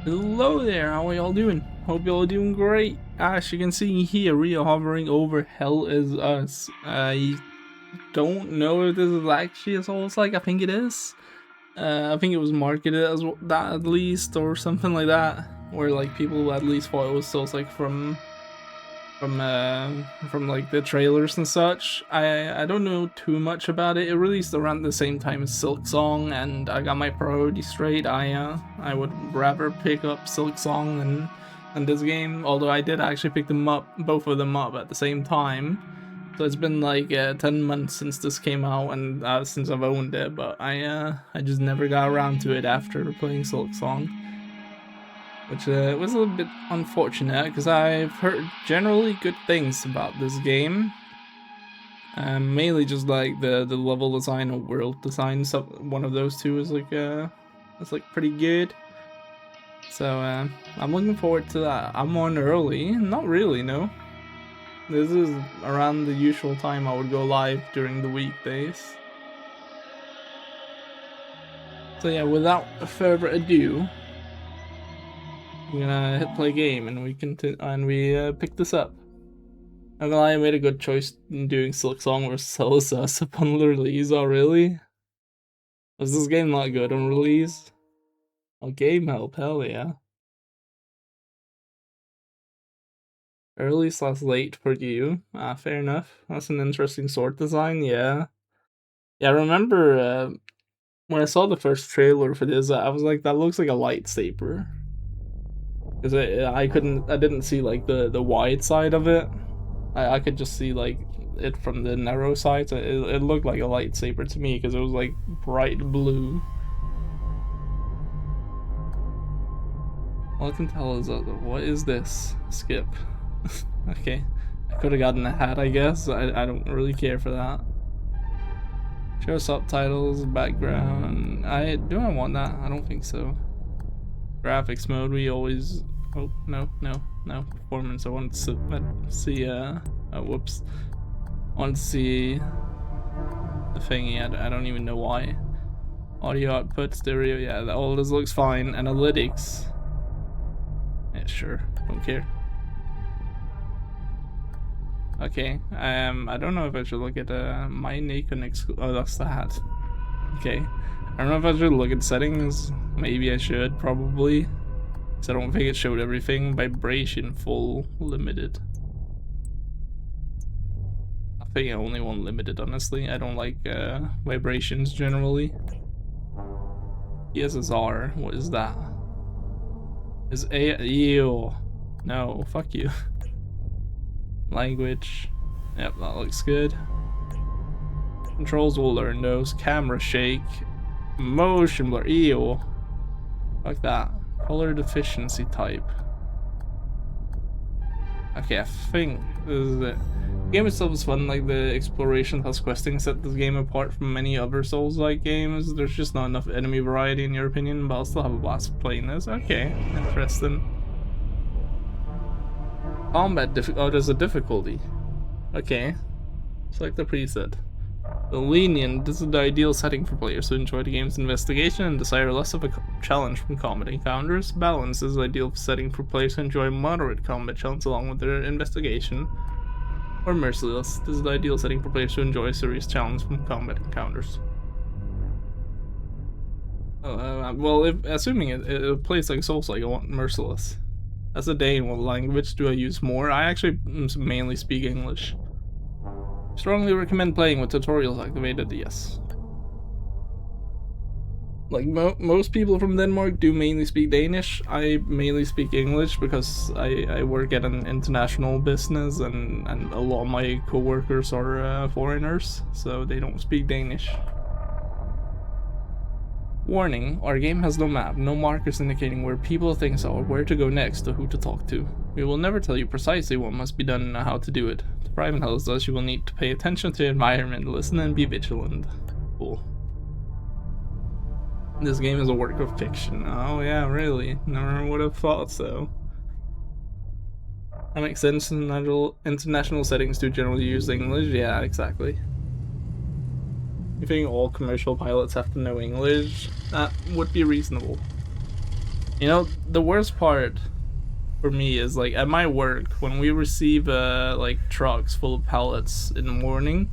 Hello there, how are y'all doing? Hope y'all are doing great. As you can see here, we are hovering over Hell Is Us. I don't know if this is actually a Souls-like, I think it is. I think it was marketed as that at least, or something like that. Where like people at least thought it was Souls-like from like the trailers and such. I don't know too much about it. It released around the same time as Silksong, and I got my priorities straight. I would rather pick up Silksong than this game, although I did actually pick them up, both of them up at the same time. So it's been like 10 months since this came out, and since I've owned it, but I just never got around to it after playing Silksong, which was a little bit unfortunate because I've heard generally good things about this game. Mainly just like the level design or world design. So one of those two is like pretty good. So I'm looking forward to that. I'm on early, not really, no. This is around the usual time I would go live during the weekdays. So yeah, without further ado, I'm gonna hit play game and we pick this up. I'm gonna lie, I made a good choice in doing Silksong versus Hell Is Us upon release. Oh really? Was this game not good on release? Oh, game help, hell yeah. Early/late for you. Fair enough. That's an interesting sword design, yeah. Yeah, I remember when I saw the first trailer for this, I was like, that looks like a lightsaber. Because I didn't see like the wide side of it. I could just see like it from the narrow side, so it looked like a lightsaber to me because it was like bright blue. All I can tell is what is this? Skip. Okay, I could have gotten a hat, I guess. I don't really care for that. Show subtitles, background. I want that? I don't think so. Graphics mode, we always. Oh no. Performance. I want to see. Whoops. I want to see the thingy. I don't even know why. Audio output, stereo. Yeah, all this looks fine. Analytics. Yeah, sure. Don't care. Okay. I don't know if I should look at my Nikon oh, that's the hat. Okay. I don't know if I should look at settings. Maybe I should, probably. Because I don't think it showed everything. Vibration full, limited. I think I only want limited, honestly. I don't like vibrations generally. ESSR, what is that? Is A. Ew. No, fuck you. Language. Yep, that looks good. Controls, will learn those. Camera shake. Motion blur. Ew. Fuck that. Color deficiency type. Okay, I think this is it. The game itself is fun, like the exploration plus questing set this game apart from many other Souls-like games. There's just not enough enemy variety in your opinion, but I'll still have a blast playing this. Okay, interesting. Combat oh, there's a difficulty. Okay. Select the preset. The lenient, this is the ideal setting for players who enjoy the game's investigation and desire less of a challenge from combat encounters. Balance is the ideal setting for players who enjoy moderate combat challenge along with their investigation. Or merciless, this is the ideal setting for players who enjoy a serious challenge from combat encounters. Well, assuming it plays like Souls-like, I want merciless. That's a day. What language do I use more? I actually mainly speak English. Strongly recommend playing with tutorials activated, yes. Like most people from Denmark do mainly speak Danish. I mainly speak English because I work at an international business and a lot of my co-workers are foreigners, so they don't speak Danish. Warning, our game has no map, no markers indicating where people, things are, where to go next, or who to talk to. We will never tell you precisely what must be done and how to do it. To thrive in Hell Is Us, you will need to pay attention to the environment, listen and be vigilant. Cool. This game is a work of fiction. Oh yeah, really? Never would have thought so. That makes sense. International settings do generally use English. Yeah, exactly. You think all commercial pilots have to know English? That would be reasonable. You know, the worst part for me is like at my work when we receive like trucks full of pallets in the morning.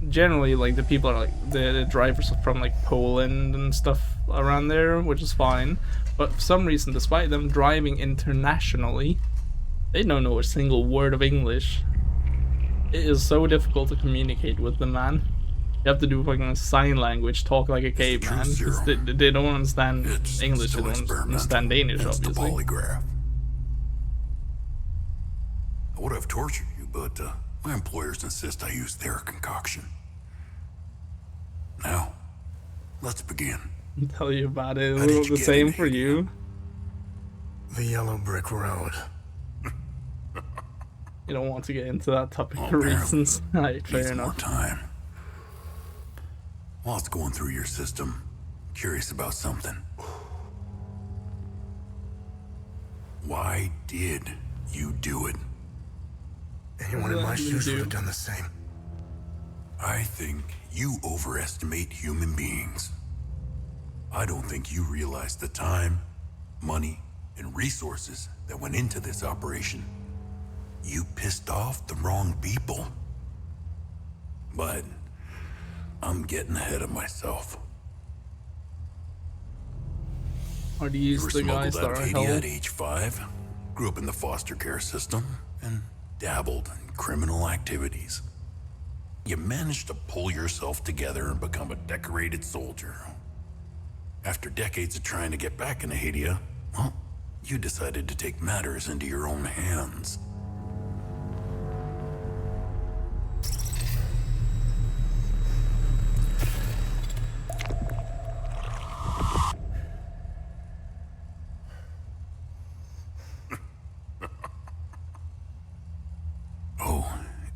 Generally, like the people are like the drivers are from like Poland and stuff around there, which is fine. But for some reason, despite them driving internationally, they don't know a single word of English. It is so difficult to communicate with them, man. You have to do fucking sign language, talk like a caveman, because they don't understand English, they don't understand Danish, obviously. The polygraph. I would have tortured you, but my employers insist I use their concoction. Now, let's begin. I'll tell you about it. A little the same for you. The yellow brick road. You don't want to get into that topic for reasons. Right, fair enough. More time. While it's going through your system, curious about something. Why did you do it? Anyone in my shoes would have done the same. I think you overestimate human beings. I don't think you realize the time, money, and resources that went into this operation. You pissed off the wrong people. But I'm getting ahead of myself. Are these the guys that are held? At age 5, grew up in the foster care system, and dabbled in criminal activities. You managed to pull yourself together and become a decorated soldier. After decades of trying to get back into Haiti, well, you decided to take matters into your own hands.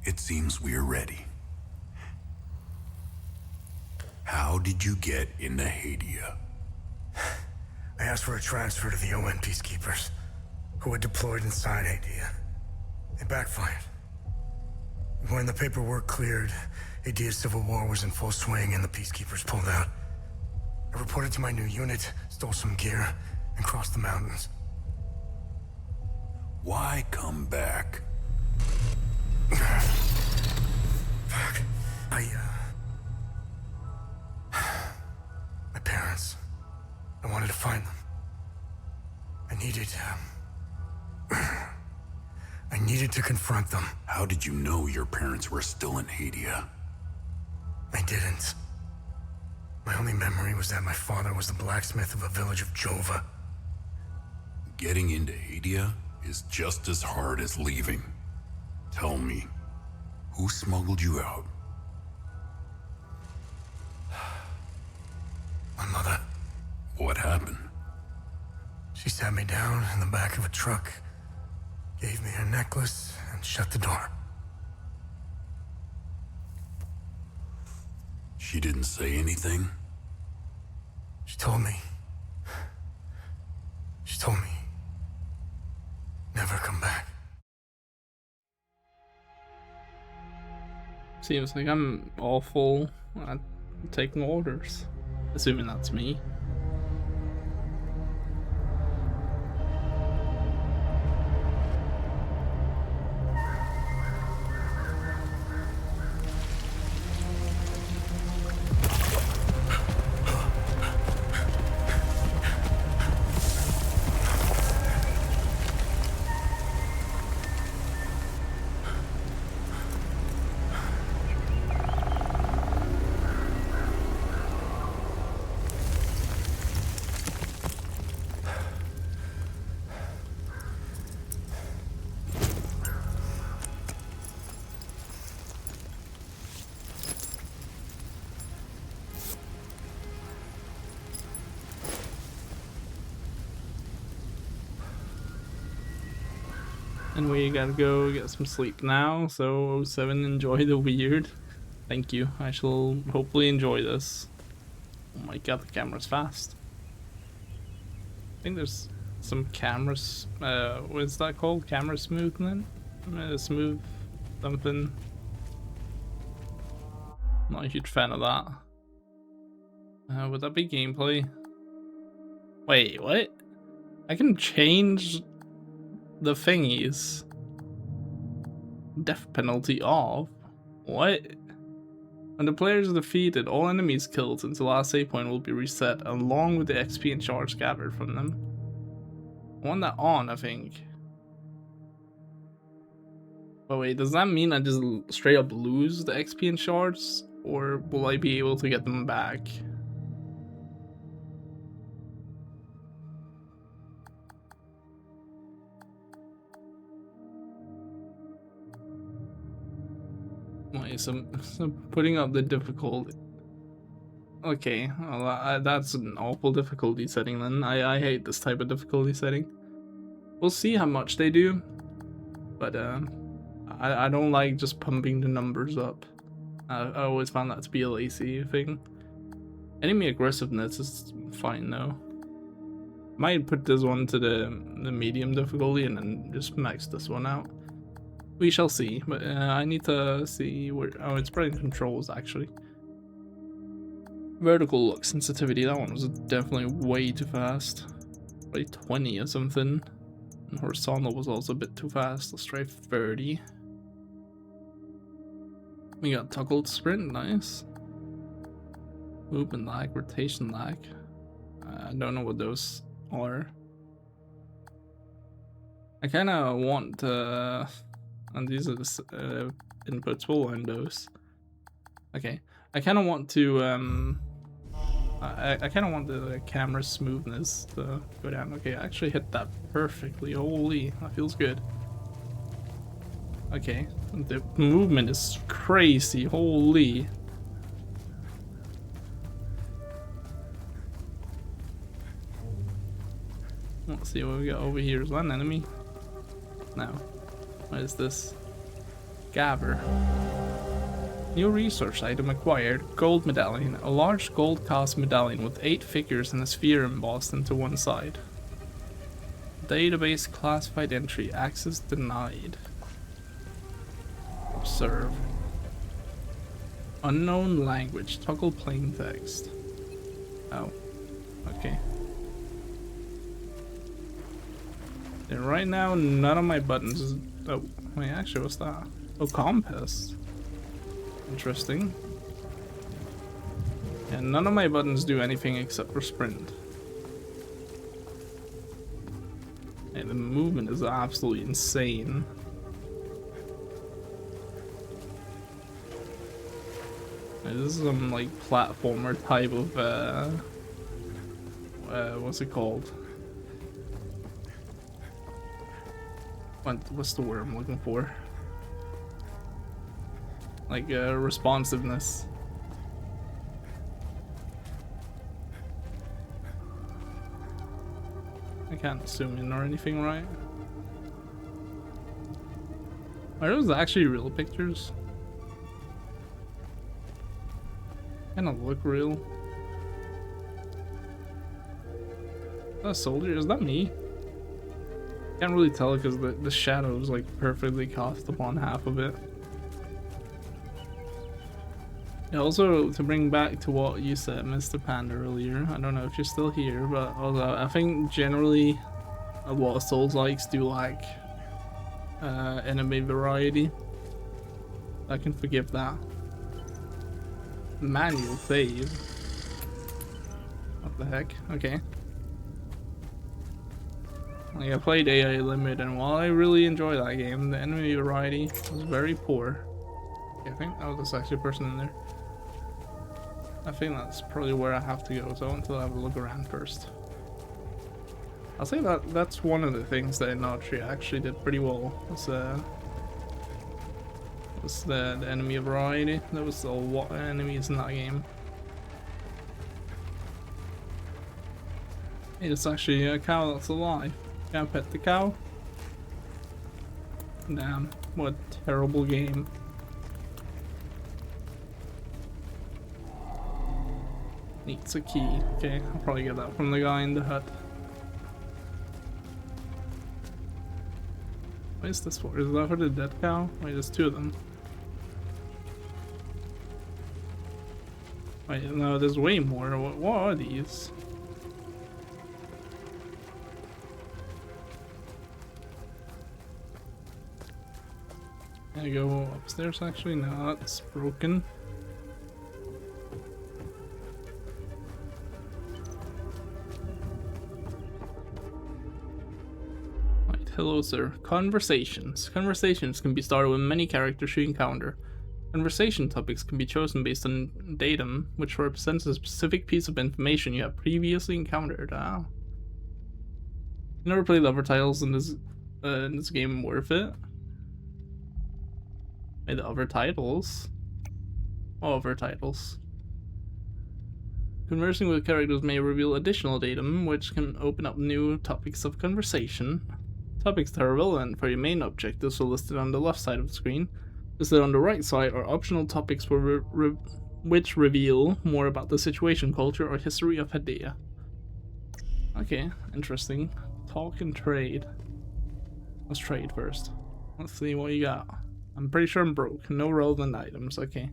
It seems we are ready. How did you get into Haiti? I asked for a transfer to the UN peacekeepers, who had deployed inside Haiti. It backfired. When the paperwork cleared, Haiti's civil war was in full swing and the peacekeepers pulled out. I reported to my new unit, stole some gear, and crossed the mountains. Why come back? Fuck. My parents. I wanted to find them. I needed to confront them. How did you know your parents were still in Haiti? I didn't. My only memory was that my father was the blacksmith of a village of Jova. Getting into Haiti is just as hard as leaving. Tell me, who smuggled you out? My mother. What happened? She sat me down in the back of a truck, gave me her necklace, and shut the door. She didn't say anything? She told me, never come back. Seems like I'm awful at taking orders. Assuming that's me. And we gotta go get some sleep now, so 07, enjoy the weird. Thank you, I shall hopefully enjoy this. Oh my god, the camera's fast. I think there's some cameras, what is that called? Camera smoothing? Smooth something. Not a huge fan of that. Would that be gameplay? Wait, what? I can change the thingies. Death penalty off. What? When the player is defeated, all enemies killed since the last save point will be reset, along with the XP and shards gathered from them. I want that on, I think. But wait, does that mean I just straight up lose the XP and shards? Or will I be able to get them back? Wait, so putting up the difficulty. Okay, well, that's an awful difficulty setting then. I hate this type of difficulty setting. We'll see how much they do. But I don't like just pumping the numbers up. I always found that to be a lazy thing. Enemy aggressiveness is fine though. Might put this one to the medium difficulty and then just max this one out. We shall see, but I need to see where. Oh, it's probably in controls actually. Vertical look sensitivity. That one was definitely way too fast. Probably 20 or something. And horizontal was also a bit too fast. Let's try 30. We got toggled sprint, nice. Movement lag, rotation lag. I don't know what those are. I kind of want and these are the inputs, we'll learn those. Okay, I kind of want to I kind of want the camera smoothness to go down. Okay, I actually hit that perfectly. Holy, that feels good. Okay, the movement is crazy. Holy. Let's see what we got over here. Is that an enemy? No. What is this? Gabber. New research item acquired. Gold medallion. A large gold cast medallion with 8 figures and a sphere embossed into one side. Database classified entry. Access denied. Observe. Unknown language. Toggle plain text. Oh. Okay. And right now, none of my buttons is... Oh, wait, actually, what's that? Oh, compass. Interesting. And none of my buttons do anything except for sprint. And the movement is absolutely insane. And this is some like platformer type of what's it called? What's the word I'm looking for? Like responsiveness. I can't zoom in or anything, right? Are those actually real pictures? Kinda look real. Is that a soldier? Is that me? Can't really tell because the shadow is like perfectly cast upon half of it. Yeah, also, to bring back to what you said, Mr. Panda, earlier, I don't know if you're still here, but also, I think generally a lot of Souls-likes do like enemy variety. I can forgive that. Manual save. What the heck? Okay. Like, I played AI Limit, and while I really enjoy that game, the enemy variety was very poor. Okay, I think that was actually a person in there. I think that's probably where I have to go, so I want to have a look around first. I'll say that that's one of the things that Nautri actually did pretty well. Was the enemy variety. There was a lot of enemies in that game. Hey, it's actually a cow that's alive. Can I pet the cow? Damn, what a terrible game. Needs a key. Okay, I'll probably get that from the guy in the hut. What is this for? Is that for the dead cow? Wait, there's 2 of them. Wait, no, there's way more. What are these? Can I go upstairs actually? No, that's broken. Right, hello sir. Conversations. Conversations can be started with many characters you encounter. Conversation topics can be chosen based on datum, which represents a specific piece of information you have previously encountered. Ah. You never played Lover Titles in this game worth it? Made the other titles. Oh, other titles. Conversing with characters may reveal additional datum, which can open up new topics of conversation. Topics that are relevant for your main objectives are listed on the left side of the screen. Listed on the right side are optional topics which reveal more about the situation, culture, or history of Hedea. Okay, interesting. Talk and trade. Let's trade first. Let's see what you got. I'm pretty sure I'm broke. No relevant items. Okay.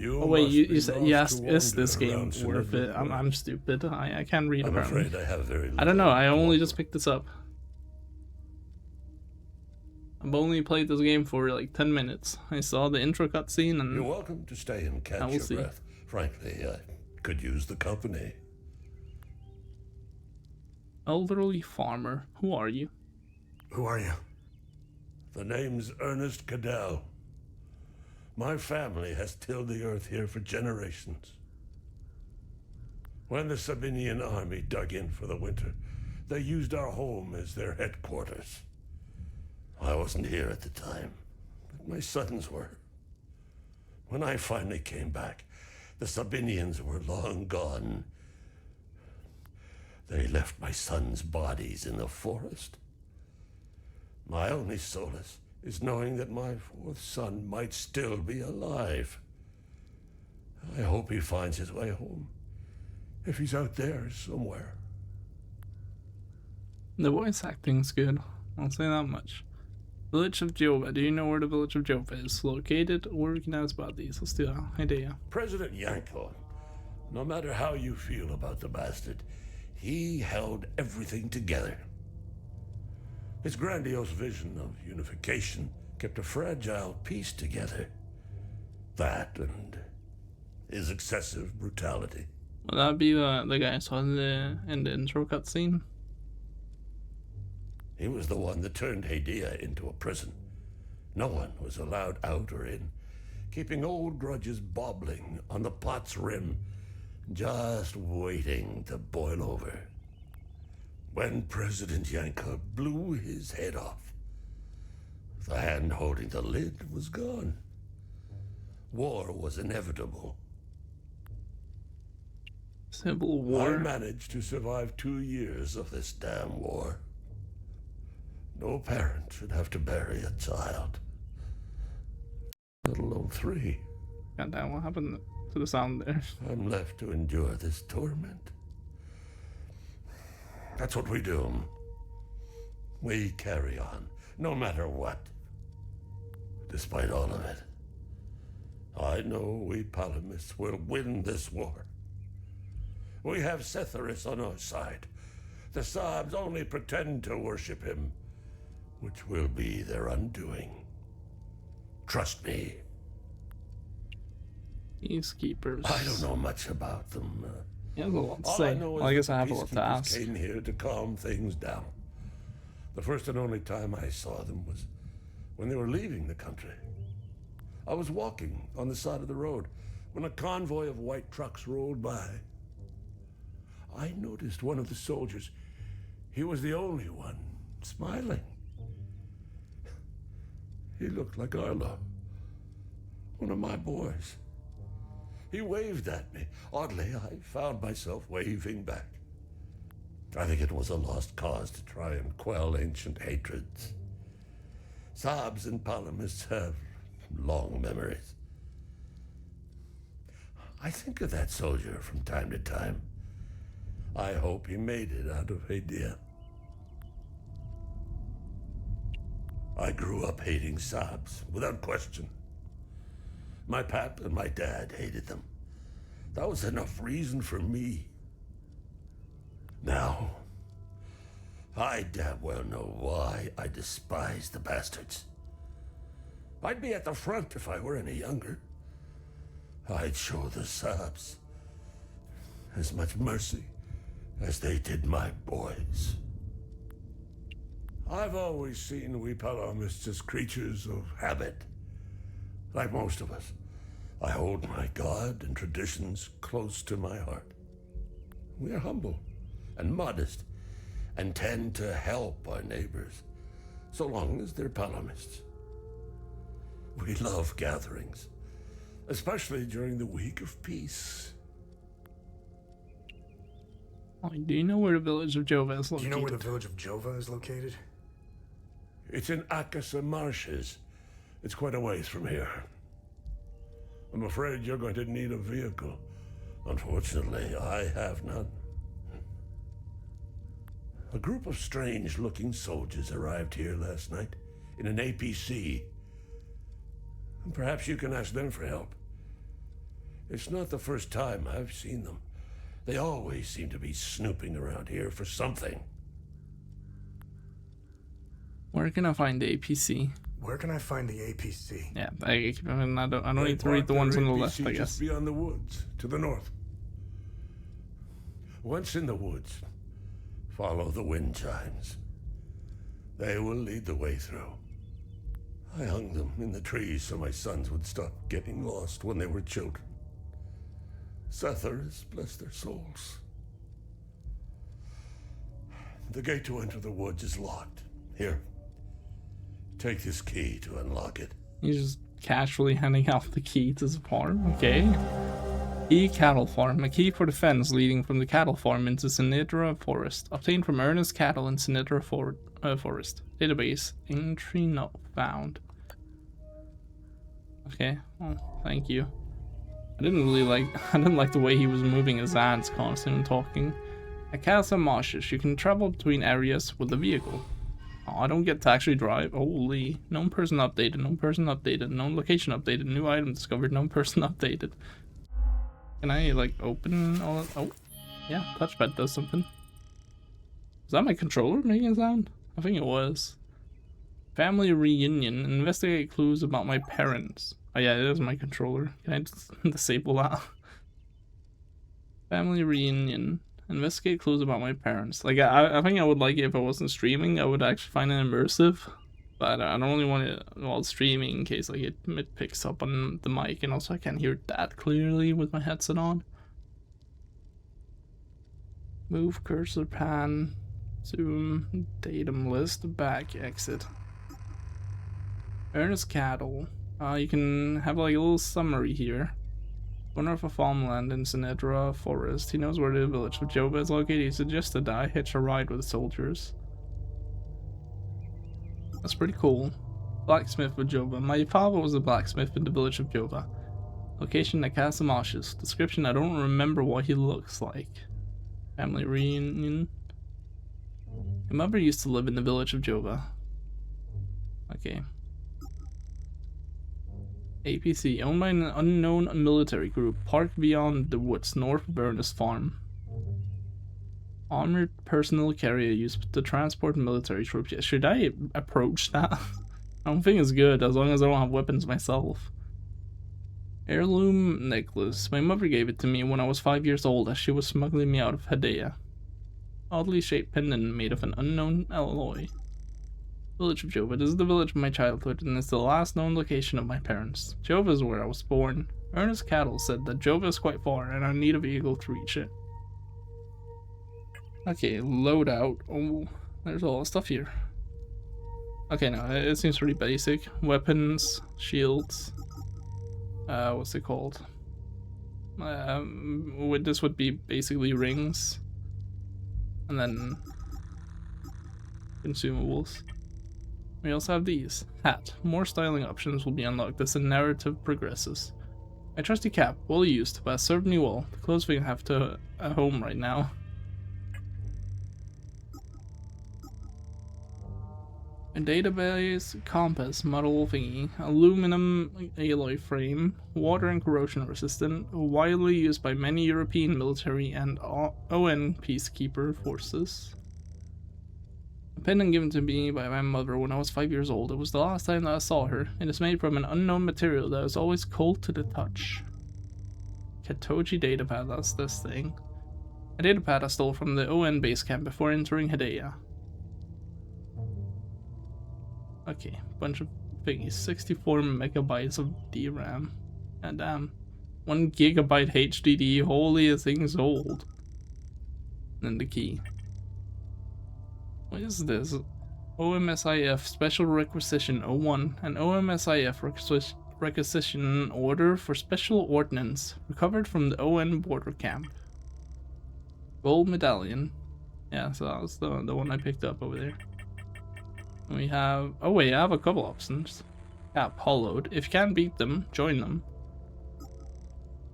Oh wait, you said yes. Is this game worth it? I'm stupid. I can't read. I'm apparently. afraid I have very little. I don't know. I only just picked this up. I've only played this game for like 10 minutes. I saw the intro cutscene and... You're welcome to stay and catch your breath. Frankly, I could use the company. Elderly farmer. Who are you? Who are you? The name's Ernest Cadell. My family has tilled the earth here for generations. When the Sabinian army dug in for the winter, they used our home as their headquarters. I wasn't here at the time, but my sons were. When I finally came back, the Sabinians were long gone. They left my sons' bodies in the forest. My only solace is knowing that my fourth son might still be alive. I hope he finds his way home, if he's out there somewhere. The voice acting's good. I'll say that much. Village of Jova. Do you know where the village of Jova is located? Or we can ask about these. Let's do that. Idea. President Yanko, no matter how you feel about the bastard, he held everything together. His grandiose vision of unification kept a fragile peace together. That and his excessive brutality. Will that be the guy I saw in the intro cutscene? He was the one that turned Hedea into a prison. No one was allowed out or in, keeping old grudges bobbling on the pot's rim, just waiting to boil over. When President Yanko blew his head off, the hand holding the lid was gone. War was inevitable. Civil War? I managed to survive 2 years of this damn war. No parent should have to bury a child, let alone 3. Goddamn, what happened to the sound there? I'm left to endure this torment. That's what we do. We carry on, no matter what. Despite all of it, I know we Palamists will win this war. We have Setharis on our side. The Sabs only pretend to worship him, which will be their undoing. Trust me. Peacekeepers. I don't know much about them. Yeah, there's a lot to All say. I know is Well, I guess that I the have a lot to peacekeepers ask. came here to calm things down. The first and only time I saw them was when they were leaving the country. I was walking on the side of the road when a convoy of white trucks rolled by. I noticed one of the soldiers. He was the only one smiling. He looked like Arlo, one of my boys. He waved at me. Oddly, I found myself waving back. I think it was a lost cause to try and quell ancient hatreds. Sabs and Palamists have long memories. I think of that soldier from time to time. I hope he made it out of Hedea. I grew up hating Sabs, without question. My pap and my dad hated them. That was enough reason for me. Now, I damn well know why I despise the bastards. I'd be at the front if I were any younger. I'd show the subs as much mercy as they did my boys. I've always seen we Palamists as creatures of habit. Like most of us, I hold my God and traditions close to my heart. We are humble and modest and tend to help our neighbors, so long as they're Palamists. We love gatherings, especially during the week of peace. Do you know where the village of Jova is located? Do you know where the village of Jova is located? It's in Akasa Marshes. It's quite a ways from here. I'm afraid you're going to need a vehicle. Unfortunately, I have none. A group of strange-looking soldiers arrived here last night in an APC. Perhaps you can ask them for help. It's not the first time I've seen them. They always seem to be snooping around here for something. Where can I find the APC? Where can I find the APC? Yeah, I don't need to read the ones on the left, I guess. Just beyond the woods, to the north. Once in the woods, follow the wind chimes. They will lead the way through. I hung them in the trees so my sons would stop getting lost when they were children. Sethers, bless their souls. The gate to enter the woods is locked. Here, take this key to unlock it. He's just casually handing out the key to the farm, okay. Cattle Farm, a key for the fence leading from the cattle farm into Sinitra Forest. Obtained from Ernest Cattle in Sinitra Forest. Database, entry not found. Okay, well, thank you. I didn't like the way he was moving his hands constantly talking. At Casa Marshes, you can travel between areas with the vehicle. Oh, I don't get to actually drive. Holy. Known person updated, known person updated, known location updated, new item discovered, known person updated. Can I, like, open all of... Oh, yeah, touchpad does something. Is that my controller making a sound? I think it was. Family reunion. Investigate clues about my parents. Oh yeah, it is my controller. Can I just disable that? Family reunion. Investigate clues about my parents. Like, I think I would like it if I wasn't streaming. I would actually find it immersive. But I don't really want it while streaming in case like it picks up on the mic, and also I can't hear that clearly with my headset on. Move cursor, pan, zoom, datum list, back, exit. Ernest Cattle. You can have like a little summary here. Owner of a farmland in Sinitra Forest. He knows where the village of Jova is located. He suggested that I hitch a ride with the soldiers. That's pretty cool. Blacksmith of Jova. My father was a blacksmith in the village of Jova. Location at Casa Marshes. Description, I don't remember what he looks like. Family reunion. My mother used to live in the village of Jova. Okay. APC, owned by an unknown military group, parked beyond the woods north of Ernest Farm. Armored personnel carrier used to transport military troops. Should I approach that? I don't think it's good, as long as I don't have weapons myself. Heirloom necklace. My mother gave it to me when I was 5 years old as she was smuggling me out of Hadea. Oddly shaped pendant made of an unknown alloy. Village of Jova. This is the village of my childhood, and it's the last known location of my parents. Jova is where I was born. Ernest Cattle said that Jova is quite far, and I need a vehicle to reach it. Okay, loadout. Oh, there's all the stuff here. Okay, no, it seems pretty basic. Weapons, shields. What's it called? This would be basically rings. And then consumables. We also have these. Hat. More styling options will be unlocked as the narrative progresses. My trusty cap, well used, but has served me well. The clothes we have to at home right now. A database, compass, model thingy, aluminum alloy frame, water and corrosion resistant, widely used by many European military and ON peacekeeper forces. A pendant given to me by my mother when I was 5 years old. It was the last time that I saw her. It is made from an unknown material that is always cold to the touch. Katoji datapad, that's this thing. A datapad I stole from the ON base camp before entering Hedaya. Okay, bunch of thingies. 64 megabytes of DRAM. God damn. 1 gigabyte HDD. Holy, the thing's old. And then the key. What is this? OMSIF Special Requisition 01. An OMSIF requisition order for special ordnance recovered from the ON border camp. Gold medallion. Yeah, so that was the one I picked up over there. And we have... oh wait, I have a couple options. Cap, hollowed. If you can't beat them, join them.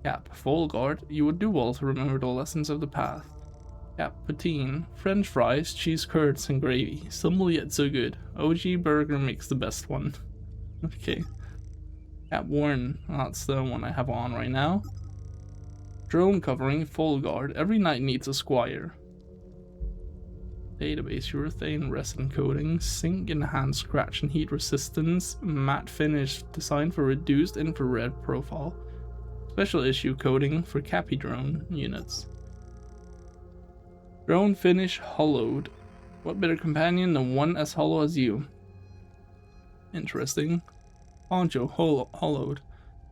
Cap, full guard. You would do well to remember the lessons of the path. Cap, poutine. French fries, cheese curds, and gravy. Simple yet so good. OG burger makes the best one. Okay. Cap, worn. That's the one I have on right now. Drone covering, full guard. Every knight needs a squire. Database, urethane, resin coating, zinc enhanced scratch and heat resistance, matte finish designed for reduced infrared profile. Special issue coating for Cappy drone units. Drone finish hollowed. What better companion than one as hollow as you? Interesting. Poncho hollowed.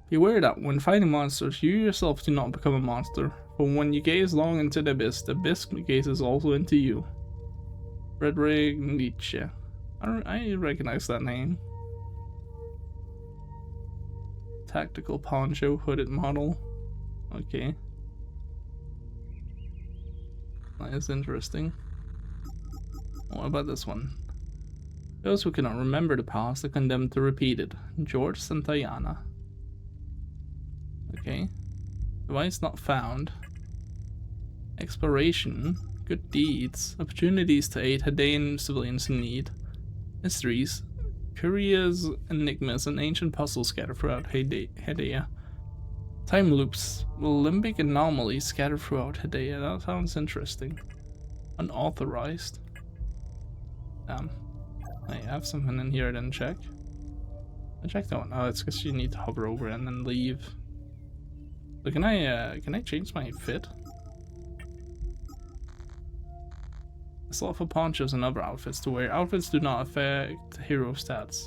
Beware that when fighting monsters, you yourself do not become a monster. For when you gaze long into the abyss gazes also into you. Frederick Nietzsche. I recognize that name. Tactical poncho hooded model. Okay. That is interesting. What about this one? Those who cannot remember the past are condemned to repeat it. George Santayana. Okay. Device not found. Exploration. Good deeds. Opportunities to aid Hadean civilians in need. Mysteries. Curious enigmas and ancient puzzles scattered throughout Hedaya. Time loops. Limbic anomalies scattered throughout Hedaya. That sounds interesting. Unauthorized. Damn. I have something in here I didn't check. I checked that one. Oh, it's because you need to hover over it and then leave. So can I change my fit? A slot for ponchos and other outfits to wear. Outfits do not affect hero stats.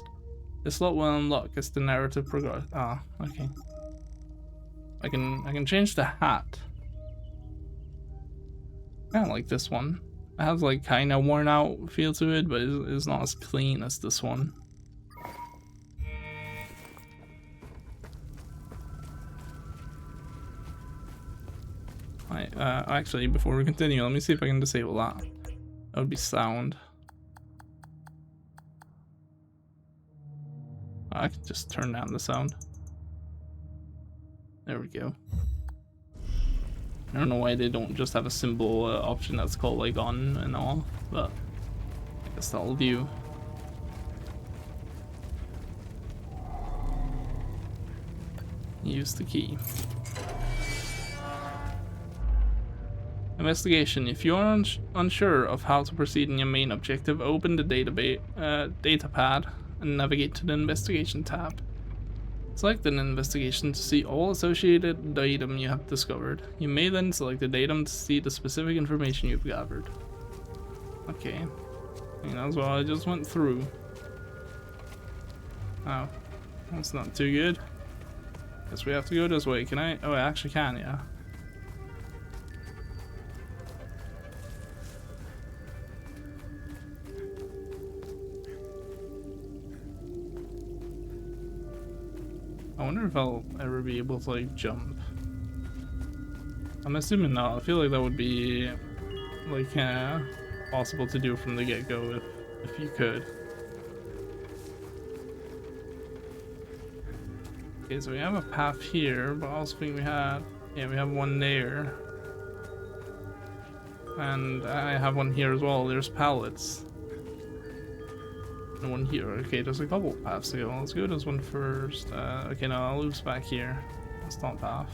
The slot will unlock as the narrative progresses. Ah, okay. I can change the hat. I kind of like this one. It has like kind of worn out feel to it, but it's not as clean as this one. Actually, before we continue, let me see if I can disable that. That would be sound. I can just turn down the sound. There we go. I don't know why they don't just have a symbol option that's called like on and all, but I guess that'll do. Use the key. Investigation. If you are unsure of how to proceed in your main objective, open the datapad and navigate to the investigation tab. Select an investigation to see all associated datum you have discovered. You may then select the datum to see the specific information you've gathered. Okay. I mean, that's what I just went through. Oh. That's not too good. Guess we have to go this way. Can I? Oh, I actually can, yeah. I wonder if I'll ever be able to like jump. I'm assuming not. I feel like that would be like possible to do from the get-go if you could. Okay, so we have a path here, but I also think we have one there. And I have one here as well. There's pallets. And one here. Okay, there's a couple paths to go. Let's go this one first. Okay, no, I'll loop back here. That's not path.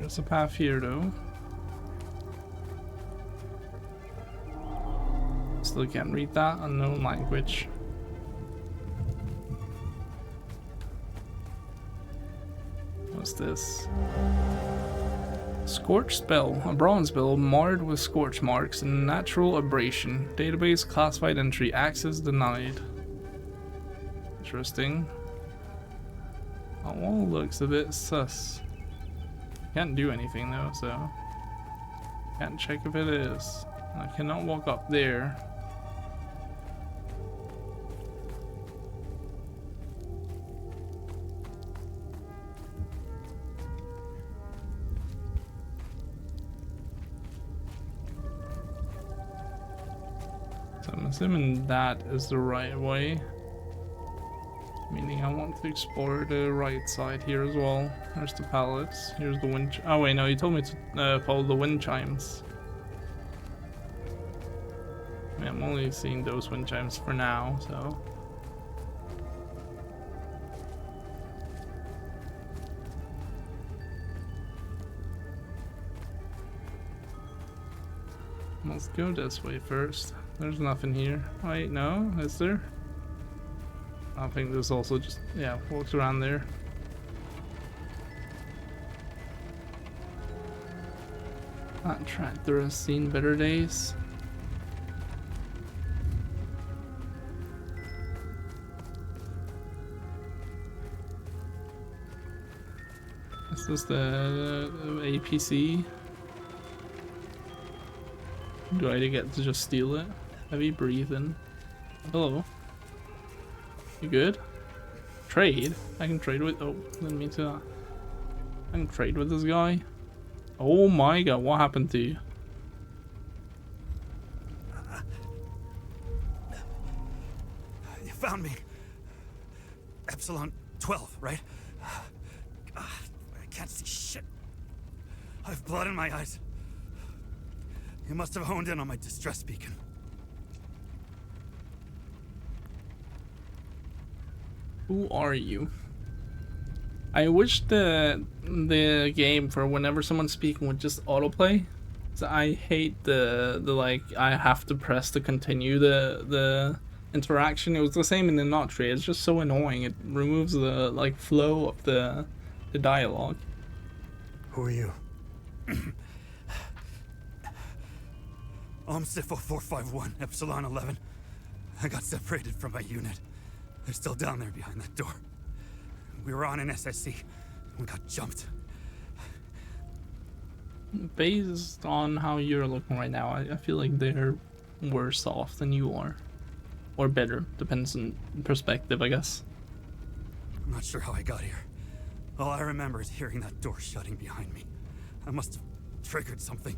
There's a path here though. Still can't read that. Unknown language. What's this? Scorch spell. A bronze spell marred with scorch marks and natural abrasion. Database classified entry. Access denied. Interesting. That wall looks a bit sus. Can't do anything though, so can't check if it is. I cannot walk up there. So I'm assuming that is the right way. Meaning I want to explore the right side here as well. There's the pallets. Here's the wind. Oh wait, no, he told me to follow the wind chimes. I mean, I'm only seeing those wind chimes for now, so. Let's go this way first. There's nothing here. Wait, no, is there? I think this also just, yeah, walks around there. That tractor has seen better days. Is this the APC? Do I get to just steal it? Heavy breathing. Hello. You good? Trade? I can trade with. Oh, didn't mean to. I can trade with this guy. Oh my god, what happened to you? You found me. Epsilon 12, right? I can't see shit. I have blood in my eyes. You must have honed in on my distress beacon. Who are you? I wish the game for whenever someone's speaking would just autoplay. So I hate the like I have to press to continue the interaction. It was the same in the Not Tree. It's just so annoying. It removes the like flow of the dialogue. Who are you? Sifo 451, Epsilon 11. I got separated from my unit. They're still down there behind that door. We were on an SSC. We got jumped. Based on how you're looking right now, I feel like they're worse off than you are. Or better. Depends on perspective, I guess. I'm not sure how I got here. All I remember is hearing that door shutting behind me. I must have triggered something.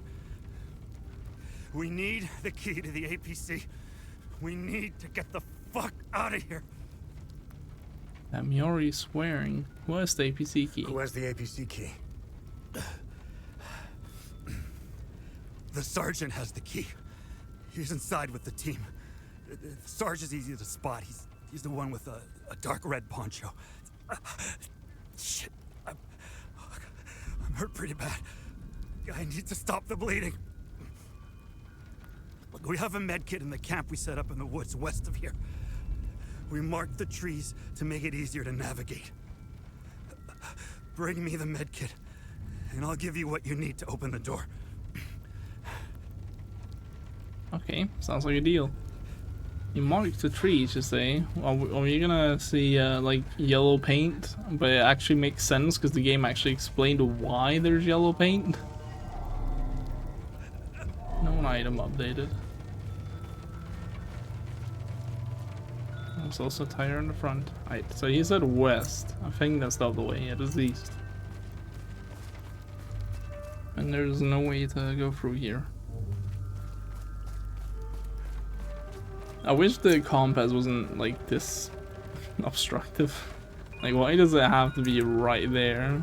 We need the key to the APC. We need to get the fuck out of here. That Miori swearing. Who has the APC key? Who has the APC key? The sergeant has the key. He's inside with the team. The Sarge is easy to spot. He's the one with a dark red poncho. Shit. I'm hurt pretty bad. I need to stop the bleeding. Look, we have a med kit in the camp we set up in the woods west of here. We marked the trees to make it easier to navigate. Bring me the med kit, and I'll give you what you need to open the door. Okay, sounds like a deal. You marked the trees, you say. Are we gonna see like yellow paint? But it actually makes sense because the game actually explained why there's yellow paint. No item updated. There's also a tire in the front. Right, so he said west. I think that's the other way. It is east. And there's no way to go through here. I wish the compass wasn't like this obstructive. Like, why does it have to be right there?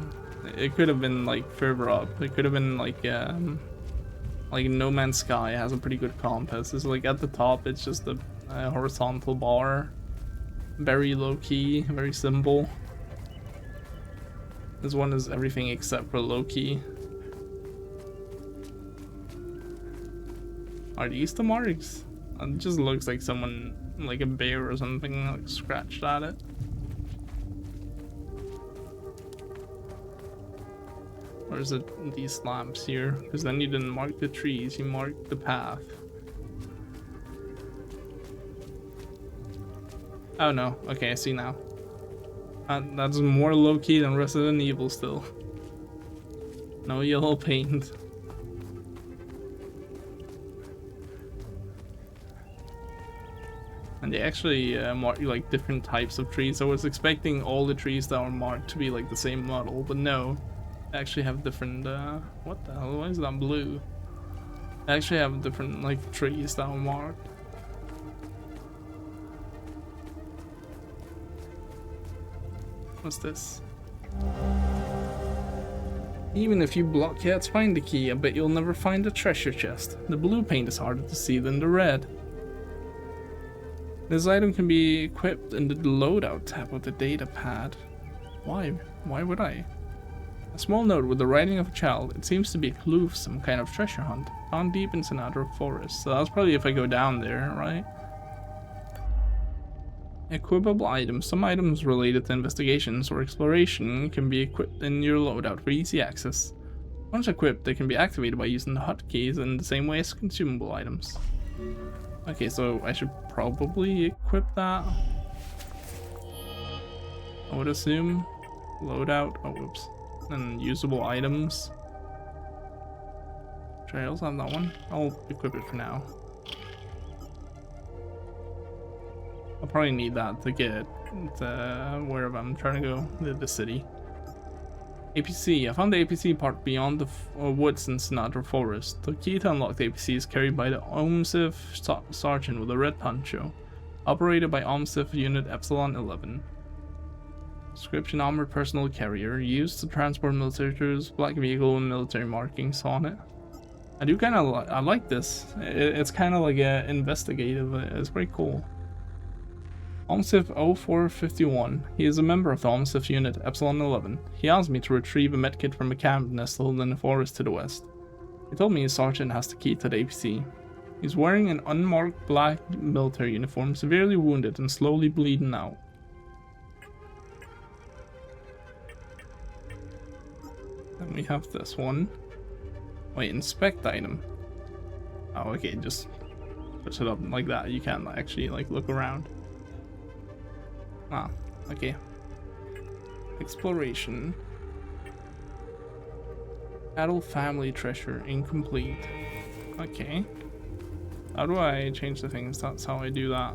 It could have been like further up. It could have been like No Man's Sky has a pretty good compass. It's like at the top, it's just a horizontal bar. Very low key, very simple. This one is everything except for low key. Are these the marks? It just looks like someone, like a bear or something, like scratched at it. Or is it these lamps here? Because then you didn't mark the trees, you marked the path. Oh no, okay, I see now. That's more low-key than Resident Evil still. No yellow paint. And they actually mark like different types of trees. I was expecting all the trees that are marked to be like the same model, but no. They actually have different, what the hell, why is that blue? They actually have different like trees that are marked. What's this? Even if you blockheads find the key, I bet you'll never find the treasure chest. The blue paint is harder to see than the red. This item can be equipped in the loadout tab of the data pad. Why? Why would I? A small note with the writing of a child. It seems to be a clue of some kind of treasure hunt. Found deep in Sinatra Forest. So that's probably if I go down there, right? Equipable items. Some items related to investigations or exploration can be equipped in your loadout for easy access. Once equipped, they can be activated by using the hotkeys in the same way as consumable items. Okay, so I should probably equip that. I would assume. Loadout. Oh, whoops. And usable items. Should I also have that one? I'll equip it for now. I'll probably need that to get to wherever I'm trying to go, the city. APC. I found the APC part beyond the woods in Sinatra Forest. The key to unlock the APC is carried by the OMSIF sergeant with a red poncho, operated by OMSIF Unit Epsilon 11. Description: armored personal carrier, used to transport military troops, black vehicle with military markings on it. I do kind of I like this. It's kind of like a investigative. It's pretty cool. OMSIF 0451. He is a member of the OMSIF unit Epsilon 11. He asked me to retrieve a medkit from a camp nestled in the forest to the west. He told me his sergeant has the key to the APC. He's wearing an unmarked black military uniform, severely wounded and slowly bleeding out. Then we have this one. Wait, inspect item. Oh, okay, just push it up like that. You can't actually like look around. Ah, okay. Exploration. Adult family treasure incomplete. Okay. How do I change the things? That's how I do that.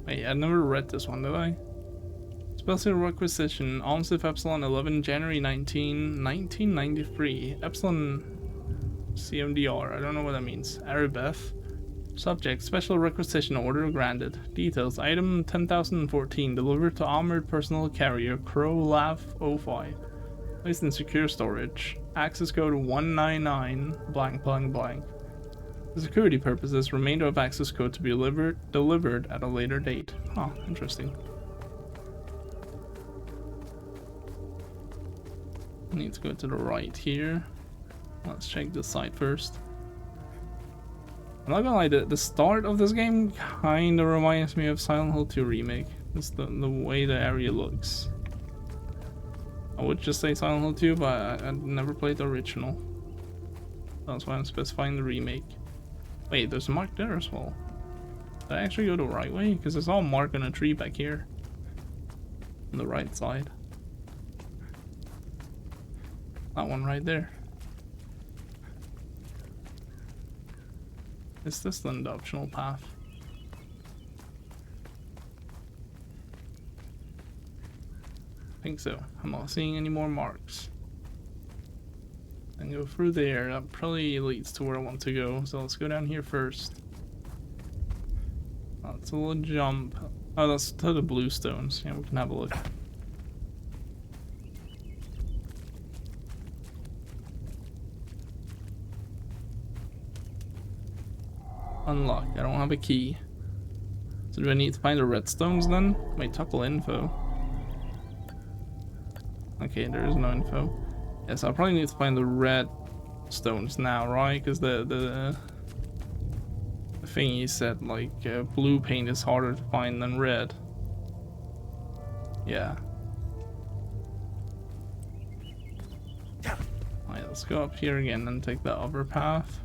Wait, I never read this one, did I? Special requisition, OMSIF Epsilon 11, January 19, 1993. Epsilon CMDR, I don't know what that means. Arabeth. Subject, special requisition order granted. Details, item 10,014, delivered to armored personal carrier Crow Laugh 05. Placed in secure storage. Access code 199 blank blank blank. For security purposes, remainder of access code to be delivered at a later date. Huh, interesting. Need to go to the right here. Let's check this side first. I'm not gonna lie, the start of this game kinda reminds me of Silent Hill 2 Remake. It's the way the area looks. I would just say Silent Hill 2, but I never played the original. That's why I'm specifying the remake. Wait, there's a mark there as well. Did I actually go the right way? Because there's all mark on a tree back here. On the right side. That one right there. Is this then the optional path? I think so. I'm not seeing any more marks. And go through there. That probably leads to where I want to go. So let's go down here first. Oh, it's a little jump. Oh, that's to the blue stones. Yeah, we can have a look. Unlocked. I don't have a key. So do I need to find the redstones then? Wait, toggle info. Okay, there is no info. Yes, I'll probably need to find the red stones now, right? Because the thingy said like blue paint is harder to find than red. Yeah. Alright, let's go up here again and take the other path.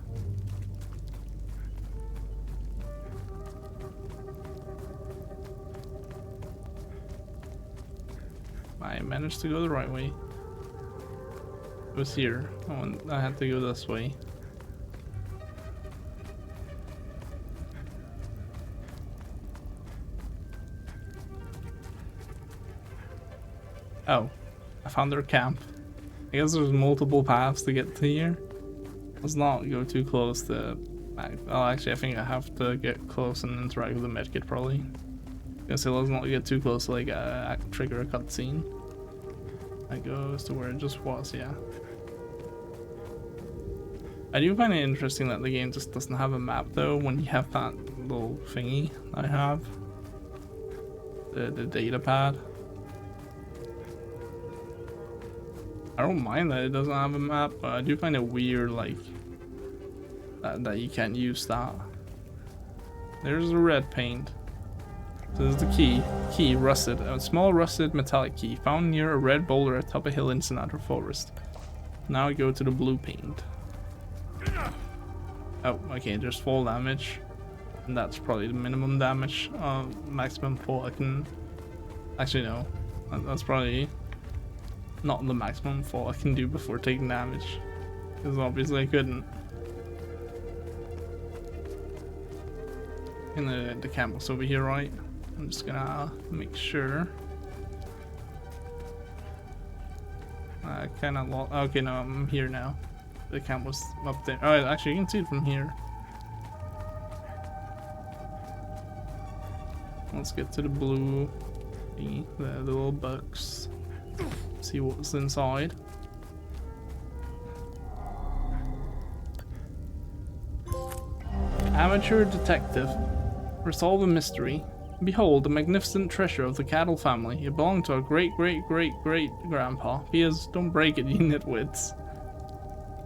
I managed to go the right way. It was here. I had to go this way. Oh, I found their camp. I guess there's multiple paths to get to here. Let's not go too close to... Oh, actually, I think I have to get close and interact with the medkit, probably. Let's not get too close to, like, trigger a cutscene. That goes to where it just was, yeah. I do find it interesting that the game just doesn't have a map, though, when you have that little thingy I have. The data pad. I don't mind that it doesn't have a map, but I do find it weird, like, that you can't use that. There's the red paint. So this is the key. Key, rusted. A small rusted metallic key found near a red boulder atop a hill in Sinatra Forest. Now I go to the blue paint. Oh, okay, there's fall damage. And that's probably the minimum damage. Maximum fall I can... Actually, no. That's probably not the maximum fall I can do before taking damage. Because obviously I couldn't. And the camel's over here, right? I'm just gonna make sure. I kinda lost. Okay, no, I'm here now. The camp was up there. Oh, actually, you can see it from here. Let's get to the blue thingy, the little box. See what's inside. Amateur detective. Resolve a mystery. Behold, the magnificent treasure of the cattle family. It belonged to our great-great-great-great-grandpa. P.S. Don't break it, you nitwits.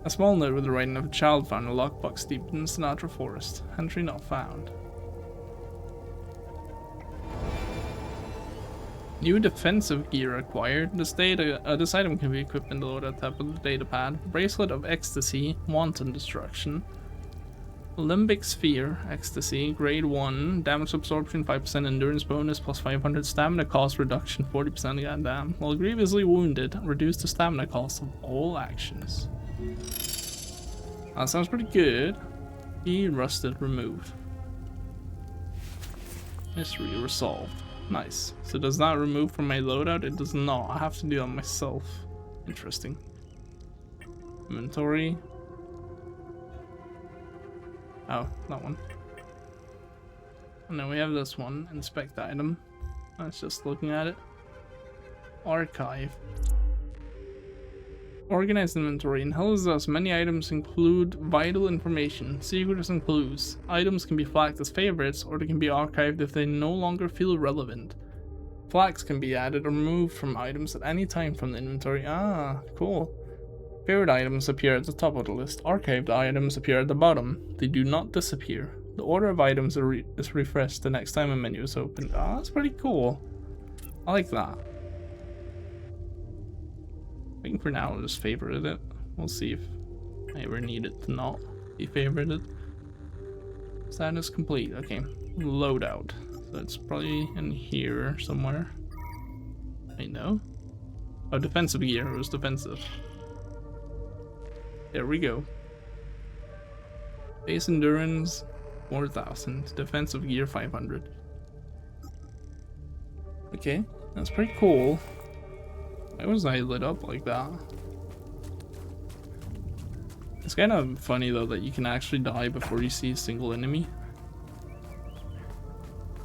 A small note with the writing of a child found in a lockbox deep in Sinatra Forest. Entry not found. New defensive gear acquired. This item can be equipped in the loader tab of the data pad. Bracelet of Ecstasy, Wanton Destruction. Limbic Sphere, Ecstasy, Grade 1, Damage Absorption 5%, Endurance Bonus plus 500, Stamina Cost Reduction 40%, goddamn. While grievously wounded, reduce the stamina cost of all actions. That sounds pretty good. Key rusted, remove. Mystery resolved. Nice. So does that remove from my loadout? It does not. I have to do it myself. Interesting. Inventory. Oh, that one. And then we have this one. Inspect item. That's just looking at it. Archive. Organized inventory. In Hell is Us, many items include vital information, secrets and clues. Items can be flagged as favorites, or they can be archived if they no longer feel relevant. Flags can be added or removed from items at any time from the inventory. Ah, cool. Favorite items appear at the top of the list. Archived items appear at the bottom. They do not disappear. The order of items is refreshed the next time a menu is opened. Ah, that's pretty cool. I like that. I think for now I'll just favorite it. We'll see if I ever need it to not be favorited. Status complete. Okay. Loadout. So it's probably in here somewhere. I know. Oh, defensive gear. It was defensive. There we go. Base endurance 4,000. Defensive gear 500. Okay, that's pretty cool. Why was I lit up like that? It's kind of funny though that you can actually die before you see a single enemy.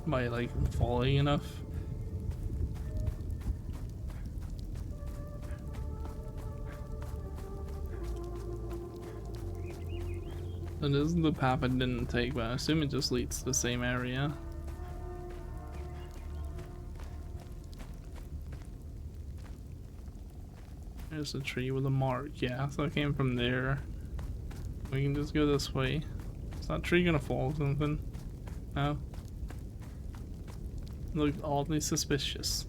By like falling enough. So this is the path I didn't take, but I assume it just leads to the same area. There's a tree with a mark, yeah, so I came from there. We can just go this way. Is that tree gonna fall or something? No. Looked oddly suspicious.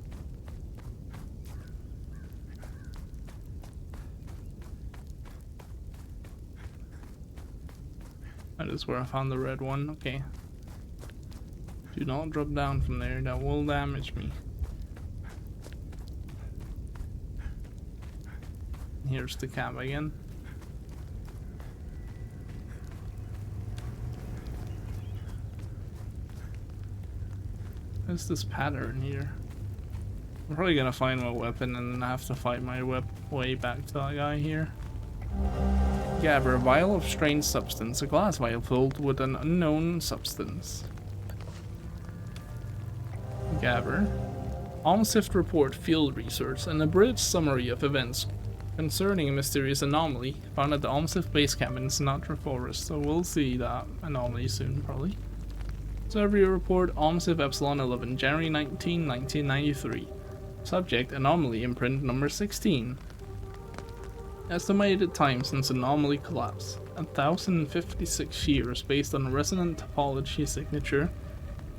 That is where I found the red one. Okay. Do not drop down from there. That will damage me. Here's the cab again. What's this pattern here? I'm probably gonna find my weapon and then I have to fight my way back to that guy here. Gabber, a vial of strange substance. A glass vial filled with an unknown substance. Gabber. CEST report field research, an abridged summary of events concerning a mysterious anomaly found at the CEST base camp in Sinatra Forest. So we'll see that anomaly soon, probably. Survey report CEST Epsilon 11, January 19, 1993. Subject anomaly imprint number 16. Estimated time since anomaly collapse 1056 years based on resonant topology signature.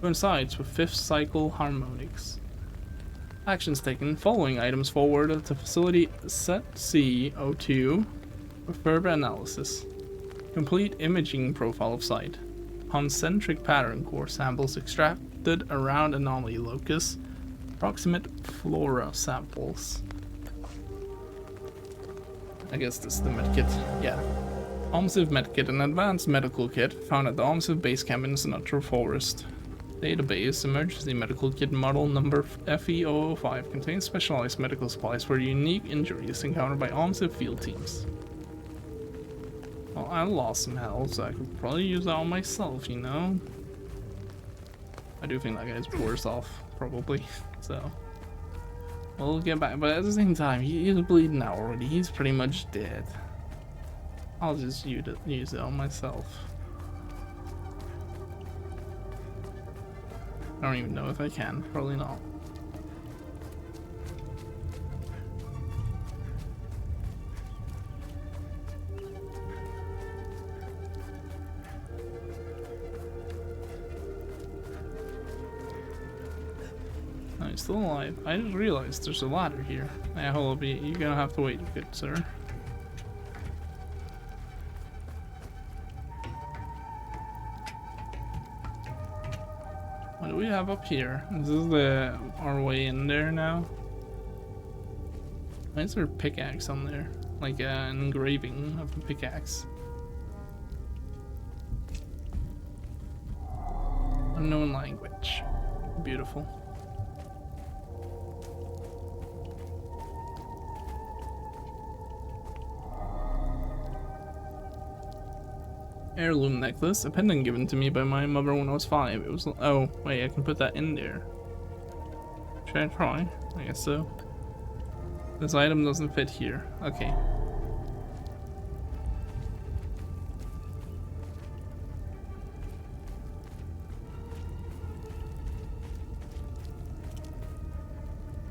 Coincides with 5th cycle harmonics. Actions taken. Following items forwarded to facility CEST-02 for further analysis. Complete imaging profile of site. Concentric pattern core samples extracted around anomaly locus. Proximate flora samples. I guess this is the medkit. Yeah. CEST medkit, an advanced medical kit found at the CEST base camp in Sinatra Forest. Database emergency medical kit model number FE005 contains specialized medical supplies for unique injuries encountered by CEST field teams. Well, I lost some health, so I could probably use that on myself, you know? I do think that guy's worse off, probably, so... We'll get back, but at the same time, he's bleeding out already. He's pretty much dead. I'll just use it on myself. I don't even know if I can. Probably not. Oh, he's still alive. I just realized there's a ladder here. Yeah, hold up. You're gonna have to wait, good sir. What do we have up here? Is this our way in there now? Why is there a pickaxe on there? Like an engraving of a pickaxe. Unknown language. Beautiful. Heirloom necklace, a pendant given to me by my mother when I was 5. It was, oh wait, I can put that in there. Should I try? I guess so. This item doesn't fit here. Okay.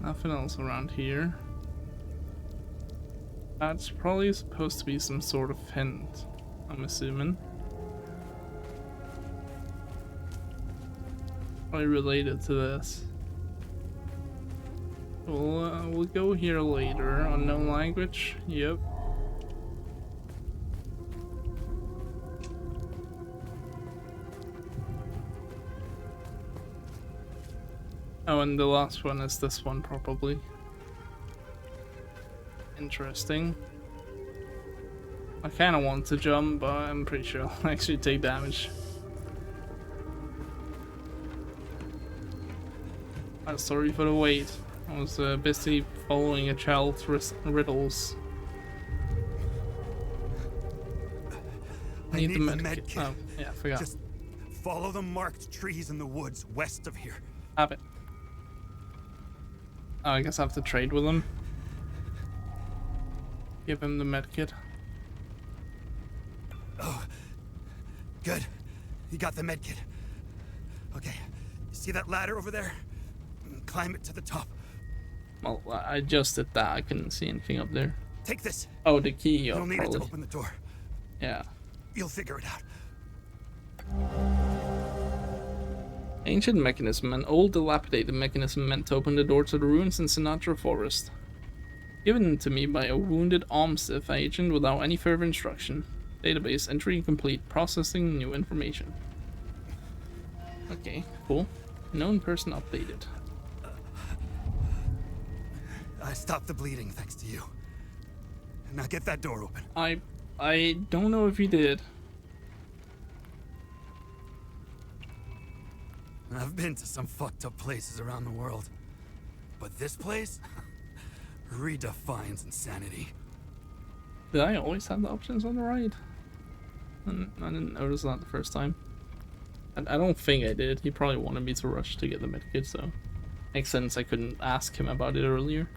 Nothing else around here. That's probably supposed to be some sort of hint, I'm assuming. Probably related to this. We'll go here later. Unknown language. Yep. Oh, and the last one is this one, probably. Interesting. I kind of want to jump, but I'm pretty sure I'll actually take damage. I'm sorry for the wait. I was busy following a child's riddles. I need the med kit. Oh, yeah, I forgot. Just follow the marked trees in the woods west of here. Have it. Oh, I guess I have to trade with him. Give him the med kit. Oh, good. You got the med kit. Okay, you see that ladder over there? Climb it to the top. Well, I just did that. I couldn't see anything up there. Take this. Oh, the key. You'll need probably. it to open the door. Yeah. You'll figure it out. Ancient mechanism, an old dilapidated mechanism meant to open the door to the ruins in Sinatra Forest. Given to me by a wounded Omsif agent without any further instruction. Database entry complete. Processing new information. Okay, cool. Known person updated. I stopped the bleeding thanks to you. Now get that door open. I don't know if you did. I've been to some fucked up places around the world. But this place redefines insanity. Did I always have the options on the right? I didn't notice that the first time. I don't think I did. He probably wanted me to rush to get the medkit, so makes sense I couldn't ask him about it earlier.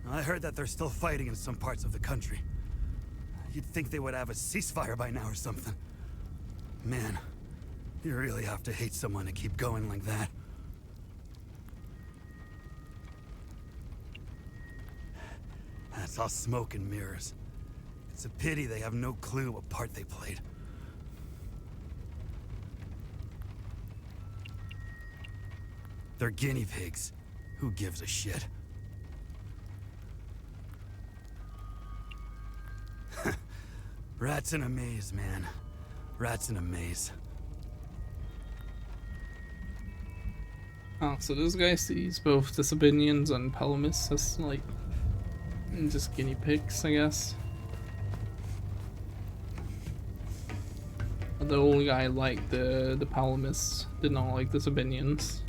I heard that they're still fighting in some parts of the country. You'd think they would have a ceasefire by now or something. Man, you really have to hate someone to keep going like that. That's all smoke and mirrors. It's a pity they have no clue what part they played. They're guinea pigs. Who gives a shit? Rats in a maze, man. Rats in a maze. Oh, so this guy sees both the Sabinians and Palamis as, like, just guinea pigs, I guess. The old guy liked the Palamis, did not like the Sabinians.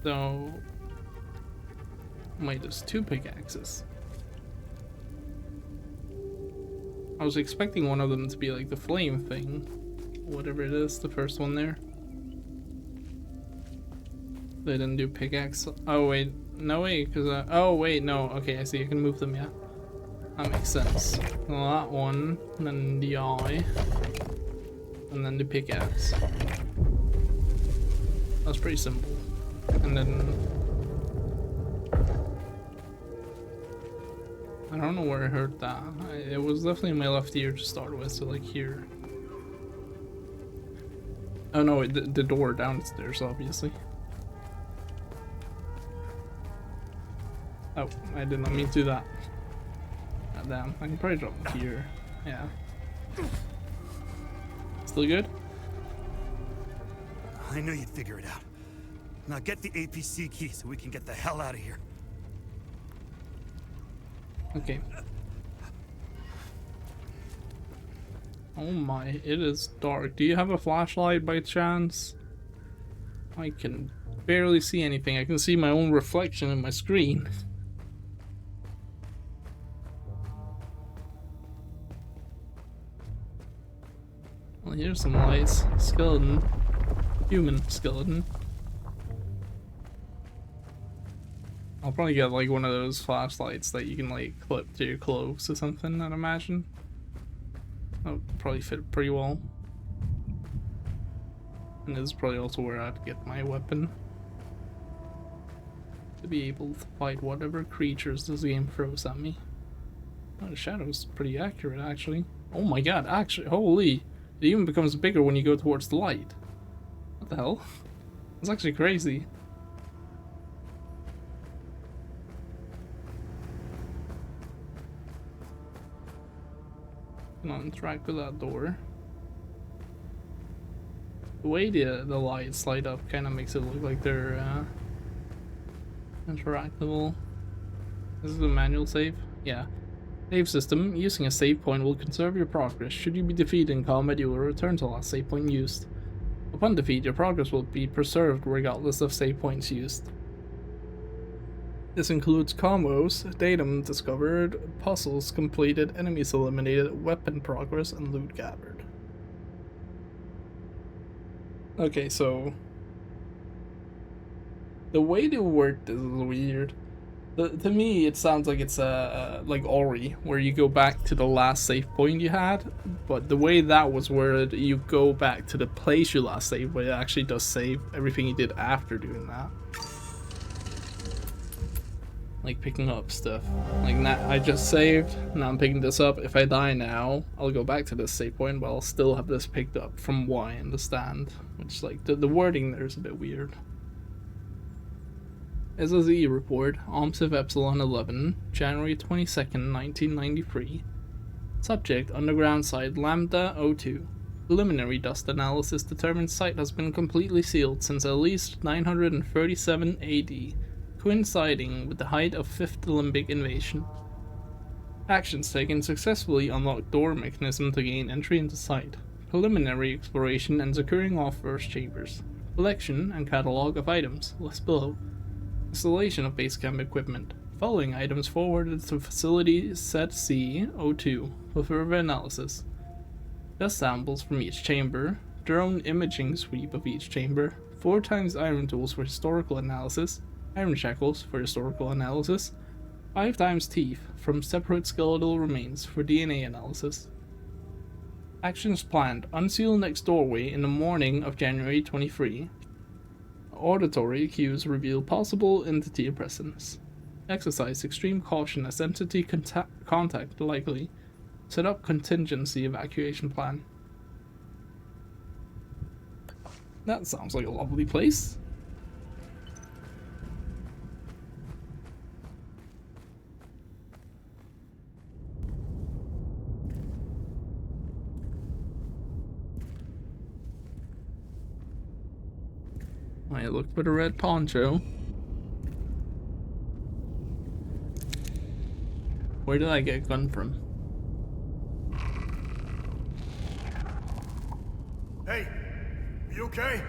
So, wait, there's two pickaxes. I was expecting one of them to be like the flame thing, whatever it is, the first one there. They didn't do pickaxe. Oh wait, no way, because oh wait, no. Okay, I see. I can move them. Yeah, that makes sense. Well, that one, and then the eye, and then the pickaxe. That's pretty simple. And then I don't know where I heard that. It was definitely in my left ear to start with, so like here. Oh no, the door downstairs, obviously. Oh, I did not mean to do that. God damn, I can probably drop it here. Yeah. Still good? I knew you'd figure it out. Now get the APC key so we can get the hell out of here. Okay. Oh my, it is dark. Do you have a flashlight by chance? I can barely see anything. I can see my own reflection in my screen. Well, here's some lights. Skeleton. Human skeleton. I'll probably get like one of those flashlights that you can like clip to your clothes or something, I'd imagine. That would probably fit pretty well. And this is probably also where I'd get my weapon. To be able to fight whatever creatures this game throws at me. Oh, the shadow's pretty accurate actually. Oh my god, actually, holy. It even becomes bigger when you go towards the light. What the hell? It's actually crazy. Can interact with that door. The way the lights light up kind of makes it look like they're interactable. This is a manual save? Yeah. Save system. Using a save point will conserve your progress. Should you be defeated in combat, you will return to the last save point used. Upon defeat, your progress will be preserved regardless of save points used. This includes combos, datum discovered, puzzles completed, enemies eliminated, weapon progress, and loot gathered. Okay, so the way they work this is weird. To me, it sounds like it's like Ori, where you go back to the last save point you had, but the way that was worded, you go back to the place you last saved, but it actually does save everything you did after doing that. Like picking up stuff. Like now, I just saved, now I'm picking this up. If I die now, I'll go back to this save point, but I'll still have this picked up from what I understand. Which, like, the wording there is a bit weird. SSE report, OMSIV Epsilon 11, January 22nd, 1993. Subject, underground site Lambda 02. Preliminary dust analysis determines site has been completely sealed since at least 937 AD, coinciding with the height of 5th Limbic invasion. Actions taken successfully unlocked door mechanism to gain entry into site. Preliminary exploration and securing all first chambers. Collection and catalog of items, list below. Installation of base camp equipment. Following items forwarded to facility CEST C02 for further analysis. Dust samples from each chamber. Drone imaging sweep of each chamber. 4 times iron tools for historical analysis. Iron shackles for historical analysis. 5 times teeth from separate skeletal remains for DNA analysis. Actions planned. Unseal next doorway in the morning of January 23. Auditory cues reveal possible entity presence. Exercise extreme caution as entity contact likely. Set up contingency evacuation plan. That sounds like a lovely place. I look for the red poncho. Where did I get a gun from? Hey, you okay?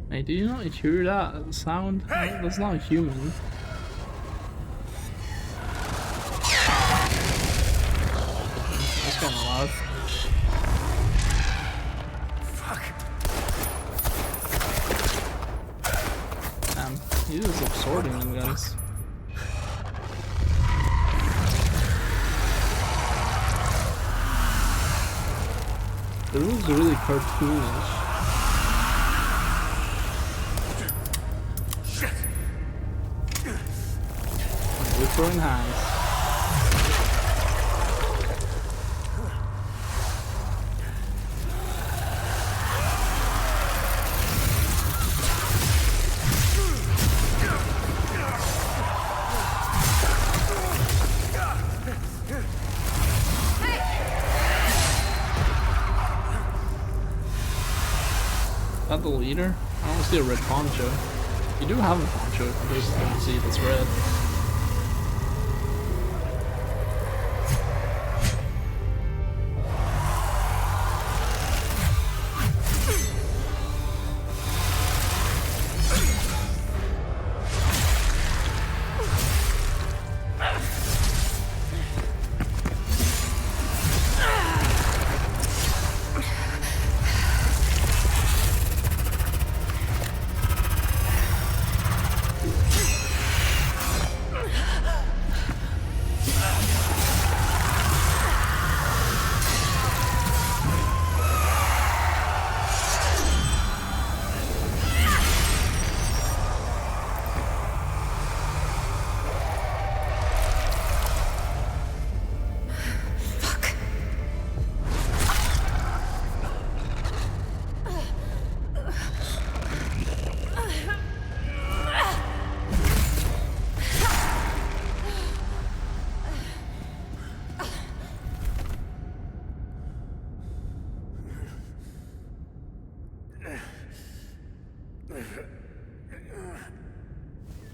Hey, do you not hear that sound? Hey! That's not human. That's kind of loud. He's just absorbing them, guys. It was really cartoonish. Shit! We're throwing hands. Is that the leader? I don't see a red poncho. You do have a poncho, I just don't see this red.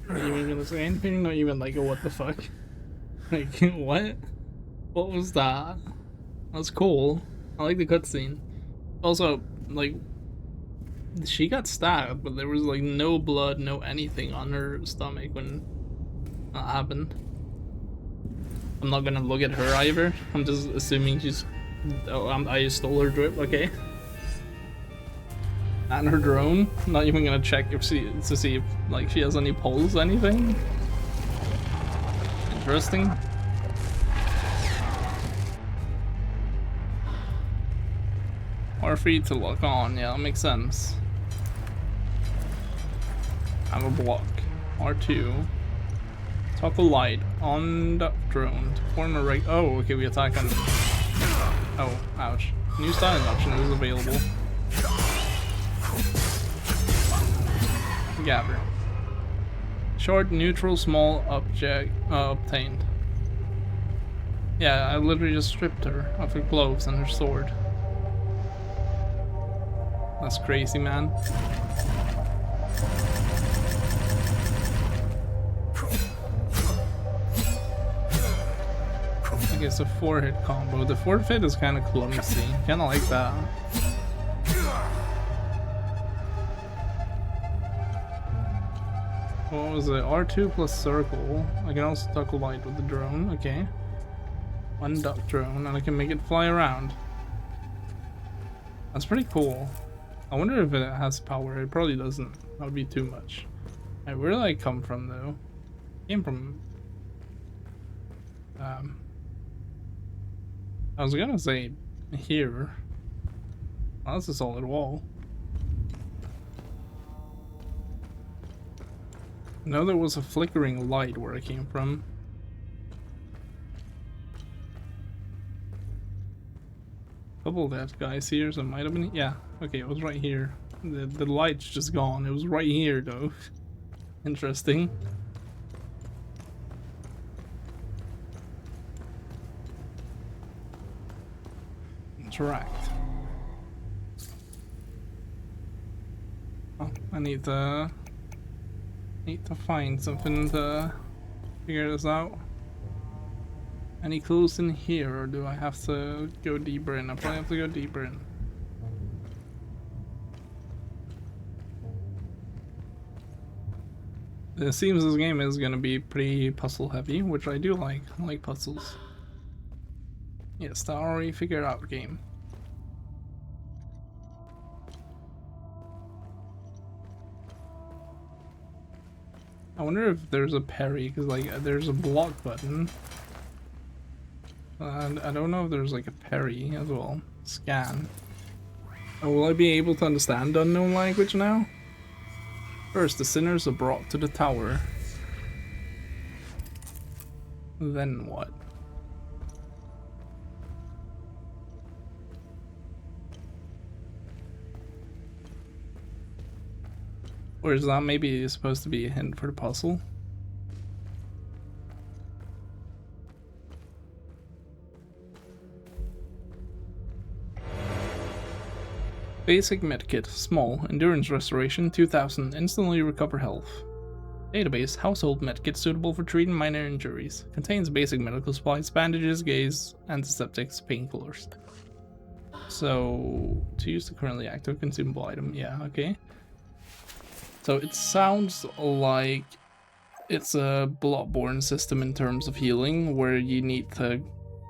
Are you even gonna say anything? Not even like, what the fuck? Like, what? What was that? That's cool. I like the cutscene. Also, like, she got stabbed, but there was like no blood, no anything on her stomach when that happened. I'm not gonna look at her either. I'm just assuming she's. Oh, I stole her drip. Okay. And her drone. Not even gonna check if to see if like she has any pulse, anything. Interesting. R3 to lock on, yeah, that makes sense. I have a block. R2. Toggle light on the drone to form a oh, okay, we attack on. Oh, ouch. New styling option is available. Gather. Short, neutral, small object obtained. Yeah, I literally just stripped her of her gloves and her sword. That's crazy, man. I guess a 4-hit combo. The 4th hit is kind of clumsy. Kind of like that. What was it? R2 plus circle. I can also toggle light with the drone. Okay. One duck drone, and I can make it fly around. That's pretty cool. I wonder if it has power. It probably doesn't. That would be too much. Alright, where did I come from though? Came from I was gonna say here. Oh, that's a solid wall. I know there was a flickering light where I came from. Couple of that guys here, so it might have been. Yeah, okay, it was right here. The light's just gone. It was right here though. Interesting. Interact. Oh, I need to find something to figure this out. Any clues in here, or do I have to go deeper in? I probably have to go deeper in. It seems this game is gonna be pretty puzzle heavy, which I do like. I like puzzles. Yes, the already figured out game. I wonder if there's a parry, because like there's a block button. And I don't know if there's like a parry as well. Scan. Oh, will I be able to understand unknown language now? First, the sinners are brought to the tower. Then what? Or is that maybe supposed to be a hint for the puzzle? Basic medkit, small, endurance restoration 2000, instantly recover health. Database, household medkit suitable for treating minor injuries. Contains basic medical supplies, bandages, gauze, antiseptics, painkillers. So, to use the currently active consumable item, yeah, okay. So it sounds like it's a Bloodborne system in terms of healing, where you need to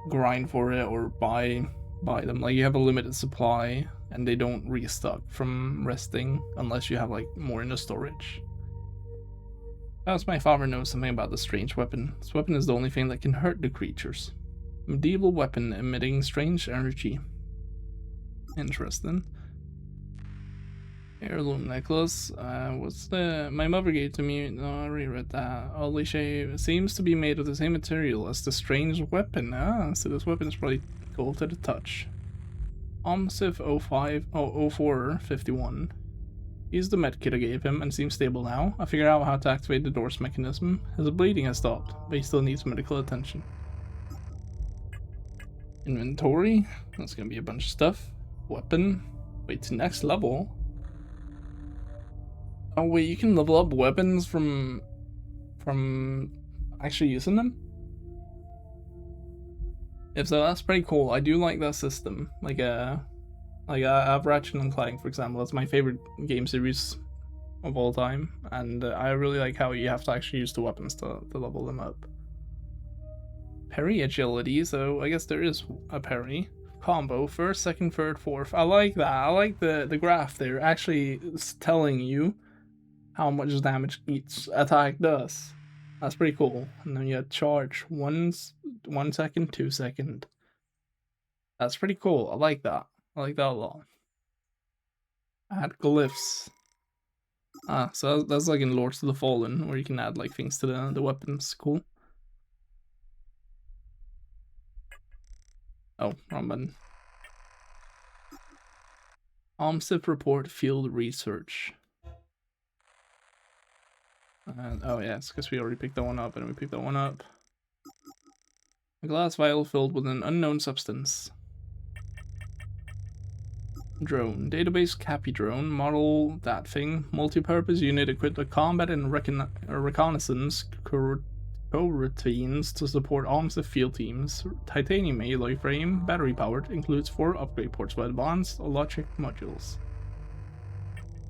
grind for it or buy them. Like you have a limited supply, and they don't restock from resting unless you have like more in the storage. As my father knows something about the strange weapon. This weapon is the only thing that can hurt the creatures. Medieval weapon emitting strange energy. Interesting. Heirloom necklace. What's the... My mother gave to me. No, I already read that. Holy shit. Seems to be made of the same material as the strange weapon. Ah, so this weapon is probably cool to the touch. Omsif 0451. He's the medkit I gave him and seems stable now. I figured out how to activate the door's mechanism. His bleeding has stopped, but he still needs medical attention. Inventory. That's gonna be a bunch of stuff. Weapon. Wait, to next level? Oh wait, you can level up weapons from actually using them? If so, that's pretty cool. I do like that system. Like I have Ratchet and Clank, for example. That's my favorite game series of all time, and I really like how you have to actually use the weapons to level them up. Parry agility, so I guess there is a parry. Combo, first, second, third, fourth. I like that. I like the graph there. Actually, it's telling you how much damage each attack does. That's pretty cool. And then you had charge 1 second, 2 second. That's pretty cool. I like that. I like that a lot. Add glyphs. Ah, so that's like in Lords of the Fallen, where you can add like things to the weapons. Cool. Oh, wrong button. OMSIP report field research. Oh yeah, it's because we already picked that one up, and we picked that one up. A glass vial filled with an unknown substance. Drone. Database Cappy drone. Model that thing. Multi-purpose unit equipped with combat and reconnaissance coroutines to support OMSIP field teams. Titanium alloy frame. Battery powered. Includes 4 upgrade ports with advanced logic modules.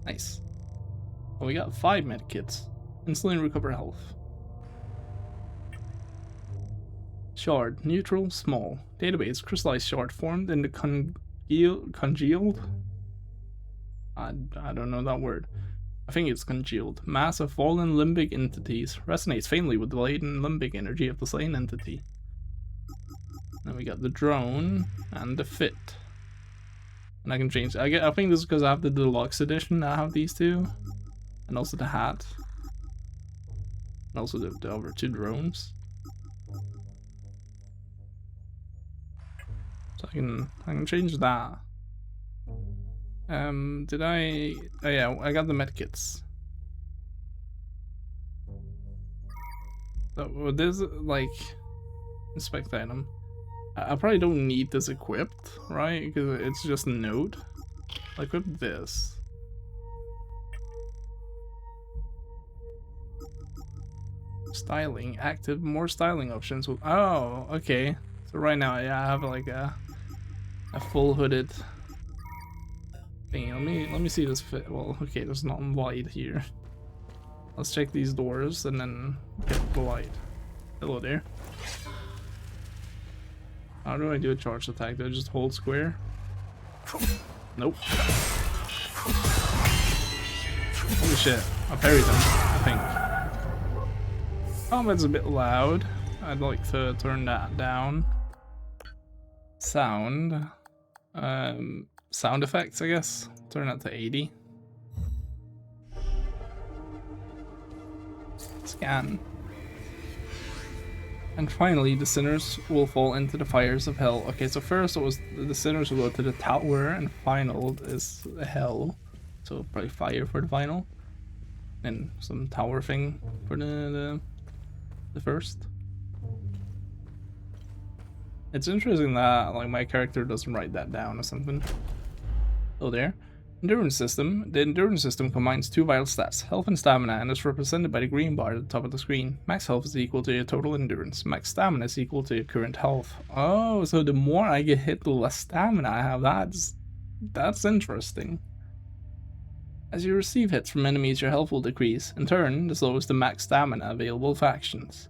Nice. Well, we got 5 medkits. Instantly recover health. Shard. Neutral. Small. Database. Crystallized shard formed in the congealed? I don't know that word. I think it's congealed. Mass of fallen limbic entities. Resonates faintly with the latent limbic energy of the slain entity. Then we got the drone and the fit. And I can change. I think this is because I have the deluxe edition. I have these two. And also the hat. And also the other 2 drones. So I can change that. Did I? Oh yeah, I got the medkits. So this like inspect item. I probably don't need this equipped, right? Because it's just a node. I'll equip this. Styling active, more styling options. Oh, okay. So right now, yeah, I have like a full hooded thing. Let me see this fit. Well, okay, there's not light here. Let's check these doors and then get the light. Hello there. How do I do a charge attack? Do I just hold square? Nope. Holy shit! I parried them, I think. Combat's a bit loud. I'd like to turn that down. Sound. Sound effects, I guess. Turn that to 80. Scan. And finally, the sinners will fall into the fires of hell. Okay, so first it was the sinners will go to the tower, and final is hell. So probably fire for the final. And some tower thing for the first. It's interesting that like my character doesn't write that down or something. Oh, there. Endurance system. The endurance system combines 2 vital stats, health and stamina, and is represented by the green bar at the top of the screen. Max health is equal to your total endurance. Max stamina is equal to your current health. Oh, so the more I get hit, the less stamina I have. That's interesting. As you receive hits from enemies, your health will decrease. In turn, this lowers the max stamina available for actions.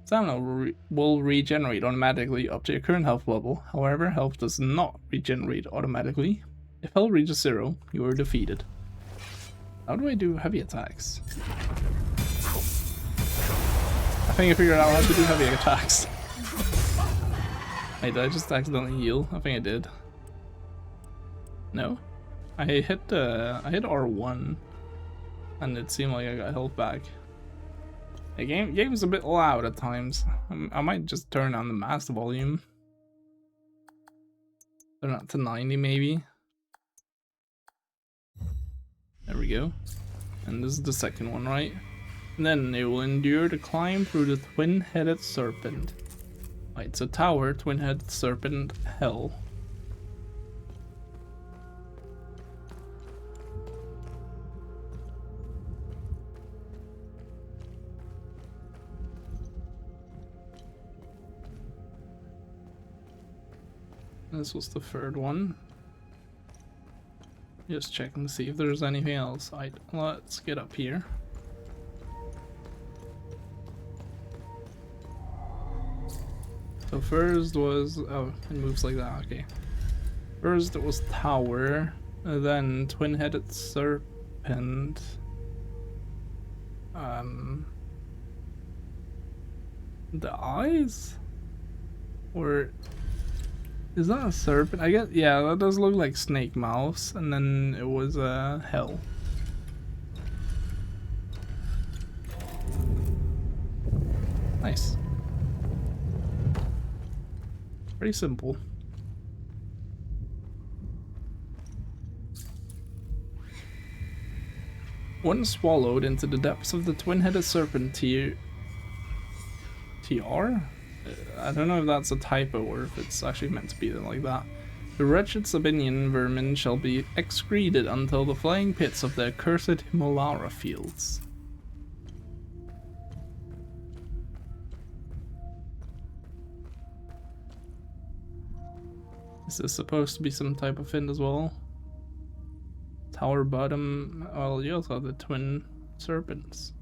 Stamina will regenerate automatically up to your current health level. However, health does not regenerate automatically. If health reaches 0, you are defeated. How do I do heavy attacks? I think I figured out how to do heavy attacks. Hey, did I just accidentally heal? I think I did. No? I hit R1 and it seemed like I got health back. The game is a bit loud at times. I might just turn on the master volume. Turn it to 90 maybe. There we go. And this is the second one, right? And then they will endure the climb through the twin-headed serpent. Right, so tower, twin-headed serpent, hell. This was the third one. Just checking to see if there's anything else. Let's get up here. So first was, oh, it moves like that, okay. First it was tower, then twin-headed serpent. The eyes? Or is that a serpent? I guess, yeah, that does look like snake mouths, and then it was hell. Nice. Pretty simple. Once swallowed into the depths of the twin-headed serpent TR? I don't know if that's a typo or if it's actually meant to be like that. The wretched Sabinian vermin shall be excreted until the flying pits of the accursed Molara fields. Is this supposed to be some type of fin as well? Tower bottom. Well, you also have the twin serpents.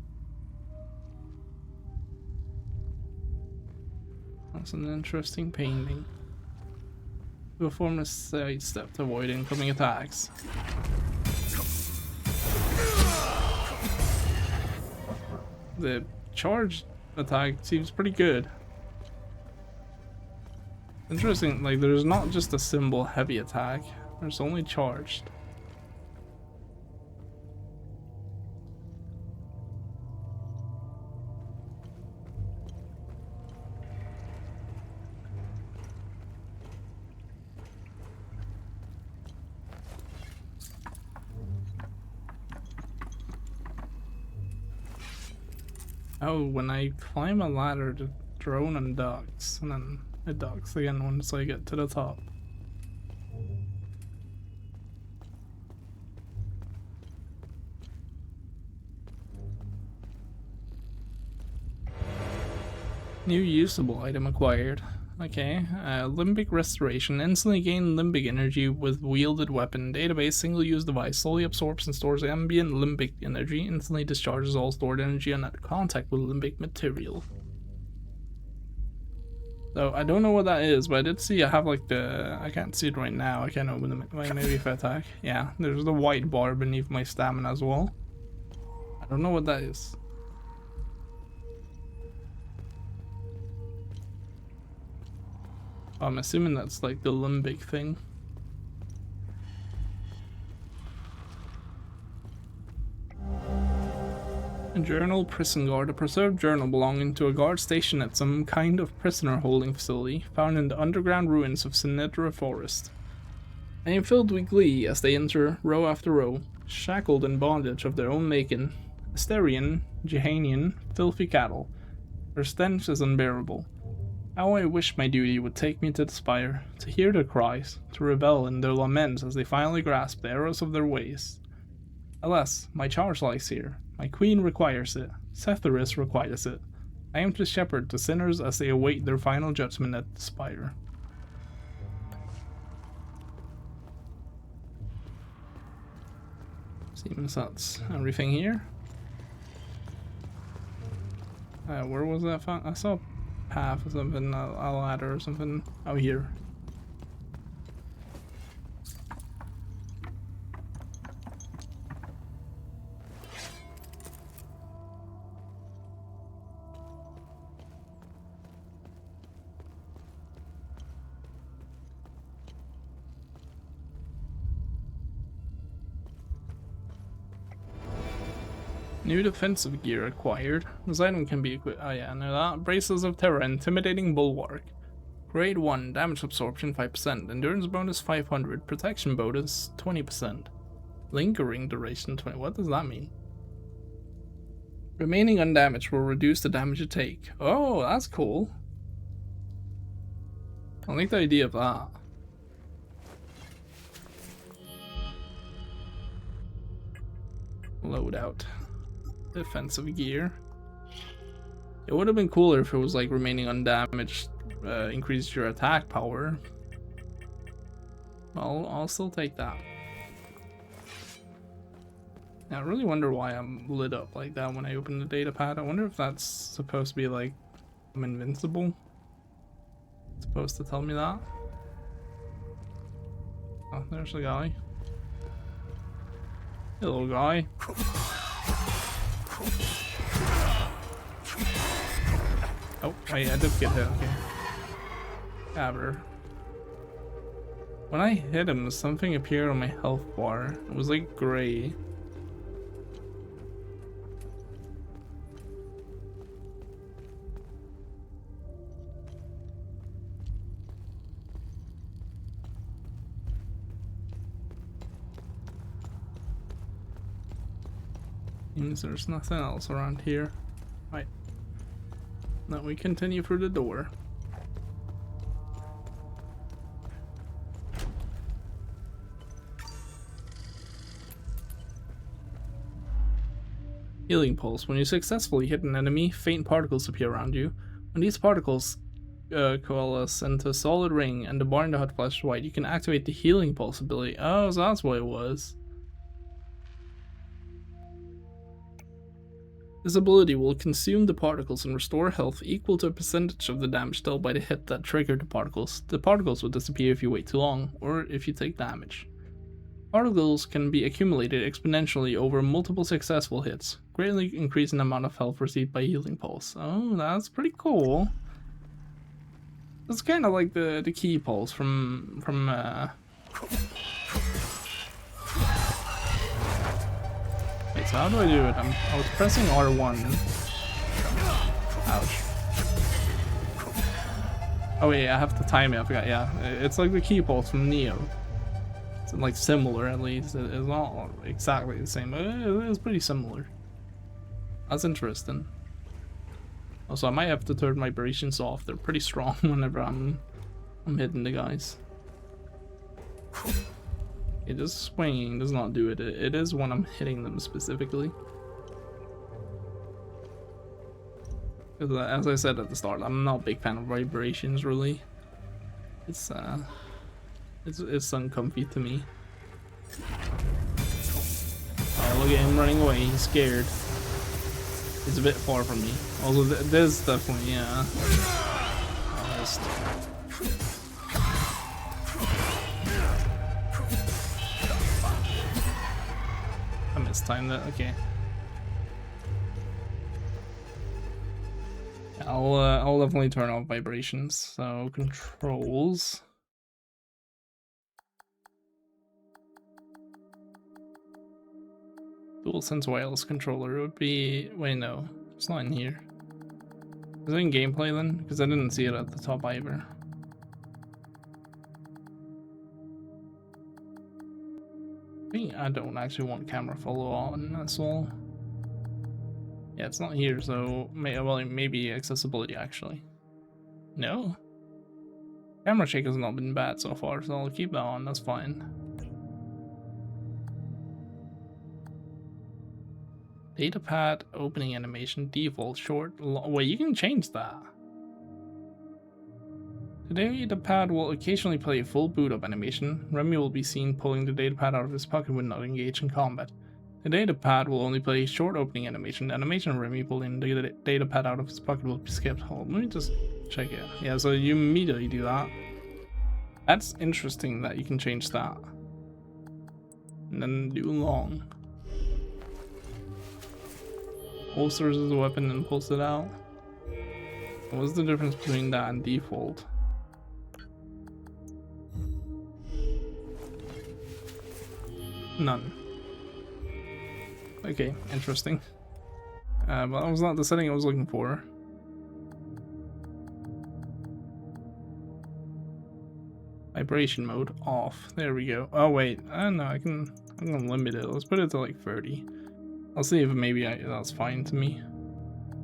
That's an interesting painting. Perform a side step to avoid incoming attacks. The charge attack seems pretty good. Interesting, like there's not just a symbol heavy attack, there's only charged. Oh, when I climb a ladder, the drone unducks, and then it ducks again once I get to the top. New usable item acquired. Okay, Limbic Restoration. Instantly gain limbic energy with wielded weapon. Database single-use device. Slowly absorbs and stores ambient limbic energy. Instantly discharges all stored energy on contact with limbic material. So I don't know what that is, but I did see I have like the... I can't see it right now. I can't open it. Maybe if I attack. Yeah, there's the white bar beneath my stamina as well. I don't know what that is. I'm assuming that's like the limbic thing. A journal, prison guard. A preserved journal belonging to a guard stationed at some kind of prisoner holding facility, found in the underground ruins of Sinedra Forest. I am filled with glee as they enter, row after row, shackled in bondage of their own making. Asterian, Jehanian, filthy cattle. Their stench is unbearable. How I wish my duty would take me to the spire, to hear their cries, to revel in their laments as they finally grasp the arrows of their ways. Alas, my charge lies here. My queen requires it. Cetheris requires it. I am to shepherd the sinners as they await their final judgment at the spire. Seems that's everything here. Where was that found? I saw a path or something, a ladder or something. Oh, here. New defensive gear acquired. This item can be equipped. Oh yeah, no, that. Braces of Terror, Intimidating Bulwark. Grade 1, damage absorption 5%, endurance bonus 500, protection bonus 20%. Lingering duration 20. What does that mean? Remaining undamaged will reduce the damage you take. Oh, that's cool. I like the idea of that. Loadout. Defensive gear. It would have been cooler if it was like remaining undamaged, increased your attack power. I'll still take that. I really wonder why I'm lit up like that when I open the data pad. I wonder if that's supposed to be like I'm invincible. It's supposed to tell me that. Oh, there's the guy. Hello, guy. Oh, wait, I did get hit. Okay. Abber. When I hit him, something appeared on my health bar. It was like gray. Seems there's nothing else around here. Right. Now we continue through the door. Healing pulse. When you successfully hit an enemy, faint particles appear around you. When these particles coalesce into a solid ring and the bar in the hut flashes white, you can activate the healing pulse ability. Oh, so that's what it was. This ability will consume the particles and restore health equal to a percentage of the damage dealt by the hit that triggered the particles. The particles will disappear if you wait too long, or if you take damage. Particles can be accumulated exponentially over multiple successful hits, greatly increasing the amount of health received by healing pulse. Oh, that's pretty cool. That's kind of like the key pulse from Wait, so how do I do it? I was pressing R1. Ouch. Oh wait, I have to time it, I forgot, yeah. It's like the key pulse from Neo. It's like similar at least. It's not exactly the same, but it is pretty similar. That's interesting. Also, I might have to turn vibrations off. They're pretty strong whenever I'm hitting the guys. Okay, just swinging does not do it. It is when I'm hitting them specifically. Because as I said at the start, I'm not a big fan of vibrations really. It's uncomfy to me. Oh, look at him running away. He's scared. He's a bit far from me. Also, there's definitely, yeah. I mistimed that. Okay. I'll definitely turn off vibrations. So controls. DualSense wireless controller would be. Wait, no, it's not in here. Is it in gameplay then? Because I didn't see it at the top either. I don't actually want camera follow on, that's all. Yeah, it's not here, so maybe accessibility actually. No? Camera shake has not been bad so far, so I'll keep that on, that's fine. Datapad opening animation default short. Wait, you can change that. The datapad will occasionally play a full boot up animation. Remy will be seen pulling the datapad out of his pocket when not engaged in combat. The datapad will only play a short opening animation. The animation of Remy pulling the datapad out of his pocket will be skipped. Hold on, let me just check it. Yeah, so you immediately do that. That's interesting that you can change that. And then do long. Holsters as a weapon and pulls it out. What's the difference between that and default? None. Okay, interesting. But that was not the setting I was looking for. Vibration mode off. There we go. Oh wait, I don't know. I'm gonna limit it. Let's put it to like 30. I'll see if maybe that's fine to me.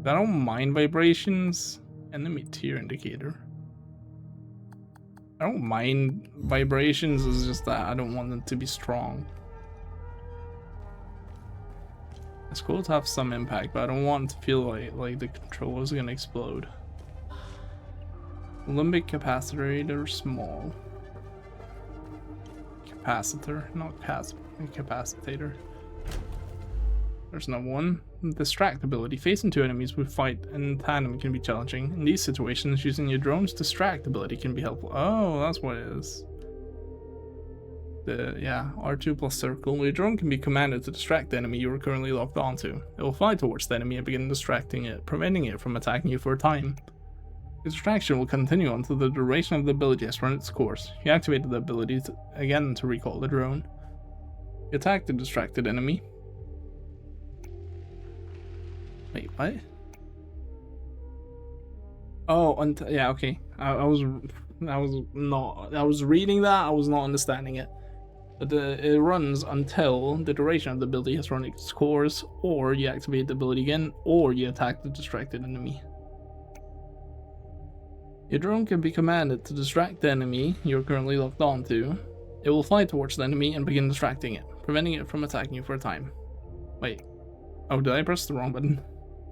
I don't mind vibrations. Enemy tier indicator. I don't mind vibrations. It's just that I don't want them to be strong. It's cool to have some impact, but I don't want it to feel like the controller is gonna explode. Limbic capacitor small. Capacitor, not capacitator. There's no one. Distractibility. Facing two enemies who fight in tandem can be challenging. In these situations, using your drone's distractibility can be helpful. Oh, that's what it is. Yeah, R2 plus circle. Your drone can be commanded to distract the enemy you are currently locked onto. It will fly towards the enemy and begin distracting it, preventing it from attacking you for a time. Distraction will continue until the duration of the ability has run its course. You activate the ability again to recall the drone. You attack the distracted enemy. Wait, what? Oh, yeah, okay. I was reading that. I was not understanding it. But it runs until the duration of the ability has run its course, or you activate the ability again, or you attack the distracted enemy. Your drone can be commanded to distract the enemy you're currently locked onto. It will fly towards the enemy and begin distracting it, preventing it from attacking you for a time. Wait. Oh, did I press the wrong button?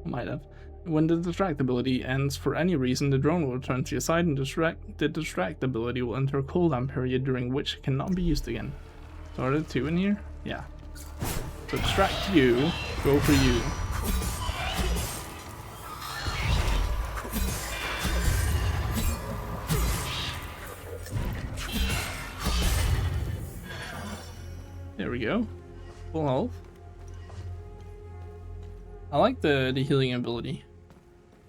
I might have. When the distract ability ends for any reason, the drone will return to your side and the distract ability will enter a cooldown period during which it cannot be used again. So are there two in here? Yeah. So distract you, go for you. There we go. Full health. I like the healing ability.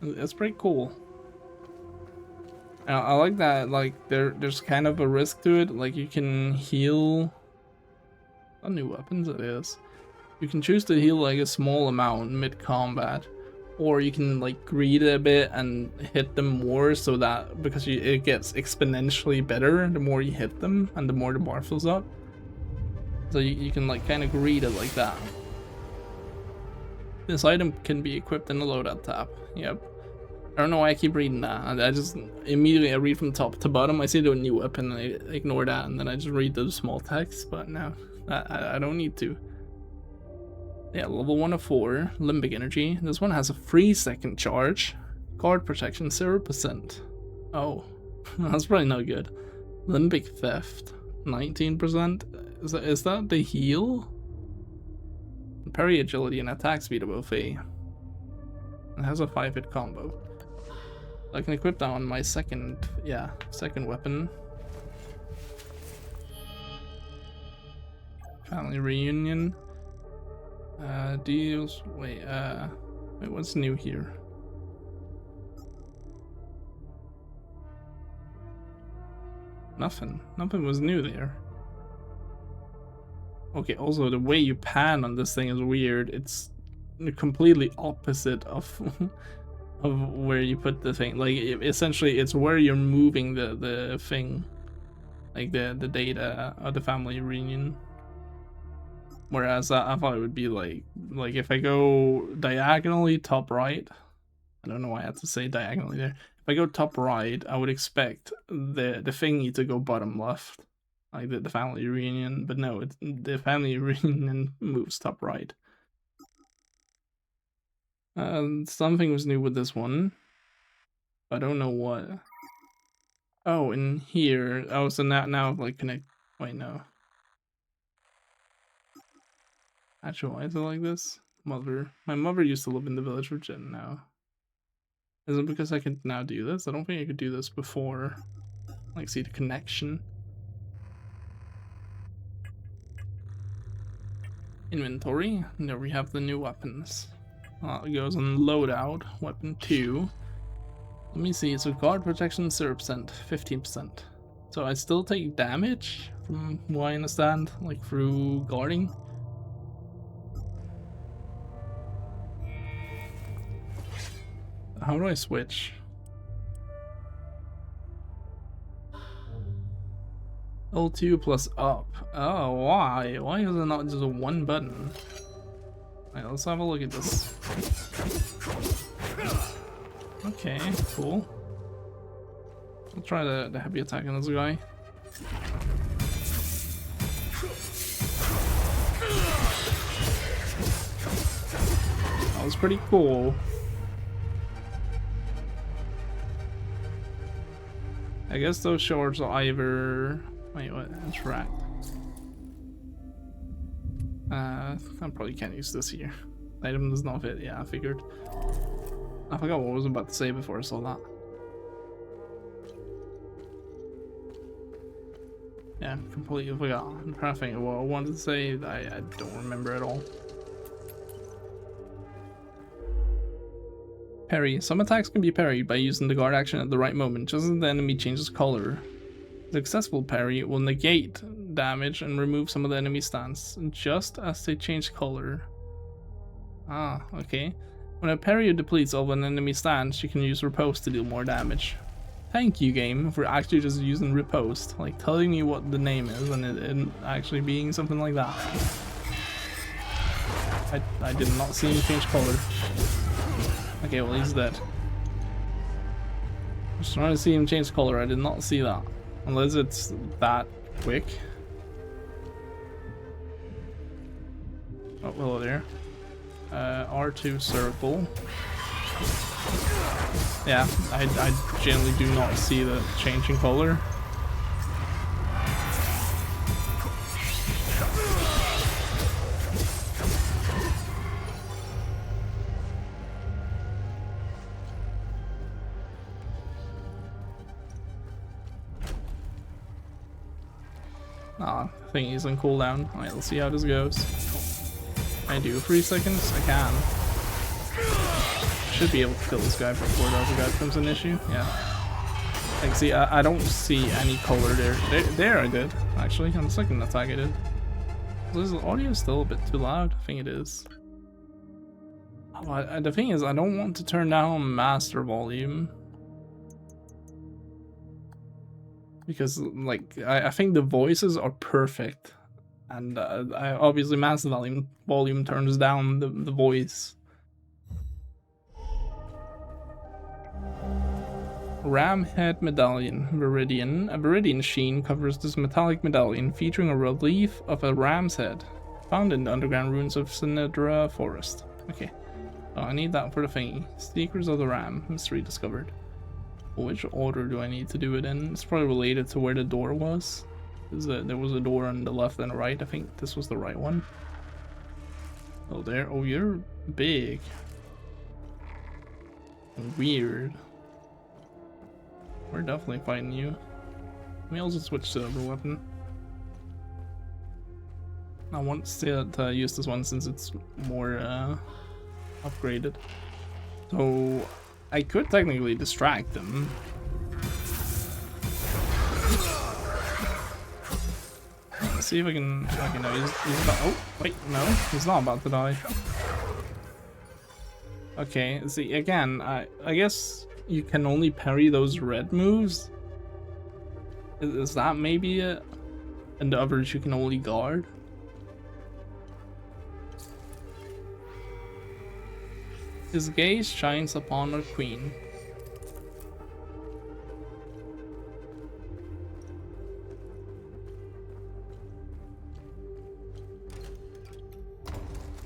That's pretty cool. I like that, like, there's kind of a risk to it. Like, you can heal... What new weapons it is. You can choose to heal, like, a small amount mid-combat. Or you can, like, greed a bit and hit them more so that... Because it gets exponentially better the more you hit them and the more the bar fills up. So you can, like, kind of greed it like that. This item can be equipped in the loadout tab. Yep. I don't know why I keep reading that. I just immediately read from top to bottom. I see the new weapon and I ignore that, and then I just read the small text. But no, I don't need to. Yeah, level 1 of 4, limbic energy. This one has a 3-second charge. Guard protection 0%. Oh, that's probably not good. Limbic theft 19%. Is that the heal? Parry agility and attack speed of both A. It has a 5-hit combo. I can equip that on my second weapon. Family reunion. Deals. Wait, what's new here? Nothing. Nothing was new there. Okay, also the way you pan on this thing is weird. It's completely opposite of of where you put the thing. Like, essentially it's where you're moving the thing. Like the data of the family reunion. Whereas I thought it would be like if I go diagonally top right. I don't know why I had to say diagonally there. If I go top right, I would expect the thingy to go bottom left. Like the family reunion, but no, the family reunion moves top right. Something was new with this one. I don't know what. Oh, in here. Oh, so now like connect. Wait, no. Actually, why is it like this? Mother. My mother used to live in the village of Jen now. Is it because I can now do this? I don't think I could do this before. Like, see the connection. Inventory. And there we have the new weapons. It goes on loadout. Weapon 2. Let me see. So guard protection 0%, 15%. So I still take damage from what I understand, like through guarding. How do I switch? L2 plus up. Oh, why? Why is it not just a one button? Alright, let's have a look at this. Okay, cool. I'll try the heavy attack on this guy. That was pretty cool. I guess those shards are either... Wait, what? Interact. I probably can't use this here. Item does not fit. Yeah, I figured. I forgot what I was about to say before I saw that. Yeah, completely forgot. I'm trying to think of what I wanted to say. I don't remember at all. Parry. Some attacks can be parried by using the guard action at the right moment, just as the enemy changes color. Successful parry will negate damage and remove some of the enemy's stance, just as they change color. Ah, okay. When a parry depletes all of an enemy stance, you can use riposte to deal more damage. Thank you, game, for actually just using riposte, like telling me what the name is and it actually being something like that. I did not see him change color. Okay, well he's dead. I was trying to see him change color, I did not see that. Unless it's that quick. Oh, hello there. R2 circle. Yeah, I generally do not see the changing color. Ah, I think he's on cooldown. Alright, let's see how this goes. I do 3 seconds? I can. Should be able to kill this guy before the other guy becomes an issue. Yeah. Like, see, I don't see any color there. There I did, actually. On the second attack I did. Is the audio still a bit too loud? I think it is. Oh, the thing is, I don't want to turn down master volume. Because, like, I think the voices are perfect. And obviously master volume turns down the voice. Ram head medallion, Viridian. A Viridian sheen covers this metallic medallion, featuring a relief of a ram's head, found in the underground ruins of Sinedra Forest. Okay, oh, I need that for the thingy. Seekers of the Ram, mystery discovered. Which order do I need to do it in? It's probably related to where the door was. There was a door on the left and the right. I think this was the right one. Oh, there. Oh, you're big. Weird. We're definitely fighting you. Let me also switch to the other weapon. I want to use this one since it's more upgraded. So I could technically distract them. Let's see if I can. Okay, no, he's about. Oh, wait, no, he's not about to die. Okay, see, again, I guess you can only parry those red moves. Is that maybe it? And the others you can only guard? His gaze shines upon our queen.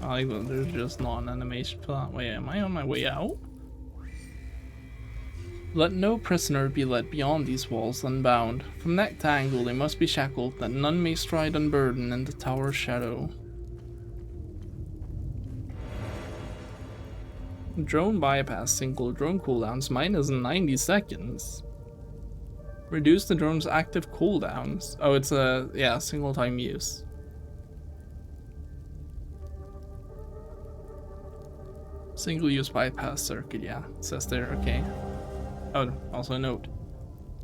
I like that there's just not an animation for that. Wait, am I on my way out? Let no prisoner be led beyond these walls unbound. From neck to ankle they must be shackled, that none may stride unburdened in the tower's shadow. Drone bypass single drone cooldowns minus 90 seconds. Reduce the drone's active cooldowns. Oh, it's a, yeah, single time use. Single use bypass circuit, yeah, it says there, okay. Oh, also a note.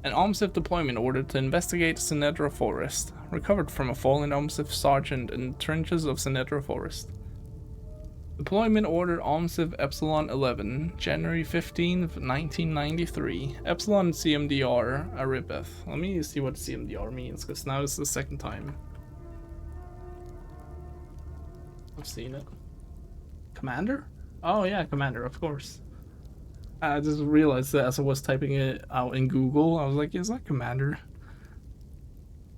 An OMSIF deployment order to investigate Sinedra Forest. Recovered from a fallen OMSIF sergeant in the trenches of Sinedra Forest. Deployment order OMSIF Epsilon 11, January 15th, 1993. Epsilon CMDR, Aribeth. Let me see what CMDR means, because now it's the second time I've seen it. Commander? Oh yeah, Commander, of course. I just realized that as I was typing it out in Google, I was like, is that Commander?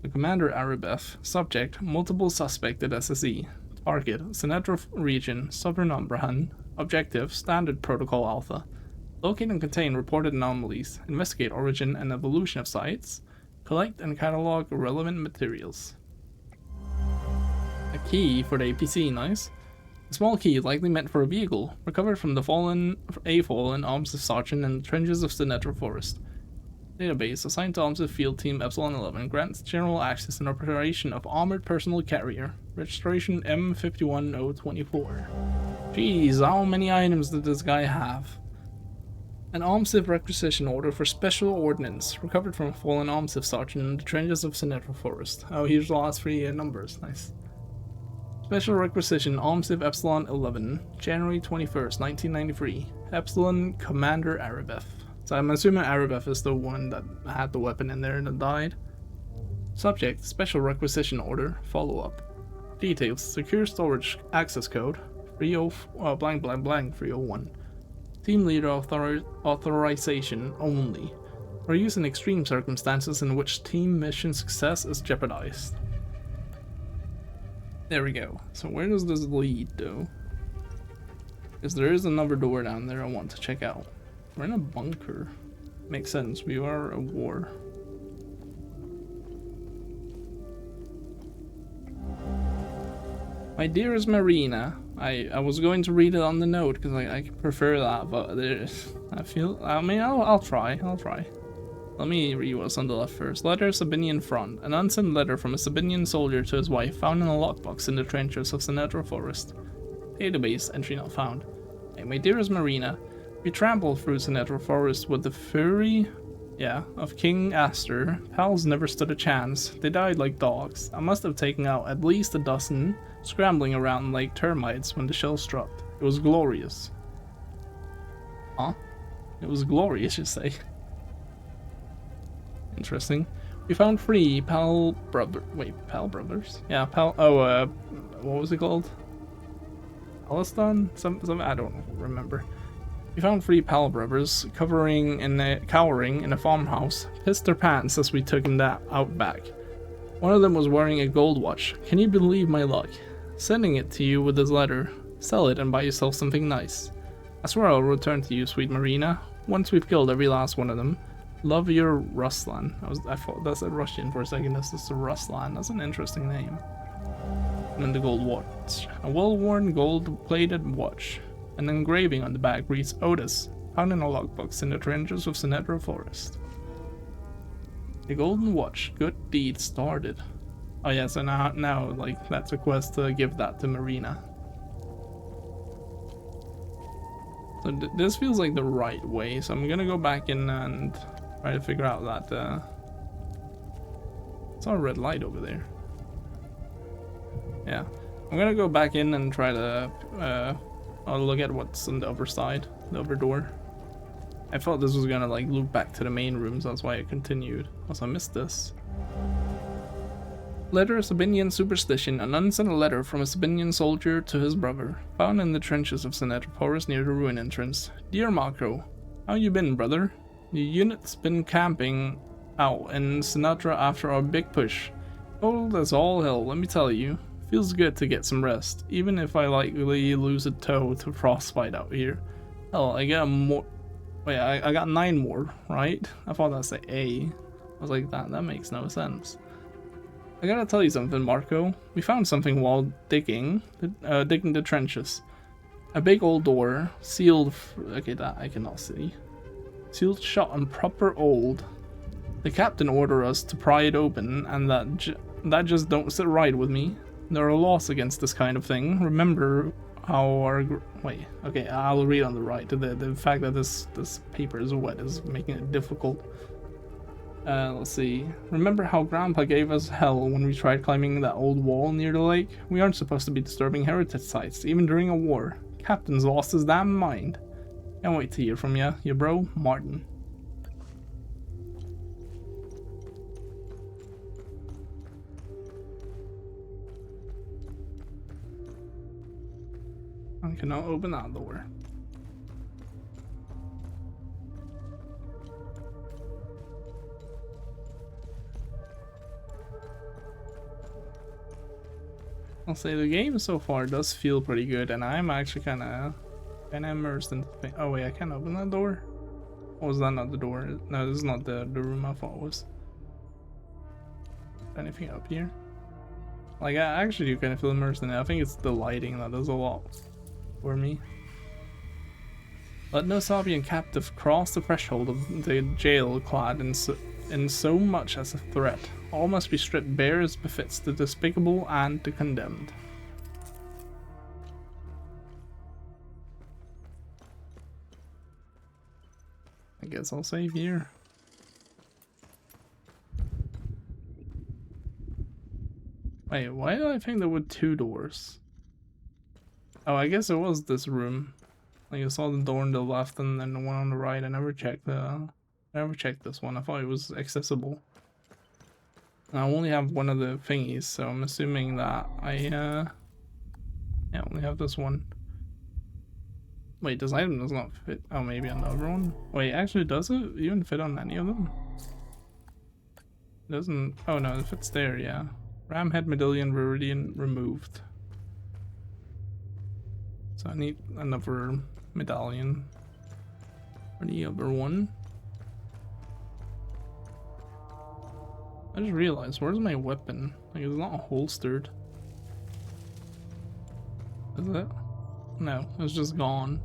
The Commander Aribeth. Subject, multiple suspected SSE. Target, Sinedra region, Southern Umbrahan. Objective, Standard Protocol Alpha. Locate and contain reported anomalies. Investigate origin and evolution of sites. Collect and catalog relevant materials. A key for the APC, nice. A small key likely meant for a vehicle, recovered from the fallen OMSIF sergeant in the trenches of Sinedra Forest. Database assigned to OMSIF Field Team Epsilon 11 grants general access and operation of armored personal carrier. Registration M51024. Jeez, how many items did this guy have? An Armsiv requisition order for special ordnance recovered from a fallen Armsiv sergeant in the trenches of Sinatra Forest. Oh, here's the last three numbers. Nice. Special requisition Armsiv Epsilon 11, January 21st, 1993. Epsilon Commander Arabeth. So I'm assuming Arabeth is the one that had the weapon in there and died. Subject, special requisition order, follow-up. Details, secure storage access code, 301. Team leader authorization only. For use in extreme circumstances in which team mission success is jeopardized. There we go. So where does this lead though? Because there is another door down there I want to check out. We're in a bunker. Makes sense, we are at war. My dearest Marina, I was going to read it on the note because I prefer that, but I'll try. Let me read what's on the left first. Letter Sabinian front. An unsent letter from a Sabinian soldier to his wife found in a lockbox in the trenches of Sinatra Forest. Database entry not found. Hey, my dearest Marina, we trampled through Sinatra Forest with the fury of King Astor. Pals never stood a chance. They died like dogs. I must have taken out at least a dozen, scrambling around like termites when the shell struck. It was glorious. Huh? It was glorious, you say. Interesting. We found 3 Pal brothers? Yeah, what was it called? Palestine? Some I don't remember. We found 3 Pal brothers cowering in a farmhouse, pissed their pants as we took them out back. One of them was wearing a gold watch. Can you believe my luck? Sending it to you with this letter. Sell it and buy yourself something nice. I swear I'll return to you, sweet Marina, once we've killed every last one of them. Love your Ruslan. I thought that said Russian for a second. This is Ruslan. That's an interesting name. And then the gold watch. A well-worn gold-plated watch. An engraving on the back reads Otis, found in a lockbox in the trenches of Sinatra Forest. The golden watch. Good deed started. Oh yeah, so now like that's a quest to give that to Marina. So this feels like the right way, so I'm gonna go back in and try to figure out that it's a red light over there. Yeah, I'm gonna go back in and try to I'll look at what's on the other side, the other door. I thought this was gonna like loop back to the main rooms, that's why I continued. Also, I missed this. Letter of Sabinian superstition. An unsent letter from a Sabinian soldier to his brother, found in the trenches of Sinatra Forest near the ruin entrance. Dear Marco, how you been, brother? The unit's been camping out in Sinatra after our big push. Cold as all hell, let me tell you. Feels good to get some rest, even if I likely lose a toe to frostbite out here. Hell, I got more. Wait, I got 9 more, right? I thought that'd say A. I was like, that makes no sense. I gotta tell you something, Marco. We found something while digging the trenches. A big old door, sealed. Okay, that I cannot see. Sealed shut and proper old. The captain ordered us to pry it open, and that just don't sit right with me. There are laws against this kind of thing. Remember how our wait. Okay, I'll read on the right. The fact that this paper is wet is making it difficult. Let's see. Remember how Grandpa gave us hell when we tried climbing that old wall near the lake? We aren't supposed to be disturbing heritage sites, even during a war. Captain's lost his damn mind. Can't wait to hear from ya, your bro, Martin. I cannot open that door. I'll say the game so far does feel pretty good, and I'm actually kind of immersed in the thing. Oh wait, I can't open that door? Or was that not the door? No, this is not the room I thought it was. Anything up here? Like, I actually do kind of feel immersed in it. I think it's the lighting that does a lot for me. Let no Sabian captive cross the threshold of the jail clad in so much as a threat. All must be stripped bare as befits the despicable and the condemned. guess I'll save here. Wait, why did I think there were 2 doors? Oh, I guess it was this room. Like I saw the door on the left and then the one on the right. I never checked this one. I thought it was accessible. And I only have one of the thingies, so I'm assuming that I only have this one. Wait, this item does not fit. Oh, maybe on the other one? Wait, actually, does it even fit on any of them? It doesn't. Oh no, it fits there, yeah. Ram head medallion viridian removed. So I need another medallion for the other one. I just realized, where's my weapon? Like, it's not holstered. Is it? No, it's just gone.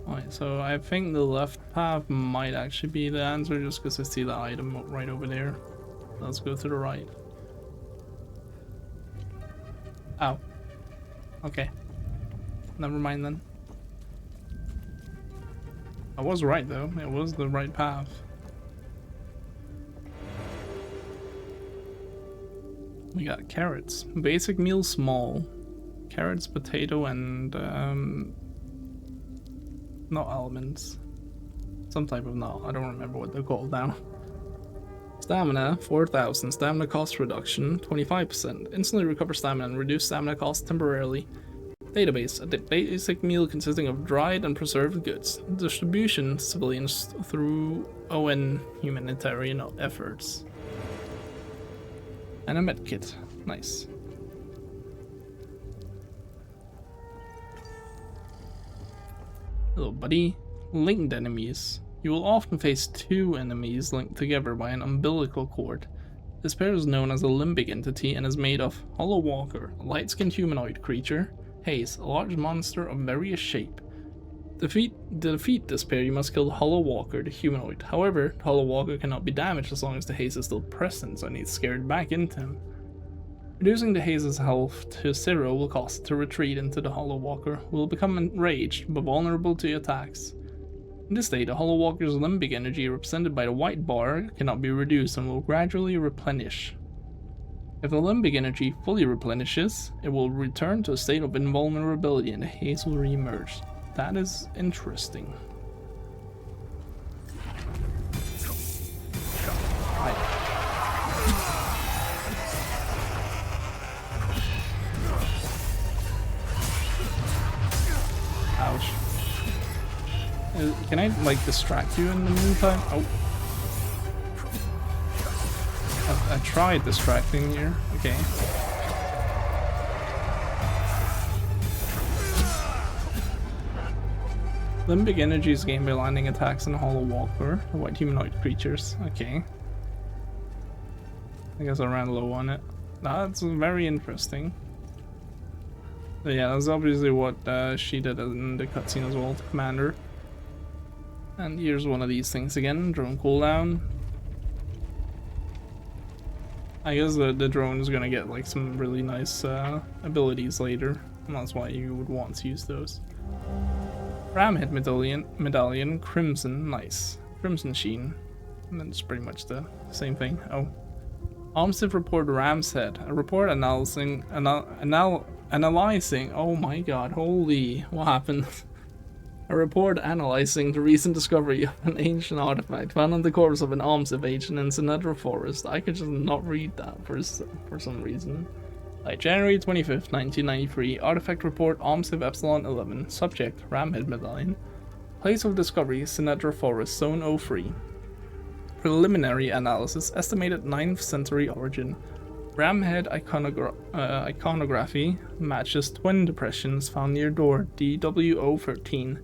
Alright, so I think the left path might actually be the answer just because I see the item right over there. Let's go to the right. Oh. Okay. Never mind then. I was right though. It was the right path. We got carrots. Basic meal small. Carrots, potato, and not almonds. Some type of nut. I don't remember what they're called now. Stamina, 4,000. Stamina cost reduction, 25%. Instantly recover stamina and reduce stamina cost temporarily. Database, a basic meal consisting of dried and preserved goods. Distribution, civilians through ON humanitarian efforts. And a medkit. Nice. Hello, buddy. Linked enemies. You will often face 2 enemies linked together by an umbilical cord. This pair is known as a limbic entity and is made of Hollow Walker, a light-skinned humanoid creature, Haze, a large monster of various shape. To defeat this pair, you must kill the Hollow Walker, the humanoid. However, the Hollow Walker cannot be damaged as long as the Haze is still present, so I need scared back into him. Reducing the Haze's health to 0 will cause it to retreat into the Hollow Walker, who will become enraged but vulnerable to attacks. In this state, the Hollow Walker's limbic energy, represented by the white bar, cannot be reduced and will gradually replenish. If the limbic energy fully replenishes, it will return to a state of invulnerability and the Haze will re-emerge. That is interesting. Ouch. Can I, like, distract you in the meantime? Oh. I tried distracting here. Okay. Limbic energy is gained by landing attacks on Hollow Walker, the white humanoid creatures. Okay. I guess I ran low on it. That's very interesting. But yeah, that's obviously what she did in the cutscene as well, to Commander. And here's one of these things again, drone cooldown. I guess the drone is gonna get like some really nice abilities later, and that's why you would want to use those. Ram head medallion, crimson, nice. Crimson sheen. And then it's pretty much the same thing. Oh. Armstiff report Ram's head. A report analyzing, oh my god, holy, what happened? A report analyzing the recent discovery of an ancient artifact found on the corpse of an Armstiff agent in Sinedra Forest. I could just not read that for some reason. Like January 25th, 1993, artifact report Armstiff Epsilon 11, subject Ramhead medallion, place of discovery Sinedra Forest, Zone 03. Preliminary analysis estimated 9th century origin. Ramhead iconography matches twin depressions found near door DW013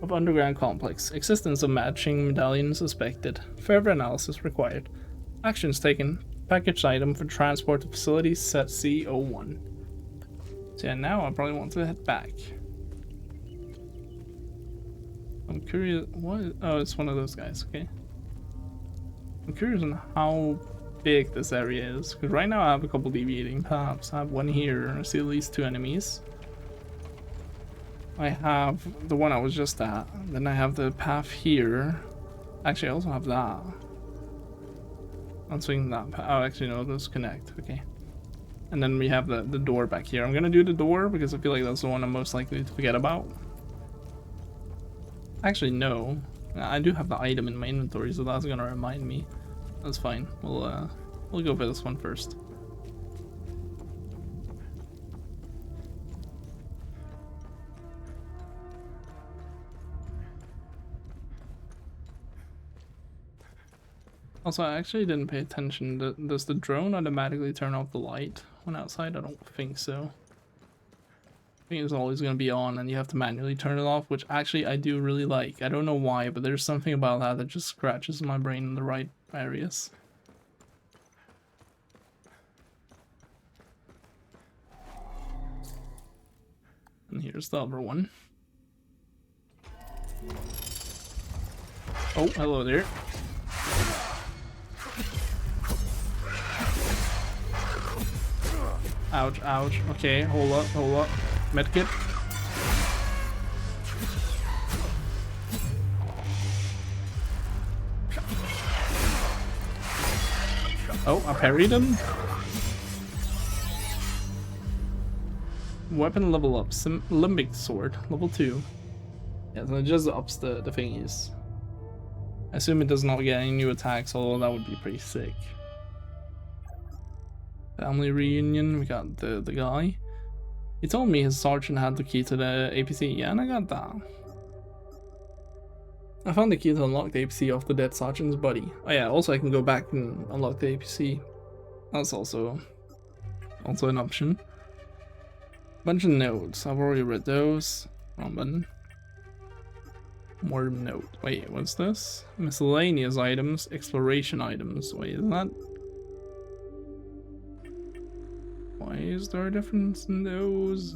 of underground complex. Existence of matching medallion suspected. Further analysis required. Actions taken. Packaged item for transport to facility CEST C01. So yeah, now I probably want to head back. I'm curious. What? Oh, it's one of those guys. Okay. I'm curious on how big this area is, because right now I have a couple deviating paths. I have one here, I see at least 2 enemies. I have the one I was just at, then I have the path here. Actually, I also have that. I'm swinging that path. Oh, actually, no, those connect. Okay. And then we have the door back here. I'm gonna do the door because I feel like that's the one I'm most likely to forget about. Actually, no. I do have the item in my inventory, so that's gonna remind me. That's fine. We'll go for this one first. Also, I actually didn't pay attention. Does the drone automatically turn off the light when outside? I don't think so. I think it's always going to be on and you have to manually turn it off, which actually I do really like. I don't know why, but there's something about that just scratches my brain in the right areas. And here's the other one. Oh, hello there. Ouch, ouch. Okay, hold up, hold up. Medkit. Oh, I parried him. Weapon level up. Limbic sword, level 2. Yeah, so it just ups the thingies. I assume it does not get any new attacks, although that would be pretty sick. Family reunion, we got the guy. He told me his sergeant had the key to the APC, yeah, and I got that. I found the key to unlock the APC off the dead sergeant's buddy. Oh yeah, also I can go back and unlock the APC. That's also an option. Bunch of notes, I've already read those. Wrong button. More note. Wait, what's this? Miscellaneous items, exploration items. Wait, is that? Why is there a difference in those?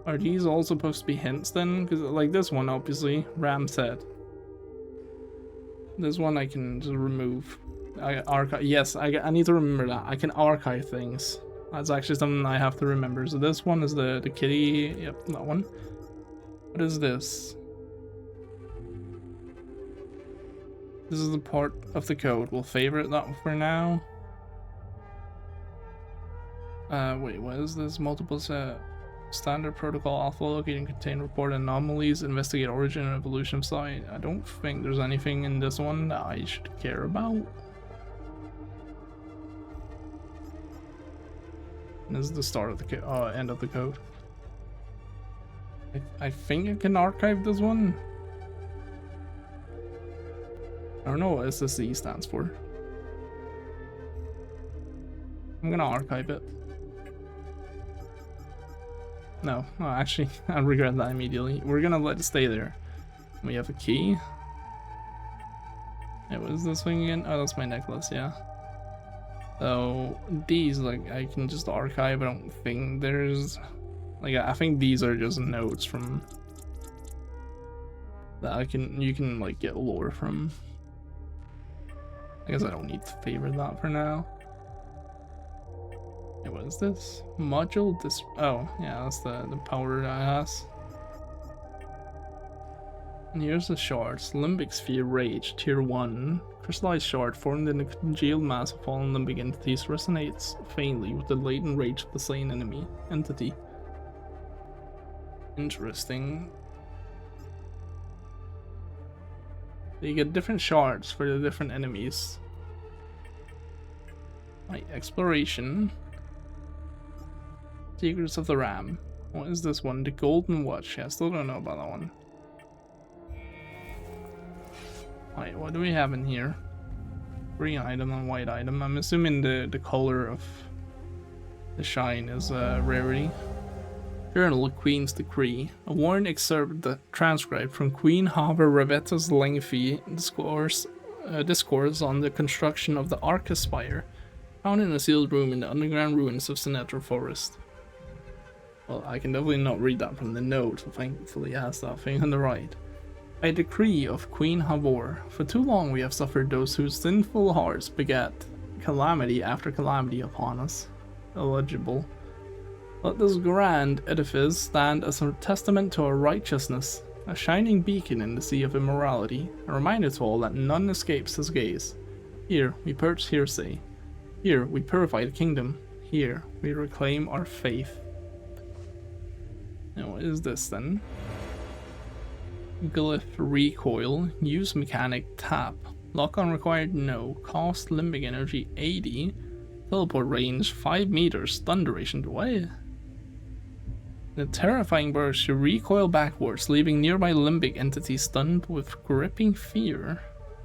Are these all supposed to be hints then? Because like this one, obviously, Ram said. This one I can just remove. I archive. Yes, I need to remember that. I can archive things. That's actually something I have to remember. So this one is the kitty. Yep, that one. What is this? This is the part of the code. We'll favorite that for now. Wait, what is this? Multiple set. Standard protocol alpha locate and contain report anomalies, investigate origin and evolution of site. I don't think there's anything in this one that I should care about. This is the start of the end of the code. I think I can archive this one. I don't know what SSE stands for. I'm gonna archive it. No, actually, I regret that immediately. We're gonna let it stay there. We have a key. Hey, what is this thing again? Oh, that's my necklace, yeah. So, these, like, I can just archive. I don't think there's... Like, I think these are just notes from... That you can, like, get lore from. I guess I don't need to favorite that for now. Hey, what is this? Module oh, yeah, that's the power that it has. And here's the shards. Limbic Sphere Rage, Tier 1. Crystallized shard formed in the congealed mass of fallen limbic entities resonates faintly with the latent rage of the slain entity. Interesting. So you get different shards for the different enemies. Right, exploration. Secrets of the Ram. What is this one? The Golden Watch. Yeah, I still don't know about that one. Alright, what do we have in here? Green item and white item. I'm assuming the color of the shine is rarity. Journal of Queen's Decree. A worn excerpt transcribed from Queen Haber Revetta's lengthy discourse on the construction of the Arca Spire, found in a sealed room in the underground ruins of Sinatra Forest. Well, I can definitely not read that from the note, thankfully it has that thing on the right. By decree of Queen Havor, for too long we have suffered those whose sinful hearts beget calamity after calamity upon us. Illegible. Let this grand edifice stand as a testament to our righteousness, a shining beacon in the sea of immorality, a reminder to all that none escapes his gaze. Here we purge hearsay. Here we purify the kingdom. Here we reclaim our faith. Now what is this then? Glyph recoil, use mechanic tap, lock on required no, cost limbic energy 80, teleport range 5 meters, stun duration what? The terrifying burst, you recoil backwards, leaving nearby limbic entities stunned with gripping fear.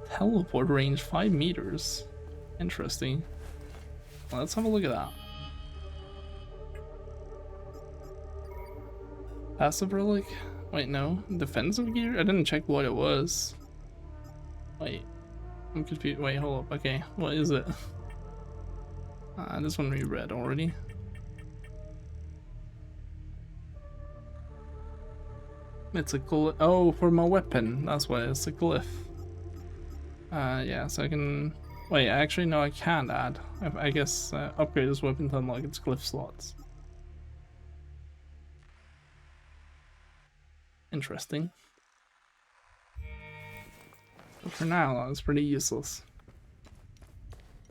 Teleport range 5 meters. Interesting. Well, let's have a look at that. Passive relic? Wait, no. Defensive gear? I didn't check what it was. Wait. I'm confused. Wait, hold up. Okay, what is it? This one we read already. It's a glyph. Oh, for my weapon. That's what it is. A glyph. Yeah, so I can... Wait, actually, no, I can't add. I guess upgrade this weapon to unlock its glyph slots. Interesting. But for now, that was pretty useless.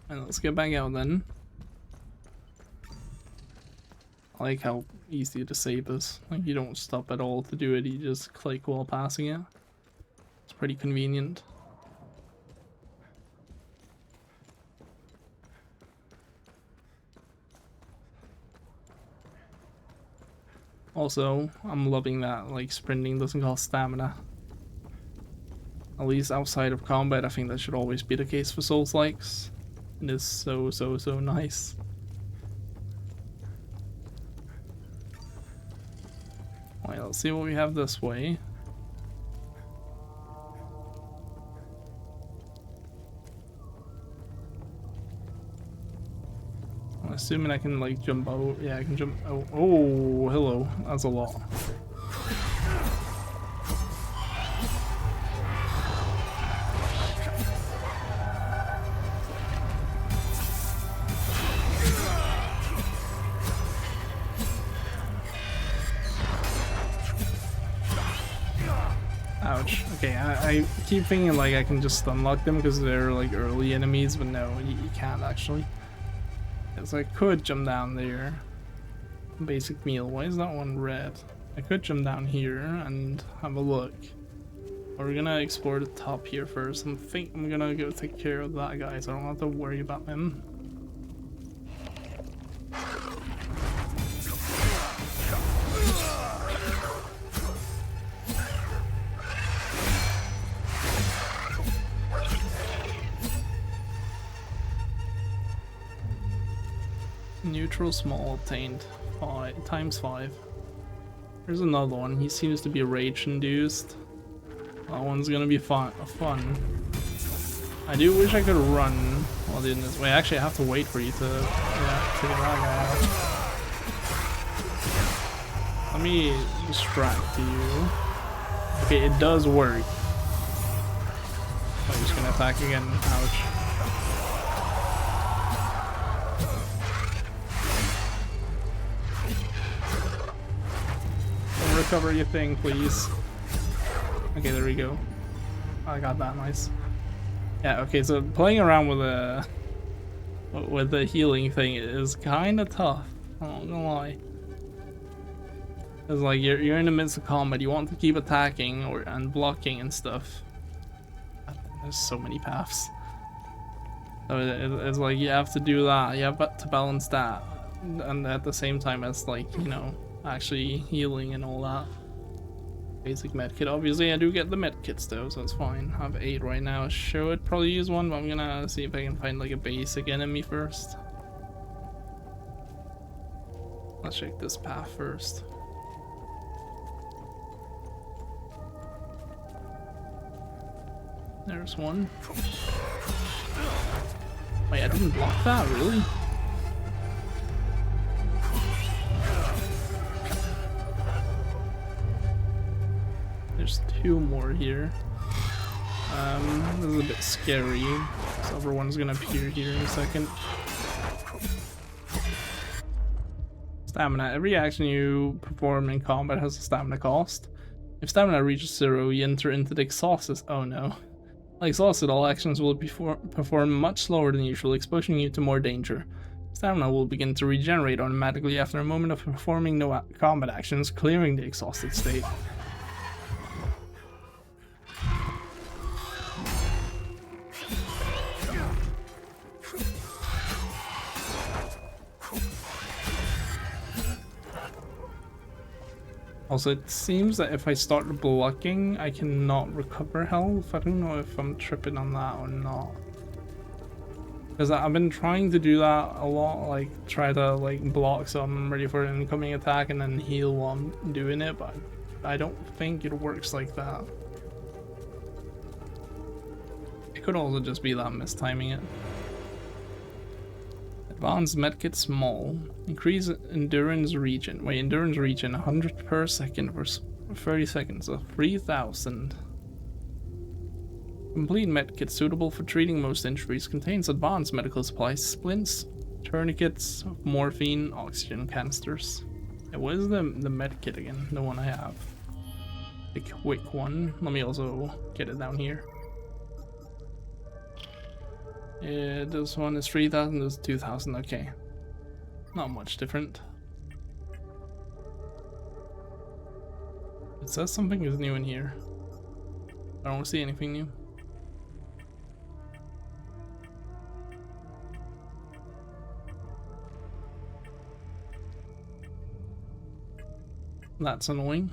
And let's get back out then. I like how easy to save is. Like, you don't stop at all to do it, you just click while passing it. It's pretty convenient. Also, I'm loving that, like, sprinting doesn't cost stamina. At least outside of combat, I think that should always be the case for soulslikes. It is so nice. Alright, let's see what we have this way. I'm assuming I can, like, jump out. Yeah, I can jump out. Oh, hello. That's a lot. Ouch. Okay, I keep thinking like I can just unlock them because they're like early enemies, but no, you can't actually. Because I could jump down there. Basic meal. Why is that one red? I could jump down here and have a look. But we're gonna explore the top here first. I think I'm gonna go take care of that guy so I don't have to worry about him. Neutral small obtained ×5. There's another one. He seems to be rage induced. That one's gonna be fun. I do wish I could run while doing this. Wait, actually I have to wait for you to get that guy out. Let me distract you. Okay, it does work. I'm just gonna attack again. Ouch. Recover your thing, please. Okay, there we go. I got that, nice. Yeah, okay, so playing around with the healing thing is kind of tough. I'm not gonna lie. It's like you're in the midst of combat, you want to keep attacking and blocking and stuff. There's so many paths. So it's like you have to do that, you have to balance that, and at the same time as, like, you know, actually healing and all that. Basic medkit. Obviously I do get the medkits though, so it's fine. I have 8 right now. I should probably use one, but I'm gonna see if I can find like a basic enemy first. Let's check this path first. There's one. Wait, I didn't block that, really? there's 2 more here. This is a bit scary. This other one's gonna appear here in a second. Stamina. Every action you perform in combat has a stamina cost. If stamina reaches 0, you enter into the exhausted. Oh no. Like exhausted, all actions will be performed much slower than usual, exposing you to more danger. Stamina will begin to regenerate automatically after a moment of performing no combat actions, clearing the exhausted state. Also, it seems that if I start blocking, I cannot recover health. I don't know if I'm tripping on that or not. Because I've been trying to do that a lot, like try to like block so I'm ready for an incoming attack and then heal while I'm doing it, but I don't think it works like that. It could also just be that I'm mistiming it. Advanced medkit small. Increase endurance regen. Wait, endurance regen 100 per second for 30 seconds, so 3000. Complete medkit suitable for treating most injuries. Contains advanced medical supplies, splints, tourniquets, morphine, oxygen canisters. Yeah, what is the medkit again? The one I have. The quick one. Let me also get it down here. Yeah, this one is 3000, this is 2000, okay. Not much different. It says something is new in here. I don't see anything new. That's annoying.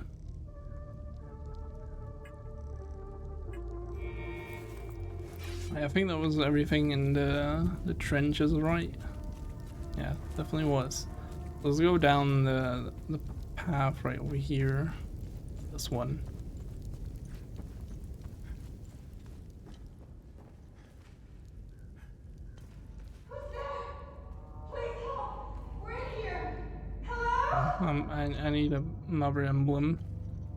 I think that was everything in the trenches, right? Yeah, definitely was. Let's go down the path right over here. This one. Who's there? Please help! We're in here! Hello? I need another emblem,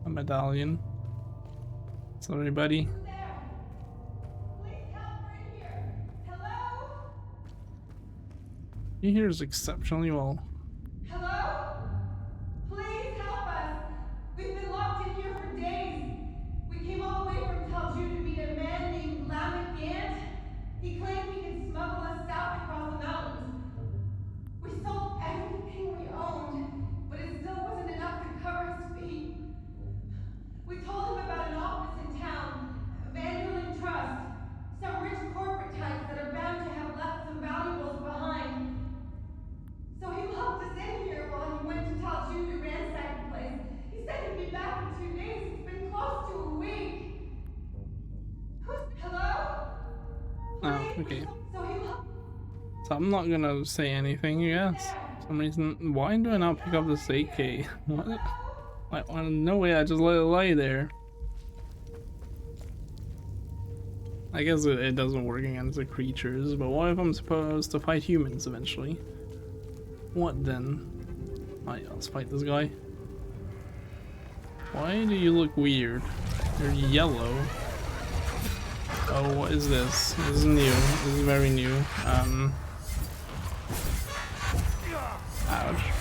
a medallion. Sorry, buddy. Who's there? Please help! We're in here! Hello? He hears exceptionally well. Hello? Please help us! We've been locked in here for days. We came all the way from Talju to meet a man named Lamech Gant. He claimed he could smuggle us south across the mountains. We sold everything we owned, but it still wasn't enough to cover his feet. We told him about an office in town, Vanderlyn Trust. Some rich corporate types that are bound to have left some valuables behind. So he locked us in here while he went to Talju to ransack the place. He said he'd be back in 2 days. It's been close to a week. Hello? Oh, okay. So he locked... So I'm not gonna say anything, I guess. For some reason, why do I not pick up this AK? What? Like, no way, I just let it lay there. I guess it doesn't work against the creatures, but what if I'm supposed to fight humans eventually? What then? Alright, let's fight this guy. Why do you look weird? You're yellow. Oh, what is this? This is new. This is very new. Ouch.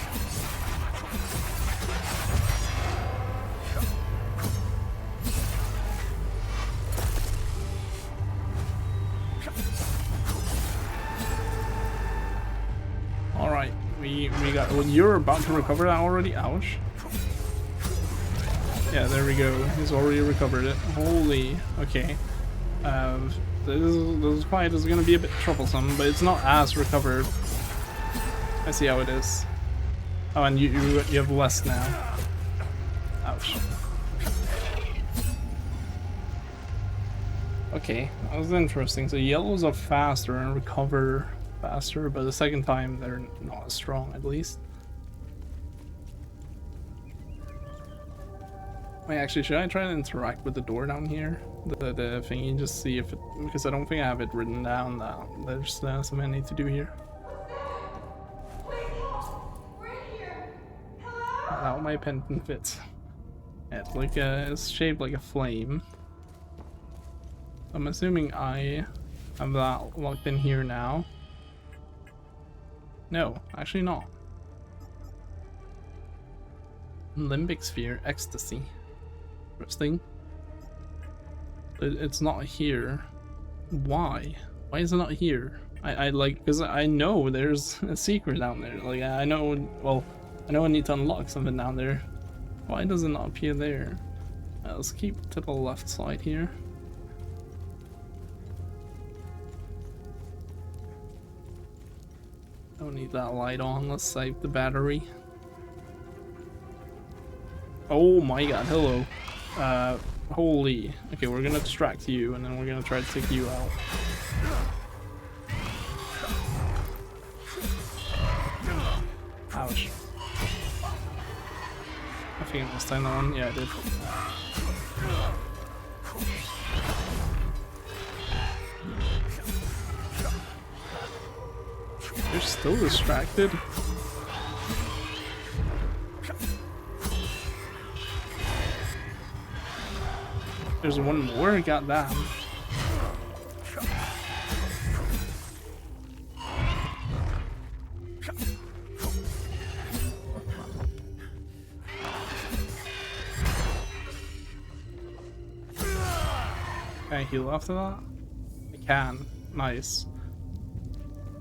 Alright, we got... Well, you're about to recover that already? Ouch. Yeah, there we go. He's already recovered it. Holy... Okay. This fight is gonna be a bit troublesome, but it's not as recovered. I see how it is. Oh, and you have less now. Ouch. Okay, that was interesting. So yellows are faster and recover faster, but the second time they're not as strong, at least. Wait, actually, should I try to interact with the door down here? The thingy, just see if it... Because I don't think I have it written down that there's something I need to do here. Please help! We're in here! Hello? How my pen fits. Yeah, it's like it's shaped like a flame. I'm assuming I have that locked in here now. No, actually not. Limbic sphere, ecstasy. Interesting. It's not here. Why? Why is it not here? I like, because I know there's a secret down there. Like, I know, well, I know I need to unlock something down there. Why does it not appear there? Let's keep to the left side here. Don't need that light on. Let's save the battery. Oh my god, hello. Holy. Okay, we're gonna distract you and then we're gonna try to take you out. Ouch. I think it was time on. Yeah, I did. You're still distracted? There's one more? I got that. Can I heal after that? I can. Nice.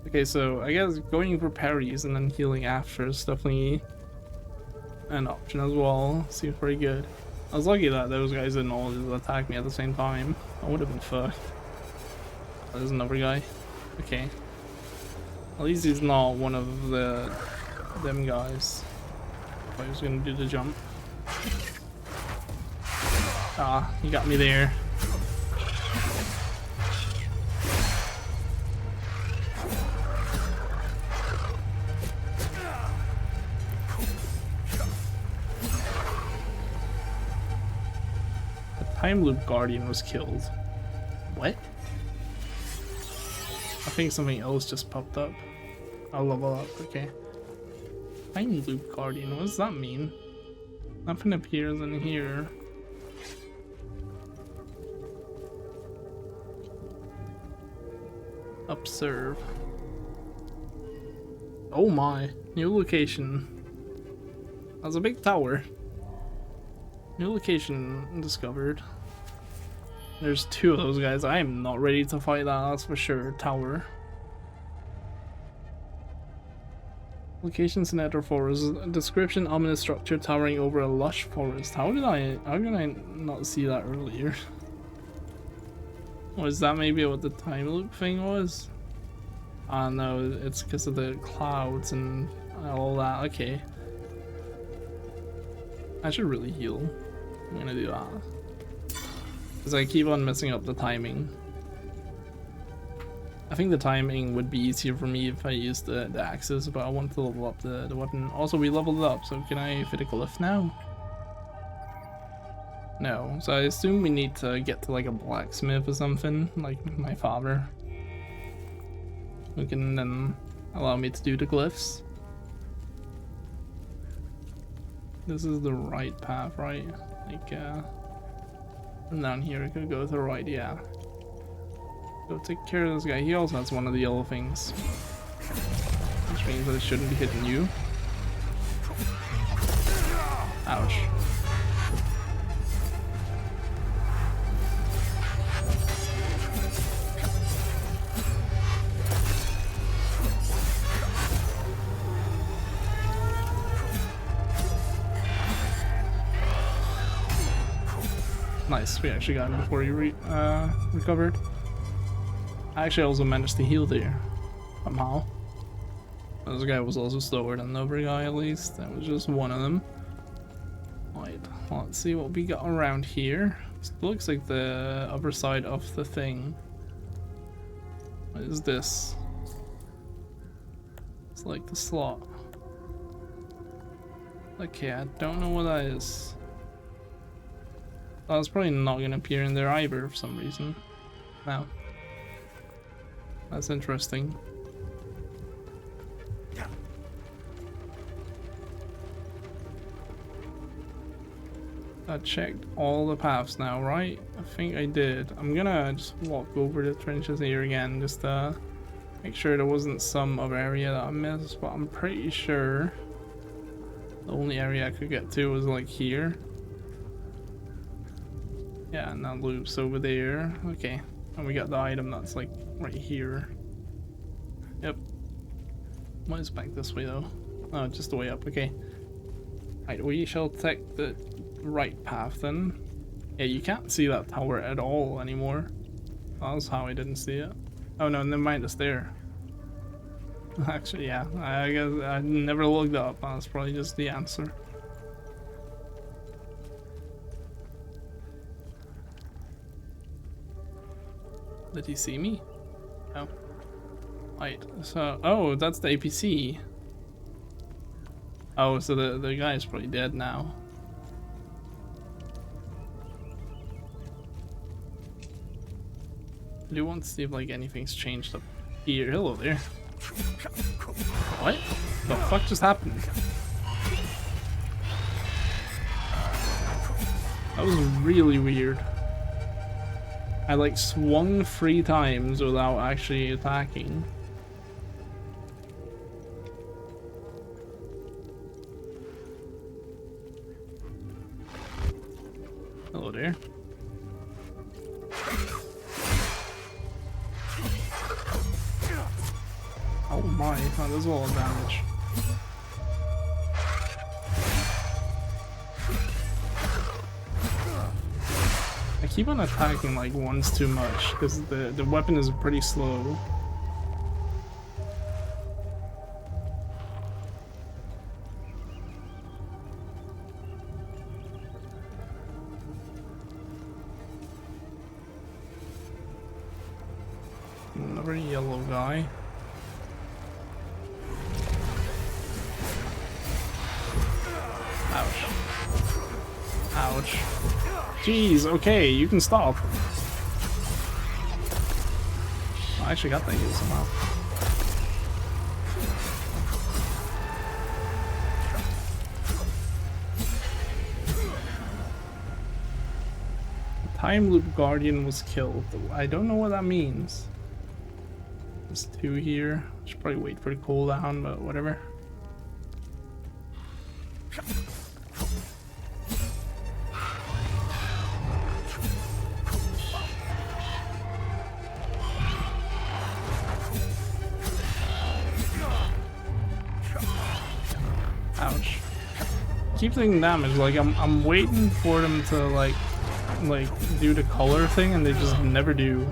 Okay, so I guess going for parries and then healing after is definitely an option as well. Seems pretty good. I was lucky that those guys didn't all just attack me at the same time. I would have been fucked. Oh, there's another guy. Okay. At least he's not one of them guys. I was gonna do the jump. Ah, he got me there. Time Loop Guardian was killed. What? I think something else just popped up. I'll level up, okay. Time Loop Guardian, what does that mean? Nothing appears in here. Observe. Oh my, new location. That's a big tower. New location discovered. There's two of those guys. I am not ready to fight that, that's for sure. Tower. Locations in Nether Forest. Description: ominous structure towering over a lush forest. How did I not see that earlier? Was that maybe what the time loop thing was? Ah no, it's because of the clouds and all that. Okay. I should really heal. I'm gonna do that. Because I keep on messing up the timing. I think the timing would be easier for me if I used the axes, but I want to level up the weapon. Also, we leveled it up, so can I fit a glyph now? No, so I assume we need to get to like a blacksmith or something, like my father. Who can then allow me to do the glyphs. This is the right path, right? Like, and down here I could go to the right, yeah. Go take care of this guy. He also has one of the yellow things. Which means that it shouldn't be hitting you. Ouch. Nice, we actually got him before he recovered. I actually also managed to heal there, somehow. This guy was also slower than the other guy, at least. That was just one of them. Right, let's see what we got around here. This looks like the other side of the thing. What is this? It's like the slot. Okay, I don't know what that is. That's probably not gonna appear in there either for some reason. No. That's interesting. I checked all the paths now, right? I think I did. I'm gonna just walk over the trenches here again, just to make sure there wasn't some other area that I missed, but I'm pretty sure the only area I could get to was like here. Yeah, and that loops over there. Okay, and we got the item that's like right here. Yep. Why is it back this way though? Oh, just the way up. Okay. Right, we shall take the right path then. Yeah, you can't see that tower at all anymore. That was how I didn't see it. Oh no, never mind, it's there. Actually, yeah, I guess I never looked up. That's probably just the answer. Did he see me? No. Right, so, oh, that's the APC. Oh, so the guy's probably dead now. I do want to see if like anything's changed up here. Hello there. What? The fuck just happened? That was really weird. I like swung 3 times without actually attacking. Hello there. Oh my, that does a lot of damage. I keep on attacking like once too much because the weapon is pretty slow. Another yellow guy. Ouch. Ouch. Jeez, okay, you can stop. I actually got that heal somehow. Time Loop Guardian was killed. I don't know what that means. There's 2 here. Should probably wait for the cooldown, but whatever. Ouch. Keep taking damage. Like I'm waiting for them to like do the color thing, and they just never do.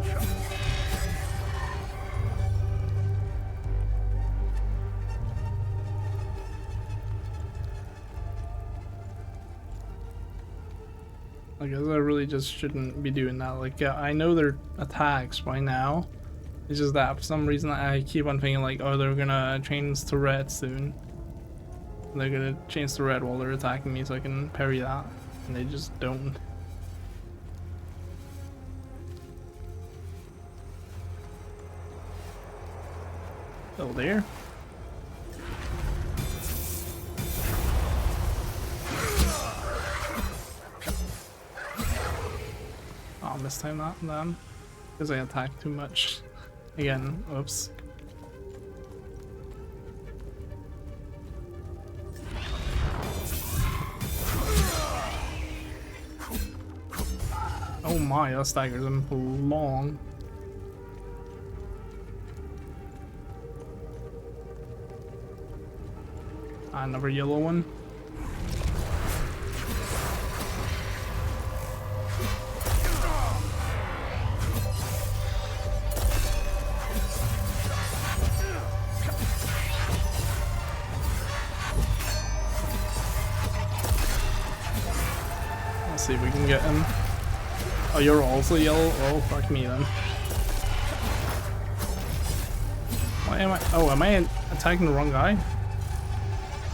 I guess I really just shouldn't be doing that. Like, I know their attacks by now. It's just that for some reason I keep on thinking like, oh, they're gonna change to red soon. They're gonna change to red while they're attacking me so I can parry that. And they just don't. Oh, there. I'll mistime that then, because I attacked too much. Again, oops. Oh my, that staggers him long. Another yellow one. Let's see if we can get him. Oh, you're also yellow? Oh, fuck me then. Why am I? Oh, am I attacking the wrong guy?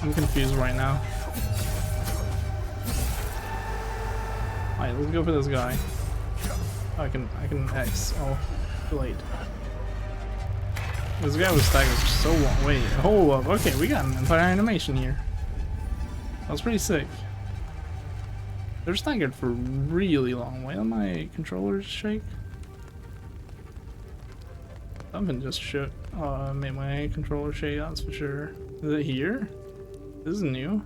I'm confused right now. Alright, let's go for this guy. Oh, I can X. Oh, too late. This guy was staggered for so long. Wait, hold up. Okay, we got an entire animation here. That was pretty sick. They're staggered for really long. Why don't my controllers shake? Something just shook. Oh, made my controller shake, that's for sure. Is it here? This is new.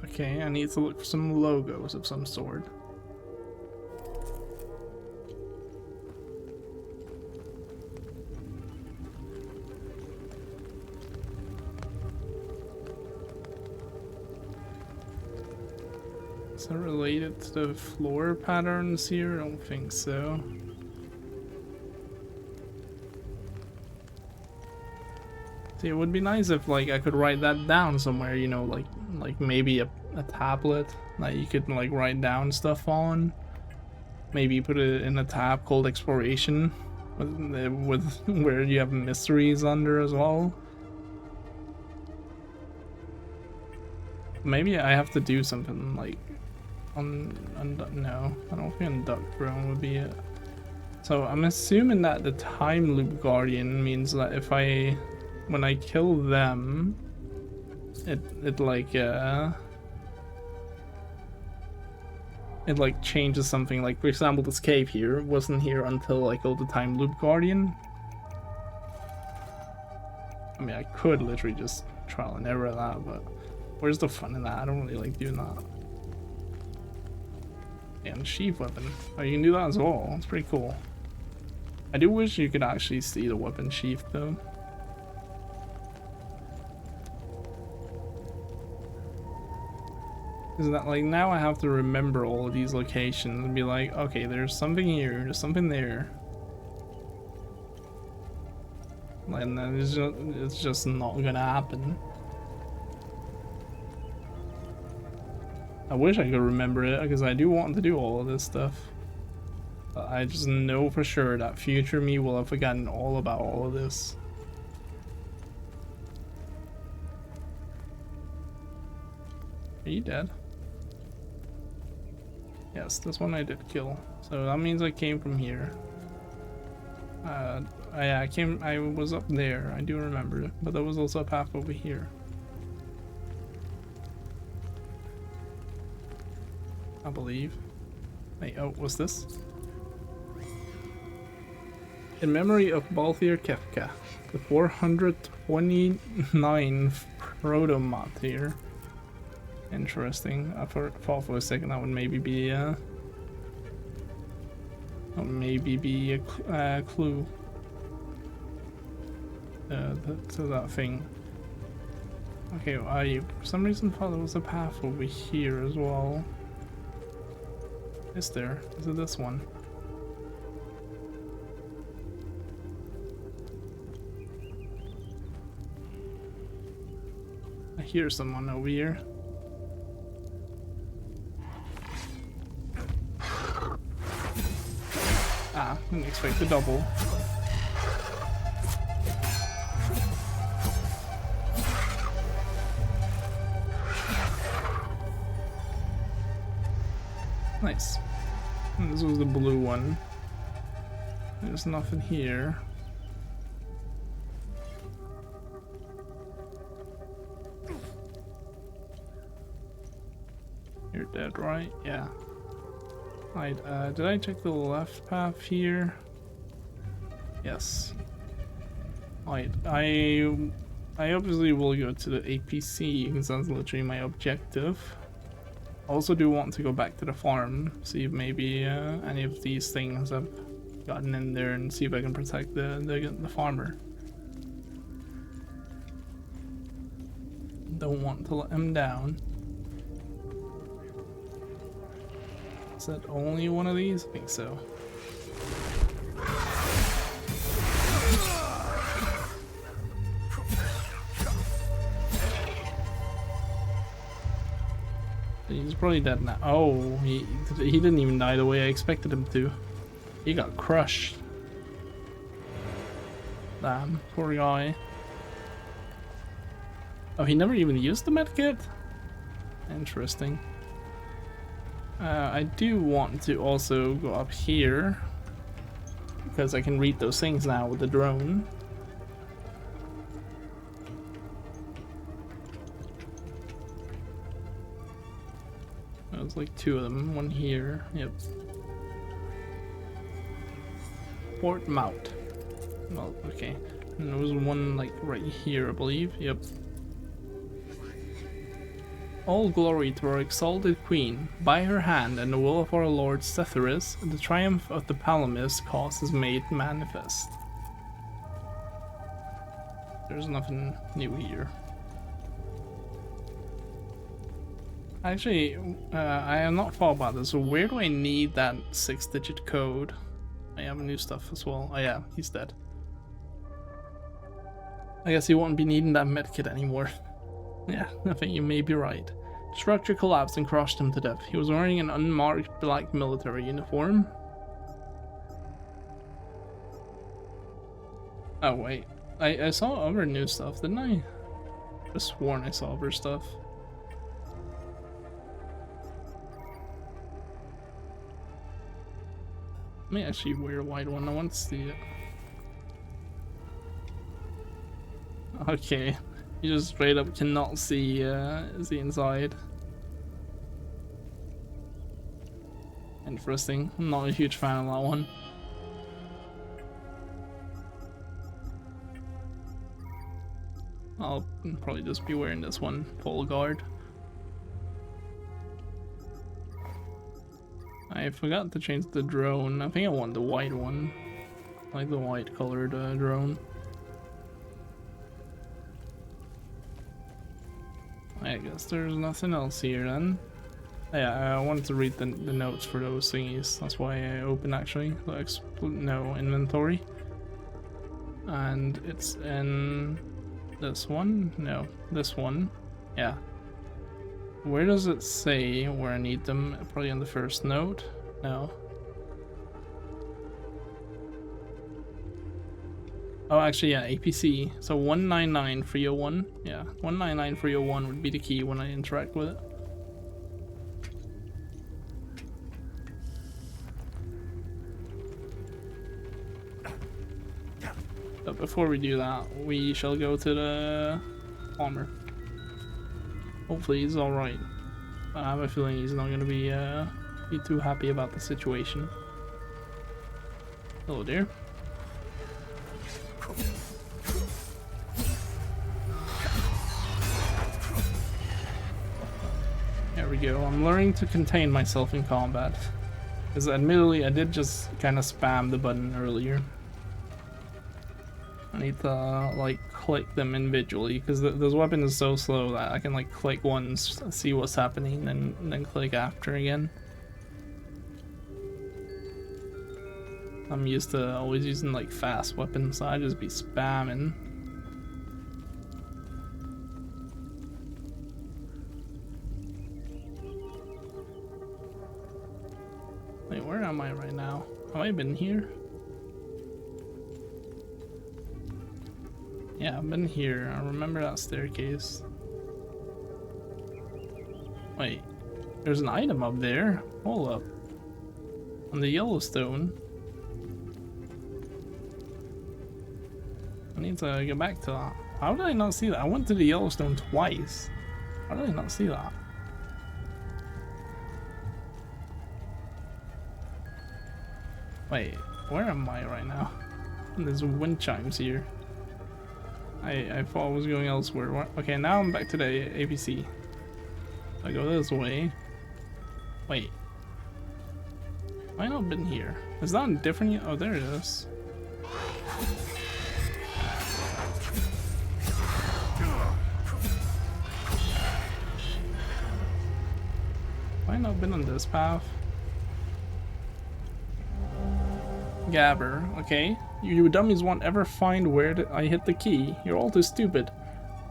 Okay, I need to look for some logos of some sort. Is that related to the floor patterns here? I don't think so. See, it would be nice if like I could write that down somewhere, you know, like maybe a tablet that you could like write down stuff on. Maybe put it in a tab called exploration with where you have mysteries under as well. Maybe I have to do something like no, I don't think Unduck Drone would be it. So I'm assuming that the time loop guardian means that if when I kill them, it like changes something. Like for example, this cave here wasn't here until I killed the time loop guardian. I mean, I could literally just trial and error that, but where's the fun in that? I don't really like doing that. And sheath weapon. Oh, you can do that as well. That's pretty cool. I do wish you could actually see the weapon sheath though. Is that like now I have to remember all of these locations and be like, okay, there's something here, there's something there. And then it's just not gonna happen. I wish I could remember it because I do want to do all of this stuff. But I just know for sure that future me will have forgotten all about all of this. Are you dead? Yes, this one I did kill. So that means I came from here. I was up there, I do remember, but there was also a path over here. I believe. Wait, oh, what's this? In memory of Balthier Kefka, the 429th proto-mod here. Interesting. I thought for a second that would maybe be a clue to that thing. Okay, I for some reason thought there was a path over here as well. Is there? Is it this one? I hear someone over here. Ah, didn't expect the double. Nice. And this was the blue one. There's nothing here. You're dead, right? Yeah. Right, did I check the left path here? Yes. Right, I obviously will go to the APC because that's literally my objective. I also do want to go back to the farm, see if maybe any of these things have gotten in there and see if I can protect the farmer. Don't want to let him down. Is that only one of these? I think so. He's probably dead now. Oh, he didn't even die the way I expected him to. He got crushed. Damn, poor guy. Oh, he never even used the medkit? Interesting. I do want to also go up here because I can read those things now with the drone. There's like 2 of them. One here. Yep. Port Mount. Well, okay. And there was one like right here, I believe. Yep. All glory to our exalted queen. By her hand and the will of our lord Cetherus, the triumph of the Palamis cause is made manifest. There's nothing new here. Actually, I am not thought about this, so where do I need that 6-digit code? I have new stuff as well. Oh yeah, he's dead. I guess he won't be needing that medkit anymore. Yeah, I think you may be right. The structure collapsed and crushed him to death. He was wearing an unmarked black military uniform. Oh wait, I saw other new stuff, didn't I? I just sworn I saw other stuff. Let me actually wear a white one, I want to see it. Okay. You just straight up cannot see the inside. Interesting. I'm not a huge fan of that one. I'll probably just be wearing this one, full guard. I forgot to change the drone. I think I want the white one. Like the white colored drone. I guess there's nothing else here then. Yeah, I wanted to read the notes for those thingies. That's why I opened actually. No inventory. And it's in this one? No, this one. Yeah. Where does it say where I need them? Probably on the first note? No. Oh, actually, yeah, APC. So 199301. Yeah, 199301 would be the key when I interact with it. But before we do that, we shall go to the armor. Hopefully he's alright. I have a feeling he's not gonna be too happy about the situation. Hello there. There we go. I'm learning to contain myself in combat. Because admittedly, I did just kind of spam the button earlier. I need to like click them individually because this weapon is so slow that I can like click once, see what's happening, and then click after again. I'm used to always using like fast weapons, so I just be spamming. Wait, where am I right now? Have I been here? Yeah, I've been here. I remember that staircase. Wait, there's an item up there. Hold up. On the Yellowstone. I need to get back to that. How did I not see that? I went to the Yellowstone twice. How did I not see that? Wait, where am I right now? There's wind chimes here. I thought I was going elsewhere. Okay, now I'm back to the APC. I go this way. Wait. Have I not been here? Is that a different? Oh, there it is. Have I not been on this path? Gabber, okay. You dummies won't ever find where I hit the key. You're all too stupid.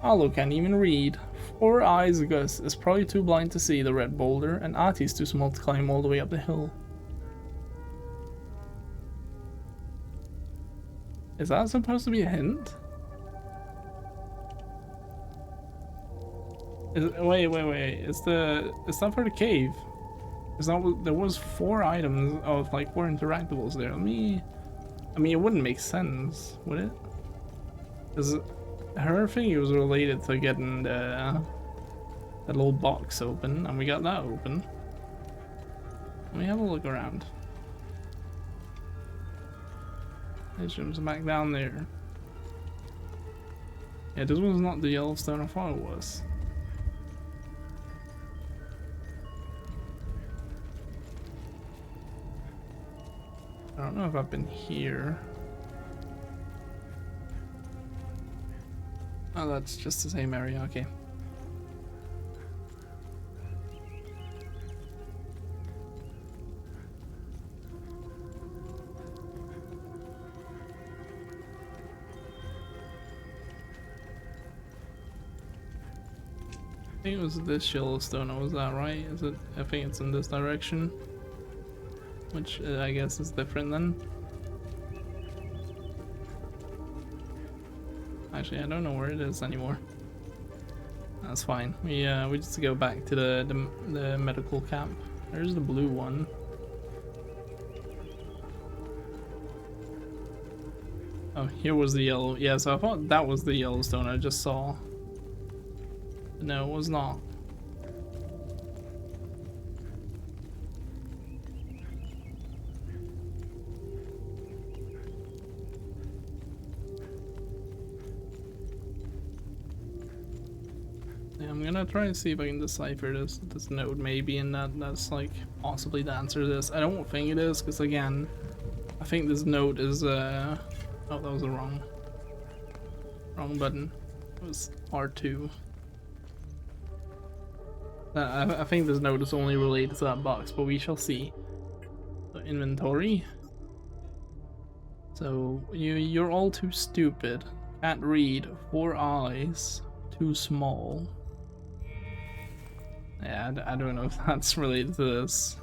Alo can't even read. 4 eyes Gus is probably too blind to see the red boulder, and Ati's too small to climb all the way up the hill. Is that supposed to be a hint? Wait. Is that for the cave? There was 4 items of like 4 interactables there. I mean, it wouldn't make sense, would it? Because her thing was related to getting that little box open, and we got that open. Let me have a look around. There's gyms back down there. Yeah, this was not the Yellowstone I thought it was. I don't know if I've been here. Oh, that's just the same area, okay. I think it was this Yellowstone, was that right? Is it? I think it's in this direction. Which I guess is different then. Actually, I don't know where it is anymore. That's fine. We just go back to the medical camp. There's the blue one. Oh, here was the yellow. Yeah, so I thought that was the Yellowstone I just saw. But no, it was not. I'm gonna try and see if I can decipher this note maybe, and that's like possibly the answer to this. I don't think it is, because again, I think this note is oh, that was the wrong button. It was R2. I think this note is only related to that box, but we shall see. So, inventory. So you're all too stupid. Can't read. 4 eyes. Too small. Yeah, I don't know if that's related to this.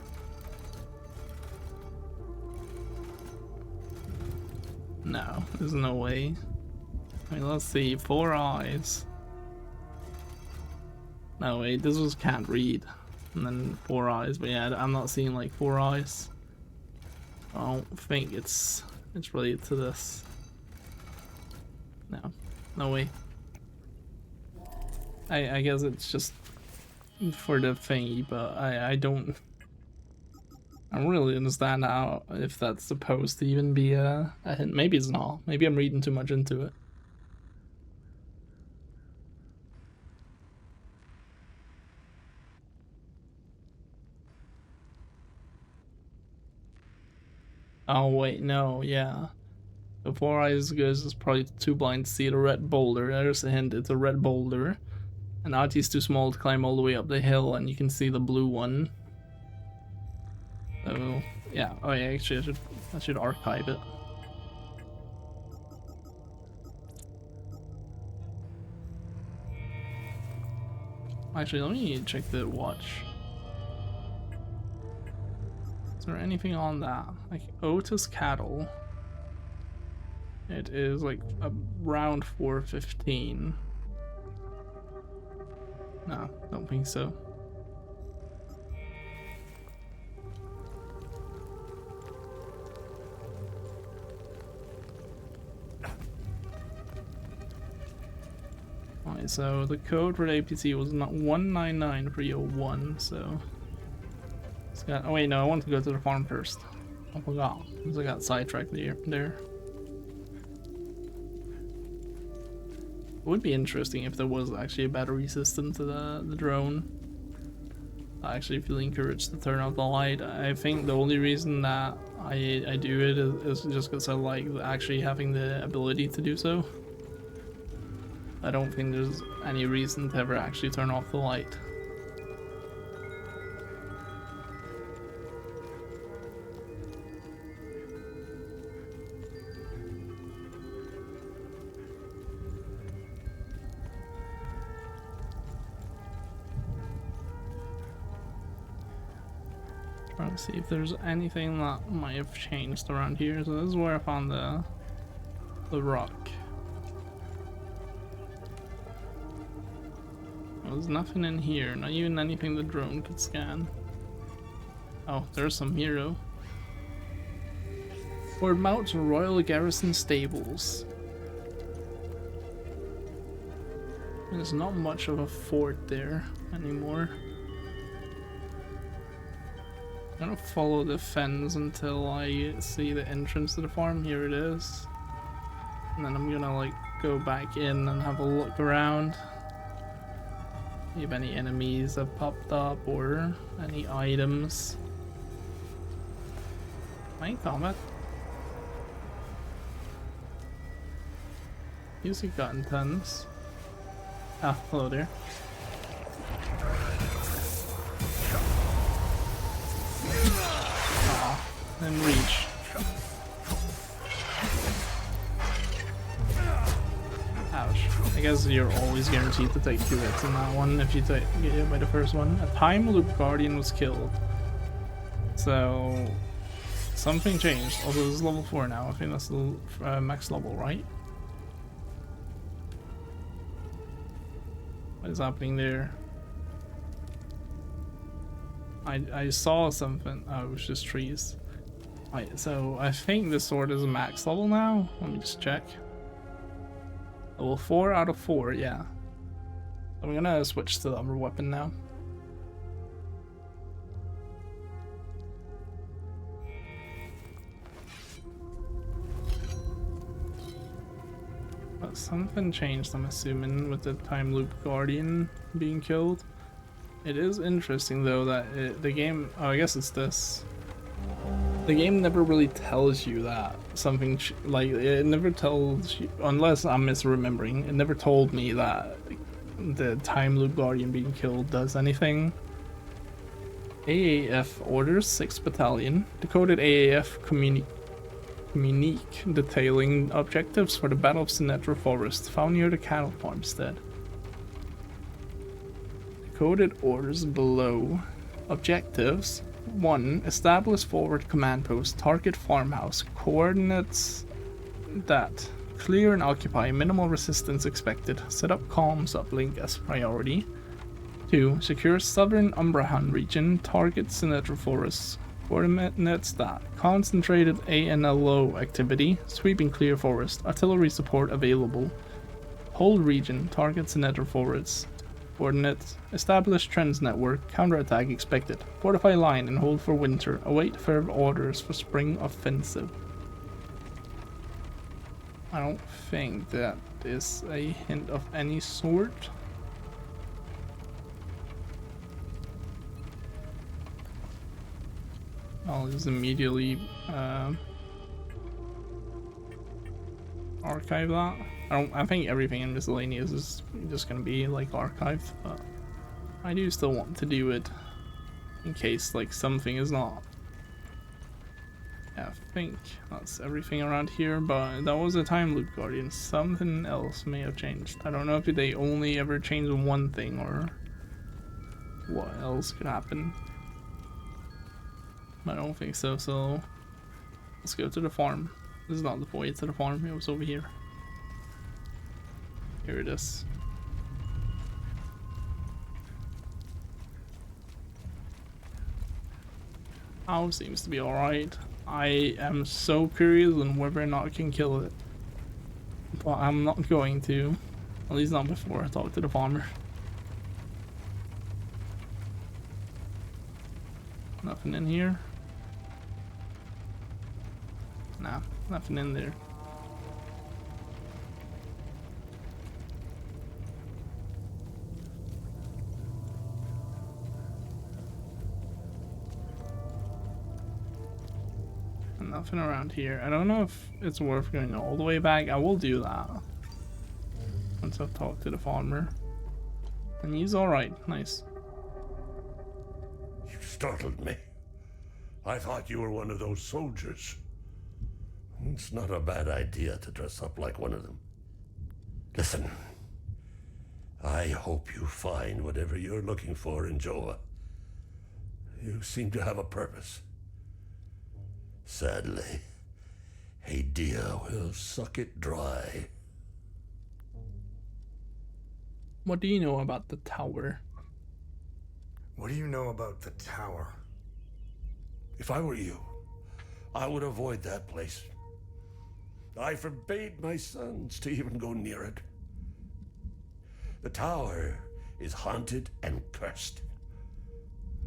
No, there's no way. I mean, let's see. 4 eyes. No, wait, this was can't read. And then 4 eyes, but yeah, I'm not seeing like 4 eyes. I don't think it's related to this. No way. I guess it's just for the thingy, but I don't really understand how, if that's supposed to even be a hint. Maybe it's not. Maybe I'm reading too much into it. Oh wait, no, yeah. The 4 eyes goes is probably too blind to see the red boulder. There's a hint, it's a red boulder. And Artie's too small to climb all the way up the hill, and you can see the blue one. So yeah, oh yeah, actually I should archive it. Actually, let me check the watch. Is there anything on that? Like Otis cattle. It is like around 4:15. No, don't think so. Alright, so the code for the APC was not 199301, so it's got. Oh wait, no, I want to go to the farm first. I forgot because I got sidetracked there. It would be interesting if there was actually a battery system to the drone. I actually feel encouraged to turn off the light. I think the only reason that I do it is just because I like actually having the ability to do so. I don't think there's any reason to ever actually turn off the light. Trying to see if there's anything that might have changed around here. So this is where I found the rock. There's nothing in here, not even anything the drone could scan. Oh, there's some hero. Fort Mount's Royal Garrison Stables. There's not much of a fort there anymore. I'm gonna follow the fence until I see the entrance to the farm. Here it is. And then I'm gonna like go back in and have a look around. See if any enemies have popped up or any items. Am I in combat? Music got intense. Ah, hello there. Aw, and reach. Ouch. I guess you're always guaranteed to take 2 hits in that one if you get hit by the first one. A time loop guardian was killed. So something changed. Also, this is level 4 now. I think that's the max level, right? What is happening there? I saw something. Oh, it was just trees. Right, so I think this sword is max level now. Let me just check. Level 4 out of 4, yeah. I'm gonna switch to the other weapon now. But something changed, I'm assuming, with the time loop guardian being killed. It is interesting though that the game, oh, I guess it's this. The game never really tells you that something like it never tells you, unless I'm misremembering. It never told me that the time loop guardian being killed does anything. AAF orders 6th Battalion, decoded AAF communique detailing objectives for the Battle of Sinatra Forest, found near the cattle farmstead. Decoded orders below. Objectives: 1. Establish forward command post, target farmhouse, coordinates that. Clear and occupy, minimal resistance expected. Set up comms uplink as priority. 2. Secure southern Umbrahan region, target Sinatra Forest. Coordinates that. Concentrated ANLO activity, sweeping clear forest, artillery support available. Hold region, target Sinatra Forest. Coordinates. Establish trends network, counterattack expected. Fortify line and hold for winter. Await further orders for spring offensive. I don't think that is a hint of any sort. I'll just immediately archive that. I think everything in miscellaneous is just gonna be like archived, but I do still want to do it in case like something is not. Yeah, I think that's everything around here, but that was a time loop guardian. Something else may have changed. I don't know if they only ever changed one thing or what else could happen. I don't think so, so let's go to the farm. This is not the way to the farm, it was over here. Here it is. House seems to be alright. I am so curious on whether or not I can kill it. But I'm not going to. At least not before I talk to the farmer. Nothing in here. Nah, nothing in there. Nothing around here. I don't know if it's worth going all the way back. I will do that once I've talked to the farmer. And he's alright. Nice. You startled me. I thought you were one of those soldiers. It's not a bad idea to dress up like one of them. Listen, I hope you find whatever you're looking for in Joa. You seem to have a purpose. Sadly, Hadia will suck it dry. What do you know about the tower? What do you know about the tower? If I were you, I would avoid that place. I forbade my sons to even go near it. The tower is haunted and cursed.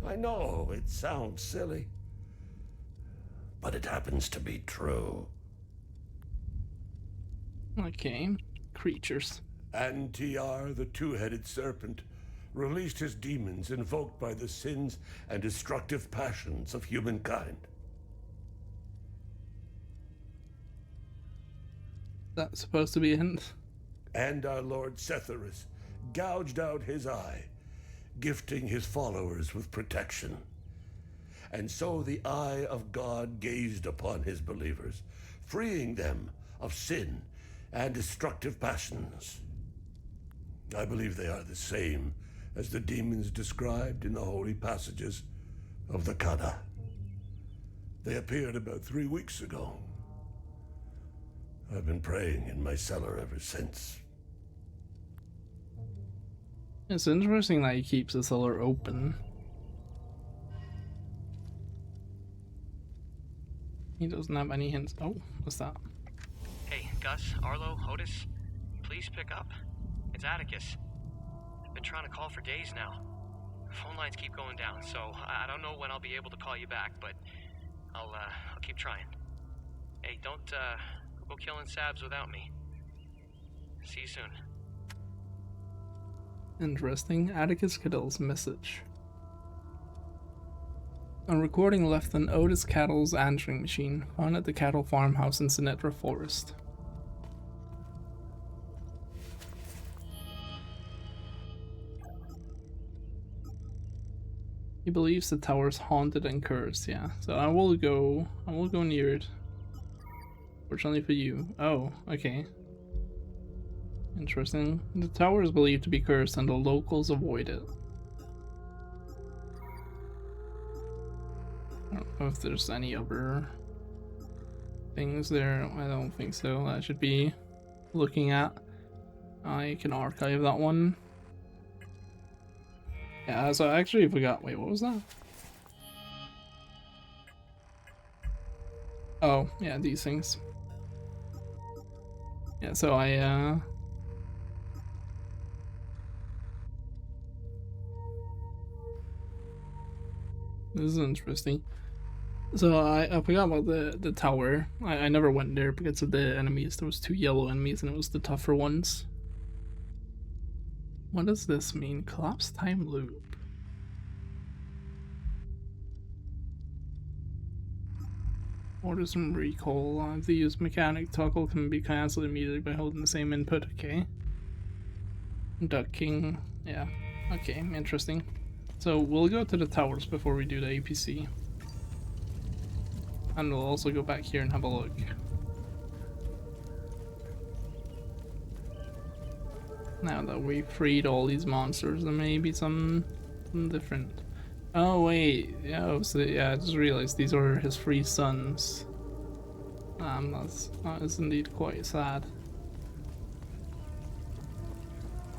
I know it sounds silly, but it happens to be true. Okay, creatures. And TR, the two-headed serpent, released his demons invoked by the sins and destructive passions of humankind. That's supposed to be a hint. And our Lord Setherus gouged out his eye, gifting his followers with protection. And so the eye of God gazed upon his believers, freeing them of sin and destructive passions. I believe they are the same as the demons described in the holy passages of the Kada. They appeared about 3 weeks ago. I've been praying in my cellar ever since. It's interesting that he keeps the cellar open. He doesn't have any hints. Oh, what's that? Hey, Gus, Arlo, Otis, please pick up. It's Atticus. I've been trying to call for days now. Phone lines keep going down, so I don't know when I'll be able to call you back, but I'll keep trying. Hey, don't go killing Sabs without me. See you soon. Interesting. Atticus Caddell's message. A recording left on Otis Cattle's answering machine, found at the cattle farmhouse in Sinatra Forest. He believes the tower's haunted and cursed, yeah. So I will go near it. Fortunately for you. Oh, okay. Interesting. The tower is believed to be cursed and the locals avoid it. I don't know if there's any other things there. I don't think so. I should be looking at. I can archive that one. Yeah, so I actually forgot. Wait, what was that? Oh, yeah, these things. Yeah, so this is interesting. So I forgot about the tower. I never went there because of the enemies. There was 2 yellow enemies and it was the tougher ones. What does this mean? Collapse time loop. Order some recall. If the used mechanic toggle can be cancelled immediately by holding the same input. Okay. Ducking. Yeah. Okay, interesting. So we'll go to the towers before we do the APC. And we'll also go back here and have a look. Now that we freed all these monsters, there may be something different. Oh wait, yeah, so yeah, I just realized these are his 3 sons. That is indeed quite sad.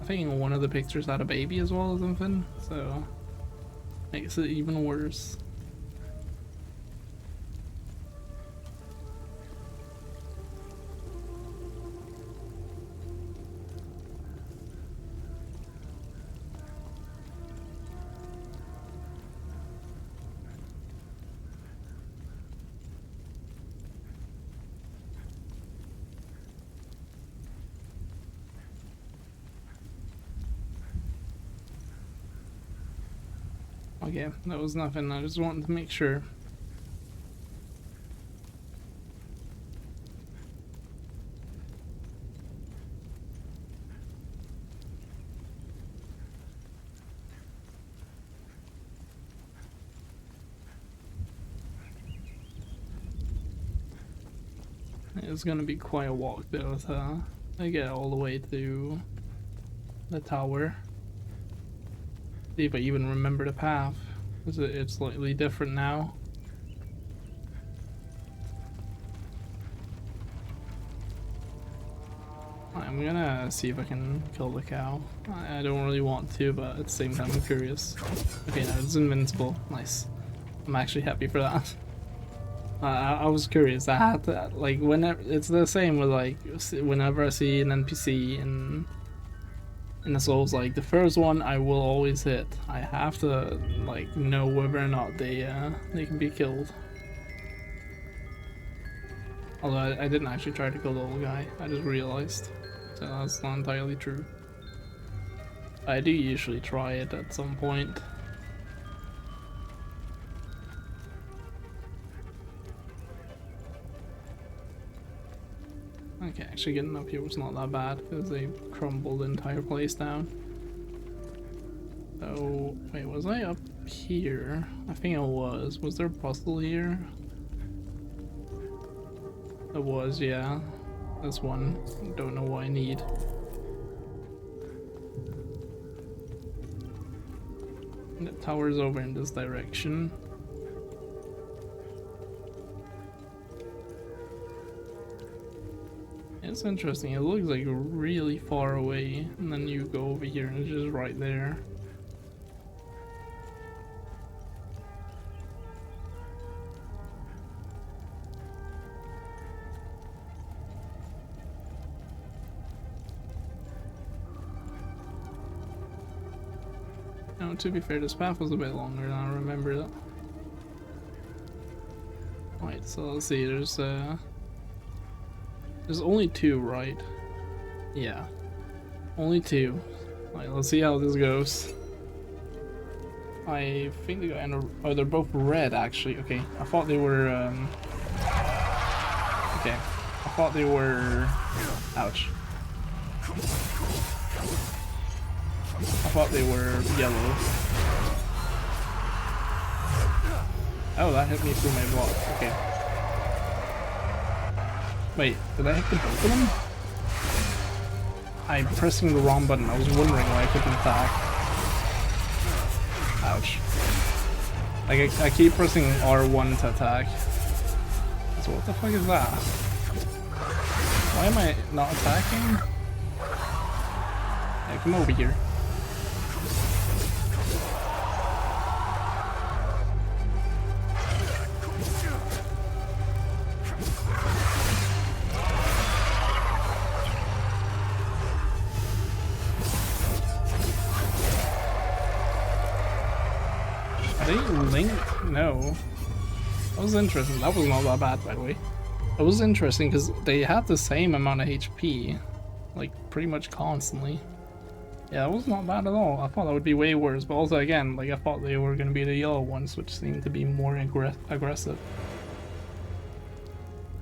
I think one of the pictures had a baby as well or something, so makes it even worse. Okay, that was nothing. I just wanted to make sure. It's gonna be quite a walk though, so I get all the way to the tower. See if I even remember the path, because it's slightly different now. I'm gonna see if I can kill the cow. I don't really want to, but at the same time I'm curious. Okay, now it's invincible. Nice. I'm actually happy for that. I was curious. I had to, like, whenever it's the same with like whenever I see an NPC in the Souls, like the first one I will always hit. I have to like know whether or not they can be killed. Although I didn't actually try to kill the old guy, I just realized. So that's not entirely true. I do usually try it at some point. Okay, actually getting up here was not that bad because they crumbled the entire place down. So, wait, was I up here? I think I was. Was there a puzzle here? There was, yeah. This one. Don't know what I need. The tower's over in this direction. It's interesting, it looks like really far away, and then you go over here and it's just right there. Now, to be fair, this path was a bit longer than I remember that. Right, so let's see, there's only 2, right? Yeah. Only 2. Alright, let's see how this goes. I think they got oh, they're both red actually. Okay. I thought they were okay. I thought they were ouch. I thought they were yellow. Oh, that hit me through my block. Okay. Wait, did I hit the both of them? I'm pressing the wrong button. I was wondering why I couldn't attack. Ouch. Like, I keep pressing R1 to attack. So what the fuck is that? Why am I not attacking? Yeah, come over here. Are they linked? No. That was interesting. That was not that bad, by the way. It was interesting because they had the same amount of HP, like pretty much constantly. Yeah, that was not bad at all. I thought that would be way worse, but also again, like I thought they were going to be the yellow ones, which seemed to be more aggressive.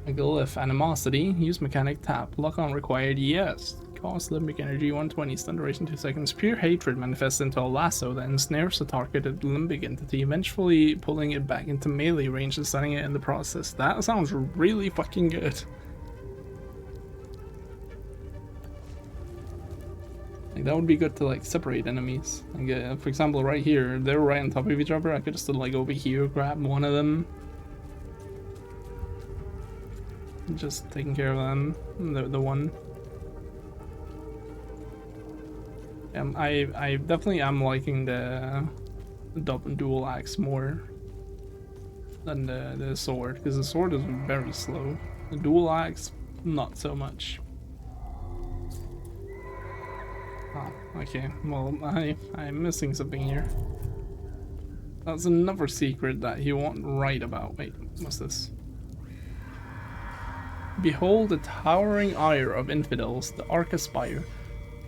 A glyph, animosity, use mechanic tap, lock on required, yes. Cost limbic energy 120, stun duration 2 seconds. Pure hatred manifests into a lasso that ensnares the targeted limbic entity, eventually pulling it back into melee range and stunning it in the process. That sounds really fucking good. Like, that would be good to like separate enemies. Like, for example, right here, they're right on top of each other. I could just like over here grab one of them. Just taking care of them. The one. I definitely am liking the dual axe more than the sword, because the sword is very slow. The dual axe, not so much. Oh, okay. Well, I'm missing something here. That's another secret that he won't write about. Wait, what's this? Behold the towering ire of infidels, the Arcaspire.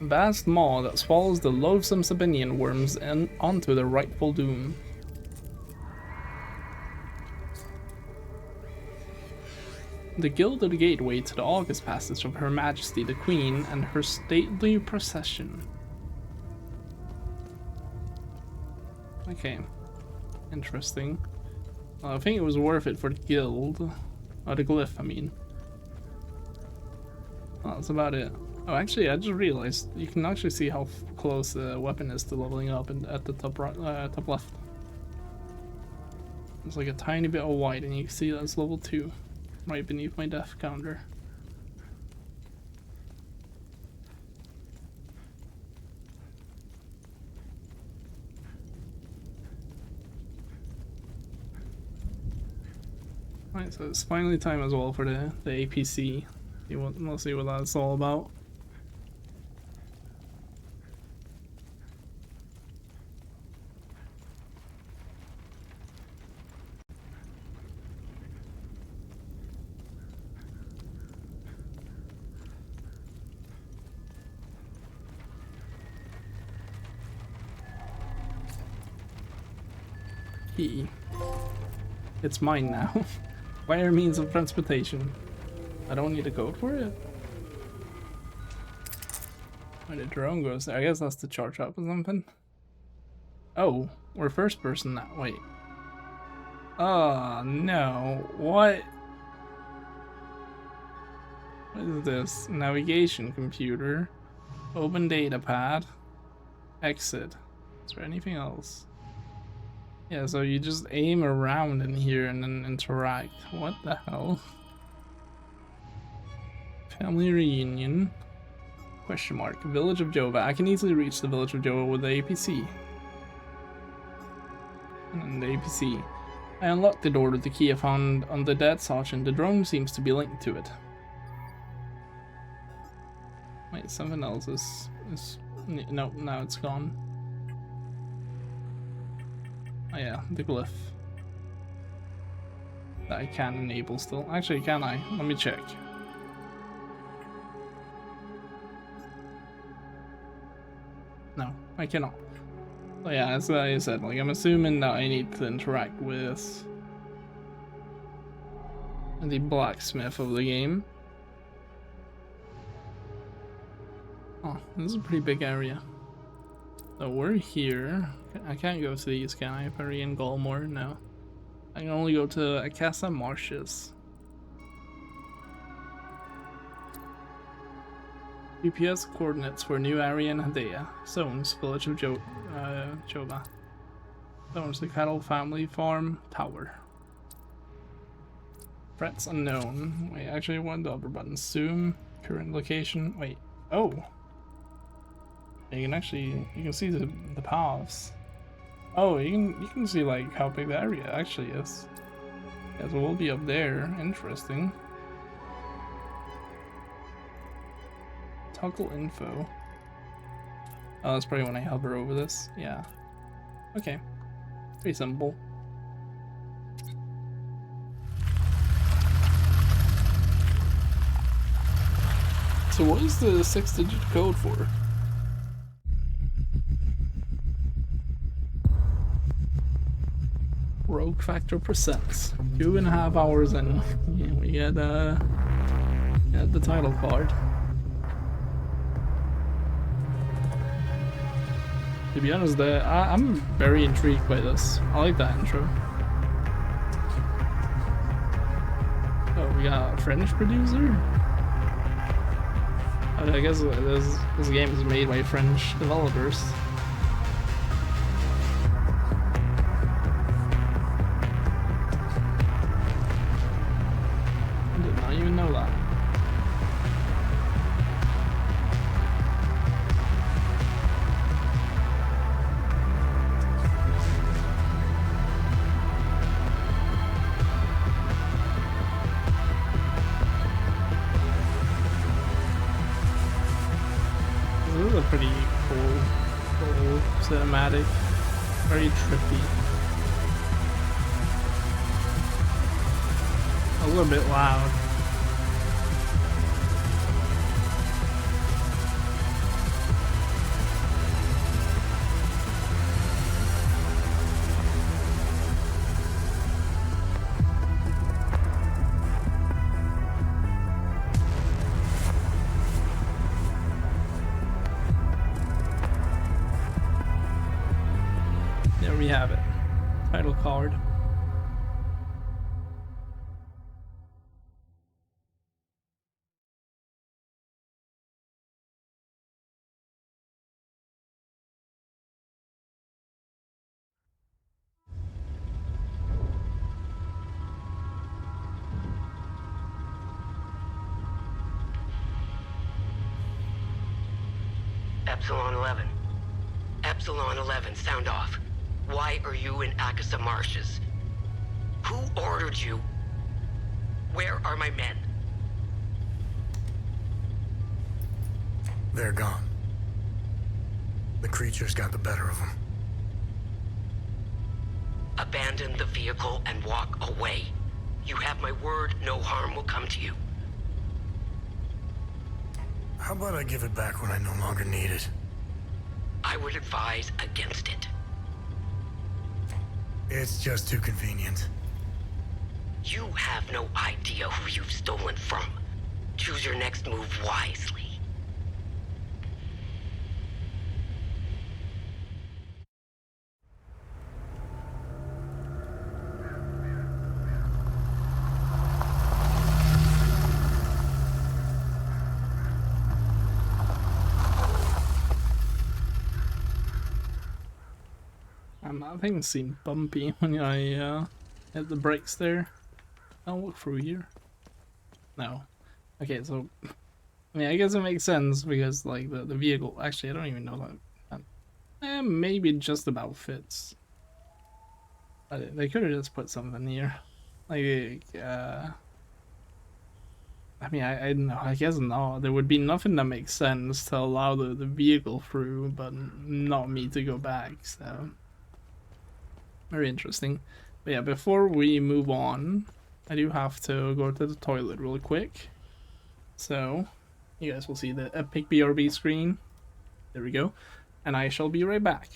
Vast maw that swallows the loathsome Sabinian worms and onto their rightful doom. The gilded gateway to the August passage of Her Majesty the Queen and her stately procession. Okay, interesting. I think it was worth it for the guild, or the glyph, I mean. Well, that's about it. Oh, actually, I just realized you can actually see how close the weapon is to leveling up at the top right, top left. It's like a tiny bit of white, and you can see that's level 2, right beneath my death counter. Right, so it's finally time as well for the APC. We'll see what that's all about. key. It's mine now. Via means of transportation. I don't need a code for it. When the drone goes there, I guess that's to charge up or something. Oh, we're first person now. Wait. Oh no. What? What is this? Navigation computer. Open data pad. Exit. Is there anything else? Yeah, so you just aim around in here and then interact. What the hell? Family reunion. Question mark. Village of Jova. I can easily reach the village of Jova with the APC. And the APC. I unlocked the door with the key I found on the dead sergeant. The drone seems to be linked to it. Wait, something else is no, now it's gone. Oh yeah, the glyph. That I can enable still. Actually, can I? Let me check. No, I cannot. So yeah, as I said, like I'm assuming that I need to interact with the blacksmith of the game. Oh, this is a pretty big area. So we're here. I can't go to these, can I? Perry and Galmore? No. I can only go to Akasa Marshes. GPS coordinates for New Area and Hadea. Zones, village of Jova. Zones, the cattle family farm tower. Threats unknown. Wait, actually one of the upper buttons. Zoom, current location. Wait, oh. You can see the paths. Oh, you can see like how big the area actually is. Yeah, so we'll be up there. Interesting. Toggle info. Oh, that's probably when I hover over this. Yeah. Okay. Pretty simple. So what is the 6-digit code for? Rogue Factor presents 2.5 hours in. Yeah, we get the title card. To be honest, I'm very intrigued by this. I like that intro. Oh, we got a French producer? I guess this game is made by French developers. I did not even know that. This is a pretty cool cinematic, very trippy. A little bit loud. There we have it. Title card. Epsilon 11. Epsilon 11, sound off. Why are you in Akasa Marshes? Who ordered you? Where are my men? They're gone. The creatures got the better of them. Abandon the vehicle and walk away. You have my word, no harm will come to you. How about I give it back when I no longer need it? I would advise against it. It's just too convenient. You have no idea who you've stolen from. Choose your next move wisely. That thing seemed bumpy when I hit the brakes there. I'll look through here. No. Okay, so I mean, I guess it makes sense because like the vehicle. Actually, I don't even know that. Maybe it just about fits. But they could have just put something here, like I mean, I don't know. I guess no. There would be nothing that makes sense to allow the vehicle through, but not me to go back. So very interesting. But yeah, before we move on, I do have to go to the toilet real quick. So you guys will see the epic BRB screen. There we go. And I shall be right back.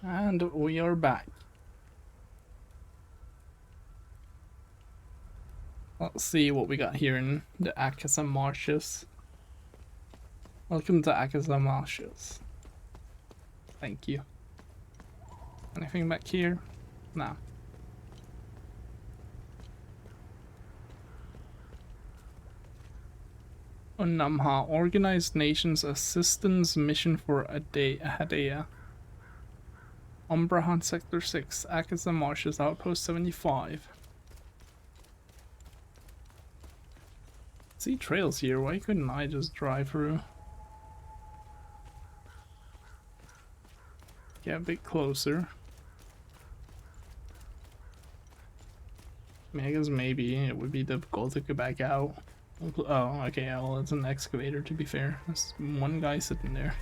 And we are back. Let's see what we got here in the Akasa Marshes. Welcome to Akasa Marshes. Thank you. Anything back here? No. Unamha, Organized Nations Assistance Mission for Hadea. Umbrahan Sector 6, Akasa Marshes, Outpost 75. See trails here, why couldn't I just drive through? Get a bit closer. I mean, I guess maybe it would be difficult to get back out. Oh, okay, well, it's an excavator to be fair. There's one guy sitting there.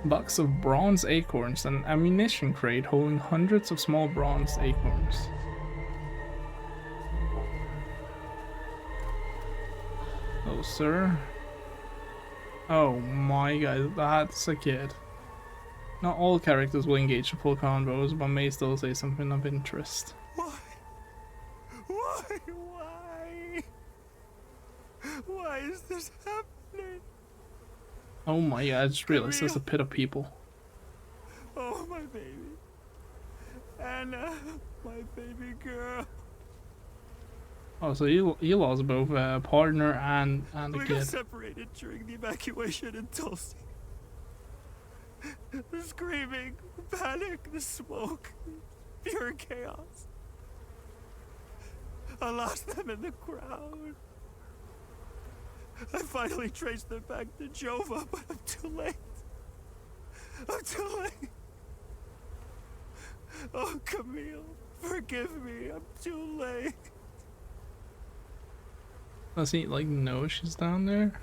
Box of bronze acorns, an ammunition crate holding hundreds of small bronze acorns. Oh, sir. Oh my god, that's a kid. Not all characters will engage in full convos, but may still say something of interest. Why? Why is this happening? Oh my god, I just realized there's a pit of people. Oh, my baby. Anna, my baby girl. Oh, so you lost both a partner and a We kid. got separated during the evacuation in Tulsi. The screaming, the panic, the smoke, pure chaos. I lost them in the crowd. I finally traced them back to Jova, but I'm too late. I'm too late. Oh, Camille, forgive me. I'm too late. Does he like know she's down there?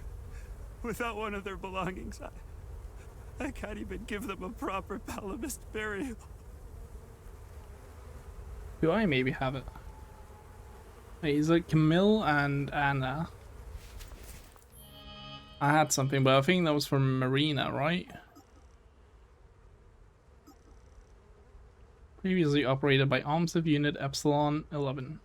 Without one of their belongings, I can't even give them a proper Palamist burial. Do I maybe have it? Wait, is it Camille and Anna? I had something, but I think that was from Marina, right? Previously operated by Arms of Unit Epsilon 11.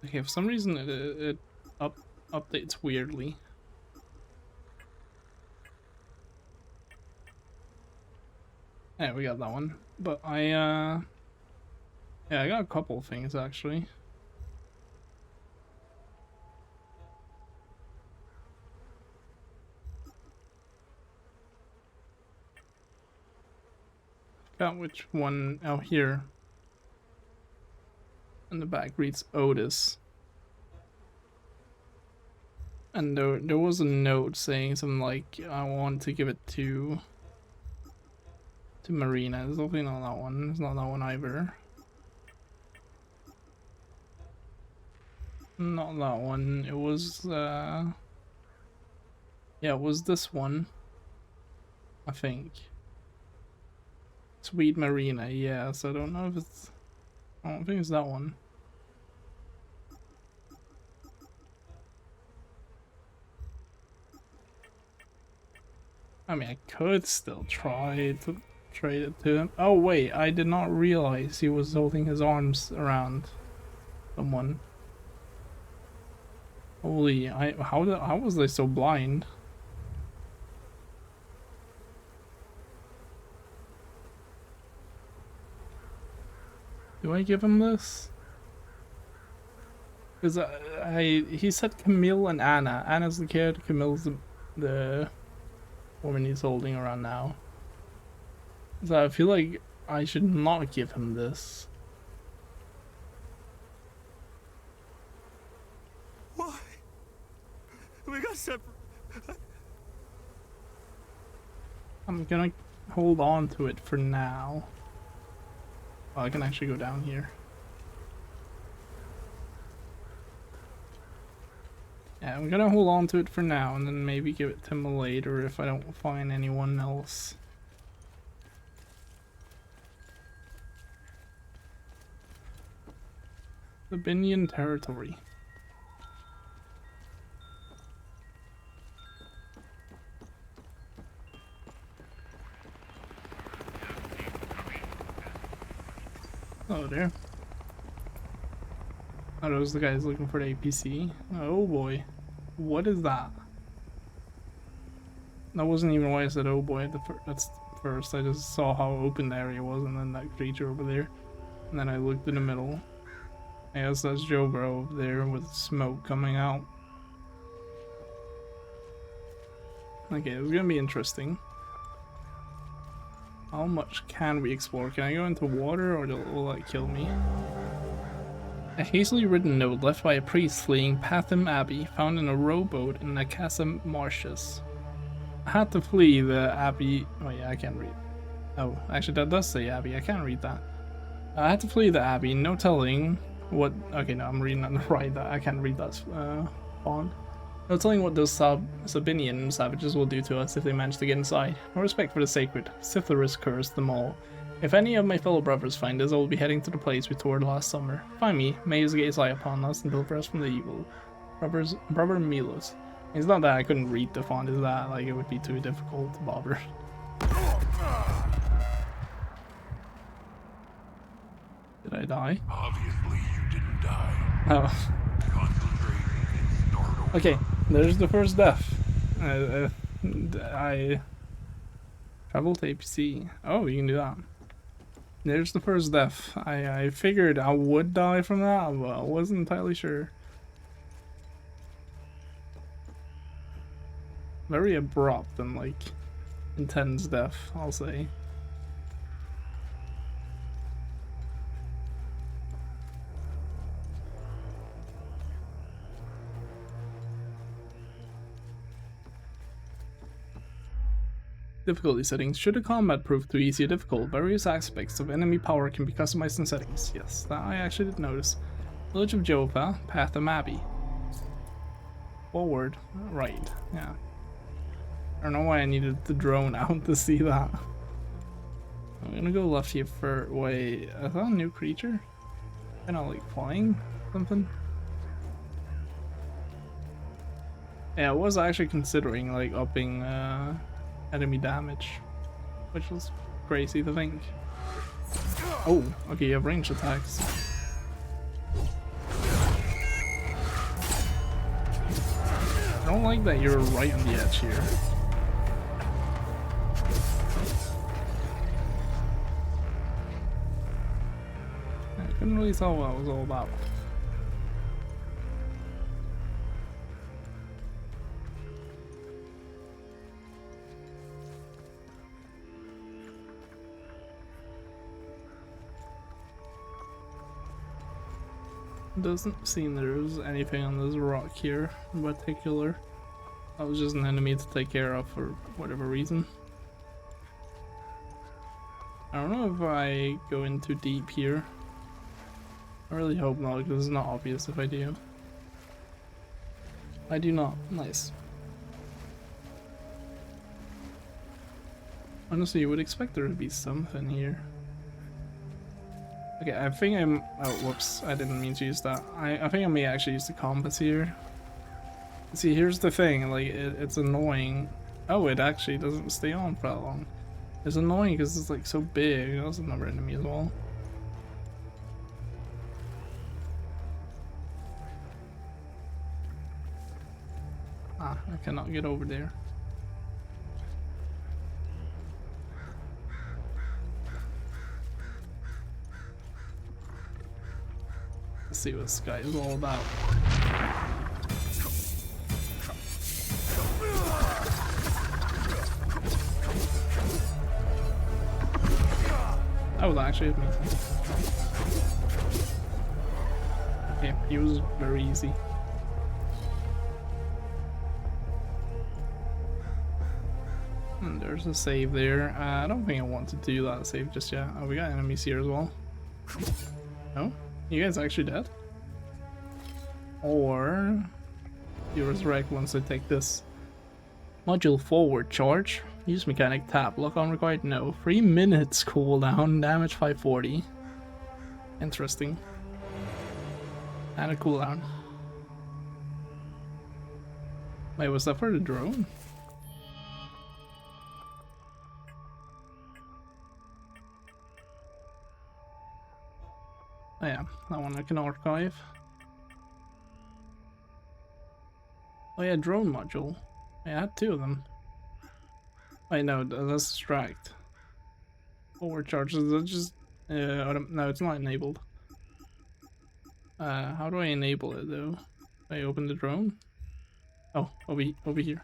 Okay, for some reason it updates weirdly. Yeah, we got that one. But yeah, I got a couple of things actually. Got which one out here. In the back reads Otis. And there was a note saying something like, I want to give it to Marina. There's definitely not that one. There's not that one either. Not that one. It was yeah, it was this one, I think. Sweet Marina, yes. I don't know if it's, I don't think it's that one. I mean, I could still try to trade it to him. Oh wait, I did not realize he was holding his arms around someone. Holy, how was I so blind? Do I give him this? Because he said Camille and Anna. Anna's the kid, Camille's the woman he's holding around now. So I feel like I should not give him this. Why? We got separate. I'm gonna hold on to it for now. Oh, I can actually go down here. Yeah, I'm gonna hold on to it for now and then maybe give it to him later if I don't find anyone else. The Binion territory. Oh there. Are those the guys looking for the APC? Oh boy. What is that? That wasn't even why I said oh boy that's first. I just saw how open the area was and then that creature over there. And then I looked in the middle. I guess that's Joe Bro over there with smoke coming out. Okay, it's gonna be interesting. How much can we explore? Can I go into water or will that kill me? A hastily written note left by a priest fleeing Patham Abbey, found in a rowboat in the Casa Marshes. I had to flee the Abbey. Oh yeah, I can't read. Oh, actually that does say Abbey. I can't read that. I had to flee the Abbey, no telling what. Okay, no, I'm reading on the right. I can't read that font. No telling what those Sabinian savages will do to us if they manage to get inside. No respect for the sacred. Sithorus cursed them all. If any of my fellow brothers find us, I will be heading to the place we toured last summer. Find me, may his gaze lie upon us and deliver us from the evil. Brother Milos. It's not that I couldn't read the font, it's that like it would be too difficult to bother. Did I die? Obviously, you didn't die. Oh. Concentrate and start over. Okay, there's the first death. I travel to APC. Oh, you can do that. There's the first death. I figured I would die from that, but I wasn't entirely sure. Very abrupt and like intense death, I'll say. Difficulty settings. Should a combat prove too easy or difficult, various aspects of enemy power can be customized in settings. Yes, that I actually did notice. Village of Jova, Path of Abbey. Forward, right, yeah. I don't know why I needed the drone out to see that. I'm gonna go left here for, wait, is that a new creature? Kinda like flying, something? Yeah, I was actually considering like upping enemy damage, which was crazy to think. Oh, okay, you have range attacks. I don't like that you're right on the edge here. I couldn't really tell what it was all about. Doesn't seem there's anything on this rock here in particular. That was just an enemy to take care of for whatever reason. I don't know if I go in too deep here. I really hope not, because it's not obvious if I do. I do not. Nice. Honestly, you would expect there to be something here. Okay, I think I'm... oh, whoops. I didn't mean to use that. I think I may actually use the compass here. See, here's the thing. Like, it's annoying. Oh, it actually doesn't stay on for that long. It's annoying because it's, like, so big. That's another enemy as well. Ah, I cannot get over there. Let's see what this guy is all about. Oh, that actually hit me. Okay, he was very easy. And there's a save there. I don't think I want to do that save just yet. Oh, we got enemies here as well. No? You guys actually dead? Or you resurrect once I take this. Module forward charge. Use mechanic tap. Lock on required? No. 3 minutes cooldown. Damage 540. Interesting. And a cooldown. Wait, was that for the drone? Oh yeah, that one I can archive. Oh yeah, drone module. Yeah, I had 2 of them. Wait, no, that's distract. Forward charges, that's just... no, it's not enabled. How do I enable it though? I open the drone? Oh, over here.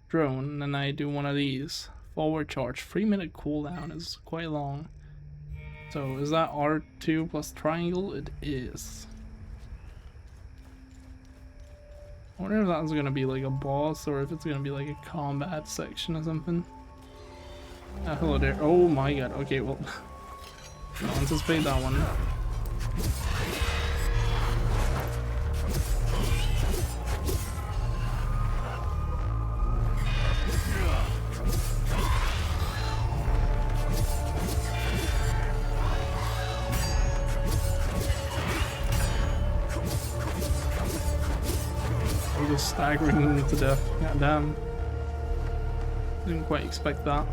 Drone, and I do one of these. Forward charge, 3 minute cooldown is quite long. So is that R2 plus triangle? It is. I wonder if that's gonna be like a boss or if it's gonna be like a combat section or something. Hello there. Oh my god. Okay, well, I'll anticipate that one. Just staggering to death. God damn. Didn't quite expect that.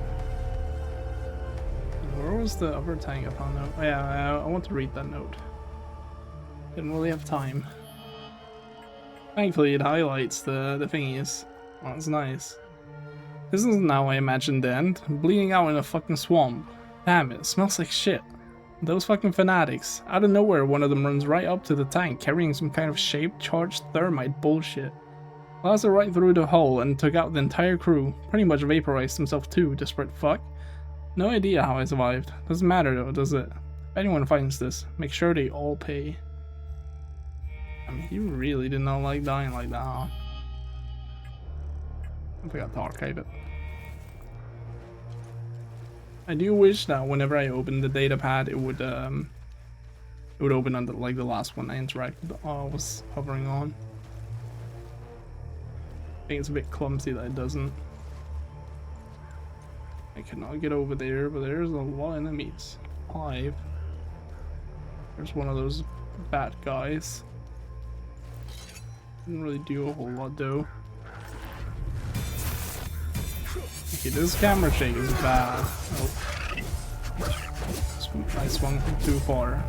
Where was the other tank upon note? Oh yeah, I want to read that note. Didn't really have time. Thankfully it highlights the thingies. Oh, that's nice. This isn't how I imagined the end. I'm bleeding out in a fucking swamp. Damn, it smells like shit. Those fucking fanatics. Out of nowhere, one of them runs right up to the tank carrying some kind of shaped charged thermite bullshit. Blasted right through the hull and took out the entire crew. Pretty much vaporized himself too, desperate fuck. No idea how I survived. Doesn't matter though, does it? If anyone finds this, make sure they all pay. I mean, he really did not like dying like that, huh? I forgot to archive it. I do wish that whenever I open the data pad, it would It would open under like the last one I interacted was hovering on. I think it's a bit clumsy that it doesn't. I cannot get over there, but there's a lot of enemies. 5. There's one of those bad guys. Didn't really do a whole lot though. Okay, this camera shake is bad. Oh. I swung too far.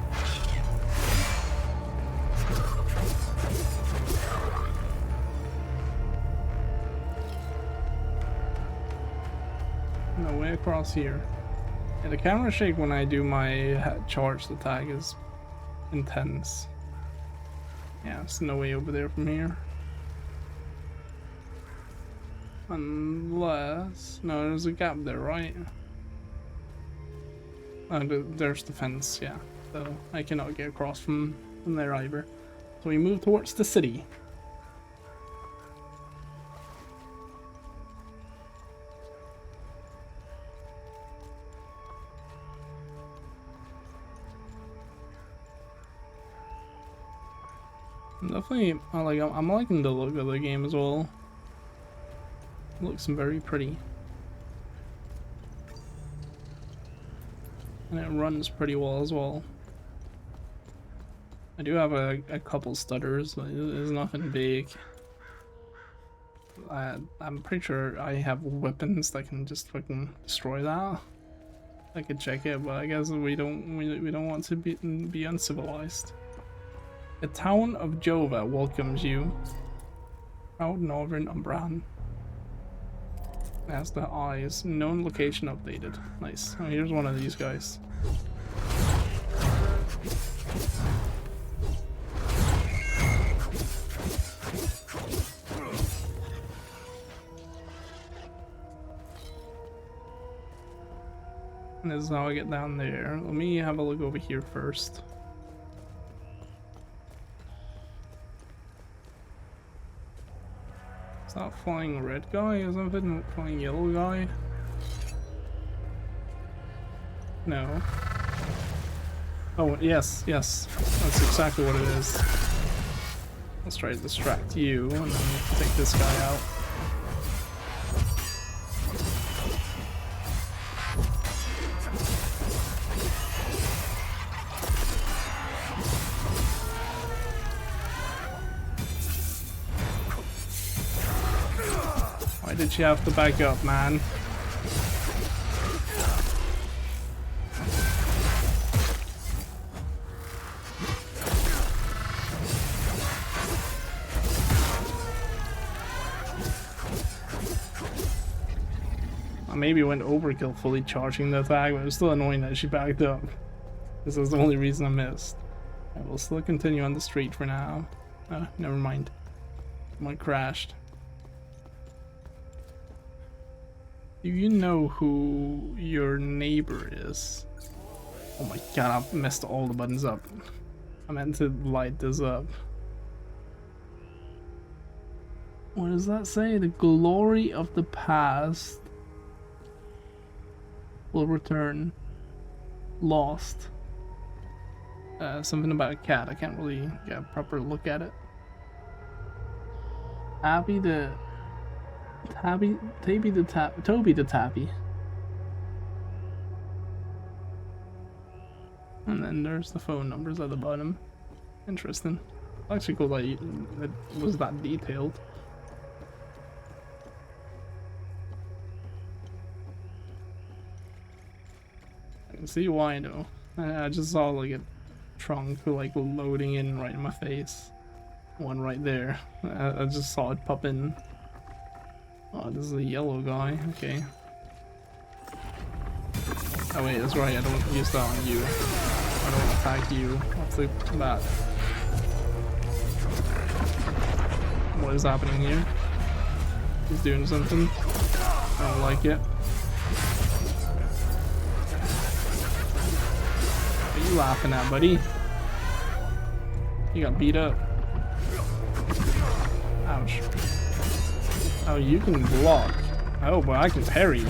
No way across here. Yeah, the camera shake when I do my charged attack is intense. Yeah, there's no way over there from here. Unless... no, there's a gap there, right? There's the fence, yeah. So I cannot get across from there either. So we move towards the city. Definitely, I'm liking the look of the game as well. It looks very pretty. And it runs pretty well as well. I do have a couple stutters, but it's nothing big. I'm pretty sure I have weapons that can just fucking destroy that. I could check it, but I guess we don't want to be uncivilized. The town of Jova welcomes you. Proud Northern Umbran. As the eyes. Known location updated. Nice. Oh, here's one of these guys. And this is how I get down there. Let me have a look over here first. Is that flying red guy? Isn't it flying yellow guy? No. Oh, yes, yes. That's exactly what it is. Let's try to distract you and then take this guy out. Why did you have to back up, man? I maybe went overkill fully charging the attack, but it was still annoying that she backed up. This is the only reason I missed. I will still continue on the street for now. Never mind. Someone crashed. Do you know who your neighbor is? Oh my god, I messed all the buttons up. I meant to light this up. What does that say? The glory of the past will return. Lost. Something about a cat. I can't really get a proper look at it. Toby the Tappy. And then there's the phone numbers at the bottom. Interesting. Actually cool that it was that detailed. I can see why though. I just saw like a trunk like loading in right in my face. One right there. I just saw it pop in. Oh, this is a yellow guy. Okay. Oh wait, that's right. I don't use that on you. I don't attack you. What's that? What is happening here? He's doing something. I don't like it. What are you laughing at, buddy? You got beat up. Ouch. Oh, you can block. Oh, but I can parry.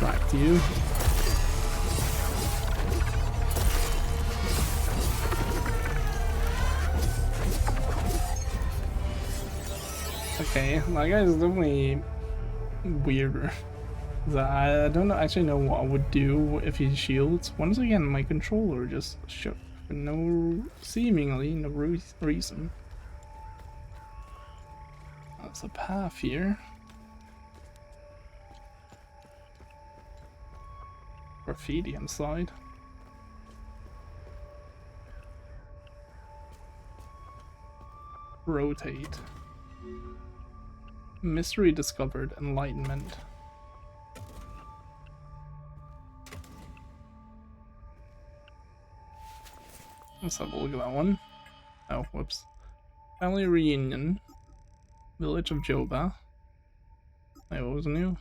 attract you. Okay, that guy is definitely weirder. I don't actually know what I would do if he shields. Once again, my controller just shook for seemingly no reason. There's a path here. Graffiti inside. Rotate. Mystery discovered. Enlightenment. Let's have a look at that one. Oh, whoops. Family reunion. Village of Jova. Wait, what was new?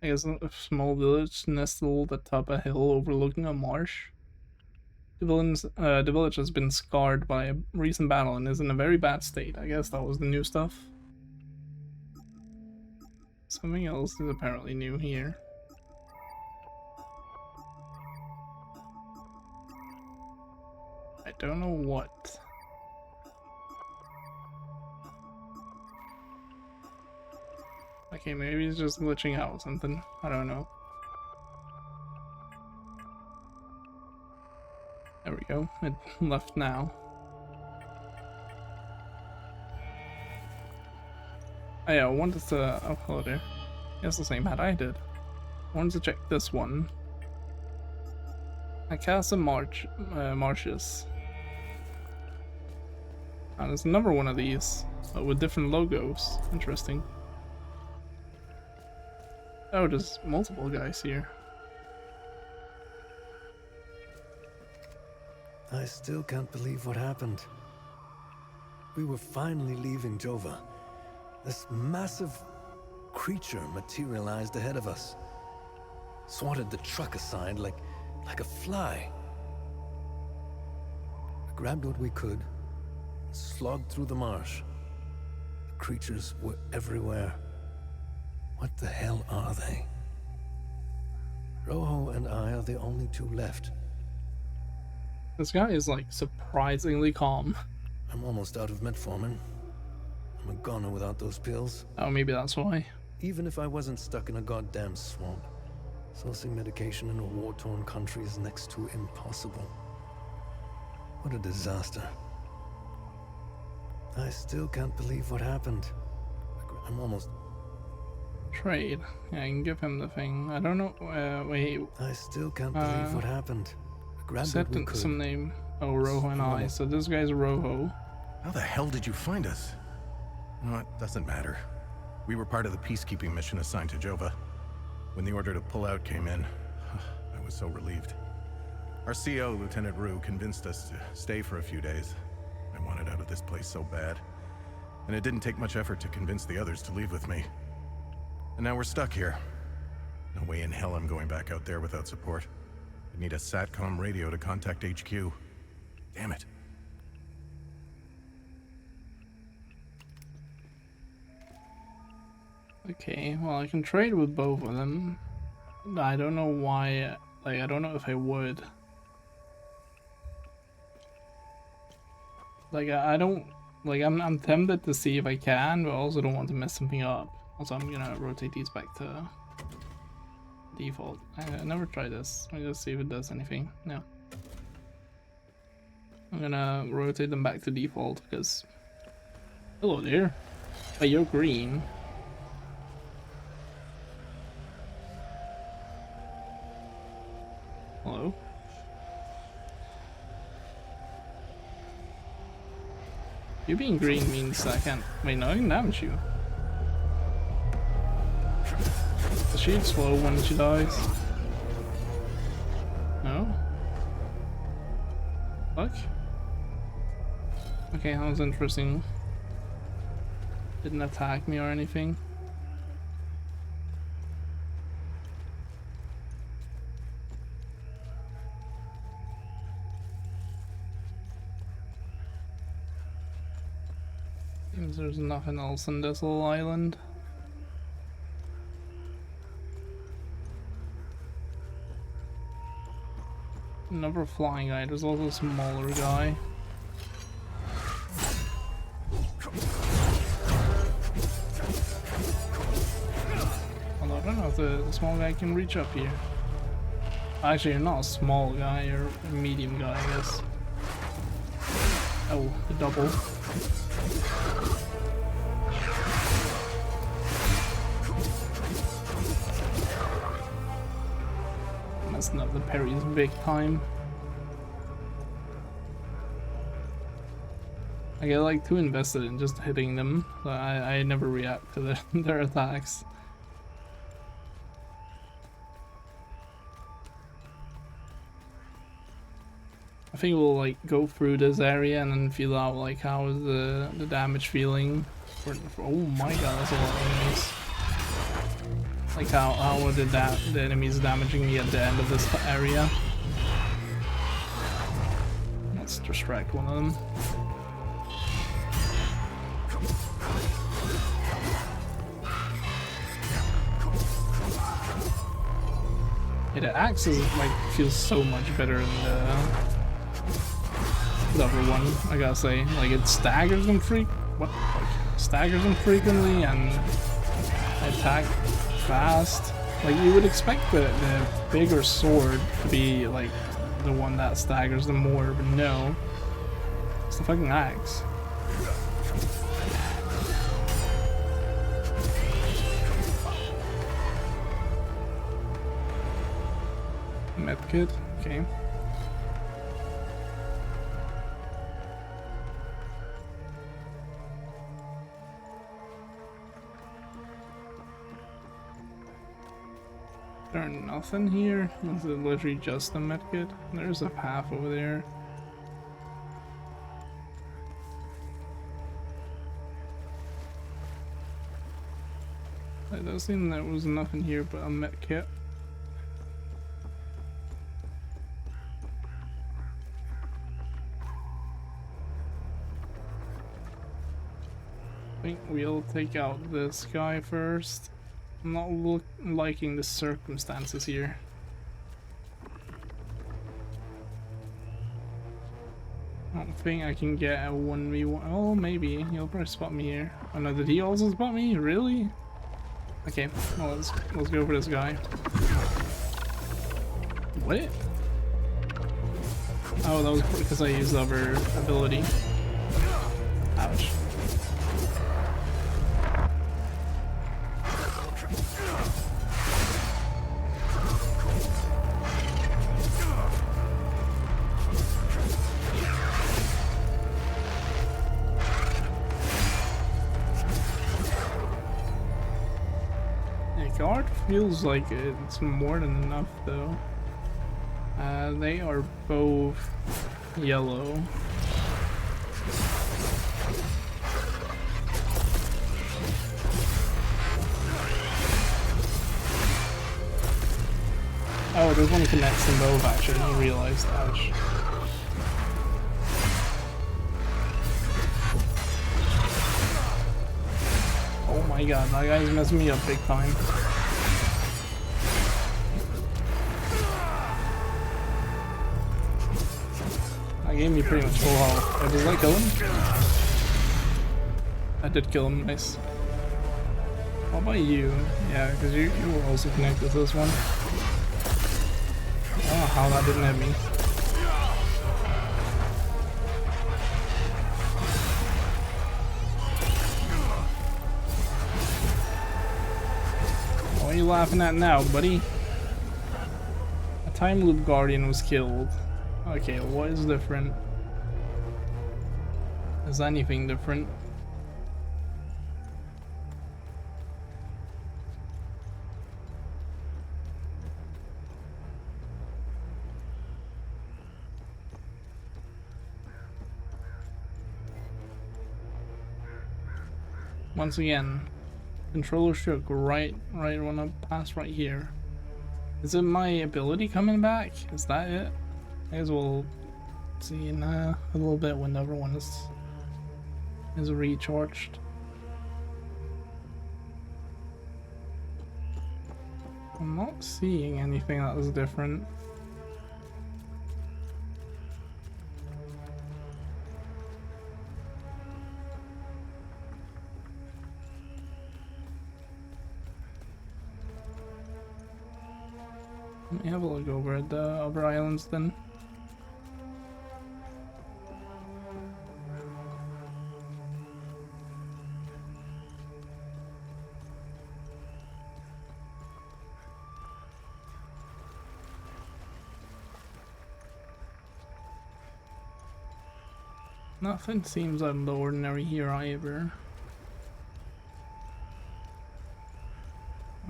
I guess a small village nestled atop a hill overlooking a marsh. The village has been scarred by a recent battle and is in a very bad state. I guess that was the new stuff. Something else is apparently new here. I don't know what. Okay, maybe it's just glitching out or something. I don't know. There we go. It left now. Oh yeah, I wanted to... Oh, hello there. It's the same hat I did. I wanted to check this one. Akasa Marshes. Oh, there's another one of these, but with different logos. Interesting. Oh, there's multiple guys here. I still can't believe what happened. We were finally leaving Jova. This massive creature materialized ahead of us. Swatted the truck aside like a fly. We grabbed what we could, slogged through the marsh. The creatures were everywhere. What the hell are they? Rojo and I are the only two left. This guy is like surprisingly calm. I'm almost out of metformin. I'm a goner without those pills. Oh, maybe that's why. Even if I wasn't stuck in a goddamn swamp, sourcing medication in a war-torn country is next to impossible. What a disaster. I still can't believe what happened. I'm almost... Trade. Yeah, I can give him the thing. I don't know. Wait. I still can't believe what happened. Set some name. Oh, Rojo and I. So this guy's Rojo. How the hell did you find us? You know, it doesn't matter. We were part of the peacekeeping mission assigned to Jova. When the order to pull out came in, I was so relieved. Our CO, Lieutenant Rue, convinced us to stay for a few days. I wanted out of this place so bad. And it didn't take much effort to convince the others to leave with me. And now we're stuck here. No way in hell I'm going back out there without support. I need a SATCOM radio to contact HQ. Damn it. Okay, well I can trade with both of them. I don't know why, like I don't know if I would. Like I don't, like I'm tempted to see if I can, but I also don't want to mess something up. Also I'm gonna rotate these back to default. I never tried this. Let me just see if it does anything. No. I'm gonna rotate them back to default because... Hello there. But you're green. Hello? You being green means I can't... Wait, no, I can damage you. Does she explode when she dies? No? Fuck? Okay, that was interesting. Didn't attack me or anything. Seems there's nothing else on this little island. Another flying guy. There's also a smaller guy. Although I don't know if the small guy can reach up here. Actually, you're not a small guy, you're a medium guy, I guess. Oh, the double. Messing up the parries big time. I get like too invested in just hitting them, so I never react to their attacks. I think we'll like go through this area and then feel out like how is the damage feeling. Oh my god, that's a lot of enemies. Like how are the enemies damaging me at the end of this area? Let's distract one of them. Yeah, the axe is like feels so much better than the other one, I gotta say. Like it staggers them staggers them frequently and attack fast. Like you would expect the bigger sword to be like the one that staggers them more, but no. It's the fucking axe. Medkit, okay. There's nothing here? Is it literally just a medkit? There's a path over there. It does seem there was nothing here but a medkit. I think we'll take out this guy first. I'm not liking the circumstances here. I don't think I can get a 1v1. Oh, maybe. He'll probably spot me here. Oh no, did he also spot me? Really? Okay, well, let's go for this guy. What? Oh, that was because I used the other ability. Ouch. Guard feels like it's more than enough though. They are both yellow. Oh, there's one connects them both actually, I didn't realize that. Oh my god, that guy's messing me up big time. That gave me pretty much full health. Does that kill him? I did kill him, nice. What about you? Yeah, because you were also connected to this one. I don't know how that didn't hit me. What are you laughing at now, buddy? A time loop guardian was killed. Okay, what is different? Is anything different? Once again, controller shook right when I passed right here. Is it my ability coming back? Is that it? I guess we'll see in a little bit when everyone is recharged. I'm not seeing anything that is different. Let me have a look over at the other islands then. Nothing seems out of the ordinary here either.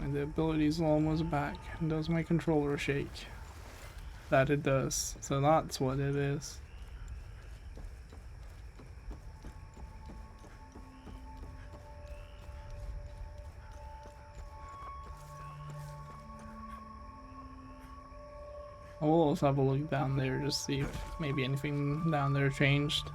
And the ability's almost back. Does my controller shake? That it does. So that's what it is. I'll also have a look down there to see if maybe anything down there changed.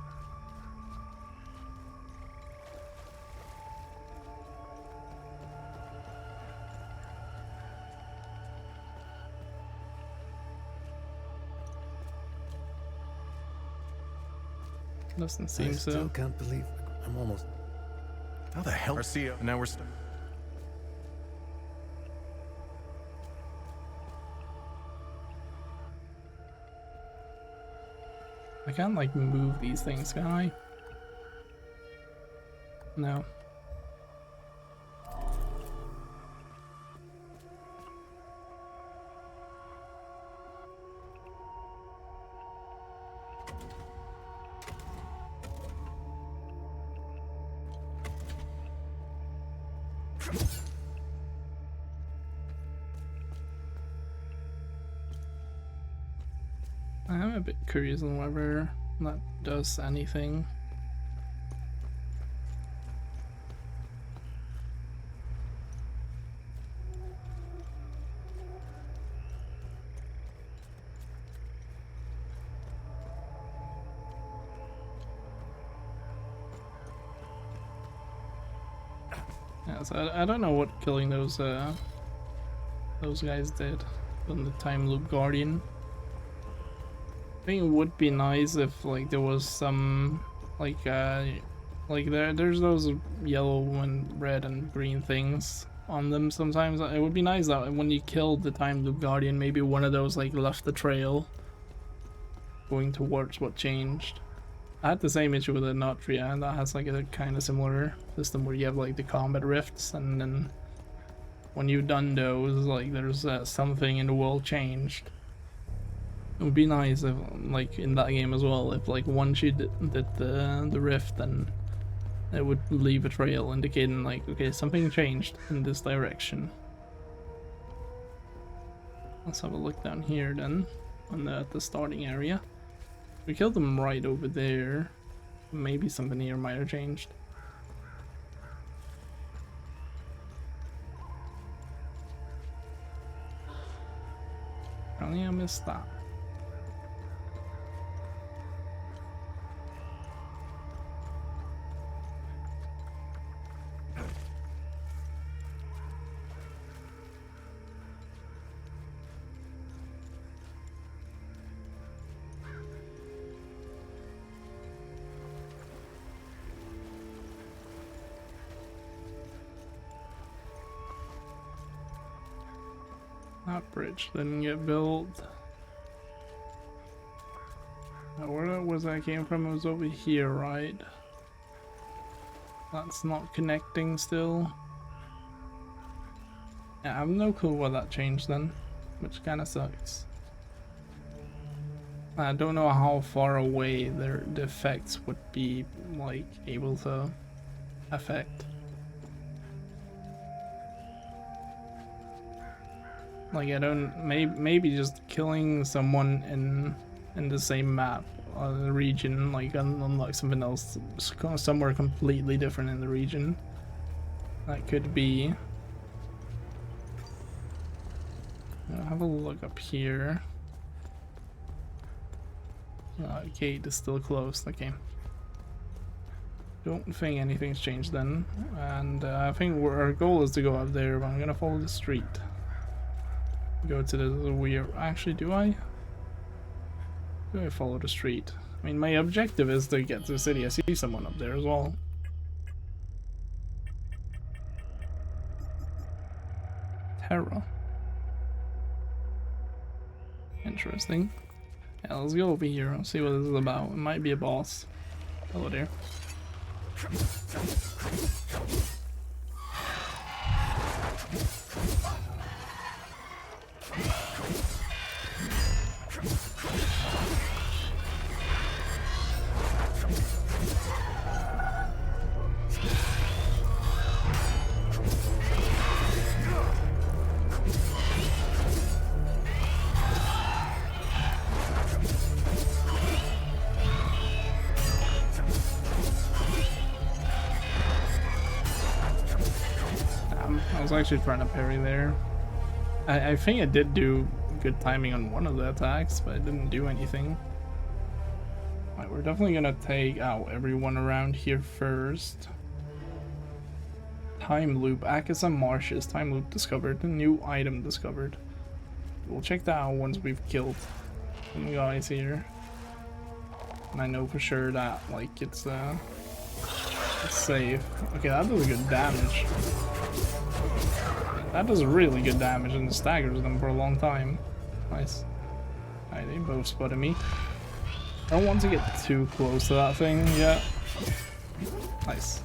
Doesn't seem so. I still can't believe I'm almost... How the hell? Arcia, now we're stuck. I can't like move these things, can I? No. I'm a bit curious on whether that does anything. Yeah, so I don't know what killing those guys did on the time loop guardian. I think it would be nice if like there was some like there's those yellow and red and green things on them sometimes. It would be nice that when you killed the time loop guardian, maybe one of those like left the trail going towards what changed. I had the same issue with the Notria, and that has like a kind of similar system where you have like the combat rifts, and then when you've done those, like there's something in the world changed. It would be nice if, like in that game as well, if like once you did the rift, then it would leave a trail indicating like, okay, something changed in this direction. Let's have a look down here then, on at the starting area. We killed them right over there. Maybe something here might have changed. Apparently I missed that. That bridge didn't get built. Now, where was that came from? It was over here, right? That's not connecting still. Yeah, I have no clue why that changed then, which kind of sucks. I don't know how far away the effects would be like able to affect. Like I don't, maybe just killing someone in the same map or the region, like unlike something else somewhere completely different in the region. That could be. I'll have a look up here. Gate is still closed. Okay. Don't think anything's changed then, and I think our goal is to go up there, but I'm gonna follow the street. Go to the weird. Actually, do I follow the street? I mean, my objective is to get to the city. I see someone up there as well. Terra. Interesting. Yeah, let's go over here and see what this is about. It might be a boss. Hello there. I was actually trying to parry there. I think it did do good timing on one of the attacks, but it didn't do anything. Alright, we're definitely gonna take out everyone around here first. Time loop, Akasa Marshes, time loop discovered, new item discovered. We'll check that out once we've killed some guys here. And I know for sure that, like, it's safe. Okay, that does good damage. That does really good damage and staggers them for a long time. Nice. Alright, they both spotted me. I don't want to get too close to that thing yet. Nice.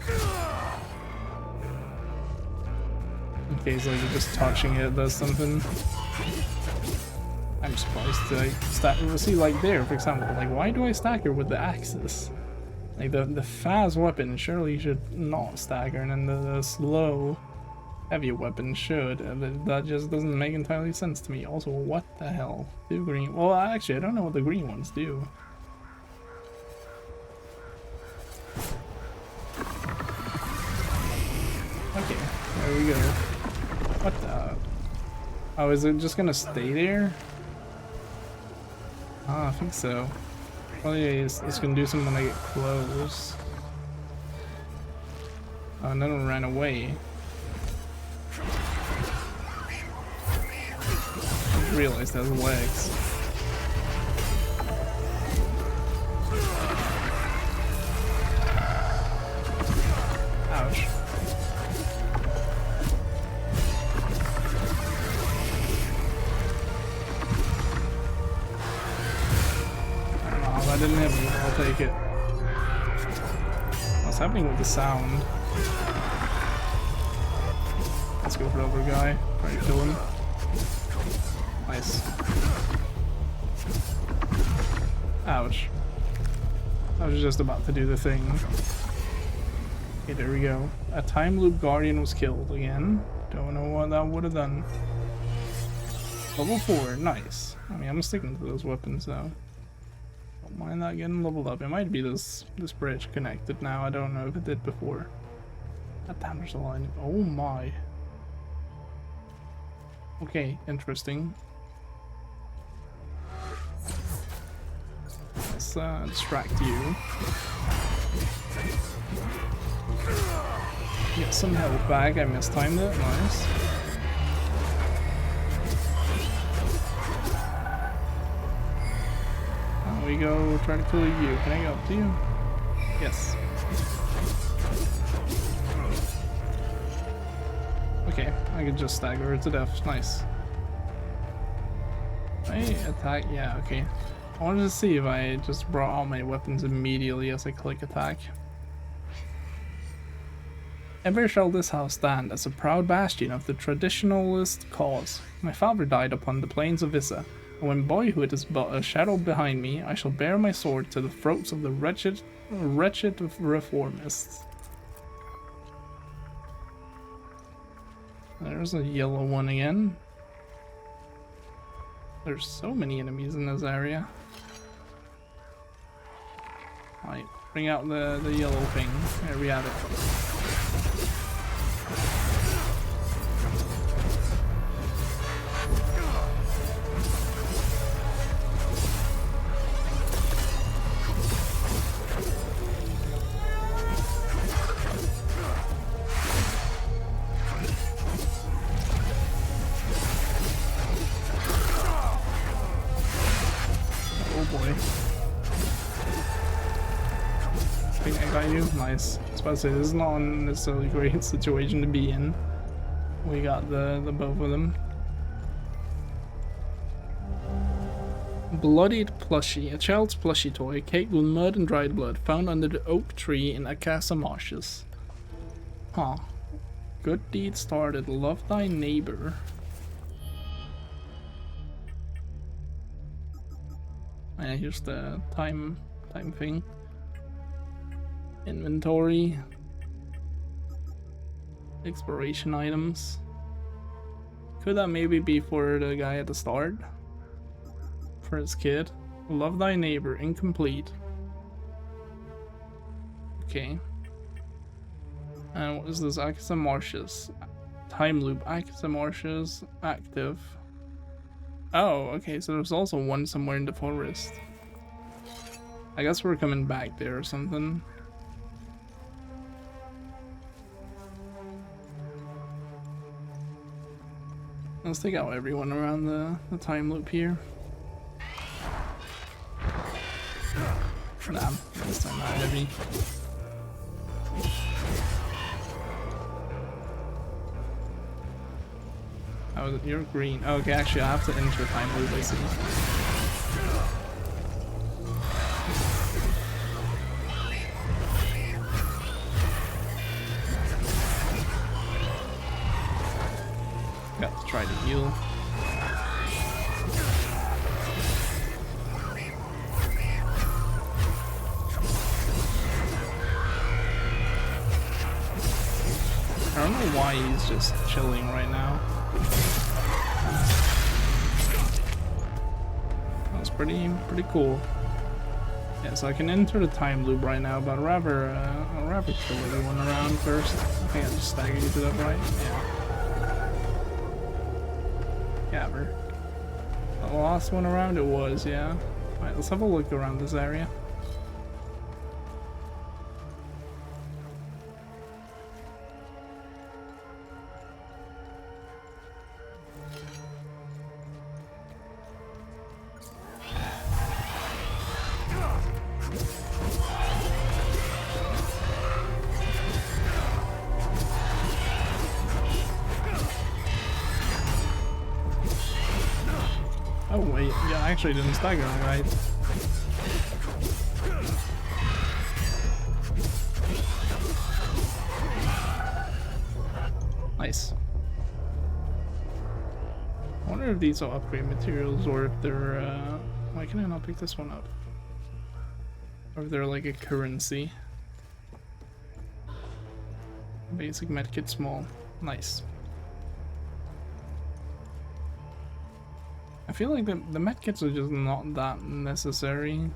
In case like just touching it does something. I'm surprised to like stack. See, like there, for example, like why do I stagger with the axis? Like the fast weapon surely should not stagger, and then the slow heavy weapon should. That just doesn't make entirely sense to me. Also, what the hell do green? Well, actually, I don't know what the green ones do. Okay, there we go. What the? Oh, is it just gonna stay there? Ah, I think so. Well, yeah, it's gonna do something when I get close. Oh, and then it ran away. I didn't realize that was legs. Ouch. I didn't hit me, I'll take it. What's happening with the sound? Let's go for the other guy. Try to kill him. Nice. Ouch. I was just about to do the thing. Okay, there we go. A time loop guardian was killed again. Don't know what that would have done. Level 4, nice. I mean, I'm sticking to those weapons though. Don't mind that getting leveled up. It might be this bridge connected now. I don't know if it did before. That damage a lot. Oh my. Okay, interesting. Let's distract you. Get some health back. I mistimed it. Nice. We go try to kill you. Can I go up to you? Yes. Okay, I can just stagger her to death. Nice. I attack? Yeah, okay. I wanted to see if I just brought all my weapons immediately as I click attack. Ever shall this house stand as a proud bastion of the traditionalist cause. My father died upon the plains of Issa. And when boyhood is but a shadow behind me, I shall bear my sword to the throats of the wretched reformists. There's a yellow one again. There's so many enemies in this area. Alright, bring out the yellow thing. There we have it. Nice. I was about to say, this is not necessarily a great situation to be in. We got the both of them. Bloodied plushie, a child's plushie toy caked with mud and dried blood, found under the oak tree in Akasa marshes. Huh. Good deed started, love thy neighbor. And here's the time thing. Inventory. Exploration items. Could that maybe be for the guy at the start? For his kid? Love thy neighbor, incomplete. Okay. And what is this? Akasa Marshes. Time loop. Akasa Marshes. Active. Oh, okay, so there's also one somewhere in the forest. I guess we're coming back there or something. Let's take out everyone around the time loop here. Nah, this time not heavy. Oh, you're green. Oh, okay, actually I have to enter time loop, I see. Got to try to heal. I don't know why he's just chilling right now. That's pretty cool. Yeah, so I can enter the time loop right now, but I'd rather kill everyone around first. I think I just staggered you to that, right? Yeah. The last one around it was, yeah. Alright, let's have a look around this area. Oh wait, yeah, I actually didn't stagger him right. Nice. I wonder if these are upgrade materials or if they're, why can I not pick this one up? Or if they're like a currency. Basic medkit small. Nice. I feel like the medkits are just not that necessary.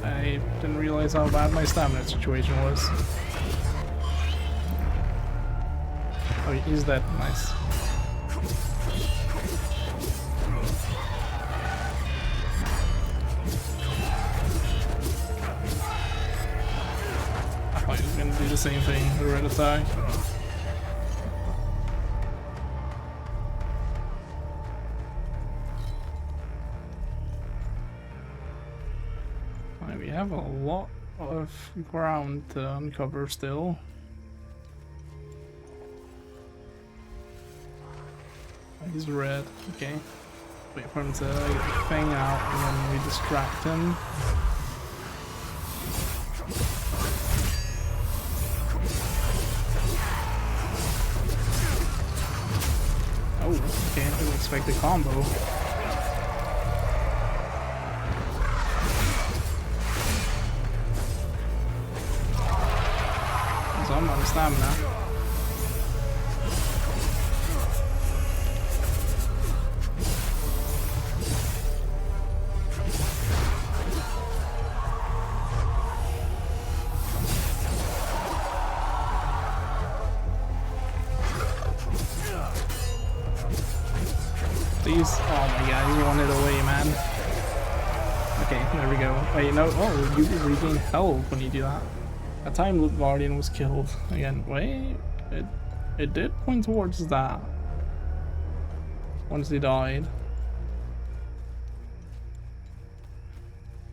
I didn't realize how bad my stamina situation was. Oh, he's dead. Nice. I thought he was gonna do the same thing, the red attack. Right, we have a lot of ground to uncover still. He's red, okay. Wait for him to fang out and then we distract him. Oh, okay, I didn't expect a combo. So I'm out of stamina. Please. Oh my god, he's wanted away, man. Okay, there we go. Wait, no. Oh, you regain health when you do that. A time loop guardian was killed. Again, wait. It did point towards that. Once he died.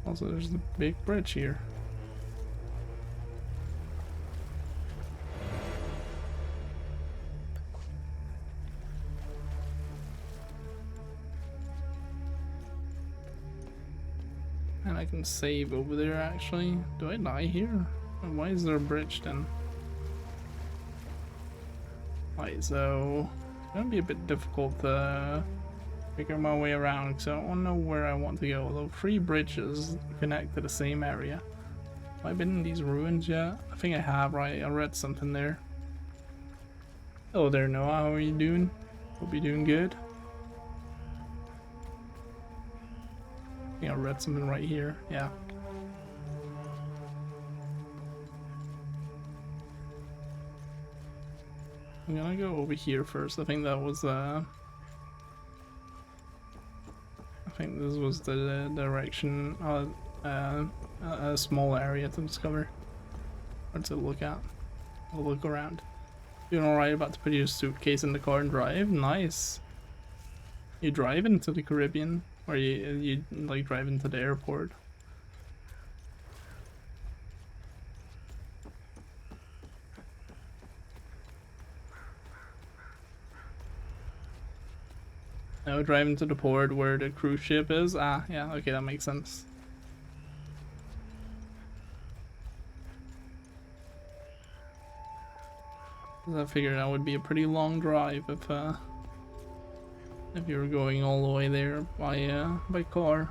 Also, there's the big bridge here. And I can save over there actually. Do I die here? Why is there a bridge then? Right, so it's gonna be a bit difficult to figure my way around because I don't know where I want to go. Although 3 bridges connect to the same area. Have I been in these ruins yet? I think I have, right? I read something there. Hello there, Noah. How are you doing? Hope you're doing good. I think I read something right here. Yeah. I'm gonna go over here first. I think that was I think this was the direction, a small area to discover or to look at. I'll look around. Doing alright, about to put your suitcase in the car and drive. Nice. You driving to the Caribbean, or you like driving to the airport? No, driving to the port where the cruise ship is? Ah, yeah, okay, that makes sense. I figured that would be a pretty long drive if you were going all the way there by car.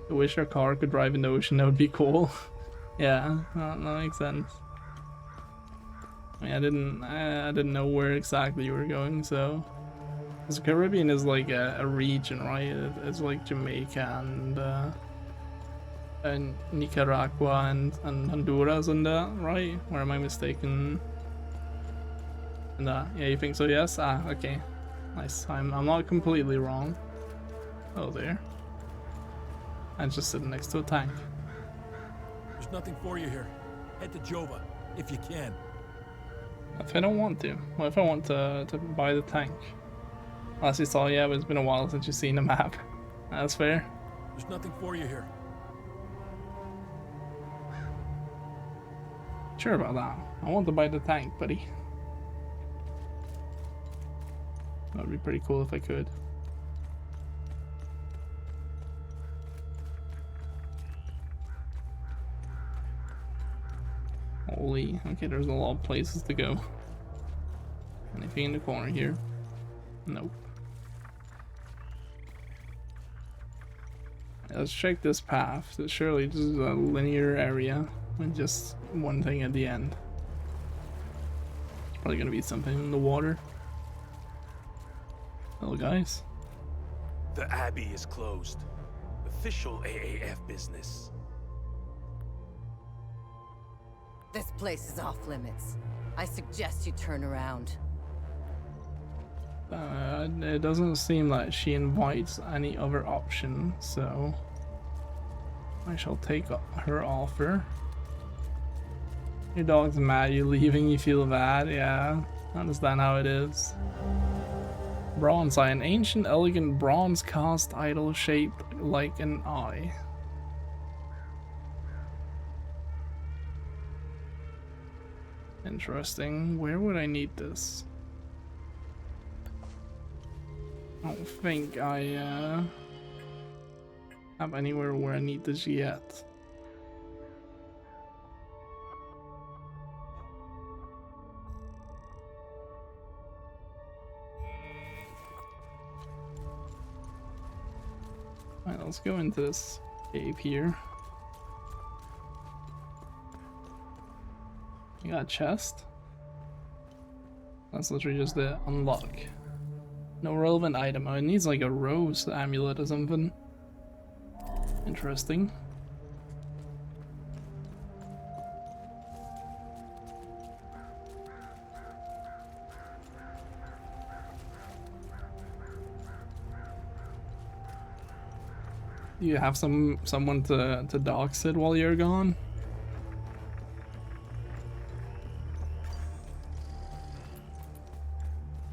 I wish our car could drive in the ocean, that would be cool. Yeah, that makes sense. I mean, I didn't know where exactly you were going, so. Because the Caribbean is like a region, right? It's like Jamaica and Nicaragua and Honduras and that, right? Or am I mistaken? And that, yeah, you think so? Yes. Ah, okay, nice. I'm not completely wrong. Oh, there. I'm just sitting next to a tank. There's nothing for you here. Head to Jova if you can. If I don't want to, what if I want to buy the tank? As you saw, yeah, but it's been a while since you've seen the map. That's fair. There's nothing for you here. Sure about that. I want to buy the tank, buddy. That would be pretty cool if I could. Holy, okay, there's a lot of places to go. Anything in the corner here? Nope. Let's check this path. Surely this is a linear area with just one thing at the end. It's probably gonna be something in the water. Hello, guys. The Abbey is closed. Official AAF business. This place is off limits. I suggest you turn around. It doesn't seem like she invites any other option, so I shall take her offer. Your dog's mad you're leaving, you feel bad, yeah, I understand how it is. Bronze eye, an ancient, elegant bronze cast idol shaped like an eye. Interesting. Where would I need this? I don't think I have anywhere where I need this yet. Alright, let's go into this cave here. You got a chest? That's literally just the unlock. No relevant item. Oh, it needs like a rose amulet or something. Interesting. Do you have someone to dox it while you're gone?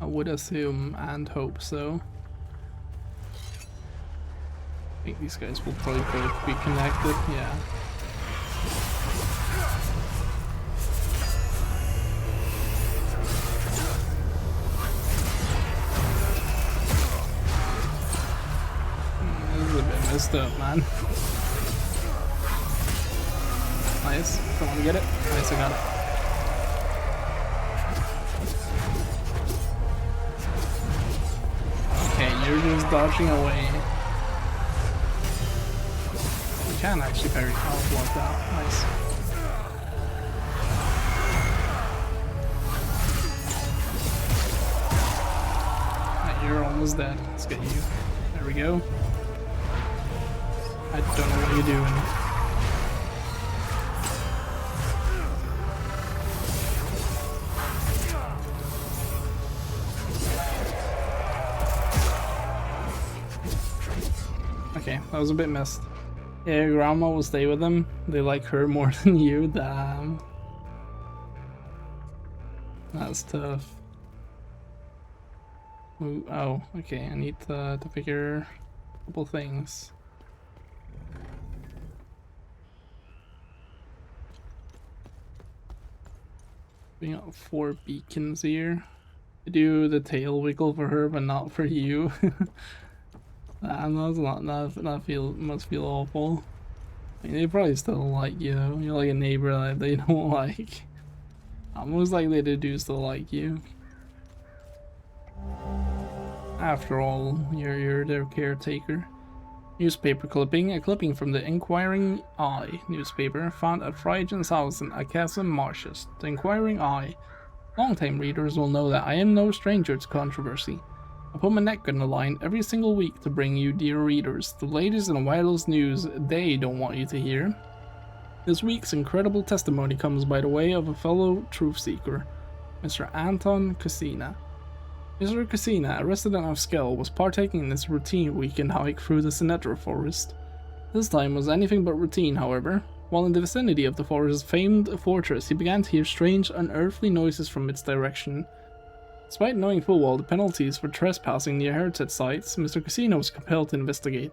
I would assume and hope so. I think these guys will probably both be connected, yeah. This is a bit messed up, man. Nice. Come on, get it. Nice, I got it. Okay, you're just dodging away. You can actually parry. I'll block that. Nice. Right, you're almost dead. Let's get you. There we go. I don't know what you're doing. Okay, that was a bit missed. Yeah, grandma will stay with them. They like her more than you. Damn. That's tough. Ooh, oh, okay, I need to figure a couple things. We got 4 beacons here. I do the tail wiggle for her, but not for you. That's not that must feel awful. I mean, they probably still like you though. You're like a neighbor that they don't like. Most likely they do still like you. After all, you're their caretaker. Newspaper clipping. A clipping from the Inquiring Eye newspaper found at Phrygian's house in Akasa Marshes. The Inquiring Eye. Longtime readers will know that I am no stranger to controversy. I put my neck on the line every single week to bring you, dear readers, the latest and widest news they don't want you to hear. This week's incredible testimony comes by the way of a fellow truth seeker, Mr. Anton Cassina. Mr. Cassina, a resident of Skell, was partaking in this routine weekend hike through the Sinatra forest. This time was anything but routine, however. While in the vicinity of the forest's famed fortress, he began to hear strange, unearthly noises from its direction. Despite knowing full well the penalties for trespassing near heritage sites, Mr. Cassina was compelled to investigate.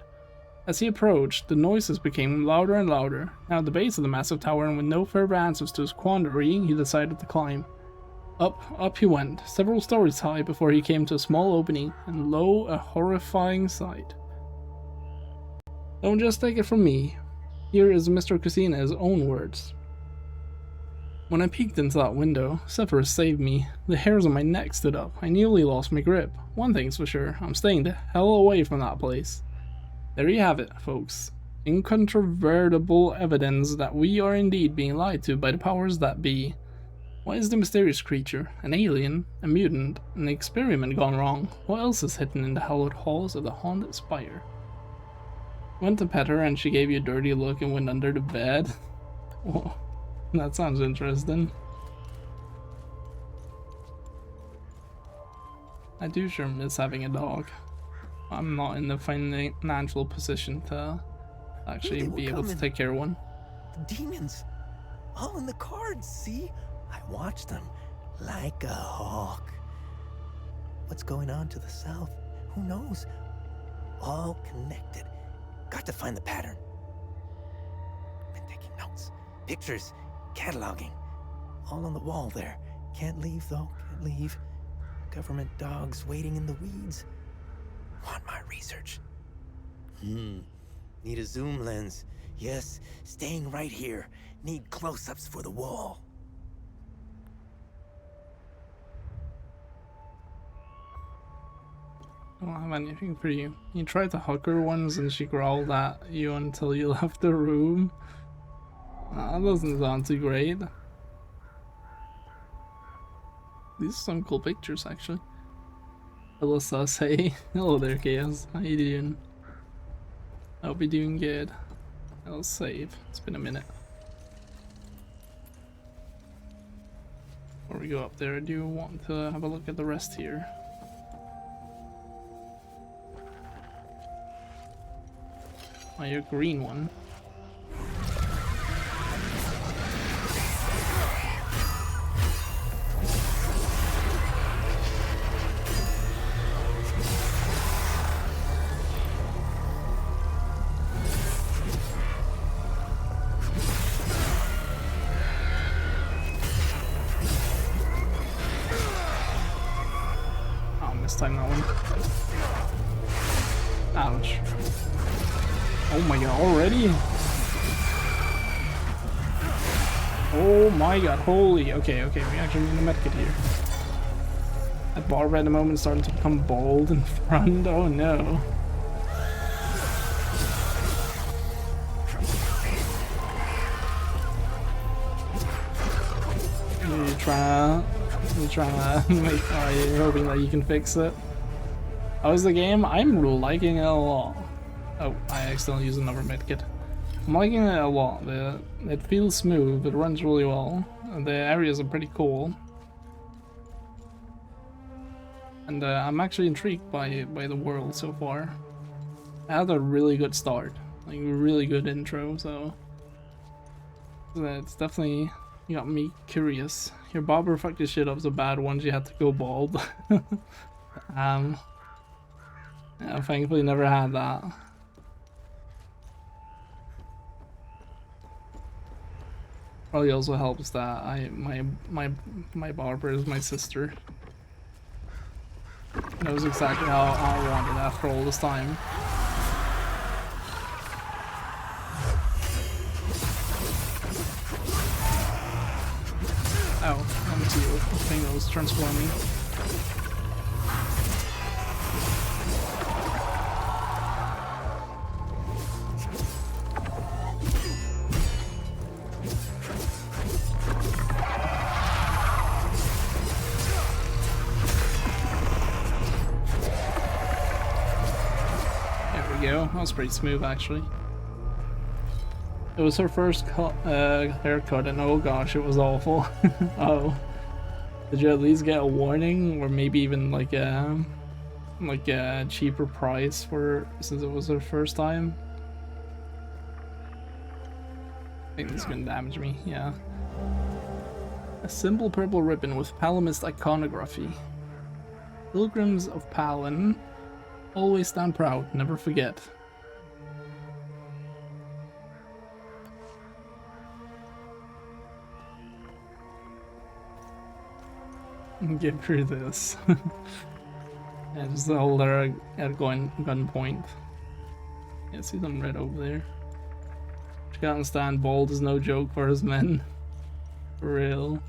As he approached, the noises became louder and louder. Now at the base of the massive tower, and with no further answers to his quandary, he decided to climb. Up he went, several stories high before he came to a small opening, and lo, a horrifying sight. Don't just take it from me. Here is Mr. Cassina's own words. When I peeked into that window, Severus saved me. The hairs on my neck stood up. I nearly lost my grip. One thing's for sure, I'm staying the hell away from that place. There you have it, folks. Incontrovertible evidence that we are indeed being lied to by the powers that be. What is the mysterious creature? An alien? A mutant? An experiment gone wrong? What else is hidden in the hallowed halls of the haunted spire? Went to pet her and she gave you a dirty look and went under the bed? Whoa. That sounds interesting. I do sure miss having a dog. I'm not in the financial position to actually be able to take care of one. The demons, all in the cards, see? I watched them like a hawk. What's going on to the south? Who knows? All connected. Got to find the pattern. Been taking notes, pictures, cataloging. All on the wall there. Can't leave though, can't leave. Government dogs waiting in the weeds. Want my research. Need a zoom lens. Yes, staying right here. Need close-ups for the wall. I don't have anything for you. You tried to hug her once and she growled at you until you left the room. That doesn't sound too great. These are some cool pictures, actually. Alyssa, say hello there, Chaos. How you doing? I hope you're doing good. I'll save. It's been a minute. Before we go up there, I do want to have a look at the rest here. Oh, you're a green one. Oh, missed time that one. Ouch. Oh my god, already? Oh my god, holy. Okay, we actually need a medkit here. That barber at the moment is starting to become bald in front. Oh no. You're trying to make. Are you hoping that you can fix it? How's the game? I'm liking it a lot. Oh, I accidentally used another medkit. I'm liking it a lot. It feels smooth. It runs really well. The areas are pretty cool. And I'm actually intrigued by the world so far. I had a really good start, like a really good intro, so it's definitely got me curious. Your barber fucked your shit up so bad once you had to go bald. Yeah, thankfully never had that. Probably also helps that my barber is my sister. Knows exactly how I want it after all this time. Oh, let me see what thing that was transforming. That was pretty smooth actually. It was her first haircut and oh gosh, it was awful. Oh. Did you at least get a warning or maybe even like a cheaper price for since it was her first time? I think this is gonna damage me, yeah. A simple purple ribbon with Palamist iconography. Pilgrims of Palin always stand proud, never forget. Get through this. Yeah, just hold her at gunpoint. Yeah, see them right over there. She can't stand bald is no joke for his men. For real.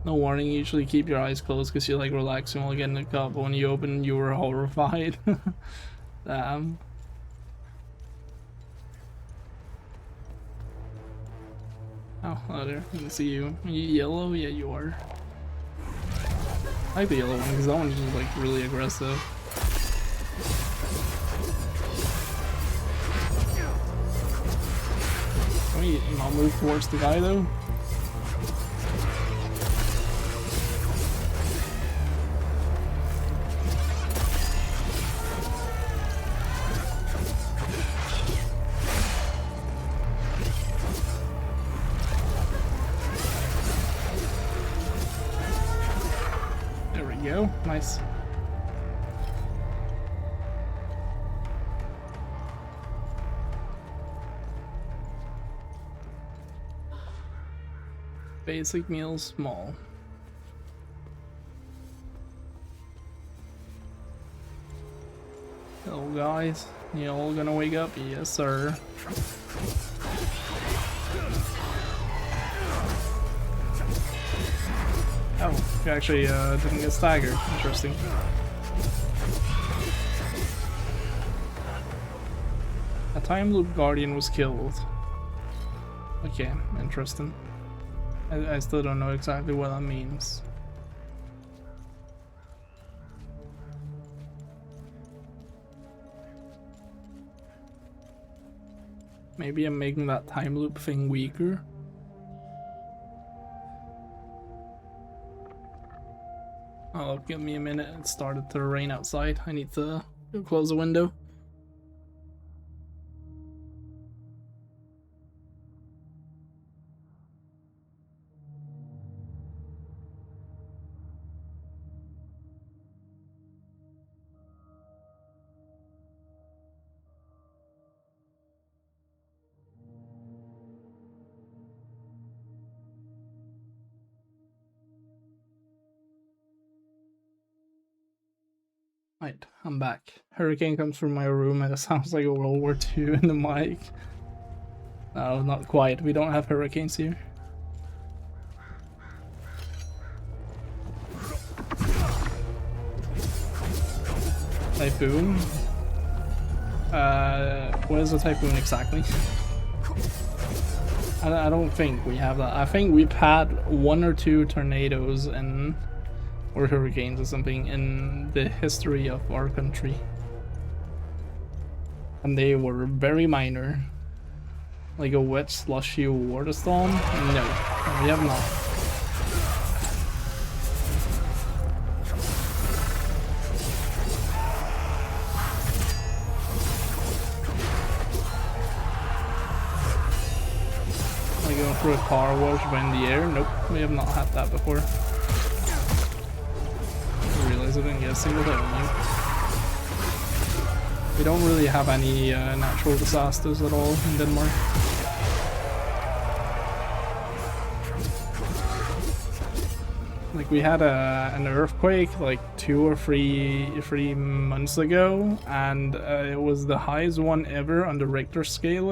No warning, usually keep your eyes closed because you're like relaxing while getting a cup, but when you open you were horrified. Damn. Oh, hello there. I can see you. Are you yellow? Yeah, you are. I like the yellow one because that one's just like really aggressive. Can we not move towards the guy though? Nice. Basic meal small. Hello guys, you all gonna wake up? Yes sir. Oh, you actually didn't get staggered. Interesting. A time loop guardian was killed. Okay, interesting. I still don't know exactly what that means. Maybe I'm making that time loop thing weaker. Oh, give me a minute. It started to rain outside. I need to go close the window. Right, I'm back. Hurricane comes through my room and it sounds like a World War II in the mic. No, not quite. We don't have hurricanes here. Typhoon? What is a typhoon exactly? I don't think we have that. I think we've had 1 or 2 tornadoes or hurricanes or something in the history of our country. And they were very minor. Like a wet slushy water storm? No, we have not. Like going through a car wash in the air? Nope, we have not had that before. I realize I didn't get a single hit on you. We don't really have any natural disasters at all in Denmark. Like we had an earthquake like 2 or 3 months ago, and it was the highest one ever on the Richter scale,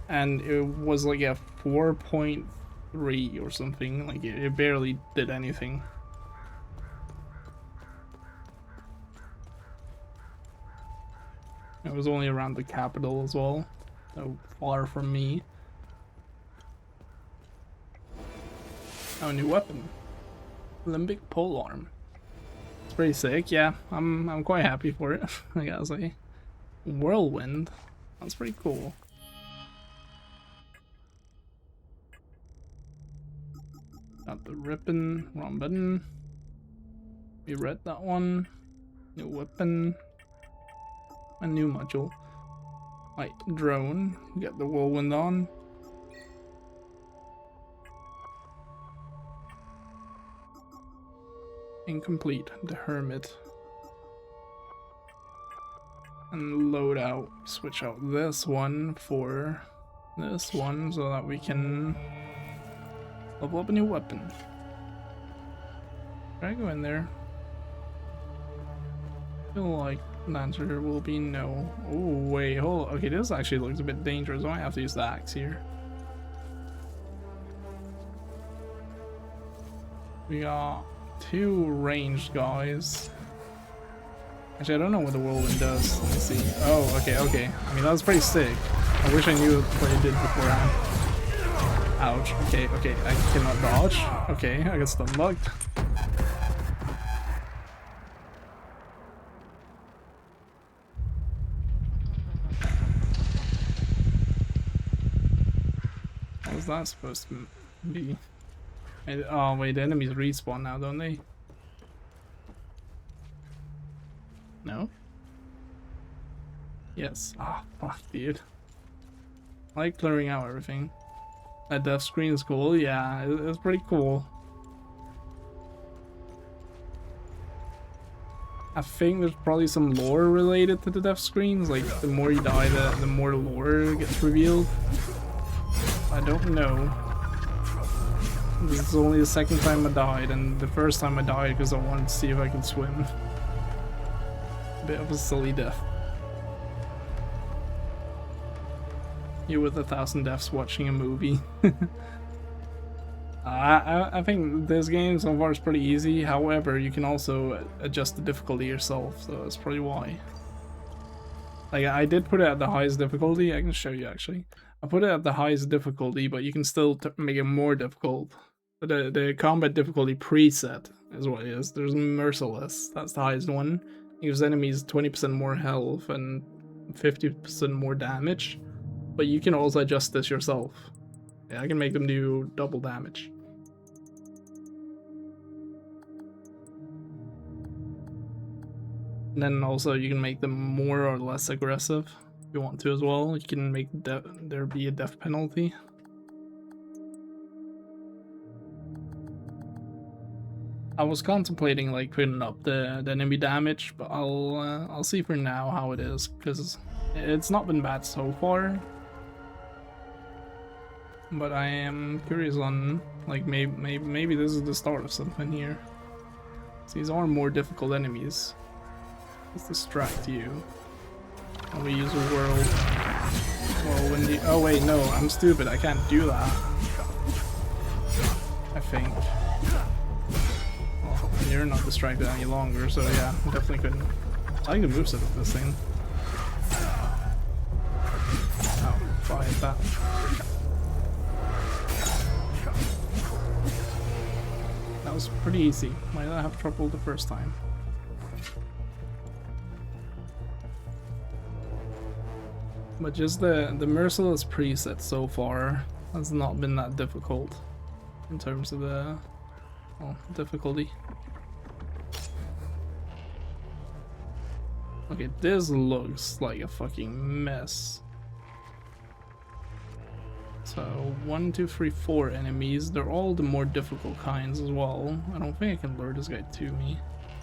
and it was like a 4.3 or something. Like it barely did anything. It was only around the capital as well, so far from me. Oh, new weapon. Limbic polearm. It's pretty sick, yeah. I'm quite happy for it, I gotta say. Whirlwind. That's pretty cool. Got the rippin', wrong button. We read that one. New weapon. A new module. Right, drone. Get the whirlwind on. Incomplete. The hermit. And load out. Switch out this one for this one so that we can level up a new weapon. Try to go in there. I feel like the answer will be no. Oh wait, hold on. Okay, this actually looks a bit dangerous. I might have to use the axe here. We got 2 ranged guys. Actually, I don't know what the whirlwind does. Let me see. Oh, okay. I mean, that was pretty sick. I wish I knew what it did beforehand. Ouch. Okay, I cannot dodge. Okay, I got stun locked. What was that supposed to be? Oh wait, the enemies respawn now, don't they? No? Yes. Ah, fuck, dude. I like clearing out everything. That death screen is cool. Yeah, it's pretty cool. I think there's probably some lore related to the death screens. Like, the more you die, the more lore gets revealed. I don't know. This is only the second time I died, and the first time I died because I wanted to see if I could swim. Bit of a silly death. You with 1,000 deaths watching a movie. I think this game so far is pretty easy. However, you can also adjust the difficulty yourself, so that's probably why. Like, I did put it at the highest difficulty. I can show you actually. I put it at the highest difficulty, but you can still make it more difficult. The combat difficulty preset is what it is. There's Merciless. That's the highest one. It gives enemies 20% more health and 50% more damage. But you can also adjust this yourself. Yeah, I can make them do double damage. And then also you can make them more or less aggressive if you want to as well. You can make there be a death penalty. I was contemplating like putting up the enemy damage, but I'll see for now how it is, because it's not been bad so far. But I am curious on like maybe this is the start of something here. These are more difficult enemies. Let's distract you. And we use a whirlwind. Oh wait, no, I'm stupid. I can't do that. I think. Well, you're not distracted any longer, so yeah, I definitely couldn't. I like the moveset of this thing. Oh, fine, that. That was pretty easy. Might not have trouble the first time. But just the merciless preset so far has not been that difficult in terms of the difficulty. Okay, this looks like a fucking mess. So 1, 2, 3, 4 enemies. They're all the more difficult kinds as well. I don't think I can lure this guy to me.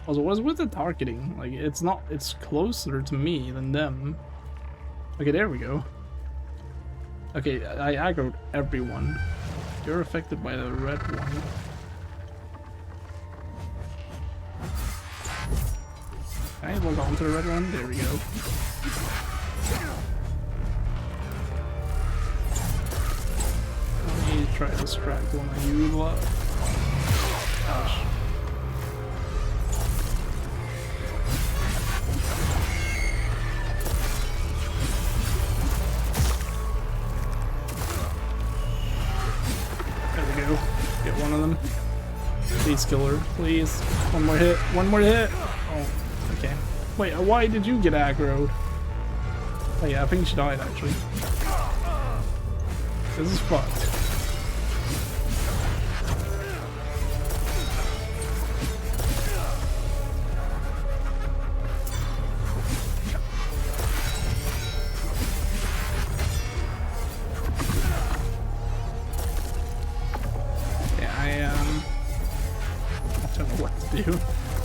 Also, what's with the targeting? Like, it's closer to me than them. Okay, there we go. Okay, I aggroed everyone. You're affected by the red one. Can I log on to the red one? There we go. Let me try to distract one of you lot. Gosh. There we go. Get one of them. Please kill her, please. One more hit. One more hit. Oh, okay. Wait, why did you get aggroed? Oh yeah, I think she died actually. This is fucked.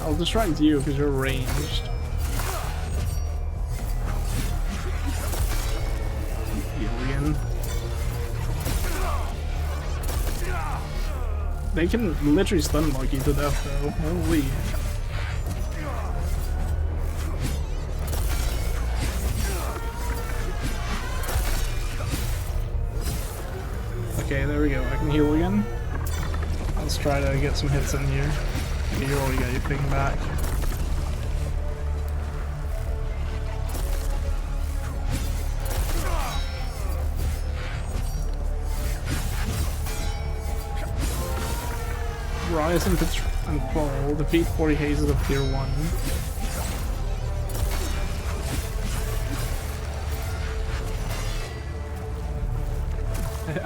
I'll distract you because you're ranged. Heal again. They can literally stun lock you to death though. Holy. Okay, there we go. I can heal again. Let's try to get some hits in here. You already got your thing back. Rise and fall. Defeat 40 hazes of tier 1.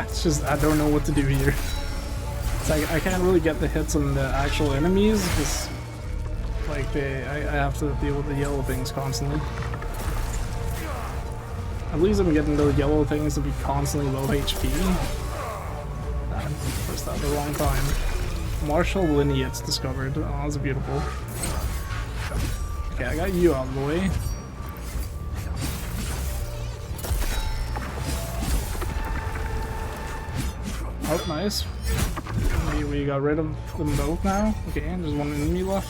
It's just, I don't know what to do here. It's like, I can't really get the hits on the actual enemies, because like I have to deal with the yellow things constantly. At least I'm getting the yellow things to be constantly low HP. I pressed that at the wrong time. Martial lineages discovered. Oh, that's beautiful. Okay, I got you out of the way. Oh, nice. We got rid of them both now. Okay, and there's one enemy left.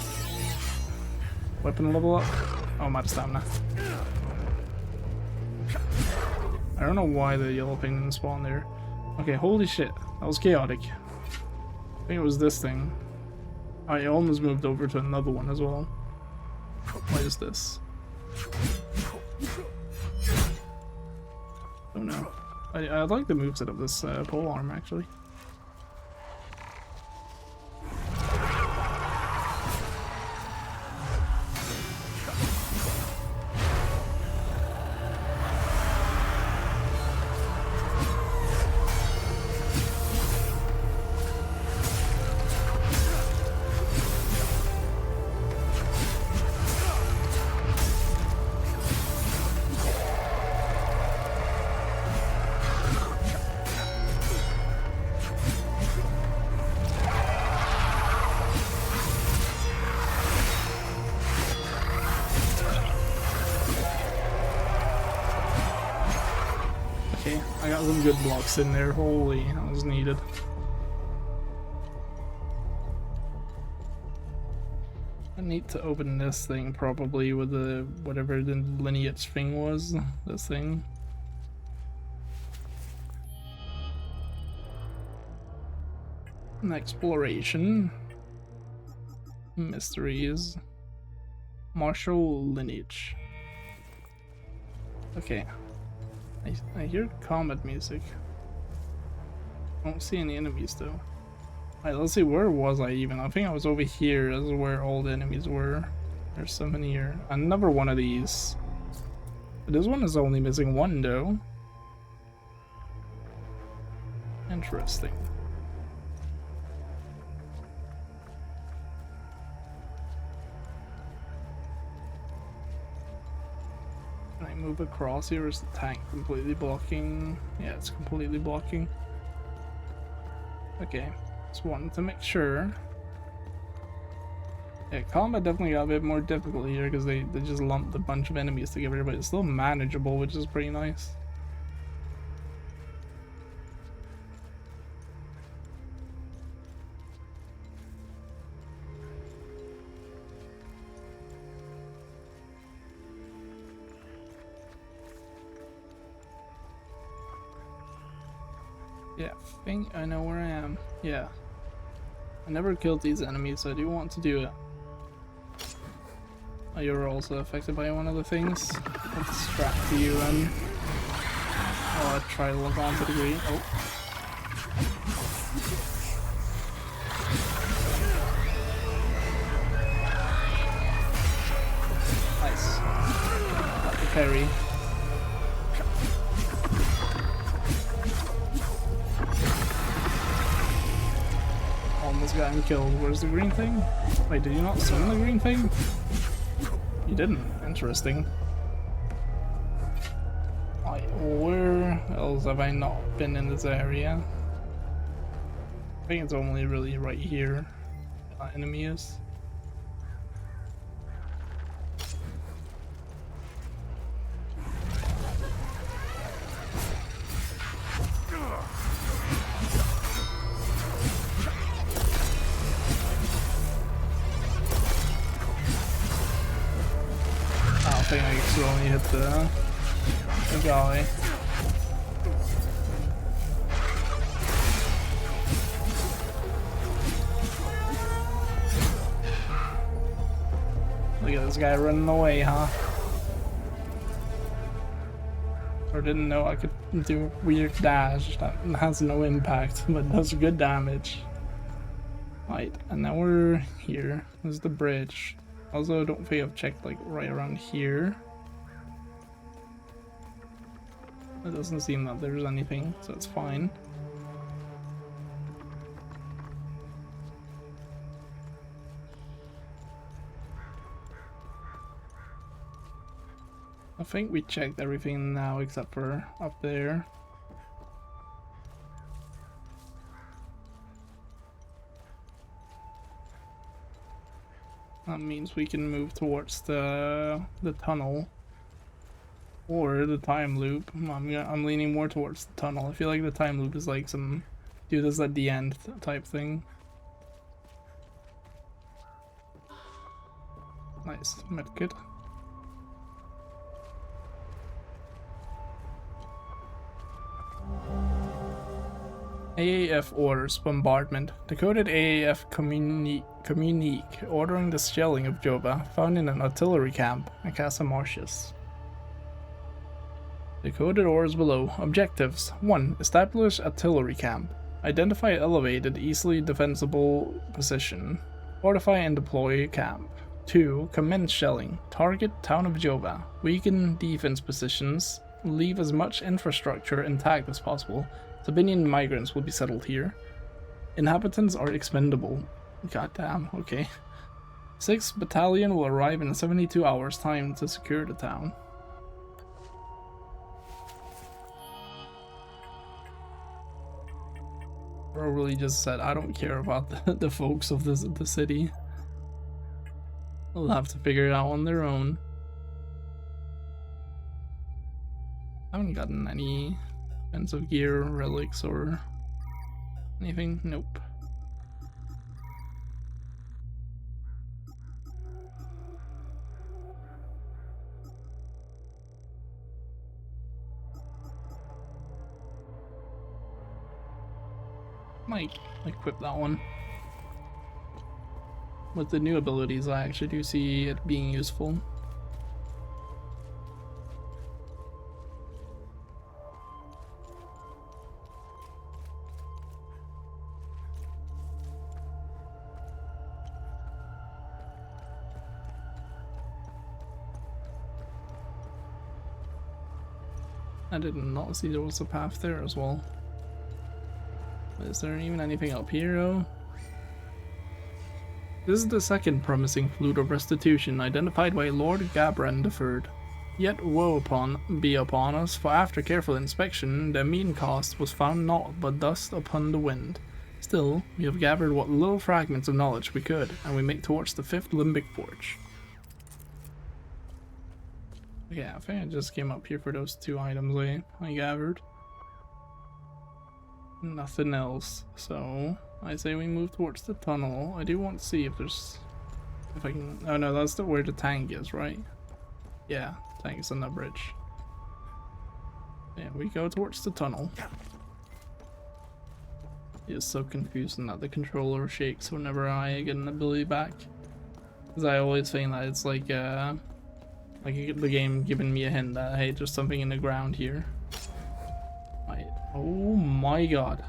Weapon level up. Oh, I'm out of stamina. I don't know why the yellow ping didn't spawn there. Okay, holy shit. That was chaotic. I think it was this thing. I almost moved over to another one as well. What is this? Oh no. I like the moveset of this pole arm actually. I got some good blocks in there. Holy, that was needed. need to open this thing probably with the whatever the lineage thing was. This thing. An exploration. Mysteries. Martial lineage. Okay. I hear combat music. I don't see any enemies though. Alright, let's see, where was I even? I think I was over here. This is where all the enemies were. There's so many here. Another one of these. But this one is only missing one though. Interesting. Can I move across here? Is the tank completely blocking? Yeah, it's completely blocking. Okay. Just wanted to make sure. Yeah, combat definitely got a bit more difficult here because they just lumped a bunch of enemies together, but it's still manageable, which is pretty nice. Yeah, I think I know where I am. Yeah. I never killed these enemies, so I do want to do it. Oh, you're also affected by one of the things. I'll distract you then. Oh, I'll try to look onto the green. Oh. Nice. Got the parry. Almost got him killed. Where's the green thing? Wait, did you not summon the green thing? You didn't. Interesting. Wait, where else have I not been in this area? I think it's only really right here. Enemy is. I think I just only hit the guy. Look at this guy running away, huh? Or didn't know I could do a weird dash that has no impact, but does good damage. Right, and now we're here. This is the bridge. Also, I don't think I've checked like right around here. It doesn't seem that there's anything, so it's fine. I think we checked everything now except for up there. That means we can move towards the tunnel or the time loop. I'm leaning more towards the tunnel. I feel like the time loop is like some do this at the end type thing. Nice medkit. AAF orders bombardment. Decoded AAF communique ordering the shelling of Joba found in an artillery camp in Casa Martius. Decoded orders below. Objectives: 1. Establish artillery camp. Identify elevated, easily defensible position. Fortify and deploy camp. 2. Commence shelling. Target town of Joba. Weaken defense positions. Leave as much infrastructure intact as possible. Sabinian migrants will be settled here. Inhabitants are expendable. Goddamn, okay. 6th Battalion will arrive in 72 hours time to secure the town. Bro really just said, I don't care about the folks of the city. They'll have to figure it out on their own. I haven't gotten any defensive gear, relics, or anything. Nope. Might equip that one. With the new abilities, I actually do see it being useful. I did not see there was a path there as well. Is there even anything up here though? This is the second promising flute of restitution identified by Lord Gabran III. Yet woe be upon us, for after careful inspection, the mean cost was found naught but dust upon the wind. Still, we have gathered what little fragments of knowledge we could, and we make towards the 5th limbic forge. Yeah, I think I just came up here for those 2 items I gathered. Nothing else, so I say we move towards the tunnel. I do want to see if there's... if I can... oh no, that's where the tank is, right? Yeah, tank's on that bridge. Yeah, we go towards the tunnel. It's so confusing that the controller shakes whenever I get an ability back. Because I always think that it's like the game giving me a hint that, hey, there's something in the ground here. Right. Oh my god.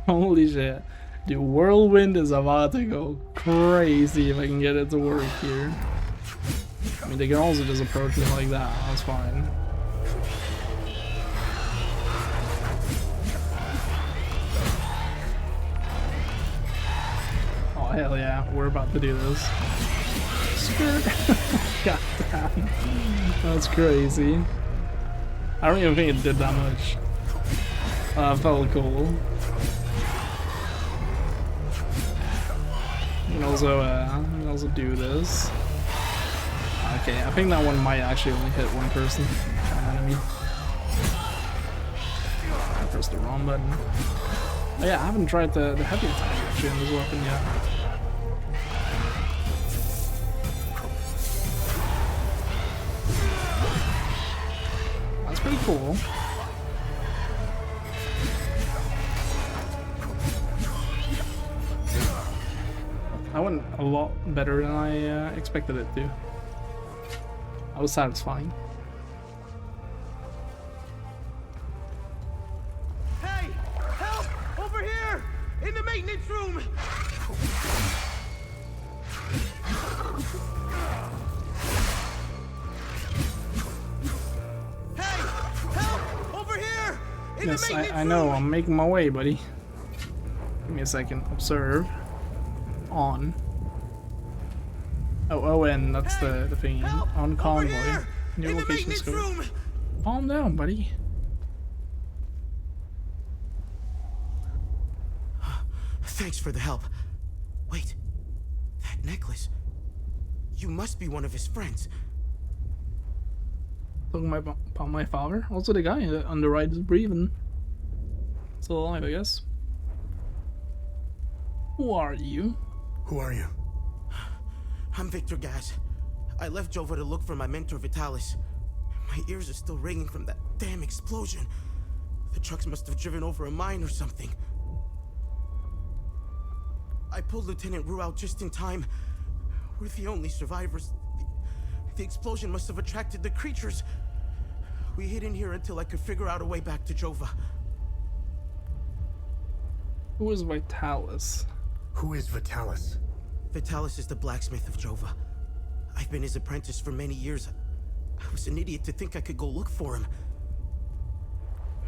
Holy shit. The whirlwind is about to go crazy if I can get it to work here. I mean, they can also just approach me like that, that's fine. Oh hell yeah, we're about to do this. Skirt. God damn. That's crazy. I don't even think it did that much. That felt cool. You can also do this. Okay, I think that one might actually only hit one person, an enemy. I pressed the wrong button. Oh yeah, I haven't tried the heavy attack actually in this weapon yet. That's pretty cool. That went a lot better than I expected it to. That was satisfying. Hey! Help! Over here! In the maintenance room! Hey! Help! Over here! In Yes, the maintenance I know. room! I'm making my way, buddy. Give me a second. Observe. On. Oh, and that's the thing. On convoy. New location scope. Calm down, buddy. Thanks for the help. Wait. That necklace. You must be one of his friends. Talking about my father. Also the guy on the right is breathing. Still alive, I guess. Who are you? Who are you? I'm Victor Gaz. I left Jova to look for my mentor Vitalis. My ears are still ringing from that damn explosion. The trucks must have driven over a mine or something. I pulled Lieutenant Rue out just in time. We're the only survivors. The explosion must have attracted the creatures. We hid in here until I could figure out a way back to Jova. Who is Vitalis? Who is Vitalis? Vitalis is the blacksmith of Jova. I've been his apprentice for many years. I was an idiot to think I could go look for him.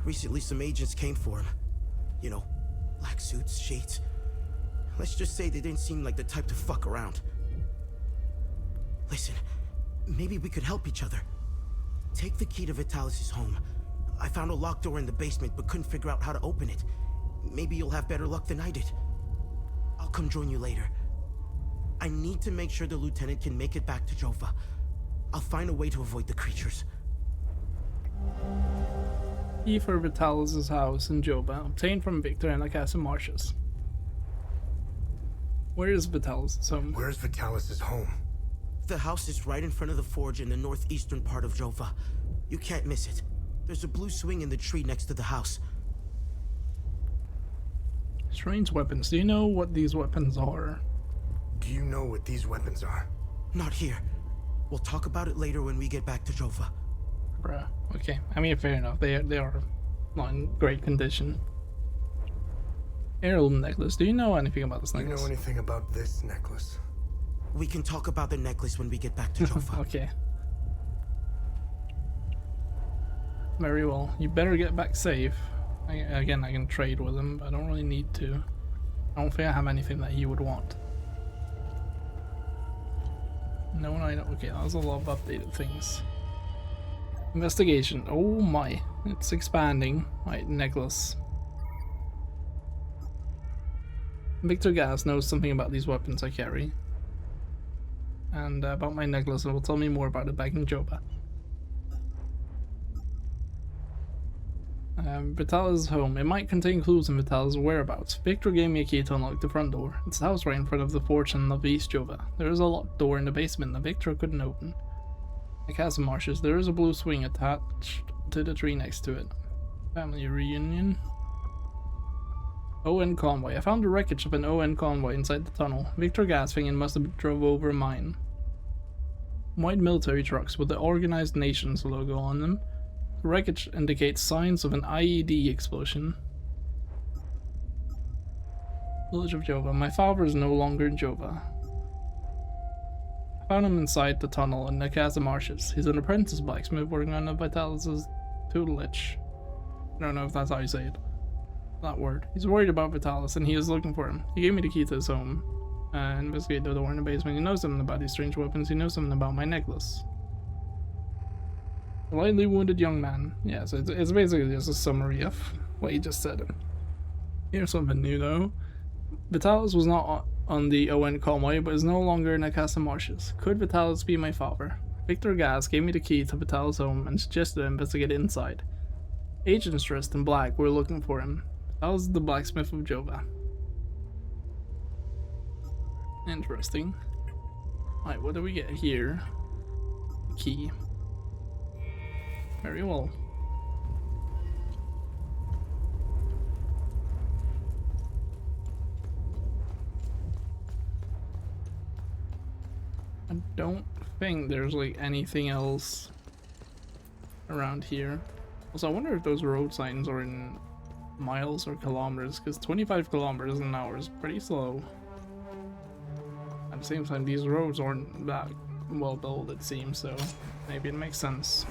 Recently, some agents came for him. You know, black suits, shades. Let's just say they didn't seem like the type to fuck around. Listen, maybe we could help each other. Take the key to Vitalis' home. I found a locked door in the basement, but couldn't figure out how to open it. Maybe you'll have better luck than I did. I'll come join you later. I need to make sure the lieutenant can make it back to Jova. I'll find a way to avoid the creatures. Key for Vitalis' house in Jova, obtained from Victor in the Castle Marshes. Where is Vitalis' home? Where's Vitalis' home? The house is right in front of the forge in the northeastern part of Jova. You can't miss it. There's a blue swing in the tree next to the house. Strange weapons. Do you know what these weapons are? Do you know what these weapons are? Not here. We'll talk about it later when we get back to Jova. Bruh. Okay. I mean, fair enough. They are not in great condition. Heirloom necklace. Do you know anything about this necklace? Do you know anything about this necklace? We can talk about the necklace when we get back to Jova. Okay. Very well. You better get back safe. Again, I can trade with him, but I don't really need to. I don't think I have anything that he would want. No one I know. Okay, that was a lot of updated things. Investigation. Oh my. It's expanding. Right, necklace. Victor Gas knows something about these weapons I carry. And about my necklace, and will tell me more about it back in Jova. Vitalis' home. It might contain clues in Vitalis' whereabouts. Victor gave me a key to unlock the front door. It's the house right in front of the fortune of East Jova. There is a locked door in the basement that Victor couldn't open. The Chasm Marshes. There is a blue swing attached to the tree next to it. Family reunion. ON convoy. I found the wreckage of an ON convoy inside the tunnel. Victor Gasfing and must have drove over mine. White military trucks with the Organized Nations logo on them. The wreckage indicates signs of an IED explosion. Village of Jova. My father is no longer in Jova. I found him inside the tunnel in the Chasm Marshes. He's an apprentice blacksmith working on Vitalis' tutelage. I don't know if that's how you say it. That word. He's worried about Vitalis and he is looking for him. He gave me the key to his home. Investigate the door in the basement. He knows something about these strange weapons. He knows something about my necklace. A lightly wounded young man. Yeah, so it's basically just a summary of what he just said. Here's something new though. Vitalis was not on the ON convoy, but is no longer in the Chasm Marshes. Could Vitalis be my father? Victor Gas gave me the key to Vitalis' home and suggested I investigate inside. Agents dressed in black were looking for him. Vitalis is the blacksmith of Jova. Interesting. Alright, what do we get here? Key. Very well. I don't think there's like anything else around here. Also, I wonder if those road signs are in miles or kilometers, because 25 kilometers an hour is pretty slow. At the same time, these roads aren't that well built, it seems, so maybe it makes sense.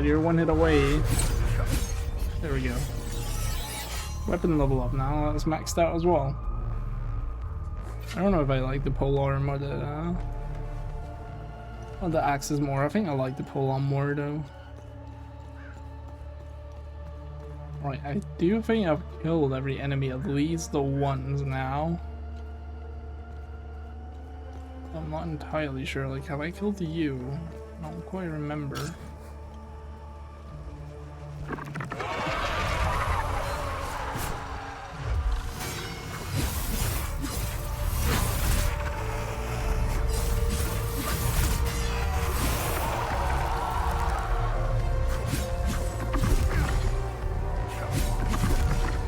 You're one hit away. There we go. Weapon level up now. That's maxed out as well. I don't know if I like the polearm or the axes more. I think I like the polearm more though. Right, I do think I've killed every enemy, at least the ones now. I'm not entirely sure. Like, have I killed you? I don't quite remember.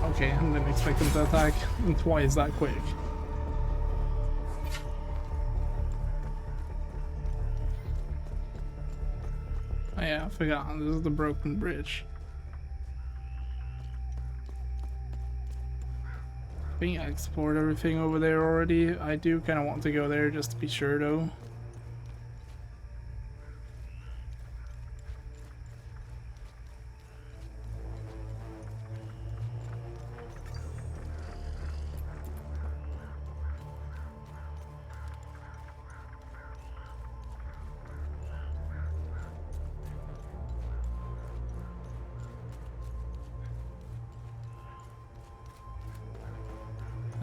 Okay, I didn't expect him to attack twice that quick. Oh yeah, I forgot. This is the broken bridge. I think I explored everything over there already. I do kind of want to go there just to be sure though.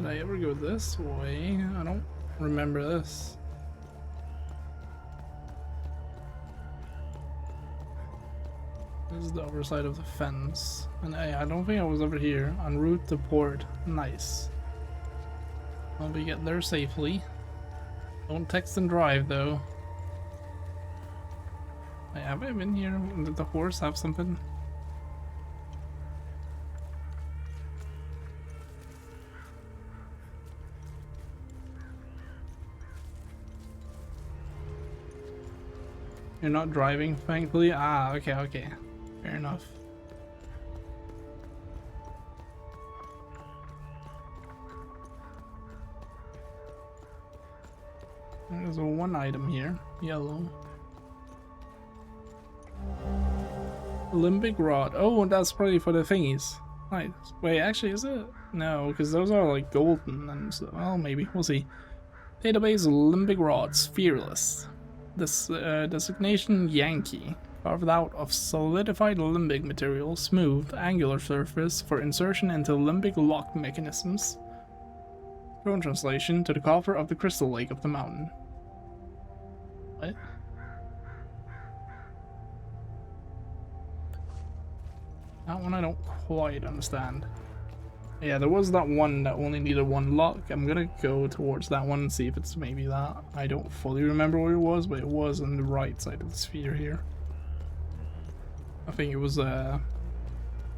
Did I ever go this way? I don't remember this. This is the other side of the fence. And I don't think I was over here. En route to port. Nice. I'll be getting there safely. Don't text and drive though. Have I been here? Did the horse have something? You're not driving, thankfully? Ah, okay, okay. Fair enough. There's one item here. Yellow. Limbic rod. Oh, that's probably for the thingies. Nice. Wait, actually, is it? No, because those are like golden and so. Well, maybe. We'll see. Database limbic rods. Fearless. This designation Yankee. Carved out of solidified limbic material. Smooth, angular surface for insertion into limbic lock mechanisms. Drone translation to the coffer of the crystal lake of the mountain. What? That one I don't quite understand. Yeah, there was that one that only needed one lock. I'm gonna go towards that one and see if it's maybe that. I don't fully remember where it was, but it was on the right side of the sphere here. I think it was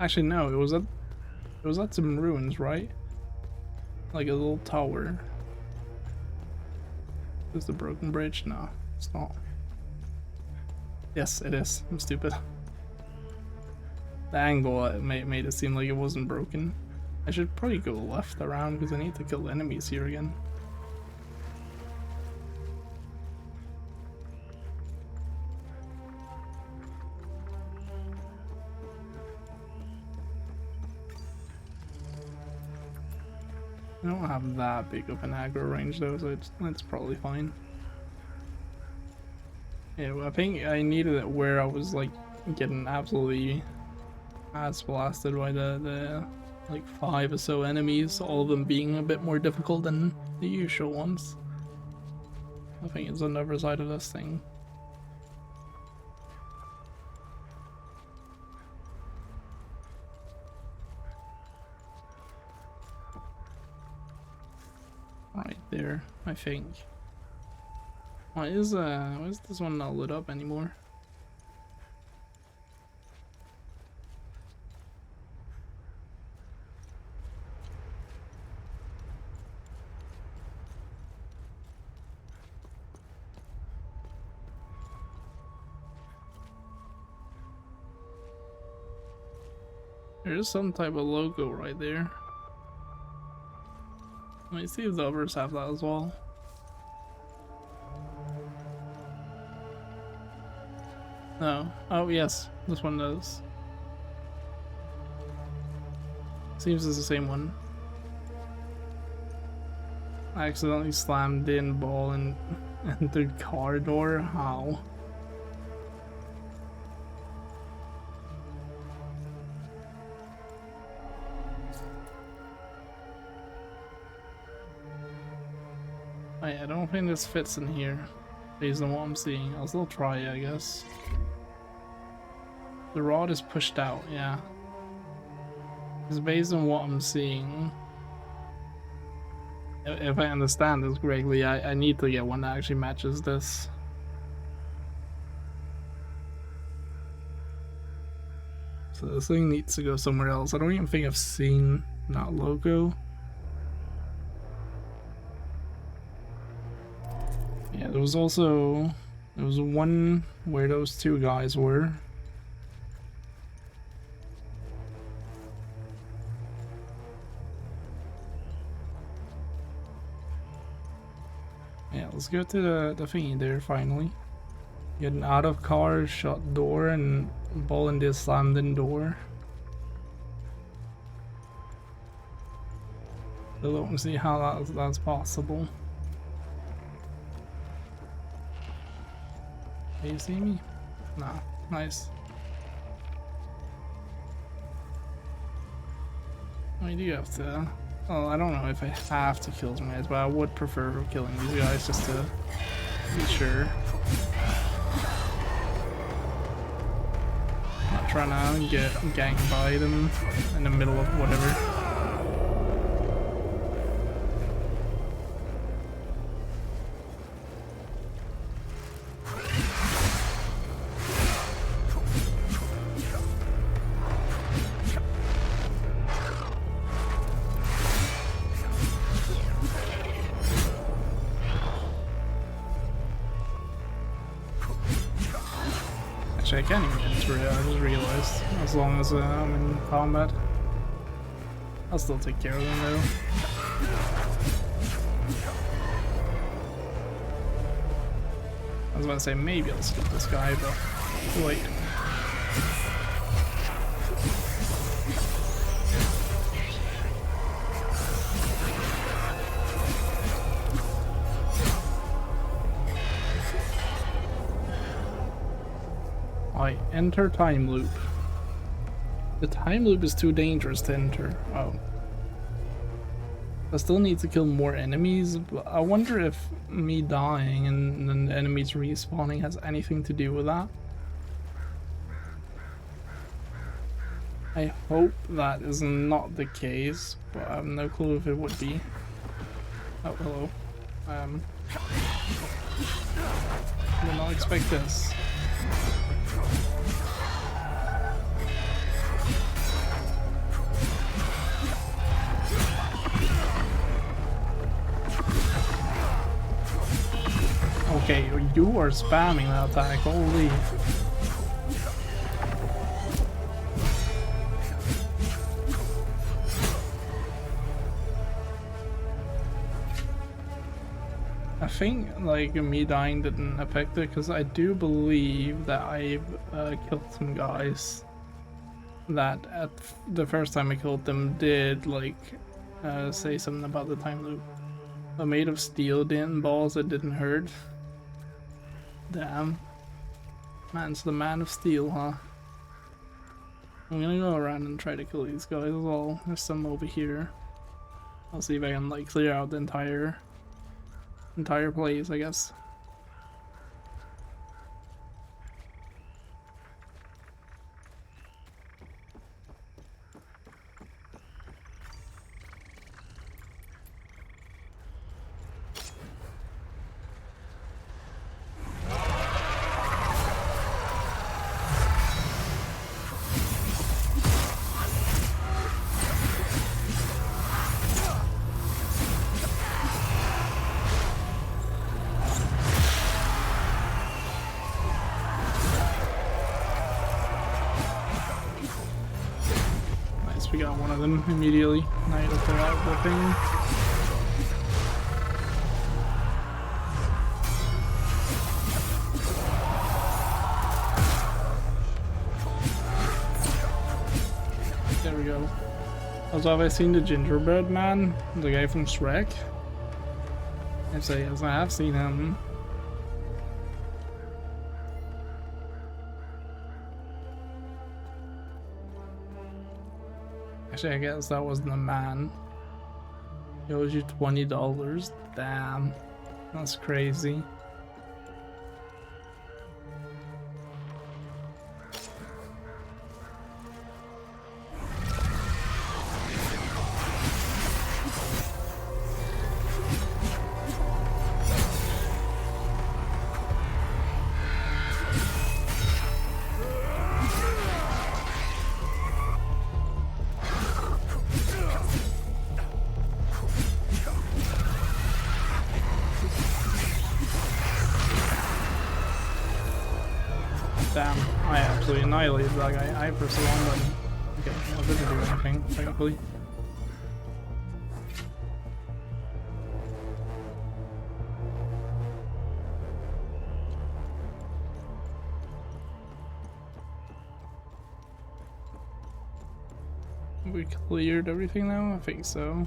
actually no, it was at some ruins, right? Like a little tower. Is the broken bridge? No, it's not. Yes, it is. I'm stupid. The angle made it seem like it wasn't broken. I should probably go left around because I need to kill the enemies here again. I don't have that big of an aggro range though, so it's probably fine. Yeah, well, I think I needed it where I was like getting absolutely ass blasted by the like 5 or so enemies, all of them being a bit more difficult than the usual ones. I think it's on the other side of this thing. Right there, I think. Why is this one not lit up anymore? There's some type of logo right there. Let me see if the others have that as well. No. Oh, yes. This one does. Seems it's the same one. I accidentally slammed in ball and the car door. How? I don't think this fits in here, based on what I'm seeing. I'll still try it, I guess. The rod is pushed out, yeah. It's based on what I'm seeing. If I understand this correctly, I need to get one that actually matches this. So this thing needs to go somewhere else. I don't even think I've seen that logo. Yeah, there was one where those two guys were. Yeah, let's go to the thingy there finally. Get an out of car shut door and ball in this slammed in door. So don't see how that's possible. Can you see me? Nah, nice. I do have to Well, I don't know if I have to kill some guys, but I would prefer killing these guys just to be sure. Not trying to get ganged by them in the middle of whatever. Actually, I can't even enter it, I just realized. As long as I'm in combat. I'll still take care of them though. I was about to say maybe I'll skip this guy, but wait. I enter time loop. The time loop is too dangerous to enter. Oh. I still need to kill more enemies, but I wonder if me dying and then the enemies respawning has anything to do with that. I hope that is not the case, but I have no clue if it would be. Oh, hello. I did not expect this. Okay, you are spamming that attack, holy. I think like me dying didn't affect it because I do believe that I've killed some guys that at the first time I killed them did like say something about the time loop. But made of steel didn't balls, it didn't hurt. Damn. Man's the man of steel, huh? I'm gonna go around and try to kill these guys as well. There's some over here. I'll see if I can like clear out the entire place, I guess. We got one of them immediately. Now you clear out the thing. There we go. Also, have I seen the gingerbread man? The guy from Shrek? I'd say yes, I have seen him. Actually, I guess that wasn't a man. He owes you $20. Damn. That's crazy. Damn, I absolutely annihilated that guy. I pressed the wrong button. Okay, well, it didn't do anything, technically. We cleared everything now? I think so.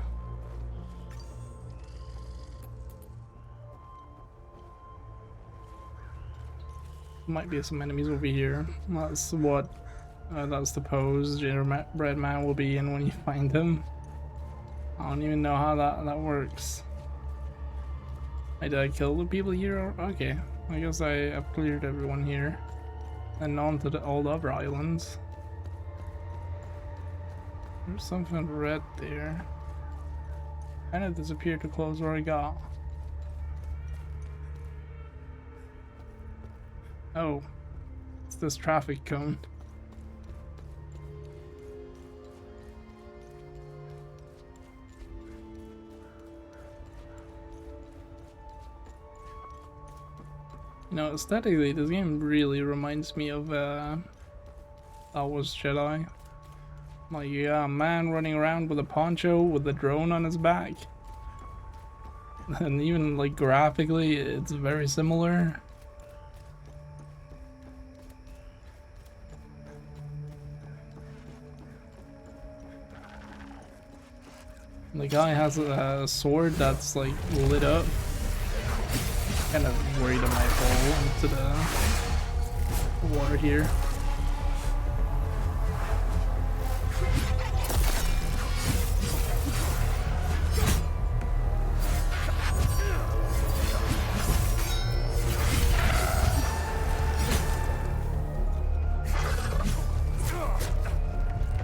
Might be some enemies over here. That's what that's the pose gingerbread man will be in when you find him. I don't even know how that works. Did I kill the people here? Okay, I guess I've cleared everyone here. And on to all the other islands. There's something red there. And it disappeared to close where I got. Oh, it's this traffic cone. You know, aesthetically, this game really reminds me of Star Wars Jedi. Like, you got a man running around with a poncho with a drone on his back. And even, like, graphically, it's very similar. The guy has a sword that's, like, lit up. Kind of worried I might fall into the water here.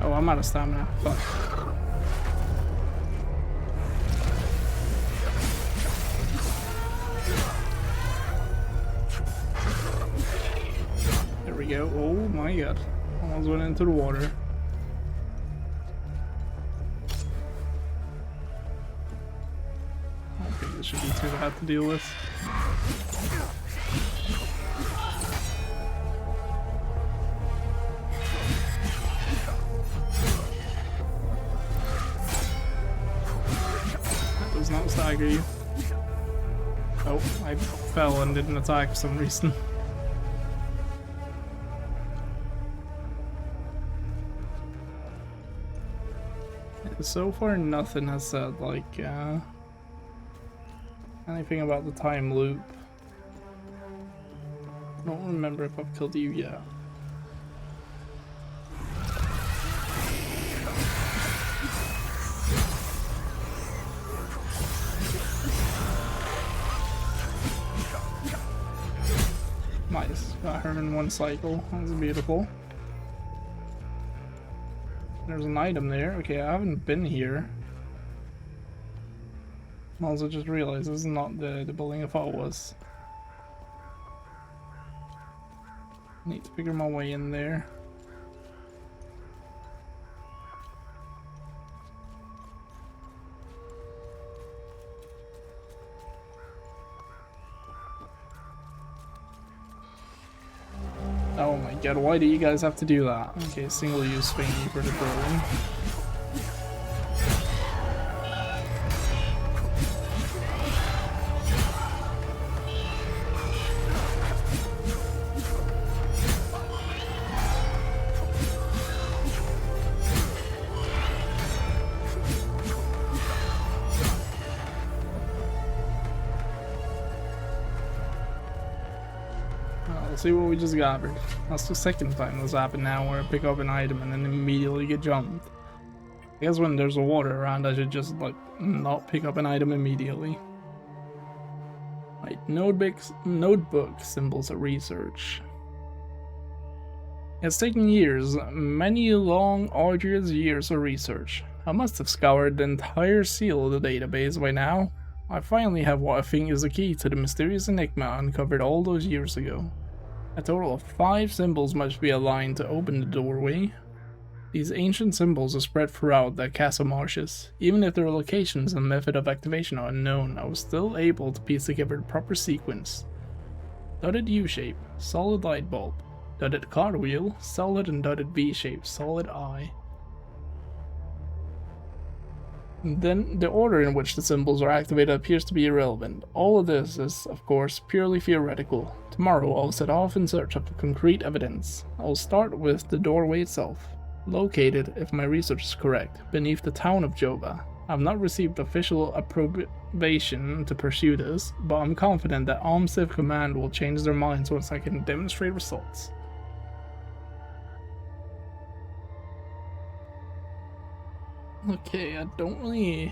Oh, I'm out of stamina. Fuck. Go. Oh my god. Almost went into the water. I don't think this should be too bad to deal with. That does not stagger you. Oh, I fell and didn't attack for some reason. So far, nothing has said, like, anything about the time loop. I don't remember if I've killed you yet. Nice, got her in one cycle. That was beautiful. There's an item there. Okay, I haven't been here. I also just realized this is not the building I thought it was. Need to figure my way in there. Oh my god, why do you guys have to do that? Okay, single use thingy for the drone. See what we just got. That's the second time this happened now, where I pick up an item and then immediately get jumped. I guess when there's water around, I should just, like, not pick up an item immediately. Right, notebook symbols of research. It's taken years, many long, arduous years of research. I must have scoured the entire seal of the database by now. I finally have what I think is the key to the mysterious enigma uncovered all those years ago. A total of 5 symbols must be aligned to open the doorway. These ancient symbols are spread throughout the castle marshes. Even if their locations and method of activation are unknown, I was still able to piece together the proper sequence. Dotted U-shape, solid light bulb. Dotted cartwheel, solid and dotted V-shape, solid eye. Then, the order in which the symbols are activated appears to be irrelevant. All of this is, of course, purely theoretical. Tomorrow I'll set off in search of concrete evidence. I'll start with the doorway itself. Located, if my research is correct, beneath the town of Jova. I've not received official approbation to pursue this, but I'm confident that Civ Command will change their minds once I can demonstrate results. Okay, I don't really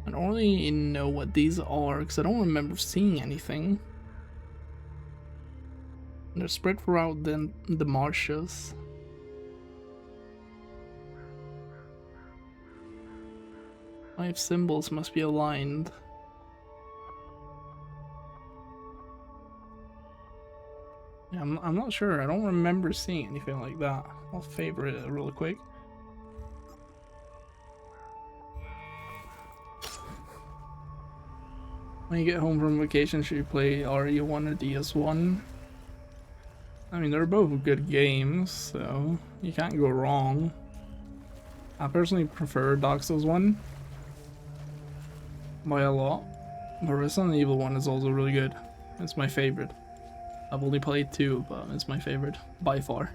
I don't really know what these are because I don't remember seeing anything. They're spread throughout the marshes. Five symbols must be aligned. Yeah, I'm not sure. I don't remember seeing anything like that. I'll favorite it really quick. When you get home from vacation, should you play RE1 or DS1? I mean, they're both good games, so you can't go wrong. I personally prefer Dark Souls 1 by a lot, but Resident Evil 1 is also really good. It's my favorite. I've only played 2, but it's my favorite by far.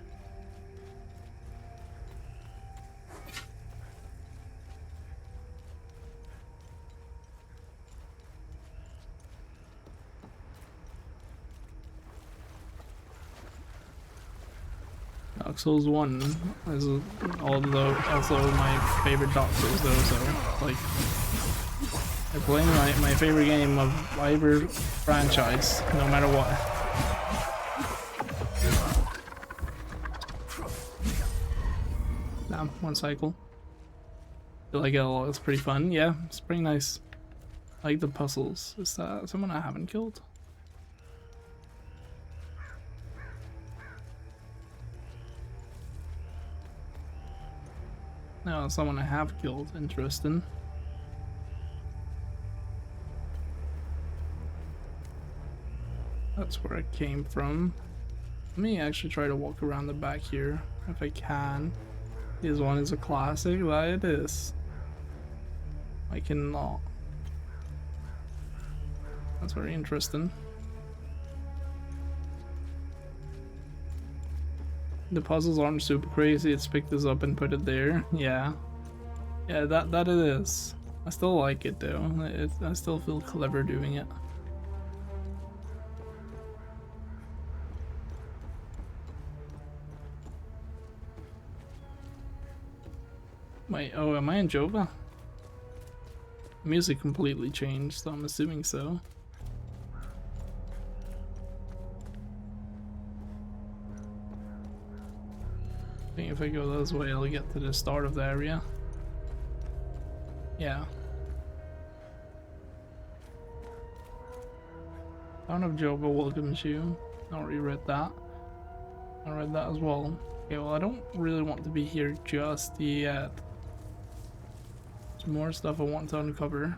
Dark Souls 1 is also my favorite Dark Souls though, so like I'm playing my favorite game of either franchise, no matter what. Damn, one cycle. I like it a lot, it's pretty fun. Yeah, it's pretty nice. I like the puzzles. Is that someone I haven't killed? No, someone I have killed. Interesting. That's where I came from. Let me actually try to walk around the back here if I can. This one is a classic, that it is. I cannot. That's very interesting. The puzzles aren't super crazy. It's picked this up and put it there. Yeah, that it is. I still like it though. I still feel clever doing it. Wait, oh, am I in Jova? Music completely changed, so I'm assuming so. I think if I go this way, I'll get to the start of the area. Yeah. Town of Jova welcomes you. I already read that. I read that as well. Okay, well, I don't really want to be here just yet. There's more stuff I want to uncover.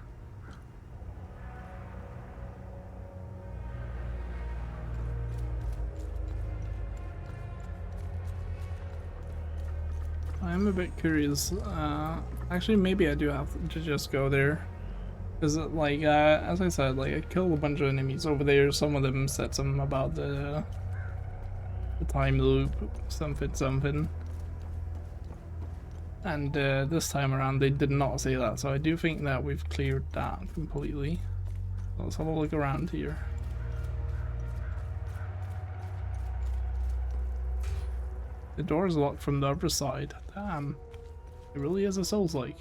I'm a bit curious. Actually, maybe I do have to just go there. Because, like, as I said, like, I killed a bunch of enemies over there. Some of them said something about the time loop, something. And this time around, they did not say that. So I do think that we've cleared that completely. Let's have a look around here. The door is locked from the other side. Damn. It really is a Souls-like.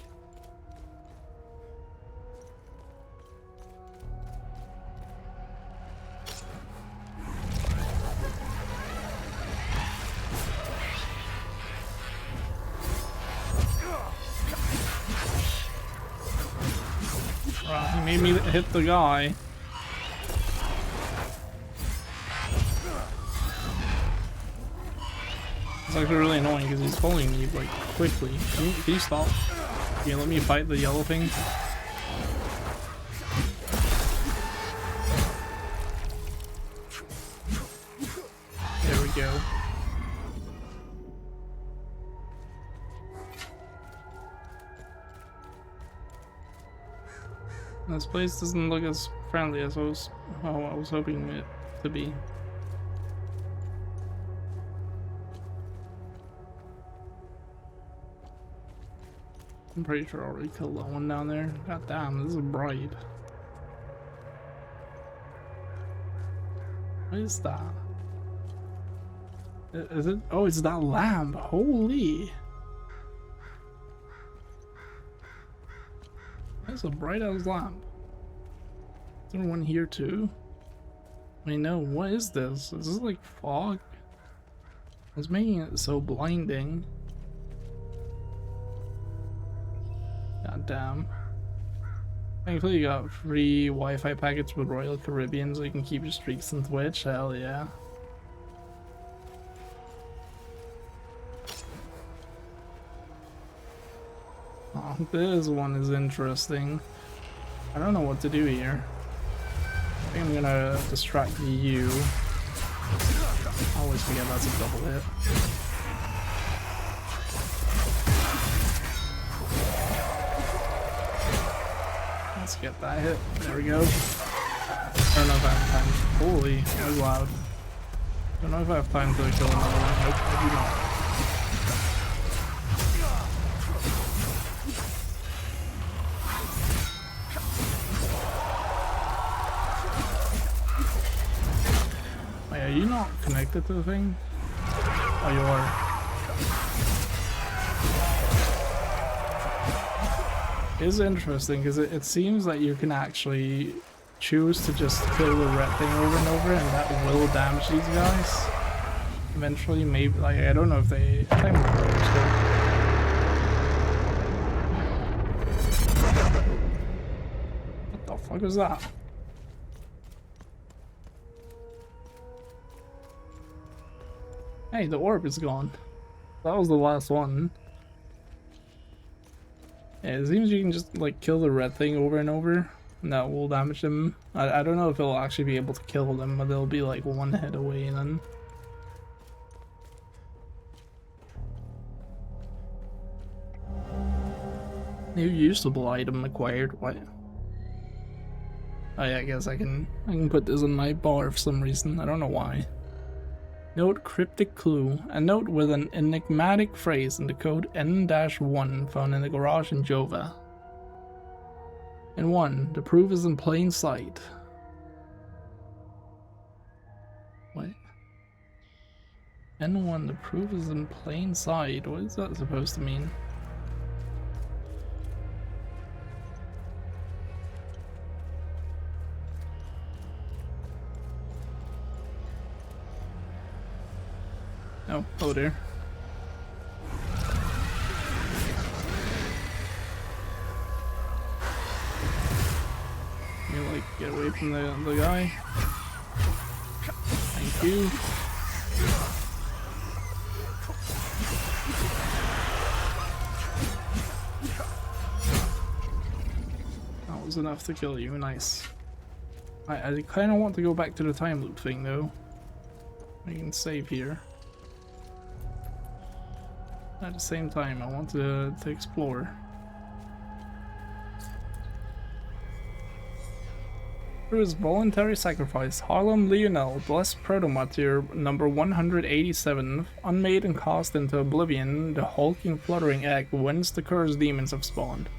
Right, he made me hit the guy. It's actually really annoying because he's following me like quickly. Can you stop? Can you let me fight the yellow thing? There we go. This place doesn't look as friendly as I was hoping it to be. I'm pretty sure I already killed that one down there. God damn, this is bright. What is that? Is it? Oh, it's that lamp. Holy. That's a bright ass lamp. Is there one here too? I know, what is this? Is this like fog? What's making it so blinding? God damn. Thankfully you got free Wi-Fi packets with Royal Caribbean so you can keep your streaks on Twitch. Hell yeah. Oh, this one is interesting. I don't know what to do here. I think I'm gonna distract you. I always forget that's a double hit. Let's get that hit. There we go. I don't know if I have time. Holy, that was loud. Don't know if I have time to kill another one. Nope, I do not. Wait, are you not connected to the thing? Oh, you are. It's interesting because it seems that you can actually choose to just kill the red thing over and over, and that will damage these guys. Eventually, maybe, like, I don't know if they. I think what the fuck was that? Hey, the orb is gone. That was the last one. Yeah, it seems you can just like kill the red thing over and over, and that will damage them. I don't know if it'll actually be able to kill them, but they'll be like one hit away then. New usable item acquired. What? Oh yeah, I guess I can put this on my bar for some reason. I don't know why. Note cryptic clue. A note with an enigmatic phrase in the code N-1 found in the garage in Jova. N1. The proof is in plain sight. What? N1. The proof is in plain sight. What is that supposed to mean? Oh, hello there. You like get away from the guy. Thank you. That was enough to kill you. Nice. I kind of want to go back to the time loop thing though. We can save here. At the same time, I want to explore. Through his voluntary sacrifice, Harlem Lionel, blessed protomartyr number 187, unmade and cast into oblivion, the hulking, fluttering egg whence the cursed demons have spawned.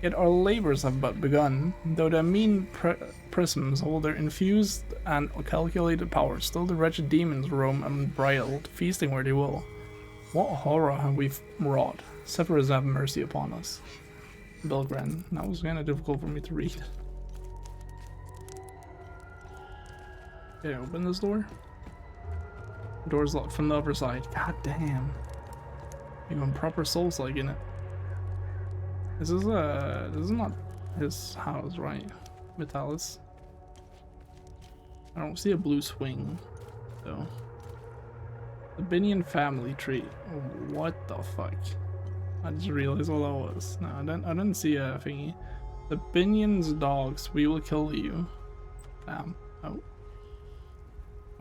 Yet our labors have but begun, though the mean prisms hold their infused and calculated power, still the wretched demons roam unbridled, feasting where they will. What horror have we wrought? Sephiroth have mercy upon us. Belgran. That was kind of difficult for me to read. Okay, open this door. The door's locked from the other side. God damn. Even proper souls-like in it. This is not his house, right? Vitalis. I don't see a blue swing, though. The Binion family tree. What the fuck? I just realized what that was. No, I didn't see a thingy. The Binion's dogs, we will kill you. Damn. Oh.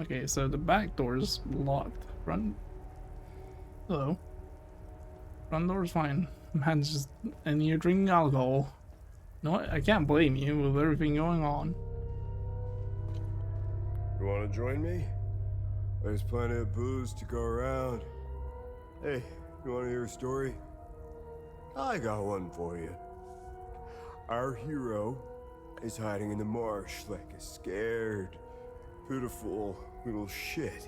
Okay, so the back door's locked. Front. Hello. Front door's fine. Man's just. And you're drinking alcohol. No, I can't blame you with everything going on. You wanna join me? There's plenty of booze to go around. Hey, you wanna hear a story? I got one for you. Our hero is hiding in the marsh like a scared, pitiful little shit.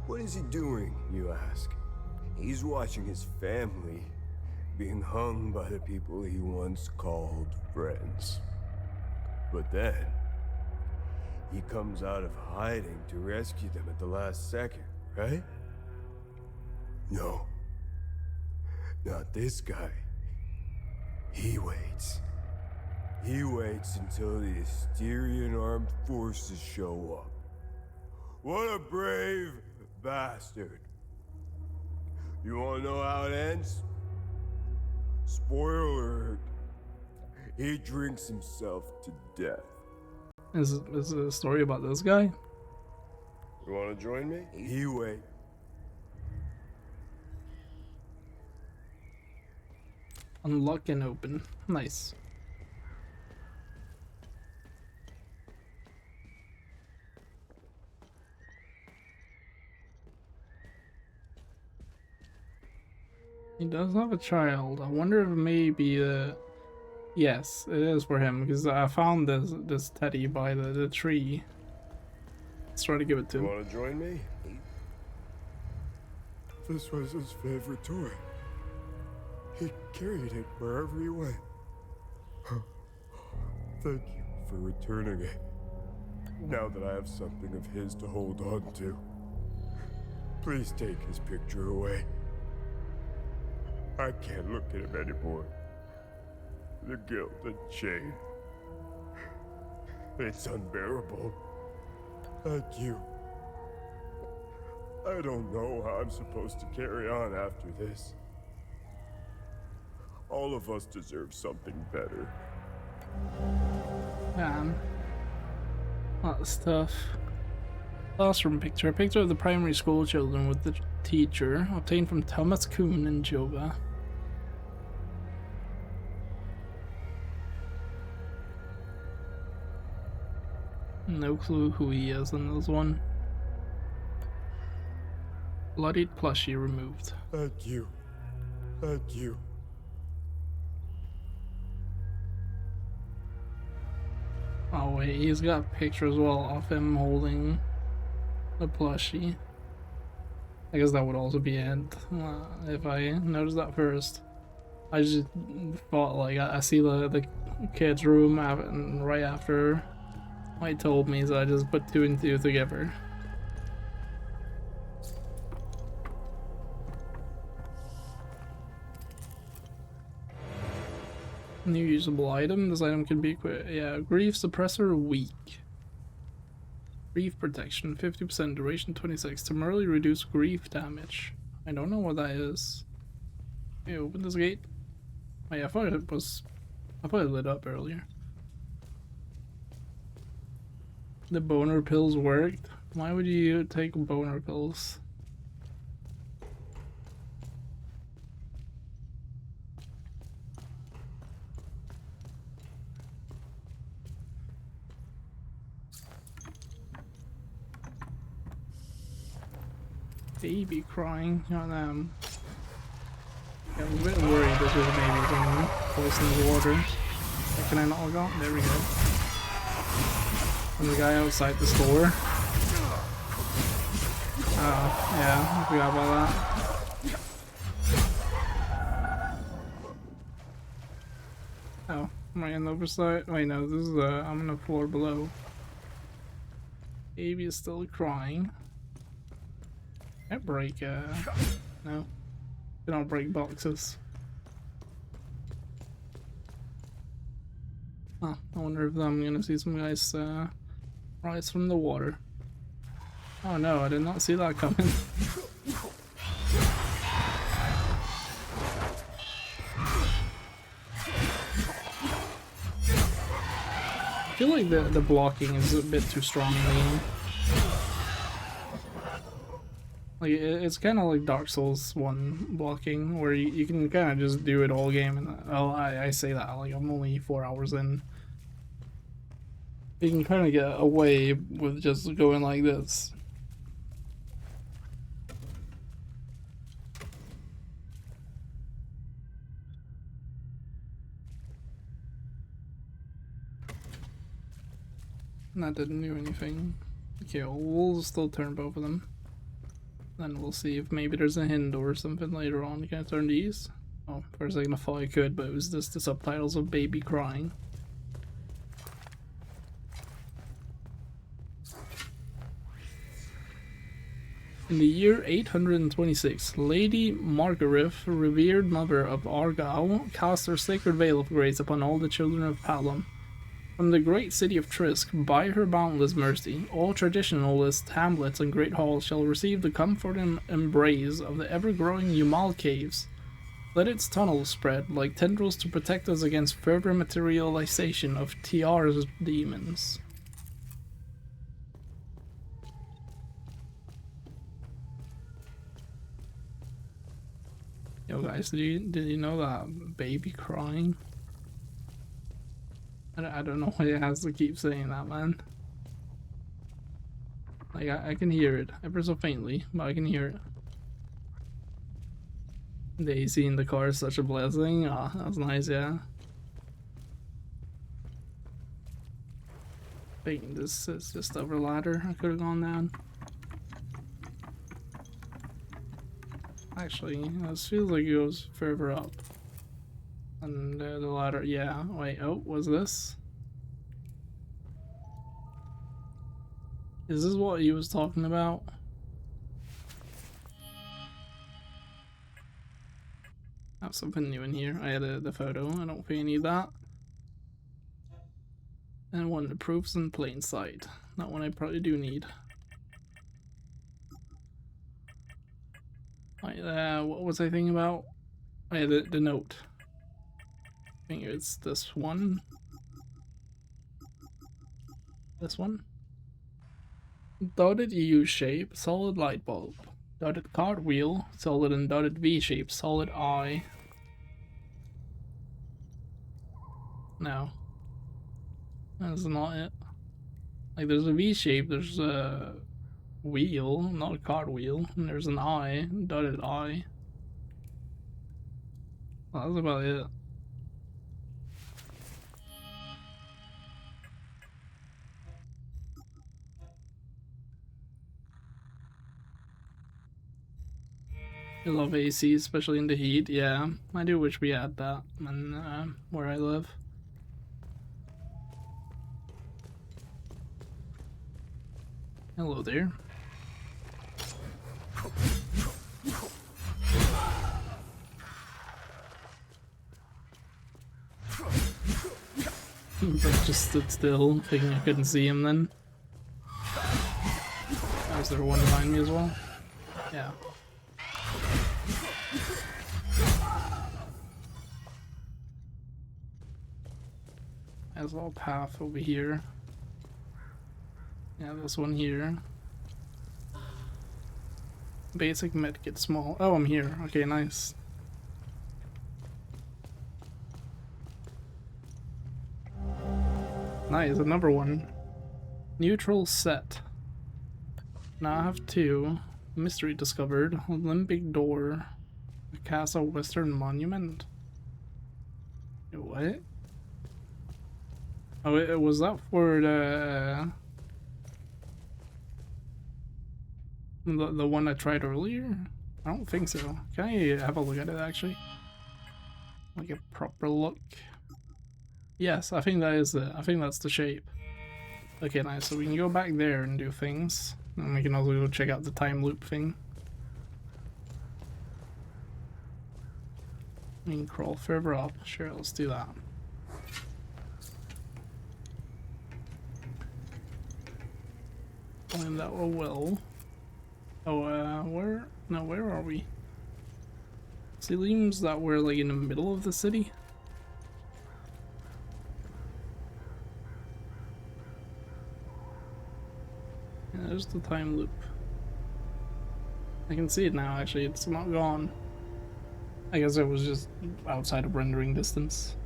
What is he doing, you ask? He's watching his family being hung by the people he once called friends. But then, he comes out of hiding to rescue them at the last second, right? No. Not this guy. He waits. He waits until the Asterian armed forces show up. What a brave bastard. You wanna know how it ends? Spoiler alert. He drinks himself to death. Is it a story about this guy? You wanna join me? He waits. Unlock and open. Nice. He does have a child. I wonder if maybe yes, it is for him because I found this teddy by the tree. Let's try to give it to him. You wanna join me? This was his favorite toy. He carried it wherever he went. Thank you for returning it. Now that I have something of his to hold on to, please take his picture away. I can't look at him anymore. The guilt and shame. It's unbearable. Thank you. I don't know how I'm supposed to carry on after this. All of us deserve something better. Man. That's tough. Classroom picture. A picture of the primary school children with the teacher, obtained from Thomas Kuhn in Jova. No clue who he is in this one. Bloodied plushie removed. Thank you. Thank you. Oh wait, he's got a picture as well of him holding the plushie. I guess that would also be it, if I noticed that first. I just thought, like, I see the kid's room and right after he told me, so I just put two and two together. New usable item. This item can be equipped. Yeah, grief suppressor weak. Grief protection 50% duration 26. Temporarily reduce grief damage. I don't know what that is. Hey, open this gate. Oh yeah, I thought it lit up earlier. The boner pills worked. Why would you take boner pills? Baby crying on them. Yeah, I'm a bit worried this was a baby from poisoned water. Can I not log on? There we go. And the guy outside the store. Oh, yeah, I forgot about that. Oh, am I on the oversight? Wait, no, this is I'm on the floor below. Baby is still crying. Can't break, no. They don't break boxes. Huh, I wonder if I'm gonna see some guys, rise from the water. Oh no, I did not see that coming. I feel like the blocking is a bit too strong in the game. Like, it's kind of like Dark Souls 1 blocking, where you can kind of just do it all game, and I say that, like, I'm only 4 hours in. You can kind of get away with just going like this. And that didn't do anything. Okay, well, we'll still turn both of them. Then we'll see if maybe there's a hint or something later on. Can I turn these? Oh, for a second I thought I could, but it was just the subtitles of baby crying. In the year 826, Lady Margareth, revered mother of Argyll, cast her sacred veil of grace upon all the children of Palom. From the great city of Trisk, by her boundless mercy, all traditionalist hamlets and great halls shall receive the comfort and embrace of the ever-growing Umal caves. Let its tunnels spread like tendrils to protect us against further materialization of Tiar's demons. Yo guys, did you know that baby crying? I don't know why it has to keep saying that, man. Like, I can hear it, ever so faintly, but I can hear it. The AC in the car is such a blessing. Ah, that was nice, yeah. Wait, this is just over ladder. I could have gone down. Actually, this feels like it goes further up. And the ladder, yeah. Wait, oh, what's this? Is this what he was talking about? I have something new in here. I had the photo. I don't think I need that. And one that proofs in plain sight. That one I probably do need. Right, what was I thinking about? Oh, yeah, the note. I think it's this one. This one. Dotted U shape, solid light bulb. Dotted cartwheel, solid and dotted V shape, solid eye. No. That's not it. Like, there's a V shape, there's a wheel, not a cartwheel, and there's an eye, dotted eye. Well, that's about it. I love AC, especially in the heat. Yeah, I do wish we had that in where I live. Hello there. But just stood still, thinking I couldn't see him then. Oh, is there one behind me as well? Yeah. There's a little path over here. Yeah, this one here. Basic medkit small. Oh, I'm here. Okay, nice. Nice, another one. Neutral set. Now I have two. Mystery discovered. Olympic door. Castle Western Monument. What? Oh, was that for the one I tried earlier? I don't think so. Can I have a look at it actually? Like a proper look. Yes, I think that is it. I think that's the shape. Okay, nice. So we can go back there and do things. And we can also go check out the time loop thing. We can crawl further up. Sure, let's do that. Climb that well. Oh, where? No, where are we? Seems that we're like in the middle of the city. Yeah, there's the time loop. I can see it now, actually. It's not gone. I guess it was just outside of rendering distance.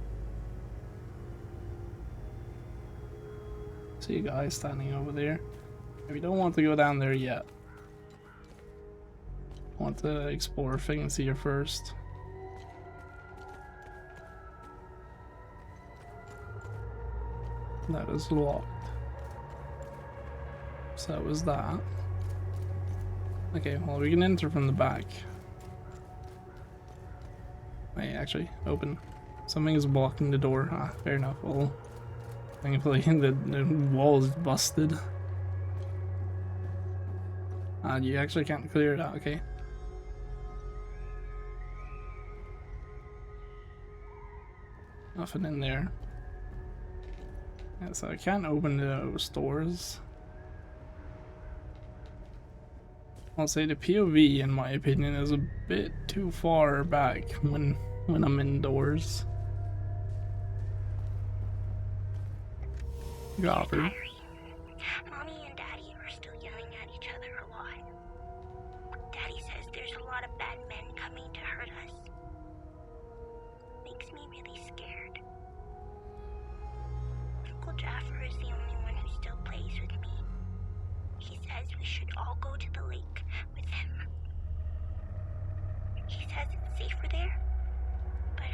See a guy standing over there. We don't want to go down there yet. I want to explore things here first. That is locked. So that was that. Okay, well, we can enter from the back. Wait, actually, open. Something is blocking the door. Ah, fair enough. Well, thankfully the wall is busted. You actually can't clear it out, okay. Nothing in there. Yeah, so I can't open those doors. I'll say the POV, in my opinion, is a bit too far back when I'm indoors. Robert. Mommy and Daddy are still yelling at each other a lot. Daddy says there's a lot of bad men coming to hurt us. Makes me really scared. Uncle Jaffer is the only one who still plays with me. He says we should all go to the lake with him. He says it's safer there, but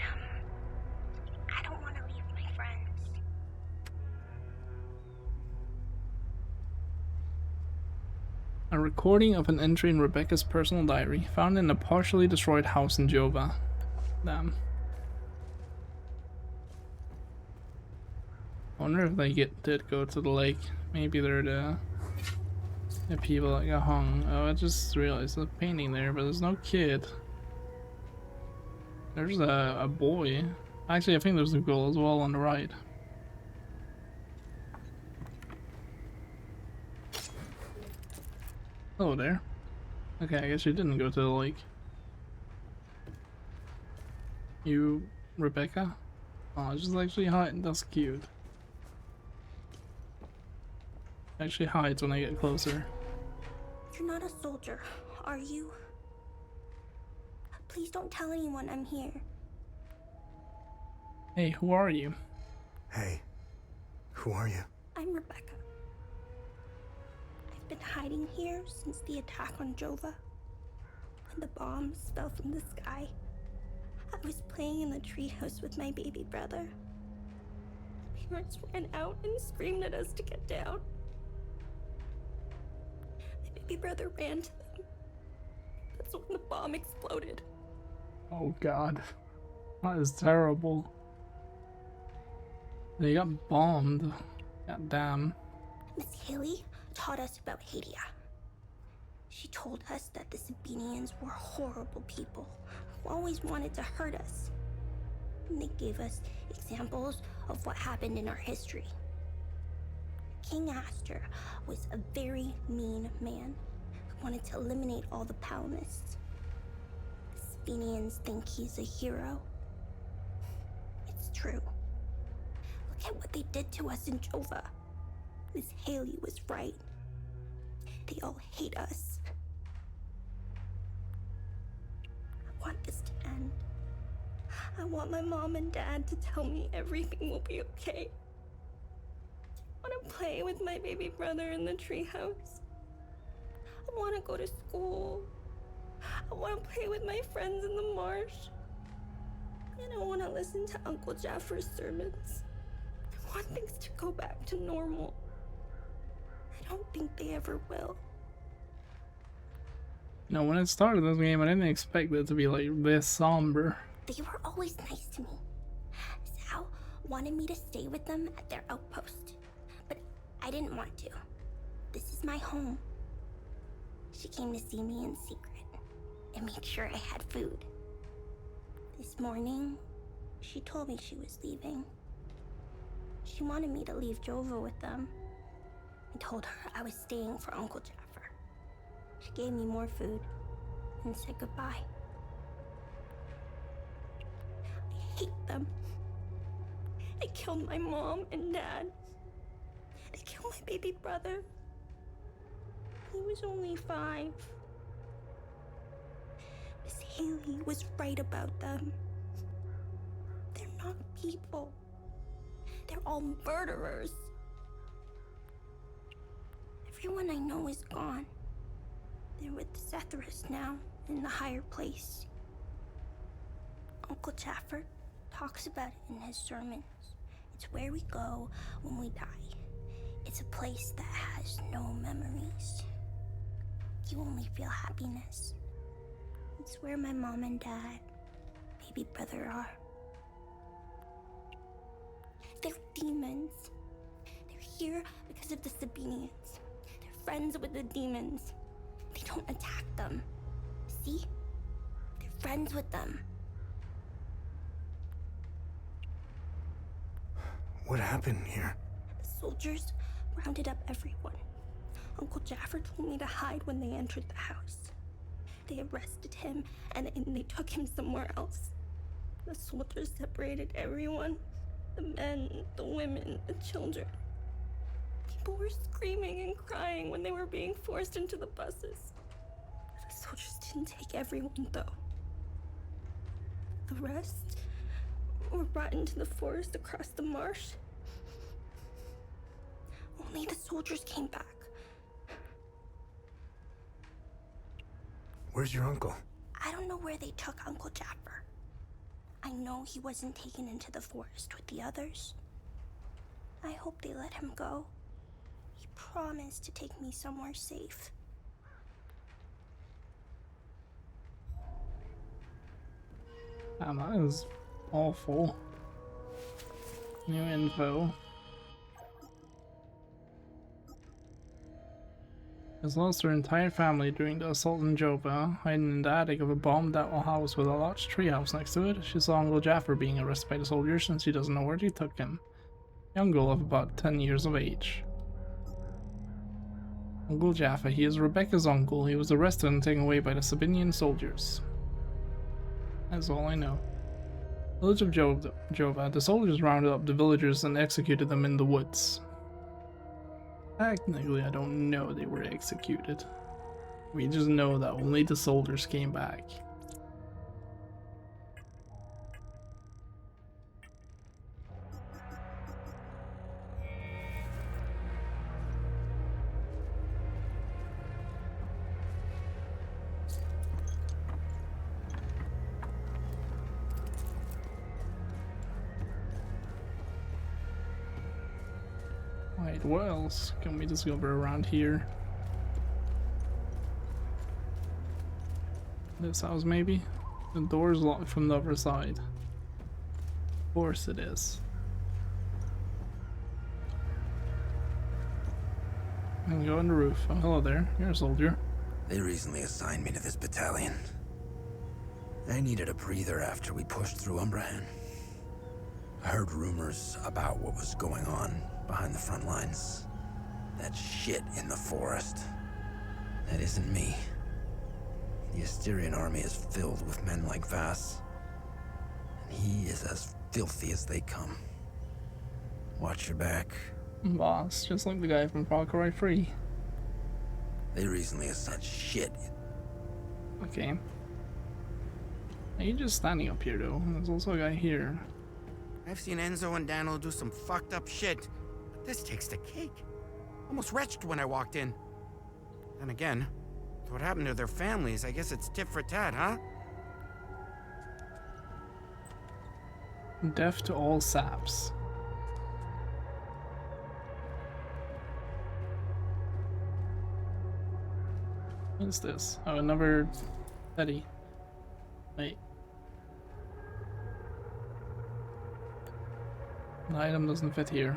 I don't want to leave my friends. A recording of an entry in Rebecca's personal diary found in a partially destroyed house in Jova. Damn. I wonder if they did go to the lake. Maybe they're the people that got hung. Oh, I just realized the painting there, but there's no kid. There's a boy. Actually, I think there's a girl as well on the right. Hello there. Okay, I guess you didn't go to the lake. You, Rebecca? Oh, she's actually hiding. That's cute. Actually hides when I get closer. You're not a soldier, are you? Please don't tell anyone I'm here. Hey, who are you? Hey, who are you? I'm Rebecca. I've been hiding here since the attack on Jova. When the bombs fell from the sky, I was playing in the treehouse with my baby brother. My parents ran out and screamed at us to get down. My baby brother ran to them. That's when the bomb exploded. Oh god. That is terrible. They got bombed. God damn. Miss Haley taught us about Hadia. She told us that the Sabinians were horrible people who always wanted to hurt us. And they gave us examples of what happened in our history. King Astor was a very mean man who wanted to eliminate all the Palinists. The Sabinians think he's a hero. It's true. Look at what they did to us in Jova. Miss Haley was right. They all hate us. I want this to end. I want my mom and dad to tell me everything will be okay. I want to play with my baby brother in the treehouse. I want to go to school. I want to play with my friends in the marsh. And I want to listen to Uncle Jaffer's sermons. I want things to go back to normal. I don't think they ever will. No, when it started this game, I didn't expect it to be like this somber. They were always nice to me. Sal wanted me to stay with them at their outpost, but I didn't want to. This is my home. She came to see me in secret and make sure I had food. This morning, she told me she was leaving. She wanted me to leave Jova with them. I told her I was staying for Uncle Jaffer. She gave me more food and said goodbye. I hate them. They killed my mom and dad. They killed my baby brother. He was only 5. Miss Haley was right about them. They're not people. They're all murderers. Everyone I know is gone. They're with Zethris now, in the higher place. Uncle Jaffer talks about it in his sermons. It's where we go when we die. It's a place that has no memories. You only feel happiness. It's where my mom and dad baby brother are. They're demons. They're here because of the Sabinians. They're friends with the demons. They don't attack them. See? They're friends with them. What happened here? The soldiers rounded up everyone. Uncle Jaffer told me to hide when they entered the house. They arrested him and they took him somewhere else. The soldiers separated everyone. The men, the women, the children. People were screaming and crying when they were being forced into the buses. The soldiers didn't take everyone, though. The rest were brought into the forest across the marsh. Only the soldiers came back. Where's your uncle? I don't know where they took Uncle Jaffer. I know he wasn't taken into the forest with the others. I hope they let him go. He promised to take me somewhere safe. That is awful. New info. Has lost her entire family during the assault in Jova, hiding in the attic of a bombed-out house with a large treehouse next to it. She saw Uncle Jaffer being arrested by the soldiers, and she doesn't know where they took him. Young girl of about 10 years of age. Uncle Jaffer, he is Rebecca's uncle. He was arrested and taken away by the Sabinian soldiers. That's all I know. Village of Jova. The soldiers rounded up the villagers and executed them in the woods. Technically, I don't know they were executed. We just know that only the soldiers came back. Right, what else can we discover around here? This house, maybe? The door's locked from the other side. Of course it is. I can go on the roof. Oh, hello there. You're a soldier. They recently assigned me to this battalion. I needed a breather after we pushed through Umbrahan. I heard rumors about what was going on behind the front lines. That shit in the forest. That isn't me. The Asterian army is filled with men like Vass. And he is as filthy as they come. Watch your back. Boss, just like the guy from Far Cry 3. They recently assigned shit. Okay. Are you just standing up here though? There's also a guy here. I've seen Enzo and Daniel do some fucked up shit, but this takes the cake. Almost retched when I walked in. Then again, with what happened to their families, I guess it's tit for tat, huh? Death to all saps. What is this? Oh, another Teddy. Wait. The item doesn't fit here.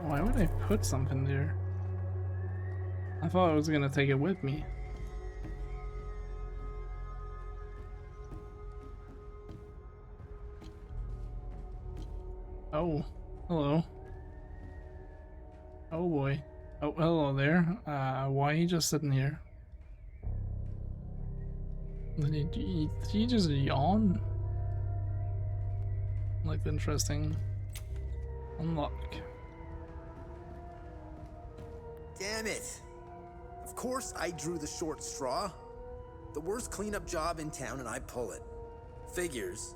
Why would I put something there? I thought I was gonna take it with me. Oh, hello. Oh boy. Oh, hello there. Why are you just sitting here? Did he just yawn? Like interesting. Unlock. Damn it! Of course I drew the short straw. The worst cleanup job in town and I pull it. Figures.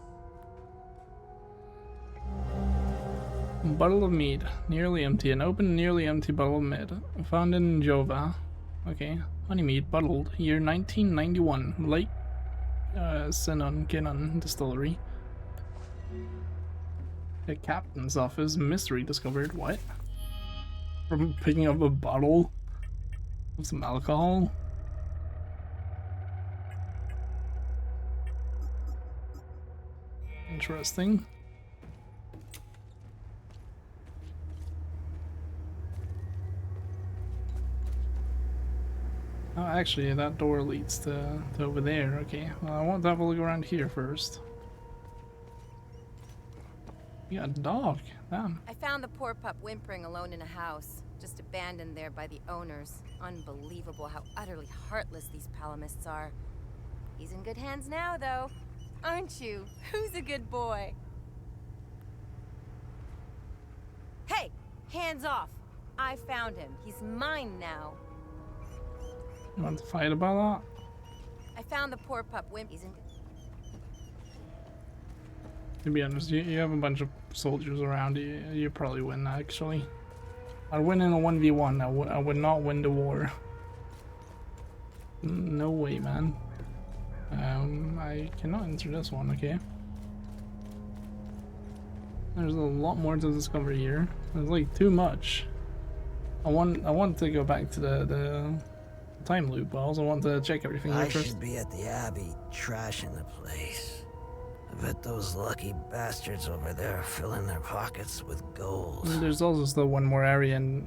Bottle of mead. Nearly empty. An open, nearly empty bottle of mead. Found in Jova. Okay. Honey mead. Bottled. Year 1991. Lake Sinon Kinnon Distillery. The captain's office. Mystery discovered. What? From picking up a bottle of some alcohol? Interesting. Oh, actually, that door leads to over there. Okay, well, I want to have a look around here first. You got a dog. Damn. I found the poor pup whimpering alone in a house, just abandoned there by the owners. Unbelievable how utterly heartless these Palamists are. He's in good hands now, though. Aren't you? Who's a good boy? Hey! Hands off! I found him. He's mine now. You want to fight about I found the poor pup He's in good... that? To be honest, you have a bunch of soldiers around you. You probably win, actually. I'd win in a 1v1. I would not win the war. No way, man. I cannot enter this one, okay. There's a lot more to discover here. There's like too much. I want to go back to the time loop, but I also want to check everything I first. should be at the Abbey, trashing the place. I bet those lucky bastards over there are filling their pockets with gold. And there's also still one more area in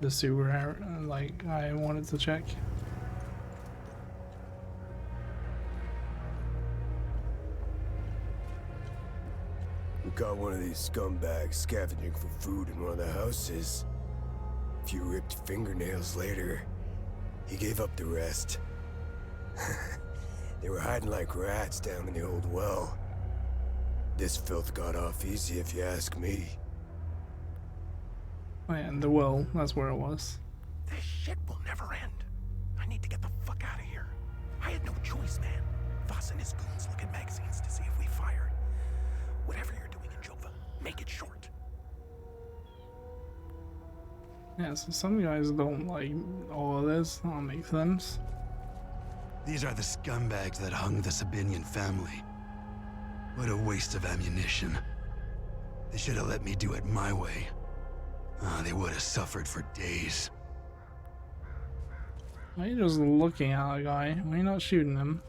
the sewer area, like I wanted to check. We got one of these scumbags scavenging for food in one of the houses. A few ripped fingernails later, he gave up the rest. They were hiding like rats down in the old well. This filth got off easy if you ask me. Oh yeah, and the well, that's where it was. This shit will never end. I need to get the fuck out of here. I had no choice, man. Voss and his goons look at magazines to see if we fired. Whatever you're doing in Jova, make it short. Yeah, so some guys don't like all of this. That makes sense. These are the scumbags that hung the Sabinian family. What a waste of ammunition. They should have let me do it my way. They would have suffered for days. Why are you just looking at a guy? Why are you not shooting him?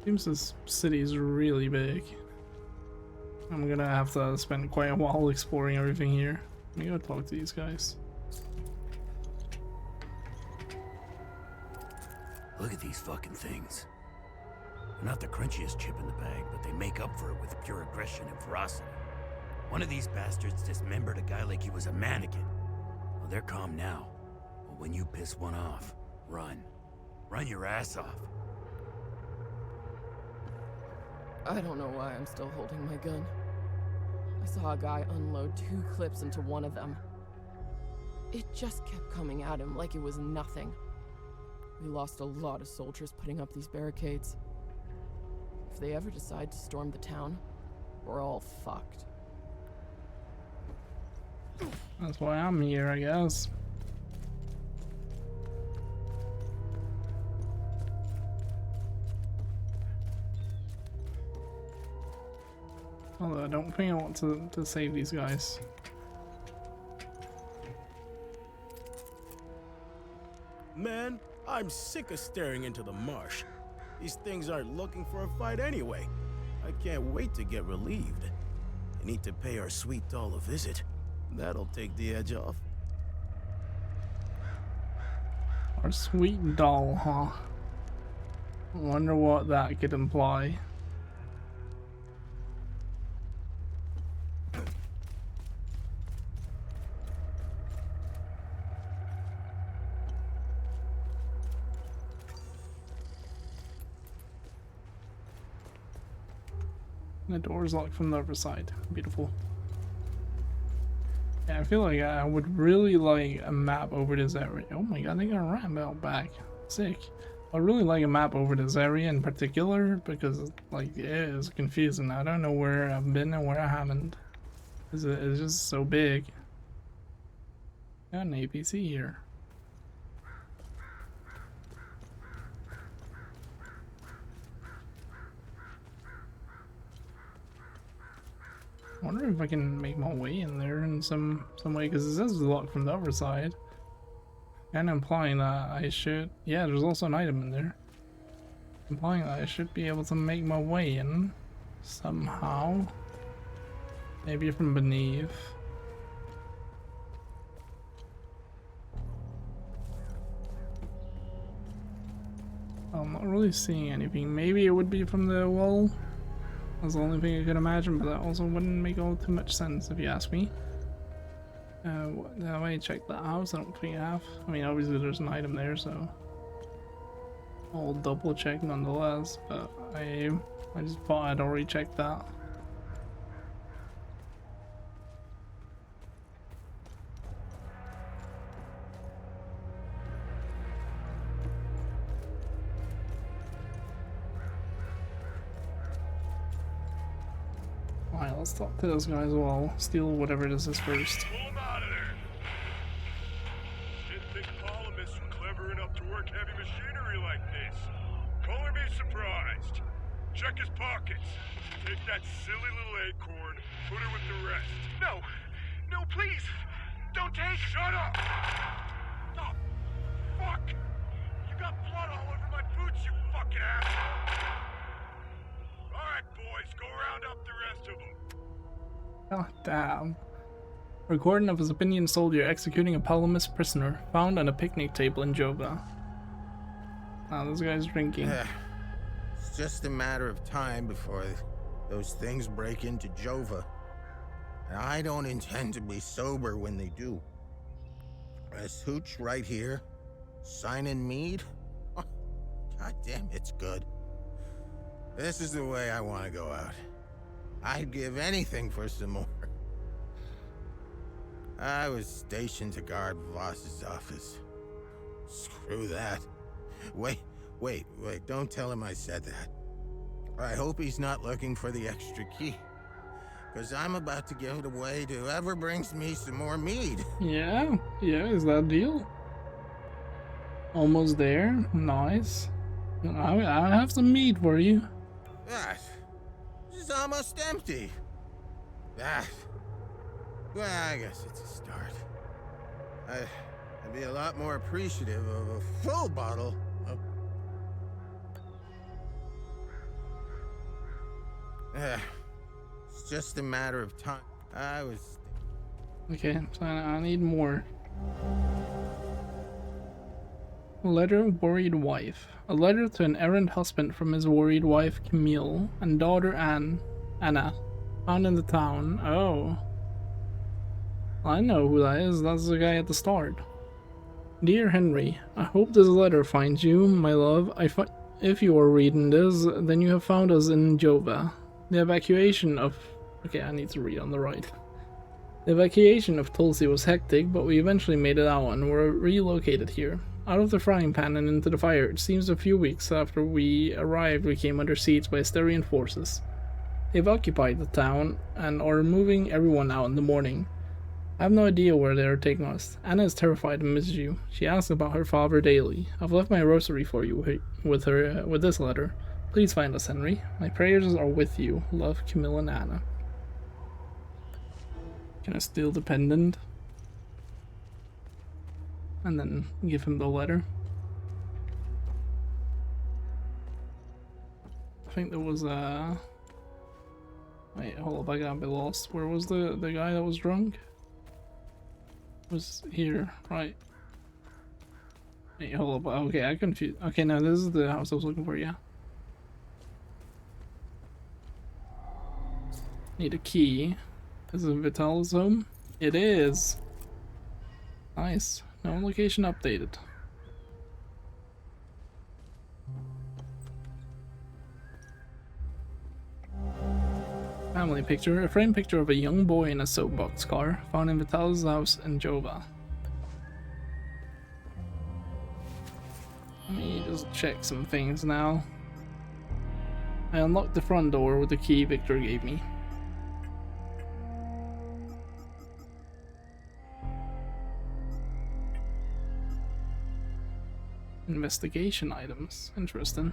Seems this city is really big. I'm gonna have to spend quite a while exploring everything here. Let me go talk to these guys. Look at these fucking things. They're not the crunchiest chip in the bag, but they make up for it with pure aggression and ferocity. One of these bastards dismembered a guy like he was a mannequin. Well, they're calm now. But when you piss one off, run. Run your ass off. I don't know why I'm still holding my gun. I saw a guy unload 2 clips into one of them. It just kept coming at him like it was nothing. We lost a lot of soldiers putting up these barricades. If they ever decide to storm the town, we're all fucked. That's why I'm here, I guess. Although I don't think I want to save these guys. Man, I'm sick of staring into the marsh. These things aren't looking for a fight anyway. I can't wait to get relieved. I need to pay our sweet doll a visit. That'll take the edge off. Our sweet doll, huh? I wonder what that could imply. The door's locked from the other side. Beautiful. Yeah, I feel like I would really like a map over this area. Oh my god, they got a ram out back. Sick. I really like a map over this area in particular because like it is confusing. I don't know where I've been and where I haven't. It's just so big. Got an APC here. I wonder if I can make my way in there in some way, because it says it's locked from the other side. And implying that I should... Yeah, there's also an item in there. Implying that I should be able to make my way in somehow. Maybe from beneath. I'm not really seeing anything. Maybe it would be from the wall. That's the only thing I could imagine, but that also wouldn't make all too much sense if you ask me. Have I checked that house? I don't think I have. I mean, obviously there's an item there, so I'll double check nonetheless, but I just thought I'd already checked that. Alright, let's talk to this guy as well. Steal whatever this is first. Pull him out of there. Didn't think Polymus were clever enough to work heavy machinery like this. Color me surprised. Check his pockets. Take that silly little acorn, put it with the rest. No! No, please! Don't take... Shut up! Oh, fuck! You got blood all over my boots, you fucking asshole! Alright, boys, go round up the rest of them. God damn. Recording of a Sabinian soldier executing a Palamus prisoner found on a picnic table in Jova. Now this guy's drinking. It's just a matter of time before those things break into Jova. And I don't intend to be sober when they do. This hooch right here, signing mead? Oh, God damn, it's good. This is the way I want to go out. I'd give anything for some more. I was stationed to guard Voss's office. Screw that. Wait, don't tell him I said that. I hope he's not looking for the extra key. Because I'm about to give it away to whoever brings me some more mead. Yeah, is that a deal? Almost there. Nice. I have some mead for you. That is almost empty. That. Well, I guess it's a start. I'd be a lot more appreciative of a full bottle of... It's just a matter of time. Okay, so I need more. Letter of worried wife. A letter to an errant husband from his worried wife Camille and daughter Anna, found in the town. Oh. I know who that is. That's the guy at the start. Dear Henry, I hope this letter finds you, my love. If you are reading this, then you have found us in Jova. The evacuation of... Okay, I need to read on the right. The evacuation of Tulsi was hectic, but we eventually made it out and were relocated here. Out of the frying pan and into the fire. It seems a few weeks after we arrived, we came under siege by Asterian forces. They've occupied the town and are moving everyone out in the morning. I have no idea where they are taking us. Anna is terrified and misses you. She asks about her father daily. I've left my rosary for you with this letter. Please find us, Henry. My prayers are with you. Love, Camille and Anna. Can I steal the pendant? And then give him the letter. I think there was a... Wait, hold up, I got a bit lost. Where was the guy that was drunk? It was here, right? Wait, hold up, okay, I confused. Okay, no, this is the house I was looking for, yeah. Need a key. Is it Vital's home? It is! Nice. No location updated. Family picture. A framed picture of a young boy in a soapbox car found in Vital's house in Jova. Let me just check some things now. I unlocked the front door with the key Victor gave me. Investigation items. Interesting.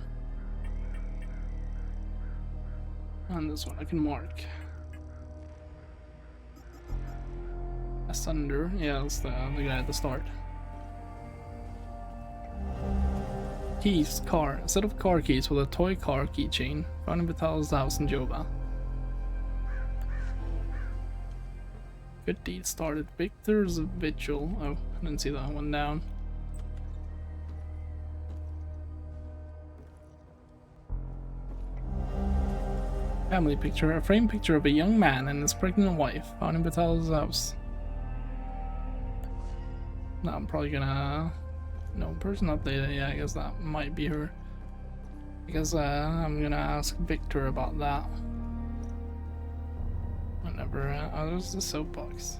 And this one I can mark. Asunder. Yeah, that's the guy at the start. Keys, car. A set of car keys with a toy car keychain. Found in Vitalis' house in Jova. Good deed started. Victor's Vigil. Oh, I didn't see that one down. Family picture. A framed picture of a young man and his pregnant wife. Found in Vitalis' house. Now I'm probably gonna... No, person updated. Yeah, I guess that might be her. Because I'm gonna ask Victor about that. Whenever... oh, there's the soapbox.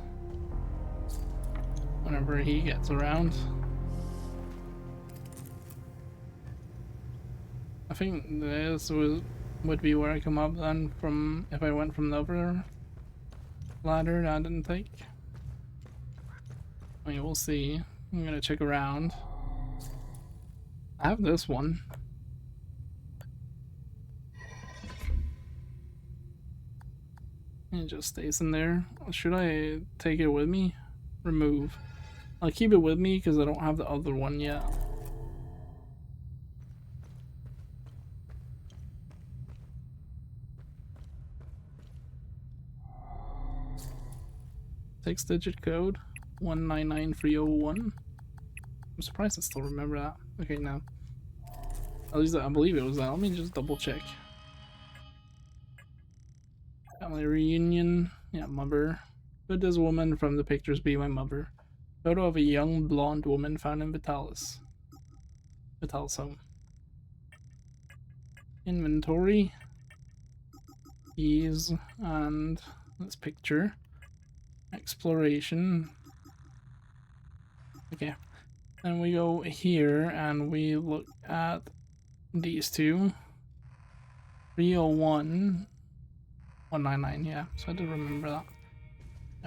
Whenever he gets around. I think this would be where I come up then from if I went from the other ladder that I didn't take. I mean, we'll see. I'm gonna check around. I have this one. It just stays in there. Should I take it with me? Remove. I'll keep it with me because I don't have the other one yet. Six-digit code 199301. I'm surprised I still remember that. Okay, now. At least I believe it was that. Let me just double check. Family reunion. Yeah, mother. Could this woman from the pictures be my mother? Photo of a young blonde woman found in Vitalis' home. Inventory. Keys and this picture. Exploration. Okay. Then we go here and we look at these two. 301 199, yeah, so I did remember that.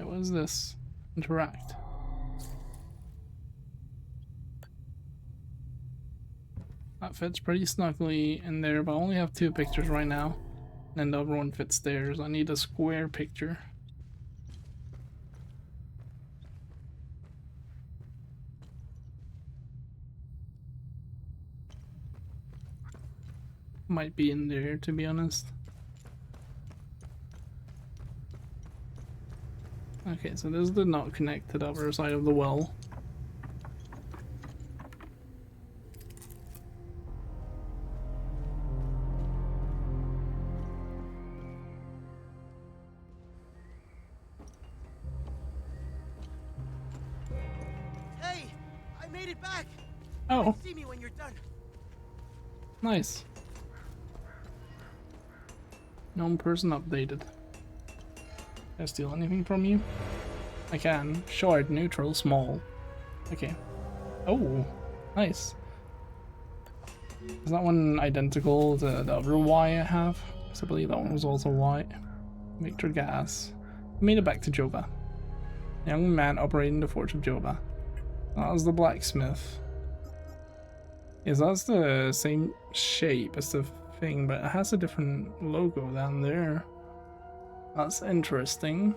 What was this? Interact. That fits pretty snugly in there, but I only have two pictures right now. And the other one fits there, so I need a square picture. Might be in there, to be honest. Okay, so this did not connect to the other side of the well. Hey, I made it back. Oh. See me when you're done. Nice. Known person updated. Can I steal anything from you? I can. Short, neutral, small. Okay. Oh, nice. Is that one identical to the other Y I have? Because I believe that one was also Y. Victor Gas. Made it back to Jova. Young man operating the Forge of Jova. That was the blacksmith. Yes, that's the same shape as the thing, but it has a different logo down there. That's interesting.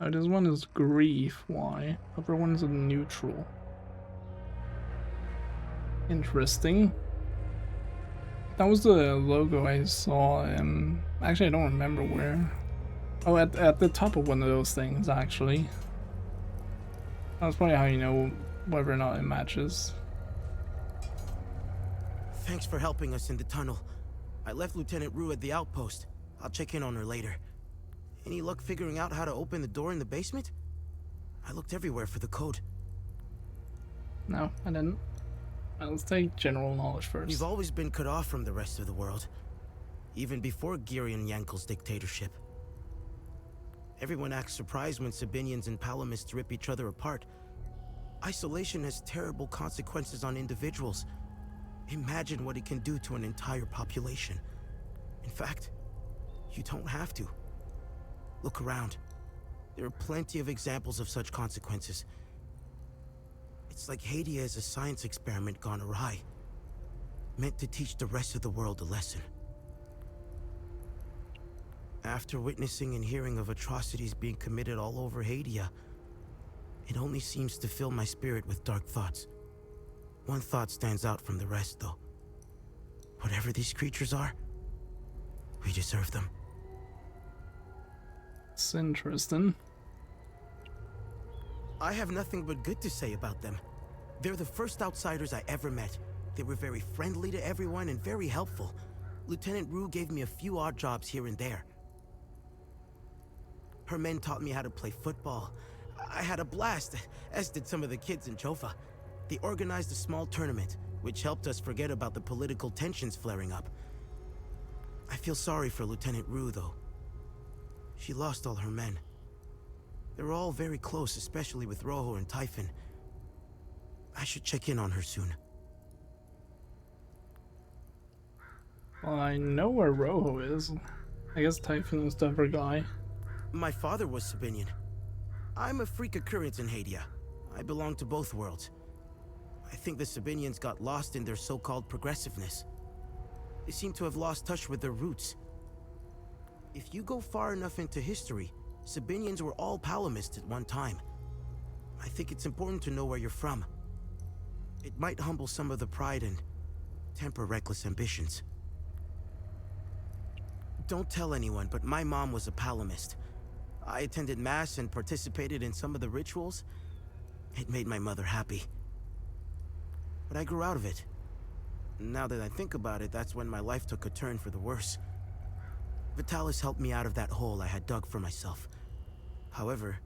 Oh, this one is grief. Why? Other one's a neutral. Interesting. That was the logo I saw. Actually, I don't remember where. Oh, at the top of one of those things, actually. That's probably how you know whether or not it matches. Thanks for helping us in the tunnel. I left Lieutenant Rue at the outpost. I'll check in on her later. Any luck figuring out how to open the door in the basement? I looked everywhere for the code. No, I didn't. Let's take general knowledge first. We've always been cut off from the rest of the world. Even before Girion Yankel's dictatorship. Everyone acts surprised when Sabinians and Palamists rip each other apart. Isolation has terrible consequences on individuals. Imagine what it can do to an entire population. In fact, you don't have to. Look around. There are plenty of examples of such consequences. It's like Hadia is a science experiment gone awry, meant to teach the rest of the world a lesson. After witnessing and hearing of atrocities being committed all over Hadia, it only seems to fill my spirit with dark thoughts. One thought stands out from the rest, though. Whatever these creatures are, we deserve them. It's interesting. I have nothing but good to say about them. They're the first outsiders I ever met. They were very friendly to everyone and very helpful. Lieutenant Rue gave me a few odd jobs here and there. Her men taught me how to play football. I had a blast, as did some of the kids in Jova. They organized a small tournament, which helped us forget about the political tensions flaring up. I feel sorry for Lieutenant Rue, though. She lost all her men. They were all very close, especially with Rojo and Typhon. I should check in on her soon. Well, I know where Rojo is. I guess Typhon was the other guy. My father was Sabinian. I'm a freak occurrence in Hadia. I belong to both worlds. I think the Sabinians got lost in their so-called progressiveness. They seem to have lost touch with their roots. If you go far enough into history, Sabinians were all Palamists at one time. I think it's important to know where you're from. It might humble some of the pride and temper reckless ambitions. Don't tell anyone, but my mom was a Palamist. I attended mass and participated in some of the rituals. It made my mother happy. But I grew out of it. Now that I think about it, that's when my life took a turn for the worse. Vitalis helped me out of that hole I had dug for myself. However,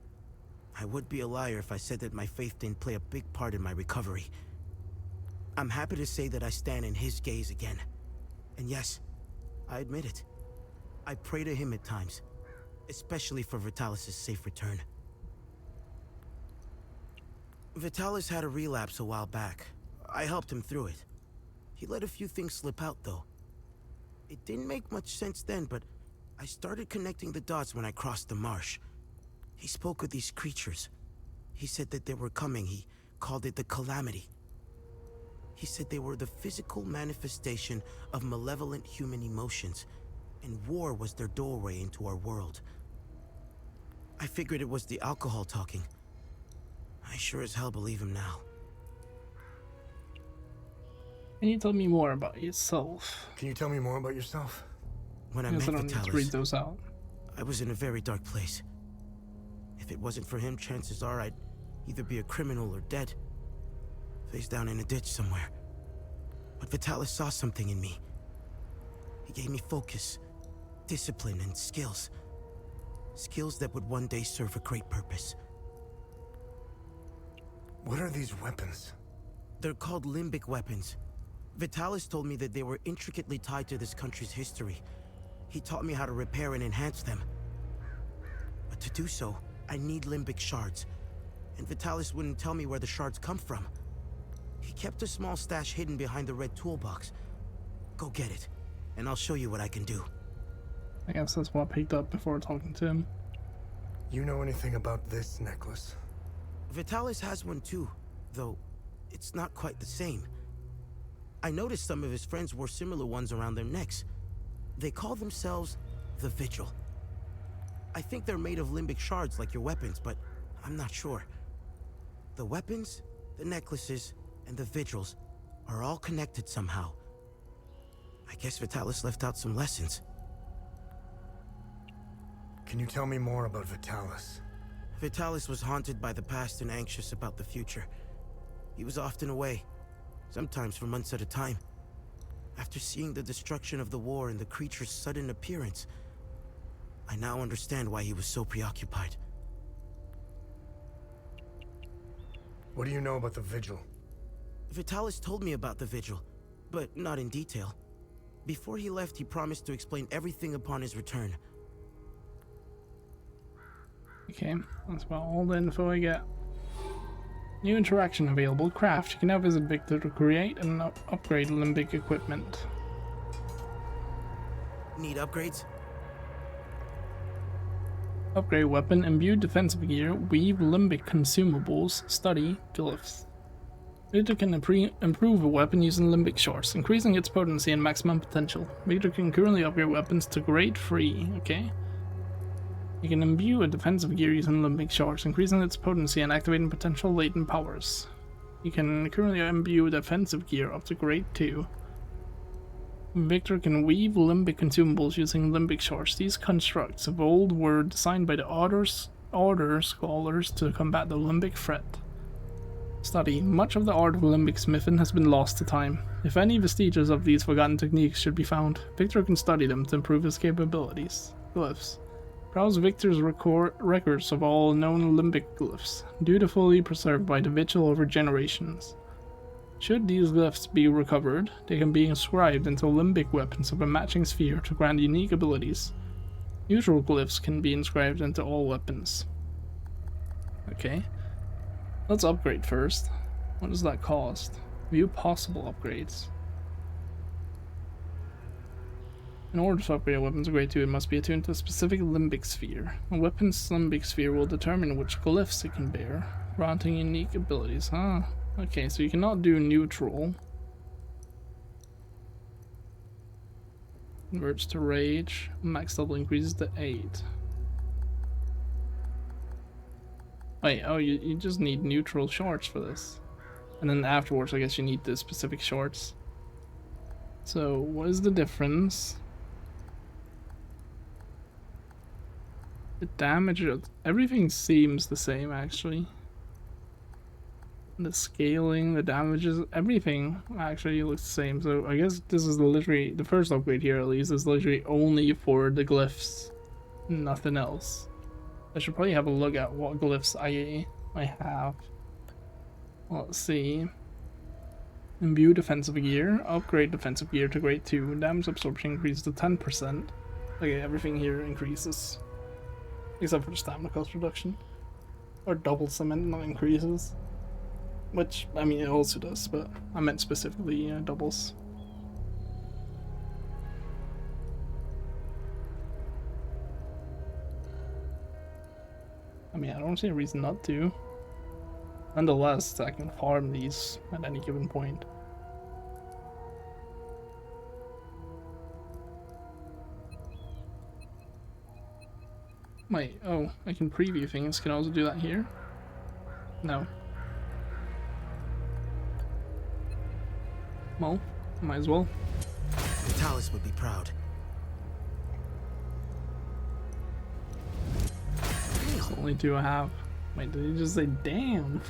I would be a liar if I said that my faith didn't play a big part in my recovery. I'm happy to say that I stand in his gaze again. And yes, I admit it. I pray to him at times, especially for Vitalis' safe return. Vitalis had a relapse a while back. I helped him through it. He let a few things slip out, though. It didn't make much sense then, but I started connecting the dots when I crossed the marsh. He spoke of these creatures. He said that they were coming. He called it the Calamity. He said they were the physical manifestation of malevolent human emotions, and war was their doorway into our world. I figured it was the alcohol talking. I sure as hell believe him now. Can you tell me more about yourself? Can you tell me more about yourself? When I Yes, met I don't need to Vitalis, read those out. I was in a very dark place. If it wasn't for him, chances are I'd either be a criminal or dead. Face down in a ditch somewhere. But Vitalis saw something in me. He gave me focus, discipline, and skills. Skills that would one day serve a great purpose. What are these weapons? They're called limbic weapons. Vitalis told me that they were intricately tied to this country's history. He taught me how to repair and enhance them. But to do so, I need limbic shards. And Vitalis wouldn't tell me where the shards come from. He kept a small stash hidden behind the red toolbox. Go get it, and I'll show you what I can do. I guess that's what I picked up before talking to him. You know anything about this necklace? Vitalis has one too, though it's not quite the same. I noticed some of his friends wore similar ones around their necks. They call themselves the Vigil. I think they're made of limbic shards like your weapons, but I'm not sure. The weapons, the necklaces, and the Vigils are all connected somehow. I guess Vitalis left out some lessons. Can you tell me more about Vitalis? Vitalis was haunted by the past and anxious about the future. He was often away, sometimes for months at a time. After seeing the destruction of the war and the creature's sudden appearance, I now understand why he was so preoccupied. What do you know about the Vigil? Vitalis told me about the Vigil, but not in detail. Before he left, he promised to explain everything upon his return. Okay, that's about all the info I get. New interaction available. Craft. You can now visit Victor to create and upgrade limbic equipment. Need upgrades? Upgrade weapon, imbue defensive gear, weave limbic consumables, study glyphs. Victor can improve a weapon using limbic shards, increasing its potency and maximum potential. Victor can currently upgrade weapons to grade 3, okay? You can imbue a defensive gear using limbic shards, increasing its potency and activating potential latent powers. You can currently imbue defensive gear up to grade 2. Victor can weave limbic consumables using limbic shards. These constructs of old were designed by the Order scholars to combat the limbic threat. Study. Much of the art of limbic smithing has been lost to time. If any vestiges of these forgotten techniques should be found, Victor can study them to improve his capabilities. Glyphs. Browse Victor's records of all known limbic glyphs, dutifully preserved by the Vigil over generations. Should these glyphs be recovered, they can be inscribed into limbic weapons of a matching sphere to grant unique abilities. Neutral glyphs can be inscribed into all weapons. Okay. Let's upgrade first. What does that cost? View possible upgrades. In order to upgrade a weapon to grade 2, it must be attuned to a specific limbic sphere. A weapon's limbic sphere will determine which glyphs it can bear, granting unique abilities. Okay, so you cannot do neutral. Converts to rage. Max level increases to 8. Wait, oh, you just need neutral shards for this. And then afterwards, I guess you need the specific shards. So, what is the difference? The damage, everything seems the same actually. The scaling, the damages, everything actually looks the same. So I guess this is literally, the first upgrade here at least, is literally only for the glyphs. Nothing else. I should probably have a look at what glyphs I have. Let's see. Imbue defensive gear. Upgrade defensive gear to grade 2. Damage absorption increases to 10%. Okay, everything here increases. Except for the stamina cost reduction. Or double cement, not increases. Which, I mean, it also does, but I meant specifically doubles. I mean, I don't see a reason not to. Nonetheless, I can farm these at any given point. Wait, oh, I can preview things. Can I also do that here? No. Well, might as well. Vitalis would be proud. It's the only 2 I have. Wait, did he just say damn?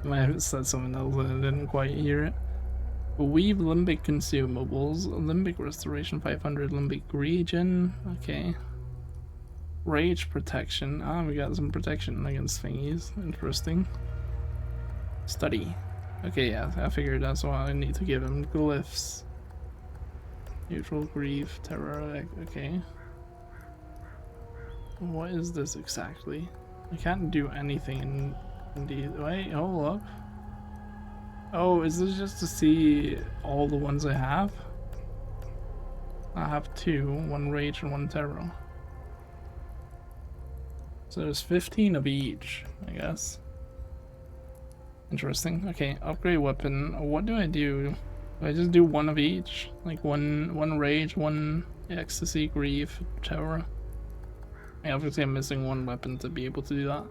I might have said something else and I didn't quite hear it. Weave limbic consumables. Limbic restoration 500, limbic regen. Okay. Rage protection. Ah, we got some protection against thingies. Interesting. Study. Okay, yeah, I figured that's why I need to give him glyphs. Neutral, grief, terror, okay. What is this exactly? I can't do anything in the... Wait, hold up. Oh, is this just to see all the ones I have? I have 2, 1 rage and 1 terror. So there's 15 of each, I guess. Interesting. Okay, upgrade weapon. What do I do? Do I just do 1 of each? Like one rage, 1 ecstasy, grief, terror? I obviously I'm missing 1 weapon to be able to do that.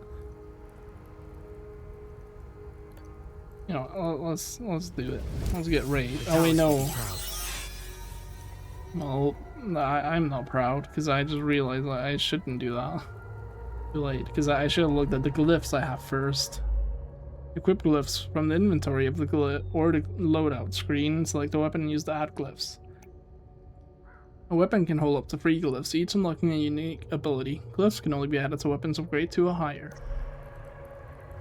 You know, let's do it. Let's get rage. Oh wait, no. Well, I'm not proud because I just realized that I shouldn't do that. Too late, because I should have looked at the glyphs I have first. Equip glyphs from the inventory of the glyph or the loadout screen. Select a weapon and use the add glyphs. A weapon can hold up to 3 glyphs, each unlocking a unique ability. Glyphs can only be added to weapons of grade 2 or higher.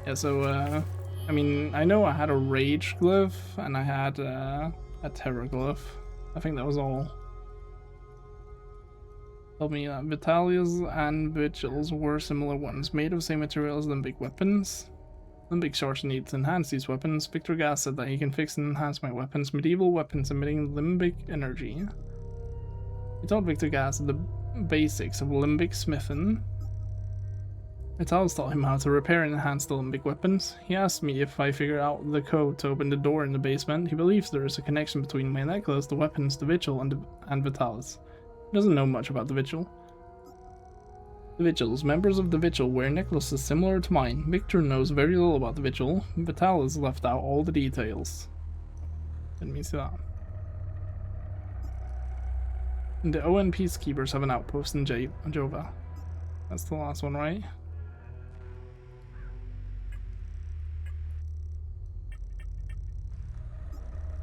Yeah, so I mean, I know I had a rage glyph and I had a terror glyph. I think that was all. Told me that Vitalia's and Vigil's were similar ones, made of the same material as limbic weapons. Limbic shards need to enhance these weapons. Victor Gas said that he can fix and enhance my weapons, medieval weapons emitting limbic energy. He taught Victor Gas the basics of limbic smithing. Vitalis taught him how to repair and enhance the limbic weapons. He asked me if I figured out the code to open the door in the basement. He believes there is a connection between my necklace, the weapons, the Vigil, and Vitalis. He doesn't know much about the Vigil. The Vigils. Members of the Vigil wear necklaces similar to mine. Victor knows very little about the Vigil. Vitalis left out all the details. Didn't mean to see that. And the ON Peacekeepers have an outpost in Jova. That's the last one, right?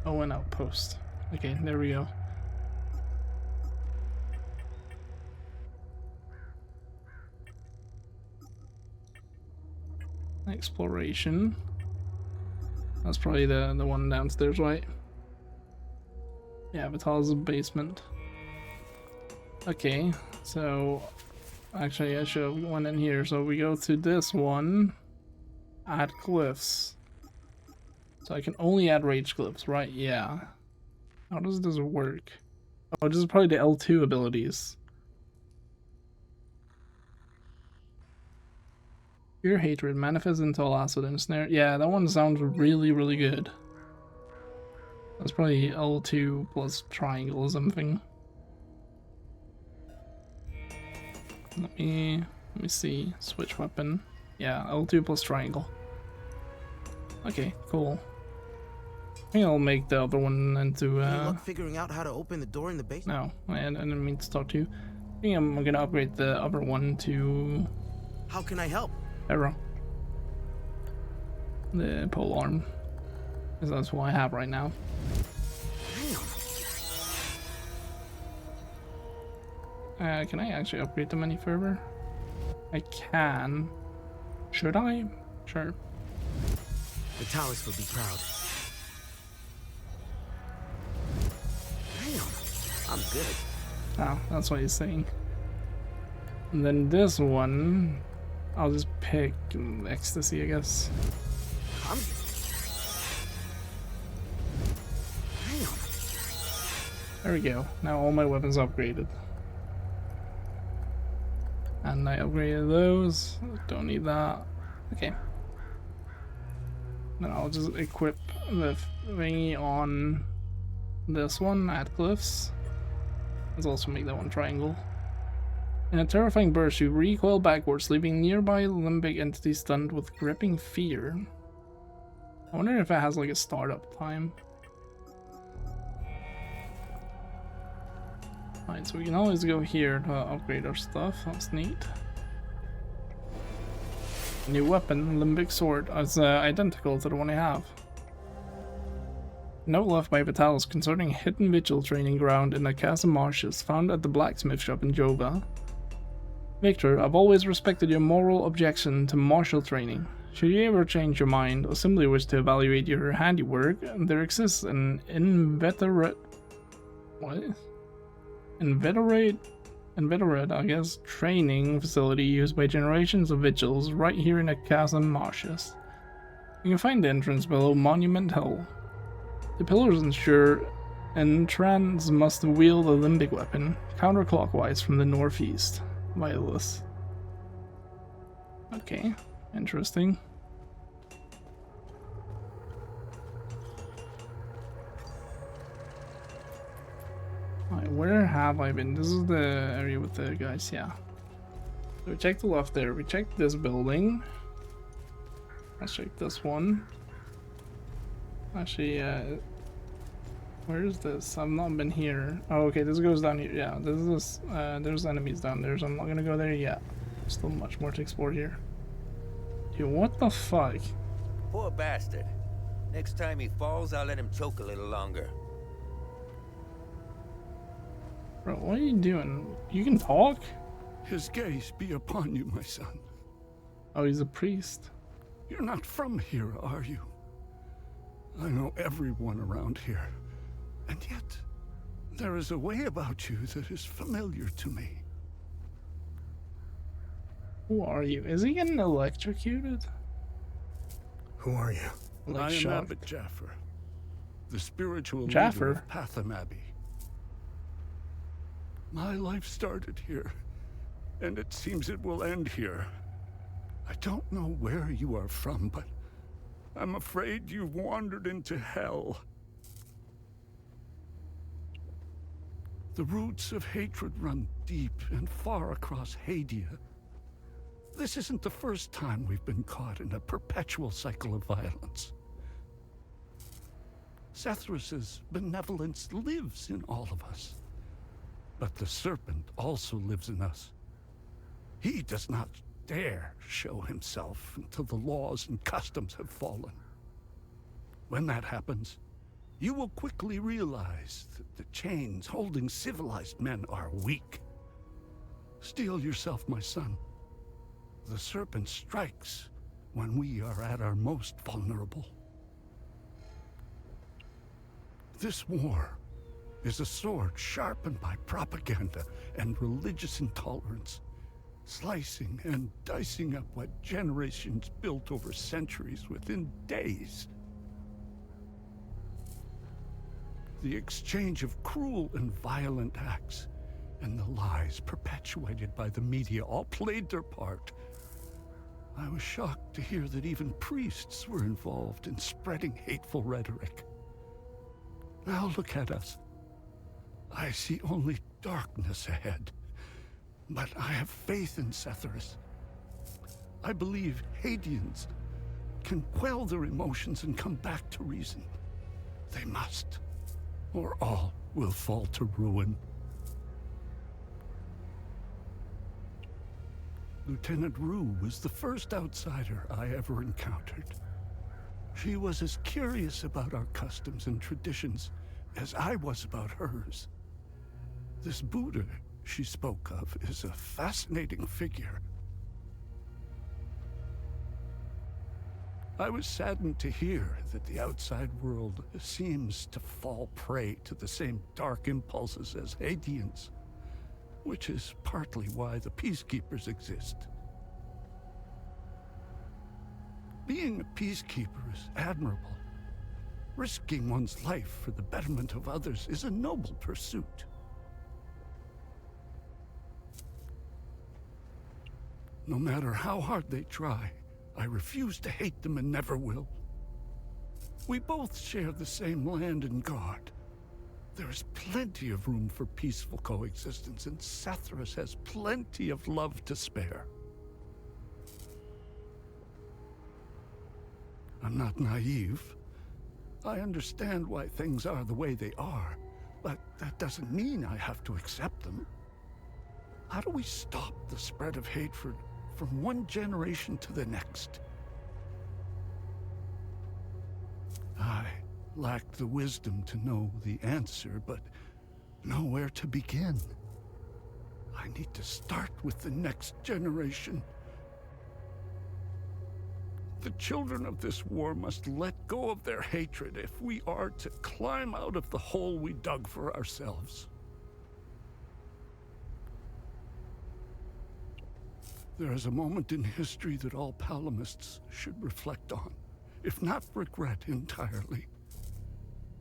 ON outpost. Okay, there we go. Exploration. That's probably the one downstairs, right? Yeah, Vitalis' basement. Okay, so actually I should have went in here. So we go to this one. Add glyphs. So I can only add rage glyphs, right? Yeah. How does this work? Oh, this is probably the L2 abilities. Pure hatred manifests into a lasso and snare. Yeah, that one sounds really, really good. That's probably L2 plus triangle or something. Let me see. Switch weapon. Yeah, L2 plus triangle. Okay, cool. I think I'll make the other one into Any luck figuring out how to open the door in the basement? No, I didn't mean to start to. I think I'm gonna upgrade the other one to How can I help? Arrow. The pole arm. Because that's what I have right now. Can I actually upgrade them any further? I can. Should I? Sure. Vitalis would be proud. Damn, I'm good. Oh, that's what he's saying. And then this one, I'll just pick ecstasy, I guess. Damn. There we go. Now all my weapons upgraded. And I upgraded those. Don't need that. Okay. Then I'll just equip the thingy on this one, add glyphs. Let's also make that one triangle. In a terrifying burst, you recoil backwards, leaving nearby limbic entities stunned with gripping fear. I wonder if it has like a startup time. Alright, so we can always go here to upgrade our stuff. That's neat. New weapon, Limbic Sword, is identical to the one I have. Note left by Vitalis concerning hidden vigil training ground in the chasm marshes found at the blacksmith shop in Jova. Victor, I've always respected your moral objection to martial training. Should you ever change your mind or simply wish to evaluate your handiwork, there exists an inveterate, I guess, training facility used by generations of vigils right here in the chasm marshes. You can find the entrance below Monument Hill. The pillars ensure entrants must wield a limbic weapon, counterclockwise from the northeast. Vitalis. Okay, interesting. Alright, where have I been? This is the area with the guys, yeah. So we checked the left there, we checked this building. Let's check this one. Actually, where is this? I've not been here. Oh, okay, this goes down here. Yeah, this is there's enemies down there, so I'm not gonna go there yet. Still much more to explore here. Dude, what the fuck? Poor bastard. Next time he falls, I'll let him choke a little longer. Bro, what are you doing? You can talk? His gaze be upon you, my son. Oh, he's a priest. You're not from here, are you? I know everyone around here. And yet, there is a way about you that is familiar to me. Who are you? Is he getting electrocuted? Who are you? Like I am shocked. Abbot Jaffer, the spiritual Jaffer? leader of Patham Abbey. My life started here, and it seems it will end here. I don't know where you are from, but I'm afraid you've wandered into hell. The roots of hatred run deep and far across Hadia. This isn't the first time we've been caught in a perpetual cycle of violence. Sethrus's benevolence lives in all of us. But the serpent also lives in us. He does not dare show himself until the laws and customs have fallen. When that happens, you will quickly realize that the chains holding civilized men are weak. Steel yourself, my son. The serpent strikes when we are at our most vulnerable. This war is a sword sharpened by propaganda and religious intolerance, slicing and dicing up what generations built over centuries within days. The exchange of cruel and violent acts and the lies perpetuated by the media all played their part. I was shocked to hear that even priests were involved in spreading hateful rhetoric. Now look at us. I see only darkness ahead, but I have faith in Sethrus. I believe Hadeans can quell their emotions and come back to reason. They must, or all will fall to ruin. Lieutenant Rue was the first outsider I ever encountered. She was as curious about our customs and traditions as I was about hers. This Buddha she spoke of is a fascinating figure. I was saddened to hear that the outside world seems to fall prey to the same dark impulses as Hadeans, which is partly why the peacekeepers exist. Being a peacekeeper is admirable. Risking one's life for the betterment of others is a noble pursuit. No matter how hard they try, I refuse to hate them and never will. We both share the same land and God. There is plenty of room for peaceful coexistence, and Sethrus has plenty of love to spare. I'm not naive. I understand why things are the way they are, but that doesn't mean I have to accept them. How do we stop the spread of hatred from one generation to the next? I lack the wisdom to know the answer, but know where to begin. I need to start with the next generation. The children of this war must let go of their hatred if we are to climb out of the hole we dug for ourselves. There is a moment in history that all Palamists should reflect on, if not regret entirely.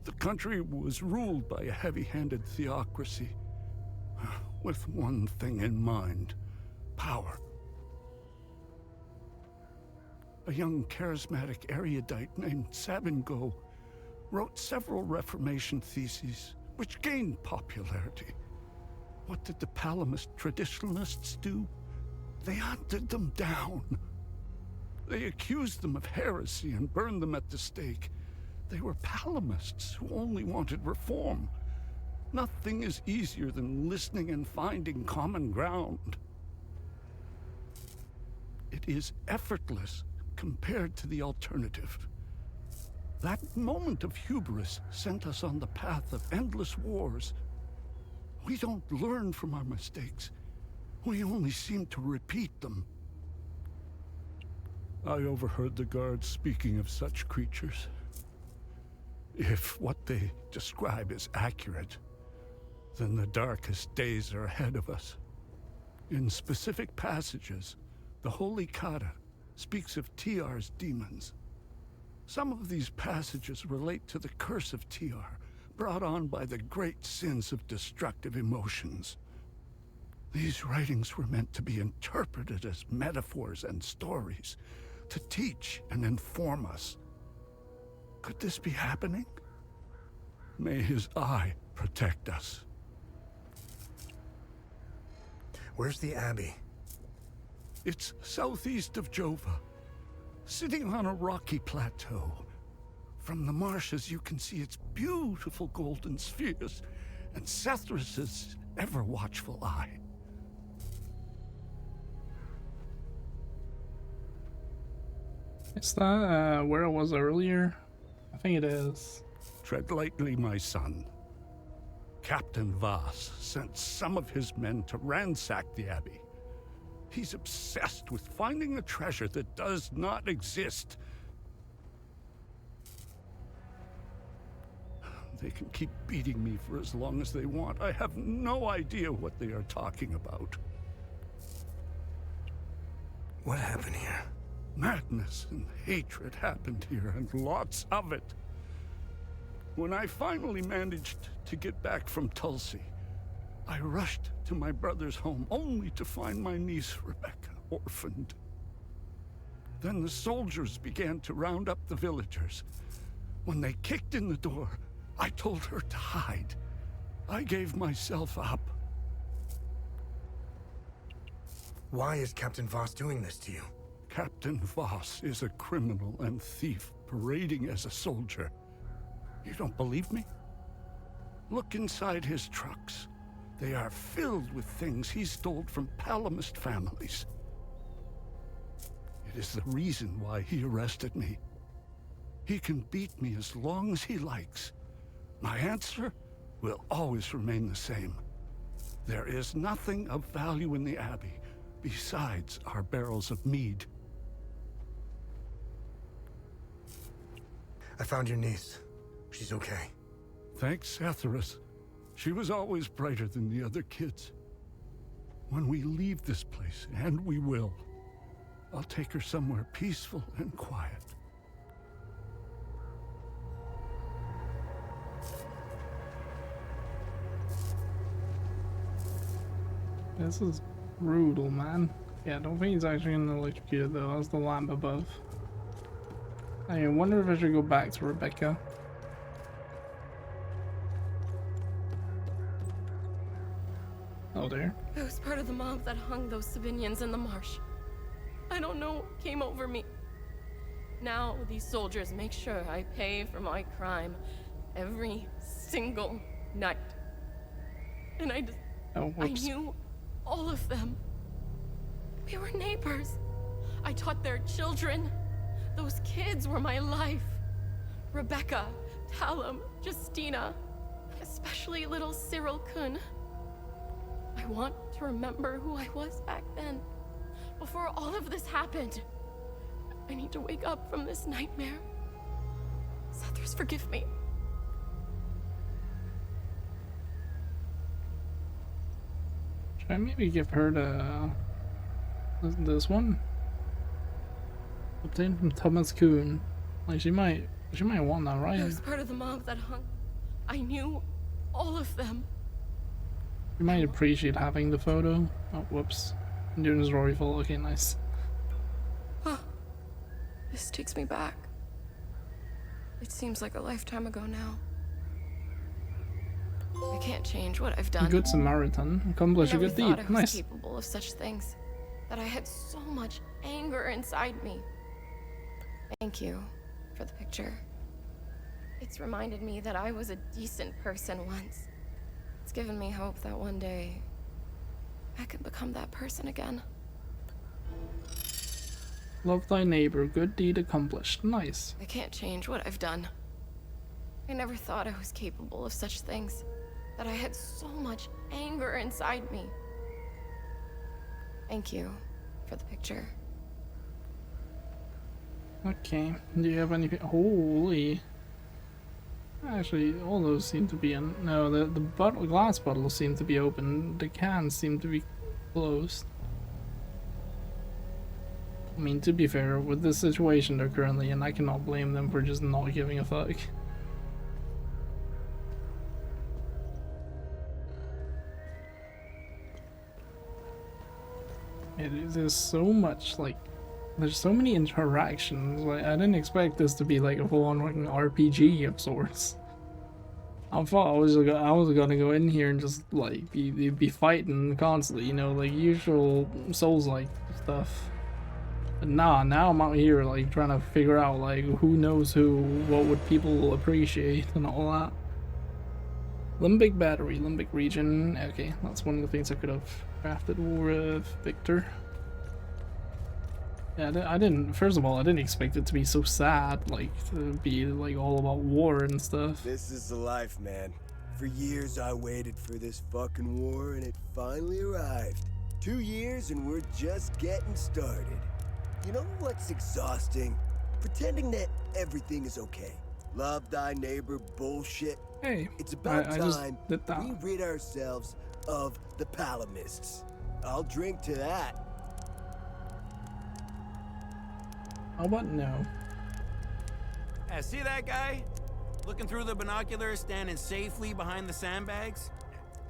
The country was ruled by a heavy-handed theocracy, with one thing in mind: power. A young charismatic erudite named Sabingo wrote several Reformation theses, which gained popularity. What did the Palamist traditionalists do? They hunted them down. They accused them of heresy and burned them at the stake. They were Palamists who only wanted reform. Nothing is easier than listening and finding common ground. It is effortless compared to the alternative. That moment of hubris sent us on the path of endless wars. We don't learn from our mistakes. We only seem to repeat them. I overheard the guards speaking of such creatures. If what they describe is accurate, then the darkest days are ahead of us. In specific passages, the Holy Kata speaks of TR's demons. Some of these passages relate to the curse of TR, brought on by the great sins of destructive emotions. These writings were meant to be interpreted as metaphors and stories, to teach and inform us. Could this be happening? May his eye protect us. Where's the Abbey? It's southeast of Jova, sitting on a rocky plateau. From the marshes you can see its beautiful golden spheres and Sethrus's ever-watchful eye. Is that where I was earlier? I think it is. Tread lightly, my son. Captain Voss sent some of his men to ransack the abbey. He's obsessed with finding a treasure that does not exist. They can keep beating me for as long as they want. I have no idea what they are talking about. What happened here? Madness and hatred happened here, and lots of it. When I finally managed to get back from Tulsi, I rushed to my brother's home only to find my niece Rebecca orphaned. Then the soldiers began to round up the villagers. When they kicked in the door, I told her to hide. I gave myself up. Why is Captain Voss doing this to you? Captain Voss is a criminal and thief parading as a soldier. You don't believe me? Look inside his trucks. They are filled with things he stole from Palamist families. It is the reason why he arrested me. He can beat me as long as he likes. My answer will always remain the same. There is nothing of value in the Abbey besides our barrels of mead. I found your niece. She's okay. Thanks, Sethrus. She was always brighter than the other kids. When we leave this place, and we will, I'll take her somewhere peaceful and quiet. This is brutal, man. Yeah, I don't think he's actually gonna electrocute though. That's the lamp above. I wonder if I should go back to Rebecca. Oh, there. I was part of the mob that hung those civilians in the marsh. I don't know what came over me. Now these soldiers make sure I pay for my crime every single night. And I knew all of them. We were neighbors. I taught their children. Those kids were my life. Rebecca, Talum, Justina, especially little Cyril Kun. I want to remember who I was back then, before all of this happened. I need to wake up from this nightmare. Sethrus, forgive me. Should I maybe give her this one? Obtained from Thomas Kuhn. Like she might want that, right? I was part of the mob that hung. I knew all of them. You might appreciate having the photo. Oh, whoops. I'm doing this Rory full. Okay, nice. Huh. This takes me back. It seems like a lifetime ago now. I can't change what I've done. Good Samaritan. Accomplish a good deed. I was Nice. capable of such things. That I had so much anger inside me. Thank you for the picture. It's reminded me that I was a decent person once. It's given me hope that one day I could become that person again. Love thy neighbor. Good deed accomplished. Nice. I can't change what I've done. I never thought I was capable of such things. That I had so much anger inside me. Thank you for the picture. Okay. Do you have anything? Holy. Actually, all those seem to be in. No, the glass bottles seem to be open. The cans seem to be closed. I mean, to be fair, with the situation they're currently in, I cannot blame them for just not giving a fuck. There's so much, like, there's so many interactions. Like, I didn't expect this to be like a full-on RPG of sorts. I thought I was gonna go in here and just like be fighting constantly, you know, like usual Souls-like stuff. But nah, now I'm out here like trying to figure out like who knows who, what would people appreciate and all that. Limbic battery, limbic region. Okay, that's one of the things I could have crafted with Victor. Yeah, I didn't. First of all, I didn't expect it to be so sad, like to be like all about war and stuff. This is the life, man. For years I waited for this fucking war and it finally arrived. 2 years and we're just getting started. You know what's exhausting? Pretending that everything is okay. Love thy neighbor bullshit. Hey, it's about time did that. we rid ourselves of the palamists. I'll drink to that. How about no? See that guy? Looking through the binoculars, standing safely behind the sandbags?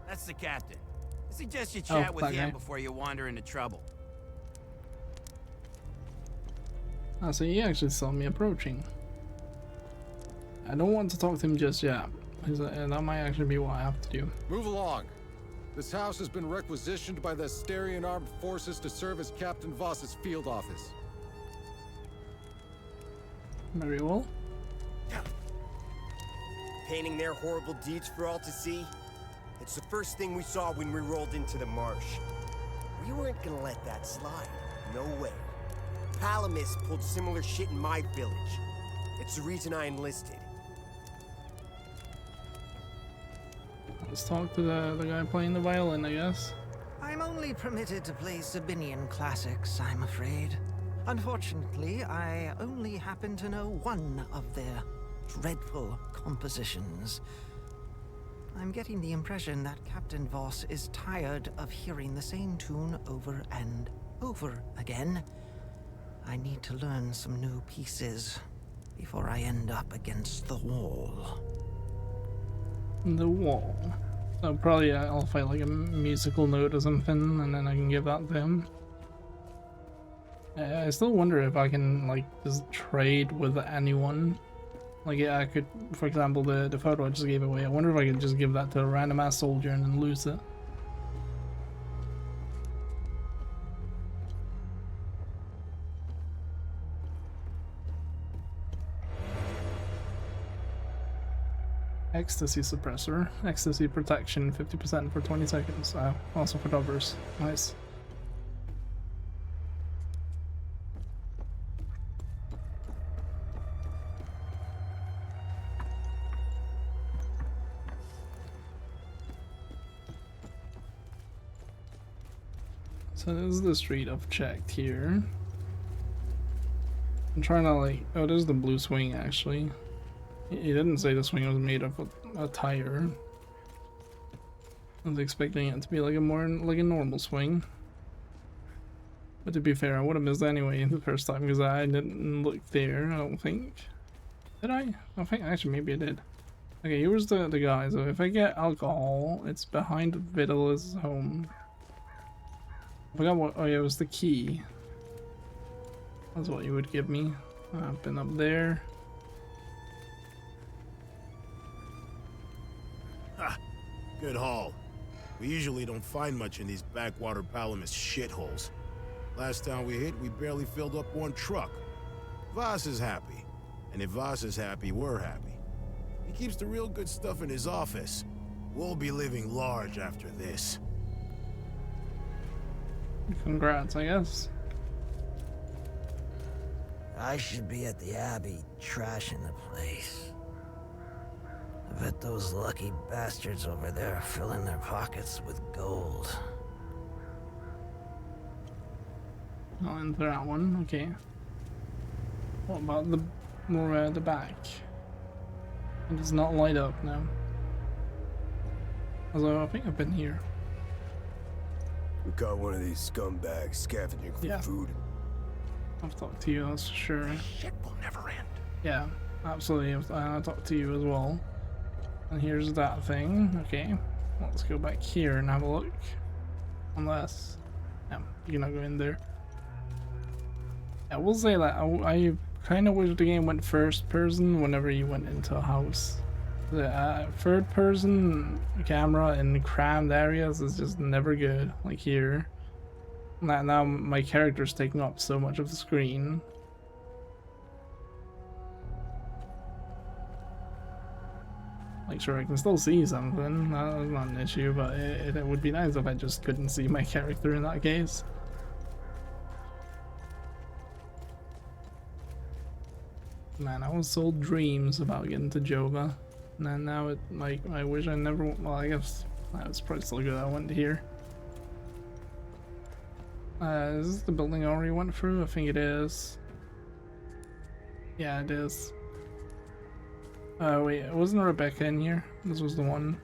That's the captain. I suggest you chat with him before you wander into trouble. Oh, so he actually saw me approaching. I don't want to talk to him just yet. That might actually be what I have to do. Move along. This house has been requisitioned by the Asterian Armed Forces to serve as Captain Voss's field office. Very well. Painting their horrible deeds for all to see? It's the first thing we saw when we rolled into the marsh. We weren't gonna let that slide. No way. Palamis pulled similar shit in my village. It's the reason I enlisted. Let's talk to the guy playing the violin, I guess. I'm only permitted to play Sabinian classics, I'm afraid. Unfortunately, I only happen to know one of their dreadful compositions. I'm getting the impression that Captain Voss is tired of hearing the same tune over and over again. I need to learn some new pieces before I end up against the wall. The wall. So probably I'll find like a musical note or something, and then I can give that to him. I still wonder if I can like just trade with anyone. Like yeah, I could, for example, the photo I just gave away. I wonder if I could just give that to a random ass soldier and then lose it. Ecstasy suppressor, ecstasy protection, 50% for 20 seconds. Also for dovers. Nice. So this is the street I've checked here. I'm trying to like, oh, there's the blue swing actually. He didn't say the swing was made of a tire. I was expecting it to be like a normal swing. But to be fair, I would have missed anyway the first time because I didn't look there, I don't think. Did I? I think actually maybe I did. Okay, here's the guy. So if I get alcohol, it's behind Vitala's home. I forgot what, oh yeah, it was the key. That's what you would give me. I've been up there. Ha! Good haul. We usually don't find much in these backwater Palamis shitholes. Last time we hit, we barely filled up one truck. Voss is happy. And if Voss is happy, we're happy. He keeps the real good stuff in his office. We'll be living large after this. Congrats, I guess. I should be at the Abbey, trashing the place. I bet those lucky bastards over there are filling their pockets with gold. I'll enter that one, okay. What about the more the back? It does not light up now. Although I think I've been here. We caught one of these scumbags scavenging for food. I've talked to you, that's for sure. This shit will never end. Yeah, absolutely. I talked to you as well. And here's that thing. Okay, let's go back here and have a look. Unless, yeah, you cannot go in there. I will say that I kind of wish the game went first person whenever you went into a house. The third person camera in crammed areas is just never good. Like here. Now my character's taking up so much of the screen. Like, sure, I can still see something, that's not an issue, but it would be nice if I just couldn't see my character in that case. Man, I was sold dreams about getting to Jova, and now it, like, I wish I never, well, I guess that was probably still good I went here. Is this the building I already went through? I think it is. Yeah, it is. Wait, wasn't Rebecca in here? This was the one.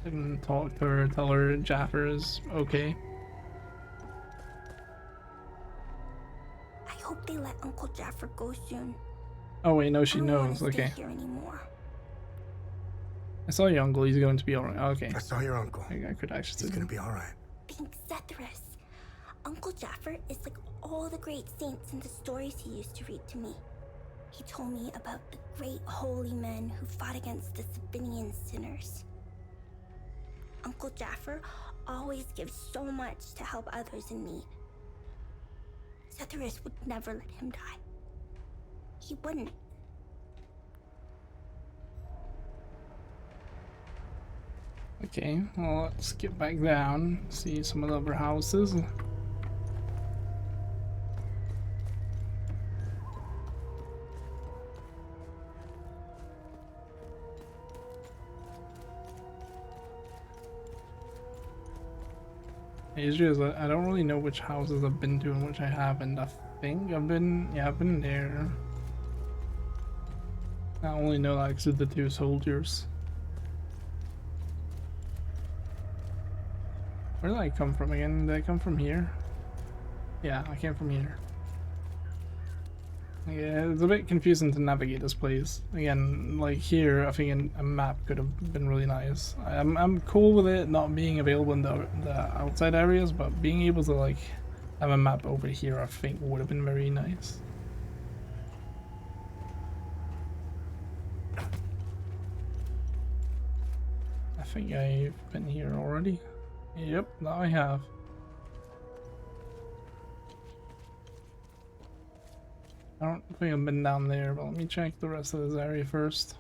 I can talk to her, tell her Jaffer is okay. I hope they let Uncle Jaffer go soon. Oh wait, no, she knows. Stay Okay. here anymore. I saw your uncle. He's going to be alright. Okay. I saw your uncle. I could actually. He's gonna be alright. Thanks, Zethyrus. Uncle Jaffer is like all the great saints in the stories he used to read to me. He told me about the great holy men who fought against the Sabinian sinners. Uncle Jaffer always gives so much to help others in need. Zethyrus would never let him die. He wouldn't. Okay, well, let's get back down, see some of the other houses. The issue is I don't really know which houses I've been to and which I haven't. I think I've been there. I only know like the two soldiers. Where did I come from again? Did I come from here? Yeah, I came from here. Yeah, it's a bit confusing to navigate this place. Again, like here, I think a map could have been really nice. I'm cool with it not being available in the outside areas, but being able to like have a map over here, I think would have been very nice. I think I've been here already. Yep, now I have. I don't think I've been down there, but let me check the rest of this area first.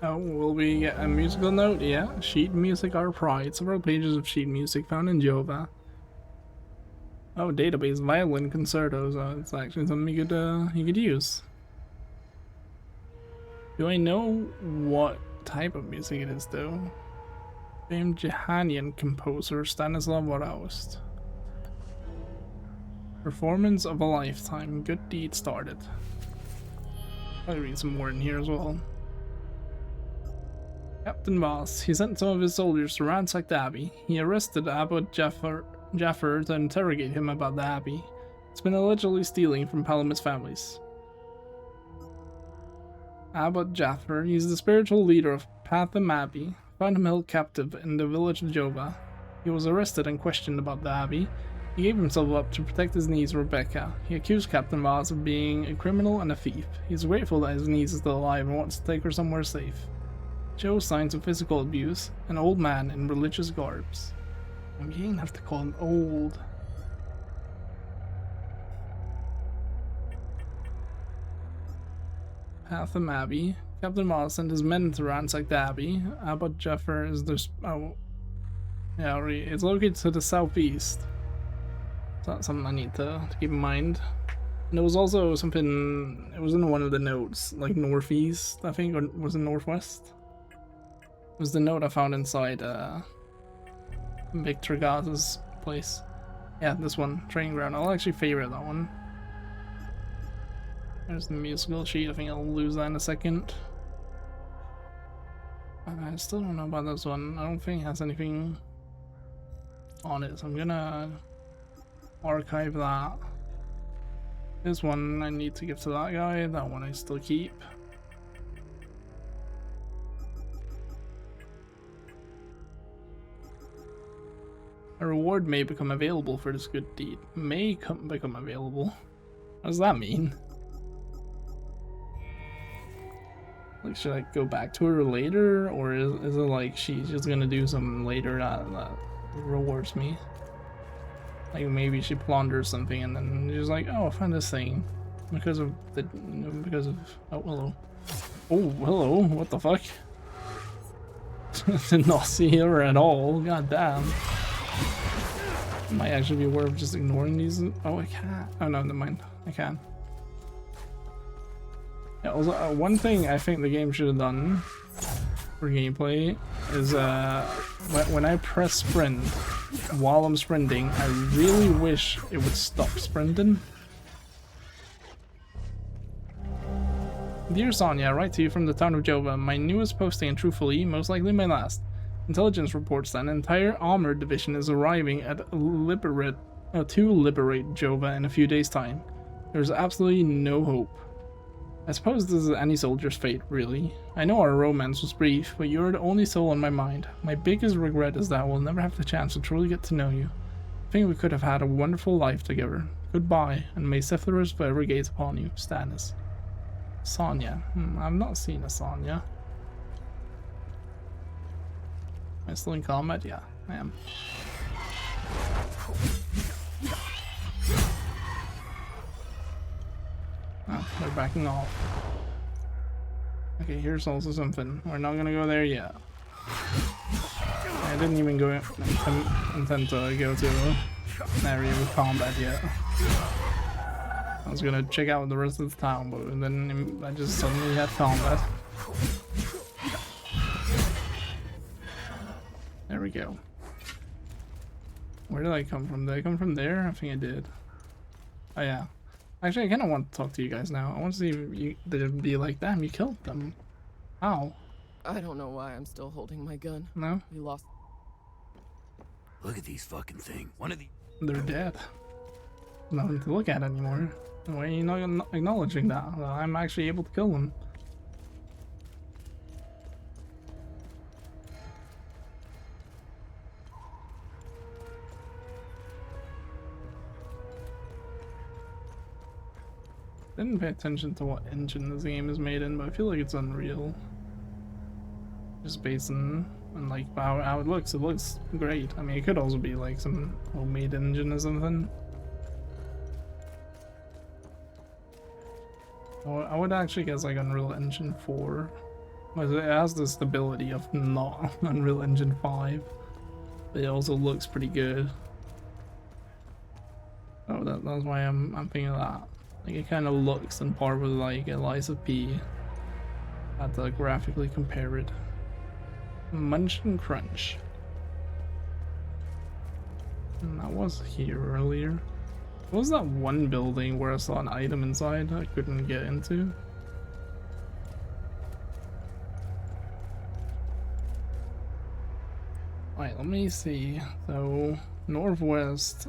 Oh, will we get a musical note? Yeah, sheet music our pride. Several pages of sheet music found in Jova. Oh, database violin concertos. It's actually something you could use. Do I know what type of music it is though? Famed Jehanian composer Stanislav Waraust. Performance of a lifetime. Good deed started. I'll read some more in here as well. Captain Voss. He sent some of his soldiers to ransack the abbey. He arrested Abbot Jaffer to interrogate him about the abbey. It's been allegedly stealing from Palamis families. Abbot Jaffer, he's the spiritual leader of Patham Abbey, found him held captive in the village of Jova. He was arrested and questioned about the abbey. He gave himself up to protect his niece Rebecca. He accused Captain Voss of being a criminal and a thief. He's grateful that his niece is still alive and wants to take her somewhere safe. Shows signs of physical abuse, an old man in religious garbs. I'm getting have to call him old. Patham Abbey. Captain Voss sent his men to ransack the abbey. Abbot Jaffer is the it's located to the southeast. It's not something I need to keep in mind. And there was also something, it was in one of the notes, like northeast, I think, or was it northwest? It was the note I found inside Victor Gaz's place. Yeah, this one, training ground. I'll actually favorite that one. There's the musical sheet. I think I'll lose that in a second. I still don't know about this one. I don't think it has anything on it, so I'm gonna archive that. This one I need to give to that guy. That one I still keep. A reward may become available for this good deed. May become available. What does that mean? Like, should I go back to her later, or is it like she's just gonna do something later that rewards me? Like maybe she plunders something and then she's like, oh, I found this thing because of oh, hello. Oh, hello, what the fuck? Did not see her at all, god damn. Might actually be worth just ignoring these. Oh, I can't. Oh no, never mind, I can. Yeah, also, one thing I think the game should have done for gameplay is when I press sprint while I'm sprinting, I really wish it would stop sprinting. Dear Sonia, I write to you from the town of Jova, my newest posting and truthfully, most likely my last. Intelligence reports that an entire armored division is arriving to liberate Jova in a few days' time. There's absolutely no hope. I suppose this is any soldier's fate, really. I know our romance was brief, but you're the only soul on my mind. My biggest regret is that I will never have the chance to truly get to know you. I think we could have had a wonderful life together. Goodbye, and may Sithlerus forever gaze upon you, Stannis. Sonia. I've not seen a Sonia. Am I still in combat? Yeah, I am. Oh, they're backing off. Okay, here's also something. We're not gonna go there yet. I didn't even intend to go to an area with combat yet. I was gonna check out the rest of the town, but then I just suddenly had combat. There we go. Where did I come from? Did I come from there? I think I did. Oh yeah. Actually, I kind of want to talk to you guys now. I want to see if you, they'd be like, damn, you killed them. How? I don't know why I'm still holding my gun. No? We lost. Look at these fucking things. One of these. They're dead. Nothing to look at anymore. Why are you not acknowledging that? I'm actually able to kill them. Didn't pay attention to what engine this game is made in, but I feel like it's Unreal. Just based on like how it looks. It looks great. I mean, it could also be like some homemade engine or something. I would actually guess like Unreal Engine 4. But it has the stability of not Unreal Engine 5. But it also looks pretty good. Oh, that's why I'm thinking of that. Like it kind of looks on par with like Eliza P. I had to graphically compare it. Munch and Crunch. And that was here earlier. What was that one building where I saw an item inside I couldn't get into? Alright, let me see. So, northwest.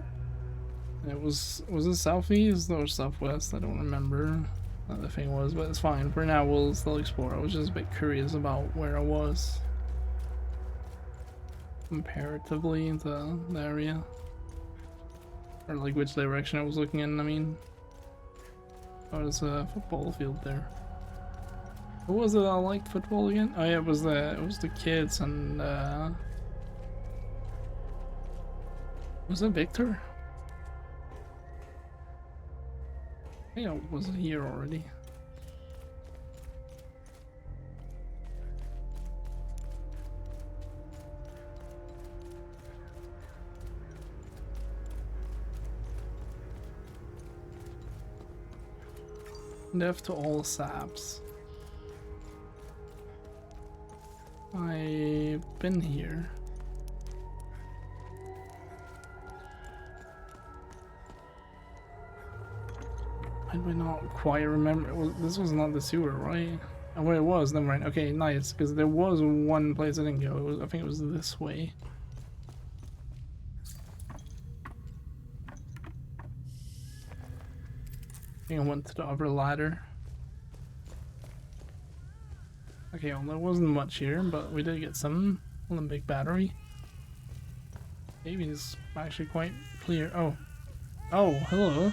Was it southeast or southwest? I don't remember what the thing was, but it's fine. For now, we'll still explore. I was just a bit curious about where I was comparatively into the area. Or like which direction I was looking in, I mean. Oh, there's a football field there. What was it I liked football again? Oh yeah, it was the kids and was it Victor? Yeah, was it here already? Death to all saps. I've been here. I do not quite remember. This was not the sewer, right? Oh, wait, it was. Never mind. Okay, nice. Because there was one place I didn't go. I think it was this way. I think I went to the upper ladder. Okay, well, there wasn't much here, but we did get some Olympic battery. Maybe it's actually quite clear. Oh. Oh, hello.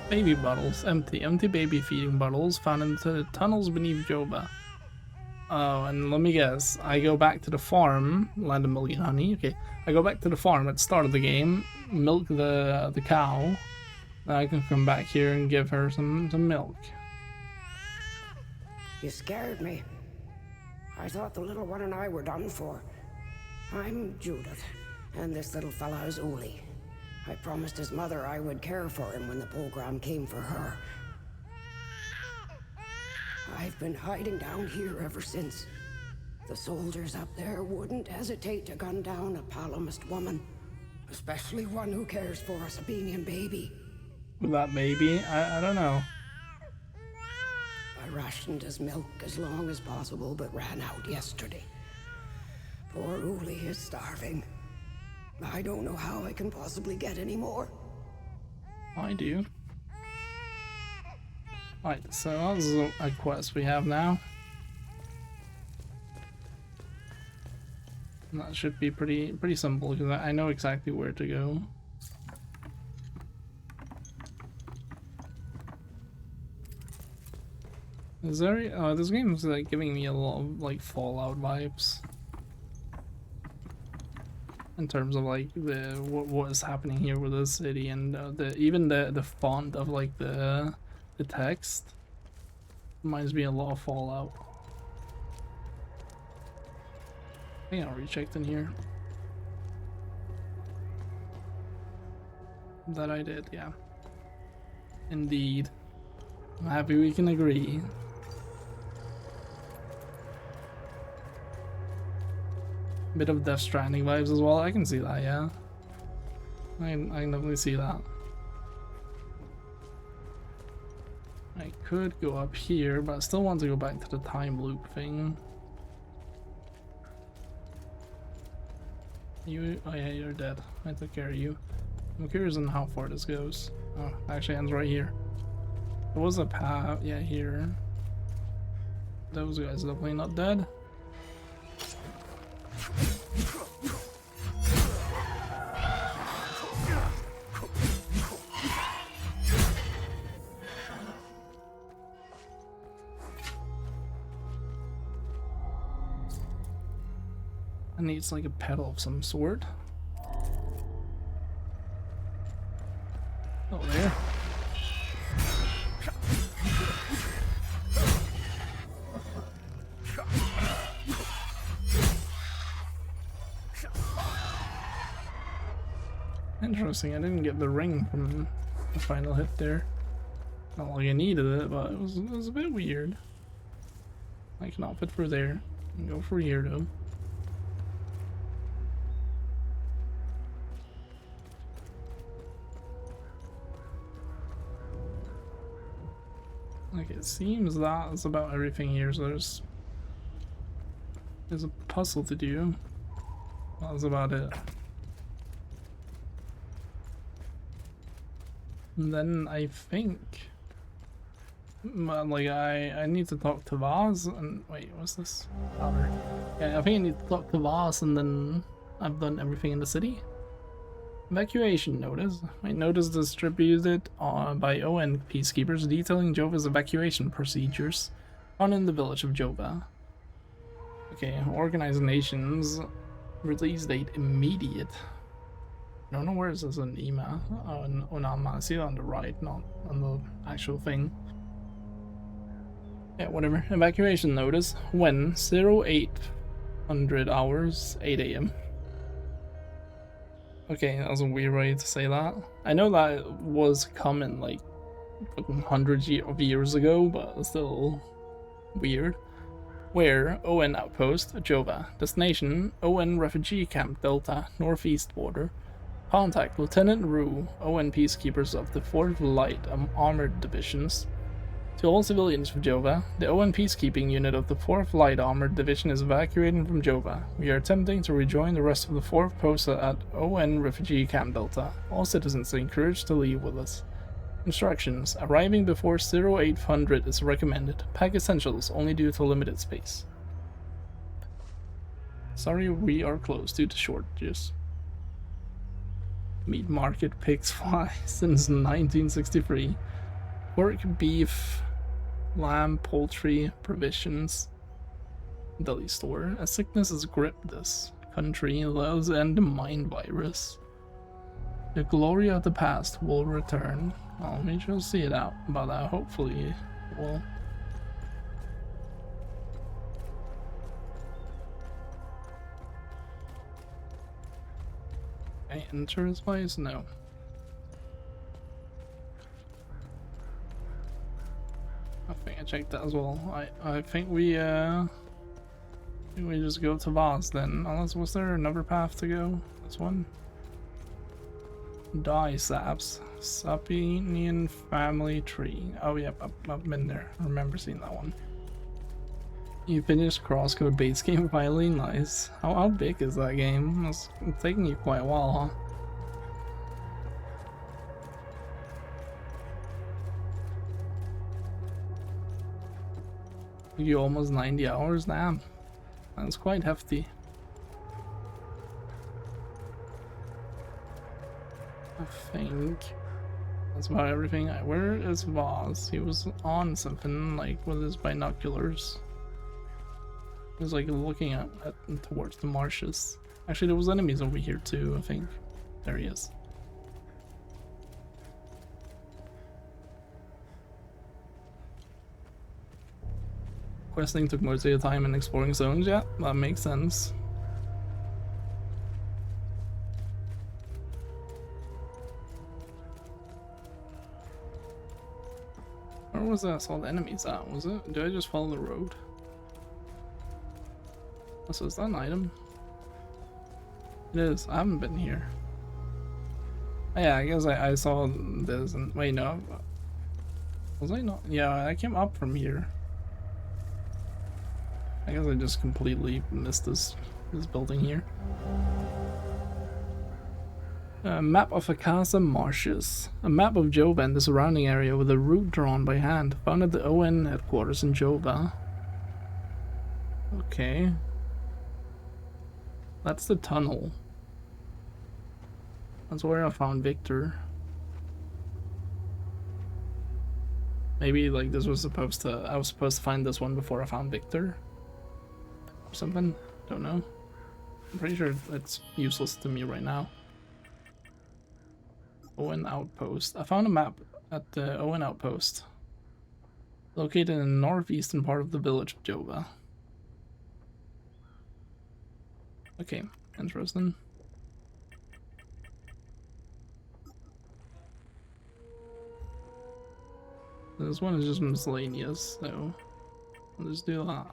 Baby bottles. Empty. Empty baby feeding bottles found in the tunnels beneath Jova. Oh, and let me guess. I go back to the farm, land of milk and honey. Okay, I go back to the farm at the start of the game, milk the cow. Then I can come back here and give her some milk. You scared me. I thought the little one and I were done for. I'm Judith, and this little fella is Uli. I promised his mother I would care for him when the program came for her. I've been hiding down here ever since. The soldiers up there wouldn't hesitate to gun down a Palamist woman, especially one who cares for a Sabinian baby. That baby? I don't know. I rationed his milk as long as possible, but ran out yesterday. Poor Uli is starving. I don't know how I can possibly get any more. I do. Right, so that's a quest we have now. And that should be pretty simple because I know exactly where to go. Is there? This game is like giving me a lot of like Fallout vibes. In terms of like what is happening here with the city and even the font of like the text reminds me a lot of Fallout. I think I rechecked in here. That I did, yeah. Indeed. I'm happy we can agree. Bit of Death Stranding vibes as well. I can see that, yeah. I can definitely see that. I could go up here, but I still want to go back to the time loop thing. You, oh yeah, you're dead. I took care of you. I'm curious on how far this goes. Oh, actually ends right here. There was a path, yeah, here. Those guys are definitely not dead. It needs like a pedal of some sort. Oh, there. Interesting, I didn't get the ring from the final hit there. Not like I needed it, but it was a bit weird. I cannot fit through there. Go for here though. Like it seems that's about everything here, so there's a puzzle to do. That's about it. And then I think, like I need to talk to Vaz and wait, what's this? Powder. Yeah, I think I need to talk to Vaz and then I've done everything in the city. Evacuation notice. My notice distributed by ON peacekeepers detailing Jova's evacuation procedures found in the village of Jova. Okay, Organized Nations release date immediate. I don't know where is this in EMA. Oh no, I see it on the right, not on the actual thing. Yeah, whatever. Evacuation notice. When 0800 hours 8 AM. Okay, that was a weird way to say that. I know that was common like hundreds of years ago, but it's still weird. Where ON outpost Jova. Destination ON refugee camp Delta northeast border. Contact Lieutenant Rue, ON peacekeepers of the 4th Light Armored Divisions. To all civilians of Jova, the ON peacekeeping unit of the 4th Light Armored Division is evacuating from Jova. We are attempting to rejoin the rest of the 4th post at ON Refugee Camp Delta. All citizens are encouraged to leave with us. Instructions: arriving before 0800 is recommended. Pack essentials only due to limited space. Sorry, we are closed due to shortages. Meat market pigs fly since 1963. Pork, beef, lamb, poultry, provisions. Deli store. A sickness has gripped this country. Let us end the mind virus. The glory of the past will return. Well, we shall see it out, but hopefully it will. Okay, enter his place? No. I think I checked that as well. I think we just go to Voss then. Unless, was there another path to go? This one? Die saps. Sapinian family tree. Oh yep, I've been there. I remember seeing that one. You finished Crosscode base game finally? Nice. How big is that game? It's taking you quite a while, huh? You almost 90 hours? Damn. That's quite hefty. I think that's about everything. Where is Voss? He was on something, like, with his binoculars. He was, like, looking at towards the marshes. Actually, there was enemies over here, too, I think. There he is. Questing took most of your time in exploring zones, yeah, that makes sense. Where was that? I saw the enemies at, was it? Did I just follow the road? Oh, so is that an item? It is. I haven't been here. Oh, yeah, I guess I saw this and wait, no. Was I not? Yeah, I came up from here. I guess I just completely missed this building here. Map of Akasa Marshes. A map of Jova and the surrounding area with a route drawn by hand. Found at the ON headquarters in Jova. Okay. That's the tunnel. That's where I found Victor. Maybe like this was supposed to, I was supposed to find this one before I found Victor. Or something. Don't know. I'm pretty sure it's useless to me right now. Owen Outpost. I found a map at the Owen Outpost. Located in the northeastern part of the village of Jova. Okay, interesting. This one is just miscellaneous, so I'll just do that.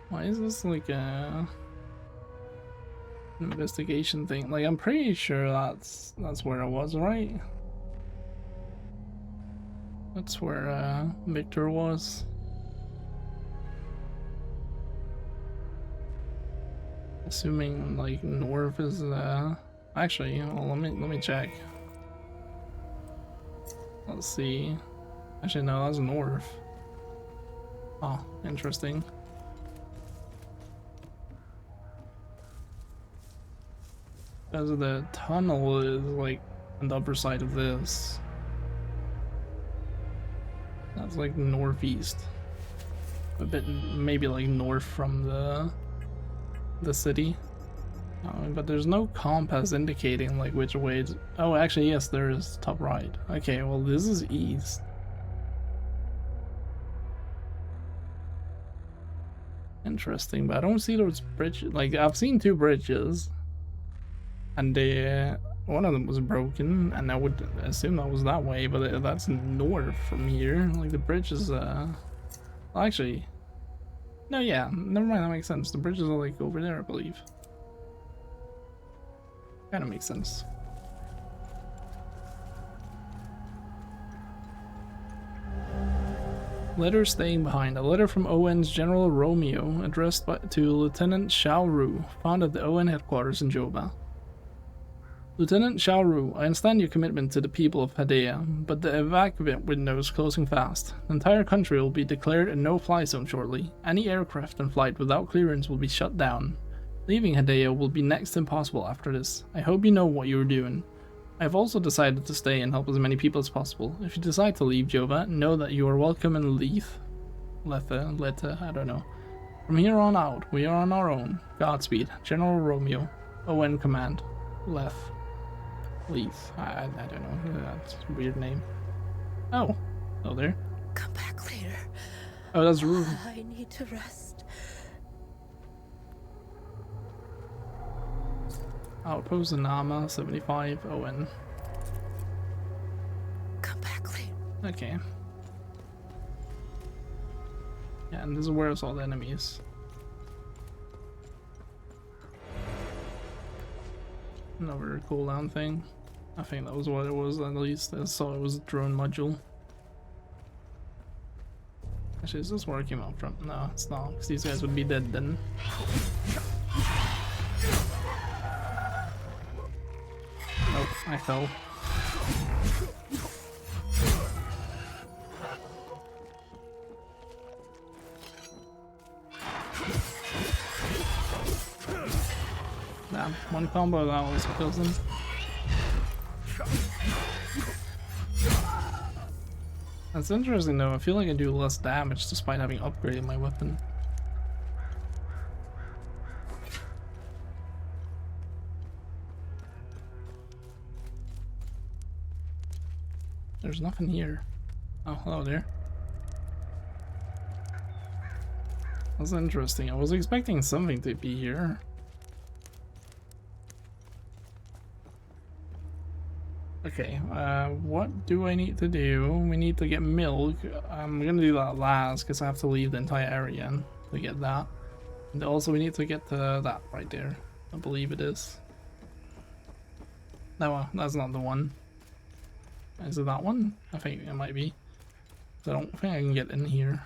Why is this like a investigation thing? Like, I'm pretty sure that's where I was, right? That's where Victor was. Assuming like north is actually, well, let me check. Let's see. Actually no, that's north. Oh, interesting. Because the tunnel is like on the upper side of this. That's like northeast. A bit, maybe like north from the city. But there's no compass indicating like which way it's... Oh, actually yes, there is, top right. Okay, well this is east. Interesting, but I don't see those bridges. Like, I've seen two bridges. And one of them was broken, and I would assume that was that way, but that's north from here. Like, the bridge is, actually, no, yeah, never mind, that makes sense. The bridges are, like, over there, I believe. Kinda makes sense. Letter staying behind. A letter from ON's General Romeo, addressed to Lieutenant Xiao Ru, found at the ON headquarters in Jova. Lieutenant Xiaoru, I understand your commitment to the people of Hadea, but the evacuate window is closing fast. The entire country will be declared a no-fly zone shortly. Any aircraft in flight without clearance will be shut down. Leaving Hadea will be next to impossible after this. I hope you know what you are doing. I have also decided to stay and help as many people as possible. If you decide to leave Jova, know that you are welcome in Letha, I don't know. From here on out, we are on our own. Godspeed. General Romeo. ON Command. Leith. I don't know. That's a weird name. Oh. Oh, there. Come back later. Oh, that's rude. I need to rest. Outpost Nama 75 ON. Come back later. Okay. Yeah, and this is where it's all the enemies. Another cooldown thing. I think that was what it was, at least. I saw it was a drone module. Actually, is this where I came out from? No, it's not, because these guys would be dead then. Nope, I fell. Damn, one combo that also kills them. That's interesting though, I feel like I do less damage despite having upgraded my weapon. There's nothing here. Oh, hello there. That's interesting, I was expecting something to be here. Okay, what do I need to do? We need to get milk. I'm gonna do that last because I have to leave the entire area to get that. And also we need to get that right there. I believe it is. No, that's not the one. Is it that one? I think it might be. I don't think I can get in here.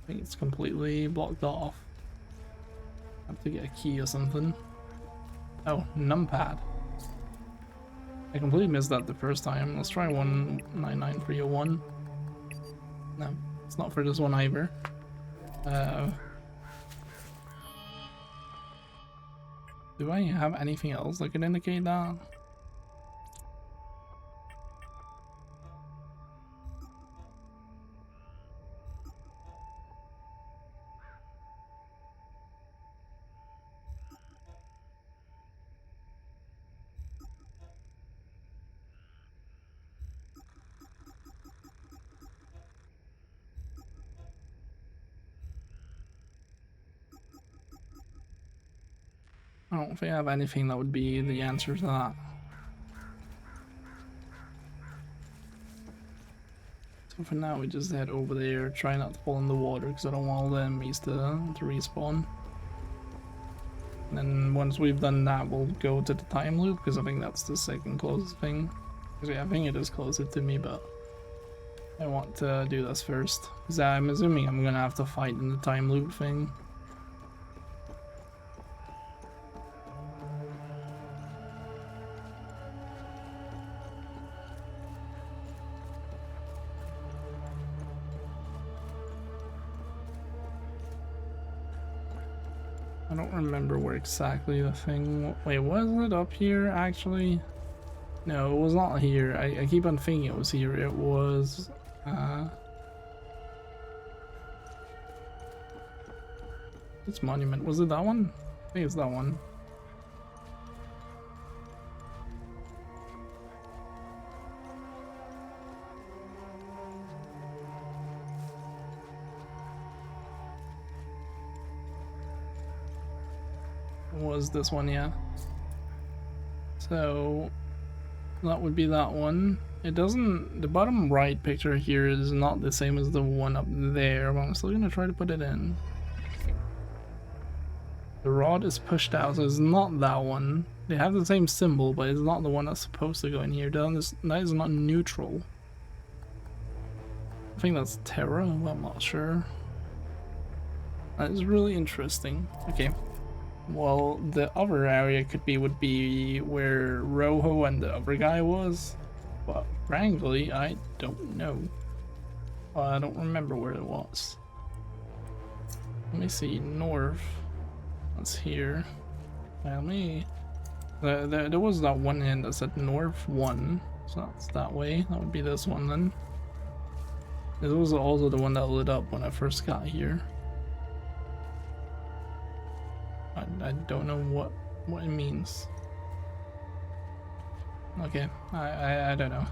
I think it's completely blocked off. I have to get a key or something. Oh, numpad. I completely missed that the first time. Let's try 199301. No, it's not for this one either. Do I have anything else that can indicate that? I don't think I have anything that would be the answer to that. So for now we just head over there, try not to fall in the water because I don't want all the enemies to respawn. And then once we've done that we'll go to the time loop because I think that's the second closest thing. Yeah, I think it is closer to me, but I want to do this first because I'm assuming I'm gonna have to fight in the time loop thing. I don't remember where exactly the thing... Wait, was it up here actually? No, it was not here. I keep on thinking it was here. It was... This monument. Was it that one? I think it's that one. Was this one, yeah. So that would be that one. It doesn't, the bottom right picture here is not the same as the one up there, but I'm still gonna try to put it in. The rod is pushed out, so it's not that one. They have the same symbol, but it's not the one that's supposed to go in here. That is not neutral. I think that's Terra, I'm not sure. That is really interesting. Okay. Well, the other area would be where Rojo and the other guy was, but frankly, I don't know. I don't remember where it was. Let me see, north. That's here. Let me. There was that one end that said north 1, so that's that way. That would be this one then. This was also the one that lit up when I first got here. I don't know what it means. Okay, I don't know.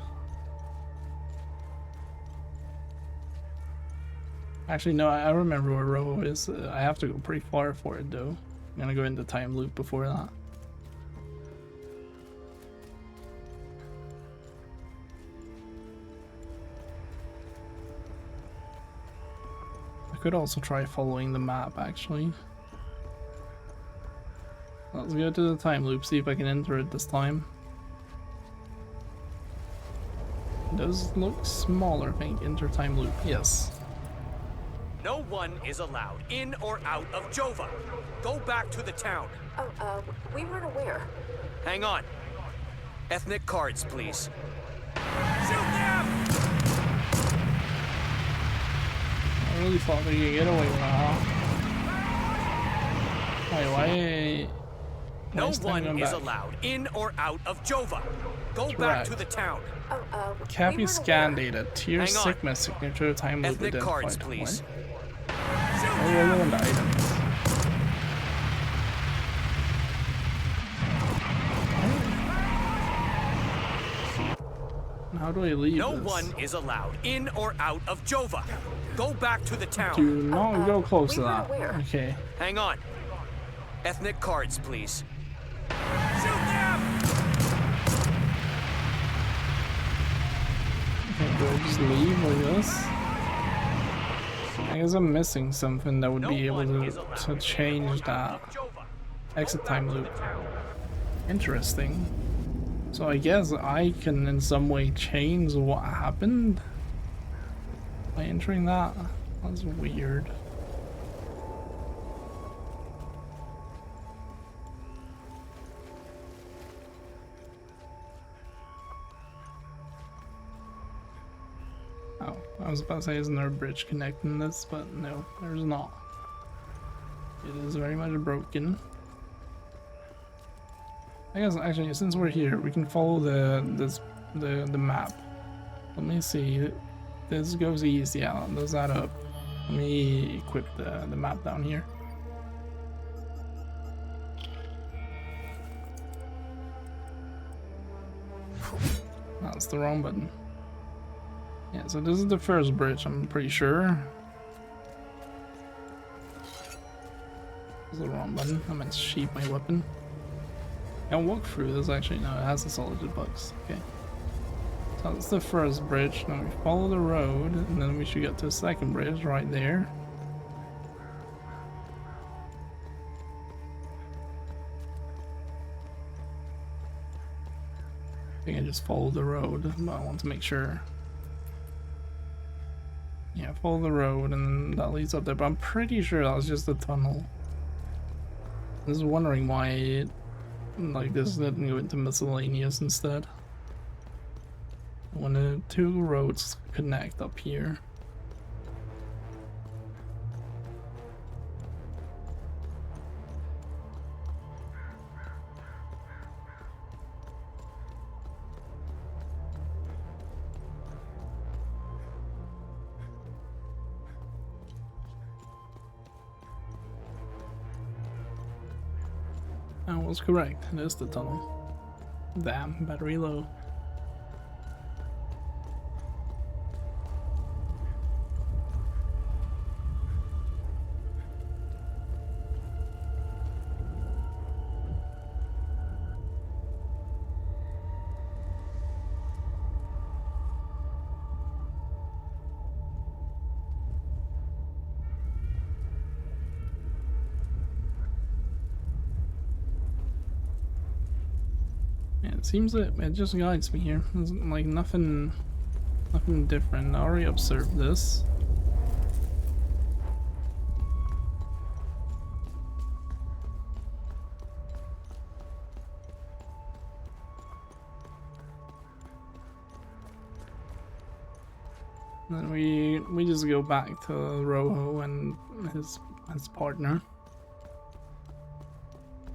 Actually, no, I remember where Rojo is. I have to go pretty far for it though. I'm gonna go into time loop before that. I could also try following the map actually. Let's go to the time loop, see if I can enter it this time. It does look smaller, I think. Enter time loop, yes. No one is allowed in or out of Jova. Go back to the town. Oh, we weren't aware. Hang on. Ethnic cards, please. Shoot them! I really thought they could get away with that. Wait, why? No one is allowed in or out of Jova. Go back to the town. Copy scan data. Tier Sigma signature time loop Ethnic identified. cards, please. Oh, we're going to items. How do I leave No this? one is allowed in or out of Jova. Go back to the town. Do not go close to that. Okay. Hang on. Ethnic cards, please. Okay, do I just leave like this? I guess I'm missing something that would be able to change that exit time loop. Interesting. So I guess I can in some way change what happened by entering that. That's weird. Oh, I was about to say, isn't there a bridge connecting this? But no, there's not. It is very much broken. I guess actually, since we're here, we can follow the map. Let me see. This goes easy out. Does that up? Let me equip the map down here. That's the wrong button. Yeah, so this is the first bridge, I'm pretty sure. This is the wrong button. I meant to sheath my weapon. I'll walk through this actually. No, it has the solid bugs. Okay. So that's the first bridge. Now we follow the road, and then we should get to the second bridge right there. I think I just followed the road, but I want to make sure. Yeah, follow the road, and then that leads up there, but I'm pretty sure that was just a tunnel. I was wondering why like this didn't go into miscellaneous instead. When the two roads connect up here. I was correct, it is the tunnel. Damn, battery low. It seems that it just guides me here. There's like nothing different. I already observed this. Then we just go back to Rojo and his partner.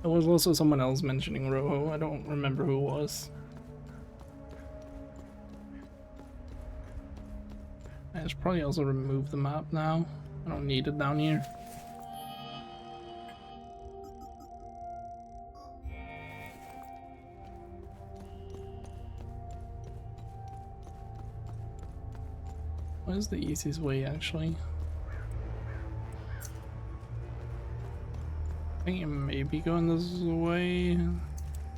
There was also someone else mentioning Rojo. I don't remember who it was. I should probably also remove the map now. I don't need it down here. What is the easiest way, actually? I think it may be going this way.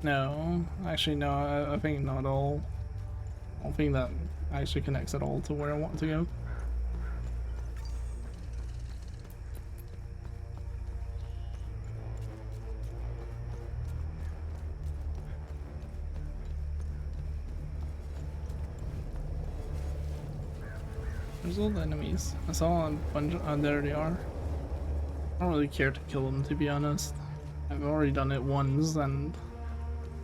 No, actually no, I think not all. I don't think that actually connects at all to where I want to go. There's all the enemies. I saw a bunch of, there they are. I don't really care to kill them, to be honest. I've already done it once, and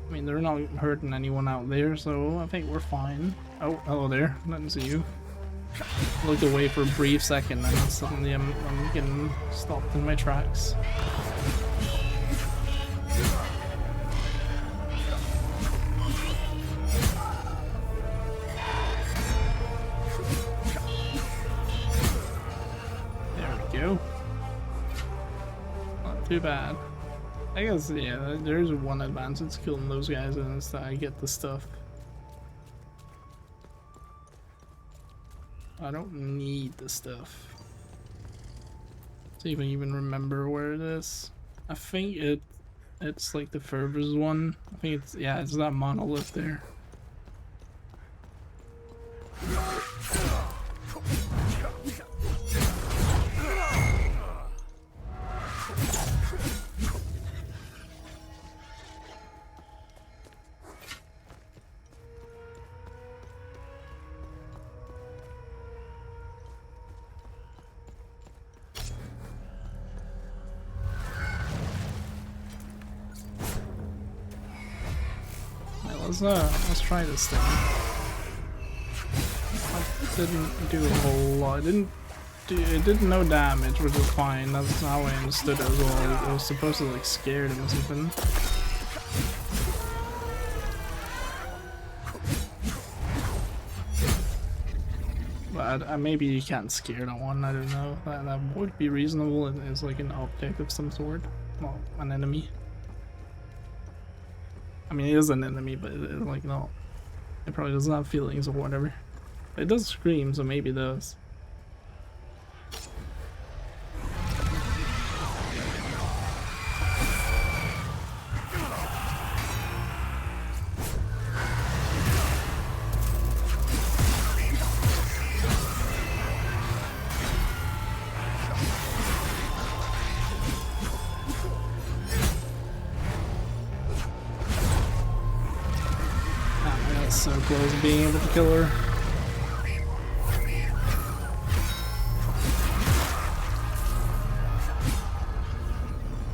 I mean, they're not hurting anyone out there, so I think we're fine. Oh, hello there. Didn't see you. Looked away for a brief second, and suddenly I'm getting stopped in my tracks. There we go. Not too bad. I guess, yeah, there's one advantage to killing those guys, and it's that I get the stuff. I don't need the stuff. To even remember where it is. I think it's like the furthest one. I think it's, yeah, it's that monolith there. Let's try this thing. It didn't do a whole lot. It did no damage, which is fine. That's how I understood it as well. It was supposed to like scare them or something. But maybe you can't scare that one. I don't know. That would be reasonable. It's like an object of some sort, well, an enemy. I mean, it is an enemy, but like not. It probably doesn't have feelings or whatever. It does scream, so maybe it does. So close to being able to kill her.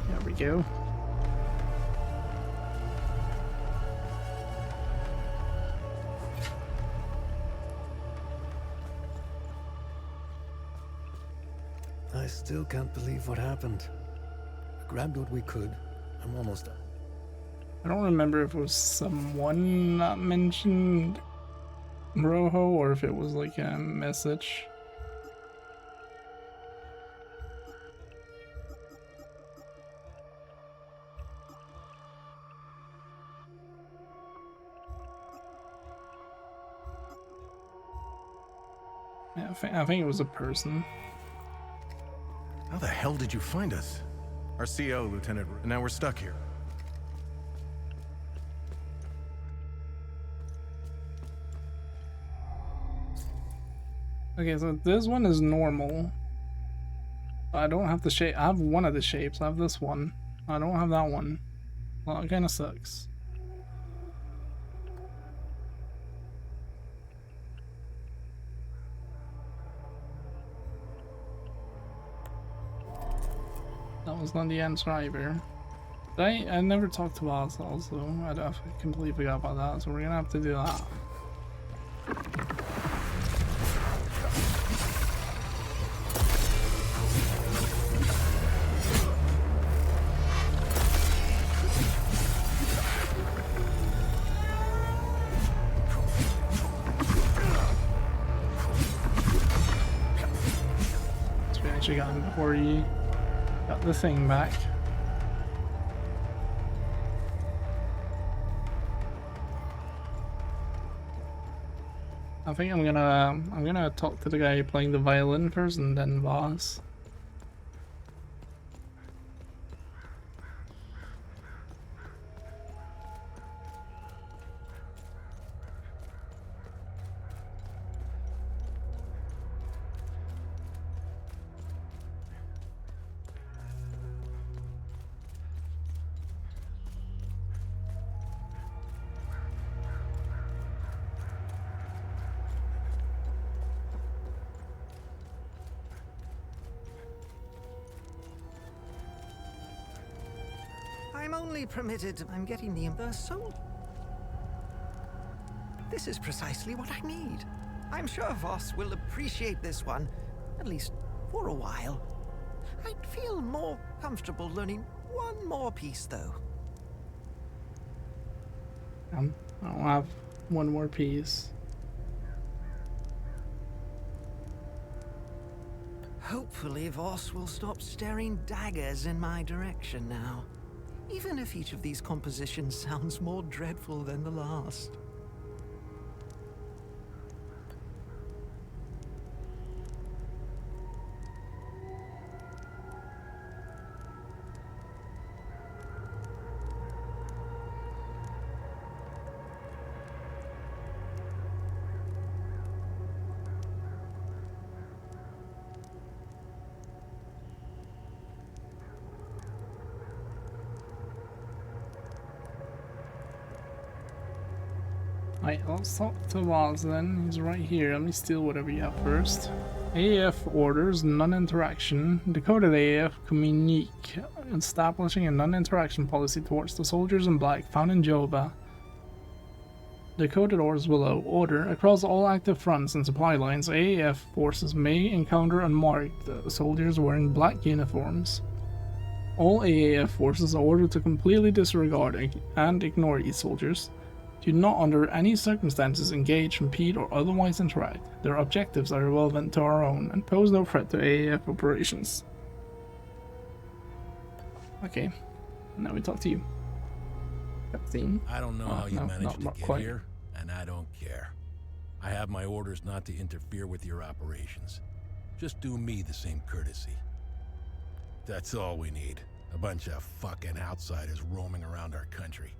There we go. I still can't believe what happened. We grabbed what we could. I'm almost done. I don't remember if it was someone that mentioned Rojo or if it was like a message. Yeah, I think it was a person. How the hell did you find us? Our CO, Lieutenant, and now we're stuck here. Okay, so this one is normal. I don't have the shape. I have one of the shapes. I have this one. I don't have that one. Well, it kind of sucks. That was not the answer either. I never talked to Oz also. I completely forgot about that, so we're gonna have to do that. you got him before you got the thing back. I think I'm gonna talk to the guy playing the violin first and then Voss. I'm only permitted. I'm getting the soul. This is precisely what I need. I'm sure Voss will appreciate this one, at least for a while. I'd feel more comfortable learning one more piece, though. I'll have one more piece. Hopefully Voss will stop staring daggers in my direction now. Even if each of these compositions sounds more dreadful than the last. Right, let's talk to Voss then. He's right here. Let me steal whatever you have first. AF orders non-interaction. Decoded AF communique, establishing a non-interaction policy towards the soldiers in black found in Jova. Decoded orders below. Order. Across all active fronts and supply lines, AAF forces may encounter unmarked soldiers wearing black uniforms. All AAF forces are ordered to completely disregard and ignore these soldiers. Do not under any circumstances engage, impede, or otherwise interact. Their objectives are irrelevant to our own and pose no threat to AAF operations. Okay, now we talk to you. Cutscene. I don't know how you managed to get here, and I don't care. I have my orders not to interfere with your operations. Just do me the same courtesy. That's all we need. A bunch of fucking outsiders roaming around our country.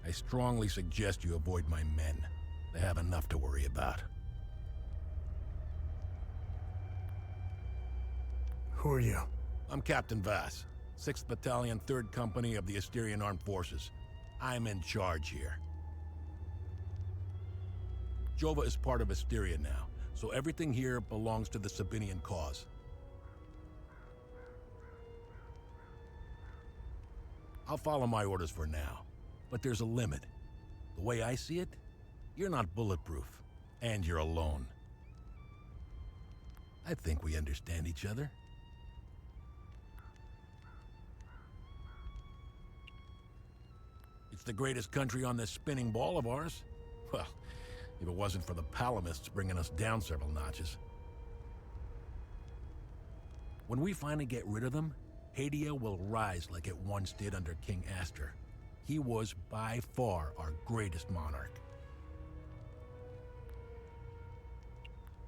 I strongly suggest you avoid my men. They have enough to worry about. Who are you? I'm Captain Vass, 6th Battalion, 3rd Company of the Asterian Armed Forces. I'm in charge here. Jova is part of Asteria now, so everything here belongs to the Sabinian cause. I'll follow my orders for now. But there's a limit. The way I see it, you're not bulletproof, and you're alone. I think we understand each other. It's the greatest country on this spinning ball of ours. Well, if it wasn't for the Palamists bringing us down several notches. When we finally get rid of them, Hadia will rise like it once did under King Aster. He was by far our greatest monarch.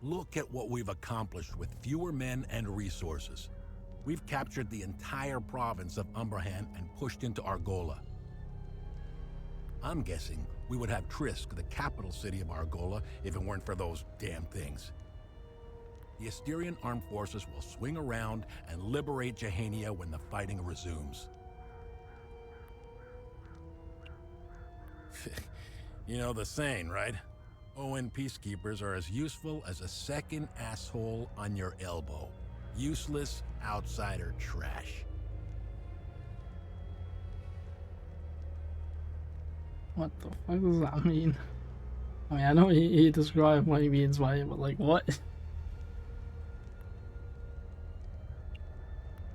Look at what we've accomplished with fewer men and resources. We've captured the entire province of Umbrahan and pushed into Argola. I'm guessing we would have Trisk, the capital city of Argola, if it weren't for those damn things. The Asterian armed forces will swing around and liberate Jehania when the fighting resumes. You know the saying, right? ON peacekeepers are as useful as a second asshole on your elbow. Useless outsider trash. What the fuck does that mean? I mean, I know he described what he means by it, but like, what?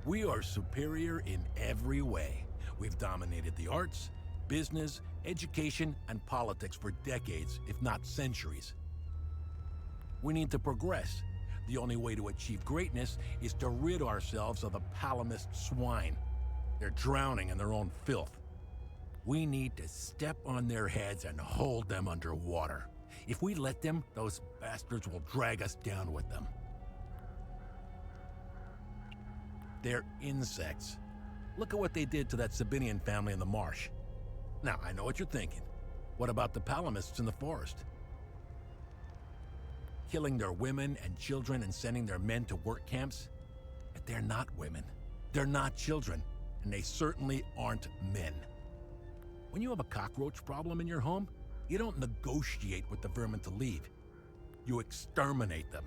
We are superior in every way. We've dominated the arts, business, education, and politics for decades, if not centuries. We need to progress. The only way to achieve greatness is to rid ourselves of the Palamist swine. They're drowning in their own filth. We need to step on their heads and hold them underwater. If we let them, those bastards will drag us down with them. They're insects. Look at what they did to that Sabinian family in the marsh. Now, I know what you're thinking. What about the Palamists in the forest? Killing their women and children and sending their men to work camps? But they're not women. They're not children. And they certainly aren't men. When you have a cockroach problem in your home, you don't negotiate with the vermin to leave. You exterminate them.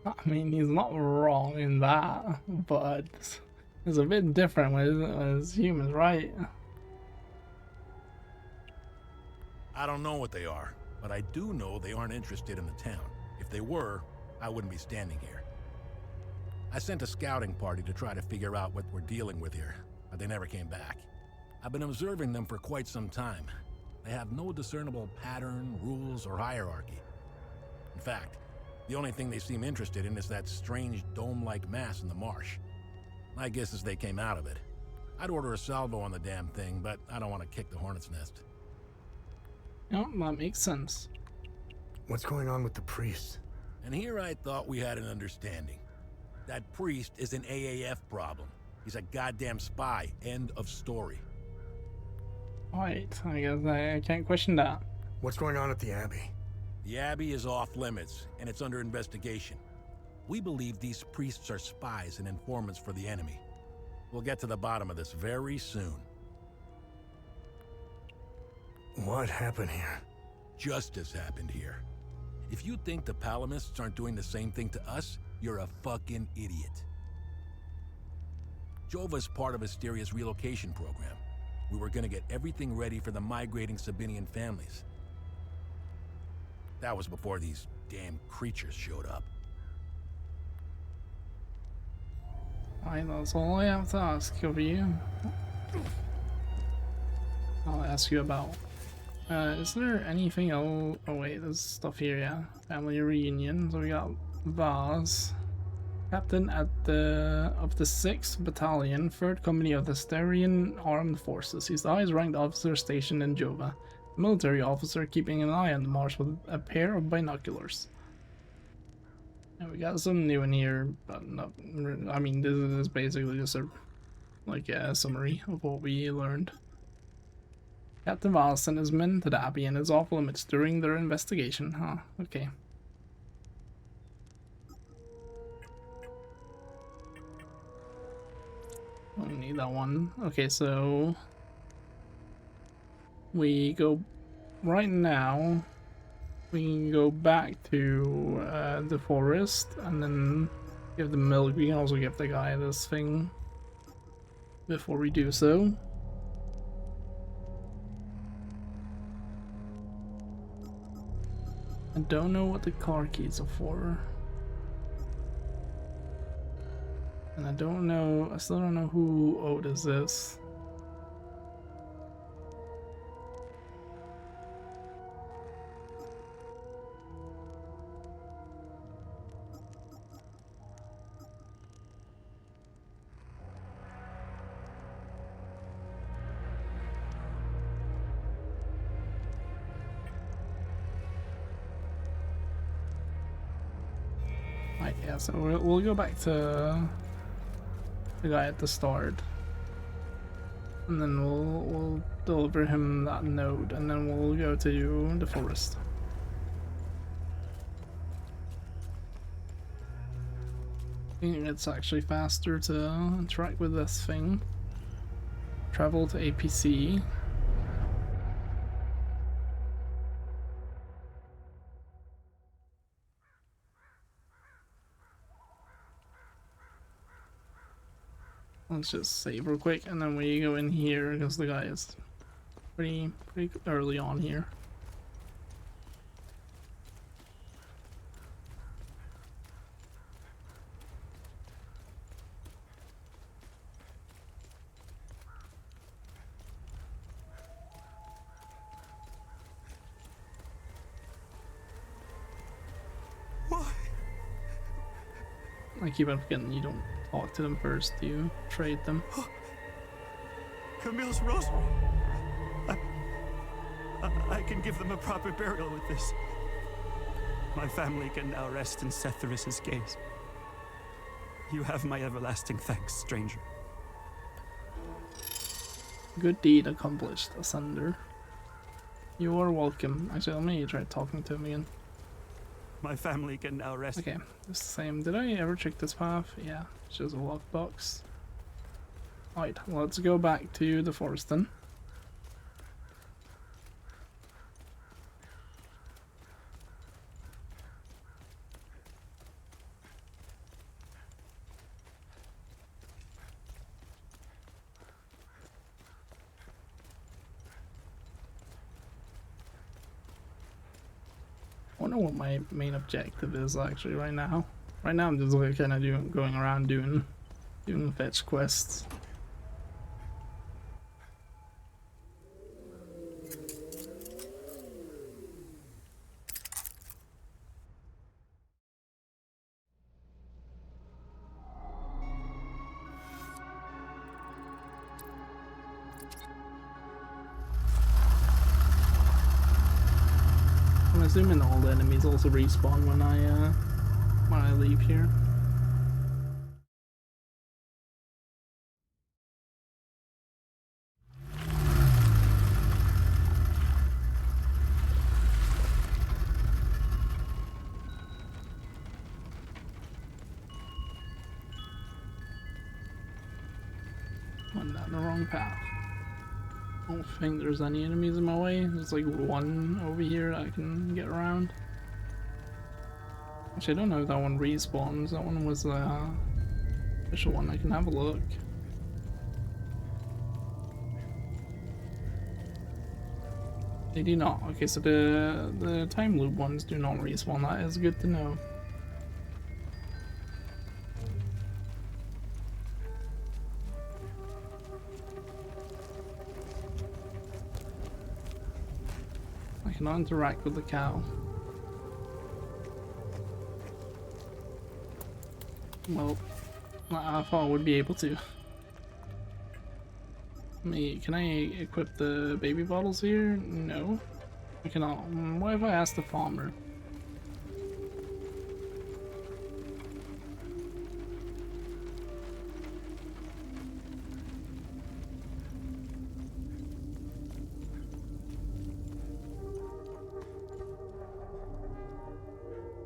I mean, he's not wrong in that, but it's a bit different with humans, right? I don't know what they are, but I do know they aren't interested in the town. If they were, I wouldn't be standing here. I sent a scouting party to try to figure out what we're dealing with here, but they never came back. I've been observing them for quite some time. They have no discernible pattern, rules, or hierarchy. In fact, the only thing they seem interested in is that strange dome-like mass in the marsh. My guess is they came out of it. I'd order a salvo on the damn thing, but I don't want to kick the hornet's nest. Oh, that makes sense. What's going on with the priest? And here I thought we had an understanding. That priest is an AAF problem. He's a goddamn spy. End of story. Right, I guess I can't question that. What's going on at the Abbey? The Abbey is off limits, and it's under investigation. We believe these priests are spies and informants for the enemy. We'll get to the bottom of this very soon. What happened here? Justice happened here. If you think the Palamists aren't doing the same thing to us, you're a fucking idiot. Jova's part of Asteria's relocation program. We were gonna get everything ready for the migrating Sabinian families. That was before these damn creatures showed up. Alright, that's all I have to ask of you. I'll ask you about. Is there anything else? Oh wait, there's stuff here, yeah. Family reunion. So we got Vaz, captain of the 6th Battalion, 3rd Company of the Styrian Armed Forces. He's the highest ranked officer stationed in Jova. A military officer keeping an eye on the marsh with a pair of binoculars. And we got some new in here, but no, I mean, this is basically just a summary of what we learned. Captain Vaz sent his men to the Abbey and is off limits during their investigation. Huh, okay. I don't need that one. Okay, so we go right now. We can go back to the forest and then give the milk. We can also give the guy this thing before we do so. I don't know what the car keys are for. And I still don't know who owed us this. Right, yeah, so we'll go back to the guy at the start, and then we'll deliver him that note, and then we'll go to the forest. I think it's actually faster to interact with this thing. Travel to APC. Let's just save real quick, and then we go in here because the guy is pretty early on here. I keep on forgetting you don't talk to them first, you trade them. Camille's rosary. I can give them a proper burial with this. My family can now rest in Setharis' gaze. You have my everlasting thanks, stranger. Good deed accomplished, Asunder. You are welcome. Actually, let me try talking to him again. My family can now rest. Okay, it's the same. Did I ever check this path? Yeah, it's just a lockbox. Alright, let's go back to the forest then. I wonder what my main objective is actually right now. Right now I'm just like kind of going around doing fetch quests. I'm assuming all the enemies also respawn when I leave here. Went down the wrong path. I don't think there's any enemies in my way. There's like one over here that I can get around. Actually, I don't know if that one respawns. That one was the official one. I can have a look. They do not. Okay, so the time loop ones do not respawn. That is good to know. I cannot interact with the cow. Well, I thought I would be able to. Can I equip the baby bottles here? No. I cannot. What if I ask the farmer?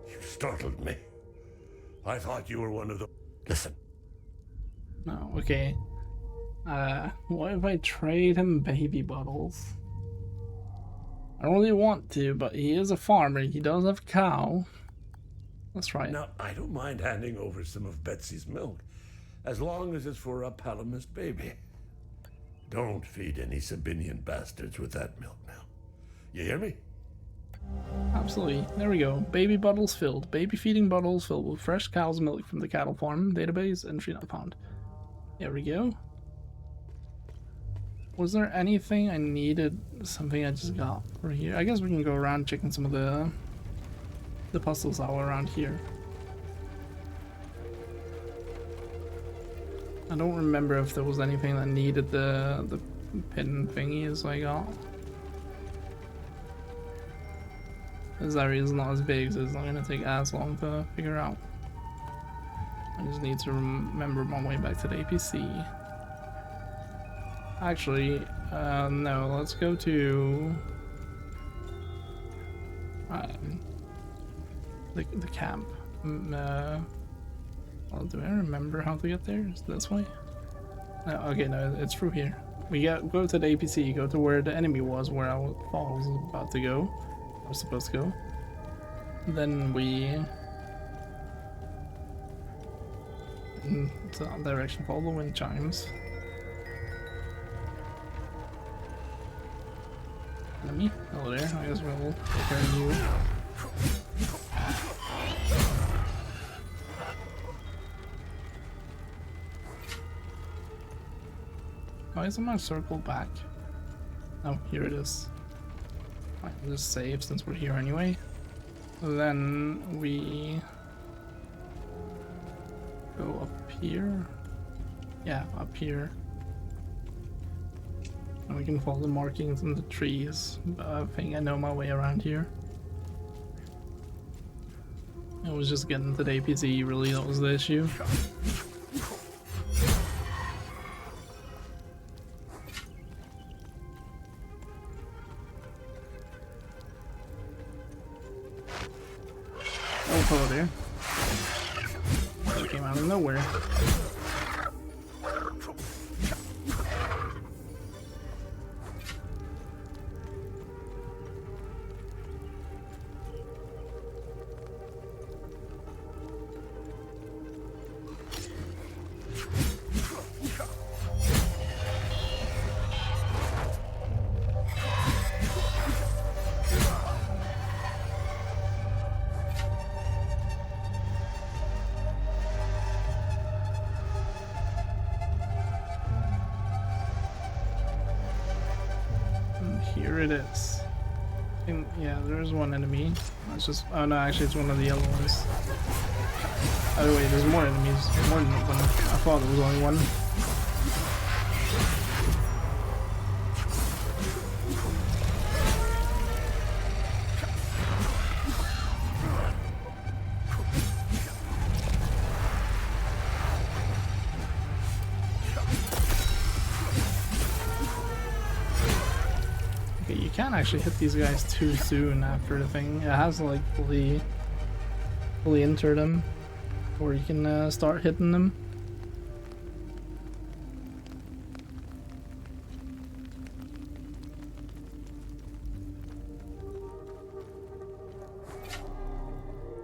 You startled me. I thought you were one of the... Listen. No, okay. What if I trade him baby bottles? I don't really want to, but he is a farmer. He does have a cow. That's right. Now, I don't mind handing over some of Betsy's milk, as long as it's for a Palamas baby. Don't feed any Sabinian bastards with that milk now. You hear me? Absolutely. There we go. Baby bottles filled. Baby feeding bottles filled with fresh cow's milk from the cattle farm. Database. Entry not found. There we go. Was there anything I needed? Something I just got over here? I guess we can go around checking some of the puzzles all around here. I don't remember if there was anything that needed the pin thingies I got. This area is not as big, so it's not going to take as long to figure out. I just need to remember my way back to the APC. Actually, no, let's go to the camp. Well, do I remember how to get there? Is it this way? No, okay, no, it's through here. We go to the APC, go to where the enemy was, where I thought I was about to go. I was supposed to go. Then we in that direction, follow the wind chimes. Enemy? Hello there, I guess we'll take care of you. Why isn't my circle back? Oh, here it is. Right, we'll just save since we're here anyway. Then we go up here. Yeah, up here. And we can follow the markings in the trees. But I think I know my way around here. It was just getting to the APC, really, that was the issue. Oh, hello there. That came out of nowhere. Here it is. And yeah, there's one enemy. It's just, oh no, actually it's one of the yellow ones. Oh wait, there's more enemies. More than one. I thought there was only one. You can't actually hit these guys too soon after the thing. It has to like fully enter them, or you can start hitting them.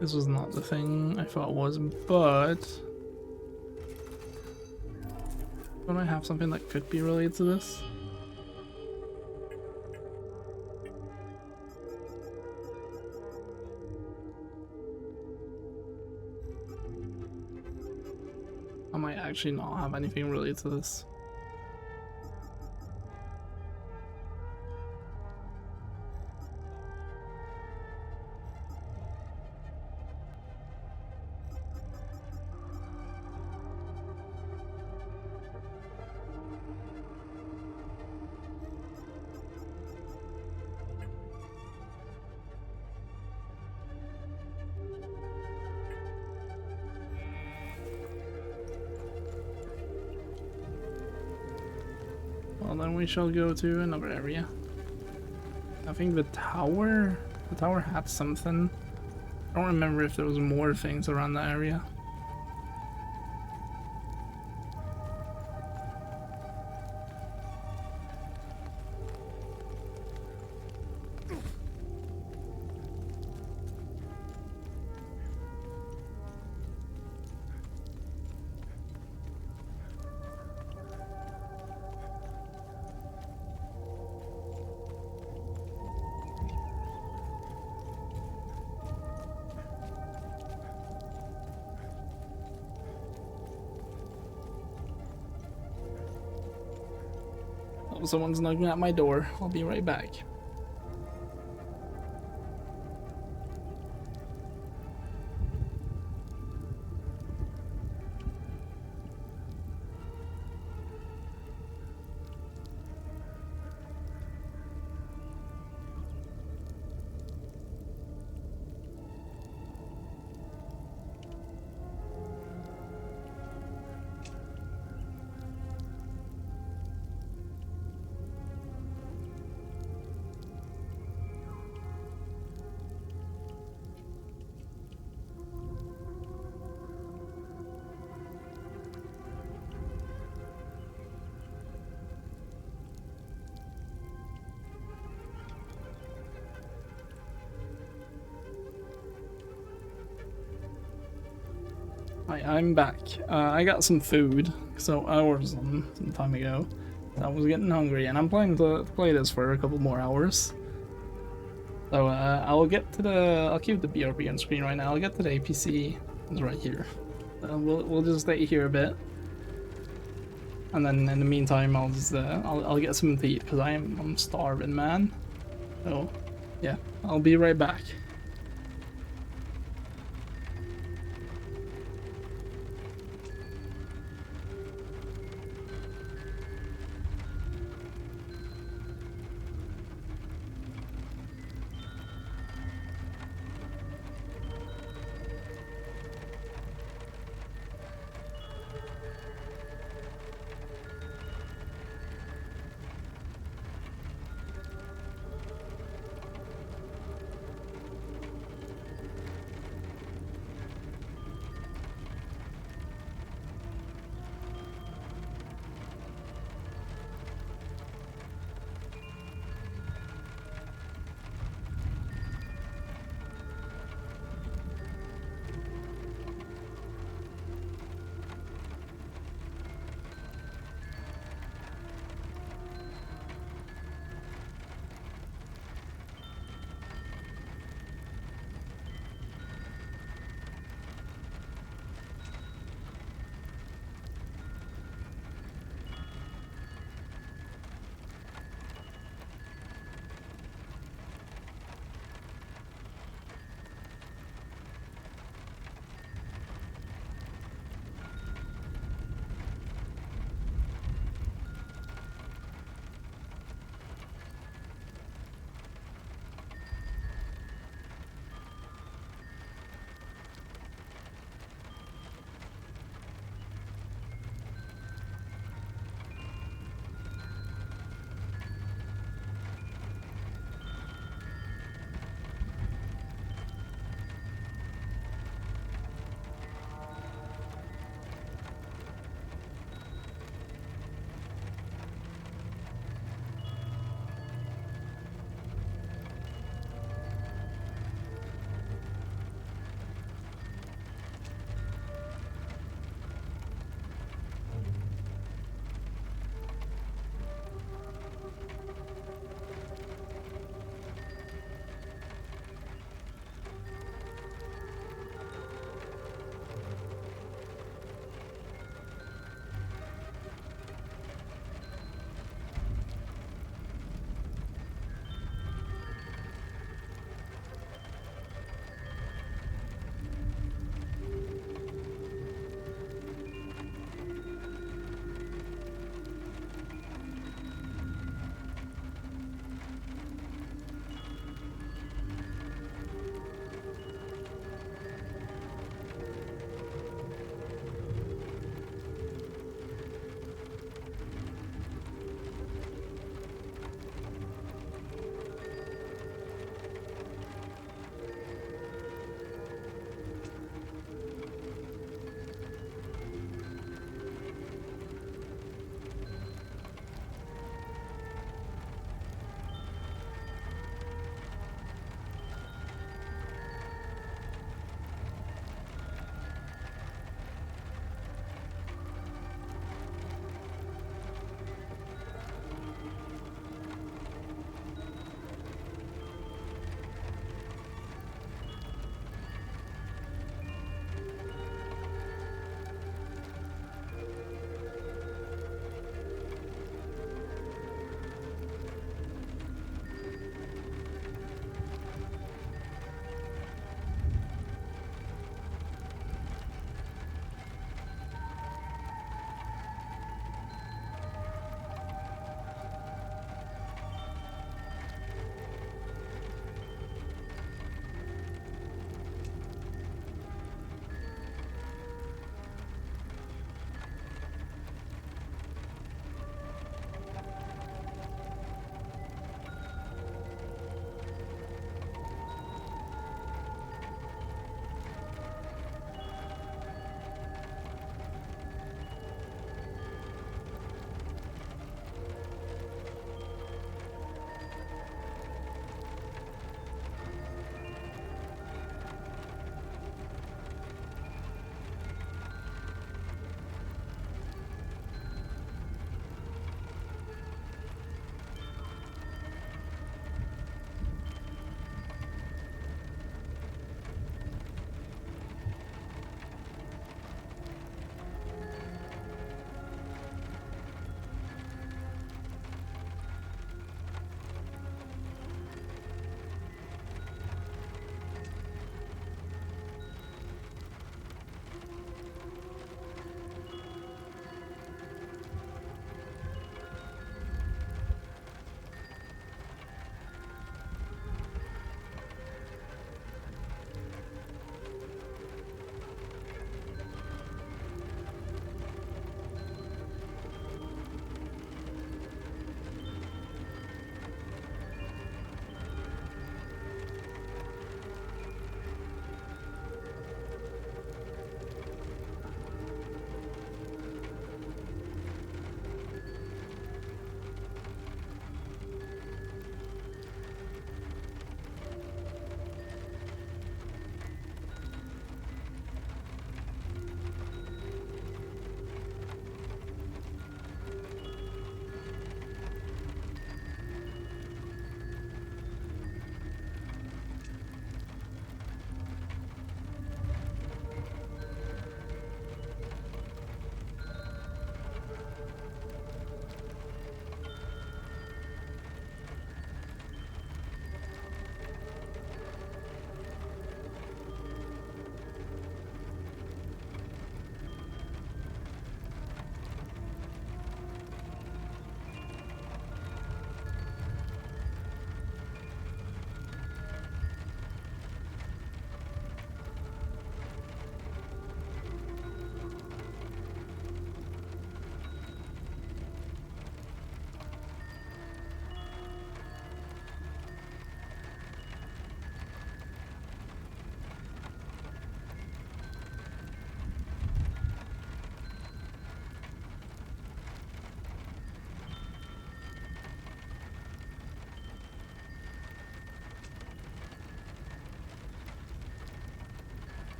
This was not the thing I thought it was, but don't I have something that could be related to this? I might actually not have anything related to this. Well, then we shall go to another area. I think the tower had something. I don't remember if there was more things around the area. Oh, someone's knocking at my door. I'll be right back. Hi, I'm back. I got some food, so I ordered some time ago. I was getting hungry, and I'm planning to play this for a couple more hours. So I'll keep the BRB on screen right now. I'll get to the APC. It's right here. We'll just stay here a bit, and then in the meantime, I'll get something to eat because I'm starving, man. So yeah, I'll be right back.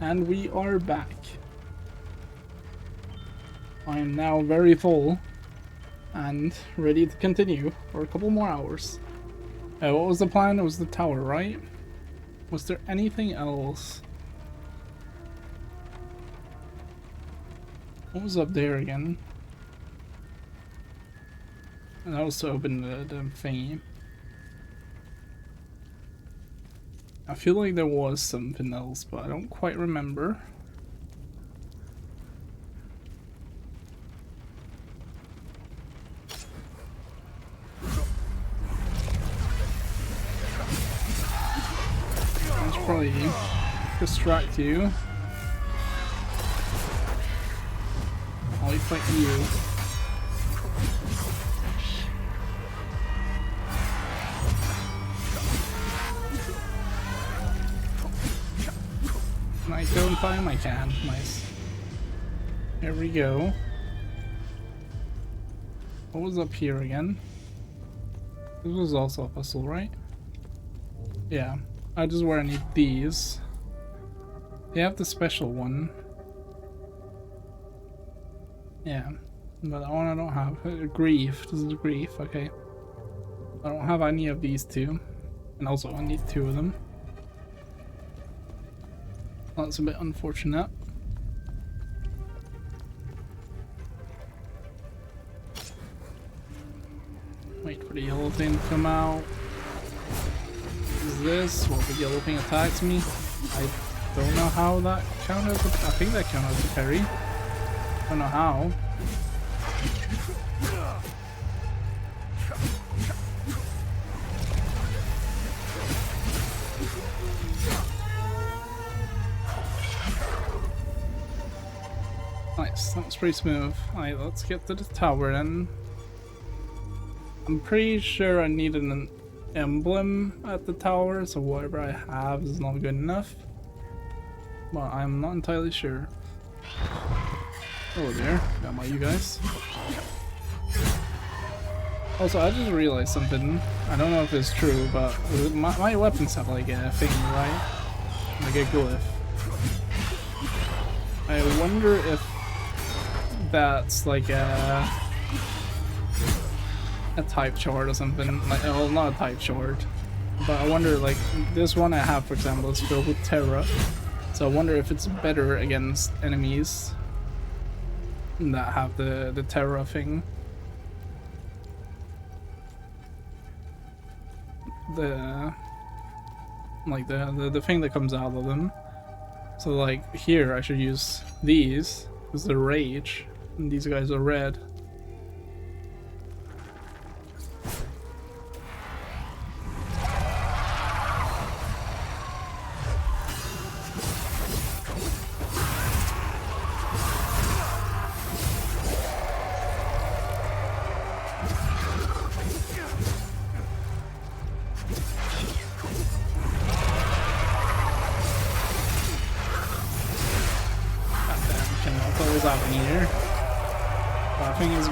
And we are back. I am now very full and ready to continue for a couple more hours. What was the plan? It was the tower, right? Was there anything else? What was up there again? And that was to open the thingy. I feel like there was something else, but I don't quite remember. I should probably distract you. I'll fight you. Can I go in time? I can. Nice. Here we go. What was up here again? This was also a puzzle, right? Yeah. I just where I need these. They have the special one. Yeah. But that one I don't have. Grief. This is grief. Okay. I don't have any of these two. And also I need 2 of them. That's a bit unfortunate. Wait for the yellow thing to come out. What is this? Well, the yellow thing attacks me. I don't know how that counted as a... I think that counted as a parry. I don't know how. Nice, that was pretty smooth. Alright, let's get to the tower then. I'm pretty sure I needed an emblem at the tower, so whatever I have is not good enough. But I'm not entirely sure. Hello there, got my you guys. Also, I just realized something. I don't know if it's true, but my weapons have like a thing, right? Like a glyph. I wonder if that's like a type chart or something. Like, well, not a type chart, but I wonder, like this one I have, for example, is filled with Terra, so I wonder if it's better against enemies that have the Terra thing. The thing that comes out of them. So like here I should use these because they're rage. And these guys are red.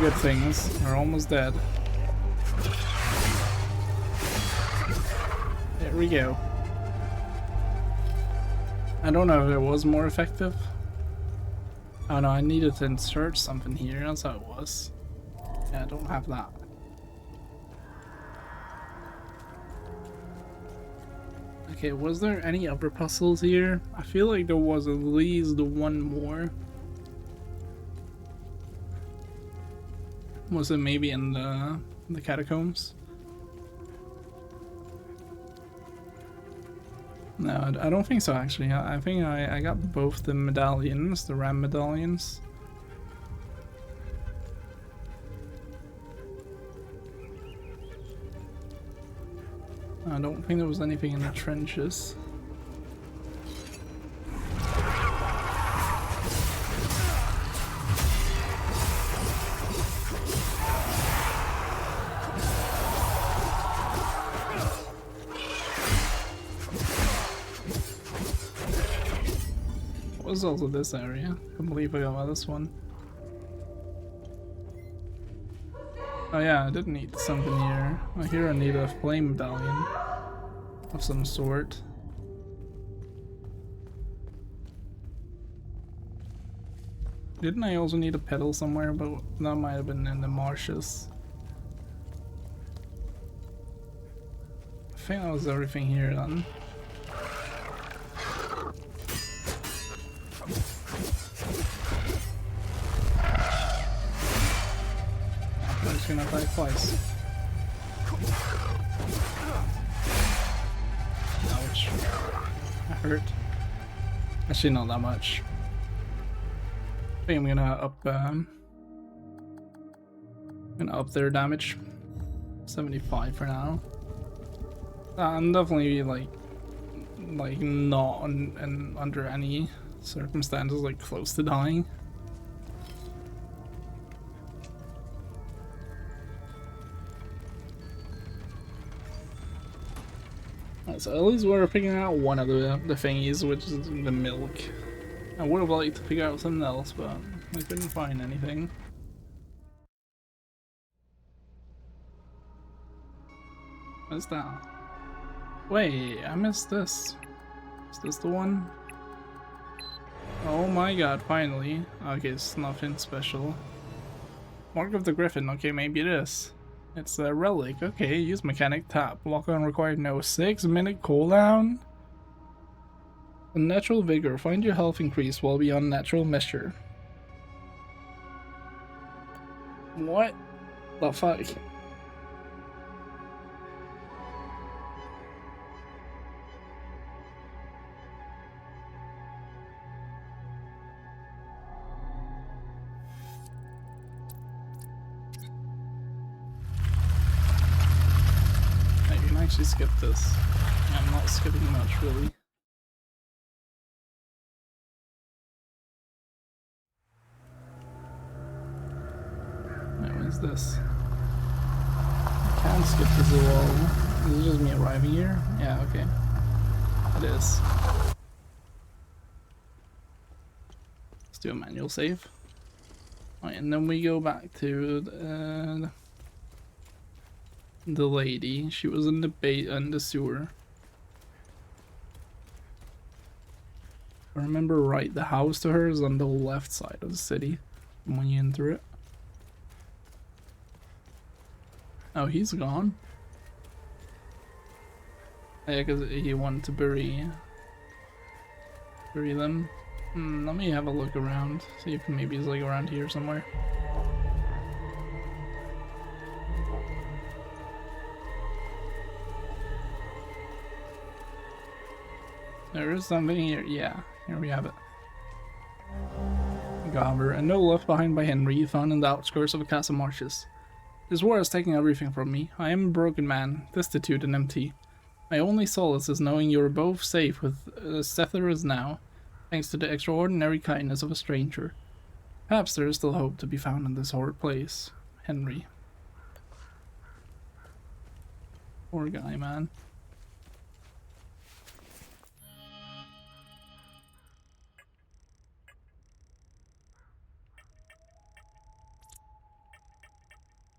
Good things. We're almost dead. There we go. I don't know if it was more effective. Oh no, I needed to insert something here. That's how it was. Yeah, I don't have that. Okay, was there any other puzzles here? I feel like there was at least one more. Was it maybe in the catacombs? No, I don't think so actually. I think I got both the medallions, the ram medallions. I don't think there was anything in the trenches. Was also this area. Completely forgot about this one. Oh yeah, I did need something here. Oh, here I need a flame medallion of some sort. Didn't I also need a pedal somewhere? But that might have been in the marshes. I think that was everything here then. I'm just gonna die twice. Ouch. That hurt. Actually, not that much. I think I'm gonna up their damage. 75 for now. I'm definitely like not under any circumstances like close to dying. So at least we're figuring out one of the thingies, which is the milk. I would have liked to figure out something else, but I couldn't find anything. What's that? Wait, I missed this. Is this the one? Oh my god, finally. Okay, it's nothing special. Mark of the Griffin, okay, maybe it is. It's a relic, okay, use mechanic tap. Lock on required no 6-minute cooldown. Unnatural vigor, find your health increase while beyond natural measure. What the fuck? I can actually skip this. I'm not skipping much, really. What is this? I can't skip this at all. Is it just me arriving here? Yeah, okay. It is. Let's do a manual save. Alright, and then we go back to the lady. She was in the sewer. If I remember right, the house to her is on the left side of the city when you enter it. Oh, he's gone. Yeah, because he wanted to bury them. Let me have a look around, see if maybe he's like around here somewhere. There is something here. Yeah, here we have it. Gobber, a note left behind by Henry, found in the outskirts of the castle marshes. This war has taken everything from me. I am a broken man, destitute and empty. My only solace is knowing you are both safe with Cetheris now, thanks to the extraordinary kindness of a stranger. Perhaps there is still hope to be found in this horrid place. Henry. Poor guy, man.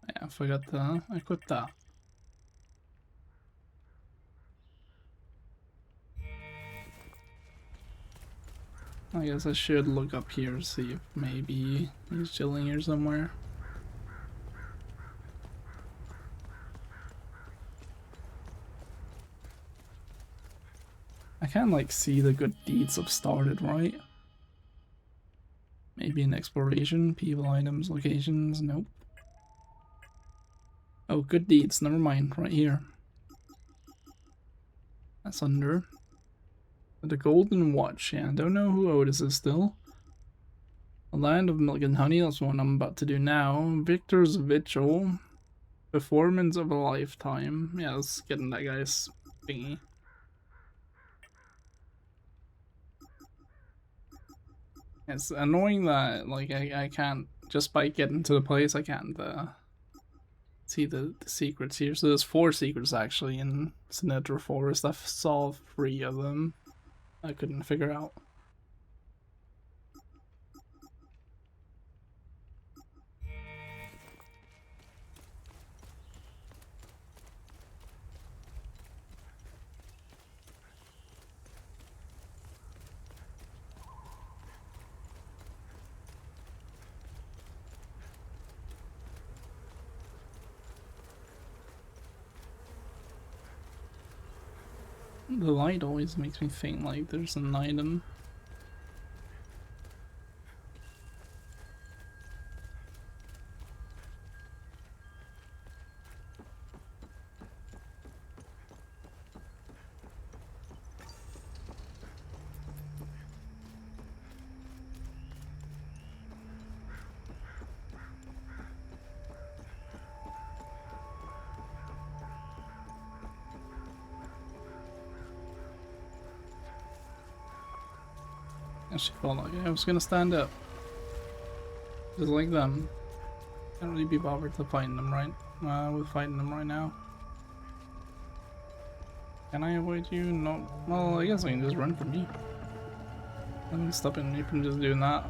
Yeah, I forgot to equip that. I guess I should look up here, see if maybe he's chilling here somewhere. I can't like see the good deeds have started, right? Maybe an exploration, people, items, locations, nope. Oh, good deeds, never mind, right here. That's under. The Golden Watch, yeah, I don't know who Otis is still. The Land of Milk and Honey, that's what I'm about to do now. Victor's Vigil. Performance of a Lifetime. Yeah, let's get in that guy's thingy. It's annoying that, like, I can't, just by getting to the place, I can't, see the secrets here. So there's 4 secrets, actually, in Sinatra Forest. I've solved 3 of them. I couldn't figure out. The light always makes me think like there's an item. Actually felt like I was gonna stand up. Just like them. Can't really be bothered to fighting them right now. Can I avoid you? No. Well, I guess I can just run from you. I'm stopping me from just doing that.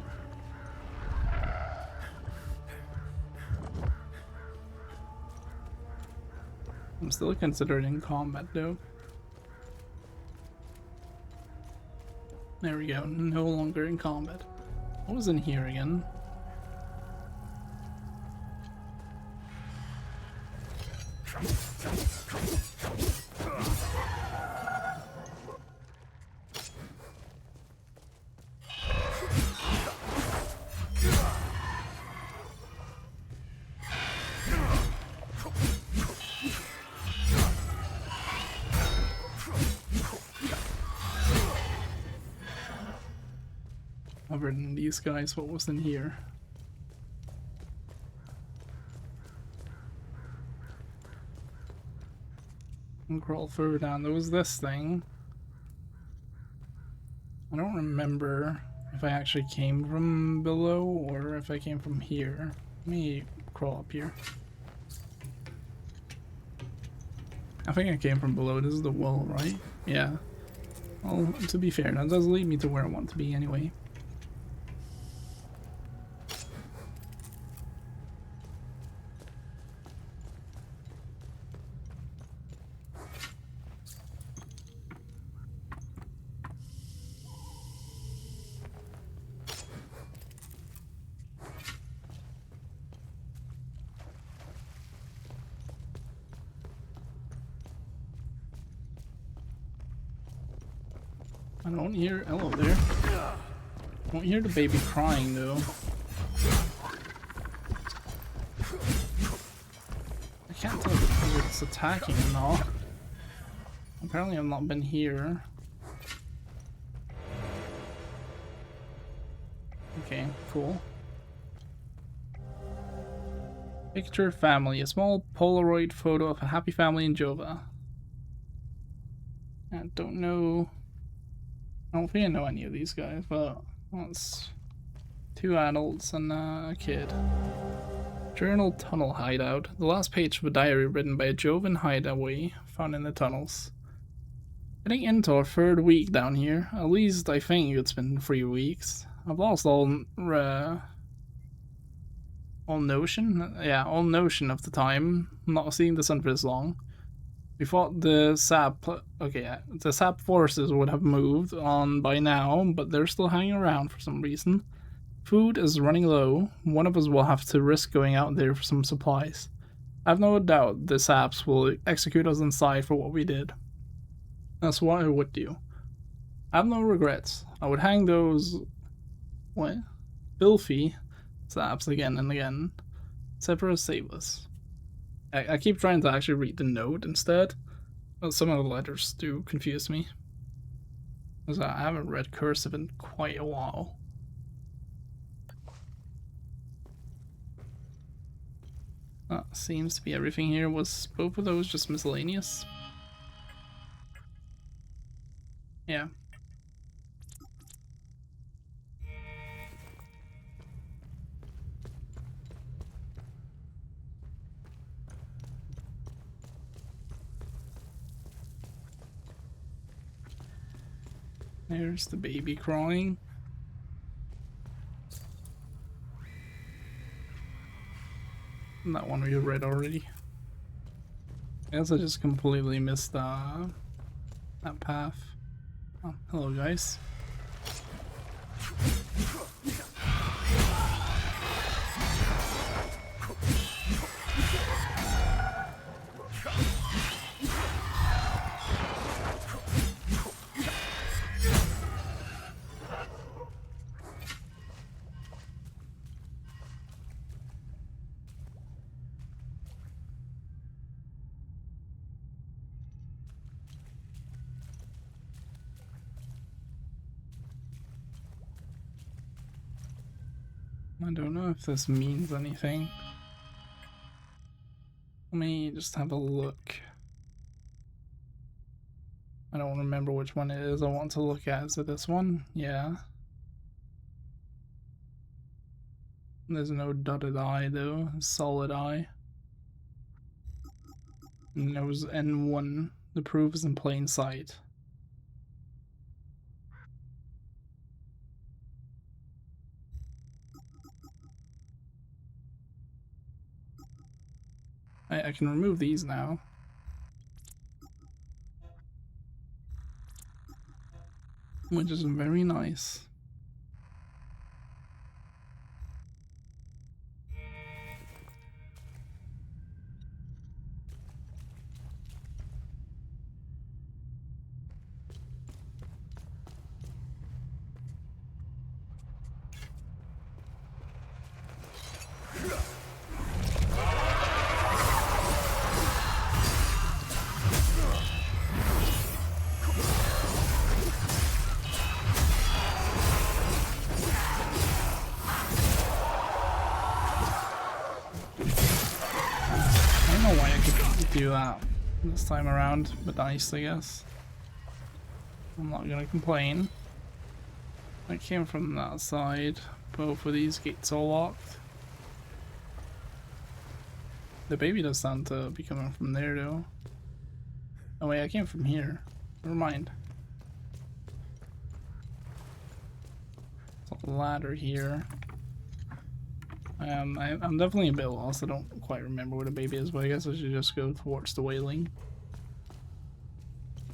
I'm still considering combat though. There we go, no longer in combat. What was in here again? Other than these guys, what was in here? And crawl further down. There was this thing. I don't remember if I actually came from below or if I came from here. Let me crawl up here. I think I came from below. This is the wall, right? Yeah. Well, to be fair, that does lead me to where I want to be anyway. I don't hear. Hello there. I don't hear the baby crying though. I can't tell if it's attacking or not. Apparently, I've not been here. Okay, cool. Picture family. A small Polaroid photo of a happy family in Jova. I don't know. I don't think I know any of these guys, but that's 2 adults and a kid. Journal Tunnel Hideout. The last page of a diary written by a Jovan hideaway found in the tunnels. Getting into our 3rd week down here. At least I think it's been 3 weeks. I've lost all notion? Yeah, all notion of the time. Not seeing the sun for this long. We thought the sap, the sap forces would have moved on by now, but they're still hanging around for some reason. Food is running low. One of us will have to risk going out there for some supplies. I have no doubt the saps will execute us inside for what we did. That's what I would do. I have no regrets. I would hang those filthy saps again and again. Separate save us. I keep trying to actually read the note instead, but some of the letters do confuse me. Because I haven't read cursive in quite a while. Seems to be everything here. Was both of those just miscellaneous? Yeah. There's the baby crying. And that one we read already. I guess I just completely missed that path. Oh, hello guys. I don't know if this means anything. Let me just have a look. I don't remember which one it is I want to look at. Is it this one? Yeah. There's no dotted I though, solid I. And there was N1. The proof is in plain sight. I can remove these now. Which is very nice. Do that this time around, but nice, I guess. I'm not gonna complain. I came from that side. Both of these gates are locked. The baby does sound to be coming from there though. Oh wait, I came from here. Never mind. There's a ladder here. I'm definitely a bit lost. I don't quite remember where the baby is, but I guess I should just go towards the wailing.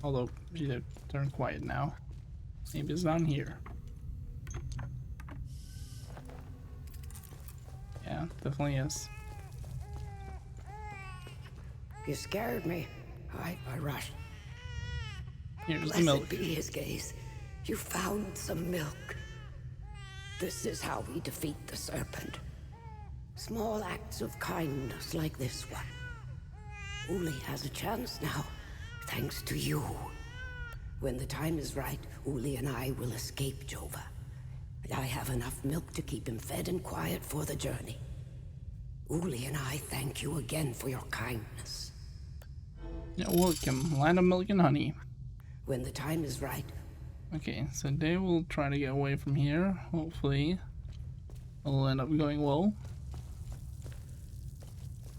Although she did turn quiet now. Maybe it's down here. Yeah, definitely is. You scared me. I rushed. Here's the milk. Blessed be his gaze. You found some milk. This is how we defeat the serpent. Small acts of kindness like this one. Uli has a chance now, thanks to you. When the time is right, Uli and I will escape Jova. I have enough milk to keep him fed and quiet for the journey. Uli and I thank you again for your kindness. You're welcome. Land of milk and honey. When the time is right. Okay, so they will try to get away from here. Hopefully, it'll end up going well.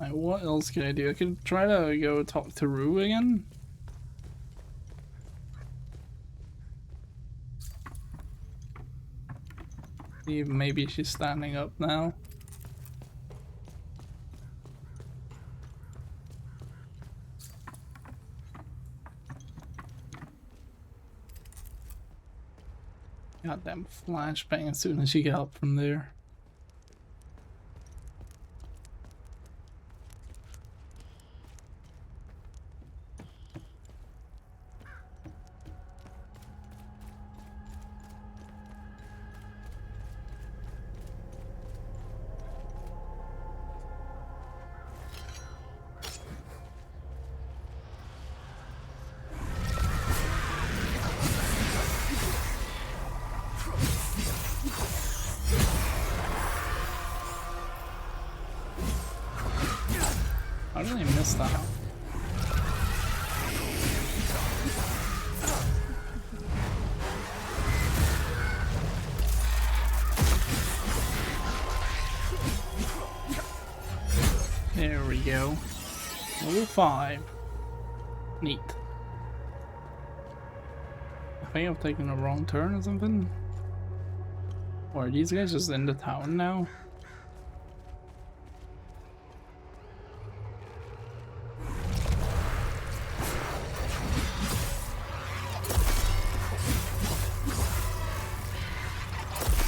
Alright, what else can I do? I could try to go talk to Rue again. See if maybe she's standing up now. Goddamn flashbang as soon as she got up from there. I really missed that. There we go. Level 5. Neat. I think I've taken a wrong turn or something. Or are these guys just in the town now?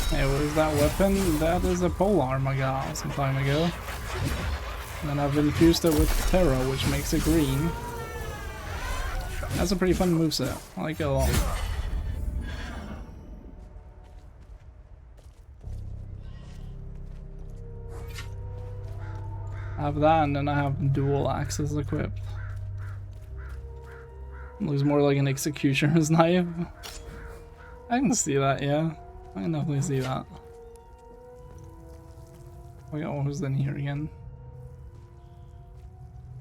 Hey, what is that weapon? That is a polearm I got some time ago. And then I've infused it with Terra, which makes it green. That's a pretty fun moveset. I like it a lot. I have that, and then I have dual axes equipped. Looks more like an executioner's knife. I can see that, yeah. I can definitely see that. forgot what was in here again.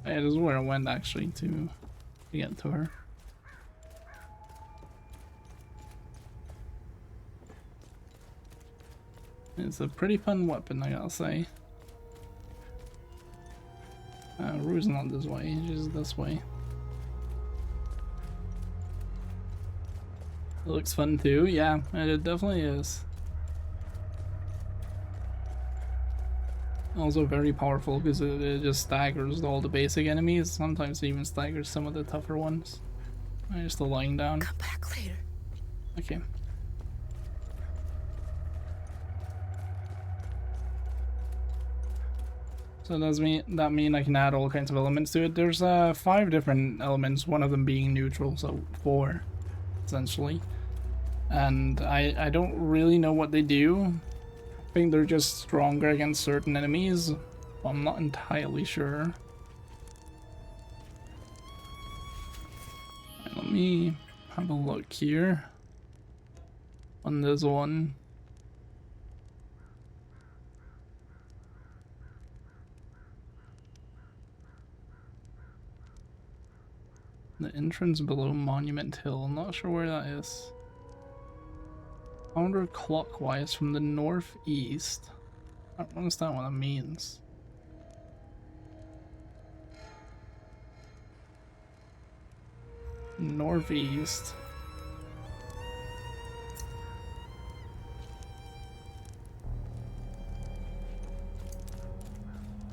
Yeah, this is where I went actually to get to her. It's a pretty fun weapon, I gotta say. Rue's not this way, she's this way. It looks fun too, yeah, and it definitely is. Also very powerful because it just staggers all the basic enemies. Sometimes it even staggers some of the tougher ones. I'm just still lying down. Come back later. Okay. So does that mean I can add all kinds of elements to it? There's 5 different elements, one of them being neutral, so 4 essentially. And I don't really know what they do. I think they're just stronger against certain enemies. I'm not entirely sure. Right, let me have a look here on this one. The entrance below Monument Hill. I'm not sure where that is. Counterclockwise from the northeast. I don't understand what that means. Northeast.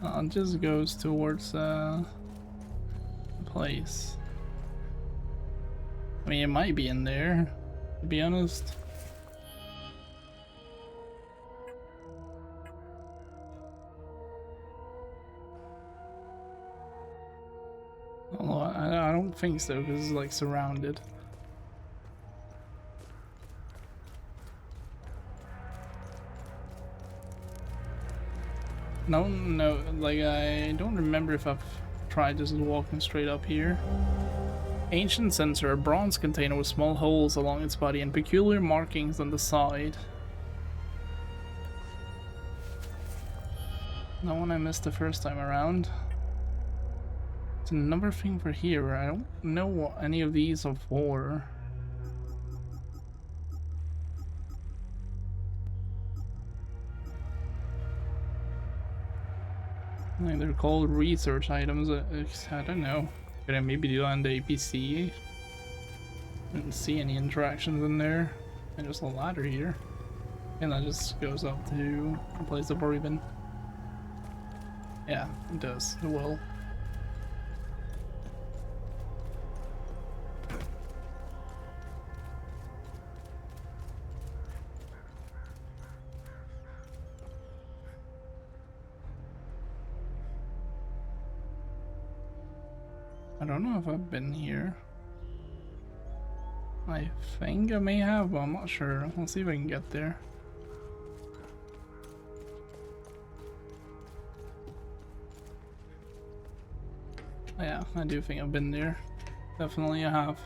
It just goes towards the place. I mean, it might be in there, to be honest. Although I don't think so, because it's like surrounded. No, like I don't remember if I've tried just walking straight up here. Ancient censer, a bronze container with small holes along its body and peculiar markings on the side. Not one I missed the first time around. It's another thing for here. I don't know what any of these are for. Like they're called research items. I don't know. Could I maybe do that on the APC? I didn't see any interactions in there. And just a ladder here. And that just goes up to a place I've already been. Yeah, it does. It will. I don't know if I've been here. I think I may have, but I'm not sure. Let's see if I can get there. Yeah, I do think I've been there. Definitely I have.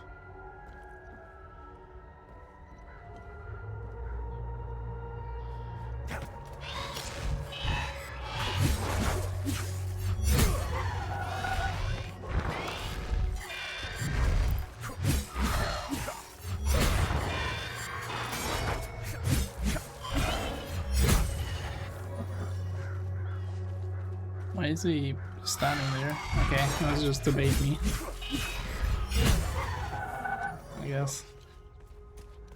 Why is he standing there? Okay, that was just to bait me. I guess.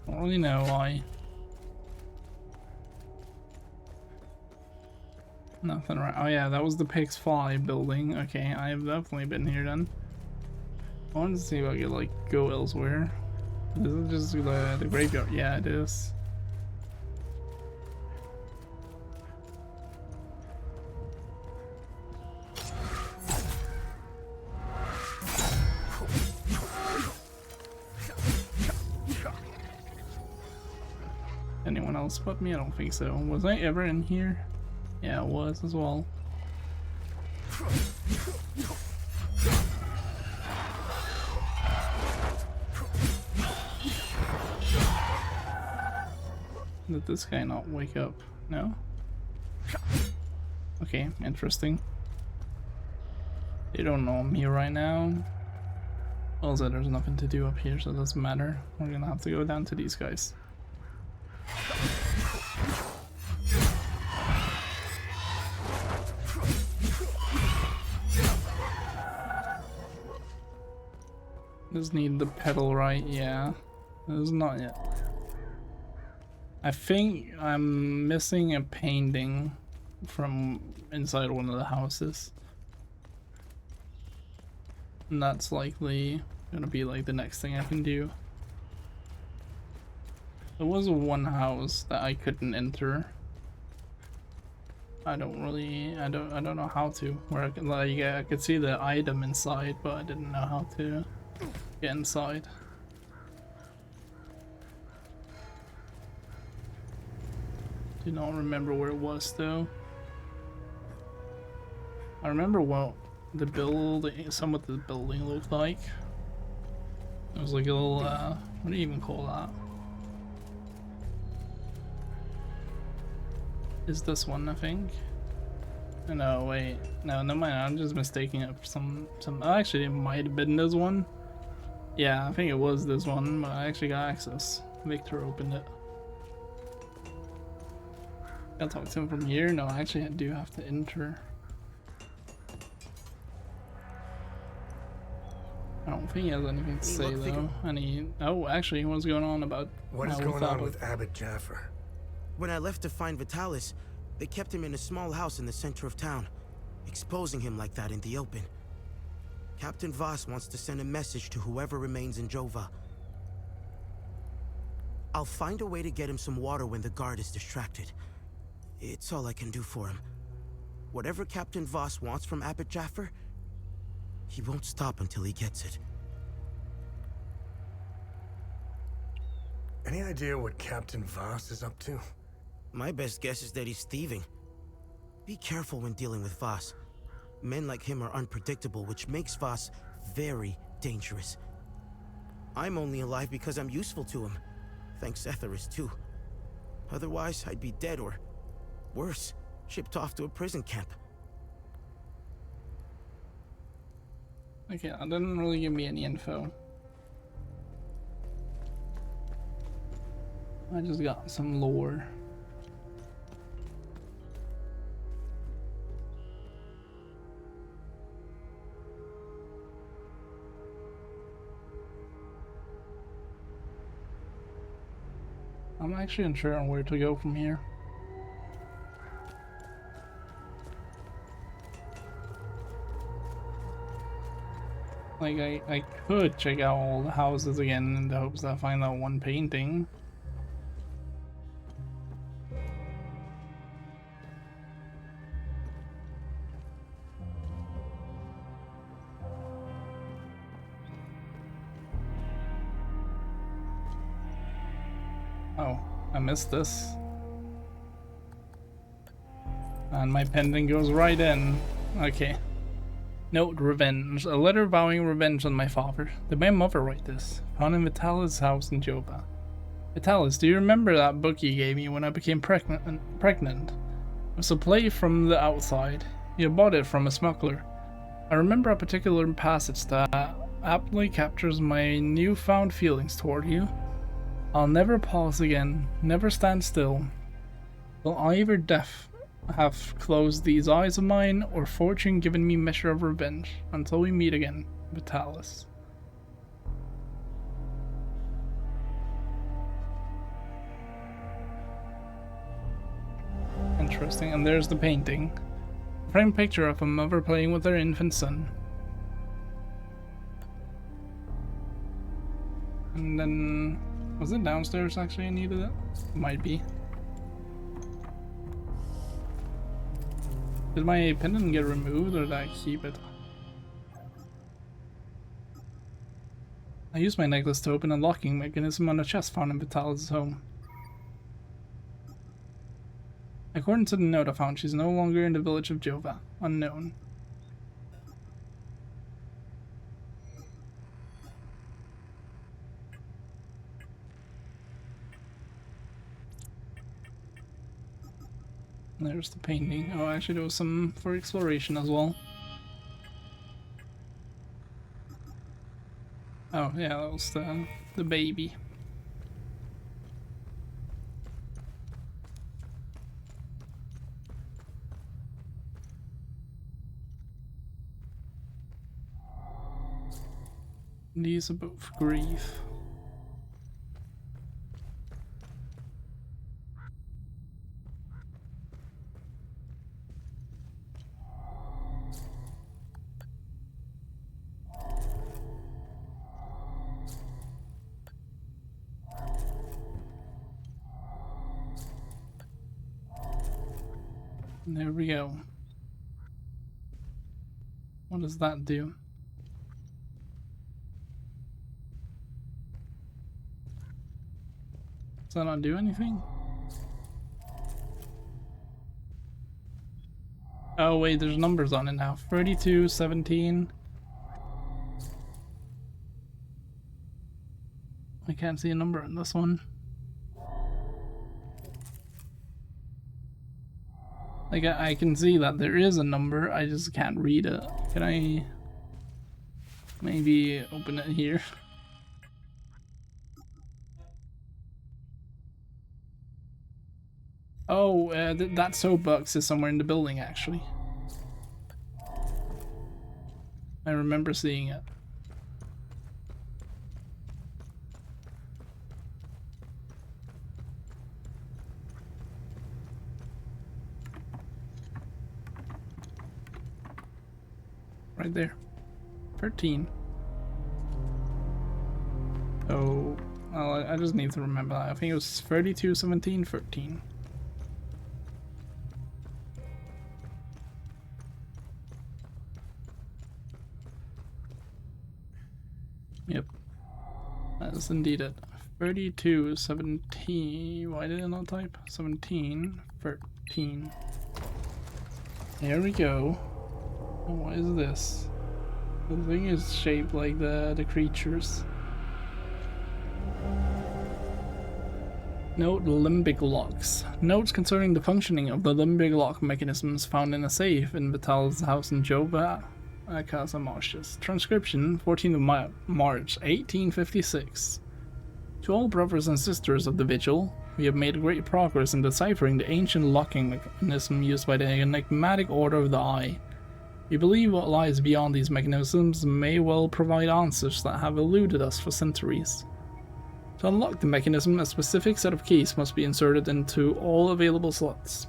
Don't really know why. Nothing right. Oh yeah, that was the Pix Fly building. Okay, I have definitely been here then. I wanted to see if I could like go elsewhere. This is just the graveyard. Yeah, it is. Anyone else but me? I don't think so. Was I ever in here? Yeah, it was as well. Did this guy not wake up? No? Okay, interesting. They don't know I'm here right now. Also, there's nothing to do up here, so it doesn't matter. We're gonna have to go down to these guys. Just need the pedal right, yeah. It's not yet. I think I'm missing a painting from inside one of the houses. And that's likely gonna be like the next thing I can do. There was one house that I couldn't enter. I don't know how to. Where I can, like, I could see the item inside, but I didn't know how to get inside. Do not remember where it was though. I remember what the building, somewhat the building looked like. It was like a little, what do you even call that? Is this one, I think? No, wait. No, never mind. I'm just mistaking it for some. Actually, it might have been this one. Yeah, I think it was this one, but I actually got access. Victor opened it. I'll talk to him from here. No, actually, I do have to enter. I don't think he has anything to say though. Oh, actually, what's going on about? What is going on with Abbot Jaffer? When I left to find Vitalis, they kept him in a small house in the center of town, exposing him like that in the open. Captain Voss wants to send a message to whoever remains in Jova. I'll find a way to get him some water when the guard is distracted. It's all I can do for him. Whatever Captain Voss wants from Abbot Jaffer, he won't stop until he gets it. Any idea what Captain Voss is up to? My best guess is that he's thieving. Be careful when dealing with Voss. Men like him are unpredictable, which makes Voss very dangerous. I'm only alive because I'm useful to him. Thanks Cetheris too. Otherwise, I'd be dead or, worse, shipped off to a prison camp. Okay, that didn't really give me any info. I just got some lore. I'm actually unsure on where to go from here. Like, I could check out all the houses again in the hopes that I find that one painting. Oh, I missed this. And my pendant goes right in. Okay. Note, revenge. A letter vowing revenge on my father. Did my mother write this? Found in Vitalis' house in Jova. Vitalis, do you remember that book you gave me when I became pregnant? It was a play from the outside. You bought it from a smuggler. I remember a particular passage that aptly captures my newfound feelings toward you. I'll never pause again, never stand still, till either death have closed these eyes of mine, or fortune given me measure of revenge, until we meet again, Vitalis. Interesting, and there's the painting. A framed picture of a mother playing with her infant son. And then, was it downstairs actually I needed it? Might be. Did my pendant get removed or did I keep it? I used my necklace to open a locking mechanism on a chest found in Vitalis' home. According to the note I found, she's no longer in the village of Jova. Unknown. There's the painting. Oh, actually there was some for exploration as well. Oh yeah, that was the baby. These are both grief. There we go. What does that do? Does that not do anything? Oh wait, there's numbers on it now. 32, 17. I can't see a number in this one. Like, I can see that there is a number, I just can't read it. Can I maybe open it here? Oh, that soapbox is somewhere in the building, actually. I remember seeing it. Right there. 13. Oh, well, I just need to remember that. I think it was 32, 17, 13. Yep. That is indeed it. 32, 17. Why did I not type? 17, 13. There we go. Oh, what is this? The thing is shaped like the creatures. Note limbic locks. Notes concerning the functioning of the limbic lock mechanisms found in a safe in Vital's house in Jova, Casa Marshes. Transcription, 14th of March, 1856. To all brothers and sisters of the Vigil, we have made great progress in deciphering the ancient locking mechanism used by the enigmatic Order of the Eye. We believe what lies beyond these mechanisms may well provide answers that have eluded us for centuries. To unlock the mechanism, a specific set of keys must be inserted into all available slots.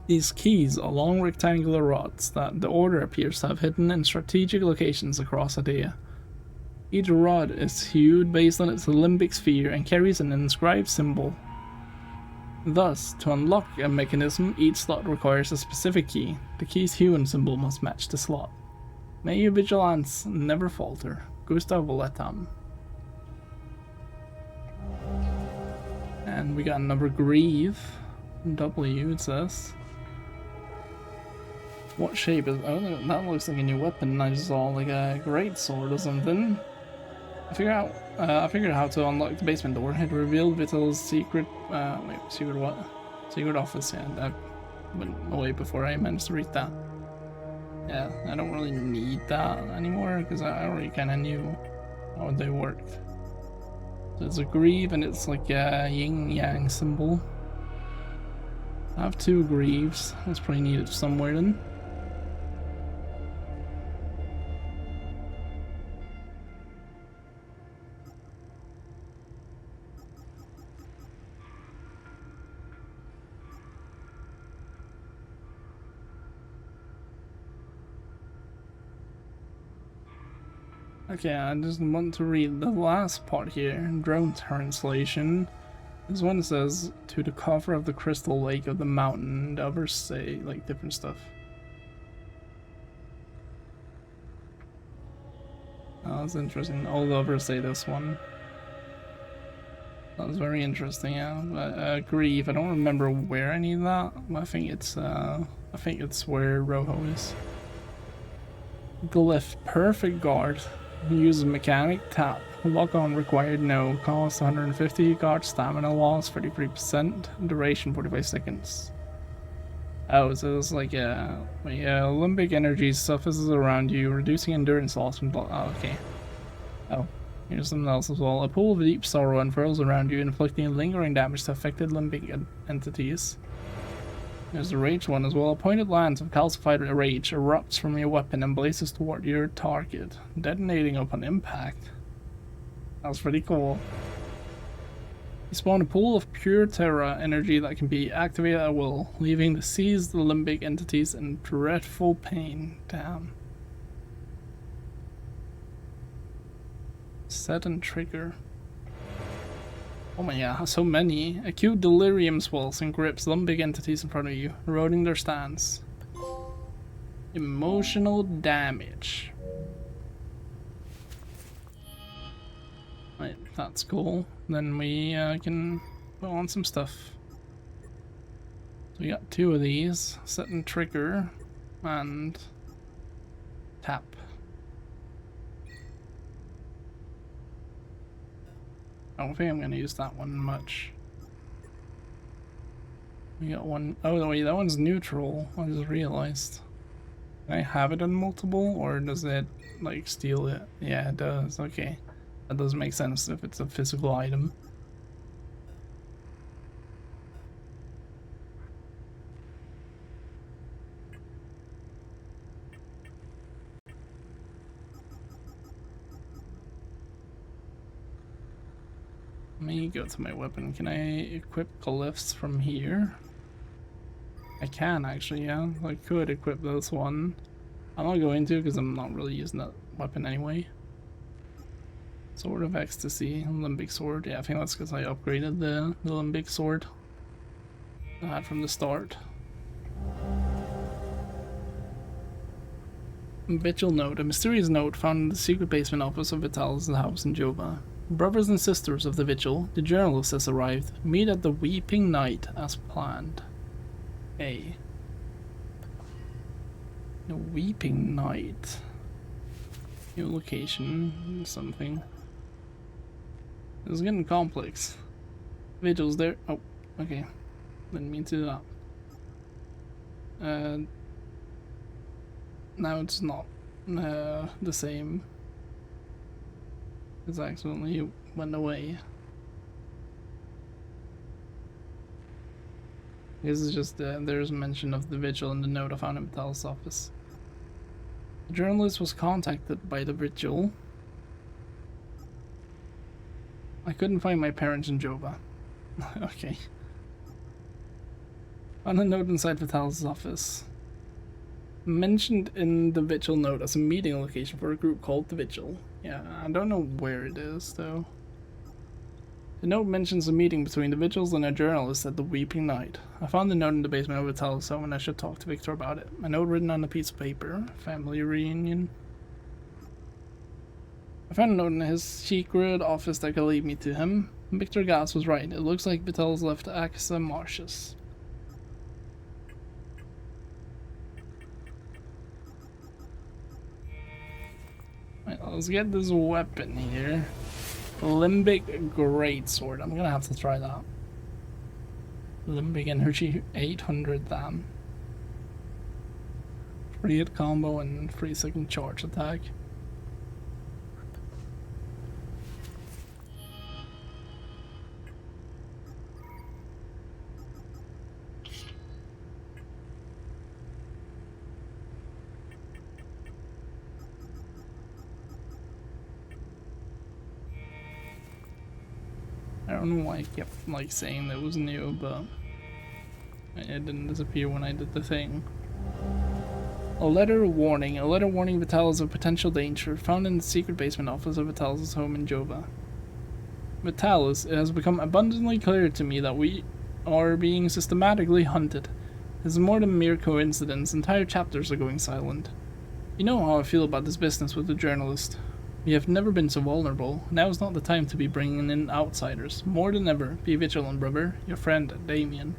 These keys are long rectangular rods that the Order appears to have hidden in strategic locations across Adea. Each rod is hued based on its limbic sphere and carries an inscribed symbol. Thus, to unlock a mechanism, each slot requires a specific key. The key's hue and symbol must match the slot. May your vigilance never falter. Gustav Valetam. And we got another grieve. W, it says. What shape is... Oh, that looks like a new weapon. I just saw like a great sword or something. I figured out how to unlock the basement door. It revealed Vital's secret... wait, secret what? Secret office, yeah. That went away before I managed to read that. Yeah, I don't really need that anymore, because I already kind of knew how they worked. So it's a greave, and it's like a yin-yang symbol. I have 2 greaves. That's probably needed somewhere then. Okay, I just want to read the last part here. Drone translation. This one says, to the cover of the crystal lake of the mountain. The others say, like, different stuff. Oh, that's interesting. All the others say this one. That was very interesting, yeah. Grieve, I don't remember where I need that. I think it's where Rojo is. Glyph, perfect guard. Use mechanic tap. Lock on required no. Cost 150. Guard stamina loss 33%. Duration 45 seconds. Oh, so it's like Olympic energy surfaces around you, reducing endurance loss and blah. Oh, okay. Oh, here's something else as well. A pool of deep sorrow unfurls around you, inflicting lingering damage to affected limbic entities. There's the rage one as well. A pointed lance of calcified rage erupts from your weapon and blazes toward your target, detonating upon impact. That was pretty cool. You spawn a pool of pure terra energy that can be activated at will, leaving the seized limbic entities in dreadful pain. Damn. Set and trigger. Oh my god, so many. Acute delirium swells and grips limbic entities in front of you, eroding their stance. Emotional damage. Right, that's cool. Then we can put on some stuff. So we got 2 of these. Set and trigger and tap. I don't think I'm going to use that one much. We got one. Oh wait, that one's neutral. I just realized. Can I have it on multiple, or does it like steal it? Yeah, it does. Okay. That does make sense if it's a physical item. Let me go to my weapon. Can I equip glyphs from here? I can actually, yeah. I could equip this one. I'm not going to because I'm not really using that weapon anyway. Sword of Ecstasy, Limbic Sword. Yeah, I think that's because I upgraded the Limbic Sword I had from the start. Vigil note. A mysterious note found in the secret basement office of Vitalis' house in Jova. Brothers and sisters of the Vigil, the journalist has arrived. Meet at the Weeping Night as planned. A. The Weeping Night. New location. Something. This is getting complex. Vigil's there. Oh, okay. Didn't mean to do that. Now it's not the same. It's accidentally went away. This is just there's mention of the Vigil in the note I found in Vitalis' office. The journalist was contacted by the Vigil. I couldn't find my parents in Jova. Okay. On a note inside Vitalis' office. Mentioned in the Vigil note as a meeting location for a group called the Vigil. Yeah, I don't know where it is though. The note mentions a meeting between the Vigils and a journalist at the Weeping Night. I found the note in the basement of Vitalis' home and I should talk to Victor about it. A note written on a piece of paper. Family reunion. I found a note in his secret office that could lead me to him. Victor Gass was right. It looks like Vitalis left Axa Marshes. Right, let's get this weapon here. Limbic Greatsword. I'm gonna have to try that. Limbic Energy 800 then. Free hit combo and 3-second charge attack. I don't know why I kept like saying that it was new, but it didn't disappear when I did the thing. A letter warning Vitalis of potential danger, found in the secret basement office of Vitalis' home in Jova. Vitalis, it has become abundantly clear to me that we are being systematically hunted. This is more than mere coincidence. Entire chapters are going silent. You know how I feel about this business with the journalist. We have never been so vulnerable. Now is not the time to be bringing in outsiders. More than ever, be vigilant, brother. Your friend, Damien.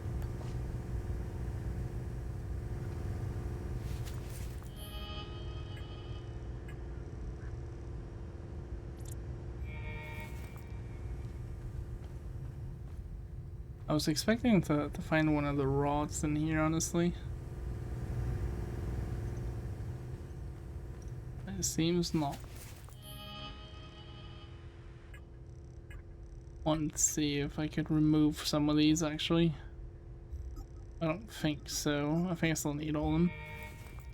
I was expecting to find one of the rods in here, honestly. It seems not. Want to see if I could remove some of these actually. I don't think so. I think I still need all of them.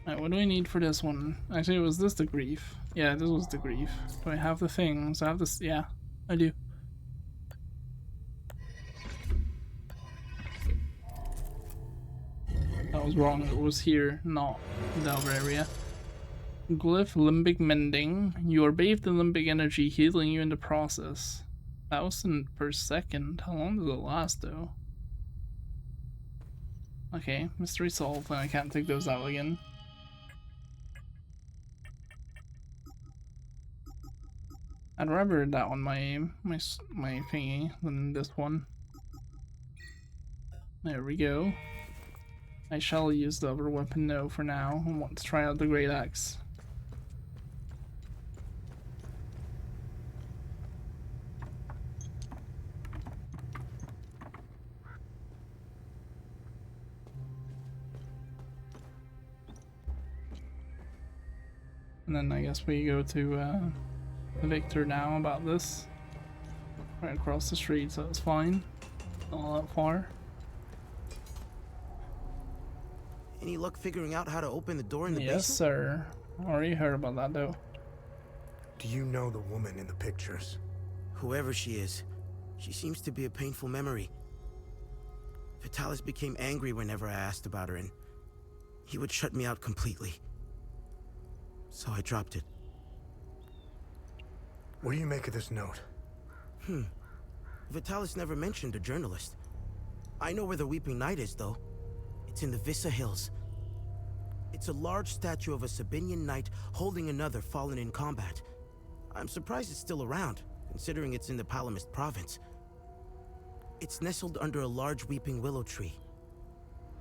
Alright, what do I need for this one? Actually, was this the grief? Yeah, this was the grief. Do I have the things? I have this. Yeah, I do. That was wrong. It was here, not in the other area. Glyph limbic mending. You are bathed in limbic energy, healing you in the process. 1,000 per second. How long does it last though? Okay, mystery solved, and I can't take those out again. I'd rather that on my thingy than this one. There we go. I shall use the other weapon though for now. I want to try out the great axe. And then I guess we go to Victor now about this. Right across the street, so it's fine. Not that far. Any luck figuring out how to open the door in the basement? Yes, sir. Already heard about that though. Do you know the woman in the pictures? Whoever she is, she seems to be a painful memory. Vitalis became angry whenever I asked about her, and he would shut me out completely. So I dropped it. What do you make of this note? Vitalis never mentioned a journalist. I know where the Weeping Knight is, though. It's in the Vissa Hills. It's a large statue of a Sabinian knight holding another fallen in combat. I'm surprised it's still around, considering it's in the Palamist province. It's nestled under a large weeping willow tree.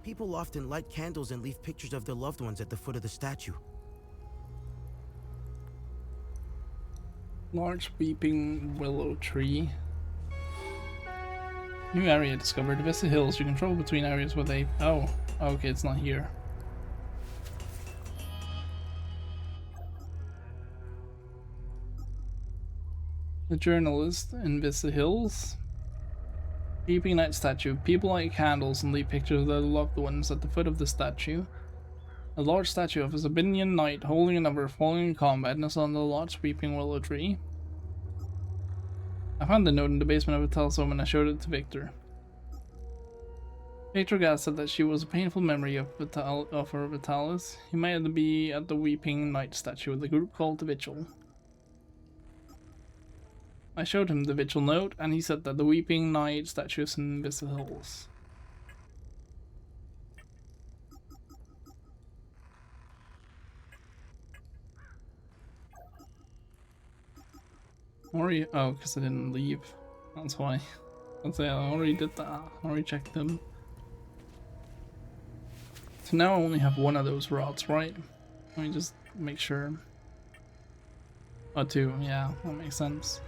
People often light candles and leave pictures of their loved ones at the foot of the statue. Large weeping willow tree. New area discovered. The Vista Hills. You control between areas where they... Oh, okay, it's not here. The journalist in Vista Hills. Weeping Knight statue. People light candles and leave pictures of their loved ones at the foot of the statue. A large statue of a Sabinian knight holding another falling in combat is on the large weeping willow tree. I found the note in the basement of a telephone and I showed it to Victor. Victor Gas said that she was a painful memory of her Vitalis. He might be at the Weeping Knight statue with a group called the Vigil. I showed him the Vigil note and he said that the Weeping Knight statue is in Vista Hills. Already, oh, because I didn't leave. That's why. That's it, I already did that. I already checked them. So now I only have one of those rods, right? Let me just make sure. Oh, two, yeah, that makes sense.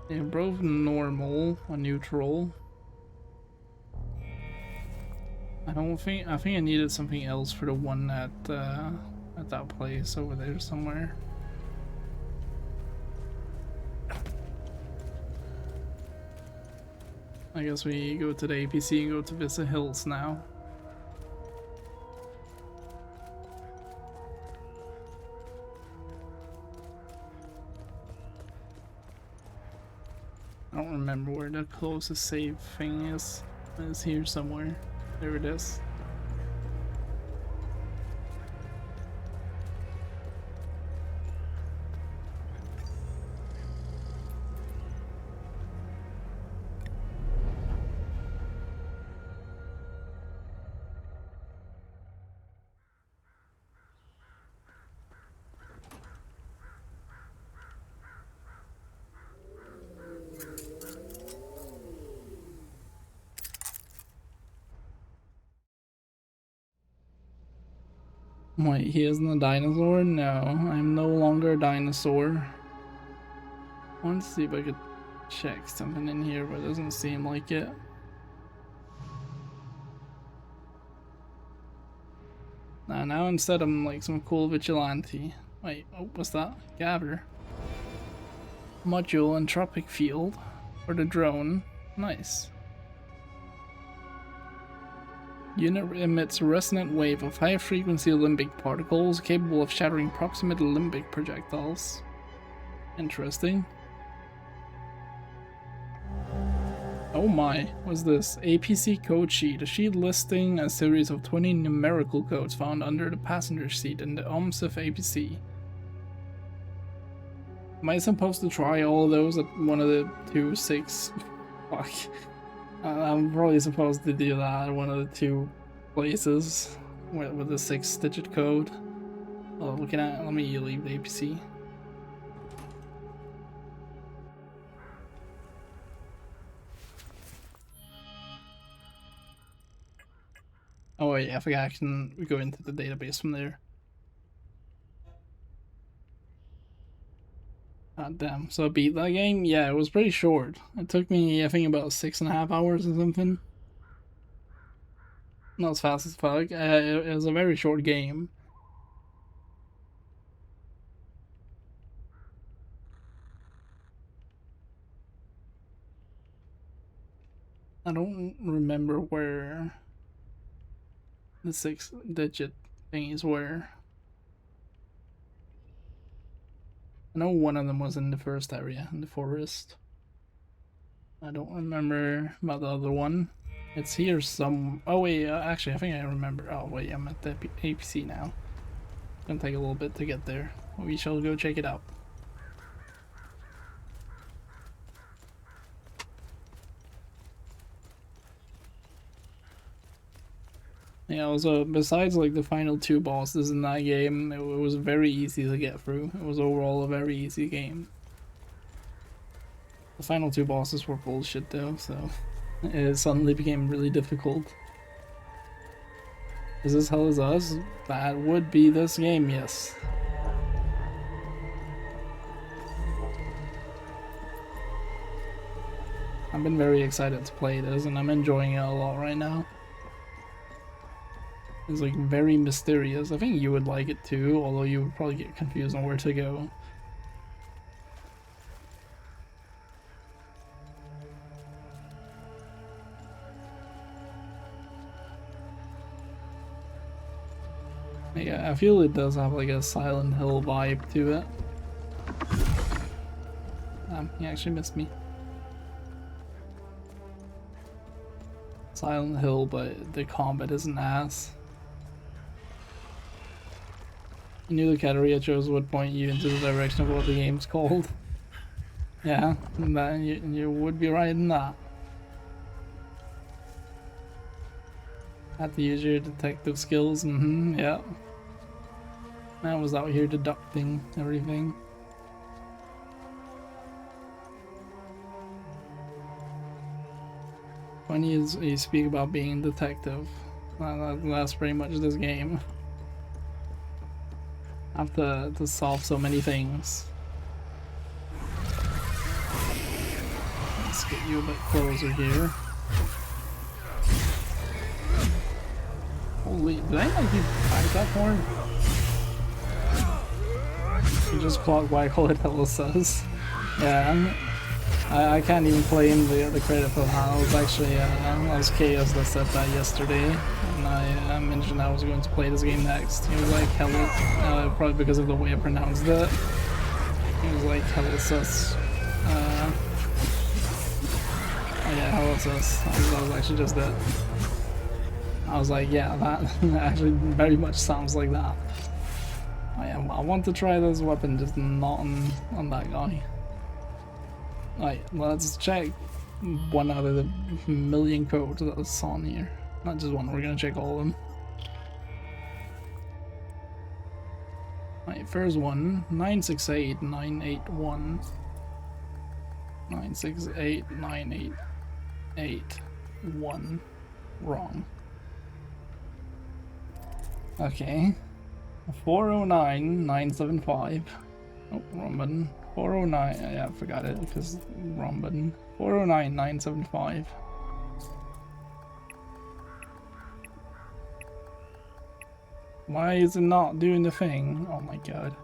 They're both normal or neutral. I think I needed something else for the one at that place over there somewhere. I guess we go to the APC and go to Vista Hills now. I don't remember where the closest save thing is. It's here somewhere. There it is. Wait, he isn't a dinosaur? No, I'm no longer a dinosaur. I want to see if I could check something in here, but it doesn't seem like it. Now instead I'm like some cool vigilante. Wait, oh, what's that? Gather. Module entropic field for the drone. Nice. Unit emits a resonant wave of high-frequency limbic particles capable of shattering proximate limbic projectiles. Interesting. Oh my, what's this? APC code sheet. A sheet listing a series of 20 numerical codes found under the passenger seat in the OMSIF APC. Am I supposed to try all of those at one of the 2-6? Fuck. I'm probably supposed to do that at one of the 2 places with the 6-digit code. Oh, looking at, let me leave the APC. Oh wait, I forgot I can go into the database from there. God damn, so I beat that game? Yeah, it was pretty short. It took me, I think, about 6.5 hours or something. Not as fast as fuck. It was a very short game. I don't remember where the 6-digit thingies were. I know one of them was in the first area, in the forest. I don't remember about the other one. It's here some... Oh wait, actually I think I remember. Oh wait, I'm at the APC now. It's gonna take a little bit to get there. We shall go check it out. Yeah, also, besides like the final 2 bosses in that game, it was very easy to get through. It was overall a very easy game. The final 2 bosses were bullshit though, so it suddenly became really difficult. Is this Hell Is Us? That would be this game, yes. I've been very excited to play this and I'm enjoying it a lot right now. It's like very mysterious. I think you would like it too, although you would probably get confused on where to go. Yeah, I feel it does have like a Silent Hill vibe to it. He actually missed me. Silent Hill, but the combat isn't ass. You knew the category I chose would point you into the direction of what the game's called. Yeah, that, you would be right in that. Had to use your detective skills, yeah. I was out here deducting everything. When you speak about being a detective, that's pretty much this game. I have to solve so many things. Let's get you a bit closer here. Holy, did I like you fight that for? You just clock whack all it says. Yeah, I can't even play in the credit for that. I was actually, that was Chaos that said that yesterday. And I mentioned I was going to play this game next. He was like, hello, probably because of the way I pronounced it. He was like, hello sus. Oh yeah, hello sus. That was actually just it. I was like, yeah, that actually very much sounds like that. I want to try this weapon, just not on that guy. Alright, let's check one out of the million codes that's on here. Not just one, we're gonna check all of them. Alright, first one, 968981. 968981. Wrong. Okay. 409975. Oh, wrong button. 409. Yeah, I forgot it because wrong button. 409975. Why is it not doing the thing? Oh my god.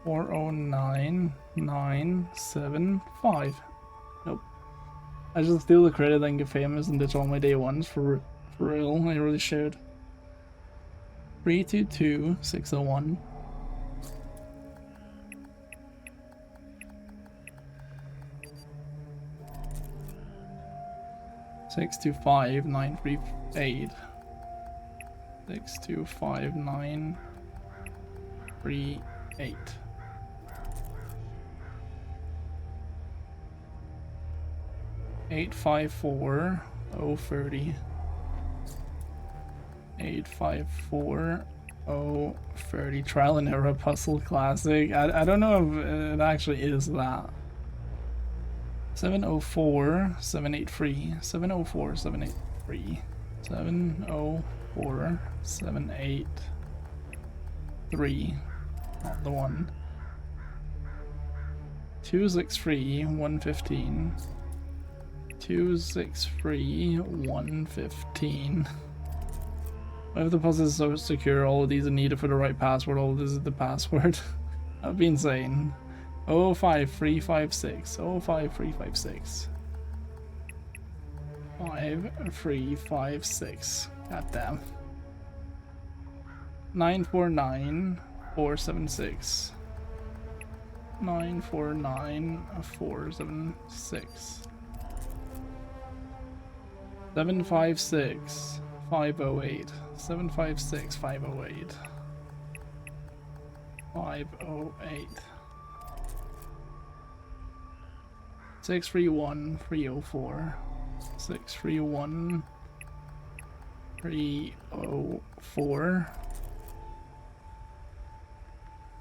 409975. Nope. I just steal the credit and get famous and ditch all my day ones for real. I really should. 322601. Six two five nine three eight. 625938. Eight 854-030. 854-030. Trial and error puzzle classic. I don't know if it actually is that. 704-783. 704-783. 704-783. Not the one. 263-115. 263-115. What if the puzzle is so secure, all of these are needed for the right password, all of this is the password? That'd be insane. 05356. 05356. 5356. Goddamn. 949-476. 949-476. 756-508. 756-508. 508. 631-304. 631-304.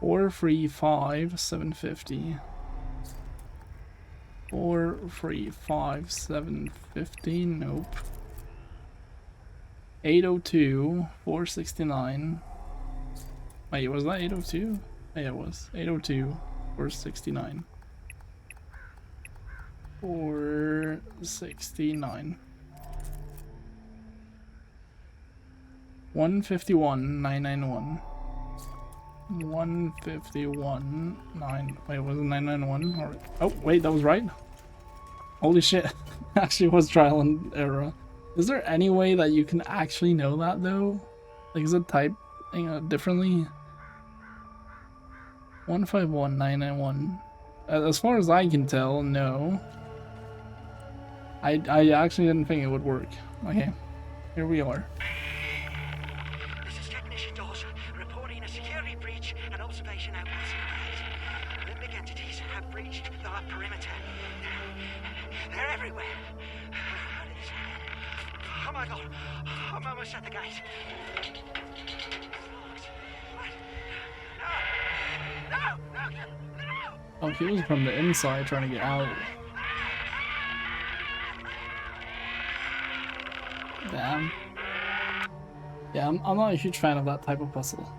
435-750. 435-750. Nope. 802-469. Wait, was that 802? Yeah, it was. 802-469. 469. 151-991. 151-9. Wait, was it 991? Alright. Oh, wait, that was right. Holy shit. Actually was trial and error. Is there any way that you can actually know that though? Like, is it typed differently? 151-991. As far as I can tell, no. I actually didn't think it would work. Okay, here we are. This is Technician Dawes, reporting a security breach and observation outpost. Limbic entities have breached the perimeter. They're everywhere. Oh my god, I'm almost at the gate. No! Oh, he was from the inside trying to get out. Damn. Yeah, I'm not a huge fan of that type of puzzle.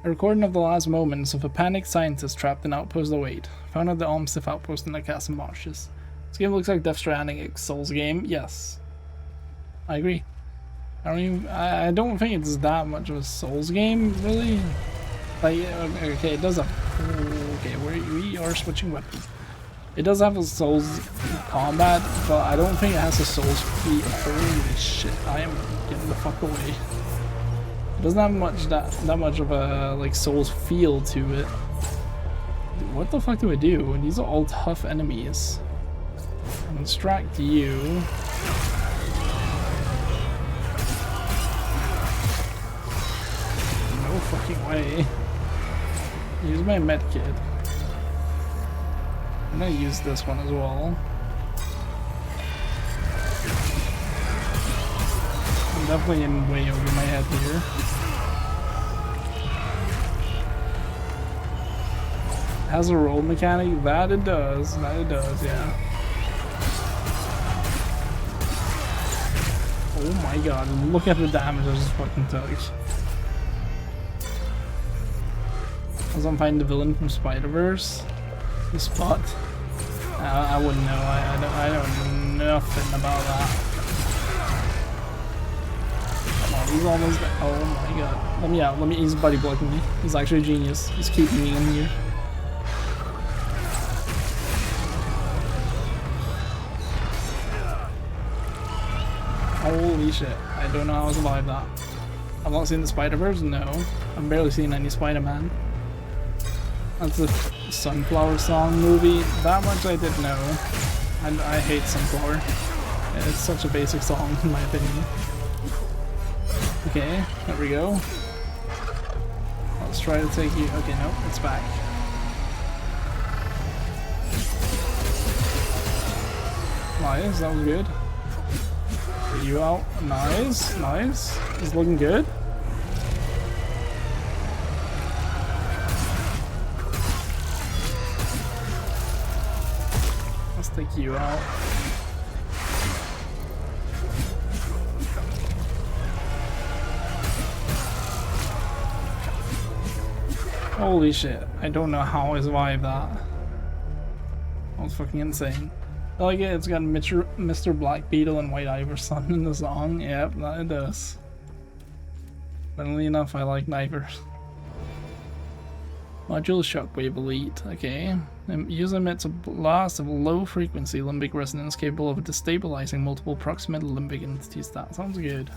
A recording of the last moments of a panicked scientist trapped in Outpost 08. Found at the Omsif outpost in the Castle Marshes. This game looks like Death Stranding, a Souls game. Yes. I agree. I don't think it's that much of a Souls game, really. Like, okay, it does have... Okay, we are switching weapons. It does have a Souls combat, but I don't think it has a Souls feel. Holy shit, I am getting the fuck away. It doesn't have much that much of a like Souls feel to it. Dude, what the fuck do I do? These are all tough enemies. I'm gonna distract you. No fucking way. Use my medkit. I'm gonna use this one as well. I'm definitely in way over my head here. Has a roll mechanic? That it does. That it does, yeah. Oh my god, look at the damage I just fucking took. As I'm fighting the villain from Spider-Verse. The spot. I wouldn't know. I don't know nothing about that. Come on. he's almost dead. Oh my god. Let me out. He's buddy blocking me. He's actually a genius. He's keeping me in here. Holy shit. I don't know how I survived that. I've not seen the Spider-Verse? No. I've barely seen any Spider-Man. That's the Sunflower Song movie. That much I did know. I hate Sunflower. It's such a basic song in my opinion. Okay, there we go. Let's try to take you. Okay, nope, it's back. Nice, that was good. Get you out. Nice, nice. It's looking good. Let's take you out. Holy shit, I don't know how I survived that. That was fucking insane. I like it, it's got Mr. Black Beetle and White Iverson in the song. Yep, that it does. Funnily enough, I like Niver. Module Shockwave Elite, okay. User emits a blast of low frequency limbic resonance capable of destabilizing multiple proximal limbic entities. That sounds good.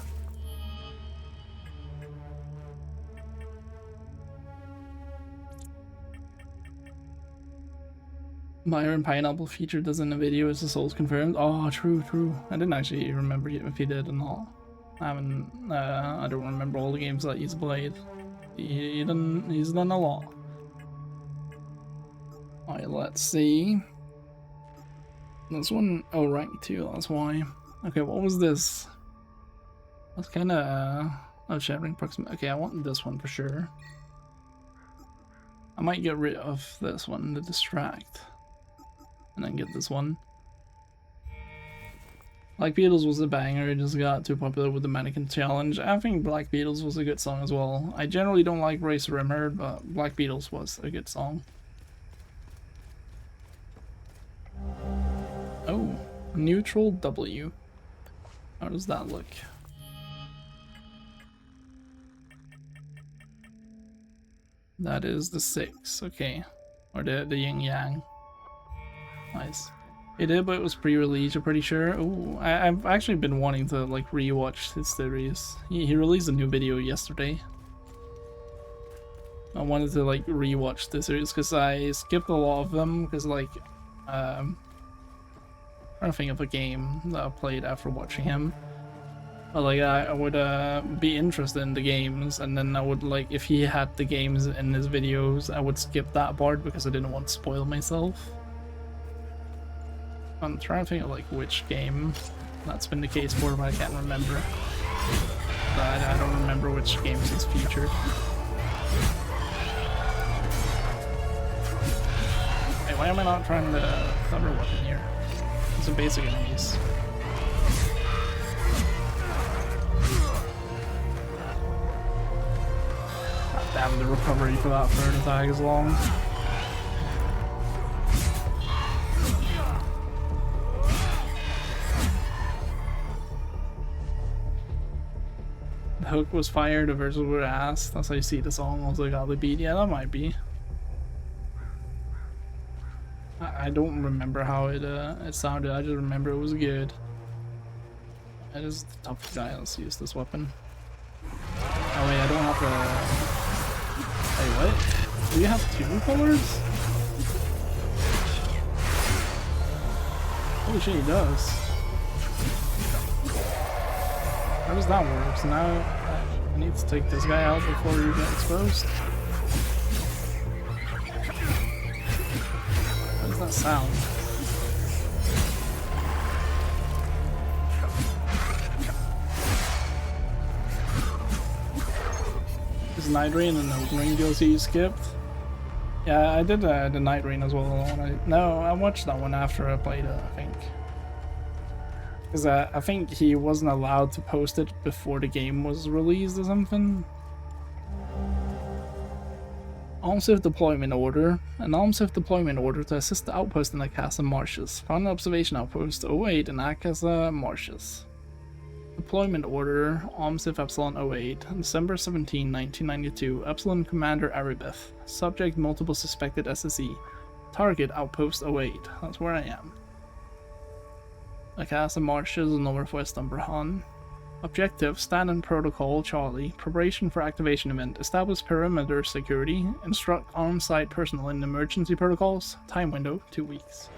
Myron Pineapple featured us in the video as the Souls confirmed. Oh, true, true. I didn't actually remember if he did or not. I don't remember all the games that he's played. He's done a lot. Alright, let's see. This one, oh, rank 2, that's why. Okay, what was this? That's kinda, oh, shattering proximity. Okay, I want this one for sure. I might get rid of this one to distract. And then get this one. Black Beatles was a banger, it just got too popular with the Mannequin Challenge. I think Black Beatles was a good song as well. I generally don't like Race Rimmer, but Black Beatles was a good song. Oh, neutral W. How does that look? That is the 6, okay. Or the yin yang. Nice. It did, but it was pre-release, I'm pretty sure. Oh, I've actually been wanting to like rewatch his series. He released a new video yesterday. I wanted to like rewatch the series because I skipped a lot of them because like I'm trying to think of a game that I played after watching him. But like I would be interested in the games, and then I would like if he had the games in his videos, I would skip that part because I didn't want to spoil myself. I'm trying to think of like which game that's been the case for, but I can't remember. I don't remember which games he's featured. Hey, why am I not trying the thunder weapon here? These are basic enemies. God damn, the recovery for that third attack is long. The hook was fired, the verses were asked. That's how you see the song also got the beat. Yeah, that might be. I don't remember how it sounded. I just remember it was good. That is the tough guy. Let's use this weapon. Oh wait, I don't have to. Hey, what? Do you have 2 colors? Holy shit, he does. How does that work? So now I need to take this guy out before you get exposed. How does that sound? Is Night Rain and the Ring DLC you skipped? Yeah, I did the Night Rain as well. I watched that one after I played it, I think. Because I think he wasn't allowed to post it before the game was released or something. Armswift deployment order. An Armswift deployment order to assist the outpost in the Akasa marshes. Found an observation outpost 08 in Akasa marshes. Deployment order, OMSIF Epsilon 08, December 17, 1992, Epsilon Commander Aribeth. Subject multiple suspected SSE. Target Outpost 08. That's where I am. Across the marshes northwest Umbrahan. Objective, Stand-in Protocol Charlie. Preparation for activation event. Establish perimeter security. Instruct on-site personnel in emergency protocols. Time window, 2 weeks.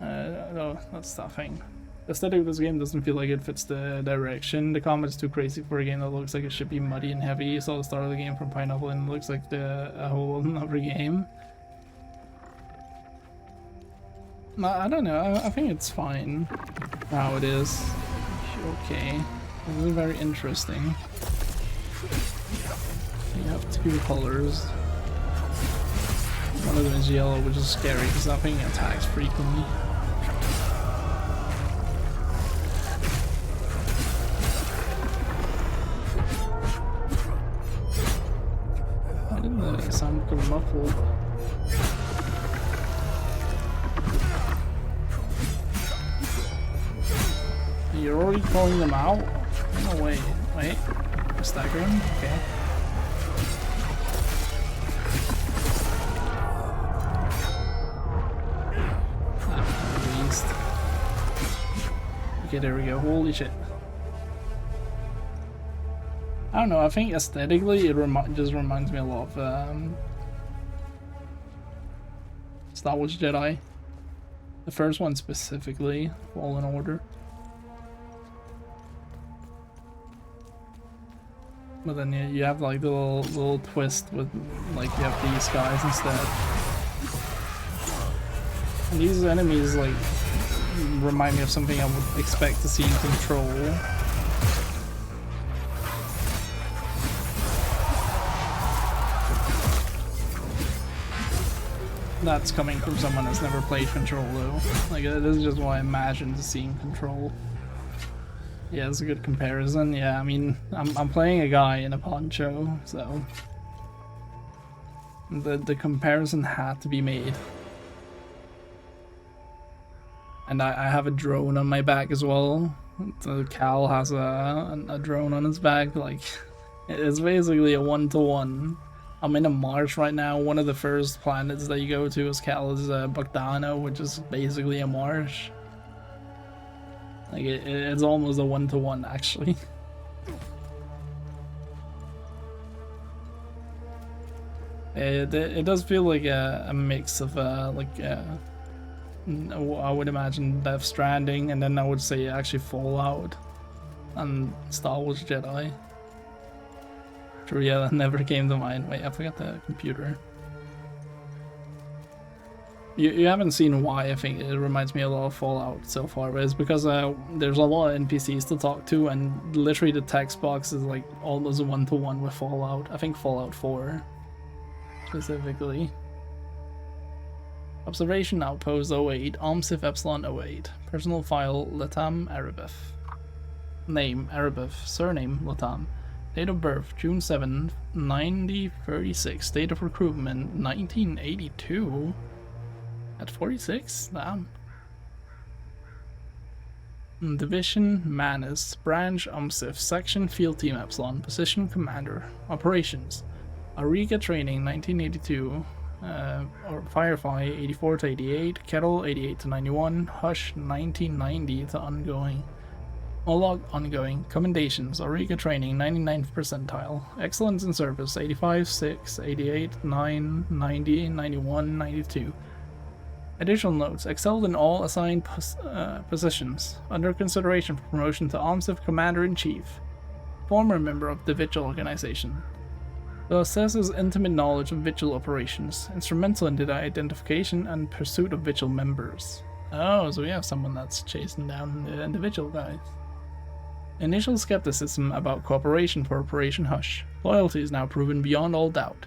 No, that's stuffing. The aesthetic of this game doesn't feel like it fits the direction. The combat's too crazy for a game that looks like it should be muddy and heavy. You saw the start of the game from Pineapple and it looks like a whole other game. I don't know, I think it's fine how it is. Okay, this is very interesting. You have two colors. One of them is yellow, which is scary because that thing attacks frequently. Why didn't the sound come muffled? You're already calling them out? No way. Wait. Stagger him? Okay. Okay, there we go. Holy shit. I don't know, I think aesthetically it just reminds me a lot of Star Wars Jedi. The first one specifically, Fallen Order. But then you have like the little twist with like you have these guys instead. And these enemies like remind me of something I would expect to see in Control. That's coming from someone that's never played Control though. Like this is just what I imagined seeing Control. Yeah, it's a good comparison. Yeah, I mean, I'm playing a guy in a poncho, so the comparison had to be made. And I have a drone on my back as well. So Cal has a drone on his back. Like, it's basically a one-to-one. I'm in a marsh right now. One of the first planets that you go to is Cal's Bogdano, which is basically a marsh. Like it's almost a one-to-one actually. It does feel like a mix of I would imagine Death Stranding, and then I would say actually Fallout and Star Wars Jedi. True, yeah, that never came to mind. Wait, I forgot the computer. You haven't seen why I think it reminds me a lot of Fallout so far, but it's because there's a lot of NPCs to talk to, and literally the text box is like almost one-to-one with Fallout. I think Fallout 4 specifically. Observation Outpost 08, OMSIF Epsilon 08. Personal file Latam Aribeth. Name Aribeth. Surname Latam. Date of birth June 7, 1936. Date of recruitment 1982. At 46? Damn. Division Manus. Branch OMSIF. Section Field Team Epsilon. Position Commander. Operations. Ariga Training 1982. Or Firefly 84 to 88, Kettle 88 to 91, Hush 1990 to ongoing, Moloch ongoing, Commendations, Auriga Training 99th percentile, Excellence in Service 85, 6, 88, 9, 90, 91, 92. Additional notes: excelled in all assigned positions, under consideration for promotion to OMSIF Commander-in-Chief, former member of the Vigil organization. Possesses intimate knowledge of Vigil operations, instrumental in the identification and pursuit of Vigil members. Oh, so we have someone that's chasing down the Vigil guys. Initial skepticism about cooperation for Operation Hush. Loyalty is now proven beyond all doubt.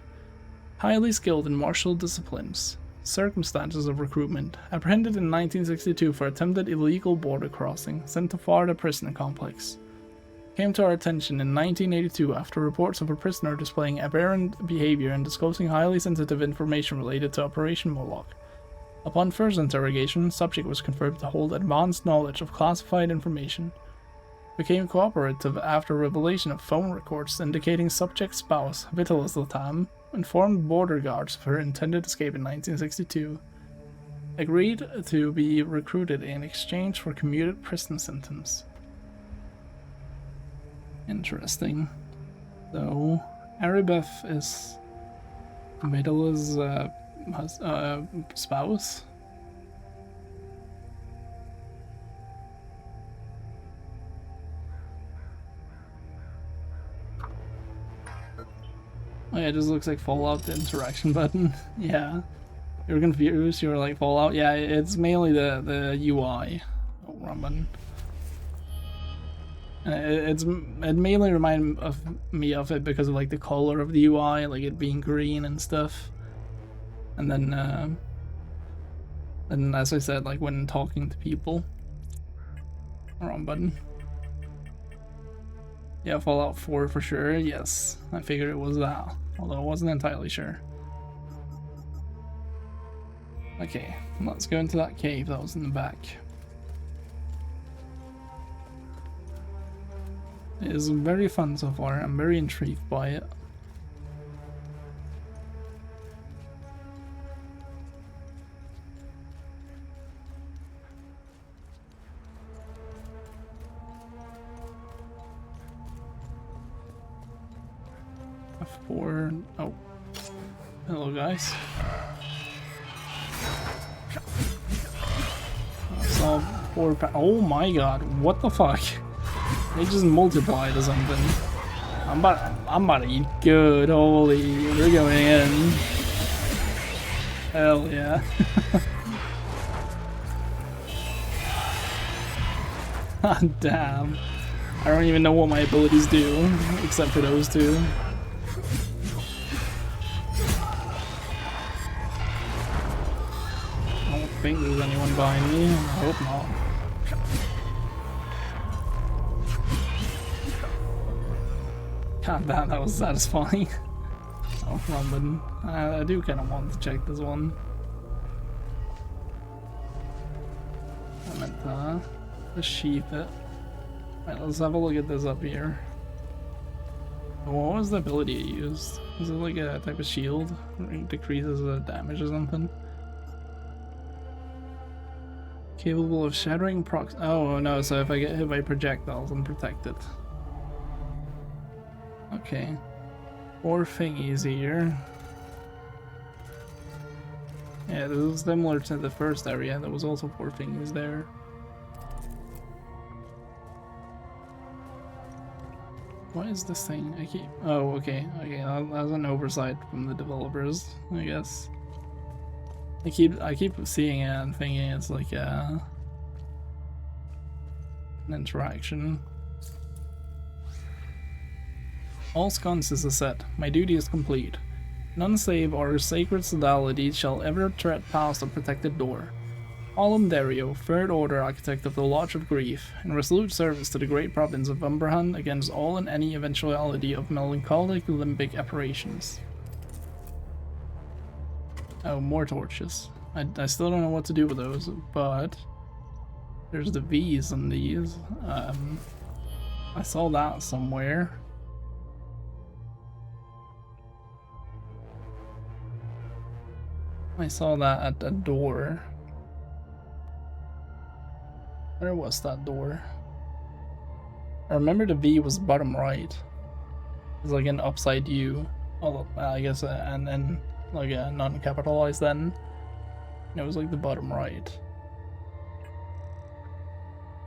Highly skilled in martial disciplines. Circumstances of recruitment. Apprehended in 1962 for attempted illegal border crossing, sent to Florida prison complex. Came to our attention in 1982 after reports of a prisoner displaying aberrant behavior and disclosing highly sensitive information related to Operation Moloch. Upon first interrogation, subject was confirmed to hold advanced knowledge of classified information. Became cooperative after revelation of phone records indicating subject's spouse, Vitalis Latam, informed border guards of her intended escape in 1962. Agreed to be recruited in exchange for commuted prison sentence. Interesting. So, Aribeth is Vitalis' spouse? Oh yeah, it just looks like Fallout, the interaction button. Yeah. You were confused, you were like Fallout? Yeah, it's mainly the UI. Oh, wrong button. It mainly reminds me of it because of like the color of the UI, like it being green and stuff. And then as I said, like when talking to people. Wrong button. Yeah, Fallout 4 for sure, yes. I figured it was that, although I wasn't entirely sure. Okay, let's go into that cave that was in the back. It is very fun so far, I'm very intrigued by it. F4, oh. Hello guys. Oh my god, what the fuck? They just multiplied or something. I'm about to eat good, holy, we're going in. Hell yeah. Damn. I don't even know what my abilities do, except for those two. I don't think there's anyone behind me. I hope not. God damn, that was satisfying. Oh, wrong button. I do kind of want to check this one. I meant to sheath it. Alright, let's have a look at this up here. What was the ability it used? Is it like a type of shield? It decreases the damage or something? Capable of shattering prox- oh no, so if I get hit by projectiles, I'm protected. Okay. 4 thingies here. Yeah, this is similar to the first area. There was also 4 thingies there. What is this thing? I keep... oh, okay. Okay, that's an oversight from the developers, I guess. I keep seeing it and thinking it's like an interaction. All sconces is a set. My duty is complete. None save our sacred sodality shall ever tread past a protected door. Alum Dario, Third Order Architect of the Lodge of Grief, in resolute service to the great province of Umberhan against all and any eventuality of melancholic limbic apparitions. Oh, more torches. I still don't know what to do with those, but there's the V's on these. I saw that somewhere. I saw that at the door. Where was that door? I remember the V was bottom right. It's like an upside U. Oh, I guess, and then like a non-capitalized then. It was like the bottom right.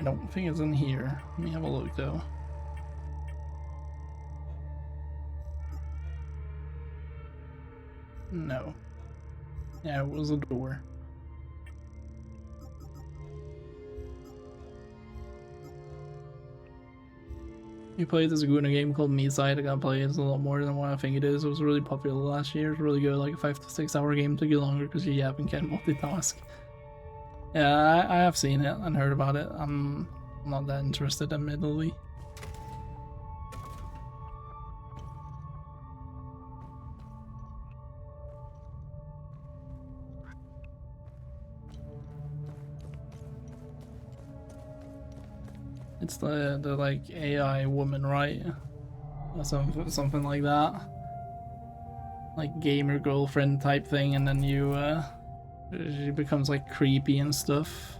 I don't think it's in here. Let me have a look though. No. Yeah, it was a door. You played this Guna game called Meatside. I gotta play it. It's a lot more than what I think it is. It was really popular last year. It's really good. Like a 5 to 6 hour game. Took you longer because you yapping can't multitask. Yeah, I have seen it and heard about it. I'm not that interested, admittedly. It's the like AI woman, right? Or something like that. Like gamer girlfriend type thing, and then she becomes like creepy and stuff.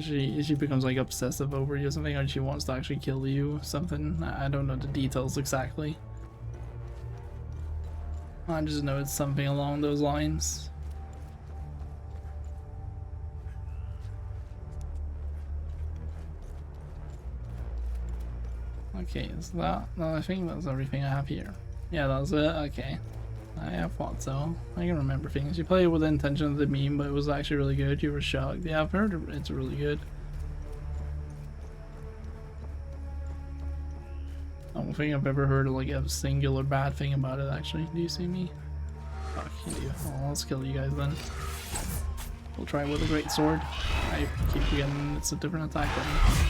She becomes like obsessive over you or something, or she wants to actually kill you or something. I don't know the details exactly. I just know it's something along those lines. Okay, is that? No, I think that's everything I have here. Yeah, that's it. Okay. I thought so. I can remember things. You play it with the intention of the meme, but it was actually really good. You were shocked. Yeah, I've heard it's really good. I don't think I've ever heard like a singular bad thing about it, actually. Do you see me? Fuck, you do. Well, let's kill you guys then. We'll try with a great sword. I keep forgetting it's a different attack button.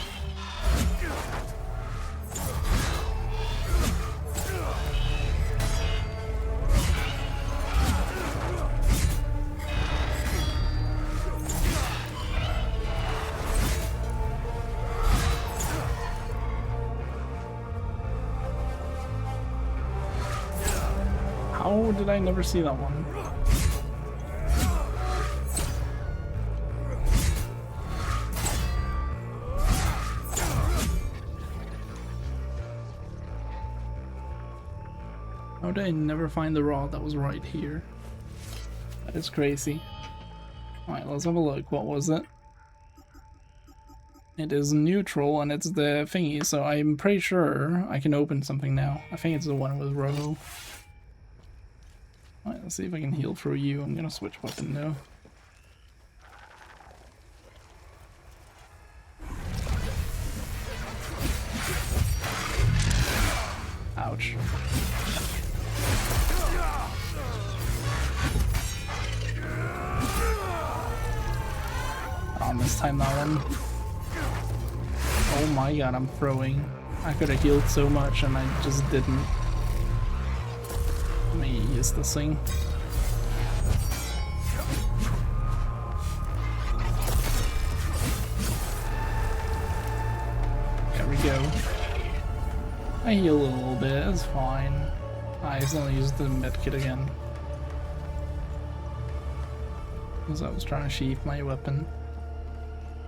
How did I never see that one? How did I never find the rod that was right here? That is crazy. Alright, let's have a look. What was it? It is neutral and it's the thingy, so I'm pretty sure I can open something now. I think it's the one with Robo. Alright, let's see if I can heal through you. I'm gonna switch weapon now. Ouch. Oh, mistimed that one. Oh my god, I'm throwing. I could have healed so much and I just didn't. Let me use this thing. There we go. I heal a little bit, it's fine. I accidentally used the medkit again. Because I was trying to sheath my weapon.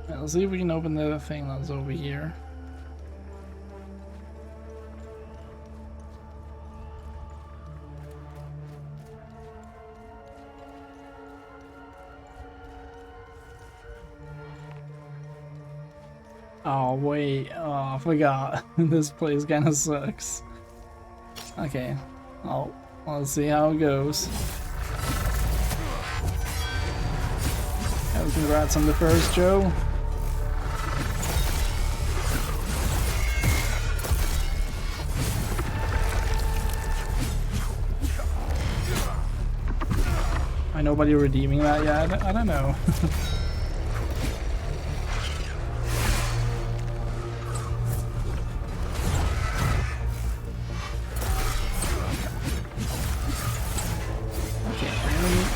Right, let's see if we can open the thing that's over here. Oh wait, oh I forgot. This place kinda sucks. Okay, oh, let's see how it goes. Oh, congrats on the first, Joe. Why nobody redeeming that yet? I don't know.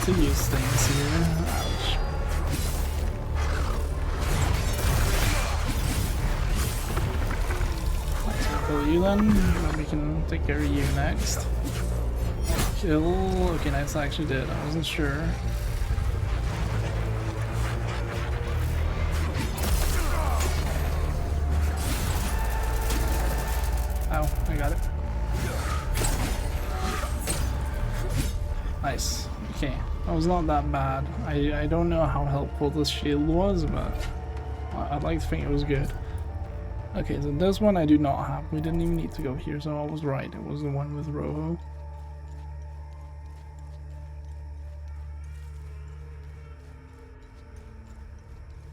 To use things here. Ouch. Let's kill you then we can take care of you next. Kill. Okay, nice, I actually did. I wasn't sure. Ow, I got it. Nice. Okay, that was not that bad. I don't know how helpful this shield was, but I'd like to think it was good. Okay, so this one I do not have. We didn't even need to go here, so I was right. It was the one with Roho.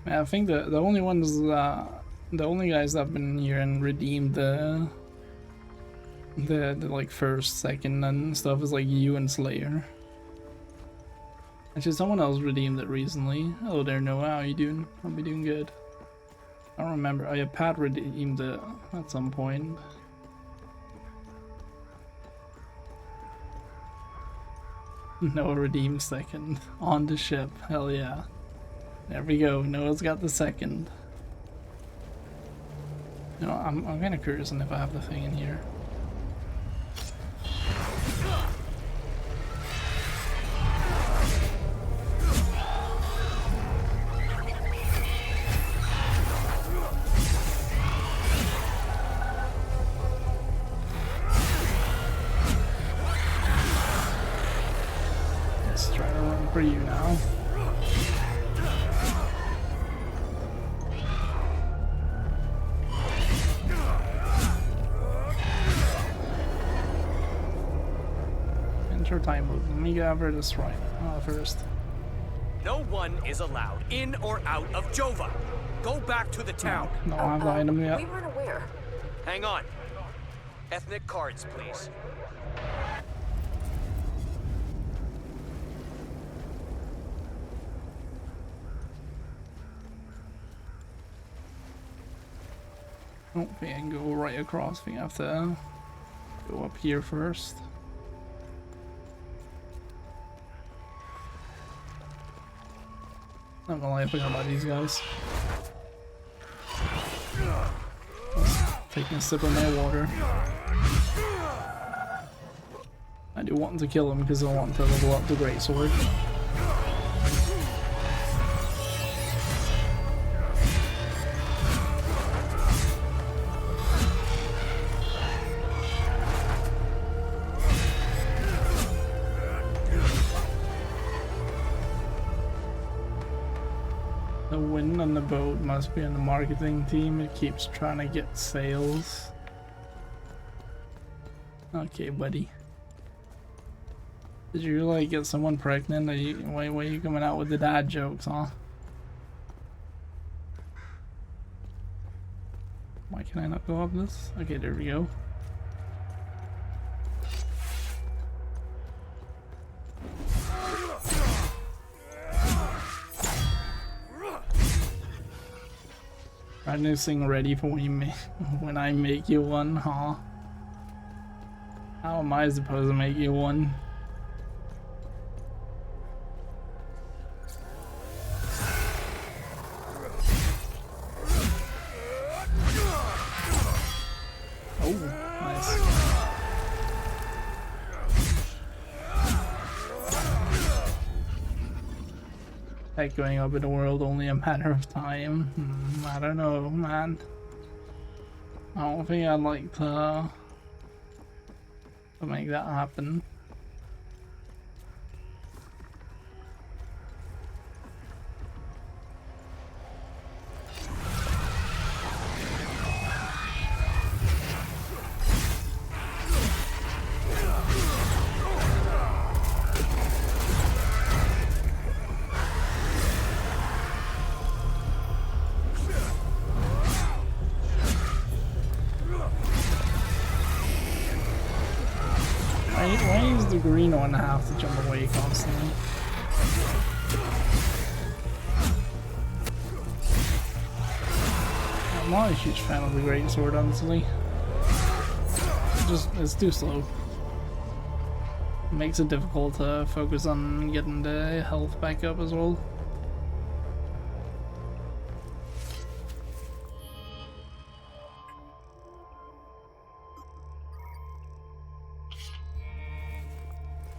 I think the only ones that the only guys that have been here and redeemed the like first, second, and stuff is like you and Slayer. Actually, someone else redeemed it recently. Hello there, Noah. How you doing? Probably doing good. I don't remember. Oh yeah, Pat redeemed it at some point. Noah redeemed second on the ship. Hell yeah. There we go. Noah's got the second. You know, I'm kind of curious on if I have the thing in here. Let's try to run for you now. Enter time mode. Let me get over this right first. No one is allowed in or out of Jova. Go back to the town. No, I have the item yet. We weren't aware. Hang on. Ethnic cards, please. I don't think I can go right across. I think I have to go up here first. Not gonna lie, I forgot about these guys. Taking a sip of my water. I do want to kill him because I want to level up the greatsword. The wind on the boat must be on the marketing team. It keeps trying to get sales. Okay, buddy. Did you like get someone pregnant? Why are you coming out with the dad jokes, huh? Why can I not go up this? Okay, there we go. Got this thing ready for when I make you one, huh? How am I supposed to make you one? Oh, nice. Like going up in the world only a matter of time. I don't know, man. I don't think I'd like to make that happen. Why is the green one have to jump away constantly? I'm not a huge fan of the greatsword, honestly. It's too slow. It makes it difficult to focus on getting the health back up as well.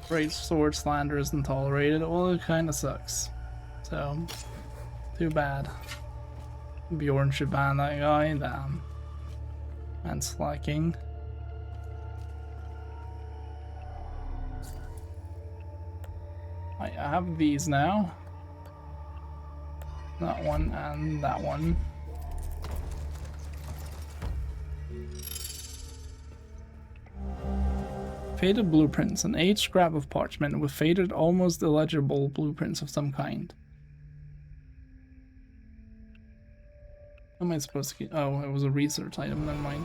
Greatsword slander isn't tolerated. Well, it kinda sucks. So, too bad. Bjorn should ban that guy, damn. And slacking. I have these now. That one and that one. Faded blueprints, an aged scrap of parchment with faded, almost illegible blueprints of some kind. How am I supposed to get? Oh, it was a research item, never mind.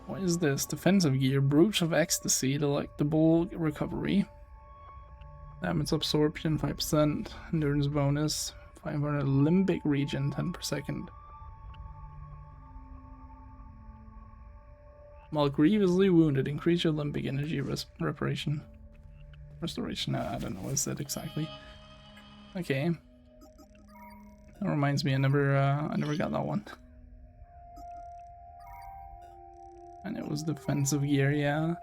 What is this? Defensive gear, brooch of ecstasy, delectable recovery. Damage absorption 5%, endurance bonus, 500 limbic region 10 per second. While grievously wounded, increase your limbic energy restoration. I don't know what it said exactly. Okay. That reminds me, I never got that one. And it was defensive gear, yeah.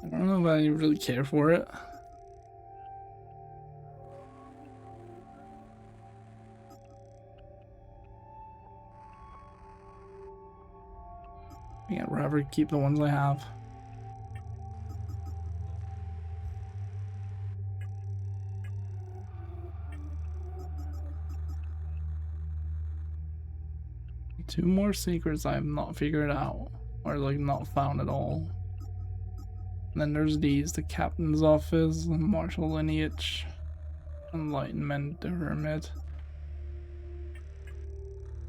I don't know if I really care for it. Yeah, I'd rather keep the ones I have. Two more secrets I have not figured out, or like not found at all. And then there's these: the captain's office, the martial lineage, enlightenment, the hermit.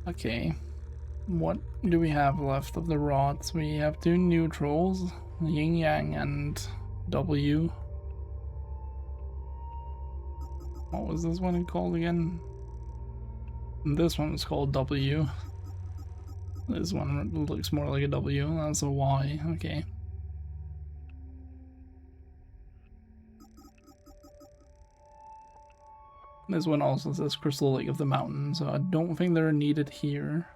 Okay, what do we have left of the rods? We have two neutrals, yin yang and W. What was this one called again? This one was called W. This one looks more like a W. That's a Y. Okay. This one also says Crystal Lake of the Mountain, so I don't think they're needed here.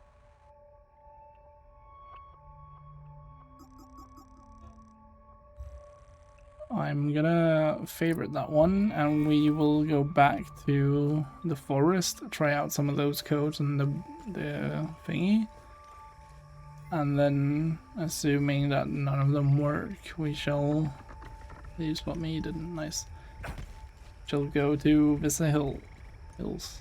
I'm gonna favorite that one, and we will go back to the forest, try out some of those codes and the thingy. And then, assuming that none of them work, we shall... You spot me, didn't? Nice. Shall go to Vista Hills.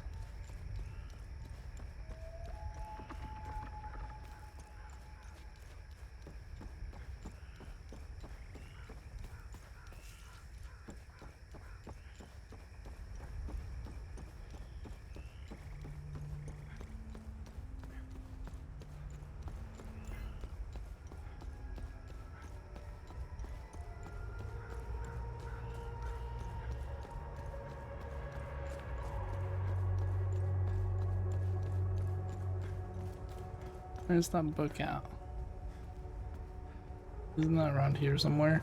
Where's that book at? Isn't that around here somewhere?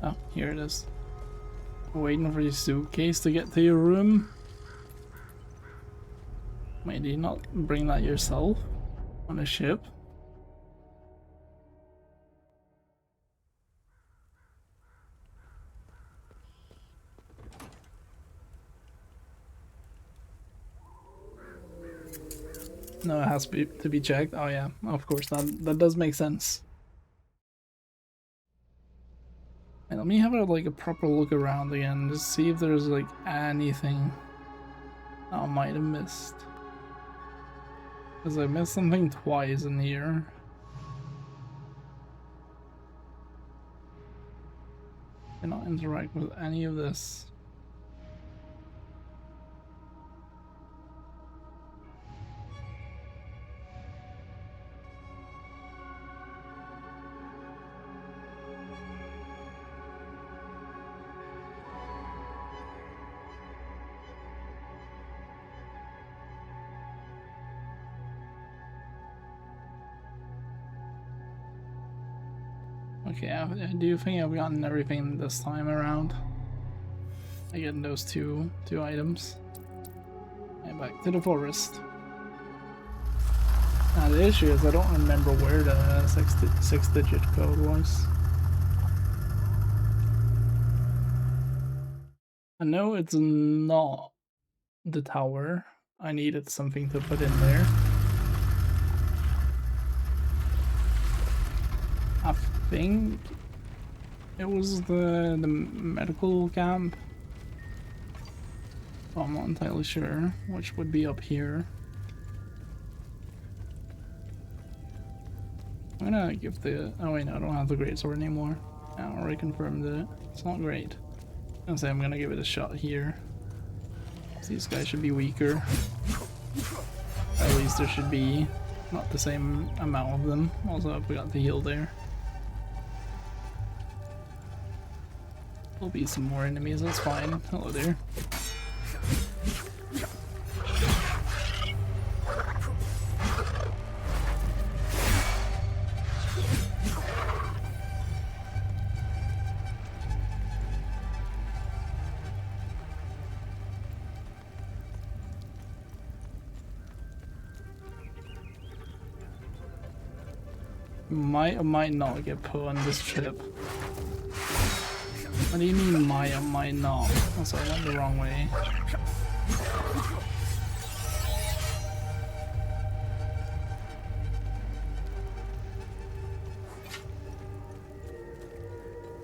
Oh, here it is. Waiting for your suitcase to get to your room. Wait, do you not bring that yourself on a ship? No, it has to be checked. Oh yeah, of course, that does make sense. And let me have a proper look around again to see if there's like anything I might have missed. Because I missed something twice in here. Cannot interact with any of this. Okay, I do think I've gotten everything this time around. I get those two items. And back to the forest. Now the issue is I don't remember where the six-digit code was. I know it's not the tower. I needed something to put in there. I think it was the medical camp. Well, I'm not entirely sure, which would be up here. I'm gonna give the... Oh wait, no, I don't have the greatsword anymore. I already confirmed that it's not great. I'm gonna say I'm gonna give it a shot here. These guys should be weaker. At least there should be not the same amount of them. Also, I forgot to heal there. There'll be some more enemies, that's fine. Hello there. Might or might not get put on this trip. What do you mean might or might not? Oh, sorry, I went the wrong way.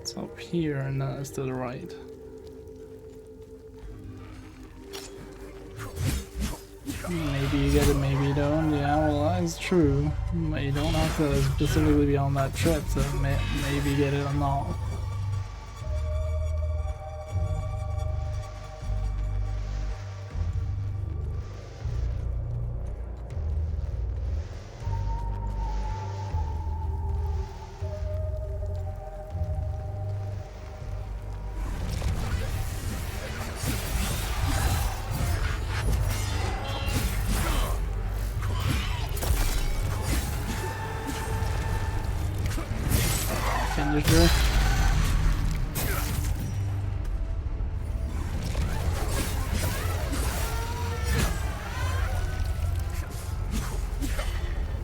It's up here and that is to the right. Maybe you get it, maybe you don't. Yeah, well, that is true. But you don't have to specifically be on that trip to maybe get it or not. Finisher.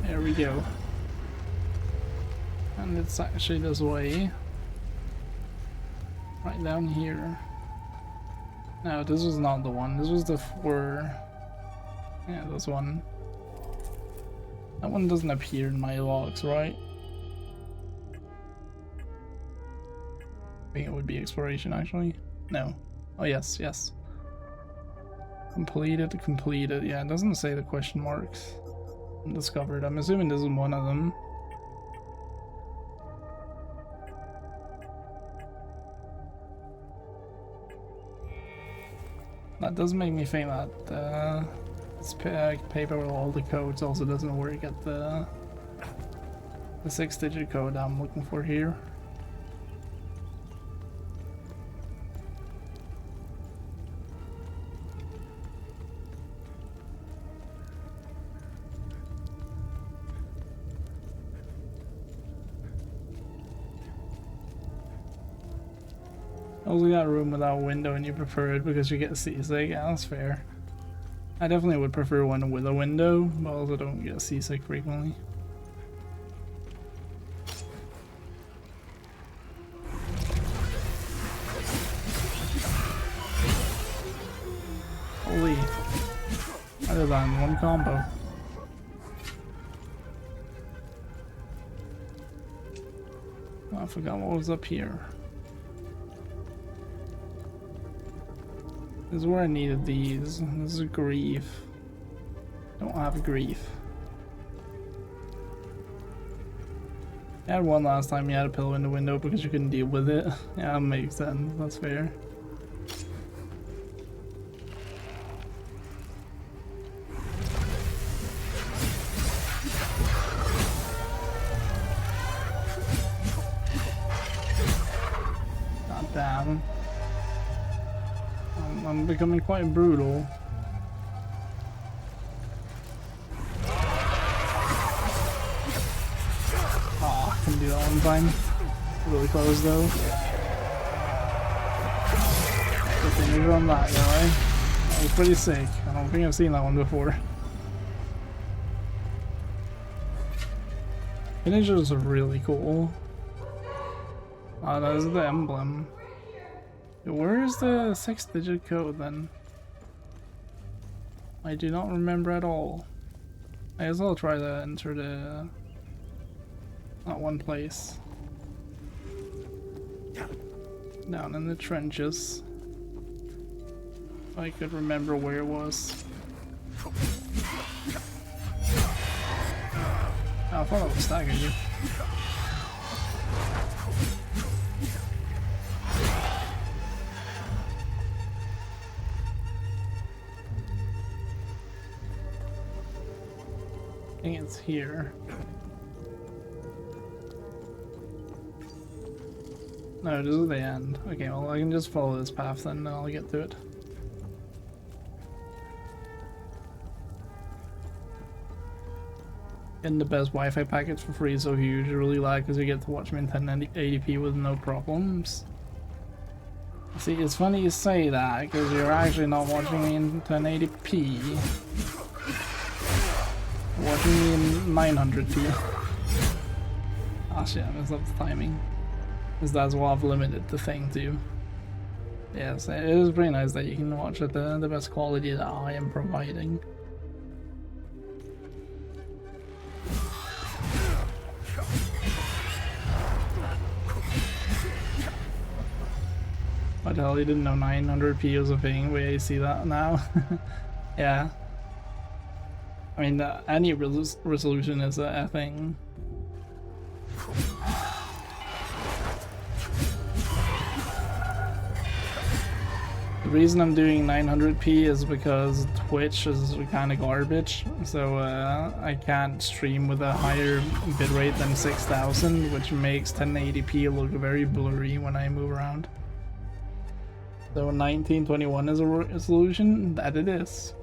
There we go. And it's actually this way. Right down here. No, this was not the one. This was the yeah, this one. That one doesn't appear in my logs, right? I think it would be exploration, actually. No. Oh, yes, yes. Completed, completed. Yeah, it doesn't say the question marks. Undiscovered. I'm assuming this is one of them. That does make me think that this paper with all the codes also doesn't work at the 6-digit code I'm looking for here. Also got a room without a window and you prefer it because you get seasick. Yeah, that's fair. I definitely would prefer one with a window, but also don't get seasick frequently. Holy. Other than one combo. Oh, I forgot what was up here. This is where I needed these. This is grief. Don't have grief. I had one last time you had a pillow in the window because you couldn't deal with it. Yeah, that makes sense. That's fair. God damn. I'm becoming quite brutal. Oh, I can do that one time. Really close though. Good thing we're on that guy. That was pretty sick. I don't think I've seen that one before. Finishers are really cool. Oh, that is the emblem. Where's the 6-digit code then? I do not remember at all. I guess I'll try to enter the that one place. Down in the trenches. If I could remember where it was. Oh, I thought I was staggering you. I think it's here. No, this is the end. Okay, well I can just follow this path then and I'll get to it. Getting the best Wi-Fi packets for free is so huge, it really lag because you get to watch me in 1080p with no problems. See, it's funny you say that because you're actually not watching me in 1080p. Watching me in 900p. Ah shit, I messed up the timing. Because that's what I've limited the thing to. Yes, it is pretty nice that you can watch at the best quality that I am providing. I totally didn't know 900p was a thing. Wait, I see that now. Yeah. I mean, any resolution is a thing. The reason I'm doing 900p is because Twitch is kind of garbage, so I can't stream with a higher bitrate than 6000, which makes 1080p look very blurry when I move around. So 1921 is a resolution? That it is.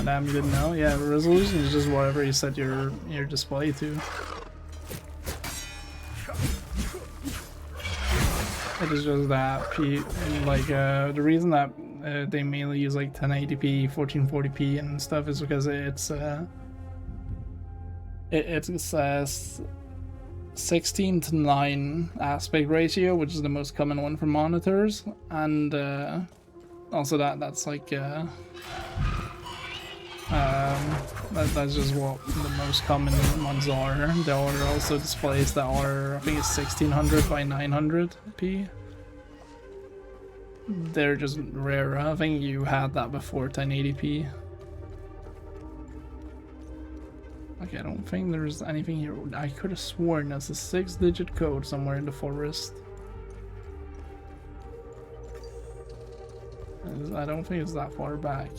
Oh damn, you didn't know? Yeah, resolution is just whatever you set your display to. It is just that, the reason that they mainly use like 1080p, 1440p and stuff is because it's 16:9 aspect ratio, which is the most common one for monitors, and also that's like that's just what the most common ones are. There are also displays that are, I think it's 1600 by 900p. They're just rare. I think you had that before 1080p. Okay, I don't think there's anything here. I could have sworn there's a 6-digit code somewhere in the forest. I don't think it's that far back.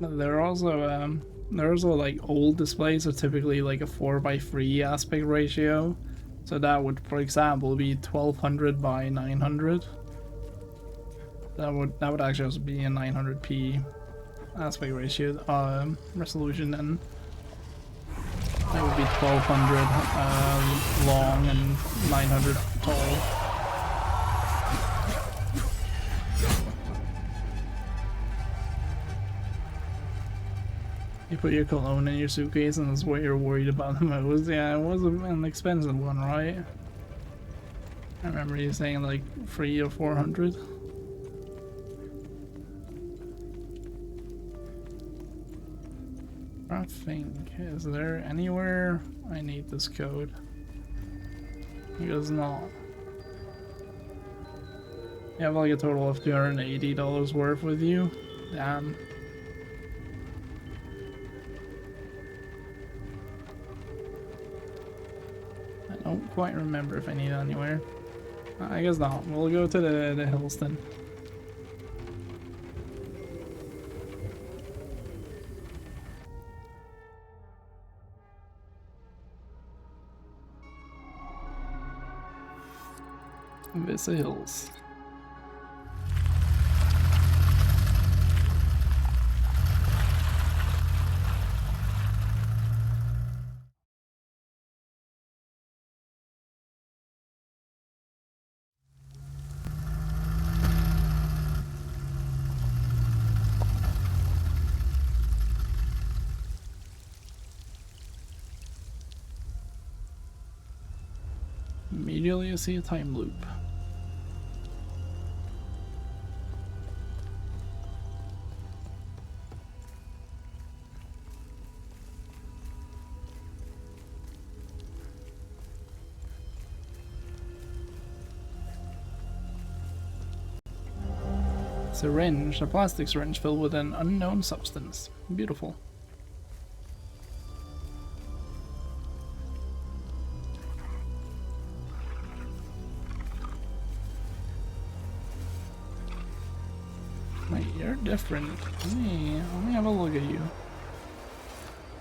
There are also like old displays are typically like a 4:3 aspect ratio, so that would, for example, be 1200 by 900. That would actually also be a 900p aspect ratio resolution, and that would be 1200 long and 900 tall. You put your cologne in your suitcase and that's what you're worried about the most. Yeah, it was an expensive one, right? I remember you saying like 300 or 400. I think, is there anywhere I need this code? It does not. You have like a total of $280 worth with you? Damn. I don't quite remember if I need it anywhere. I guess not. We'll go to the hills then. Vista Hills. Immediately you see a time loop. Syringe, a plastic syringe filled with an unknown substance. Beautiful. Wait, you're different. Let me have a look at you.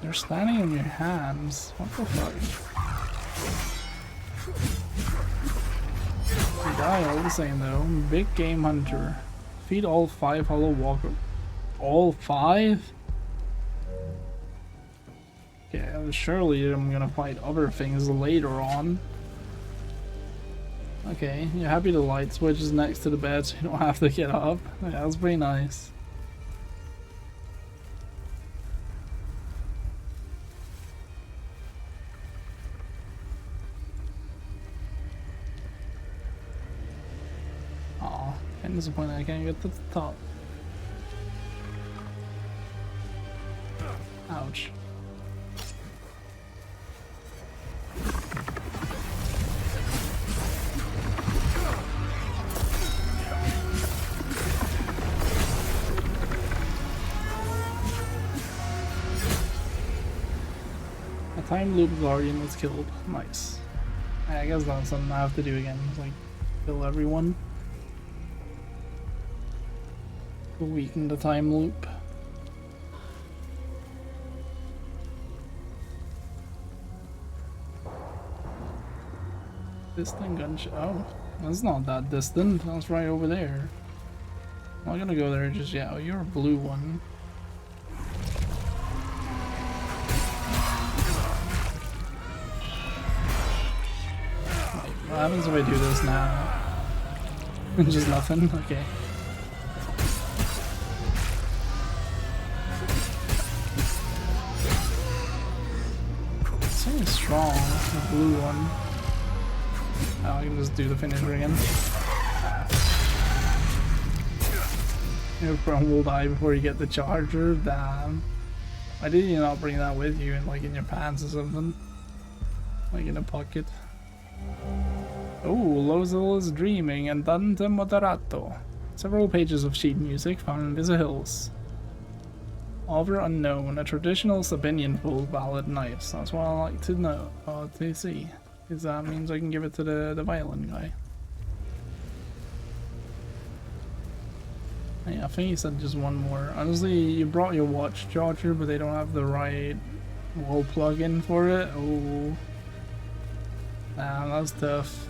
You're standing on your hands. What the fuck? You die all the same though. Big game hunter. Feed all 5 hollow walker. All 5? Yeah, surely I'm gonna fight other things later on. Okay, you're happy the light switch is next to the bed so you don't have to get up. Yeah, that's pretty nice. Aw, I'm disappointed I can't get to the top. Ouch. A time loop guardian was killed. Nice. I guess that's something I have to do again. It's like kill everyone. To weaken the time loop. Distant gunshot. Oh, that's not that distant. That's right over there. I'm not gonna go there just yet. Oh, you're a blue one. What happens if I do this now? Just nothing? Okay. It's so strong, the blue one. Oh, I can just do the finisher again. Your friend will die before you get the charger. Damn. Why did you not bring that with you, like in your pants or something? Like in a pocket? Oh, Lozil is dreaming and Dante Moderato. Several pages of sheet music found in Visa Hills. Over Unknown, a traditional Sabinian folk ballad. Nice. That's what I like to know, to see. Because that means I can give it to the violin guy. Yeah, I think he said just one more. Honestly, you brought your watch charger, but they don't have the right wall plug-in for it. Oh. Damn, that's tough.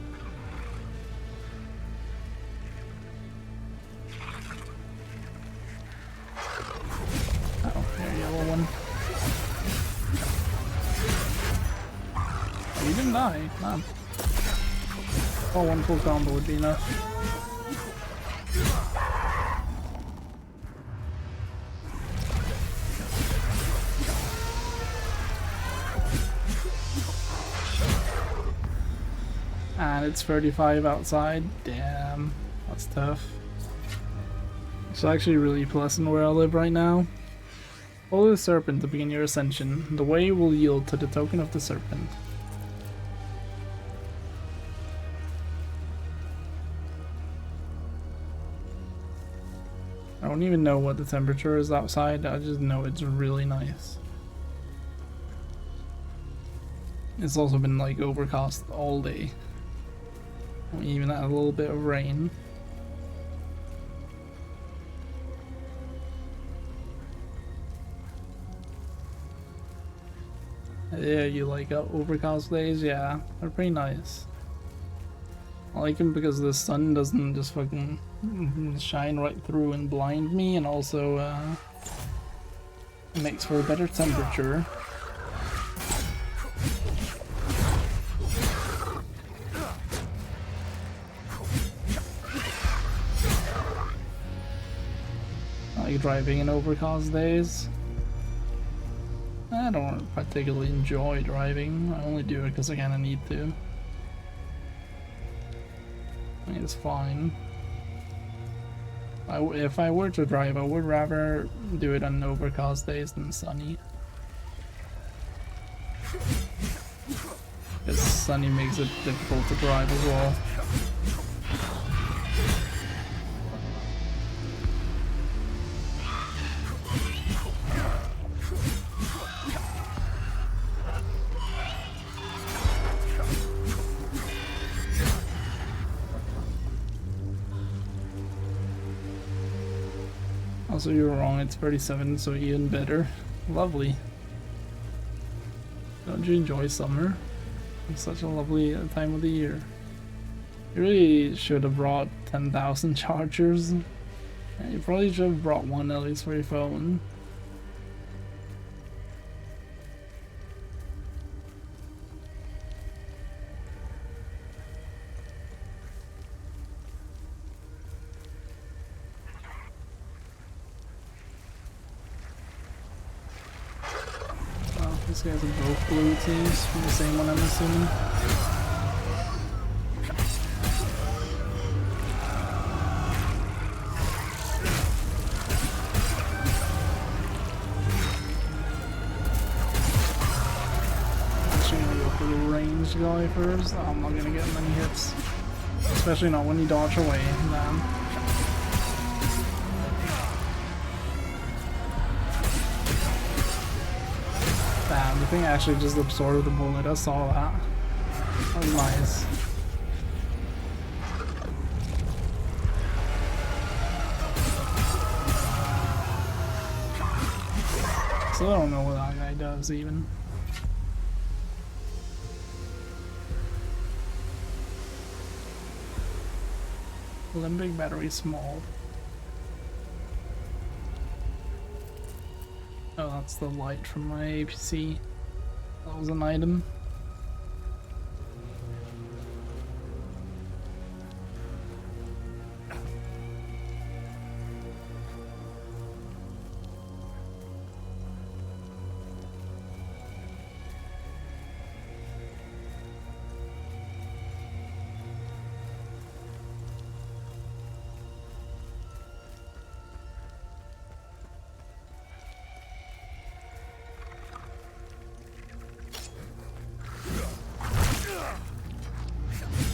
Oh, there, yellow one. Oh, you didn't die. Damn. Oh, one full combo would be enough. And it's 35 outside. Damn, that's tough. It's actually really pleasant where I live right now. Follow the serpent to begin your ascension. The way will yield to the token of the serpent. I don't even know what the temperature is outside, I just know it's really nice. It's also been like overcast all day. We even had a little bit of rain. Yeah, you like overcast days? Yeah, they're pretty nice. I like them because the sun doesn't just fucking shine right through and blind me, and also it makes for a better temperature. Driving in overcast days. I don't particularly enjoy driving. I only do it because I kind of need to. I mean, it's fine. If I were to drive, I would rather do it on overcast days than sunny. Because sunny makes it difficult to drive as well. Also, you were wrong, it's 37, so even better. Lovely. Don't you enjoy summer? It's such a lovely time of the year. You really should have brought 10,000 chargers. You probably should have brought one at least for your phone. These guys are both blue teams from the same one, I'm assuming. Actually, I'm gonna go for the ranged guy first. Oh, I'm not gonna get many hits. Especially not when you dodge away, man. Damn, the thing actually just absorbed the bullet. I saw that. That was nice. So I don't know what that guy does even. Olympic battery small. Oh, that's the light from my APC. That was an item.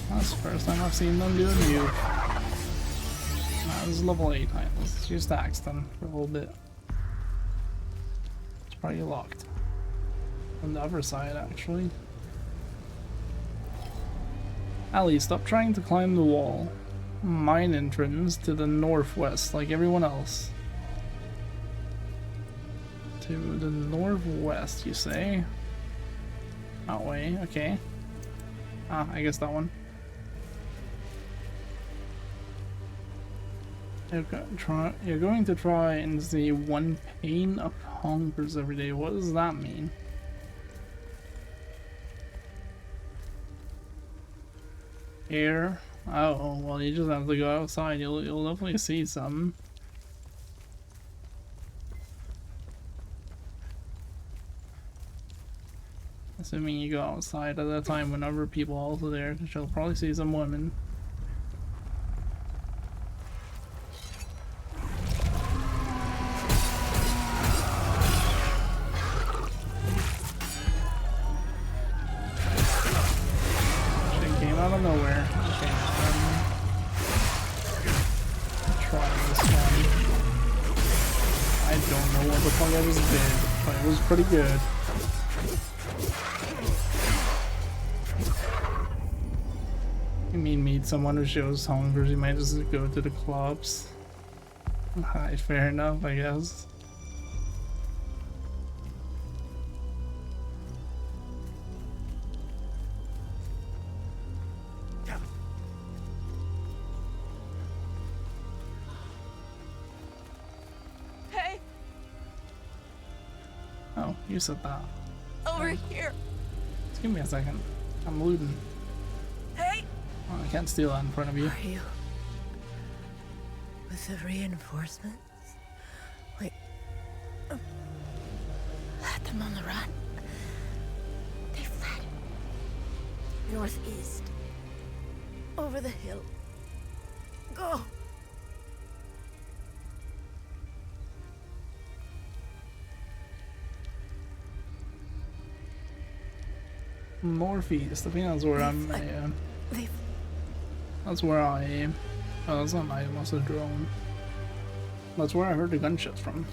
That's the first time I've seen them do a move. Nah, this is level 8. Right, let's use the axe then for a little bit. It's probably locked. On the other side, actually. Ali, stop trying to climb the wall. Mine entrance to the northwest, like everyone else. To the northwest, you say? That way, okay. Ah, I guess that one. You're going to try and see one pane of hungers every day. What does that mean? Here? Oh, well, you just have to go outside. You'll definitely see some. Assuming you go outside at that time whenever people are also there, because you'll probably see some women. Pretty good. You mean meet someone who shows hunger, you might just go to the clubs. Alright, fair enough, I guess. You said that. Over here. Just give me a second. I'm looting. Hey. Oh, I can't steal that in front of you. Are you with the reinforcements? Wait. Let them on the run. They fled. Northeast. Over the hill. Go. Northeast. I think that's where I'm. That's where I aim. Oh, that's not an item. That's a drone. That's where I heard the gunshots from.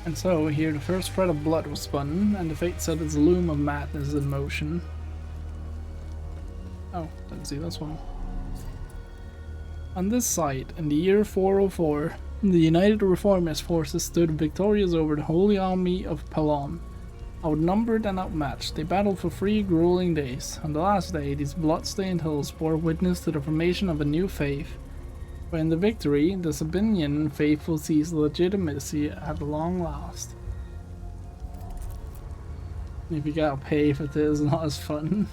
And so here, the first thread of blood was spun, and the fate set its loom of madness in motion. Oh, didn't see this one. On this site, in the year 404. The United Reformist forces stood victorious over the Holy Army of Pelon. Outnumbered and outmatched, they battled for 3 grueling days. On the last day, these blood-stained hills bore witness to the formation of a new faith. But in the victory, the Sabinian faithful sees legitimacy at long last. If you gotta pay for this, it's not as fun.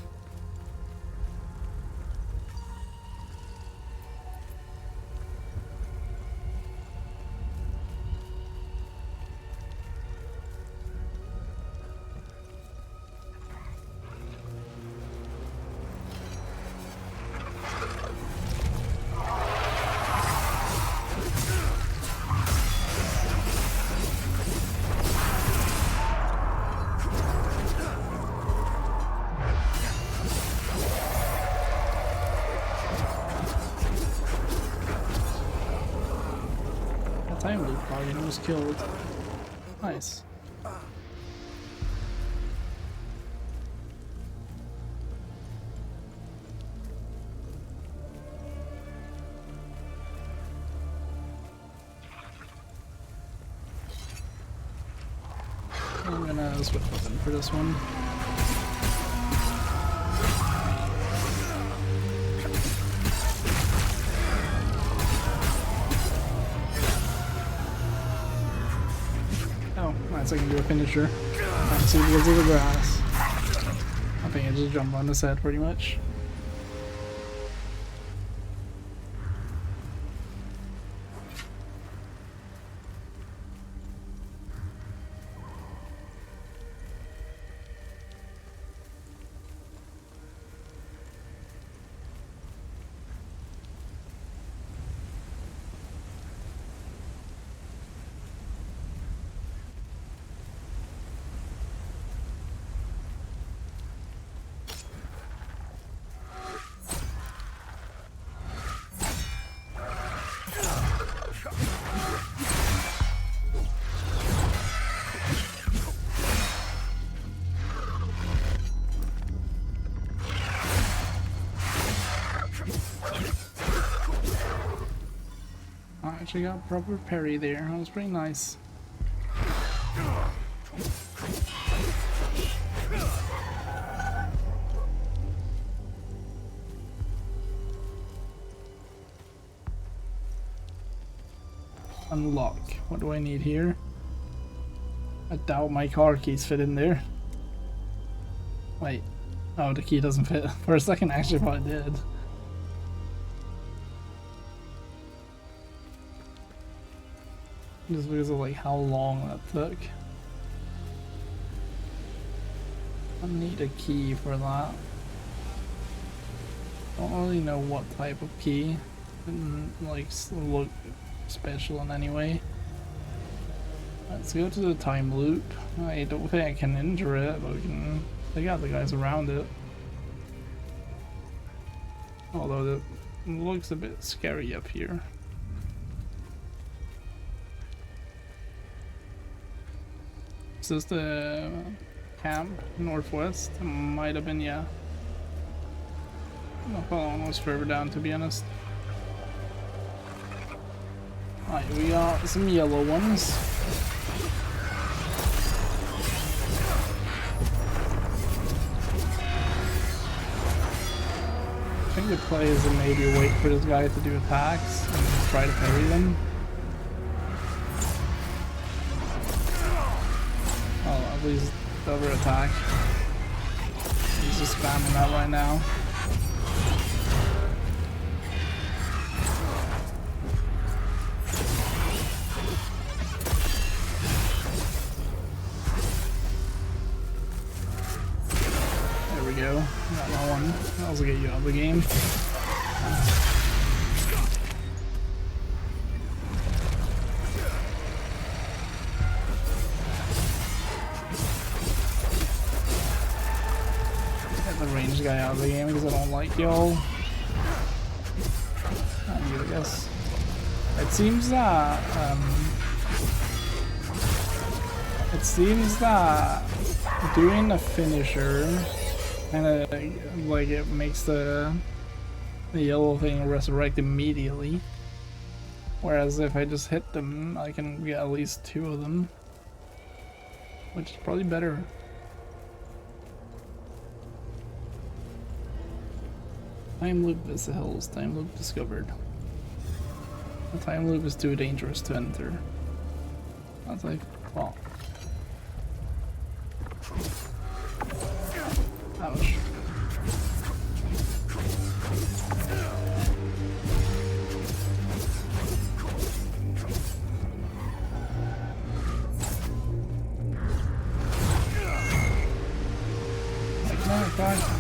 Time loop probably was killed. Nice. I'm gonna switch weapon for this one. I can do a finisher. Can't see because of the grass. I think I just jump on his head pretty much. I actually got proper parry there. That was pretty nice. Unlock. What do I need here? I doubt my car keys fit in there. Wait. Oh, the key doesn't fit. For a second, actually, I probably did. Just because of like how long that took. I need a key for that. Don't really know what type of key. Didn't like look special in any way. Let's go to the time loop. I don't think I can injure it, but we can take out the guys around it. Although it looks a bit scary up here. Is this the camp northwest? Might have been, yeah. I thought one was further down, to be honest. Alright, we got some yellow ones. I think the play is to maybe wait for this guy to do attacks and just try to parry them. Oh, at least double attack. He's just spamming that right now. There we go. Got that one. I'll also get you out of the game. Range guy out of the game because I don't like y'all. I guess it seems that doing a finisher kind of like it makes the yellow thing resurrect immediately, whereas if I just hit them I can get at least 2 of them, which is probably better. Time loop is the hills. Time loop discovered. The time loop is too dangerous to enter. That's like, well. Ouch.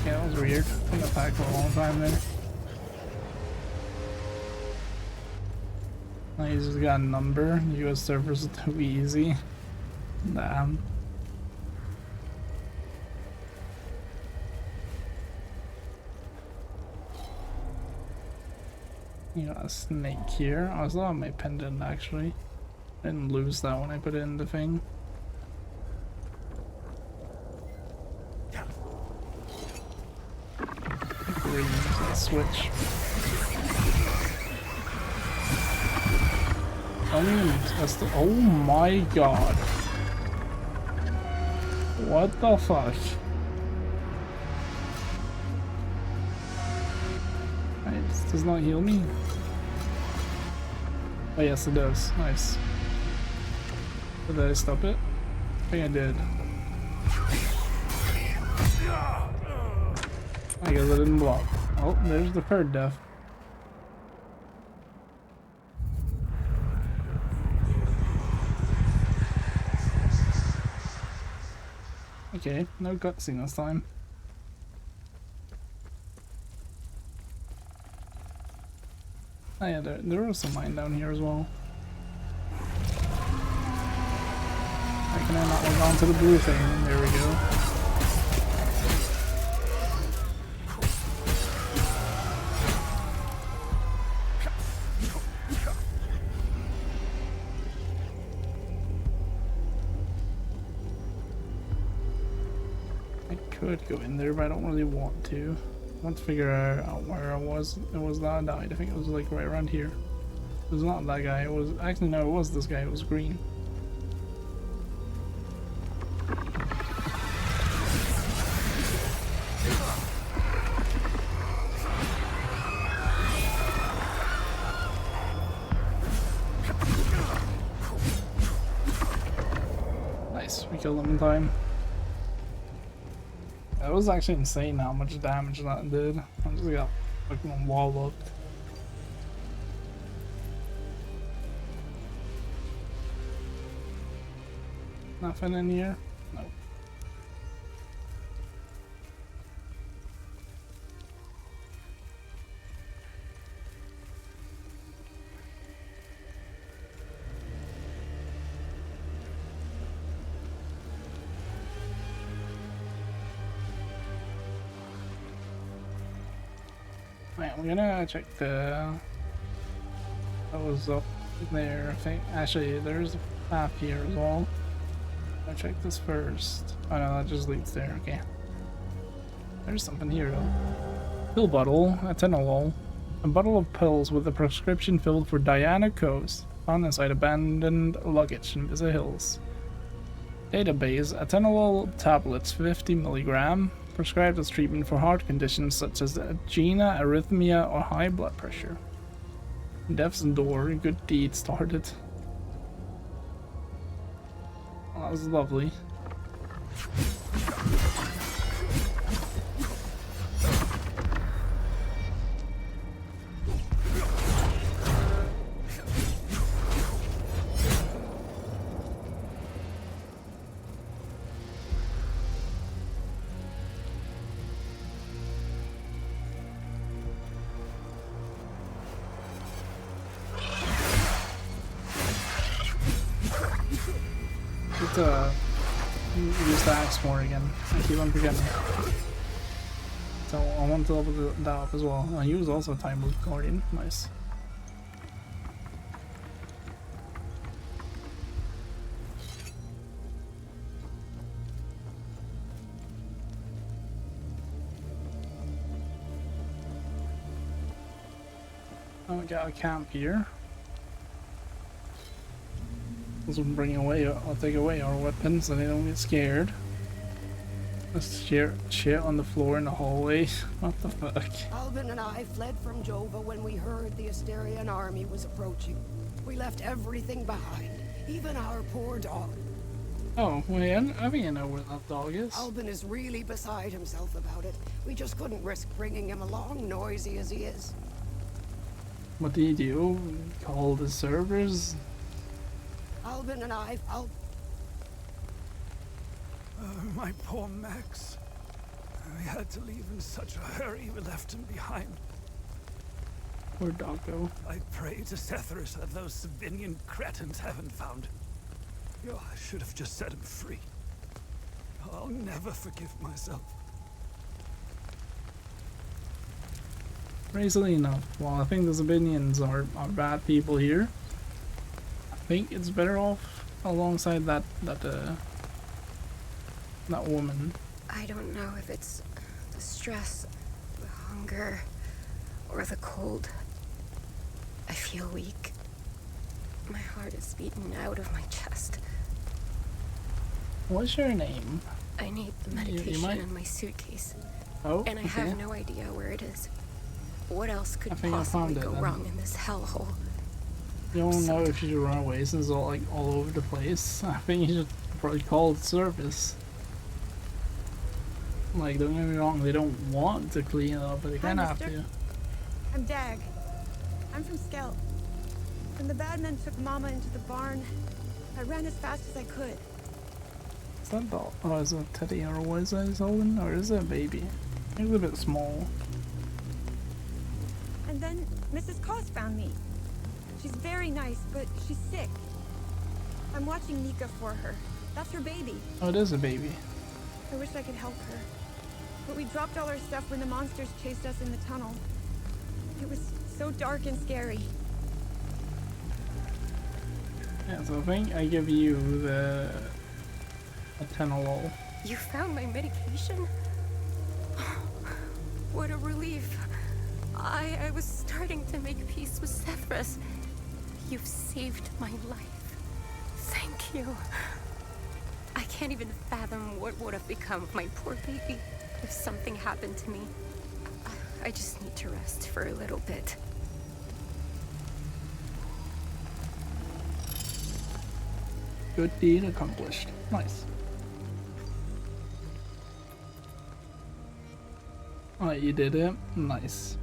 Okay, that was weird. I got back for a long time there. I just got a number. US servers are too easy. Damn. You got a snake here. I saw my pendant actually. I didn't lose that when I put it in the thing. Switch. Oh my god. What the fuck? This does not heal me. Oh yes it does. Nice. Did I stop it? I think I did. I guess I didn't block. Oh, there's the third death. Okay, no cutscene this time. Oh yeah, there was some mine down here as well. Why can I not log on to the blue thing? There we go. Could go in there, but I don't really want to. I want to figure out where I was. It was that I died. I think it was like right around here. It was not that guy. It was actually no. It was this guy. It was green. Nice. We killed him in time. It was actually insane how much damage that did. I just got fucking walloped. Nothing in here? Nope. Right, we're gonna check the... That was up there, I think. Actually, there's a path here as well. I'll check this first. Oh no, that just leads there, okay. There's something here though. Pill bottle, atenolol. A bottle of pills with a prescription filled for Diana Coast. Found inside abandoned luggage in Visa Hills. Database, atenolol tablets, 50 mg. Prescribed as treatment for heart conditions such as angina, arrhythmia, or high blood pressure. Death's door, good deed started. Oh, that was lovely. Use the axe more again. I keep on forgetting. So I want to level that up as well. He was also a time loop guardian. Nice. Oh, we got a camp here. This will bring away. I'll take away our weapons so they don't get scared. Let's shit on the floor in the hallway. What the fuck? Albin and I fled from Jova when we heard the Asterian army was approaching. We left everything behind, even our poor dog. Oh, wait, I think I know where that dog is. Albin is really beside himself about it. We just couldn't risk bringing him along, noisy as he is. What do you do? Call the servers? Albin and I... My poor Max. We had to leave in such a hurry, we left him behind. Where'd Doggo? I pray to Cethrus that those Sabinian cretins haven't found him. Oh, I should have just set him free. I'll never forgive myself. Crazily enough, well, I think the Sabinians are bad people here. I think it's better off alongside that woman. I don't know if it's the stress, the hunger, or the cold. I feel weak. My heart is beaten out of my chest. What's your name? I need the medication in my suitcase. Oh, and I okay. have no idea where it is. What else could I think possibly I found go it, wrong in this hellhole? You don't know if you should run away since it's all over the place. I think you should probably call the service. Like, don't get me wrong, they don't want to clean it up, but they kind of have to. I'm Dag. I'm from Skelt. When the bad men took Mama into the barn, I ran as fast as I could. Is that dog? Oh, is it a teddy or what is that he's holding? Or is it a baby? He's a bit small. And then Mrs. Koss found me. She's very nice, but she's sick. I'm watching Nika for her. That's her baby. Oh, it is a baby. I wish I could help her. But we dropped all our stuff when the monsters chased us in the tunnel. It was so dark and scary. Yeah, so I think I give you the Atenolol. You found my medication? What a relief. I was starting to make peace with Cethrus. You've saved my life. Thank you. I can't even fathom what would have become of my poor baby if something happened to me. I just need to rest for a little bit. Good deed accomplished. Nice. Alright, you did it. Nice.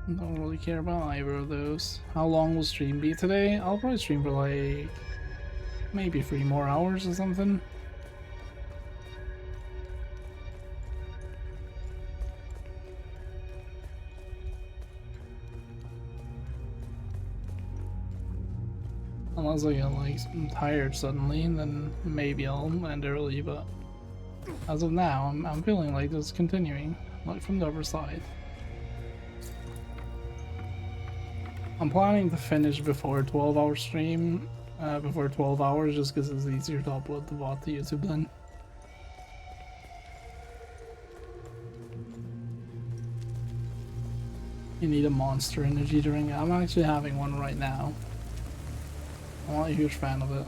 Don't really care about either of those. How long will stream be today? I'll probably stream for like maybe 3 more hours or something. Unless I get like tired suddenly, then maybe I'll end early, but as of now I'm feeling like this continuing, like from the other side. I'm planning to finish before a 12-hour stream, before 12 hours, just because it's easier to upload the VOD to YouTube then. You need a Monster energy drink. I'm actually having one right now. I'm not a huge fan of it.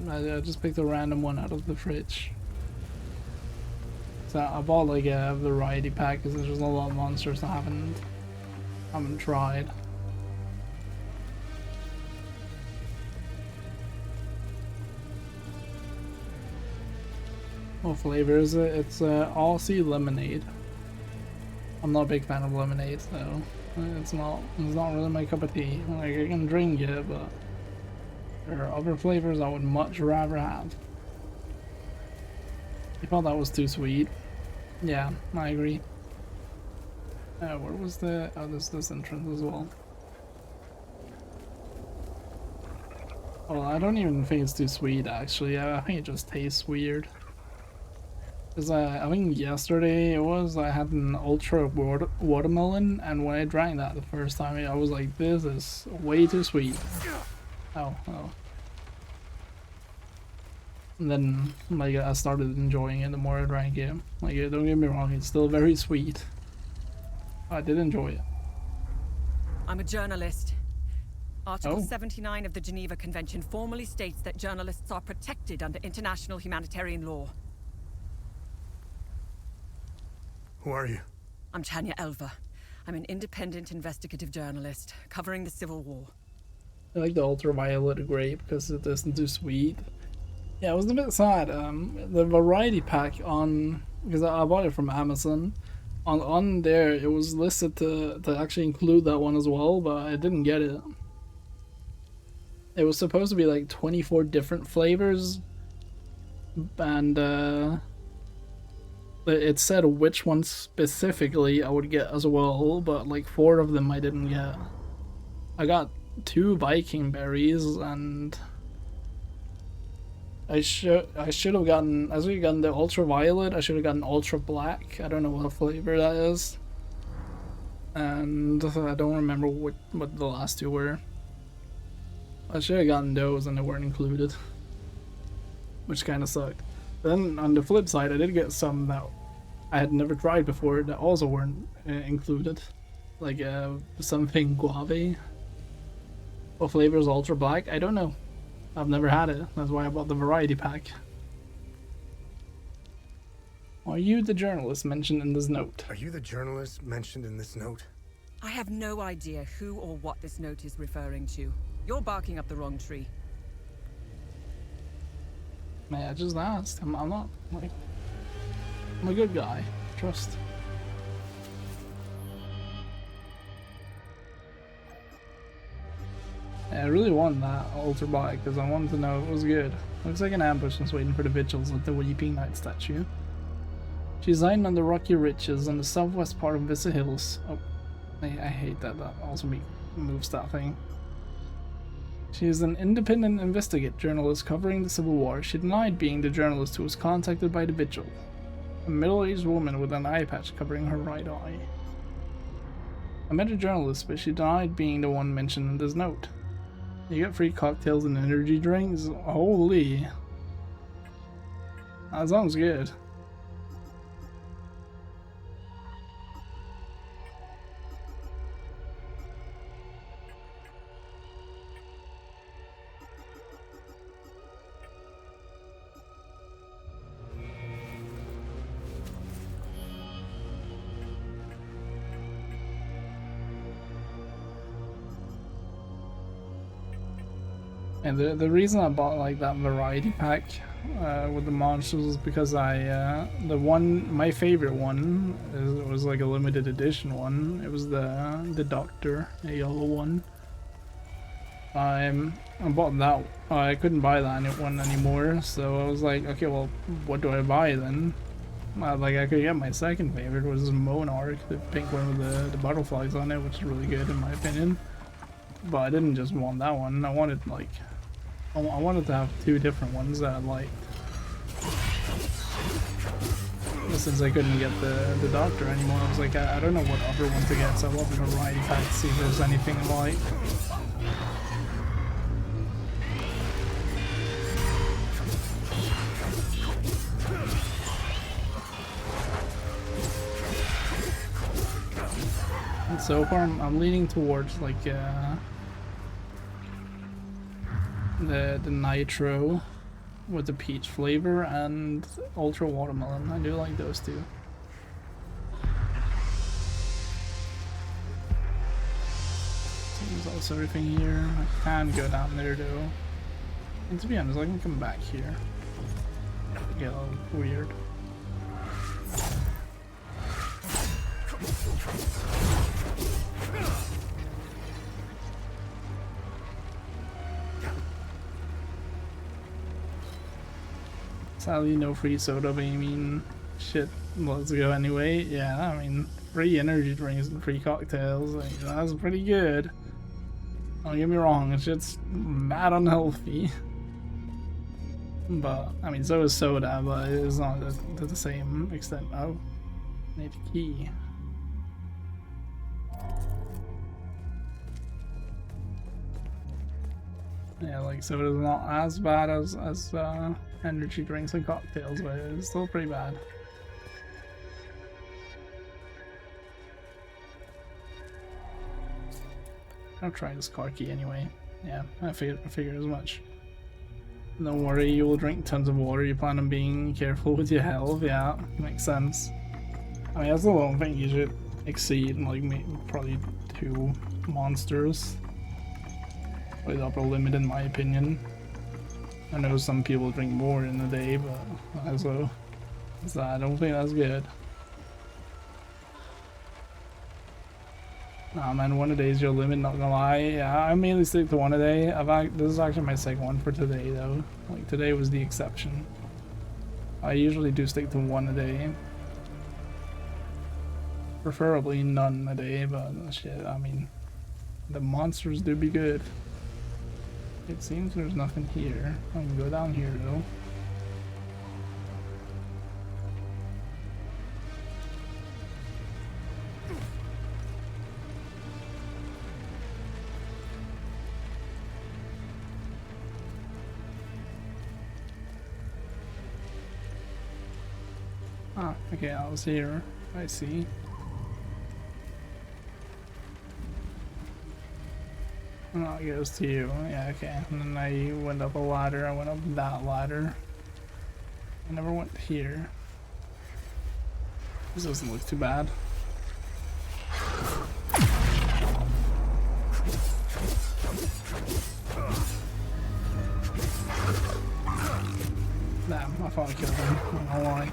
I just picked a random one out of the fridge. So I bought like a variety pack because there's just a lot of monsters I haven't tried. What flavor is it? It's Aussie lemonade. I'm not a big fan of lemonade, so it's not really my cup of tea. Like, I can drink it, but there are other flavors I would much rather have. I thought that was too sweet. Yeah, I agree. Where was the... oh, this entrance as well. Well, I don't even think it's too sweet, actually. I think it just tastes weird. Because I think yesterday I had an ultra watermelon, and when I drank that the first time, I was like, this is way too sweet. Oh. And then, like, I started enjoying it the more I drank it. Like, don't get me wrong, it's still very sweet. I did enjoy it. I'm a journalist. Article 79 of the Geneva Convention formally states that journalists are protected under international humanitarian law. Who are you? I'm Tanya Elva. I'm an independent investigative journalist covering the Civil War. I like the ultraviolet grape because it isn't too sweet. Yeah, it was a bit sad. The variety pack because I bought it from Amazon. On there, it was listed to actually include that one as well, but I didn't get it. It was supposed to be like 24 different flavors, and it said which ones specifically I would get as well, but like 4 of them I didn't get. I got 2 Viking berries, and I should have gotten the ultraviolet. I should have gotten ultra black. I don't know what flavor that is, and I don't remember what the last 2 were. I should have gotten those, and they weren't included, which kind of sucked. Then on the flip side, I did get some that I had never tried before that also weren't included, like something guave. What flavor is ultra black? I don't know. I've never had it. That's why I bought the variety pack. Are you the journalist mentioned in this note? Are you the journalist mentioned in this note? I have no idea who or what this note is referring to. You're barking up the wrong tree. Man, I just asked. I'm not, like... I'm a good guy. Trust. Yeah, I really want that ultra bike because I wanted to know it was good. Looks like an ambush and waiting for the vigils at the Weeping Knight statue. She's hiding on the rocky ridges on the southwest part of Vista Hills. Oh, I hate that also moves that thing. She is an independent investigative journalist covering the Civil War. She denied being the journalist who was contacted by the vigil. A middle-aged woman with an eye patch covering her right eye. I met a journalist, but she denied being the one mentioned in this note. You get free cocktails and energy drinks? Holy. That sounds good. And the reason I bought like that variety pack with the monsters was because my favorite one was like a limited edition one. It was the Doctor, a yellow one. I bought that. I couldn't buy that one anymore, so I was like, okay, well, what do I buy then? Like I could get my second favorite, which is Monarch, the pink one with the butterflies on it, which is really good in my opinion. But I didn't just want that one. I wanted to have 2 different ones that I liked. But since I couldn't get the Doctor anymore, I was like, I don't know what other one to get, so I bought the variety pack to see if there's anything I like. And so far, I'm leaning towards like the nitro with the peach flavor and ultra watermelon. I do like those 2. Seems also everything here. I can go down there though. And to be honest, I can come back here. Get a little weird. Sadly, no free soda, but I mean, shit, let's go anyway. Yeah, I mean, free energy drinks and free cocktails, like, that's pretty good. Don't get me wrong, it's just mad unhealthy. But, I mean, so is soda, but it's not to the same extent. Oh, need a key. Yeah, like soda's not as bad as energy drinks and cocktails, but it's still pretty bad. I'll try this car key anyway. Yeah, I figured as much. Don't worry, you will drink tons of water. You plan on being careful with your health. Yeah, makes sense. I mean, that's the one thing you should exceed, like probably 2 monsters. Probably the upper limit in my opinion. I know some people drink more in a day, but also, so I don't think that's good. Nah man, 1 a day is your limit, not gonna lie. Yeah, I mainly stick to 1 a day. This is actually my second one for today though. Like today was the exception. I usually do stick to 1 a day. Preferably none a day, but shit, I mean, the monsters do be good. It seems there's nothing here. I can go down here though. Ah, okay, I was here. I see. Oh, it goes to you. Yeah, okay. And then I went up a ladder. I went up that ladder. I never went here. This doesn't look too bad. Damn, I thought I killed him. I don't know why.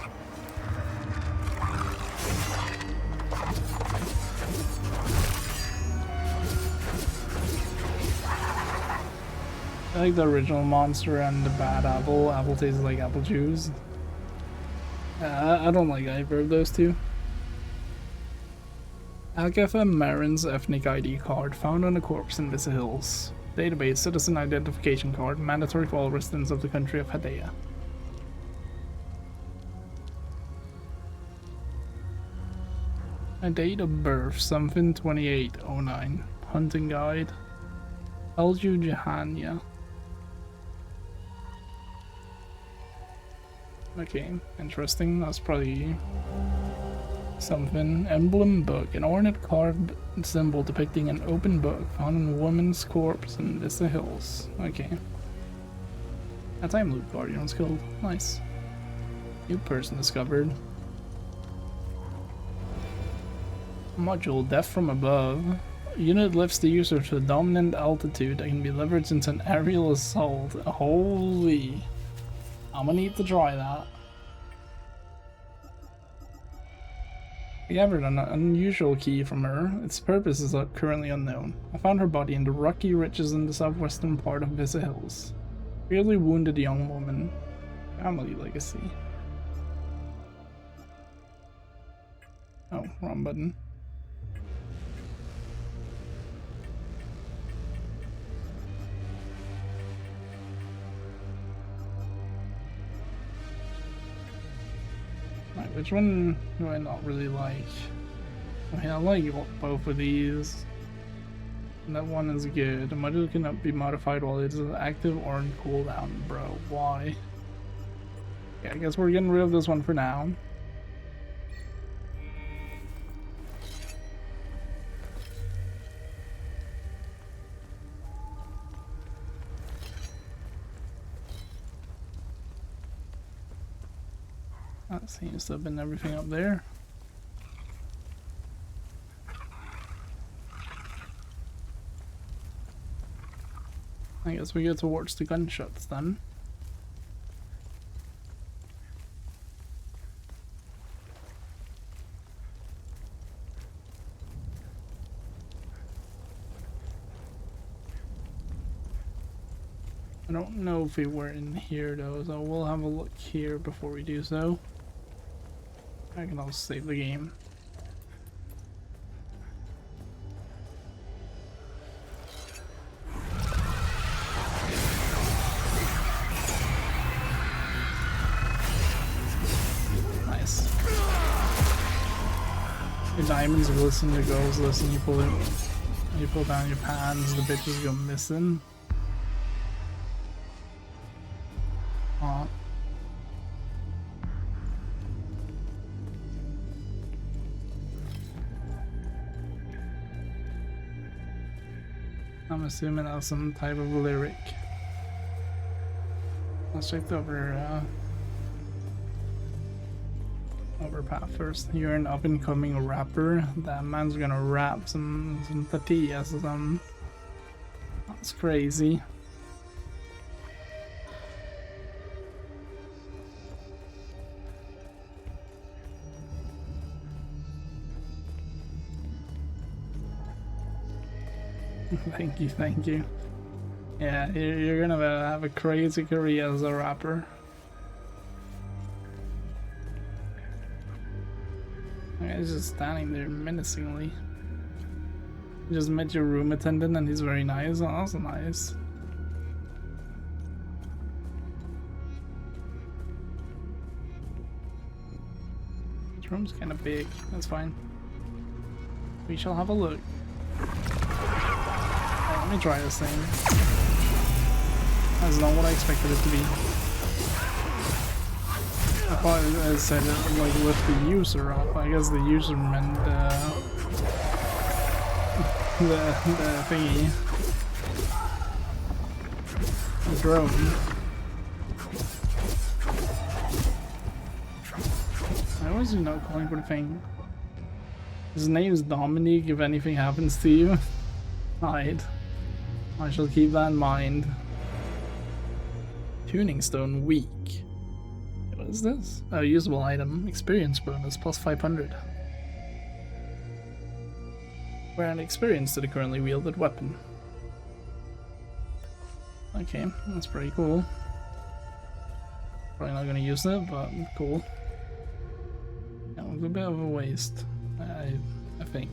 I like the original monster and the bad apple. Apple tastes like apple juice. I don't like either of those two. Agatha Marin's ethnic ID card found on a corpse in Vista Hills. Database citizen identification card mandatory for all residents of the country of Hadea. A date of birth something 2809. Hunting guide. Elju Jahania. Okay, interesting. That's probably something. Emblem book. An ornate carved symbol depicting an open book found in a woman's corpse in Vista Hills. Okay. A time loop guardian was killed. Nice. New person discovered. Module Death from Above. Unit lifts the user to a dominant altitude that can be leveraged into an aerial assault. Holy. I'm gonna need to try that. I gathered an unusual key from her. Its purpose is currently unknown. I found her body in the rocky ridges in the southwestern part of Vista Hills. Severely wounded young woman. Family legacy. Oh, wrong button. Right, which one do I not really like? I mean, I like both of these. And that one is good. The module cannot be modified while it is active or on cooldown. Bro, why? Yeah, I guess we're getting rid of this one for now. That seems to have been everything up there. I guess we go towards the gunshots then. I don't know if we were in here though, so we'll have a look here before we do so. I can also save the game. Your diamonds glisten, your girls listen, you pull down your pants, the bitches go missing. Aw. I'm assuming that's some type of lyric. Let's check the over path first. You're an up and coming rapper. That man's gonna rap some tatillas or something. That's crazy. Thank you. Yeah, you're gonna have a crazy career as a rapper. He's just standing there menacingly. You just met your room attendant and he's very nice. Oh, that's nice. This room's kind of big. That's fine. We shall have a look. Let me try this thing. That's not what I expected it to be. I thought it said it like lift the user up. I guess the user meant the thingy. The drone. Why was he not calling for the thing? His name is Dominique. If anything happens to you, hide. I shall keep that in mind. Tuning stone weak. What is this? A usable item. Experience bonus plus 500. Grant experience to the currently wielded weapon. Okay, that's pretty cool. Probably not gonna use it, but cool. That was a bit of a waste, I think.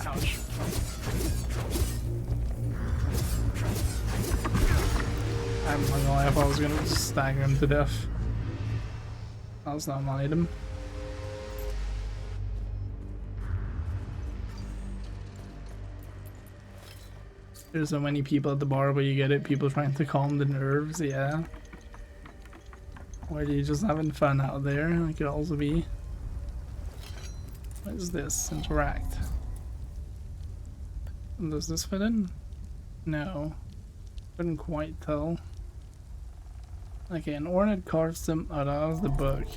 Ouch. I'm not gonna lie, if I was gonna stagger him to death. That's not my item. There's so many people at the bar, but you get it, people trying to calm the nerves, yeah. Or are you just having fun out there? It could also be. What is this? Interact. Does this fit in? No. Couldn't quite tell. Okay, an ornate card sim. Oh, that was the book.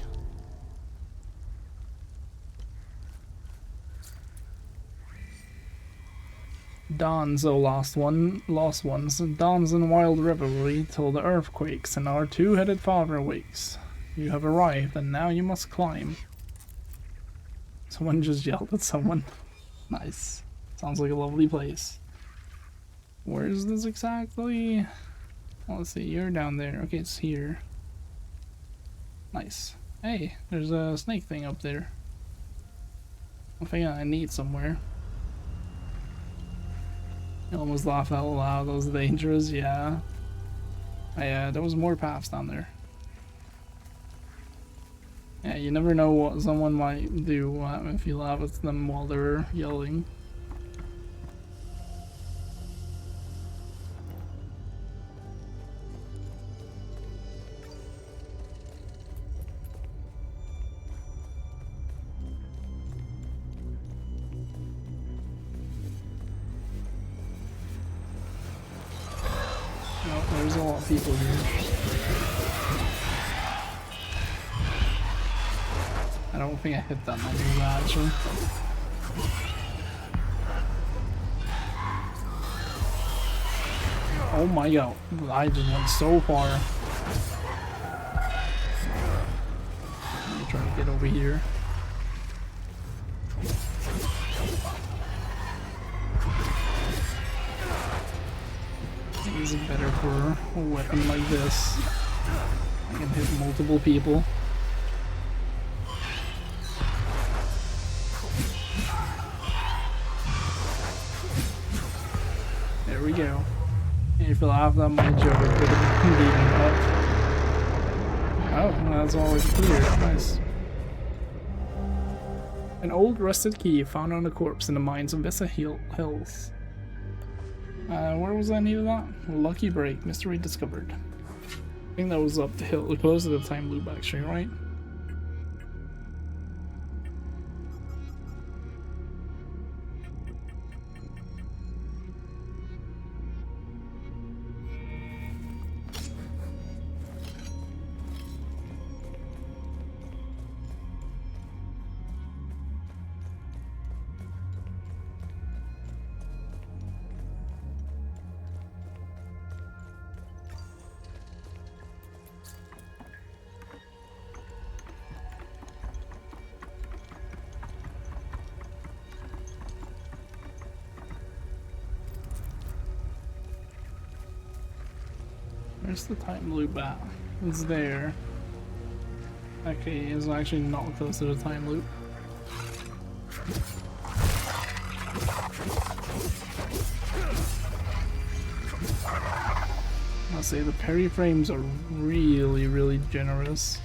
Dawns, oh lost ones. Dawns in wild revelry till the earth quakes and our two-headed father wakes. You have arrived and now you must climb. Someone just yelled at someone. Nice. Sounds like a lovely place. Where is this exactly? Well, let's see, you're down there. Okay, it's here. Nice. Hey, there's a snake thing up there. I think I need somewhere. I almost laughed out loud. That was dangerous, yeah. Yeah, there was more paths down there. Yeah, you never know what someone might do if you laugh at them while they're yelling. Oh, there's a lot of people here. I don't think I hit that many of that, actually. Oh my god, I just went so far. Let me try to get over here. I think it's better for a weapon like this. I can hit multiple people. There we go. And if you'll have that much of it, put it demon up. Oh, that's already clear. Nice. An old rusted key found on a corpse in the mines of Vessa Hills. Where was any of that? Lucky break. Mystery discovered. I think that was up the hill, close to the time loop actually, right? Where's the time loop at? It's there. Okay, it's actually not close to the time loop. I'll say the parry frames are really, really generous.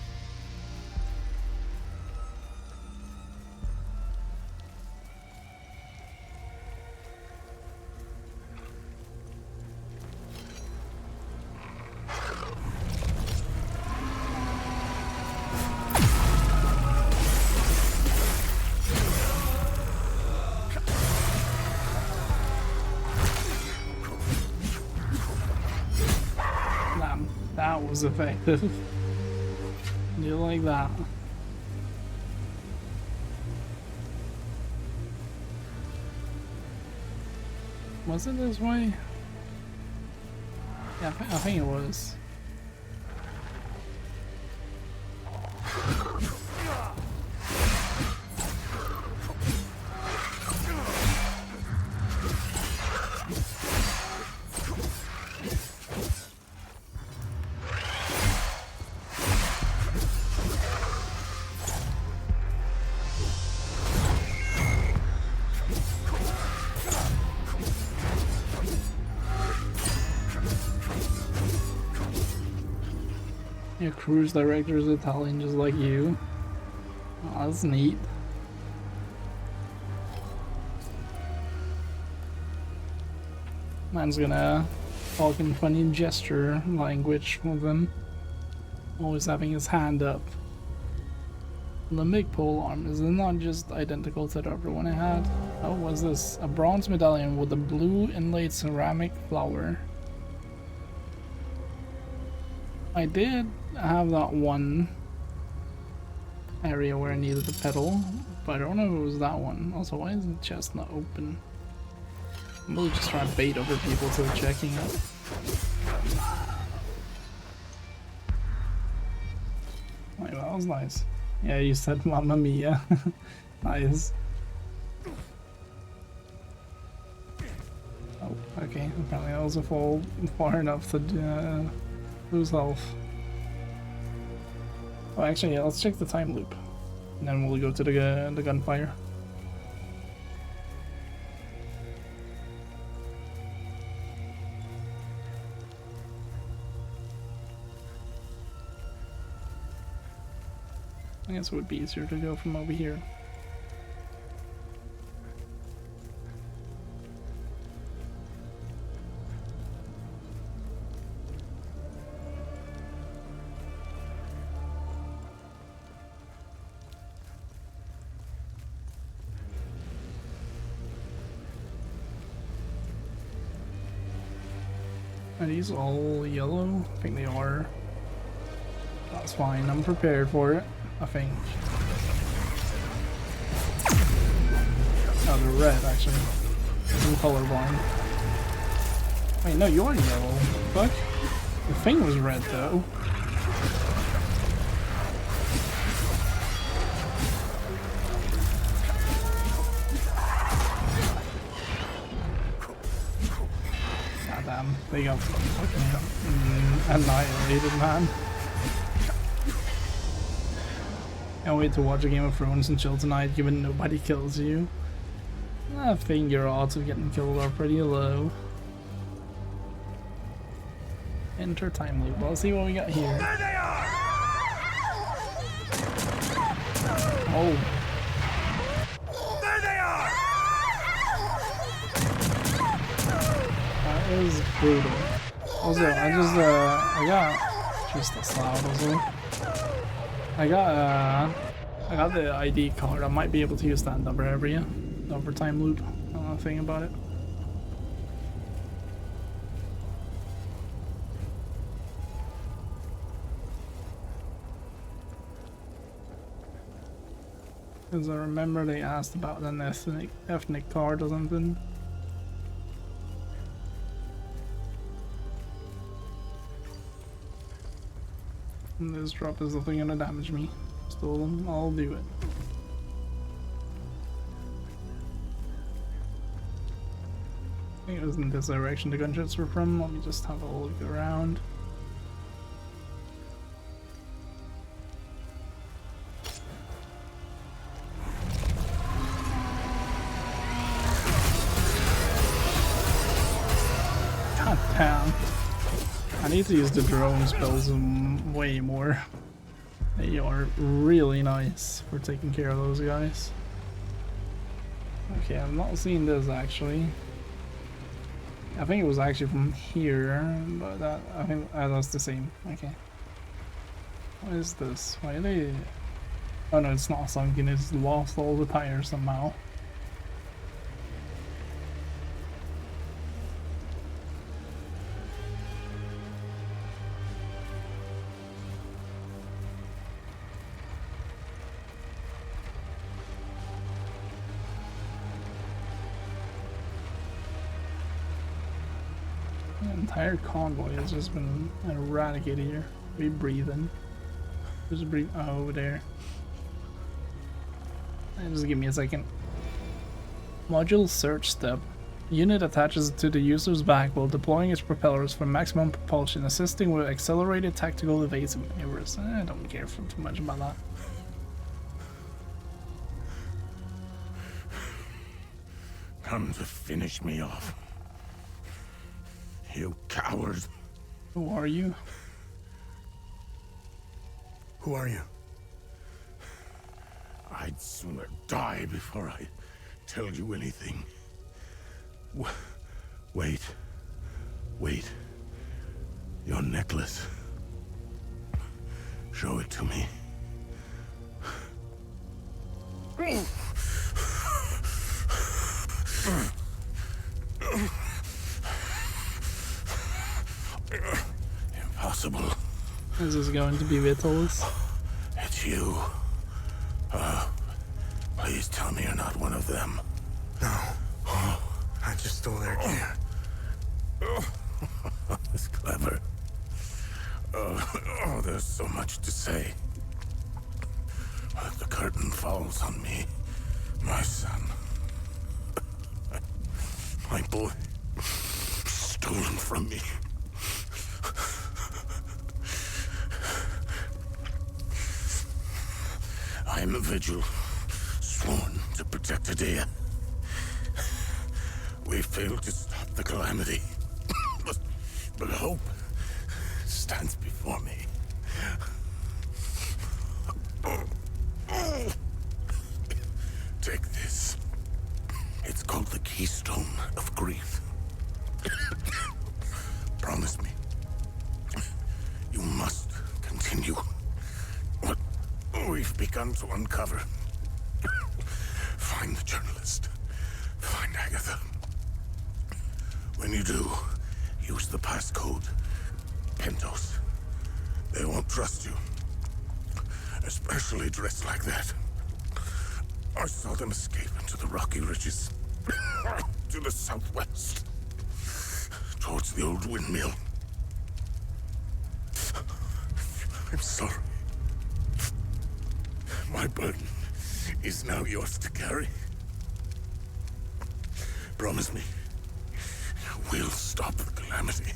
That was effective. You like that? Was it this way? Yeah, I think it was. Your cruise director is Italian just like you. Oh, that's neat. Man's gonna talk in funny gesture language with him. Always having his hand up. Limbic pole arm, is it not just identical to the other one I had? Oh, what's this? A bronze medallion with a blue inlaid ceramic flower. I did have that one area where I needed the pedal, but I don't know if it was that one. Also, why is the chest not open? I'm really just trying to bait other people to checking it. Wait, that was nice. Yeah, you said Mamma Mia. Nice. Oh, okay. Apparently that was a fall far enough to lose health. Oh, actually, yeah, let's check the time loop. And then we'll go to the gunfire. I guess it would be easier to go from over here. Are these all yellow? I think they are. That's fine, I'm prepared for it, I think. Oh, they're red, actually. I'm colorblind. Wait, no, you are yellow. Fuck. The thing was red, though. They got fucking annihilated, man. Can't wait to watch a Game of Thrones and chill tonight, given nobody kills you. I think your odds of getting killed are pretty low. Enter time loop. Let's see what we got here. There they are! Oh. There they are! That is brutal. Also, I got... Jeez, that's loud also. I got the ID card. I might be able to use that in double area. Double time loop. I don't know a thing about it. Because I remember they asked about an ethnic card or something. And this drop is nothing gonna damage me. Still, I'll do it. I think it was in this direction the gunshots were from. Let me just have a look around. God damn. I need to use the drone spells way more. They are really nice for taking care of those guys. Okay, I'm not seeing this actually. I think it was actually from here, but that I think that's the same. Okay. What is this? Why are they? Oh no, it's not sunken. It's lost all the tires somehow. The entire convoy has just been eradicated here. We breathing. Just breathe over there. Just give me a second. Module search step. Unit attaches to the user's back while deploying its propellers for maximum propulsion, assisting with accelerated tactical evasive maneuvers. I don't care for too much about that. Come to finish me off. You coward. Who are you? Who are you? I'd sooner die before I tell you anything. Wait. Wait. Your necklace. Show it to me. Impossible. Is this going to be Vitalis? It's you. Please tell me you're not one of them. No. I just stole their gear. That's clever. Oh, there's so much to say. But the curtain falls on me, my son. My boy, stolen from me. I am a vigil, sworn to protect Adea. We failed to stop the calamity, but hope stands before me. Take this. It's called the Keystone of Grief. Promise me, you must continue what we've begun to uncover. Find the journalist. Find Agatha. When you do, use the passcode Pentos. They won't trust you, especially dressed like that. I saw them escape into the rocky ridges to the southwest, towards the old windmill. I'm sorry. My burden is now yours to carry. Promise me, we'll stop the calamity.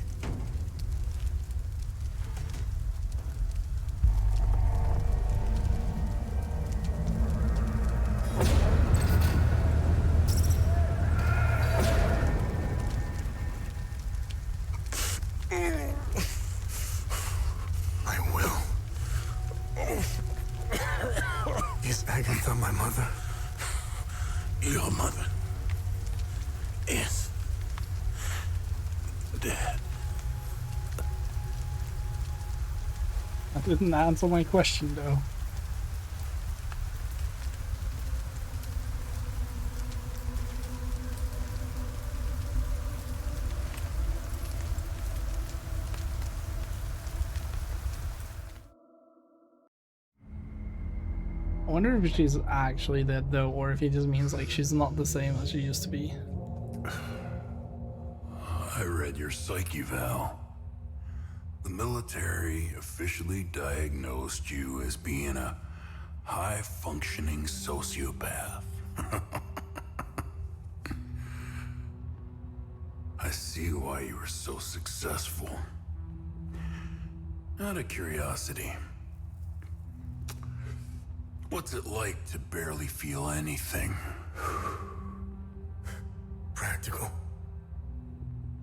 I will. Is Agatha my mother? Your mother is dead. That didn't answer my question, though. I wonder if she's actually dead, though, or if he just means like she's not the same as she used to be. I read your psyche, Val. The military officially diagnosed you as being a high-functioning sociopath. I see why you were so successful. Out of curiosity, what's it like to barely feel anything? Practical.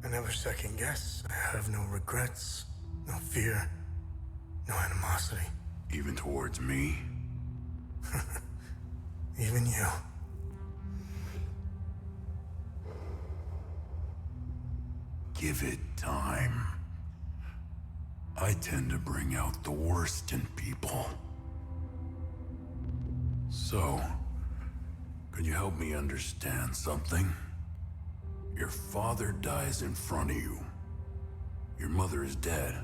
I never second guess. I have no regrets, no fear, no animosity. Even towards me? Even you. Give it time. I tend to bring out the worst in people. So, could you help me understand something? Your father dies in front of you. Your mother is dead.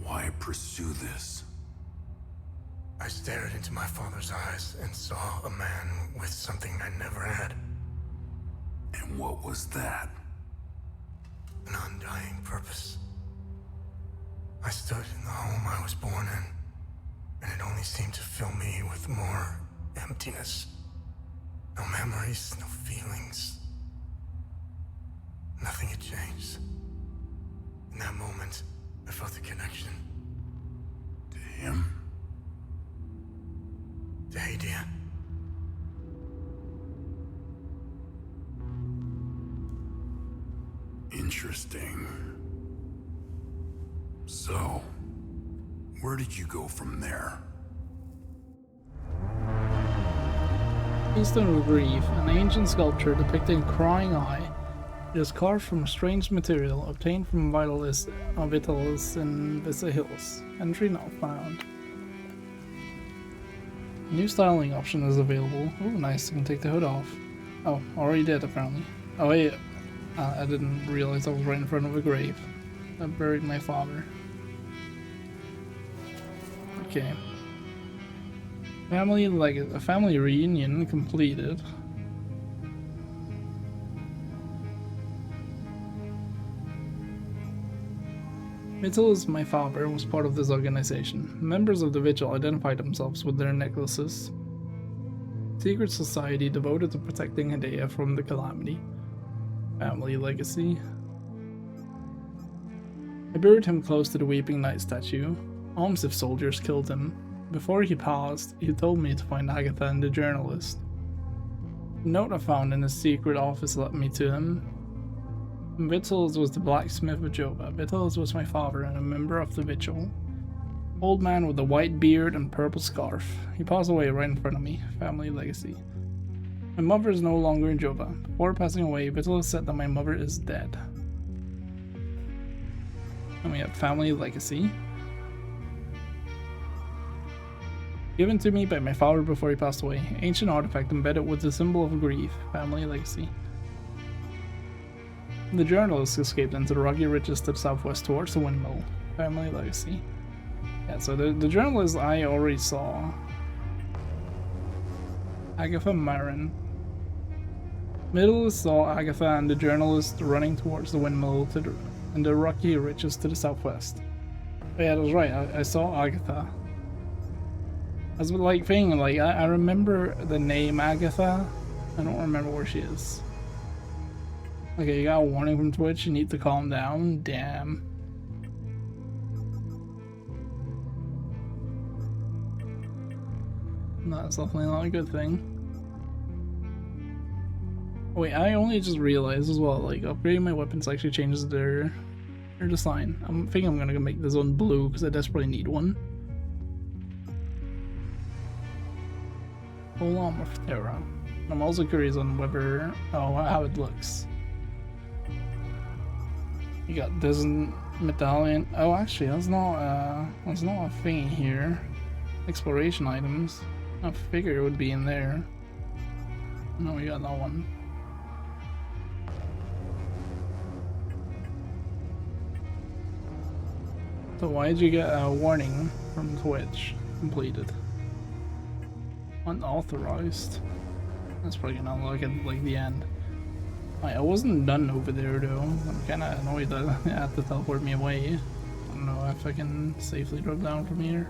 Why pursue this? I stared into my father's eyes and saw a man with something I never had. And what was that? An undying purpose. I stood in the home I was born in, and it only seemed to fill me with more emptiness. No memories, no feelings. Nothing had changed. In that moment, I felt a connection. To him? To Hadia. Interesting. So, where did you go from there? Keystone of Grief, an ancient sculpture depicting a crying eye. It is carved from a strange material obtained from Vitalis in Vista Hills. Entry not found. New styling option is available. Oh, nice, I can take the hood off. Oh, already dead apparently. Oh wait, I didn't realize I was right in front of a grave. I buried my father. Okay. A family reunion completed. Vitalis, my father, was part of this organization. Members of the Vigil identified themselves with their necklaces. Secret society devoted to protecting Hadia from the calamity. Family legacy. I buried him close to the Weeping Knight statue. Alms if soldiers killed him. Before he passed, he told me to find Agatha and the journalist. The note I found in his secret office led me to him. Vitalis was the blacksmith of Jova. Vitalis was my father and a member of the Vigil. Old man with a white beard and purple scarf. He passed away right in front of me. Family legacy. My mother is no longer in Jova. Before passing away, Vitalis said that my mother is dead. And we have family legacy. Given to me by my father before he passed away. Ancient artifact embedded with the symbol of grief. Family legacy. The journalist escaped into the rocky ridges to the southwest towards the windmill. Family legacy. Yeah, so the journalist I already saw. Agatha Marin. Middle saw Agatha and the journalist running towards the windmill and the rocky ridges to the southwest. But yeah, that was right. I saw Agatha. I was like thinking, like I remember the name Agatha. I don't remember where she is. Okay, you got a warning from Twitch. You need to calm down. Damn. No, that's definitely not a good thing. Wait, I only just realized as well, like, upgrading my weapons actually changes their Here's a sign. I think I'm gonna make this one blue because I desperately need one. Full armor of Terra. I'm also curious on whether how it looks. You got this medallion. Oh, actually, that's not a thing here. Exploration items. I figured it would be in there. No, we got that one. So why did you get a warning from Twitch? Completed. Unauthorized. That's probably gonna look at like the end. I wasn't done over there though. I'm kinda annoyed that it had to teleport me away. I don't know if I can safely drop down from here.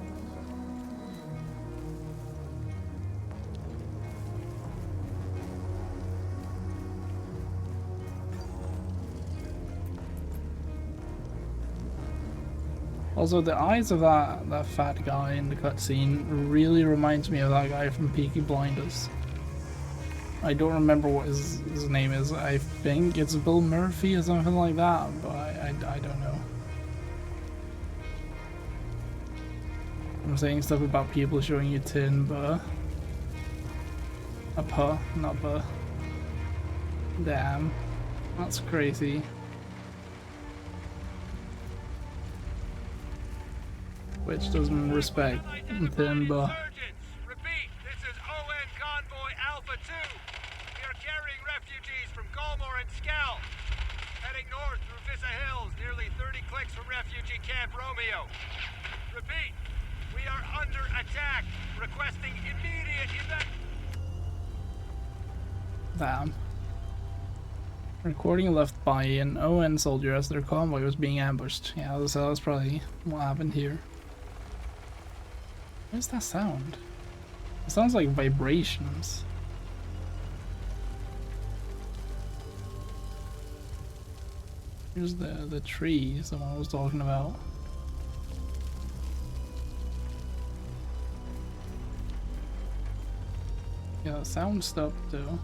Also, the eyes of that fat guy in the cutscene really reminds me of that guy from Peaky Blinders. I don't remember what his name is. I think it's Bill Murphy or something like that, but I don't know. I'm saying stuff about people showing you tin, but a puh, not buh. Damn, that's crazy. Which doesn't respect tin, but. Repeat, this is ON Convoy Alpha 2. We are carrying refugees from Galmor and Skell. Heading north through Vissa Hills, nearly 30 clicks from refugee camp Romeo. Repeat, we are under attack. Requesting immediate evac. Damn. Recording left by an ON soldier as their convoy was being ambushed. Yeah, that's probably what happened here. What is that sound? It sounds like vibrations. Here's the tree someone was talking about. Yeah, the sound stopped though.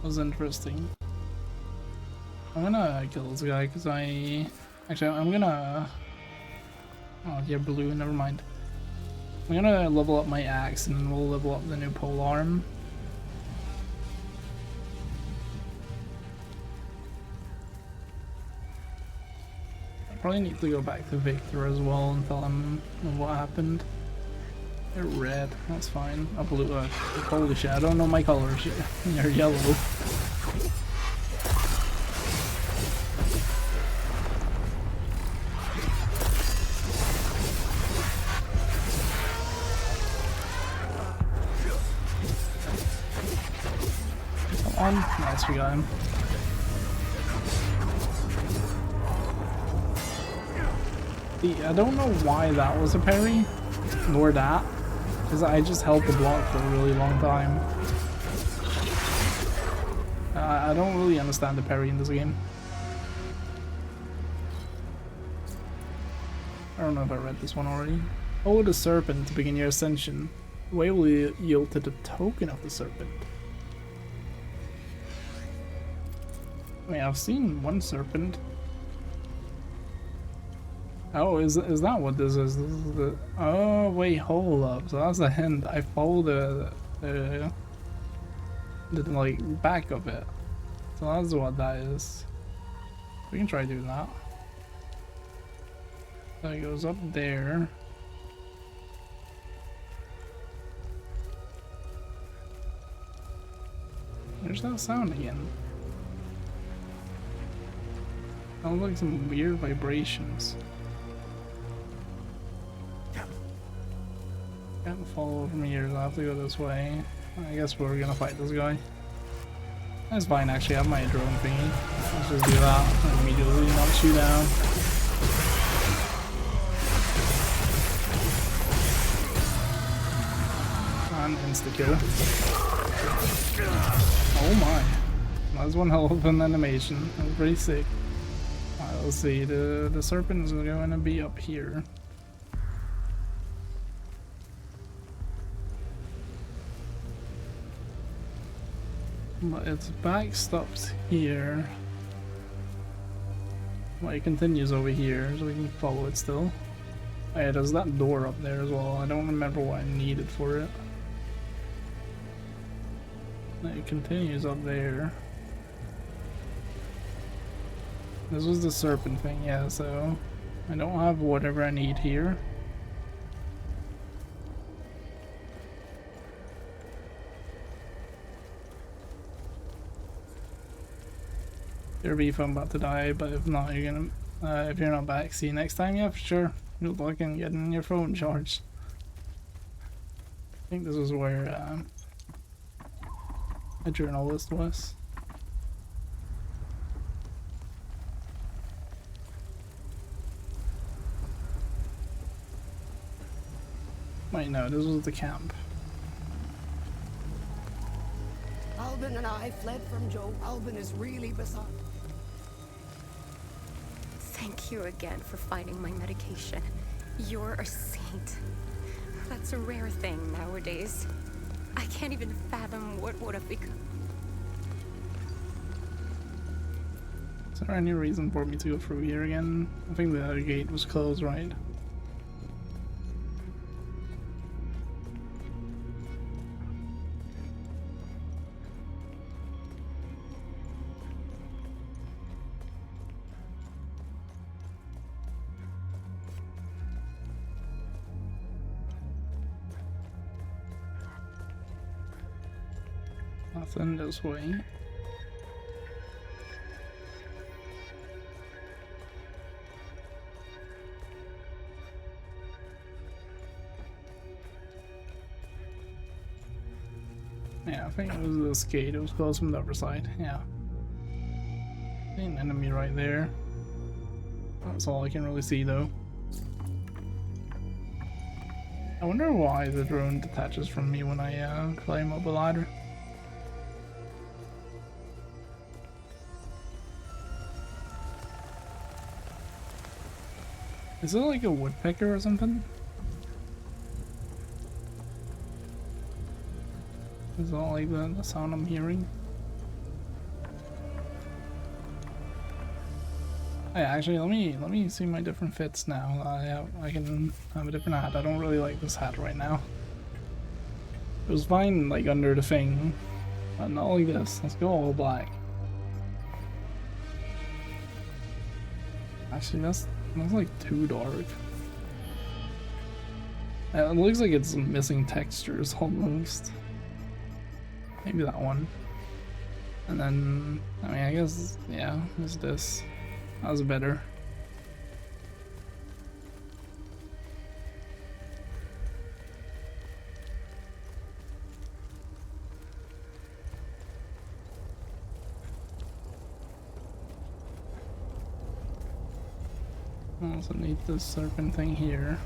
That was interesting. I'm gonna kill this guy because actually I'm gonna. Oh, you're blue. Never mind. I'm gonna level up my axe and then we'll level up the new polearm. I probably need to go back to Victor as well and tell him what happened. You're red, that's fine. A blue, holy shit, I don't know my colors. You're yellow. Nice, we got him. I don't know why that was a parry, nor that, because I just held the block for a really long time. I don't really understand the parry in this game. I don't know if I read this one already. Oh, the serpent to begin your ascension. The way will yield to the token of the serpent. I mean, I've seen one serpent. Oh, is that what this is? This is the. Oh wait, hold up. So that's a hint. I follow the like back of it. So that's what that is. We can try doing that. So it goes up there. There's that sound again. Sounds like some weird vibrations. Can't follow from here, so I have to go this way. I guess we're gonna fight this guy. That's fine, actually. I have my drone thingy. Let's just do that and immediately knock you down. And insta-kill. Oh my. That was one hell of an animation. That was pretty sick. Alright, let's see. The serpent is going to be up here. But its back stops here. Well, it continues over here, so we can follow it still. Oh, yeah, there's that door up there as well. I don't remember what I needed for it. It continues up there. This was the serpent thing, yeah, so I don't have whatever I need here. Derby if I'm about to die, but if not, you're gonna, if you're not back, see you next time. Yeah, for sure. Good luck in getting your phone charged. I think this is where a journalist was. Wait, no, this was the camp. Albin and I fled from Joe. Albin is really beside. Thank you again for finding my medication. You're a saint. That's a rare thing nowadays. I can't even fathom what would have become. Is there any reason for me to go through here again? I think the other gate was closed, right? Nothing this way. Yeah, I think it was this gate. It was closed from the other side. Yeah. An enemy right there. That's all I can really see, though. I wonder why the drone detaches from me when I climb up a ladder. Is it like a woodpecker or something? Is that like the sound I'm hearing? Hey, actually, let me see my different fits now. I can have a different hat. I don't really like this hat right now. It was fine like under the thing, but not like this. Let's go all black. Actually, that's like too dark. It looks like it's missing textures almost. Maybe that one. And then, I mean, I guess, yeah, there's this. That was better. I also need this serpent thing here.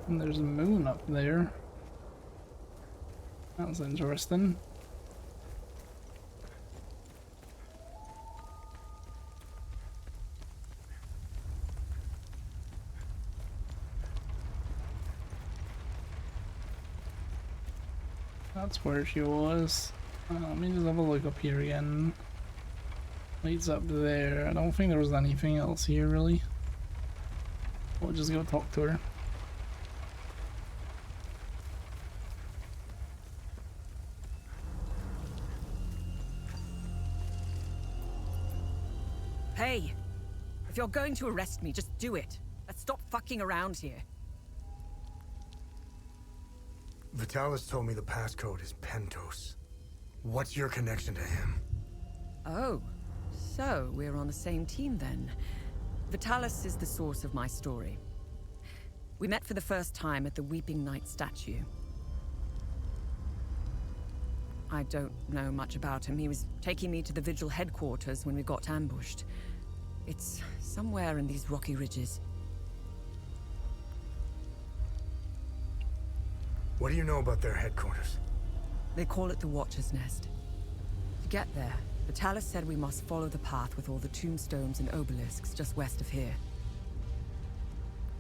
And there's a moon up there. That was interesting. That's where she was. Let me just have a look up here again. Leads up there. I don't think there was anything else here really. We'll just go talk to her. Hey! If you're going to arrest me, just do it. Let's stop fucking around here. Vitalis told me the passcode is Pentos. What's your connection to him? Oh, so we're on the same team then. Vitalis is the source of my story. We met for the first time at the Weeping Knight statue. I don't know much about him. He was taking me to the Vigil headquarters when we got ambushed. It's somewhere in these rocky ridges. What do you know about their headquarters? They call it the Watcher's Nest. To get there, Vitalis said we must follow the path with all the tombstones and obelisks just west of here.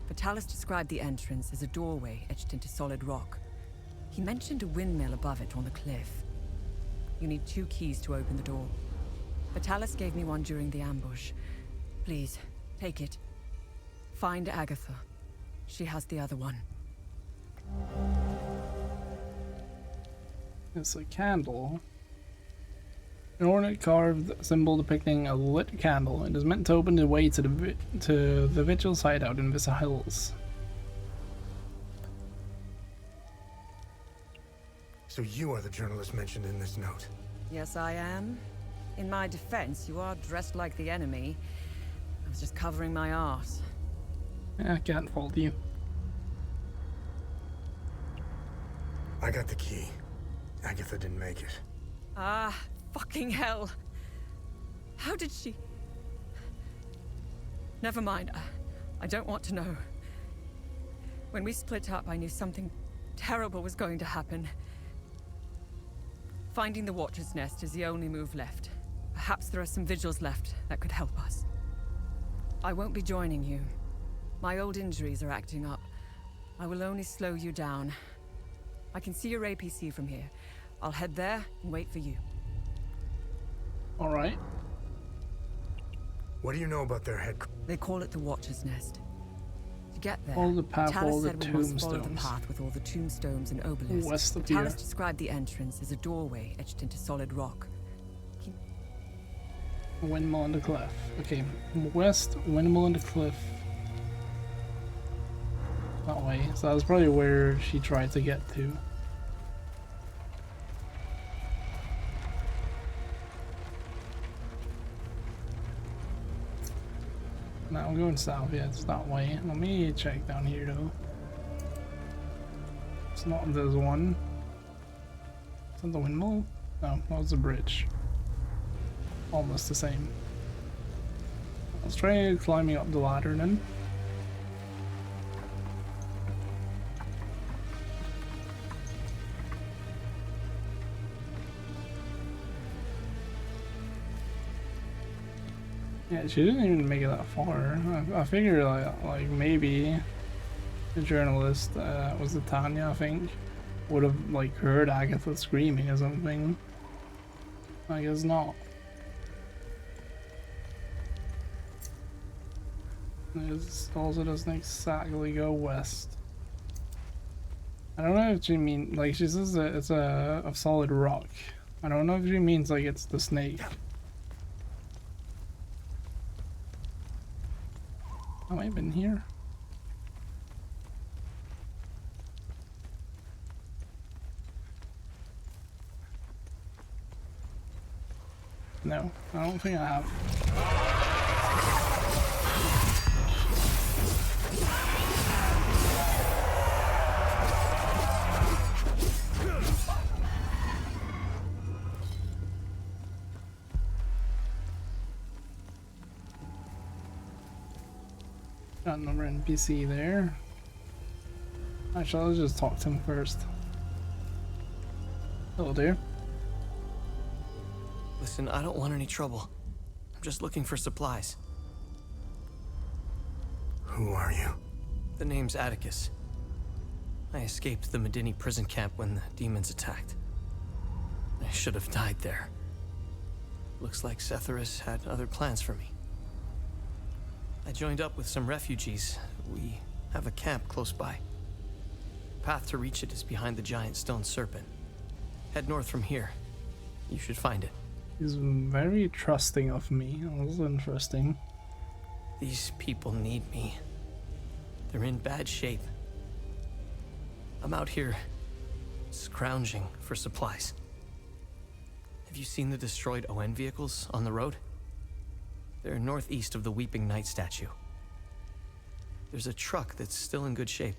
Vitalis described the entrance as a doorway etched into solid rock. He mentioned a windmill above it on the cliff. You need 2 keys to open the door. Vitalis gave me one during the ambush. Please, take it. Find Agatha. She has the other one. It's a candle. An ornate carved symbol depicting a lit candle. It is meant to open the way to the Vigil's hideout in Visa Hills. So you are the journalist mentioned in this note? Yes, I am. In my defense, you are dressed like the enemy. I was just covering my arse. I can't fault you. I got the key. Agatha didn't make it. Ah, fucking hell. How did she... Never mind. I don't want to know. When we split up, I knew something terrible was going to happen. Finding the Watcher's Nest is the only move left. Perhaps there are some vigils left that could help us. I won't be joining you. My old injuries are acting up. I will only slow you down. I can see your APC from here. I'll head there and wait for you. Alright. What do you know about their head? They call it the Watcher's Nest. To get there, Follow the path, Vitalis follow the said we must follow the tombstones. path with all the tombstones and obelisks. West of Vitalis here. described the entrance as a doorway etched into solid rock. Windmill on the cliff. Okay, west, windmill on the cliff. That way. So that's probably where she tried to get to. Now I'm going south. Yeah, it's that way. Let me check down here though. It's not this one. Is that the windmill? No, that was the bridge. Almost the same. Let's try climbing up the ladder then. Yeah, she didn't even make it that far. I figured like maybe the journalist, was it Tanya, I think, would have like heard Agatha screaming or something. I guess not. It also doesn't exactly go west. I don't know if she means, like, she says that it's a solid rock. I don't know if she means like it's the snake. Have I been here? No, I don't think I have. Got another NPC there. Actually, let's just talk to him first. Hello there. Listen, I don't want any trouble. I'm just looking for supplies. Who are you? The name's Atticus. I escaped the Medini prison camp when the demons attacked. I should have died there. Looks like Setharus had other plans for me. I joined up with some refugees. We have a camp close by. The path to reach it is behind the giant stone serpent. Head north from here. You should find it. He's very trusting of me. That was interesting. These people need me. They're in bad shape. I'm out here scrounging for supplies. Have you seen the destroyed ON vehicles on the road? They're northeast of the Weeping Knight statue. There's a truck that's still in good shape.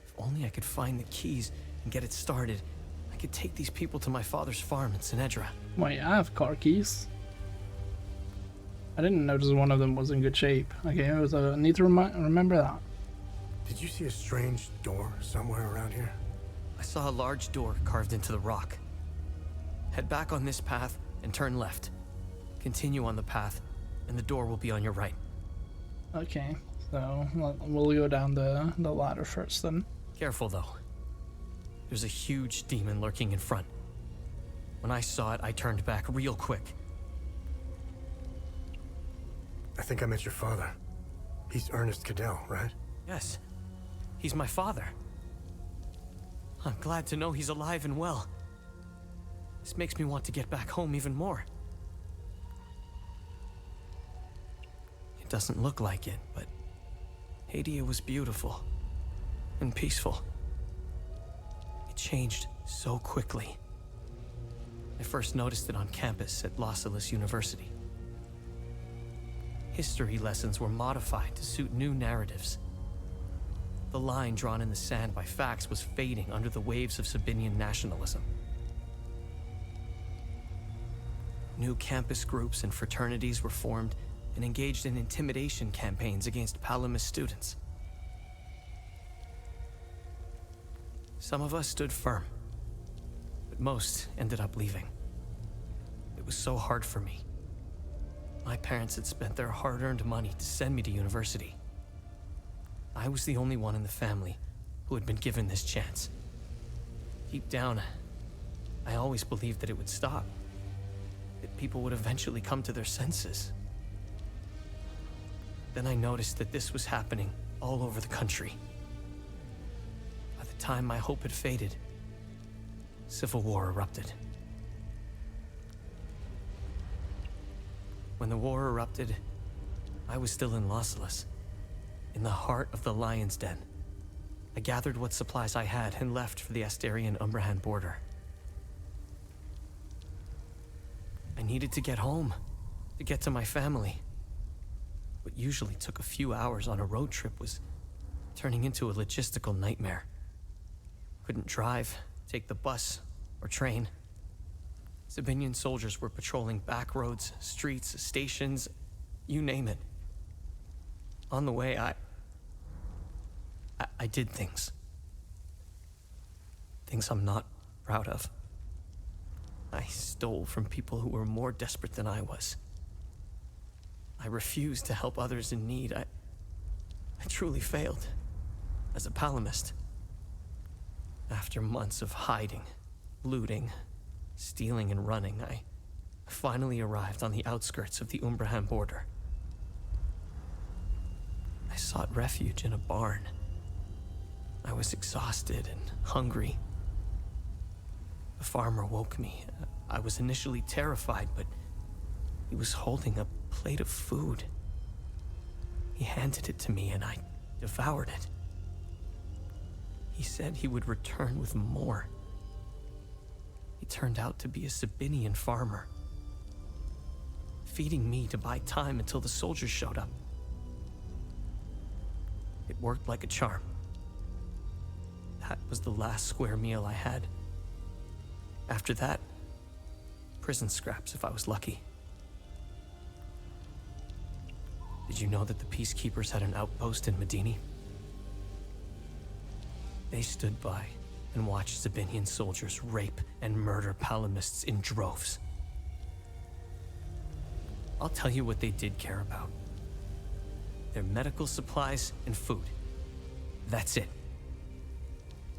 If only I could find the keys and get it started, I could take these people to my father's farm in Sinedra. Wait, I have car keys. I didn't notice one of them was in good shape. Okay, it was I need to remember that. Did you see a strange door somewhere around here? I saw a large door carved into the rock. Head back on this path and turn left. Continue on the path, and the door will be on your right. Okay, so we'll go down the ladder first then. Careful though. There's a huge demon lurking in front. When I saw it, I turned back real quick. I think I met your father. He's Ernest Cadell, right? Yes, he's my father. I'm glad to know he's alive and well. This makes me want to get back home even more. It doesn't look like it, but Hadia was beautiful and peaceful. It changed so quickly. I first noticed it on campus at Los Angeles University. History lessons were modified to suit new narratives. The line drawn in the sand by facts was fading under the waves of Sabinian nationalism. New campus groups and fraternities were formed and engaged in intimidation campaigns against Palamist students. Some of us stood firm, but most ended up leaving. It was so hard for me. My parents had spent their hard-earned money to send me to university. I was the only one in the family who had been given this chance. Deep down, I always believed that it would stop, that people would eventually come to their senses. Then I noticed that this was happening all over the country. By the time my hope had faded, civil war erupted. When the war erupted, I was still in Los Angeles, in the heart of the Lion's Den. I gathered what supplies I had and left for the Astarian-Umbrahan border. I needed to get home, to get to my family. What usually took a few hours on a road trip was turning into a logistical nightmare. Couldn't drive, take the bus, or train. Sabinian soldiers were patrolling back roads, streets, stations, you name it. On the way, I did things. Things I'm not proud of. I stole from people who were more desperate than I was. I refused to help others in need. I truly failed as a Palamist. After months of hiding, looting, stealing and running, I finally arrived on the outskirts of the Umbrahan border. I sought refuge in a barn. I was exhausted and hungry. The farmer woke me. I was initially terrified, but he was holding a plate of food. He handed it to me and I devoured it. He said he would return with more. He turned out to be a Sabinian farmer, feeding me to buy time until the soldiers showed up. It worked like a charm. That was the last square meal I had. After that, prison scraps if I was lucky. Did you know that the peacekeepers had an outpost in Medini? They stood by and watched Sabinian soldiers rape and murder Palamists in droves. I'll tell you what they did care about. Their medical supplies and food. That's it.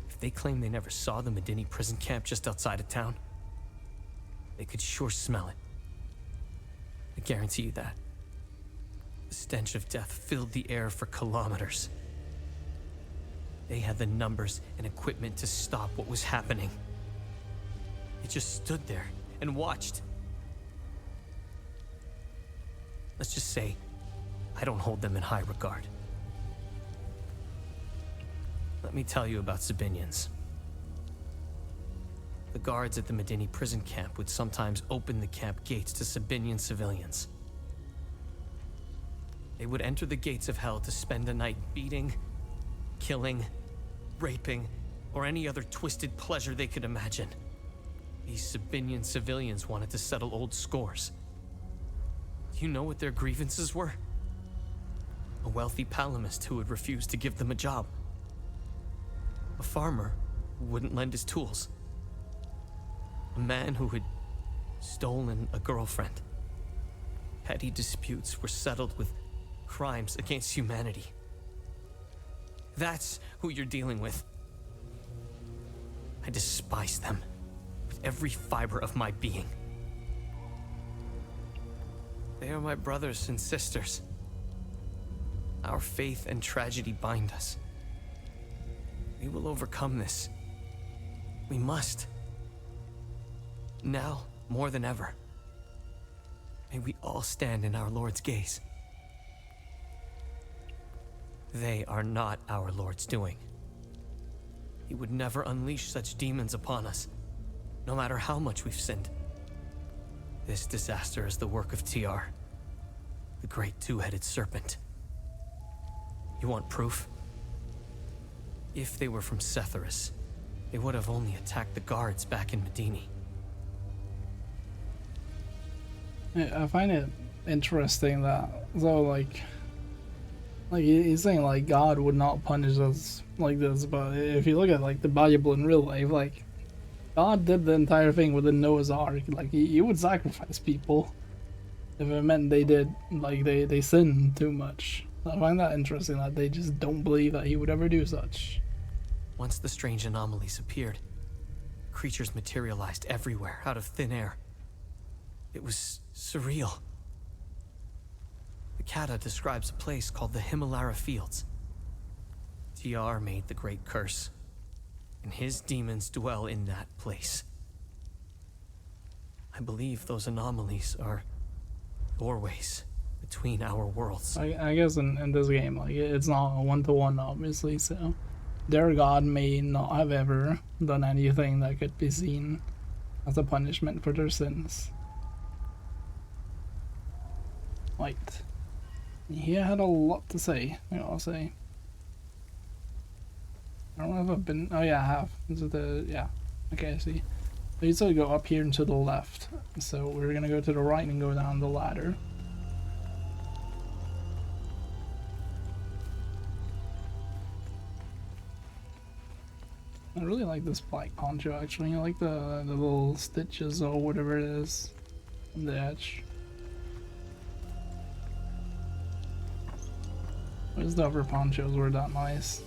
If they claim they never saw the Medini prison camp just outside of town, they could sure smell it. I guarantee you that. The stench of death filled the air for kilometers. They had the numbers and equipment to stop what was happening. They just stood there and watched. Let's just say, I don't hold them in high regard. Let me tell you about Sabinians. The guards at the Medini prison camp would sometimes open the camp gates to Sabinian civilians. They would enter the gates of hell to spend the night beating, killing, raping, or any other twisted pleasure they could imagine. These Sabinian civilians wanted to settle old scores. Do you know what their grievances were? A wealthy Palamist who would refuse to give them a job. A farmer who wouldn't lend his tools. A man who had stolen a girlfriend. Petty disputes were settled with crimes against humanity. That's who you're dealing with. I despise them with every fiber of my being. They are my brothers and sisters. Our faith and tragedy bind us. We will overcome this. We must. Now, more than ever. May we all stand in our Lord's gaze. They are not our Lord's doing. He would never unleash such demons upon us, no matter how much we've sinned. This disaster is the work of TR, the great two-headed serpent. You want proof? If they were from Setharus, they would have only attacked the guards back in Medini. I find it interesting that, though, like he's saying like God would not punish us like this, but if you look at like the Bible in real life, like God did the entire thing with the Noah's Ark. Like he would sacrifice people if it meant they did, like they sinned too much. I find that interesting that they just don't believe that he would ever do such. Once the strange anomalies appeared, creatures materialized everywhere out of thin air. It was surreal. The Kata describes a place called the Himalara Fields. TR made the great curse, and his demons dwell in that place. I believe those anomalies are doorways between our worlds. I guess in this game, like it's not a one-to-one, obviously, so their god may not have ever done anything that could be seen as a punishment for their sins. Right. He had a lot to say, I'll say. I don't know if I've been... Oh yeah, I have. Is it the... Yeah. Okay, I see. So you still go up here and to the left. So we're gonna go to the right and go down the ladder. I really like this black poncho, actually. I like the little stitches or whatever it is on the edge. Where's the other ponchos were that nice?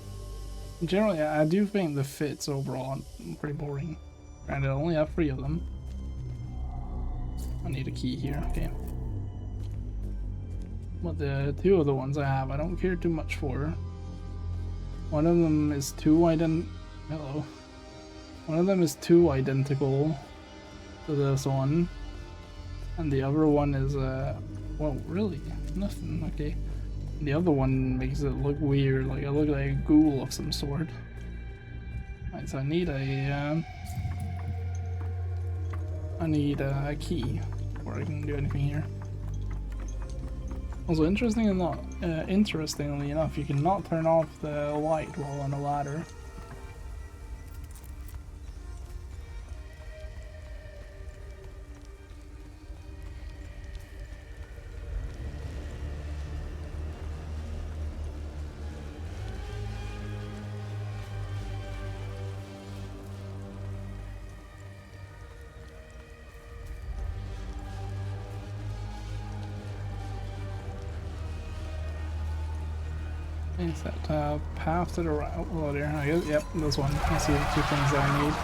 Generally, I do think the fits overall are pretty boring. Granted, I only have 3 of them. I need a key here, okay. But the 2 of the ones I have, I don't care too much for. One of them is Hello. One of them is too identical to this one. And the other one is, well, really? Nothing, okay. The other one makes it look weird, like I look like a ghoul of some sort. Right, so I need a key before I can do anything here. Also, interestingly enough, you cannot turn off the light while on a ladder. Is that path to the right? Oh dear, I guess, yep, this one. I see the 2 things that I need.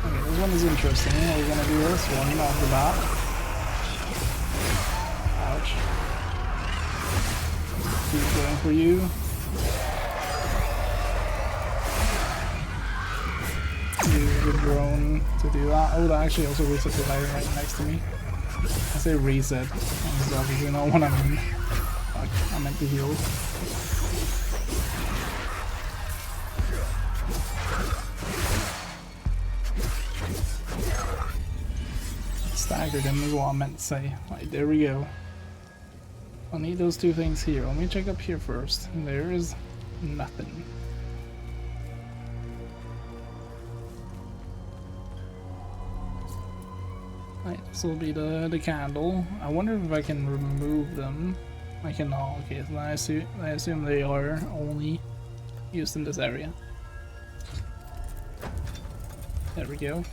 Okay, this one is interesting. We're gonna do this one off the bat. Ouch. Keep going for you. Use the drone to do that. Oh, that actually also resets the light right next to me. I say reset, that's obviously not what I mean. Fuck, I meant to heal. Staggered him is what I meant to say. Right, there we go. I'll need those 2 things here. Let me check up here first. There is nothing. Right, this will be the candle. I wonder if I can remove them. I cannot. Okay, so I assume they are only used in this area. There we go.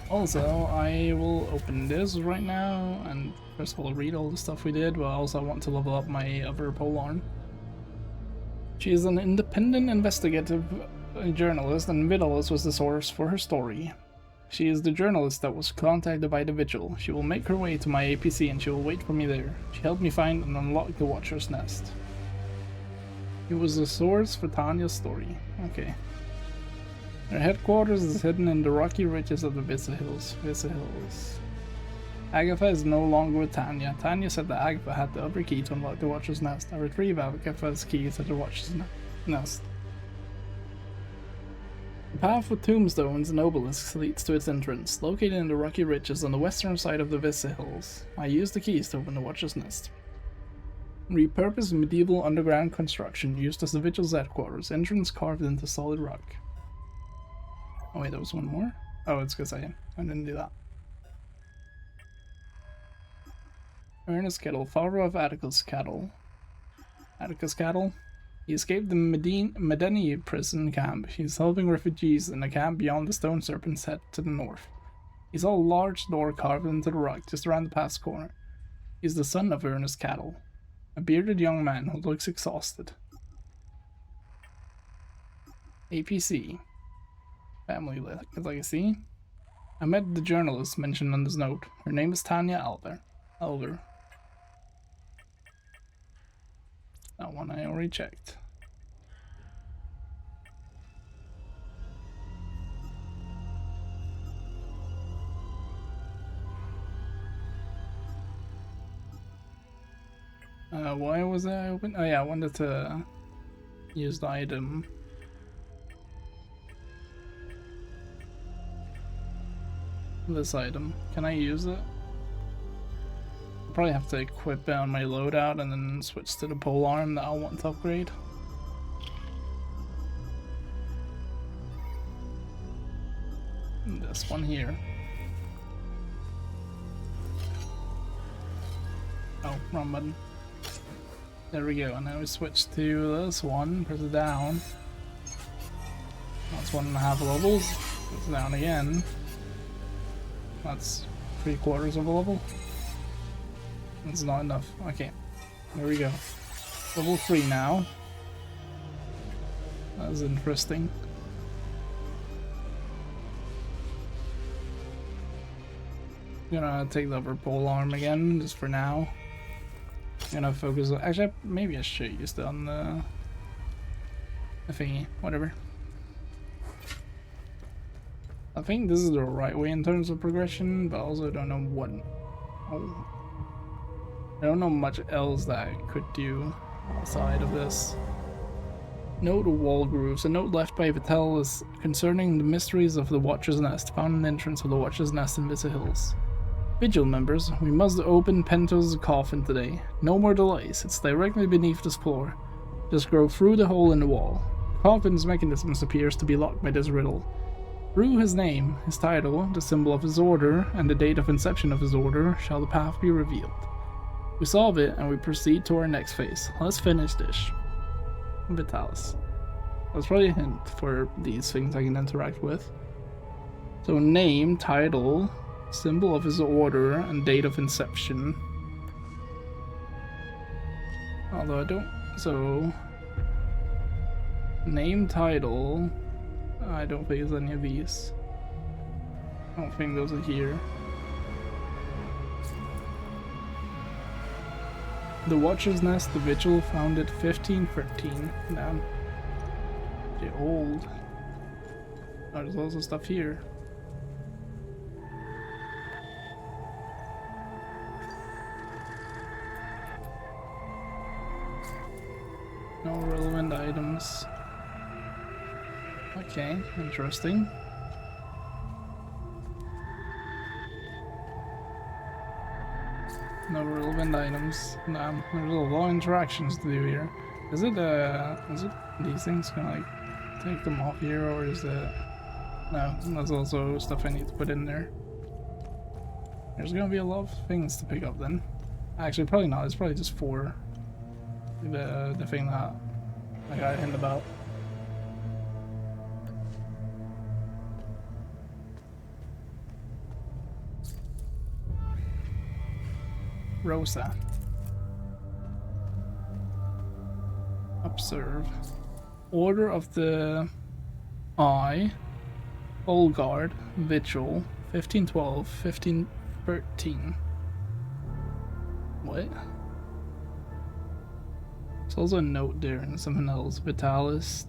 Also, I will open this right now and first of all read all the stuff we did, but also I want to level up my other polearm. She is an independent investigative A journalist, and Vitalis was the source for her story. She is the journalist that was contacted by the Vigil. She will make her way to my APC and she will wait for me there. She helped me find and unlock the Watcher's Nest. It was the source for Tanya's story. Okay. Their headquarters is hidden in the rocky ridges of the Visa Hills. Agatha is no longer with Tanya. Tanya said that Agatha had the upper key to unlock the Watcher's Nest. I retrieve Agatha's keys to the Watcher's Nest. The path with tombstones and obelisks leads to its entrance, located in the rocky ridges on the western side of the Visa Hills. I use the keys to open the Watcher's Nest. Repurposed medieval underground construction used as the Vigil's headquarters, entrance carved into solid rock. Oh wait, there was one more? Oh, it's because I didn't do that. Ernest Kettle, father of Atticus Kettle. Atticus Kettle? He escaped the Medeni prison camp. He's helping refugees in a camp beyond the Stone Serpent's Head to the north. He saw a large door carved into the rock just around the past corner. He's the son of Ernest Kettle, a bearded young man who looks exhausted. APC. Family legacy. I met the journalist mentioned on this note. Her name is Tanya Elder. That one I already checked. Why was I open? Oh yeah, I wanted to use the item. This item. Can I use it? I'll probably have to equip it on my loadout and then switch to the pole arm that I want to upgrade. And this one here. Oh, wrong button. There we go, and now we switch to this one, press it down. That's 1.5 levels. Press it down again. That's 3/4 of a level. That's not enough. Okay, there we go. Level 3 now. That's interesting. Gonna take the upper pole arm again, just for now. Gonna focus on, actually, maybe I should use it on the thingy, whatever. I think this is the right way in terms of progression, but also I don't know what. Oh, I don't know much else that I could do outside of this. Note of wall grooves. A note left by Vitalis concerning the mysteries of the Watcher's Nest, found in the entrance of the Watcher's Nest in Visa Hills. Vigil members, we must open Pento's coffin today. No more delays. It's directly beneath this floor. Just go through the hole in the wall. The coffin's mechanism appears to be locked by this riddle. Through his name, his title, the symbol of his order, and the date of inception of his order, shall the path be revealed. We solve it, and we proceed to our next phase. Let's finish this. Vitalis. That's probably a hint for these things I can interact with. So name, title, symbol of his order, and date of inception. Although I don't... So... Name, title... I don't think it's any of these. I don't think those are here. The Watcher's Nest, the Vigil, founded 1513. Damn. They're old. Oh, there's also stuff here. No relevant items. Okay, interesting. No relevant items. Nah, there's a lot of interactions to do here. Is it these things? Can I like take them off here, or is it? No, there's also stuff I need to put in there. There's gonna be a lot of things to pick up then. Actually, probably not. It's probably just for the thing that I got in about. Rosa. Observe. Order of the Eye, Old Guard, Vigil, 1512, 1513. What? There's also a note there and something else. Vitalis,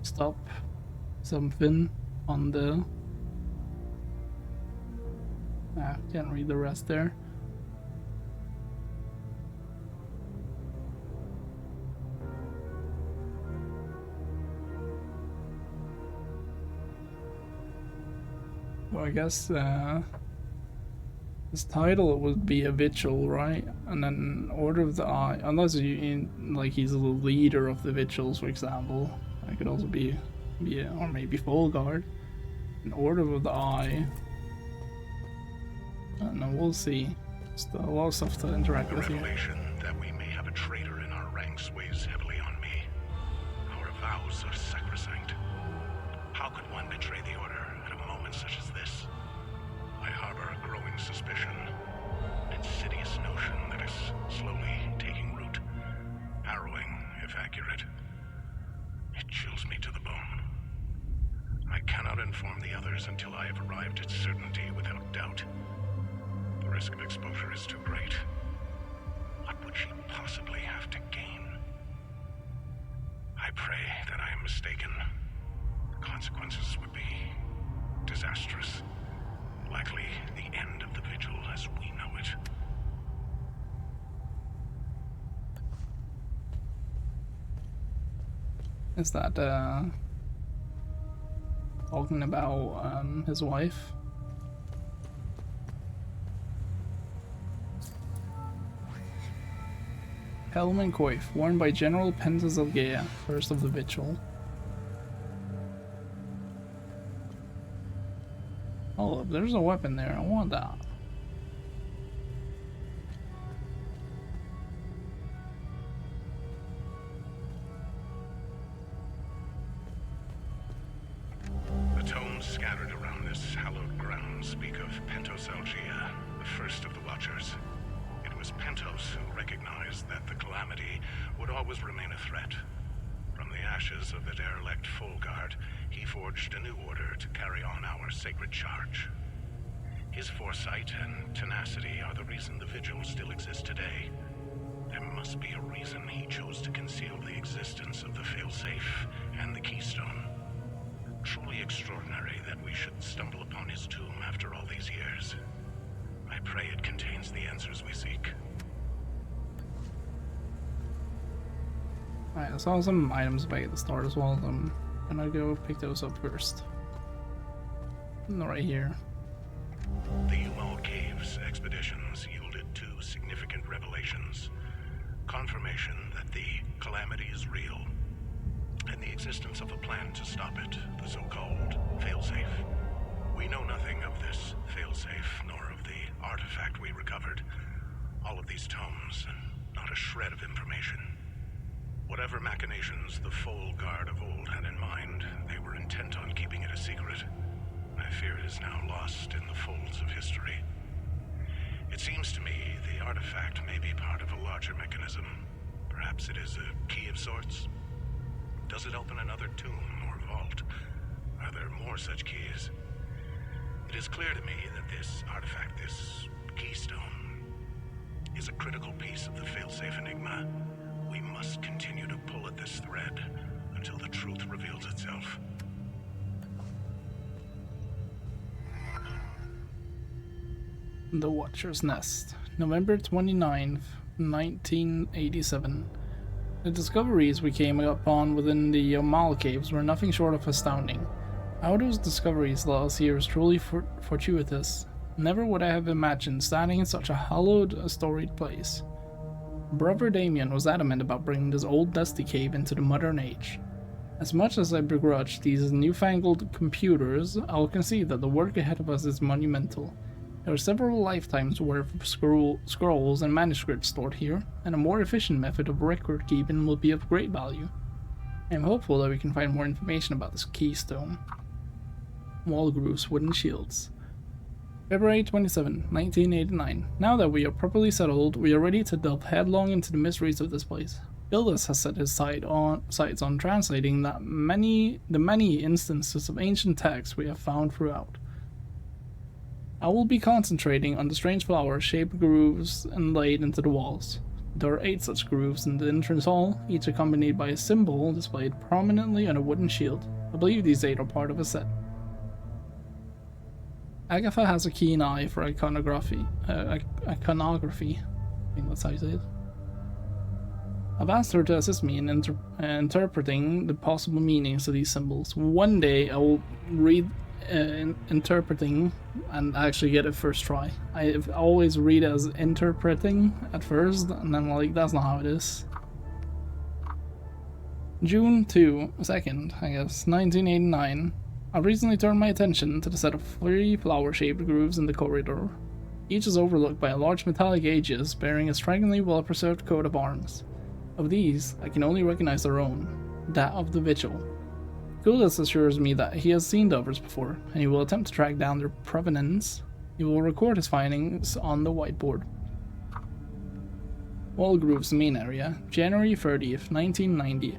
stop, something on the... can't read the rest there. Well, I guess his title would be a Vigil, right? And then Order of the Eye, unless like he's the leader of the Vigils, for example. That could also be or maybe Full Guard. An Order of the Eye. I don't know, we'll see. Still a lot of stuff to interact with here. The revelation that we may have a traitor in our ranks weighs heavily on me. Our vows are sacrosanct. How could one betray the Order at a moment such as this? I harbor a growing suspicion, an insidious notion that is slowly taking root. Harrowing, if accurate. It chills me to the bone. I cannot inform the others until I have arrived at certainty without doubt. The risk of exposure is too great. What would she possibly have to gain? I pray that I am mistaken. The consequences would be disastrous. Likely the end of the Vigil as we know it. Is that talking about his wife? Helm and coif, worn by General Pentazalgea, first of the Vigil. Oh, there's a weapon there. I want that. The tomes scattered around this hallowed ground speak of Pentazalgea, the first of the Watchers. It was Pentos who recognized that the Calamity would always remain a threat. From the ashes of the derelict Full Guard, he forged a new order to carry on our sacred charge. His foresight and tenacity are the reason the Vigil still exists today. There must be a reason he chose to conceal the existence of the failsafe and the keystone. Truly extraordinary that we should stumble upon his tomb after all these years. I pray it contains the answers we seek. Alright, I saw some items back at the start as well. I'm gonna go pick those up first. Right here. The Umal Caves expeditions yielded two significant revelations. Confirmation that the Calamity is real, and the existence of a plan to stop it, the so-called failsafe. We know nothing of this failsafe, nor of the artifact we recovered. All of these tomes, and not a shred of information. Whatever machinations the Full Guard of old had in mind, they were intent on keeping it a secret. I fear it is now lost in the folds of history. It seems to me the artifact may be part of a larger mechanism. Perhaps it is a key of sorts. Does it open another tomb or vault? Are there more such keys? It is clear to me that this artifact, this keystone, is a critical piece of the failsafe enigma. We must continue to pull at this thread until the truth reveals itself. The Watcher's Nest, November 29th, 1987. The discoveries we came upon within the Umal Caves were nothing short of astounding. How those discoveries led us here is truly fortuitous. Never would I have imagined standing in such a hallowed, storied place. Brother Damien was adamant about bringing this old dusty cave into the modern age. As much as I begrudge these newfangled computers, I'll concede that the work ahead of us is monumental. There are several lifetimes worth of scrolls and manuscripts stored here, and a more efficient method of record keeping will be of great value. I am hopeful that we can find more information about this keystone. Wall grooves, wooden shields. February 27, 1989. Now that we are properly settled, we are ready to delve headlong into the mysteries of this place. Gildas has set his sights on translating the many instances of ancient texts we have found throughout. I will be concentrating on the strange flower-shaped grooves inlaid into the walls. There are 8 such grooves in the entrance hall, each accompanied by a symbol displayed prominently on a wooden shield. I believe these 8 are part of a set. Agatha has a keen eye for iconography. I think that's how you say it. I've asked her to assist me in interpreting the possible meanings of these symbols. One day I will read interpreting and actually get it first try. I always read as interpreting at first, and I'm like, that's not how it is. June 2nd, I guess, 1989. I recently turned my attention to the set of 3 flower-shaped grooves in the corridor. Each is overlooked by a large metallic aegis bearing a strikingly well-preserved coat of arms. Of these, I can only recognize their own, that of the Vigil. Gildas assures me that he has seen the others before, and he will attempt to track down their provenance. He will record his findings on the whiteboard. Wall grooves main area, January 30th, 1990.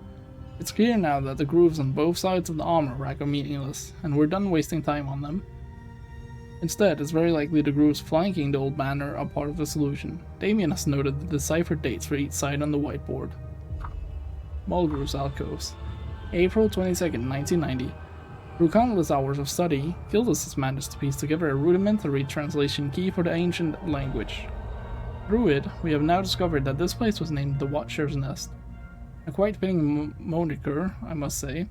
It's clear now that the grooves on both sides of the armor rack are meaningless, and we're done wasting time on them. Instead, it's very likely the grooves flanking the old manor are part of the solution. Damien has noted the deciphered dates for each side on the whiteboard. Wall grooves alcoves. April 22nd, 1990. Through countless hours of study, Gildas has managed to piece together a rudimentary translation key for the ancient language. Through it, we have now discovered that this place was named the Watcher's Nest. A quite fitting moniker, I must say.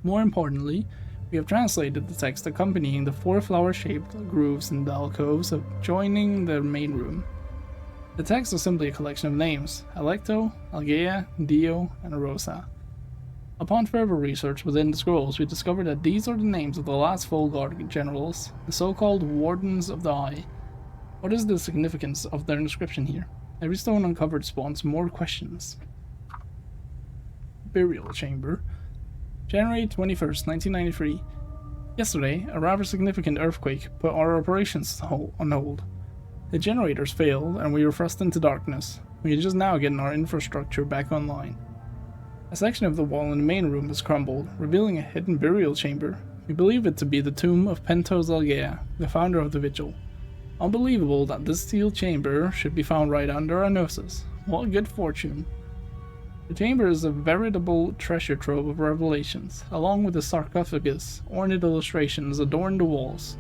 More importantly, we have translated the text accompanying the 4 flower-shaped grooves in the alcoves adjoining the main room. The text is simply a collection of names: Alecto, Algea, Dio, and Rosa. Upon further research within the scrolls, we discovered that these are the names of the last Volgarde generals, the so-called Wardens of the Eye. What is the significance of their inscription here? Every stone uncovered spawns more questions. Burial Chamber. January 21st, 1993. Yesterday, a rather significant earthquake put our operations on hold. The generators failed and we were thrust into darkness. We are just now getting our infrastructure back online. A section of the wall in the main room has crumbled, revealing a hidden burial chamber. We believe it to be the tomb of Pentos Algea, the founder of the Vigil. Unbelievable that this sealed chamber should be found right under our noses. What good fortune. The chamber is a veritable treasure trove of revelations. Along with the sarcophagus, ornate illustrations adorn the walls.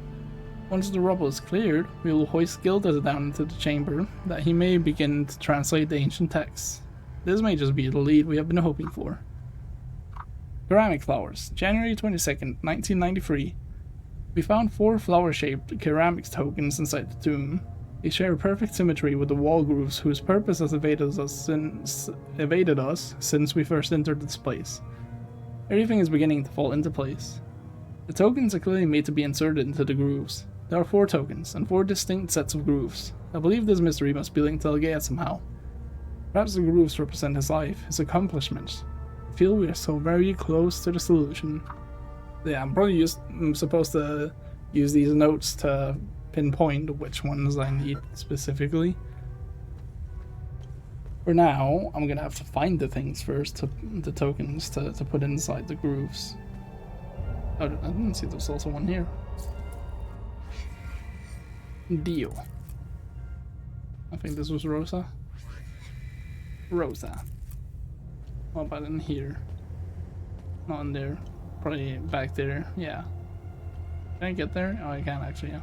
Once the rubble is cleared, we will hoist Gildas down into the chamber, that he may begin to translate the ancient texts. This may just be the lead we have been hoping for. Ceramic flowers, January 22nd, 1993. We found 4 flower-shaped ceramics tokens inside the tomb. They share perfect symmetry with the wall grooves whose purpose has evaded us since we first entered this place. Everything is beginning to fall into place. The tokens are clearly made to be inserted into the grooves. There are 4 tokens, and 4 distinct sets of grooves. I believe this mystery must be linked to Algea somehow. Perhaps the grooves represent his life, his accomplishments. I feel we are so very close to the solution. Yeah, I'm probably supposed to use these notes to pinpoint which ones I need specifically. For now, I'm gonna have to find the things first, the tokens to put inside the grooves. Oh, I didn't see there's also one here. Dio. I think this was Rosa. Rosa. What about in here? Not in there. Probably back there. Yeah. Can I get there? Oh, I can actually, yeah.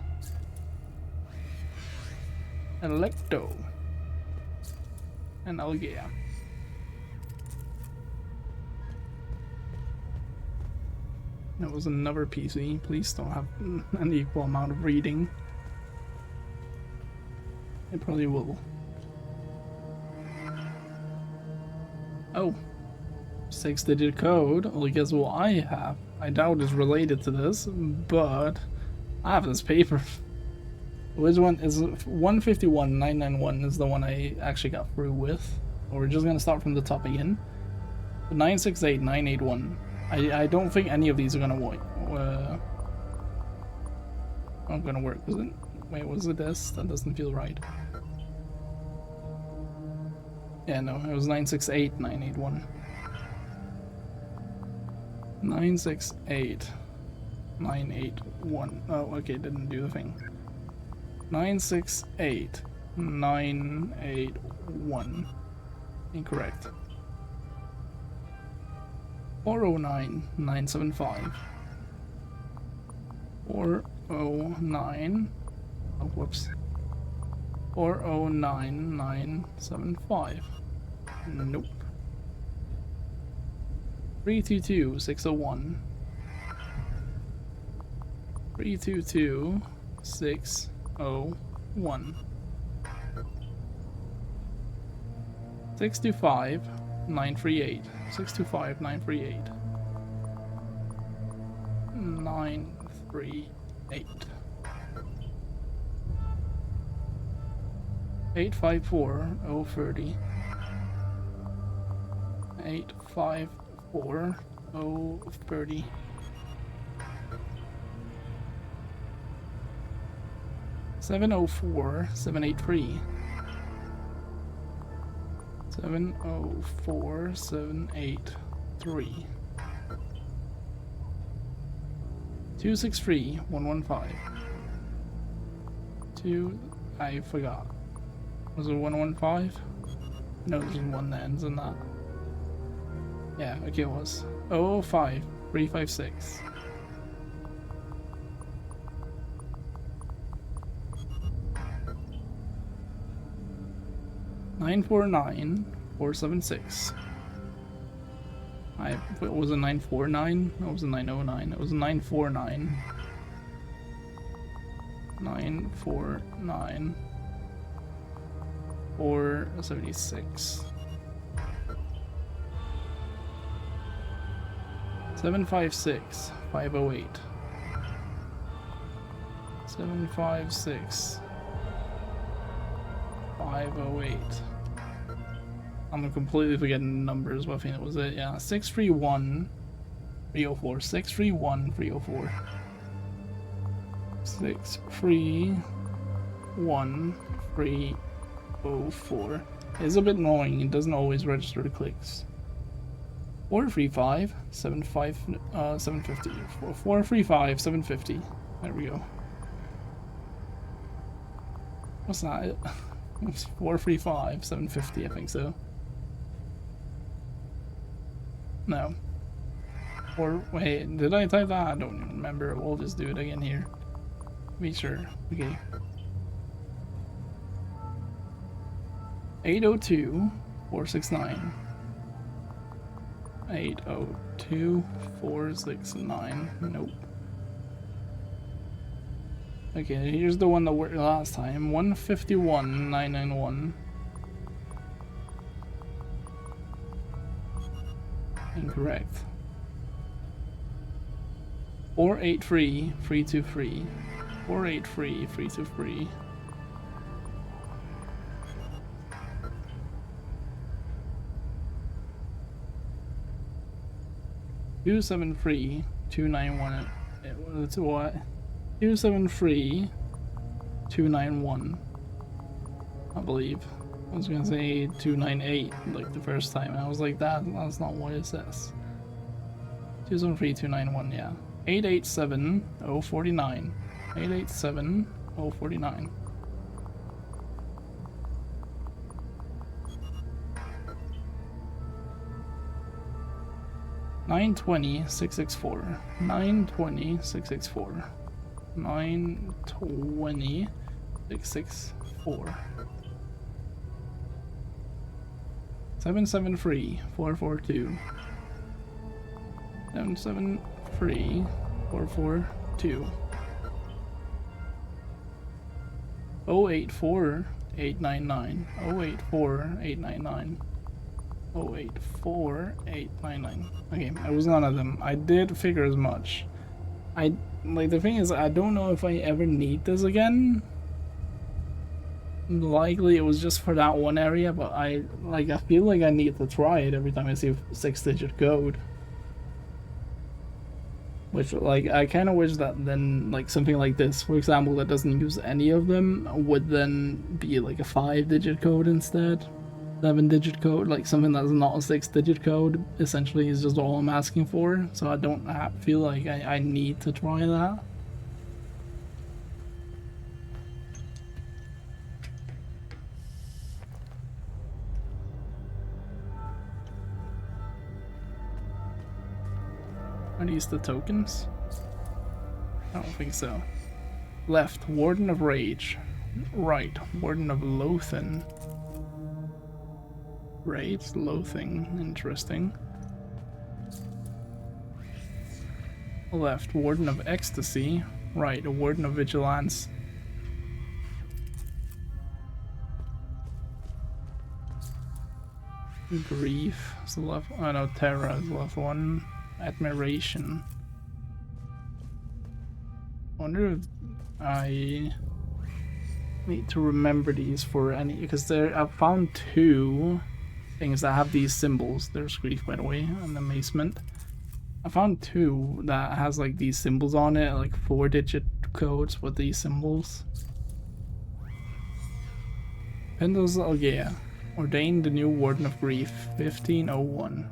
Electo. And Algea. That was another PC. Please don't have an equal amount of reading. It probably will. Oh. 6-digit code. Well, guess what I have? I doubt it's related to this, but I have this paper. Which one is 151991 is the one I actually got through with. We're just gonna start from the top again. 968981. I don't think any of these are gonna work. Not gonna work, is it? Wait, was it this? That doesn't feel right. Yeah, no, it was 968 981. 968 981. Oh, okay, didn't do the thing. 968 981. Incorrect. 409 975. 409. Oh, whoops. 409 975. Nope. 322 601. 322 601. 625 938. 625 938. 938. 854 030. 854 030. 704 783. 704 783. 263 115. I forgot. Was it 115? No, there's one that ends in that. Yeah, okay, it was 005 356. $949 476. It was a 949. It was a 909. It was a 949. 949 476. 756 508. 756 508. I'm completely forgetting numbers, but I think that was it. Yeah, 631 304. 631 304. 631 304. It's a bit annoying. It doesn't always register the clicks. 435 750. 435 750. There we go. What's that? It was 435 750. I think so. No. Or wait, did I type that? I don't even remember. We'll just do it again here. Be sure. Okay. 802 469. 802 469. Nope. Okay, here's the one that worked last time. 151 991. Incorrect. 483 323. 483 323. 273 291. It's what? 273 291. I believe. I was gonna say 298 like the first time. I was like, that's not what it says. 273 291, yeah. 887 049. 887 049. $920 664. $920 664. $920 664. 773 442. 773 442. 084 899. 084 899. 084 899. Okay, it was none of them. I did figure as much. The thing is, I don't know if I ever need this again. Likely it was just for that one area, but I feel like I need to try it every time I see a 6-digit code. Which, I kind of wish that then, something like this, for example, that doesn't use any of them, would then be, a 5-digit code instead. 7-digit code, like something that's not a 6-digit code, essentially is just all I'm asking for. So I don't feel like I need to try that. Are these the tokens? I don't think so. Left, Warden of Rage. Right, Warden of Loathing. Rage, Loathing, interesting. Left, Warden of Ecstasy. Right, Warden of Vigilance. Grief is the left. Oh no, Terror is the left one. Admiration. I wonder if I need to remember these for any, because I've found 2 things that have these symbols. There's Grief, by the way, and Amazement. I found 2 that has like these symbols on it, like 4-digit codes with these symbols. Pendles Algea. Ordained the new Warden of Grief, 1501.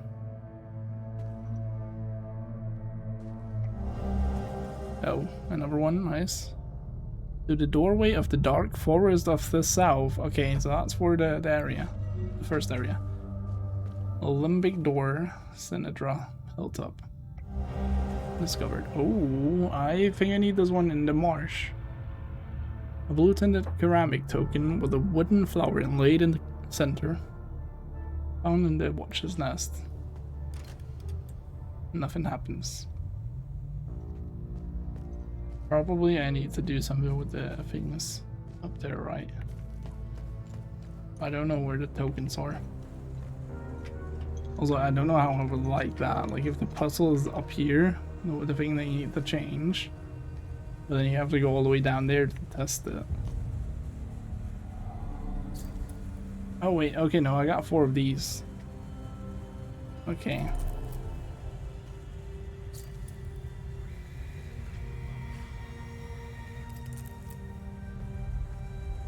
Oh, another one, nice. To the doorway of the dark forest of the south. Okay, so that's for the area. The first area. Limbic door, Sinedra, Hilltop. Discovered. Oh, I think I need this one in the marsh. A blue-tinted ceramic token with a wooden flower inlaid in the center. Found in the watch's nest. Nothing happens. Probably I need to do something with the things up there, right? I don't know where the tokens are. Also, I don't know how I would like that. Like, if the puzzle is up here, the thing that you need to change, but then you have to go all the way down there to test it. Oh wait, okay, no, I got 4 of these. Okay.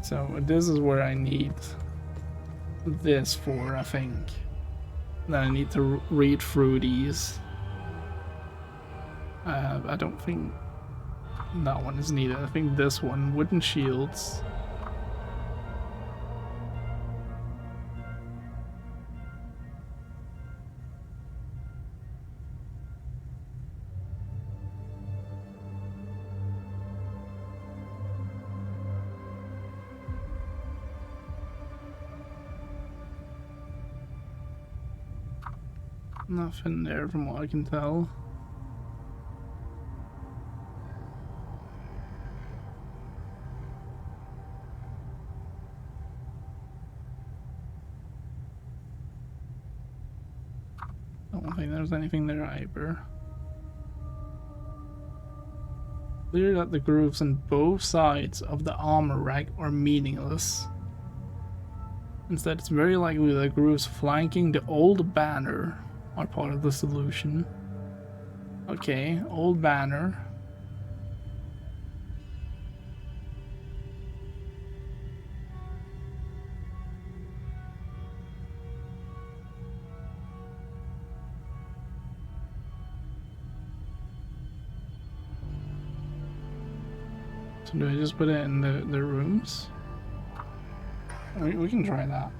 So this is where I need this for, I think. Then I need to read through these. I don't think that one is needed. I think this one, wooden shields. Nothing there from what I can tell. I don't think there's anything there either. Clear that the grooves on both sides of the armor rack are meaningless. Instead, it's very likely that grooves flanking the old banner are part of the solution. Okay, old banner. So do I just put it in the rooms? We can try that.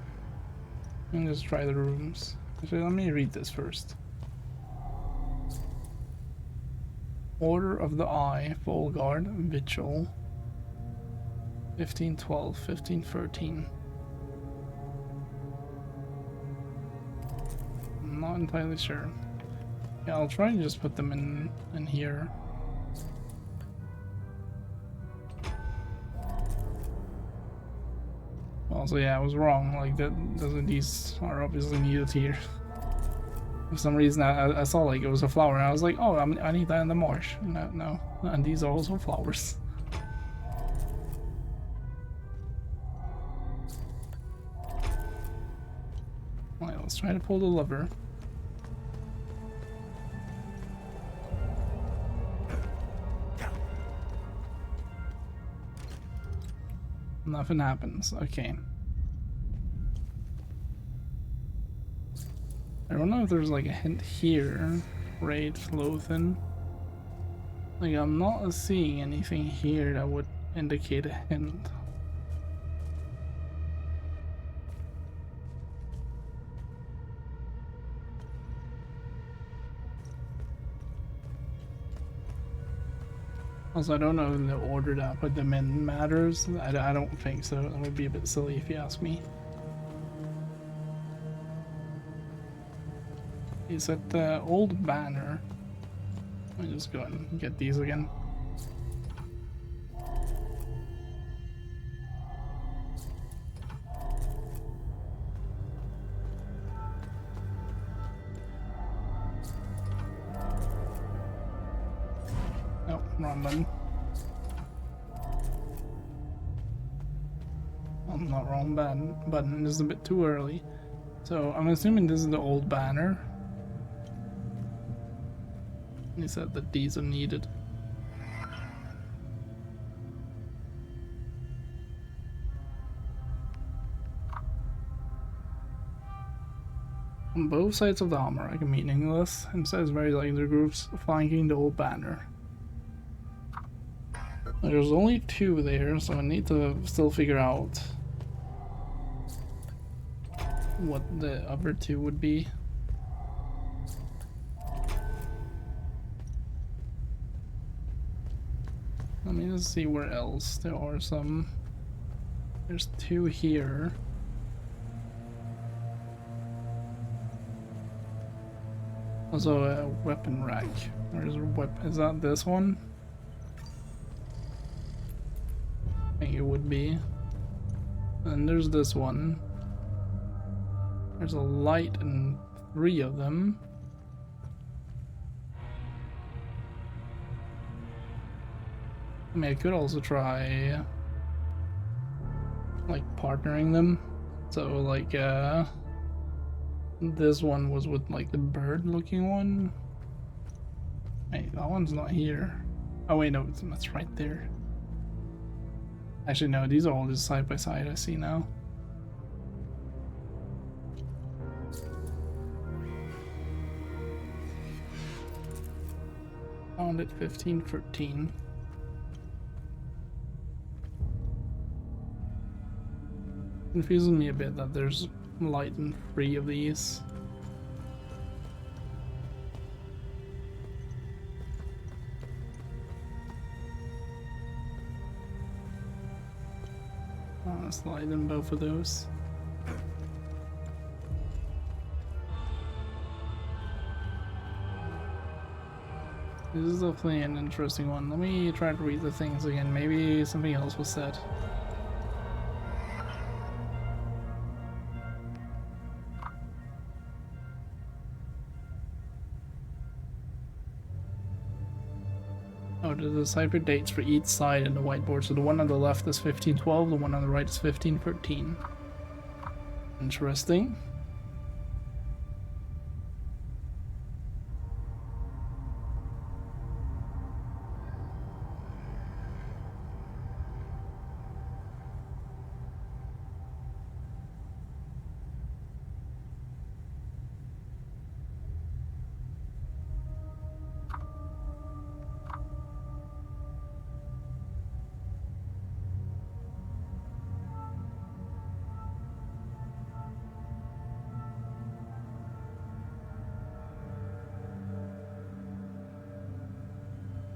We can just try the rooms. Actually, let me read this first. Order of the Eye, Full Guard, Vigil. 1512, 1513. I'm not entirely sure. Yeah, I'll try and just put them in here. Also, yeah, I was wrong. Like, these are obviously needed here. For some reason, I saw like it was a flower, and I was like, oh, I need that in the marsh. No, and these are also flowers. Alright, let's try to pull the lever. Nothing happens. Okay. I don't know if there's like a hint here. Raid Lothan. Like, I'm not seeing anything here that would indicate a hint. Also, I don't know if the order that I put them in matters. I don't think so. That would be a bit silly if you ask me. Is that the old banner? Let me just go and get these again. Oh, wrong button. I'm not wrong button. This is a bit too early. So I'm assuming this is the old banner. He said that these are needed. On both sides of the Hammer, meaningless, and says very likely the groups flanking the old banner. There's only two there, so I need to still figure out what the other two would be. Let me just see where else there are some. There's two here. Also a weapon rack. Where's a weapon? Is that this one? I think it would be. And there's this one. There's a light and 3 of them. I mean, I could also try like partnering them. So like this one was with like the bird looking one. Hey, that one's not here. Oh wait, no, that's right there. Actually no, these are all just side by side, I see now. Found it 1513. Confuses me a bit that there's light in 3 of these. There's light in both of those. This is definitely an interesting one. Let me try to read the things again. Maybe something else was said. Oh, the decipher dates for each side in the whiteboard. So the one on the left is 1512, the one on the right is 1513. Interesting.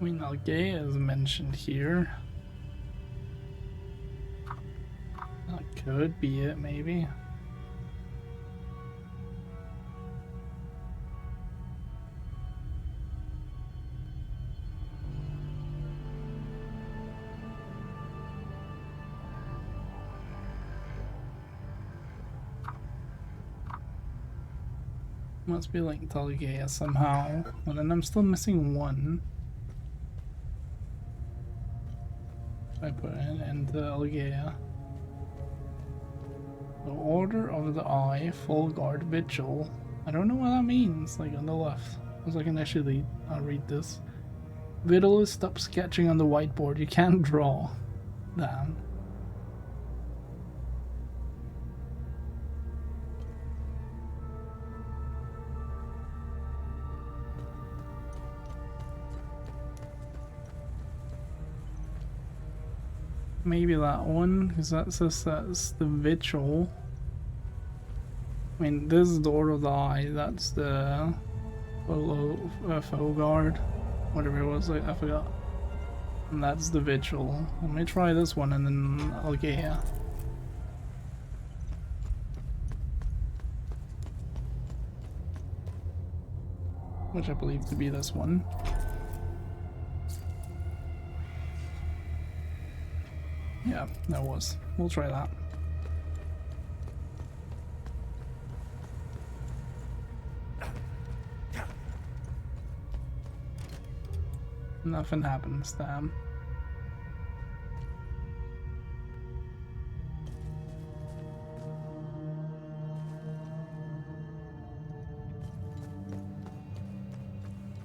I mean, Algae is mentioned here. That could be it, maybe. Must be linked to Algae somehow. Well, then I'm still missing one. I put it into Algaea. The Order of the Eye, Full Guard Vigil. I don't know what that means, like on the left. Because I can actually read this. Vigil is stop sketching on the whiteboard. You can't draw. Damn. maybe that one, because that says that's the vigil. I mean, this is the Order of the Eye, that's the foe guard, whatever it was, I forgot. And that's the vigil. Let me try this one and then I'll get here. Which I believe to be this one. Yeah, that was. We'll try that. Nothing happens, damn.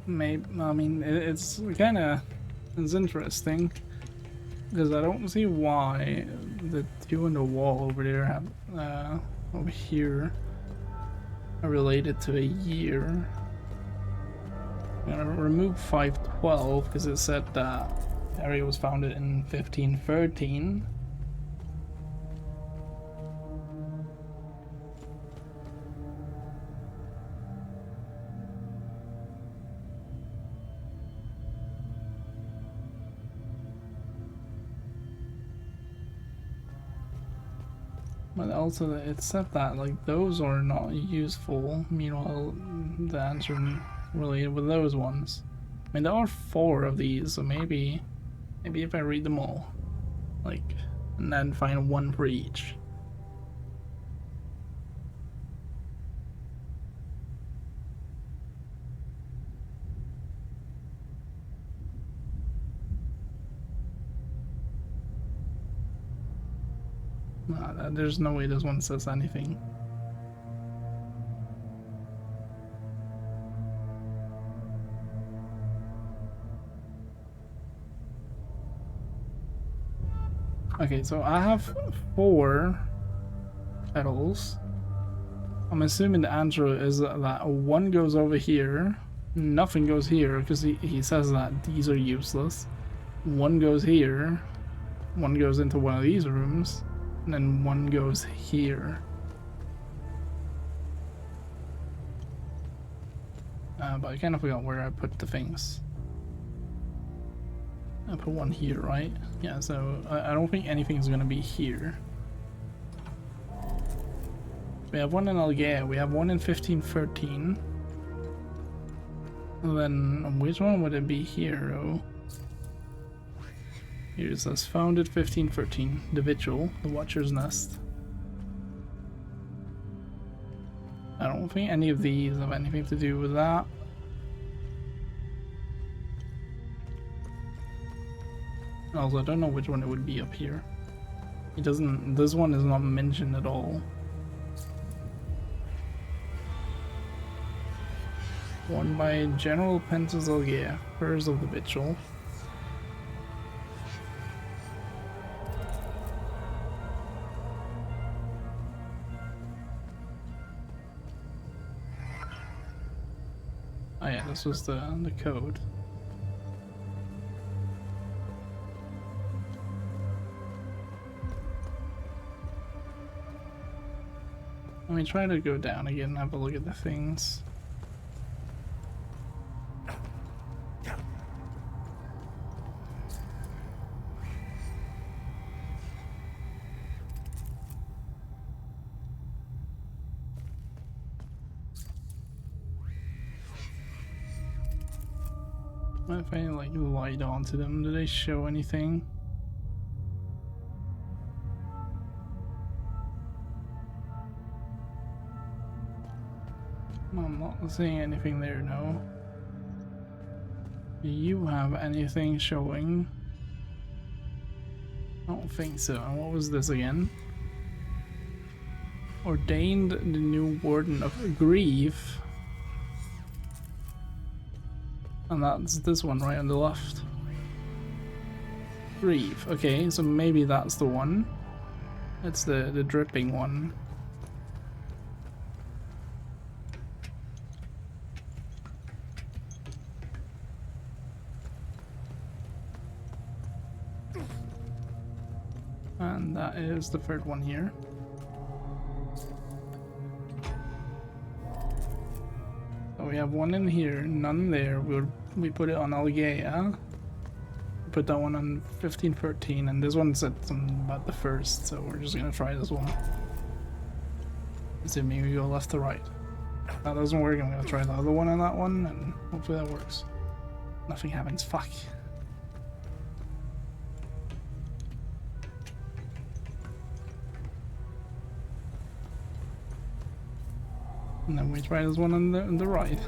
Maybe, I mean, it's interesting because I don't see why the two on the wall over there have over here are related to a year. I'm gonna remove 512 because it said that the area was founded in 1513. But also it said that like those are not useful, meanwhile the answer related with those ones. I mean there are 4 of these, so maybe if I read them all, like, and then find one for each. Nah, there's no way this one says anything. Okay, so I have 4 petals. I'm assuming the answer is that one goes over here, nothing goes here because he says that these are useless. One goes here, one goes into one of these rooms, and then one goes here. But I kind of forgot where I put the things. I put one here, right? Yeah, so I don't think anything's gonna be here. We have one in Algae, we have one in 1513. And then, which one would it be here, oh? Here it says, founded 1513, the Vigil, the Watcher's Nest. I don't think any of these have anything to do with that. Also, I don't know which one it would be up here. It doesn't, this one is not mentioned at all. Won by General Pentazilgia, Furs of the Vigil. Oh yeah, this was the code. Let me try to go down again and have a look at the things. If I like light onto them, do they show anything? I'm not seeing anything there, no. Do you have anything showing? I don't think so. And what was this again? Ordained the new Warden of Grief. And that's this one right on the left. Grief. Okay, so maybe that's the one. It's the dripping one. That is the third one here. So we have one in here, none there. We put it on Algaea. Put that one on 1513, and this one said something about the first, so we're just gonna try this one. Assuming we go left to right. If that doesn't work, I'm gonna try the other one on that one, and hopefully that works. Nothing happens. Fuck. And then we try this one on the right.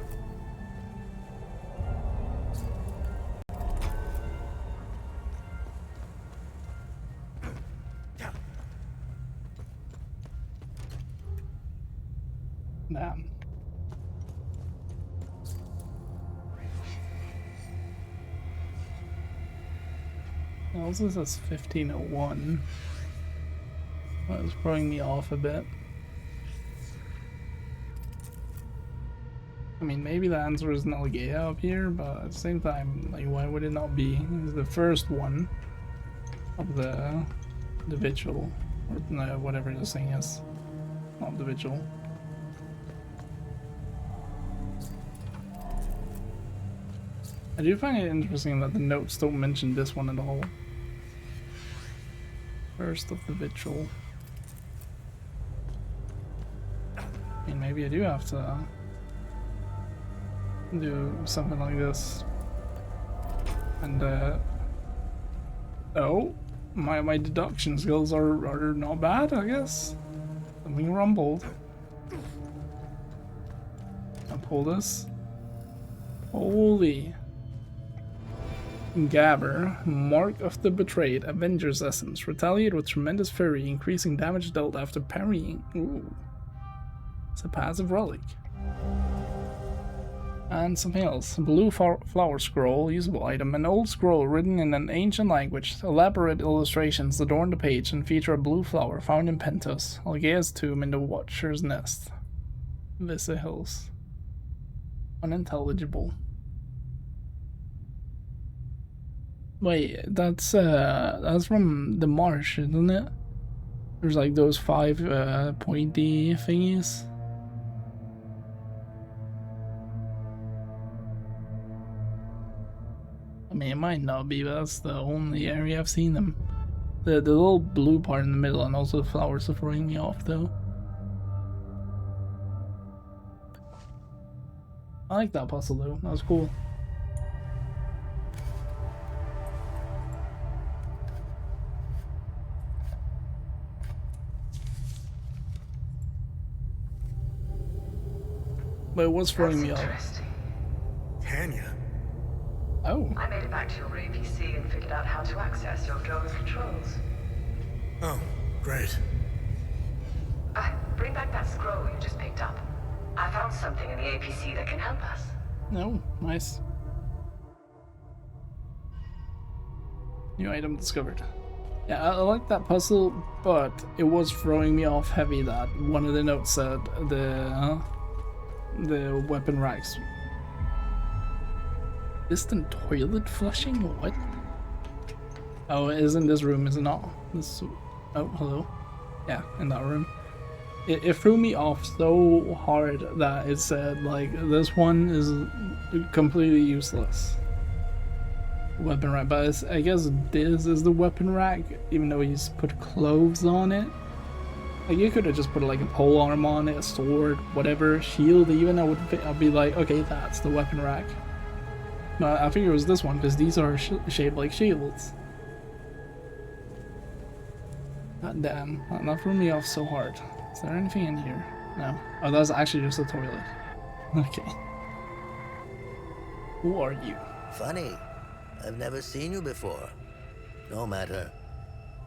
Damn. Also says 1501. That was throwing me off a bit. I mean, maybe the answer is Algaea up here, but at the same time, like, why would it not be? It's the first one of the vigil, or no, whatever this thing is, not the vigil. I do find it interesting that the notes don't mention this one at all. First of the vigil. I mean, maybe I do have to do something like this. And oh, my deduction skills are not bad, I guess. Something rumbled. I'll pull this. Holy. Gabber, Mark of the Betrayed, Avenger's Essence. Retaliate with tremendous fury, increasing damage dealt after parrying. Ooh. It's a passive relic. And something else. Blue flower scroll, usable item. An old scroll written in an ancient language. Elaborate illustrations adorn the page and feature a blue flower found in Pentos, Algaea's tomb in the Watcher's Nest. Visa Hills. Unintelligible. Wait, that's from the marsh, isn't it? There's like those 5 pointy thingies. I mean, it might not be, but that's the only area I've seen them. The little blue part in the middle, and also the flowers are throwing me off, though. I like that puzzle, though. That was cool. But it was throwing me off. Tanya? Oh. I made it back to your APC and figured out how to access your global controls. Oh, great. Bring back that scroll you just picked up. I found something in the APC that can help us. No, nice. New item discovered. Yeah, I like that puzzle, but it was throwing me off heavy that one of the notes said the weapon racks. Distant toilet flushing? What? Oh, it is in this room, is it not? This. Oh, hello. Yeah, in that room. It threw me off so hard that it said, like, this one is completely useless. Weapon rack, but I guess this is the weapon rack, even though he's put clothes on it. Like, you could have just put like a pole arm on it, a sword, whatever, shield even. I'd be like, okay, that's the weapon rack. But I figured it was this one because these are shaped like shields. God damn, that threw me off so hard. Is there anything in here? No. Oh, that's actually just a toilet. Okay. Who are you? Funny. I've never seen you before. No matter.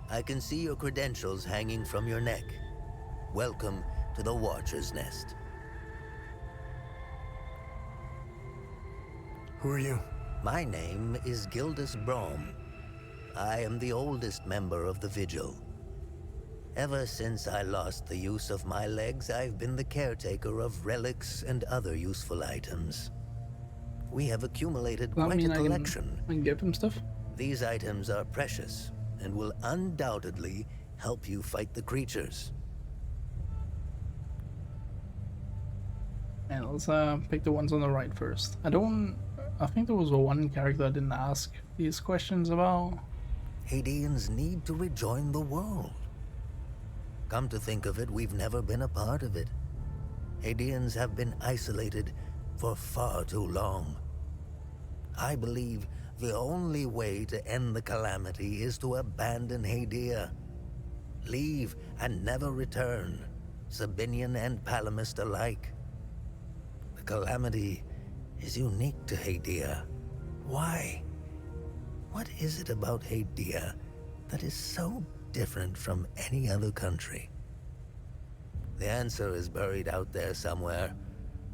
I can see your credentials hanging from your neck. Welcome to the Watcher's Nest. Who are you? My name is Gildas Brom. I am the oldest member of the Vigil. Ever since I lost the use of my legs, I've been the caretaker of relics and other useful items. We have accumulated quite a collection. I can give him stuff? These items are precious and will undoubtedly help you fight the creatures. And let's pick the ones on the right first. I think there was one character I didn't ask these questions about. Hadeans need to rejoin the world. Come to think of it, we've never been a part of it. Hadeans have been isolated for far too long. I believe the only way to end the calamity is to abandon Hadia. Leave and never return, Sabinian and Palamist alike. The calamity is unique to Hadia. Why? What is it about Hadia that is so different from any other country? The answer is buried out there somewhere.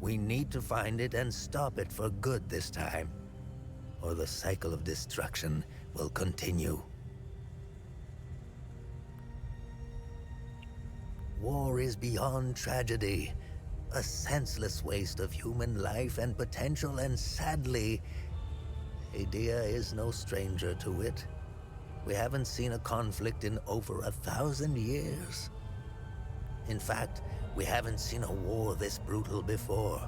We need to find it and stop it for good this time, or the cycle of destruction will continue. War is beyond tragedy, a senseless waste of human life and potential, and sadly, Hadia is no stranger to it. We haven't seen a conflict in over 1,000 years. In fact, we haven't seen a war this brutal before.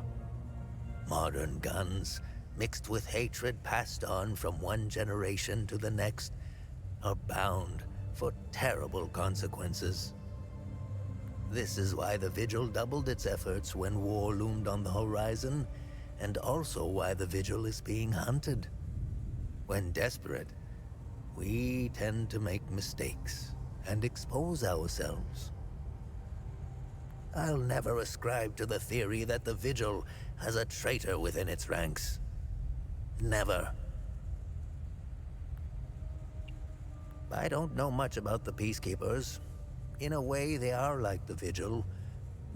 Modern guns, mixed with hatred passed on from one generation to the next, are bound for terrible consequences. This is why the Vigil doubled its efforts when war loomed on the horizon, and also why the Vigil is being hunted. When desperate, we tend to make mistakes and expose ourselves. I'll never ascribe to the theory that the Vigil has a traitor within its ranks. Never. I don't know much about the Peacekeepers. In a way, they are like the Vigil.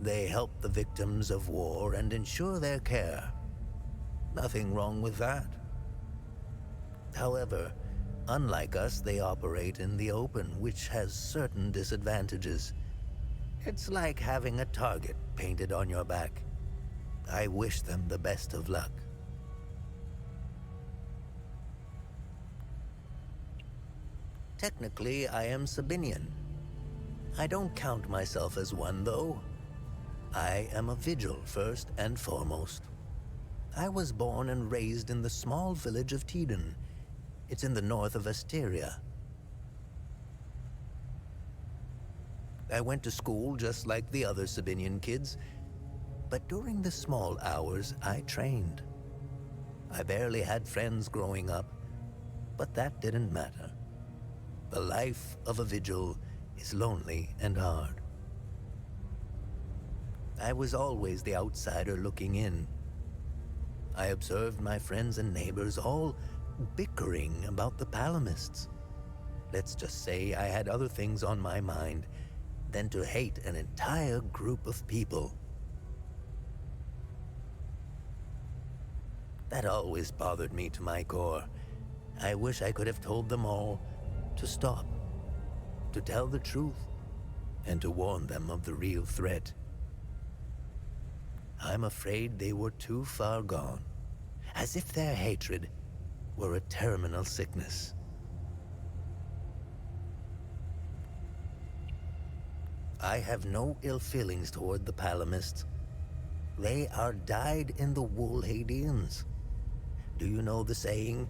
They help the victims of war and ensure their care. Nothing wrong with that. However, unlike us, they operate in the open, which has certain disadvantages. It's like having a target painted on your back. I wish them the best of luck. Technically, I am Sabinian. I don't count myself as one, though. I am a Vigil, first and foremost. I was born and raised in the small village of Teden. It's in the north of Asteria. I went to school just like the other Sabinian kids, but during the small hours, I trained. I barely had friends growing up, but that didn't matter. The life of a Vigil is lonely and hard. I was always the outsider looking in. I observed my friends and neighbors all bickering about the Palamists. Let's just say I had other things on my mind than to hate an entire group of people. That always bothered me to my core. I wish I could have told them all to stop, to tell the truth, and to warn them of the real threat. I'm afraid they were too far gone, as if their hatred were a terminal sickness. I have no ill feelings toward the Palamists. They are dyed-in-the-wool Hadeans. Do you know the saying,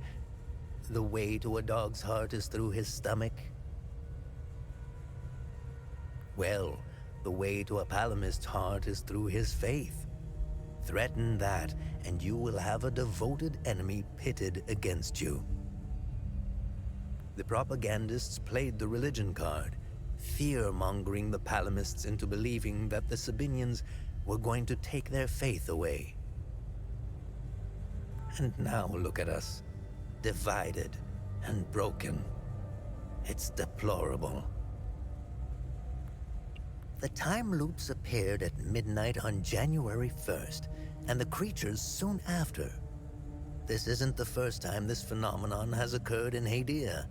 the way to a dog's heart is through his stomach? Well, the way to a Palamist's heart is through his faith. Threaten that, and you will have a devoted enemy pitted against you. The propagandists played the religion card, fear-mongering the Palamists into believing that the Sabinians were going to take their faith away. And now look at us, divided and broken. It's deplorable. The time loops appeared at midnight on January 1st, and the creatures soon after. This isn't the first time this phenomenon has occurred in Hadia.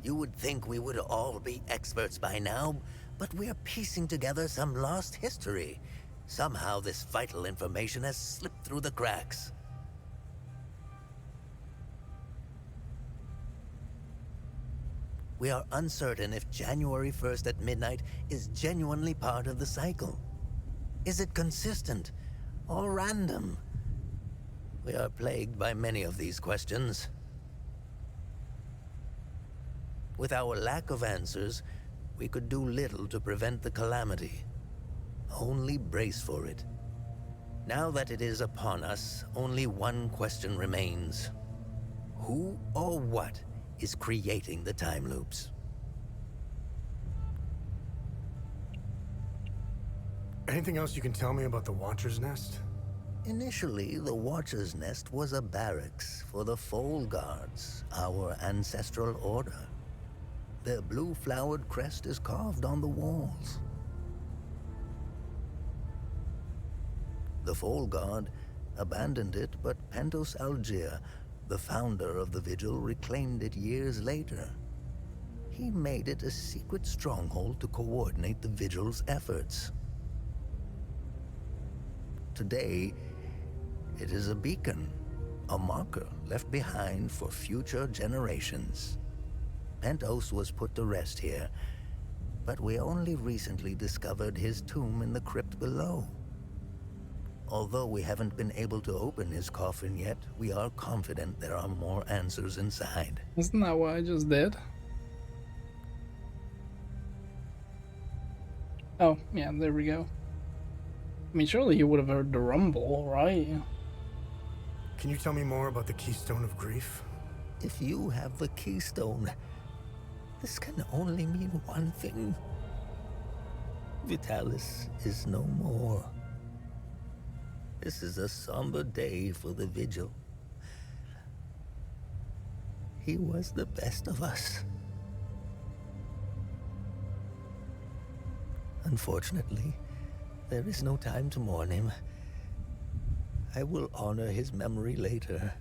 You would think we would all be experts by now, but we're piecing together some lost history. Somehow this vital information has slipped through the cracks. We are uncertain if January 1st at midnight is genuinely part of the cycle. Is it consistent or random? We are plagued by many of these questions. With our lack of answers, we could do little to prevent the calamity. Only brace for it. Now that it is upon us, only one question remains. Who or what is creating the time loops? Anything else you can tell me about the Watcher's Nest? Initially, the Watcher's Nest was a barracks for the Foal Guards, our ancestral order. Their blue-flowered crest is carved on the walls. The Foal Guard abandoned it, but Pentos Algier, the founder of the Vigil, reclaimed it years later. He made it a secret stronghold to coordinate the Vigil's efforts. Today, it is a beacon, a marker left behind for future generations. Pentos was put to rest here, but we only recently discovered his tomb in the crypt below. Although we haven't been able to open his coffin yet, we are confident there are more answers inside. Isn't that what I just did? Oh, yeah, there we go. I mean, surely he would have heard the rumble, right? Can you tell me more about the Keystone of Grief? If you have the Keystone, this can only mean one thing. Vitalis is no more. This is a somber day for the Vigil. He was the best of us. Unfortunately, there is no time to mourn him. I will honor his memory later.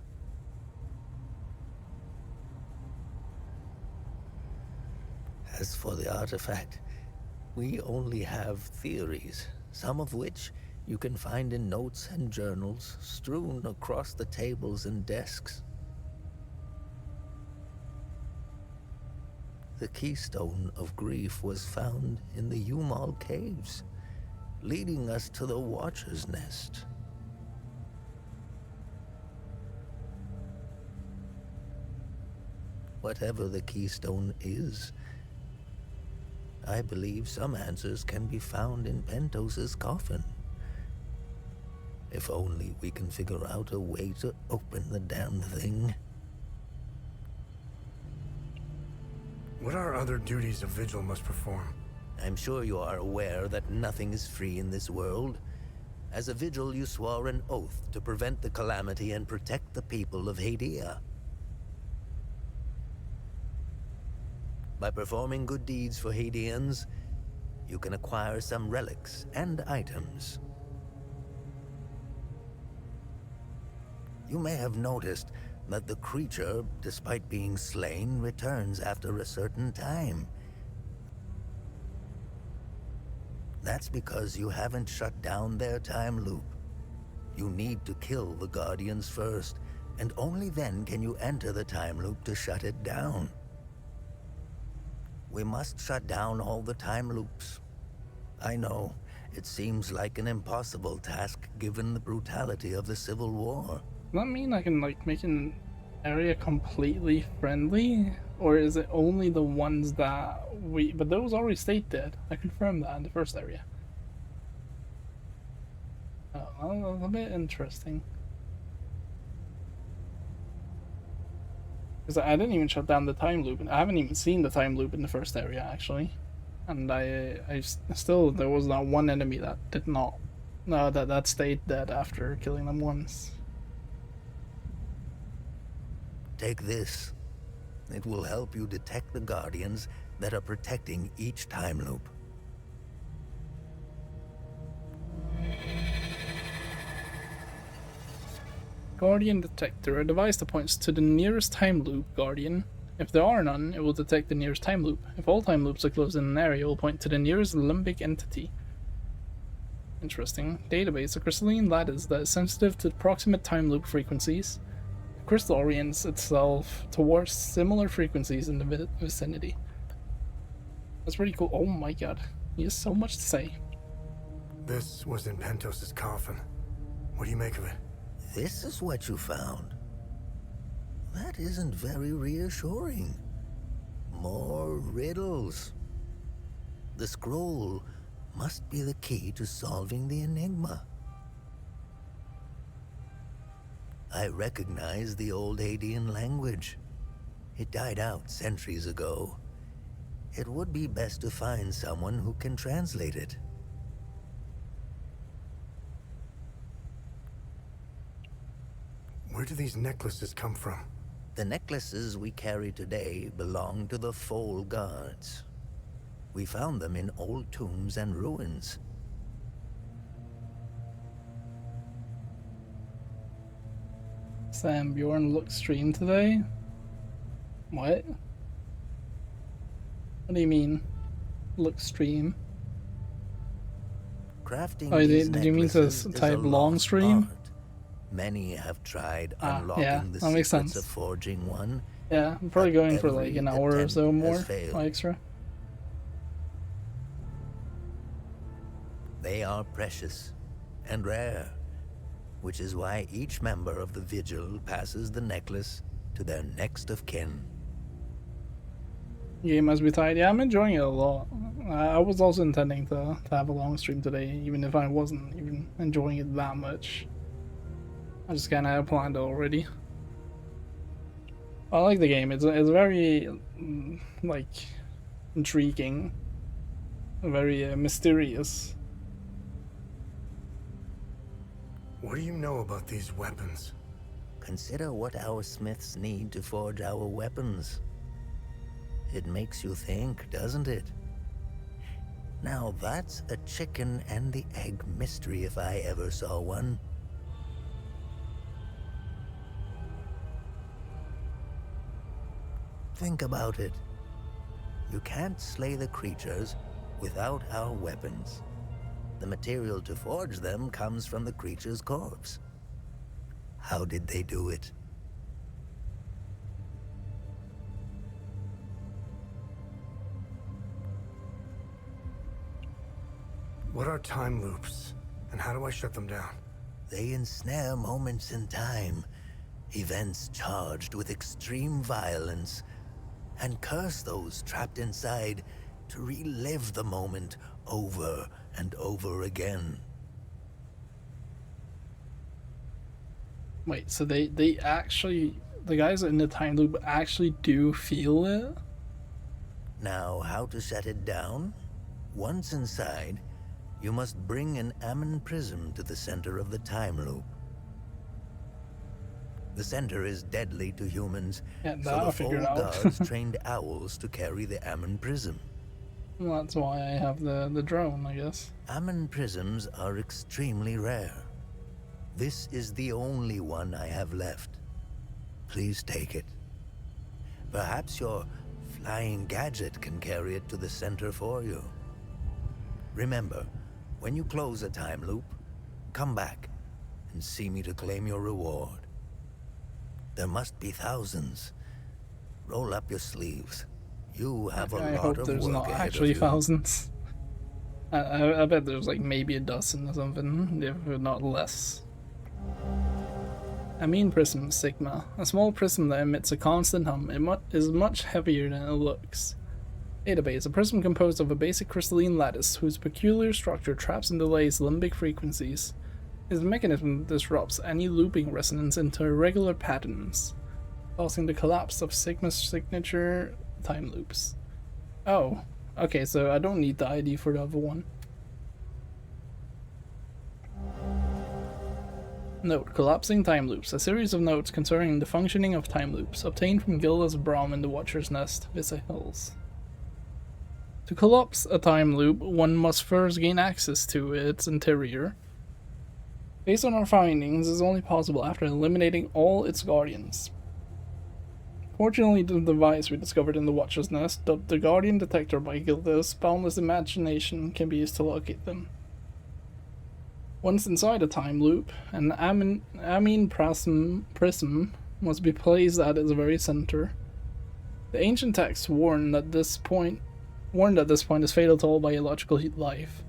As for the artifact, we only have theories, some of which you can find in notes and journals strewn across the tables and desks. The Keystone of Grief was found in the Umal Caves, leading us to the Watcher's Nest. Whatever the Keystone is, I believe some answers can be found in Pentos's coffin. If only we can figure out a way to open the damn thing. What are other duties a Vigil must perform? I'm sure you are aware that nothing is free in this world. As a Vigil, you swore an oath to prevent the calamity and protect the people of Hadia. By performing good deeds for Hadians, you can acquire some relics and items. You may have noticed that the creature, despite being slain, returns after a certain time. That's because you haven't shut down their time loop. You need to kill the Guardians first, and only then can you enter the time loop to shut it down. We must shut down all the time loops. I know, it seems like an impossible task given the brutality of the Civil War. Does that mean I can, like, make an area completely friendly? Or is it only the ones that we... But those already stayed dead. I confirmed that in the first area. Oh, that's a bit interesting. Because I didn't even shut down the time loop. I haven't even seen the time loop in the first area, actually. And I still... There was not one enemy that did not... No, that stayed dead after killing them once. Take this. It will help you detect the Guardians that are protecting each time loop. Guardian Detector, a device that points to the nearest time loop Guardian. If there are none, it will detect the nearest time loop. If all time loops are closed in an area, it will point to the nearest limbic entity. Interesting. Database, a crystalline lattice that is sensitive to proximate time loop frequencies. The crystal orients itself towards similar frequencies in the vicinity. That's pretty cool. Oh my god. He has so much to say. This was in Pentos's coffin. What do you make of it? This is what you found. That isn't very reassuring. More riddles. The scroll must be the key to solving the enigma. I recognize the old Hadean language. It died out centuries ago. It would be best to find someone who can translate it. Where do these necklaces come from? The necklaces we carry today belong to the Foal Guards. We found them in old tombs and ruins. Sam Bjorn looked stream today? What? What do you mean? Look stream? Crafting oh, these did you mean to necklaces is a type long lost stream? art. Many have tried Ah, unlocking yeah, the that makes secrets sense. of forging one. Yeah, I'm probably but going for like every an hour or attempt so has more failed. extra. They are precious and rare, which is why each member of the Vigil passes the necklace to their next of kin. Game must be tight. Yeah, I'm enjoying it a lot. I was also intending to have a long stream today, even if I wasn't even enjoying it that much. I just kind of had planned it already. I like the game. It's very like intriguing, very mysterious. What do you know about these weapons? Consider what our smiths need to forge our weapons. It makes you think, doesn't it? Now that's a chicken and the egg mystery if I ever saw one. Think about it. You can't slay the creatures without our weapons. The material to forge them comes from the creature's corpse. How did they do it? What are time loops, and how do I shut them down? They ensnare moments in time, events charged with extreme violence, and curse those trapped inside to relive the moment over and over again. Wait, so they actually, the guys in the time loop actually do feel it? Now, how to shut it down? Once inside, you must bring an Ammon prism to the center of the time loop. The center is deadly to humans, Yeah, that so I'll the figure Foal it out. Guards trained owls to carry the Ammon prism. Well, that's why I have the drone, I guess. Ammon prisms are extremely rare. This is the only one I have left. Please take it. Perhaps your flying gadget can carry it to the center for you. Remember, when you close a time loop, come back and see me to claim your reward. There must be thousands. Roll up your sleeves. You have a I lot hope of there's work not ahead actually of you. thousands. I bet there's like maybe a dozen or something, if not less. Amine Prism Sigma. A small prism that emits a constant hum. It is much heavier than it looks. Database. A prism composed of a basic crystalline lattice whose peculiar structure traps and delays limbic frequencies. Its mechanism disrupts any looping resonance into irregular patterns, causing the collapse of Sigma's signature time loops. Oh, okay, so I don't need the ID for the other one. Note, collapsing time loops. A series of notes concerning the functioning of time loops, obtained from Gildas Brahm in the Watcher's Nest, Visa Hills. To collapse a time loop, one must first gain access to its interior. Based on our findings, this is only possible after eliminating all its guardians. Fortunately, the device we discovered in the Watcher's Nest, dubbed the Guardian Detector by Gildas' boundless imagination, can be used to locate them. Once inside a time loop, an amine prism must be placed at its very center. The ancient texts warn that this point Warned at this point is fatal to all biological life.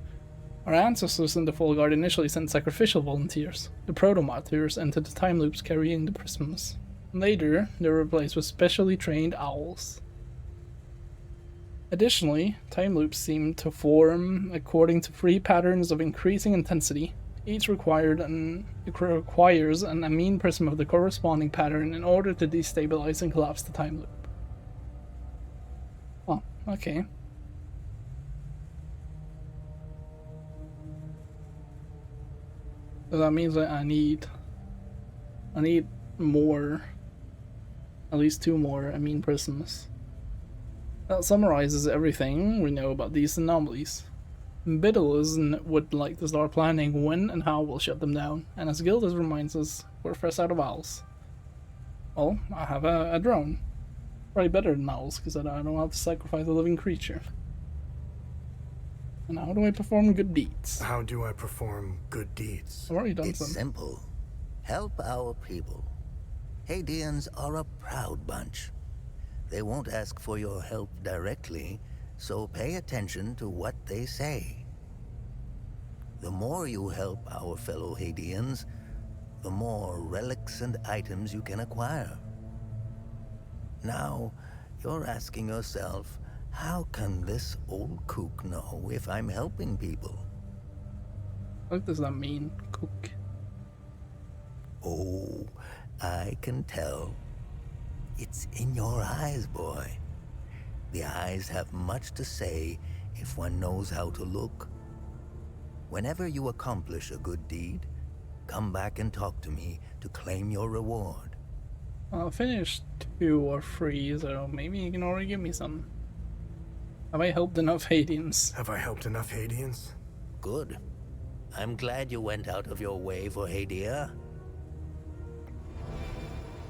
Our ancestors in the Fall Guard initially sent sacrificial volunteers, the proto-martyrs, into the time loops carrying the prisms. Later, they were replaced with specially trained owls. Additionally, time loops seem to form according to 3 patterns of increasing intensity. Each requires an amine prism of the corresponding pattern in order to destabilize and collapse the time loop. Oh, okay. So that means that I need more, at least 2 more amine prisms. That summarizes everything we know about these anomalies. Biddles would like to start planning when and how we'll shut them down, and as Gildas reminds us, we're fresh out of owls. Well, I have a drone. Probably better than owls, because I don't know how to sacrifice a living creature. And how do I perform good deeds? How do I perform good deeds? I've already done It's some. simple. Help our people. Hadeans are a proud bunch. They won't ask for your help directly, so pay attention to what they say. The more you help our fellow Hadeans, the more relics and items you can acquire. Now, you're asking yourself, how can this old kook know if I'm helping people? What does that mean, kook? Oh, I can tell. It's in your eyes, boy. The eyes have much to say if one knows how to look. Whenever you accomplish a good deed, come back and talk to me to claim your reward. I'll finish 2 or 3, so maybe you can already give me some. Have I helped enough Hadeans? Have I helped enough Hadeans? Good. I'm glad you went out of your way for Hadia.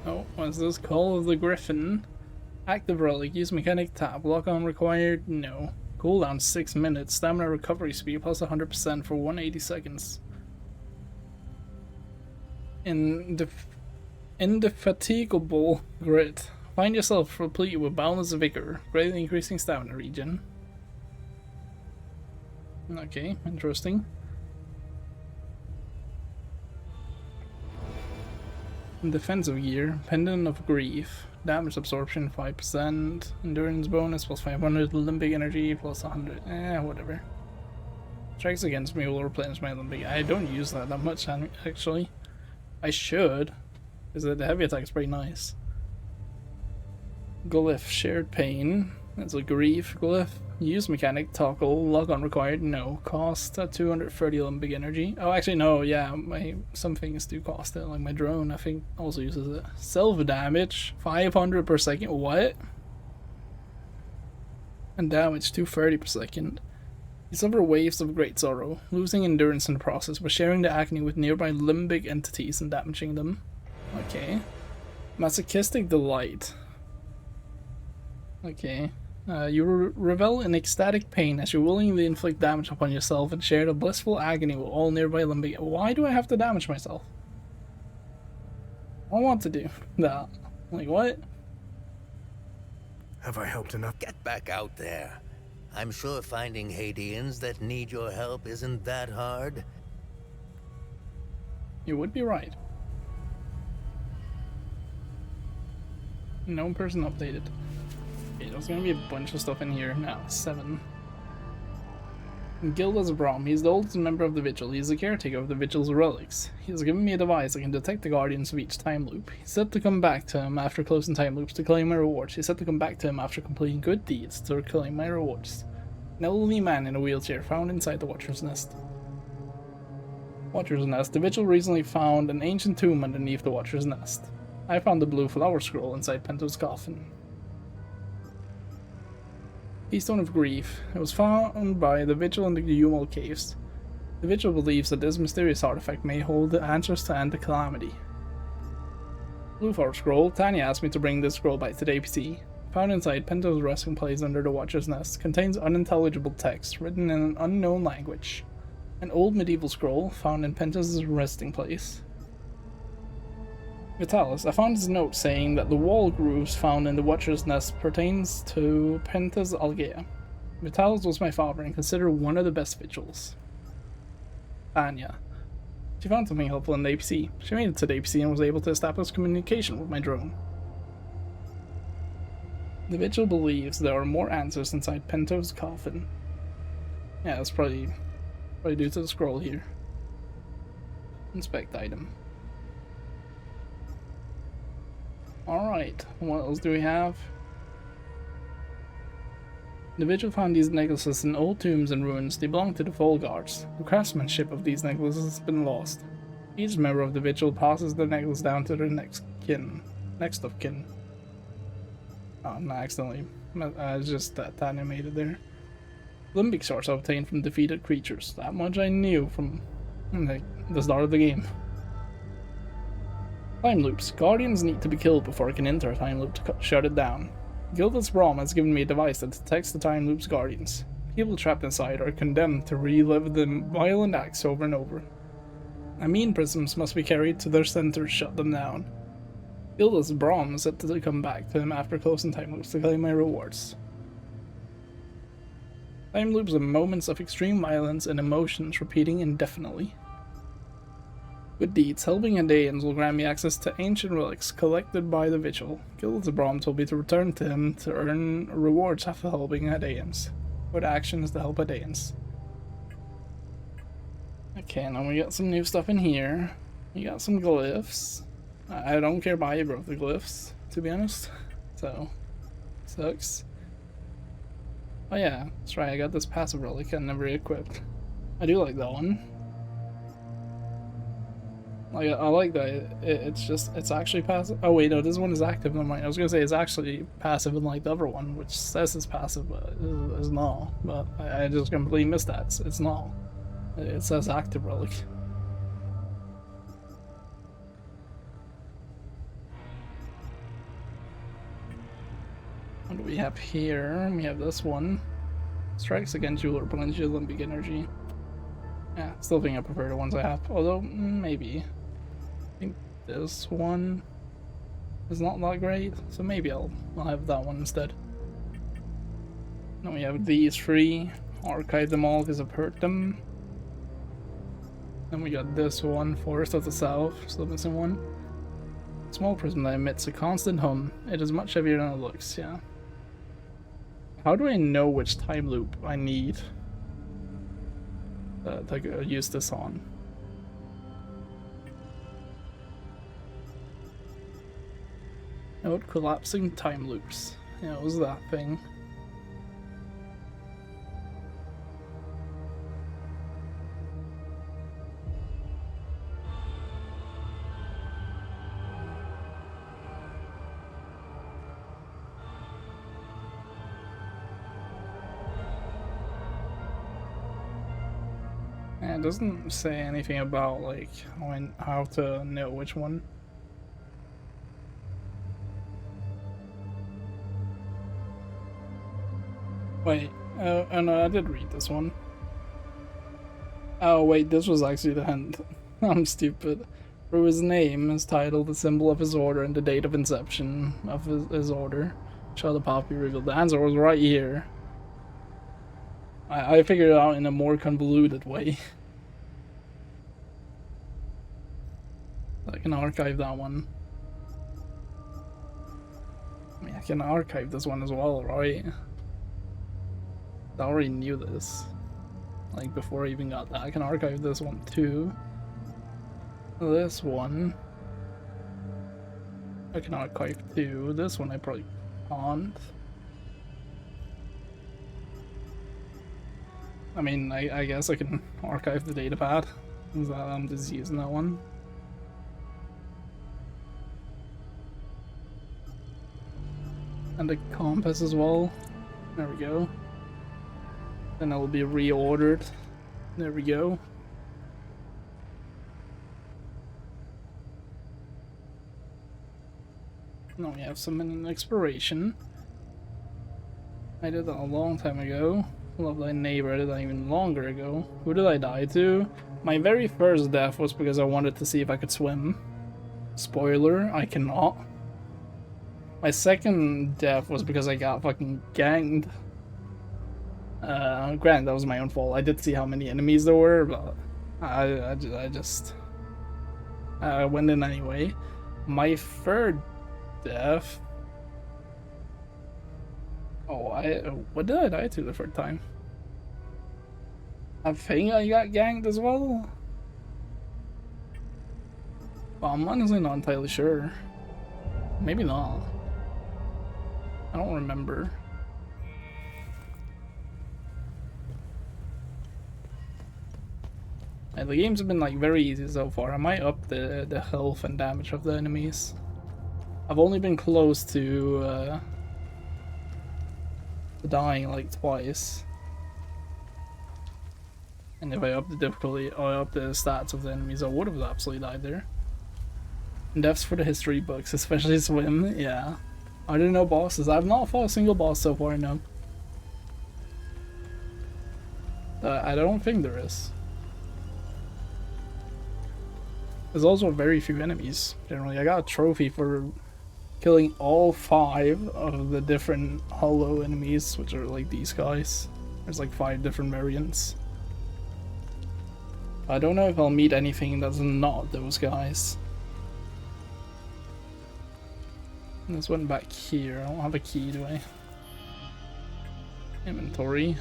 Oh, what's this? Call of the Griffin. Active relic. Use mechanic tap. Lock on required? No. Cooldown 6 minutes. Stamina recovery speed plus 100% for 180 seconds. Indefatigable grit. Find yourself replete with boundless vigor, greatly increasing stamina regen. Okay, interesting. Defensive gear, pendant of grief, damage absorption 5%, endurance bonus plus 500, limbic energy plus 100, whatever. Strikes against me will replenish my limbic. I don't use that much actually. I should, because the heavy attack is pretty nice. Glyph, shared pain, that's a grief. Glyph, use mechanic, toggle, log on required, no. Cost 230 limbic energy. Oh, actually, no, yeah, some things do cost it, like my drone, I think, also uses it. Self damage, 500 per second, what? And damage, 230 per second. You suffer waves of great sorrow, losing endurance in the process, but sharing the agony with nearby limbic entities and damaging them. Okay. Masochistic delight. Okay. You revel in ecstatic pain as you willingly inflict damage upon yourself and share the blissful agony with all nearby limbic. Why do I have to damage myself? I don't want to do that. Like, what? Have I helped enough? Get back out there. I'm sure finding Hadeans that need your help isn't that hard. You would be right. No person updated. Okay, there's gonna be a bunch of stuff in here now. 7. Gildas Brom. He's the oldest member of the Vigil. He's the caretaker of the Vigil's relics. He has given me a device that can detect the guardians of each time loop. He said to come back to him after closing time loops to claim my rewards. He said to come back to him after completing good deeds to claim my rewards. An elderly man in a wheelchair found inside the Watcher's Nest. Watcher's Nest. The Vigil recently found an ancient tomb underneath the Watcher's Nest. I found the blue flower scroll inside Pento's coffin. Keystone of Grief. It was found by the Vigil in the Yumal Caves. The Vigil believes that this mysterious artifact may hold the answers to end the calamity. Blue flower scroll. Tanya asked me to bring this scroll back to the APC. Found inside Pento's resting place under the Watcher's Nest. Contains unintelligible text written in an unknown language. An old medieval scroll found in Pento's resting place. Vitalis, I found this note saying that the wall grooves found in the Watcher's Nest pertains to Pentas Algea. Vitalis was my father and considered one of the best vigils. Anya. She found something helpful in the APC. She made it to the APC and was able to establish communication with my drone. The vigil believes there are more answers inside Pento's coffin. Yeah, that's probably due to the scroll here. Inspect item. Alright, what else do we have? The vigil found these necklaces in old tombs and ruins. They belong to the Fall Guards. The craftsmanship of these necklaces has been lost. Each member of the vigil passes the necklace down to their next of kin. Oh, no, accidentally. Just that animated there. Limbic shards are obtained from defeated creatures. That much I knew from the start of the game. Time loops. Guardians need to be killed before I can enter a time loop to shut it down. Gilda's Brahm has given me a device that detects the time loop's guardians. People trapped inside are condemned to relive the violent acts over and over. Amine prisms must be carried to their center to shut them down. Gilda's Brahm is set to come back to him after closing time loops to claim my rewards. Time loops are moments of extreme violence and emotions repeating indefinitely. Good deeds. Helping Hadeans will grant me access to ancient relics collected by the Vigil. Gilda's Brahm told me to return to him to earn rewards after helping Hadeans. Good actions to help Hadeans. Okay, now we got some new stuff in here. We got some glyphs. I don't care about either of the glyphs, to be honest. So, sucks. Oh yeah, that's right, I got this passive relic I never equipped. I do like that one. Like, I like that it's actually passive. Oh wait, no, this one is active. Never mind. I was gonna say it's actually passive unlike the other one, which says it's passive, but it's not. But I just completely missed that. It's not. It says active relic. What do we have here? We have this one. Strikes against you or blends you limbic energy. Yeah, still think I prefer the ones I have. Although, maybe. I think this one is not that great, so maybe I'll have that one instead. Then we have these three. Archive them all because I've hurt them. Then we got this one, Forest of the South, still missing one. Small prism that emits a constant hum. It is much heavier than it looks, yeah. How do I know which time loop I need to use this on? Note collapsing time loops. Yeah, it was that thing. It doesn't say anything about like how to know which one. Wait, oh no, I did read this one. Oh wait, this was actually the hint. I'm stupid. Through his name, his title, the symbol of his order, and the date of inception of his order shall the path be revealed. The answer was right here. I figured it out in a more convoluted way. I can archive that one. I mean, I can archive this one as well, right? I already knew this. Like, before I even got that. I can archive this one too. This one. I can archive too. This one I probably can't. I mean, I guess I can archive the datapad. I'm just using that one. And the compass as well. There we go. Then it will be reordered. There we go. Now we have some in exploration. I did that a long time ago. Love thy neighbor, I did that even longer ago. Who did I die to? My very first death was because I wanted to see if I could swim. Spoiler, I cannot. My second death was because I got fucking ganged. Granted, that was my own fault. I did see how many enemies there were, but I just went in anyway. My third death. Oh, what did I die to the third time? I think I got ganked as well. Well, I'm honestly not entirely sure. Maybe not. I don't remember. And the games have been like very easy so far. I might up the health and damage of the enemies. I've only been close to dying like twice. And if I up the difficulty or up the stats of the enemies, I would have absolutely died there. And deaths for the history books, especially swim, yeah. Are there no bosses? I've not fought a single boss so far, no. I don't think there is. There's also very few enemies, generally. I got a trophy for killing all 5 of the different hollow enemies, which are like these guys. There's like 5 different variants. I don't know if I'll meet anything that's not those guys. And this went back here. I don't have a key, do I? Inventory.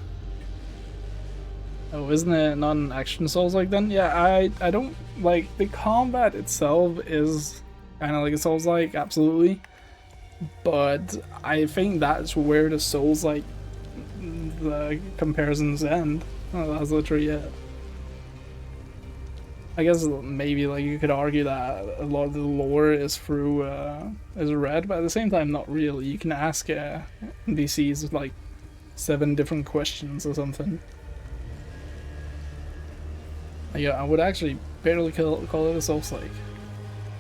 Oh, isn't it not an action Souls like then? Yeah, I don't like the combat itself is kind of like a Souls like, absolutely. But I think that's where the Souls like the comparisons end. Oh, that's literally it. I guess maybe like you could argue that a lot of the lore is through is read, but at the same time not really. You can ask NPCs like 7 different questions or something. Yeah, I would actually barely call it a Souls-like.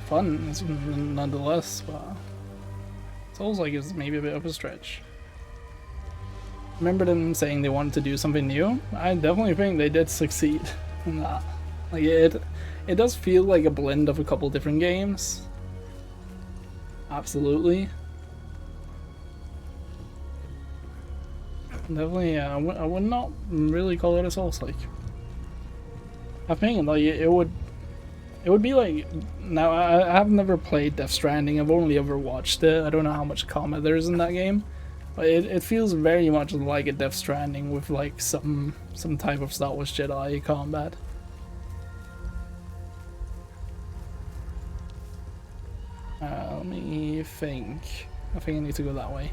Fun, nonetheless, but Souls-like is maybe a bit of a stretch. Remember them saying they wanted to do something new? I definitely think they did succeed in that. Like it does feel like a blend of a couple different games. Absolutely. Definitely, I would not really call it a Souls-like. I think like it would be like, now I have never played Death Stranding. I've only ever watched it. I don't know how much combat there is in that game, but it feels very much like a Death Stranding with like some type of Star Wars Jedi combat. Let me think. I think I need to go that way.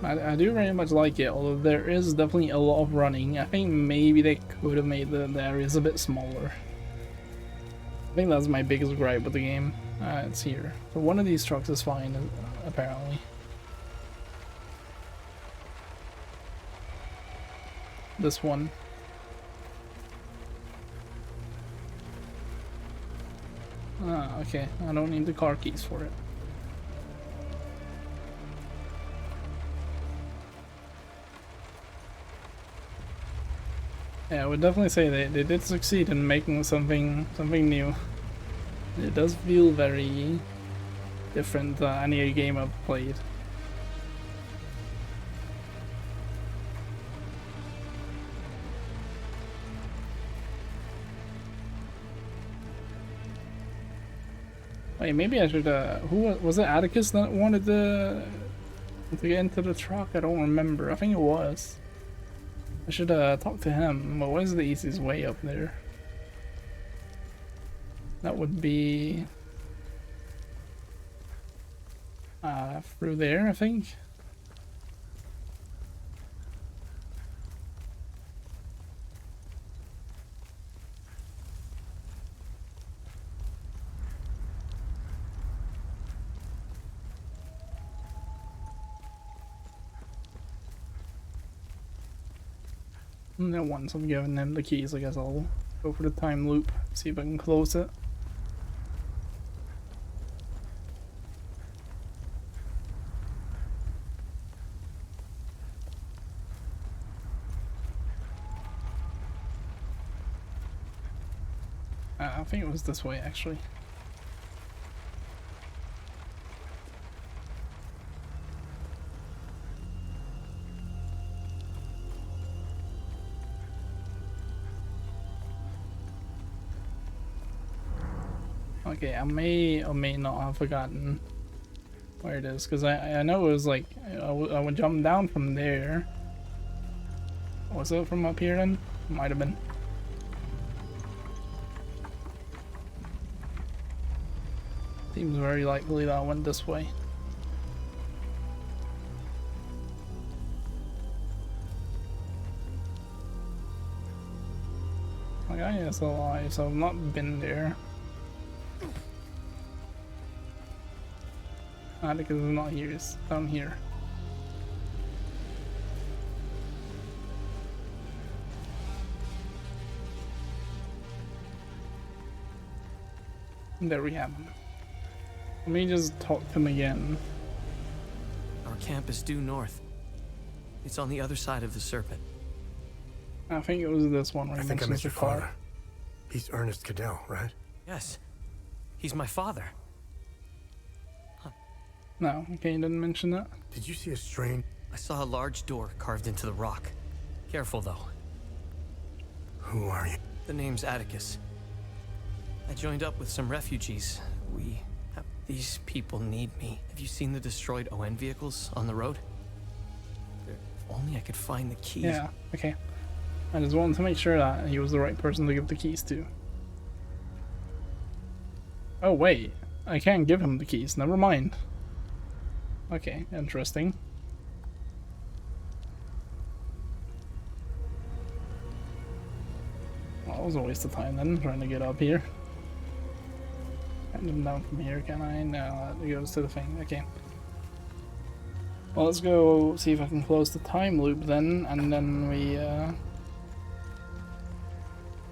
I do very much like it, although there is definitely a lot of running. I think maybe they could have made the areas a bit smaller. I think that's my biggest gripe with the game. It's here. So one of these trucks is fine, apparently. This one. Ah, okay. I don't need the car keys for it. Yeah, I would definitely say they did succeed in making something new. It does feel very different than any game I've played. Wait, maybe I should who was it, Atticus that wanted to get into the truck? I don't remember. I think it was. I should talk to him, but what is the easiest way up there? That would be through there, I think. And then once I've given him the keys, I guess I'll go for the time loop, see if I can close it. I think it was this way, actually. Okay, I may or may not have forgotten where it is, because I know it was like, I would jump down from there. Was it from up here then? Might have been. Seems very likely that I went this way. My guy is alive, so I've not been there. Atticus is not here, it's down here. There we have him. Let me just talk to him again. Our camp is due north. It's on the other side of the Serpent. I think it was this one where I he think I mentions missed the your car. father. He's Ernest Cadell, right? Yes. He's my father. No, okay, you didn't mention that. Did you see a strange... I saw a large door carved into the rock. Careful, though. Who are you? The name's Atticus. I joined up with some refugees. These people need me. Have you seen the destroyed ON vehicles on the road? If only I could find the keys. Yeah, okay. I just wanted to make sure that he was the right person to give the keys to. Oh wait, I can't give him the keys, never mind. Okay, interesting. Well, that was a waste of time then, trying to get up here. And down from here, can I? No, that goes to the thing, okay. Well, let's go see if I can close the time loop then, and then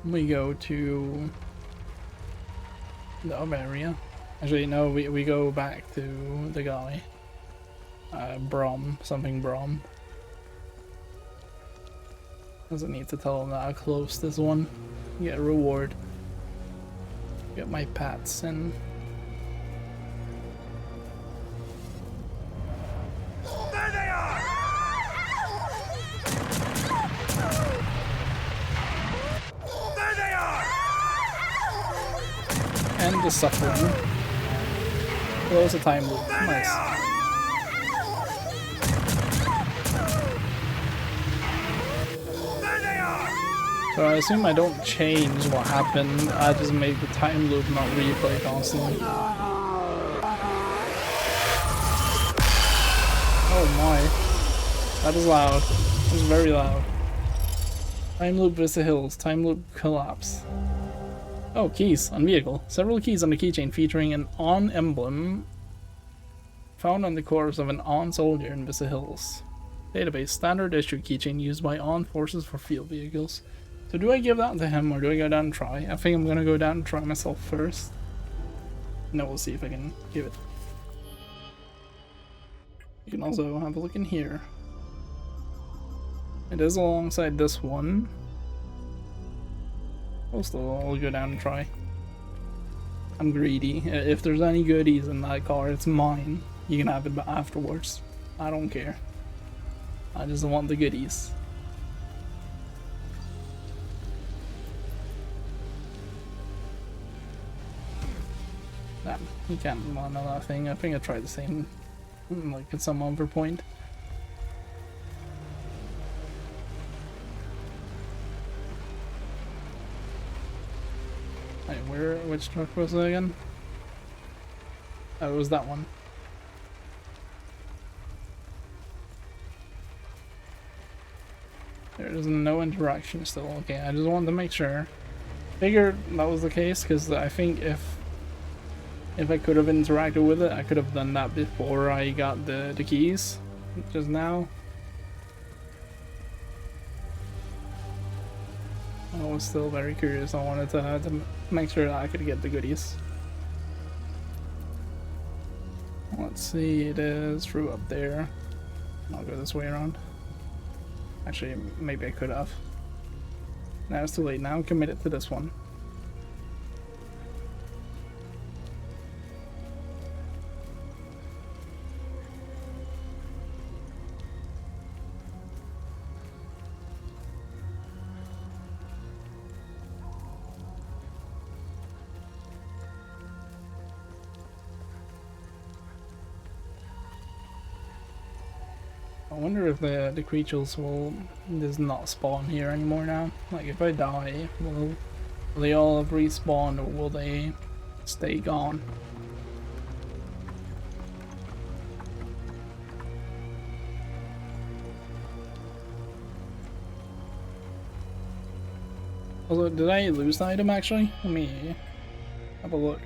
we go to the other area. Actually, no, we go back to the guy. Brom, something Brom. Doesn't need to tell him that I closed this one. Get a reward. Get my pats and... There they are! There they are! And the suffering. Close the time loop. Nice. So I assume I don't change what happened, I just make the time loop not replay constantly. Oh my. That is loud. That is very loud. Time loop Vista Hills. Time loop collapse. Oh, keys on vehicle. Several keys on the keychain featuring an ON emblem found on the corpse of an ON soldier in Vista Hills. Database. Standard issue keychain used by ON forces for field vehicles. So do I give that to him or do I go down and try? I think I'm gonna go down and try myself first. And then we'll see if I can give it. You can also have a look in here. It is alongside this one. I'll go down and try. I'm greedy. If there's any goodies in that car, it's mine. You can have it afterwards. I don't care. I just want the goodies. Damn, you can't run another thing. I think I tried the same, like at some other point. Wait, which truck was it again? Oh, it was that one. There's no interaction still. Okay, I just wanted to make sure. Figured that was the case, because I think if I could have interacted with it, I could have done that before I got the keys. Just now. I was still very curious. I wanted to make sure that I could get the goodies. Let's see, it is through up there. I'll go this way around. Actually, maybe I could have. Now it's too late. Now I'm committed to this one. wonder if the creatures will just not spawn here anymore now. Like if I die, will they all have respawned or will they stay gone? Also, did I lose the item actually? Let me have a look.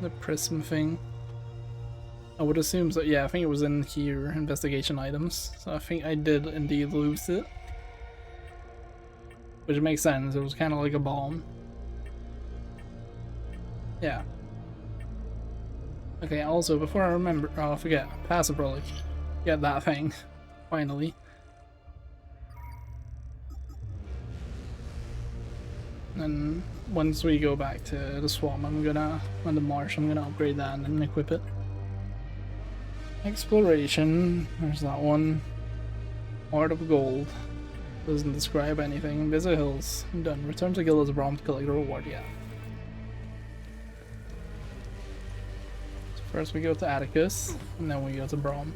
The prism thing. I would assume so. Yeah, I think it was in here, investigation items. So I think I did indeed lose it. Which makes sense, it was kind of like a bomb. Yeah. Okay, also, before I remember, oh, I forget, passive relic. Get that thing, finally. And once we go back to the swamp, on the marsh, I'm gonna upgrade that and then equip it. Exploration, there's that one. Heart of Gold. Doesn't describe anything. Visit Hills. I'm done. Return to Guild as a Brom to collect a reward, yeah. So first we go to Atticus, and then we go to Brom.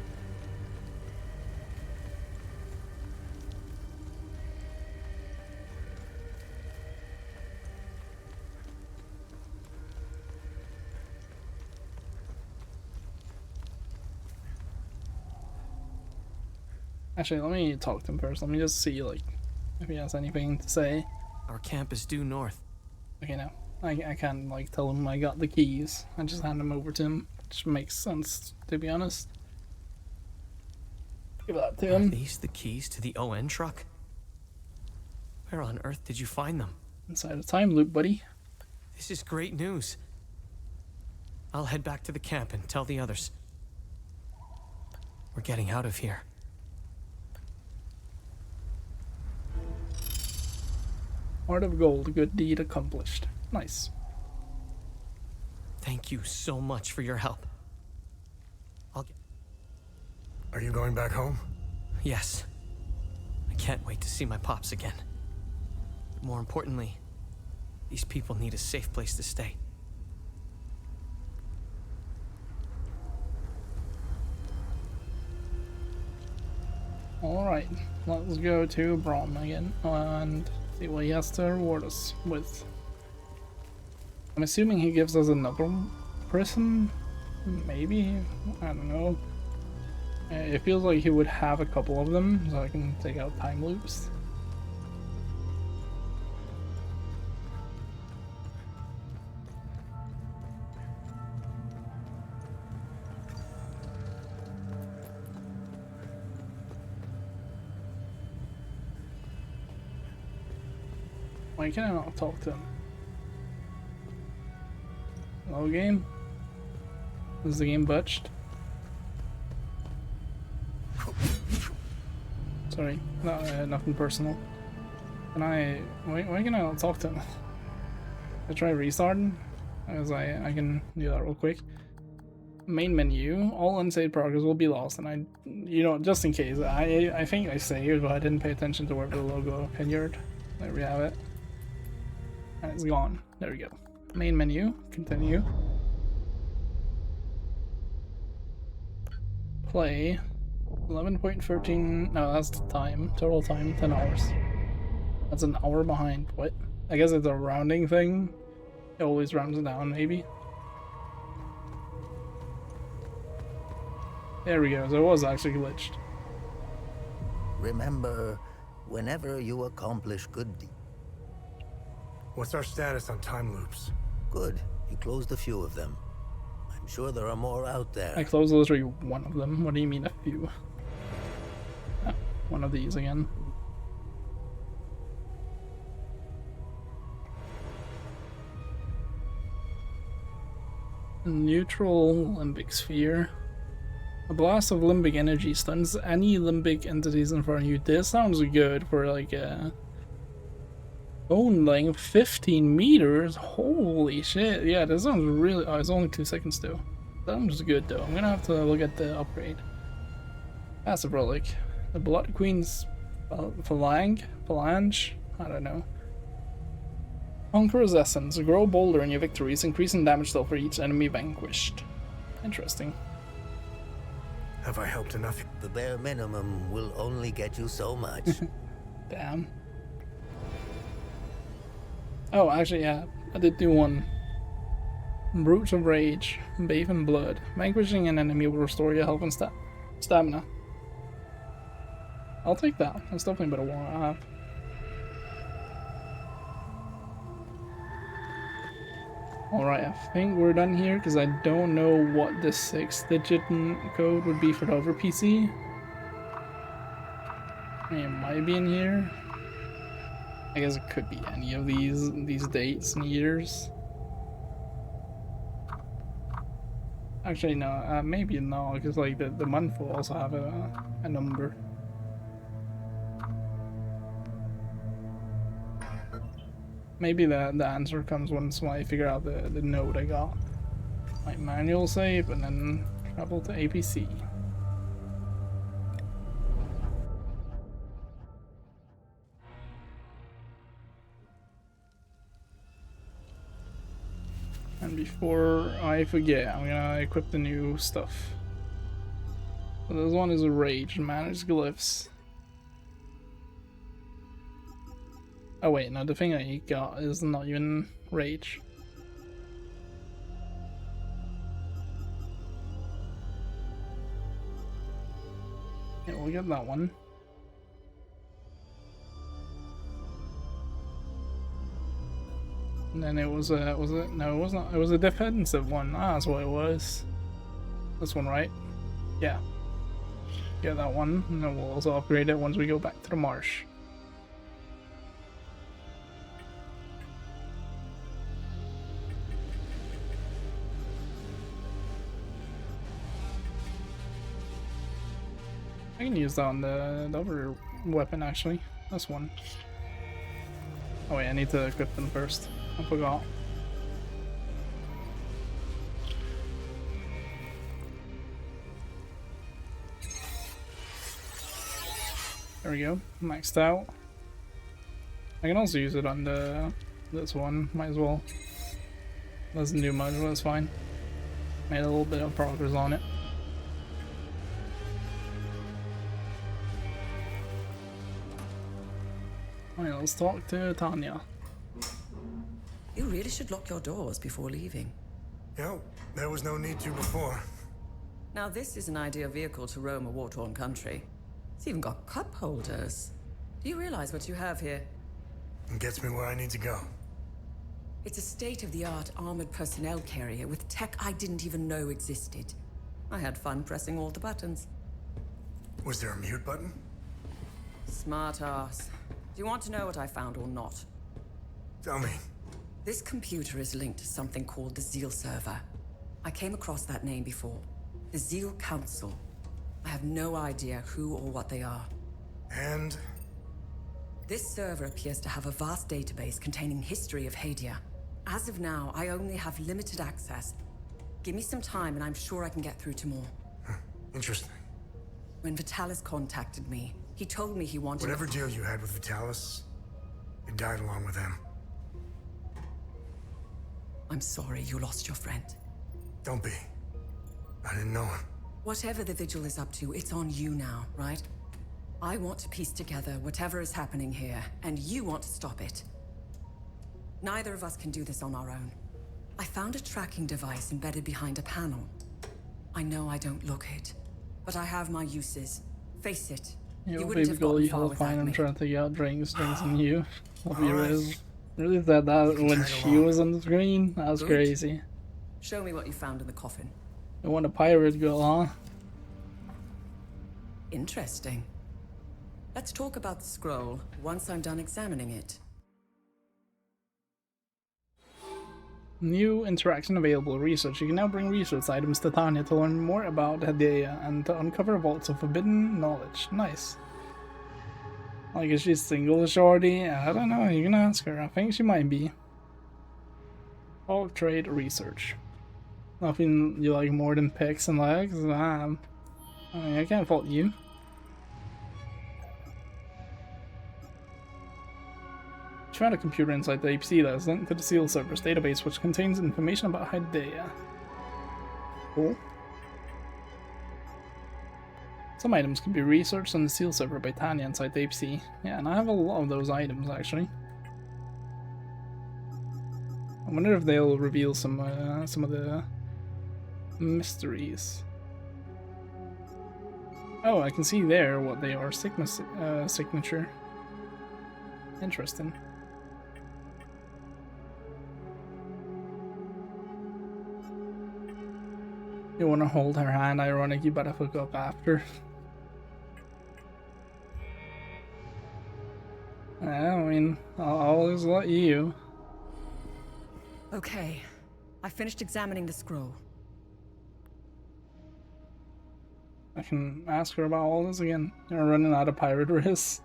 Actually, let me talk to him first. Let me just see, like, if he has anything to say. Our camp is due north. Okay, no. I can't, like, tell him I got the keys. I just hand them over to him, which makes sense, to be honest. Give that to him. Are these the keys to the ON truck? Where on earth did you find them? Inside a time loop, buddy. This is great news. I'll head back to the camp and tell the others. We're getting out of here. Heart of Gold, good deed accomplished. Nice. Thank you so much for your help. Are you going back home? Yes. I can't wait to see my pops again. But more importantly, these people need a safe place to stay. Alright, let's go to Brom again and see what he has to reward us with. I'm assuming he gives us another prism? Maybe? I don't know. It feels like he would have a couple of them, so I can take out time loops. Why can I not talk to him? Hello, game? Is the game butched? Sorry, nothing personal. Can I... Why can I not talk to him? I try restarting? As I can do that real quick. Main menu, all unsaved progress will be lost, and you know, just in case, I think I saved, but I didn't pay attention to where the logo appeared. There we have it. And it's gone. There we go. Main menu, continue. Play. 11.13, no, that's the time. Total time, 10 hours. That's an hour behind. What? I guess it's a rounding thing. It always rounds down, maybe. There we go, so it was actually glitched. Remember, whenever you accomplish good deeds. What's our status on time loops? Good. You closed a few of them. I'm sure there are more out there. I closed literally one of them. What do you mean a few? Ah, one of these again. Neutral limbic sphere. A blast of limbic energy stuns any limbic entities in front of you. This sounds good for like a bone length 15 meters. Holy shit. Yeah, this sounds really... Oh, it's only 2 seconds though. Sounds good though. I'm gonna have to look at the upgrade. Passive relic. The Blood Queen's phalange? I don't know. Conqueror's Essence. Grow bolder in your victories, increasing damage dealt for each enemy vanquished. Interesting. Have I helped enough? The bare minimum will only get you so much. Damn. Oh, actually, yeah, I did do one. Brutes of Rage, bathe in blood. Vanquishing an enemy will restore your health and stamina. I'll take that. That's definitely better one I have. Alright, I think we're done here because I don't know what the 6-digit code would be for the other PC. I mean, it might be in here. I guess it could be any of these dates and years. Actually, no, maybe no, because like the month will also have a number. Maybe the answer comes once I figure out the node I got. Like manual save and then travel to APC. And before I forget, I'm gonna equip the new stuff. So this one is a rage, manage glyphs. Oh wait, no, the thing I got is not even rage. Yeah, we'll get that one. And then it was a, no, it was not, it was a defensive one. Ah, that's what it was. This one, right? Yeah. Get that one, and then we'll also upgrade it once we go back to the marsh. I can use that on the other weapon, actually. This one. Oh wait, I need to equip them first. I forgot. There we go, maxed out. I can also use it on this one, might as well. Doesn't do much, but that's fine. Made a little bit of progress on it. Alright, let's talk to Tanya. You really should lock your doors before leaving. No, there was no need to before. Now this is an ideal vehicle to roam a war-torn country. It's even got cup holders. Do you realize what you have here? It gets me where I need to go. It's a state-of-the-art armored personnel carrier with tech I didn't even know existed. I had fun pressing all the buttons. Was there a mute button? Smart ass. Do you want to know what I found or not? Tell me. This computer is linked to something called the Zeal server. I came across that name before. The Zeal Council. I have no idea who or what they are. And? This server appears to have a vast database containing history of Hadia. As of now, I only have limited access. Give me some time and I'm sure I can get through to more. Interesting. When Vitalis contacted me, he told me he wanted— Whatever deal you had with Vitalis, it died along with him. I'm sorry you lost your friend. Don't be. I didn't know him. Whatever the Vigil is up to, it's on you now, right? I want to piece together whatever is happening here, and you want to stop it. Neither of us can do this on our own. I found a tracking device embedded behind a panel. I know I don't look it, but I have my uses. Face it. You wouldn't baby have girl, gotten you far have fine. without I'm me. trying to take out drinks and you. Hope you Alright. really said that when tag she along. was on the screen? That was Good. crazy. Show me what you found in the coffin. You want a pirate girl, huh? Interesting. Let's talk about the scroll once I'm done examining it. New interaction available. Research. You can now bring research items to Tanya to learn more about Hadia and to uncover vaults of forbidden knowledge. Nice. Like, is she single, shorty? I don't know. You can ask her. I think she might be. All trade research. Nothing you like more than pecs and legs? I mean, I can't fault you. Try the computer inside the APC that is linked to the Seal server's database, which contains information about Hadia. Cool. Some items can be researched on the seal server by Tanya inside the APC. Yeah, and I have a lot of those items, actually. I wonder if they'll reveal some of the mysteries. Oh, I can see there what they are. Sigma signature. Interesting. You want to hold her hand, ironic, you better hook up after. I mean, I'll always let you. Okay, I finished examining the scroll. I can ask her about all this again. You're running out of pirate wrists.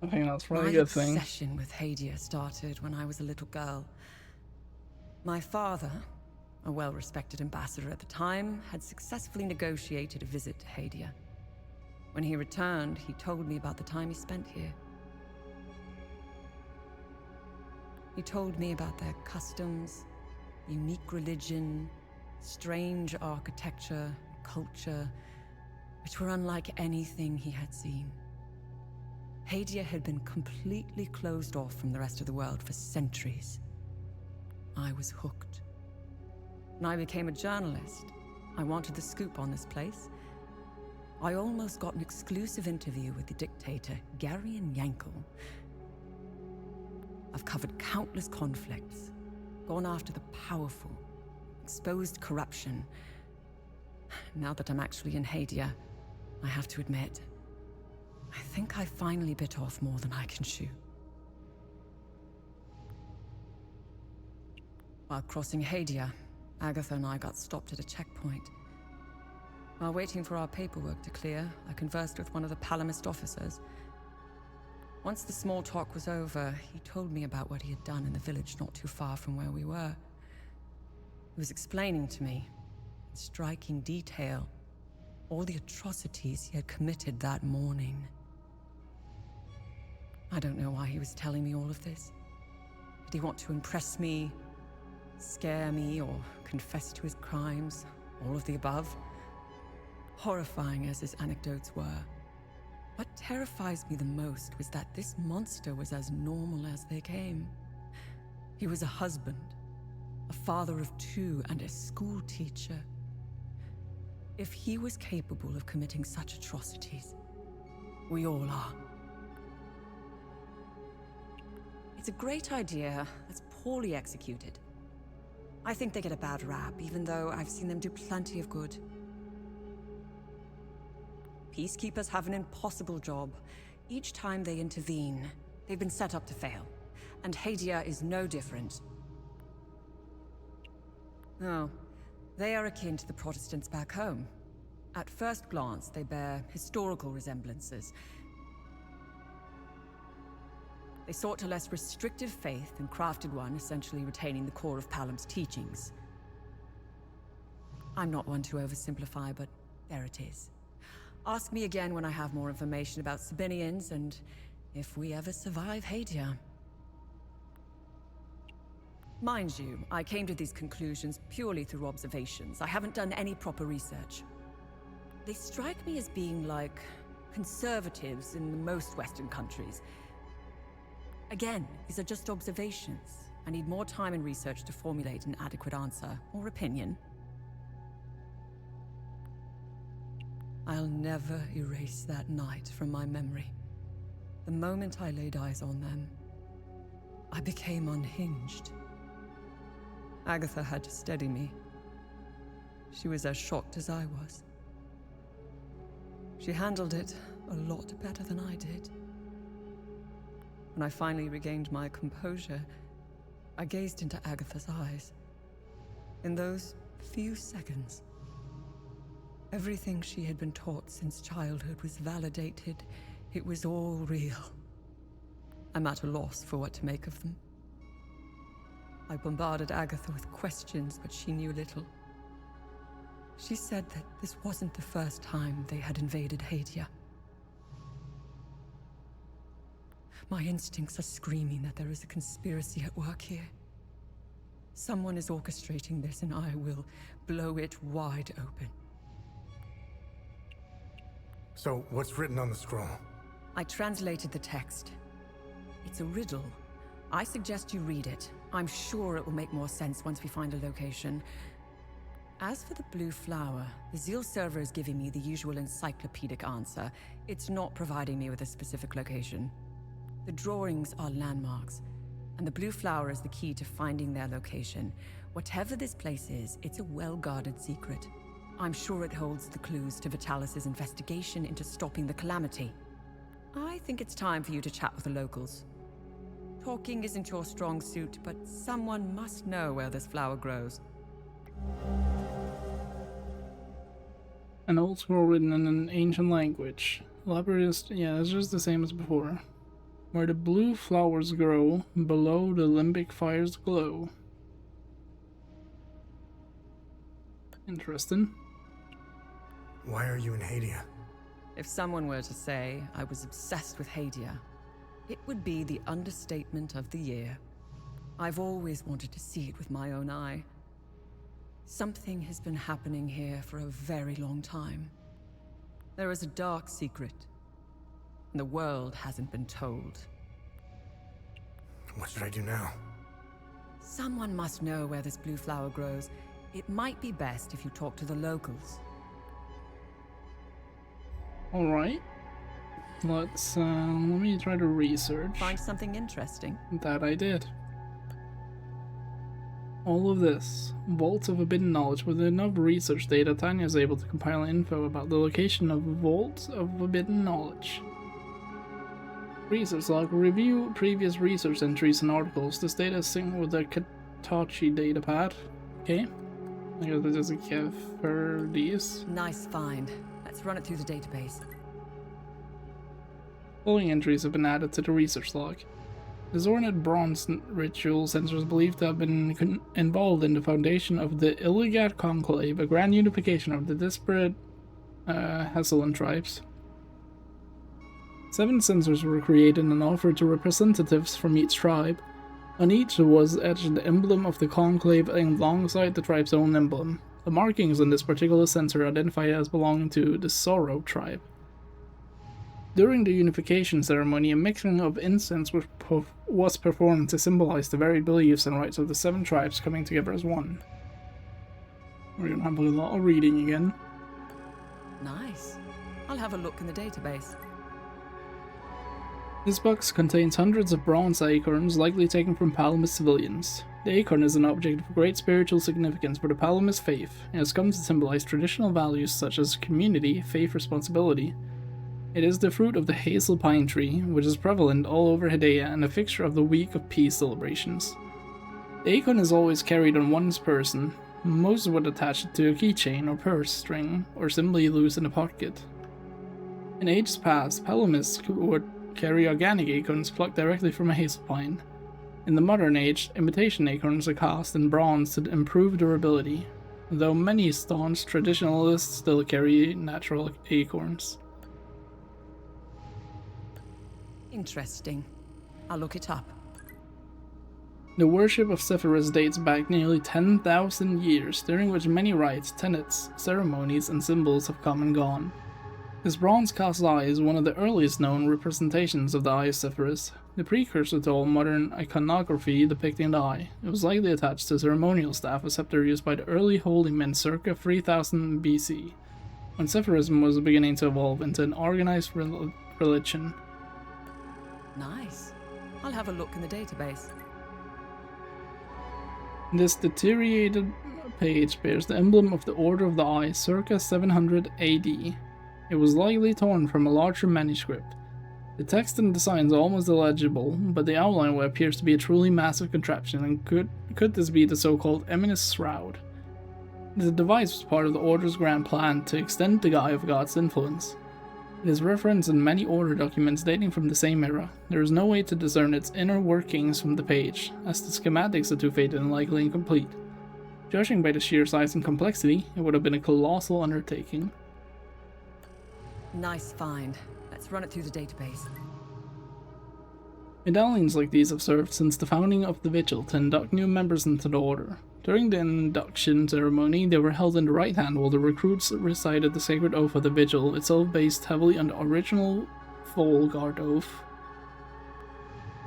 I think that's probably a good thing. My obsession with Hadia started when I was a little girl. My father, a well-respected ambassador at the time, had successfully negotiated a visit to Hadia. When he returned, he told me about the time he spent here. He told me about their customs, unique religion, strange architecture, culture, which were unlike anything he had seen. Hadia had been completely closed off from the rest of the world for centuries. I was hooked. When I became a journalist, I wanted the scoop on this place. I almost got an exclusive interview with the dictator, Garion Yankel. I've covered countless conflicts, gone after the powerful, exposed corruption. Now that I'm actually in Hadia, I have to admit, I think I finally bit off more than I can chew. While crossing Hadia, Agatha and I got stopped at a checkpoint. While waiting for our paperwork to clear, I conversed with one of the Palamist officers. Once the small talk was over, he told me about what he had done in the village not too far from where we were. He was explaining to me, in striking detail, all the atrocities he had committed that morning. I don't know why he was telling me all of this. Did he want to impress me, scare me, or confess to his crimes? All of the above? Horrifying as his anecdotes were, what terrifies me the most was that this monster was as normal as they came. He was a husband, a father of two, and a school teacher. If he was capable of committing such atrocities, we all are. It's a great idea that's poorly executed. I think they get a bad rap, even though I've seen them do plenty of good. Peacekeepers have an impossible job. Each time they intervene, they've been set up to fail. And Hadia is no different. Oh, they are akin to the Protestants back home. At first glance, they bear historical resemblances. They sought a less restrictive faith and crafted one, essentially retaining the core of Palam's teachings. I'm not one to oversimplify, but there it is. Ask me again when I have more information about Sabinians and if we ever survive Hadia. Mind you, I came to these conclusions purely through observations. I haven't done any proper research. They strike me as being like conservatives in most Western countries. Again, these are just observations. I need more time and research to formulate an adequate answer or opinion. I'll never erase that night from my memory. The moment I laid eyes on them, I became unhinged. Agatha had to steady me. She was as shocked as I was. She handled it a lot better than I did. When I finally regained my composure, I gazed into Agatha's eyes. In those few seconds, everything she had been taught since childhood was validated. It was all real. I'm at a loss for what to make of them. I bombarded Agatha with questions, but she knew little. She said that this wasn't the first time they had invaded Hadia. My instincts are screaming that there is a conspiracy at work here. Someone is orchestrating this, and I will blow it wide open. So, what's written on the scroll? I translated the text. It's a riddle. I suggest you read it. I'm sure it will make more sense once we find a location. As for the blue flower, the Zeal server is giving me the usual encyclopedic answer. It's not providing me with a specific location. The drawings are landmarks, and the blue flower is the key to finding their location. Whatever this place is, it's a well-guarded secret. I'm sure it holds the clues to Vitalis' investigation into stopping the calamity. I think it's time for you to chat with the locals. Talking isn't your strong suit, but someone must know where this flower grows. An old scroll written in an ancient language. Elaborate, yeah, it's just the same as before. Where the blue flowers grow, below the limbic fires glow. Interesting. Why are you in Hadia? If someone were to say I was obsessed with Hadia, it would be the understatement of the year. I've always wanted to see it with my own eye. Something has been happening here for a very long time. There is a dark secret, and the world hasn't been told. What should I do now? Someone must know where this blue flower grows. It might be best if you talk to the locals. Alright. Let me try to research. Find something interesting. That I did. All of this, vaults of forbidden knowledge. With enough research data, Tanya is able to compile info about the location of vaults of forbidden knowledge. Research log. Review previous research entries and articles. This data is synced with the Katachi datapad. Okay. I guess there's a give for these. Nice find. Let's run it through the database. Following entries have been added to the research log. The Zornid bronze ritual sensor is believed to have been involved in the foundation of the Illigat Conclave, a grand unification of the disparate Hessalan tribes. 7 sensors were created and offered to representatives from each tribe. On each was etched the emblem of the Conclave alongside the tribe's own emblem. The markings on this particular sensor identify it as belonging to the Sorrow tribe. During the unification ceremony, a mixing of incense was performed to symbolize the varied beliefs and rites of the 7 tribes coming together as one. We're gonna have a lot of reading again. Nice. I'll have a look in the database. This box contains hundreds of bronze acorns, likely taken from Palamis civilians. The acorn is an object of great spiritual significance for the Palamis faith, and has come to symbolize traditional values such as community, faith, responsibility. It is the fruit of the hazel pine tree, which is prevalent all over Hedea and a fixture of the Week of Peace celebrations. The acorn is always carried on one's person. Most would attach it to a keychain or purse string, or simply loose in a pocket. In ages past, Palamis would carry organic acorns plucked directly from a hazel pine. In the modern age, imitation acorns are cast in bronze to improve durability, though many staunch traditionalists still carry natural acorns. Interesting. I'll look it up. The worship of Sephiroth dates back nearly 10,000 years, during which many rites, tenets, ceremonies, and symbols have come and gone. This bronze-cast eye is one of the earliest known representations of the Eye of Sephiroth, the precursor to all modern iconography depicting the eye. It was likely attached to a ceremonial staff, a scepter used by the early holy men circa 3000 BC, when Sephiroth was beginning to evolve into an organized religion. Nice. I'll have a look in the database. This deteriorated page bears the emblem of the Order of the Eye circa 700 AD. It was likely torn from a larger manuscript. The text and designs are almost illegible, but the outline appears to be a truly massive contraption, and could this be the so-called Eminous Shroud? The device was part of the Order's grand plan to extend the Eye of God's influence. It is referenced in many Order documents dating from the same era. There is no way to discern its inner workings from the page, as the schematics are too faded and likely incomplete. Judging by the sheer size and complexity, it would have been a colossal undertaking. Nice find. Let's run it through the database. Medallions like these have served since the founding of the Vigil to induct new members into the Order. During the induction ceremony, they were held in the right hand while the recruits recited the sacred oath of the Vigil, itself based heavily on the original Full Guard oath.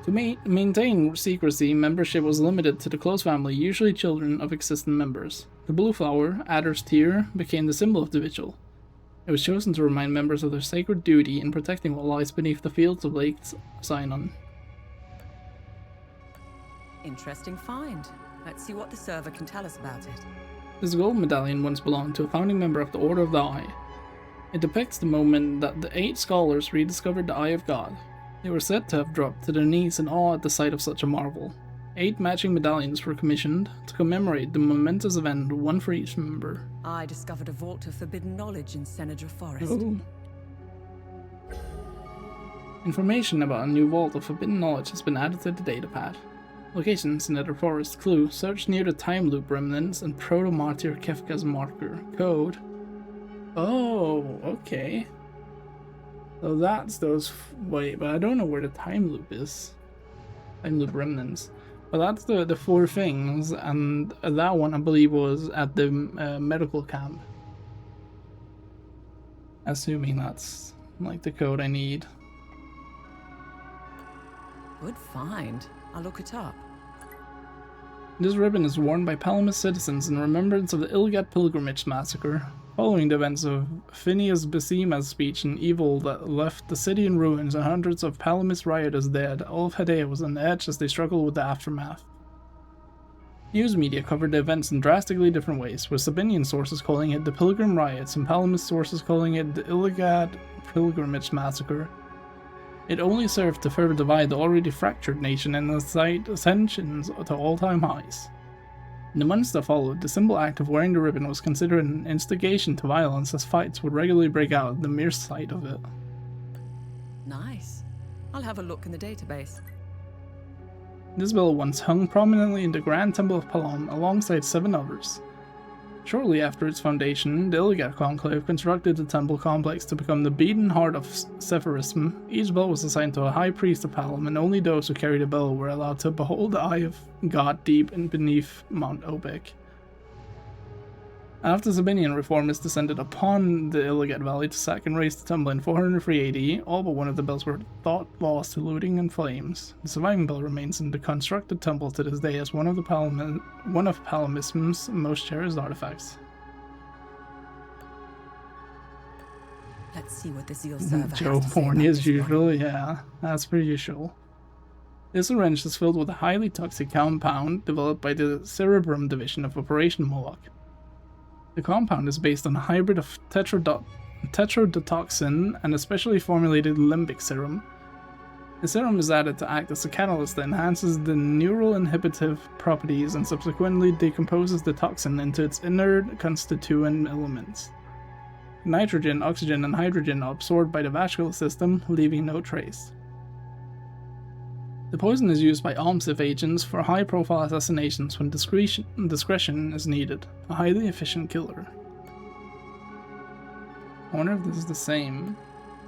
To maintain secrecy, membership was limited to the close family, usually children of existing members. The blue flower, Adder's Tear, became the symbol of the Vigil. It was chosen to remind members of their sacred duty in protecting what lies beneath the fields of Lake Sinon. Interesting find. Let's see what the server can tell us about it. This gold medallion once belonged to a founding member of the Order of the Eye. It depicts the moment that the 8 scholars rediscovered the Eye of God. They were said to have dropped to their knees in awe at the sight of such a marvel. 8 matching medallions were commissioned to commemorate the momentous event, one for each member. I discovered a vault of forbidden knowledge in Senedra Forest. Oh. Information about a new vault of forbidden knowledge has been added to the datapad. Location: Senedra Forest. Clue: search near the time loop remnants and proto-martyr Kefka's marker. Code: oh, okay. So that's those. Wait, but I don't know where the time loop is. Time loop remnants. But that's the 4 things, and that one I believe was at the medical camp. Assuming that's like the code I need. Good find. I'll look it up. This ribbon is worn by Palamas citizens in remembrance of the Ilgat pilgrimage massacre. Following the events of Phineas Basima's speech and evil that left the city in ruins and hundreds of Palamas rioters dead, all of Hedea was on the edge as they struggled with the aftermath. News media covered the events in drastically different ways, with Sabinian sources calling it the Pilgrim Riots and Palamas sources calling it the Ilgat Pilgrimage Massacre. It only served to further divide the already fractured nation and incite tensions to all-time highs. In the months that followed, the simple act of wearing the ribbon was considered an instigation to violence, as fights would regularly break out at the mere sight of it. Nice. I'll have a look in the database. This bell once hung prominently in the Grand Temple of Palom alongside 7 others. Shortly after its foundation, the Ilgat Conclave constructed the temple complex to become the beating heart of Sephirism. Each bell was assigned to a high priest of Palom, and only those who carried a bell were allowed to behold the eye of God deep and beneath Mount Obek. After Sabinian reformers descended upon the Ilgat Valley to sack and raise the temple in 403 AD, all but one of the bells were thought lost to looting and flames. The surviving bell remains in the constructed temple to this day as one of Palamism's most cherished artifacts. Let's see what the Zeal server Joe has to say horny about as this usual, one. yeah, as per usual. This syringe is filled with a highly toxic compound developed by the Cerebrum division of Operation Moloch. The compound is based on a hybrid of tetrodotoxin and a specially formulated limbic serum. The serum is added to act as a catalyst that enhances the neural inhibitive properties and subsequently decomposes the toxin into its inert constituent elements. Nitrogen, oxygen, and hydrogen are absorbed by the vascular system, leaving no trace. The poison is used by OMSIF agents for high-profile assassinations when discretion is needed. A highly efficient killer. I wonder if this is the same.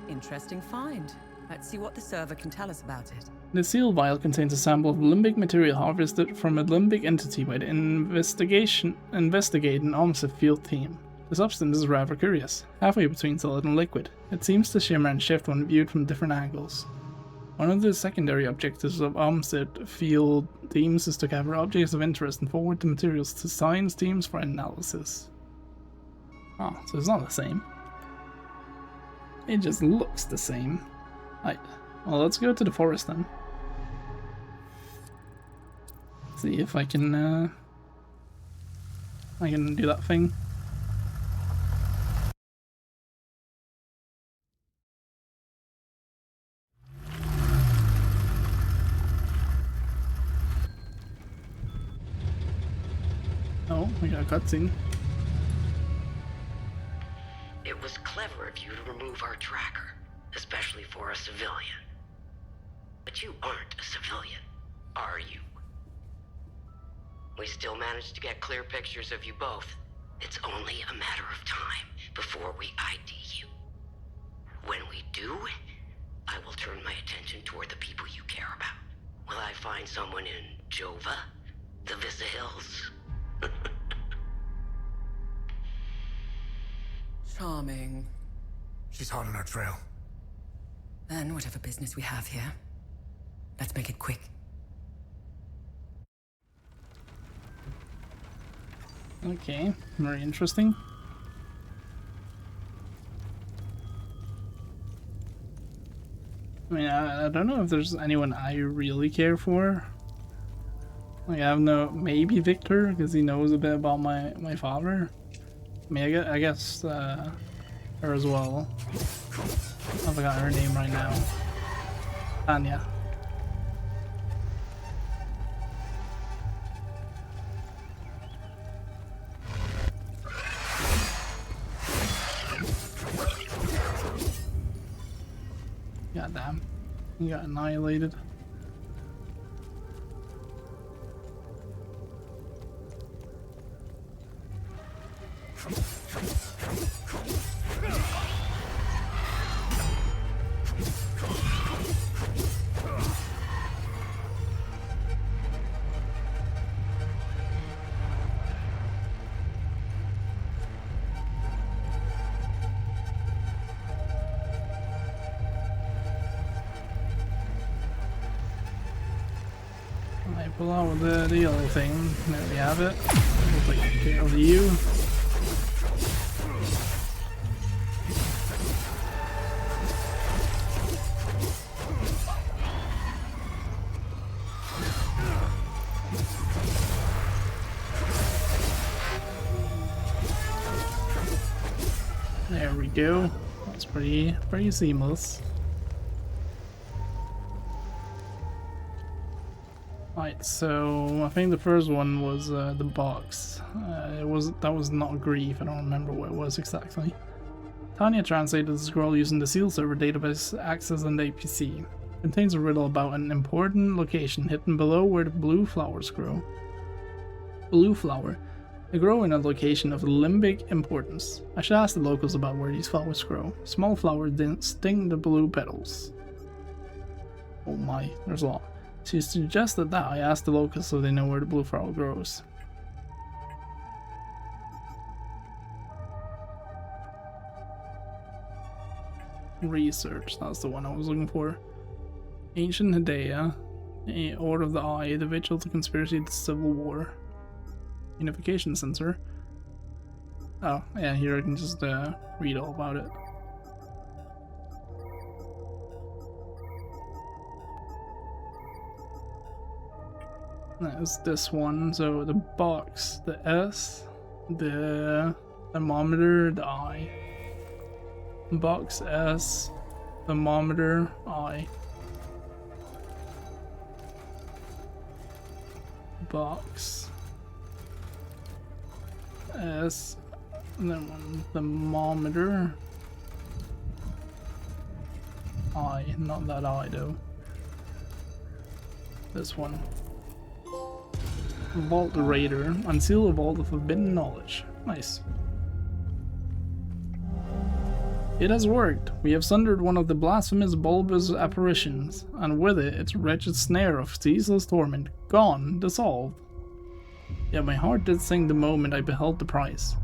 Interesting find. Let's see what the server can tell us about it. The seal vial contains a sample of limbic material harvested from a limbic entity by the investigating OMSIF field team. The substance is rather curious, halfway between solid and liquid. It seems to shimmer and shift when viewed from different angles. One of the secondary objectives of OMSIT field teams is to gather objects of interest and forward the materials to science teams for analysis. Oh, so it's not the same. It just looks the same. Right. Well, let's go to the forest then. See if I can do that thing. Oh, we got a cutscene. It was clever of you to remove our tracker, especially for a civilian. But you aren't a civilian, are you? We still managed to get clear pictures of you both. It's only a matter of time before we ID you. When we do, I will turn my attention toward the people you care about. Will I find someone in Jova? The Vista Hills? Charming. She's hot on our trail. Then whatever business we have here, let's make it quick. Okay, very interesting. I mean, I don't know if there's anyone I really care for. Like, I have no... Maybe Victor, because he knows a bit about my father. I mean, I guess her as well. I forgot her name right now. Tanya. Goddamn. He got annihilated. Pull out the yellow thing. There we have it. We'll take care of you. There we go. That's pretty seamless. Right, so I think the first one was the box. That was not grief. I don't remember what it was exactly. Tanya translated the scroll using the seal server database accessed on the APC. It contains a riddle about an important location hidden below where the blue flowers grow. Blue flower. They grow in a location of limbic importance. I should ask the locals about where these flowers grow. Small flowers didn't sting the blue petals. Oh my, there's a lot. She suggested that I ask the locals so they know where the blue flower grows. Research, that's the one I was looking for. Ancient Hedaya, Order of the Eye, the Vigil, the Conspiracy, the Civil War. Unification sensor. Oh, yeah, here I can just read all about it. That is this one. So the box, the S, the thermometer, the I. Box S, thermometer, I. Box S, and then one thermometer, I. Not that I though. This one. Vault Raider. Unseal a vault of forbidden knowledge. Nice. It has worked. We have sundered one of the blasphemous bulbous apparitions, and with it its wretched snare of ceaseless torment. Gone, dissolved. Yet my heart did sing the moment I beheld the price.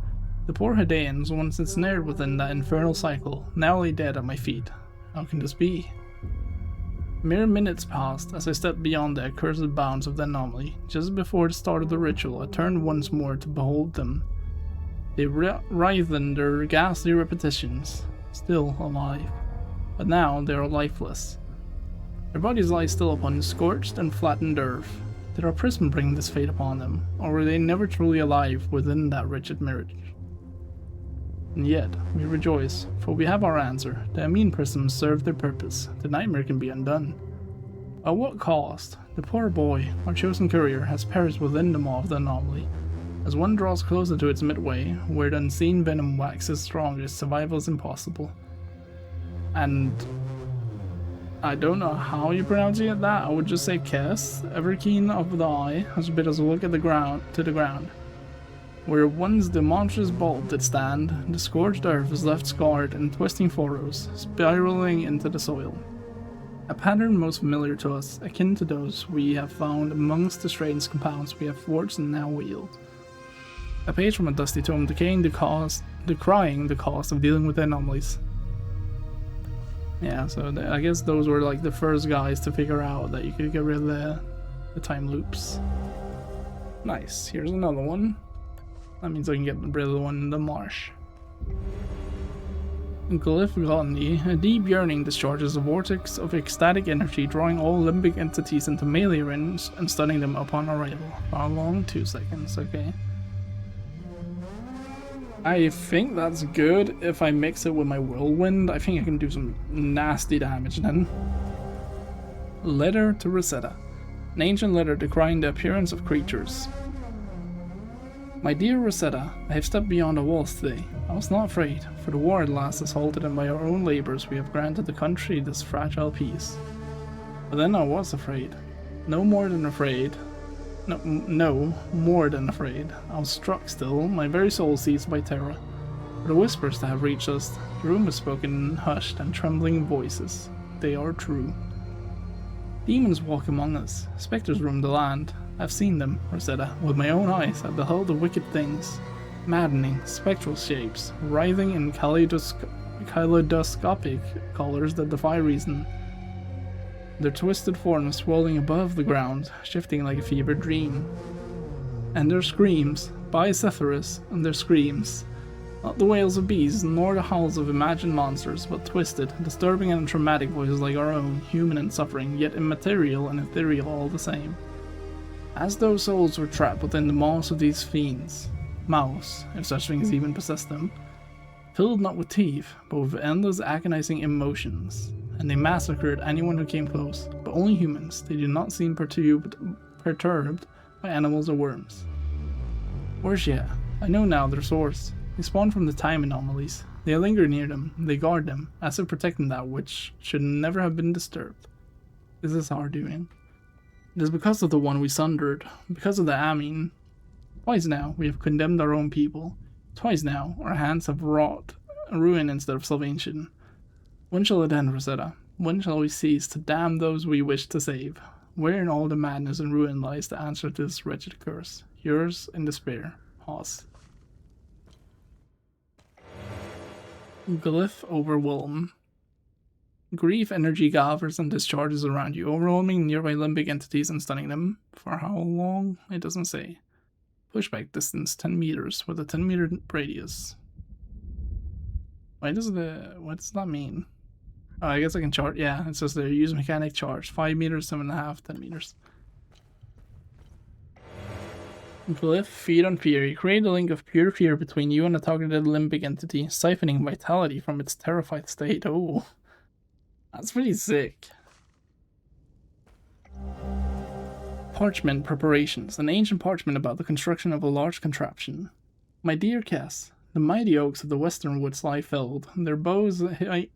The poor Hadeans, once ensnared within that infernal cycle, now lay dead at my feet. How can this be? Mere minutes passed as I stepped beyond the accursed bounds of the anomaly. Just before the start of the ritual, I turned once more to behold them. They writhed in their ghastly repetitions, still alive, but now they are lifeless. Their bodies lie still upon scorched and flattened earth. Did our prison bring this fate upon them, or were they never truly alive within that wretched marriage? And yet, we rejoice, for we have our answer. The Amin prisms serve their purpose. The nightmare can be undone. At what cost? The poor boy, our chosen courier, has perished within the maw of the anomaly. As one draws closer to its midway, where the unseen venom waxes strongest, survival is impossible. And I don't know how you pronounce it that. I would just say CEST. Ever keen of the eye has bid us look at the ground Where once the monstrous bulb did stand, the scorched earth is left scarred in twisting furrows, spiraling into the soil. A pattern most familiar to us, akin to those we have found amongst the strange compounds we have forged and now wield. A page from a dusty tome decrying the cost of dealing with anomalies. Yeah, so I guess those were like the first guys to figure out that you could get rid of the time loops. Nice, here's another one. That means I can get rid of the one in the marsh. Glyph Gluttony, a deep yearning discharges a vortex of ecstatic energy, drawing all limbic entities into melee range and stunning them upon arrival. How long? 2 seconds, okay. I think that's good if I mix it with my whirlwind. I think I can do some nasty damage then. Letter to Rosetta. An ancient letter decrying the appearance of creatures. My dear Rosetta, I have stepped beyond the walls today. I was not afraid, for the war at last is halted, and by our own labors we have granted the country this fragile peace. But then I was afraid. No, more than afraid. No, more than afraid. I was struck still, my very soul seized by terror. For the whispers that have reached us, the rumors spoken in hushed and trembling voices, they are true. Demons walk among us, specters roam the land. I've seen them, Rosetta. With my own eyes, I've beheld the wicked things. Maddening, spectral shapes, writhing in kaleidoscopic colors that defy reason. Their twisted forms swirling above the ground, shifting like a fevered dream. And their screams, by Setharus, and their screams. Not the wails of beasts, nor the howls of imagined monsters, but twisted, disturbing and traumatic voices like our own, human and suffering, yet immaterial and ethereal all the same. As though souls were trapped within the maws of these fiends, mouths, if such things even possessed them, filled not with teeth, but with endless agonizing emotions, and they massacred anyone who came close, but only humans. They do not seem perturbed by animals or worms. Where's yet? I know now their source. They spawn from the time anomalies. They linger near them, they guard them, as if protecting that which should never have been disturbed. This is our doing. It is because of the one we sundered, because of the Amin. Twice now we have condemned our own people. Twice now our hands have wrought ruin instead of salvation. When shall it end, Rosetta? When shall we cease to damn those we wish to save? Where in all the madness and ruin lies the answer to this wretched curse? Yours in despair, Haas. Glyph Overwhelm. Grief energy gathers and discharges around you, overwhelming nearby limbic entities and stunning them. For how long? It doesn't say. Pushback distance 10 meters with a 10-meter radius. What does that mean? Oh, I guess I can charge. Yeah, it says there. Use mechanic charge. 5 meters, 7.5, 10 meters. Glyph, Feed on Fear. You create a link of pure fear between you and a targeted limbic entity, siphoning vitality from its terrified state. Oh. That's pretty sick. Parchment preparations. An ancient parchment about the construction of a large contraption. My dear Cass, the mighty oaks of the western woods lie felled, their boughs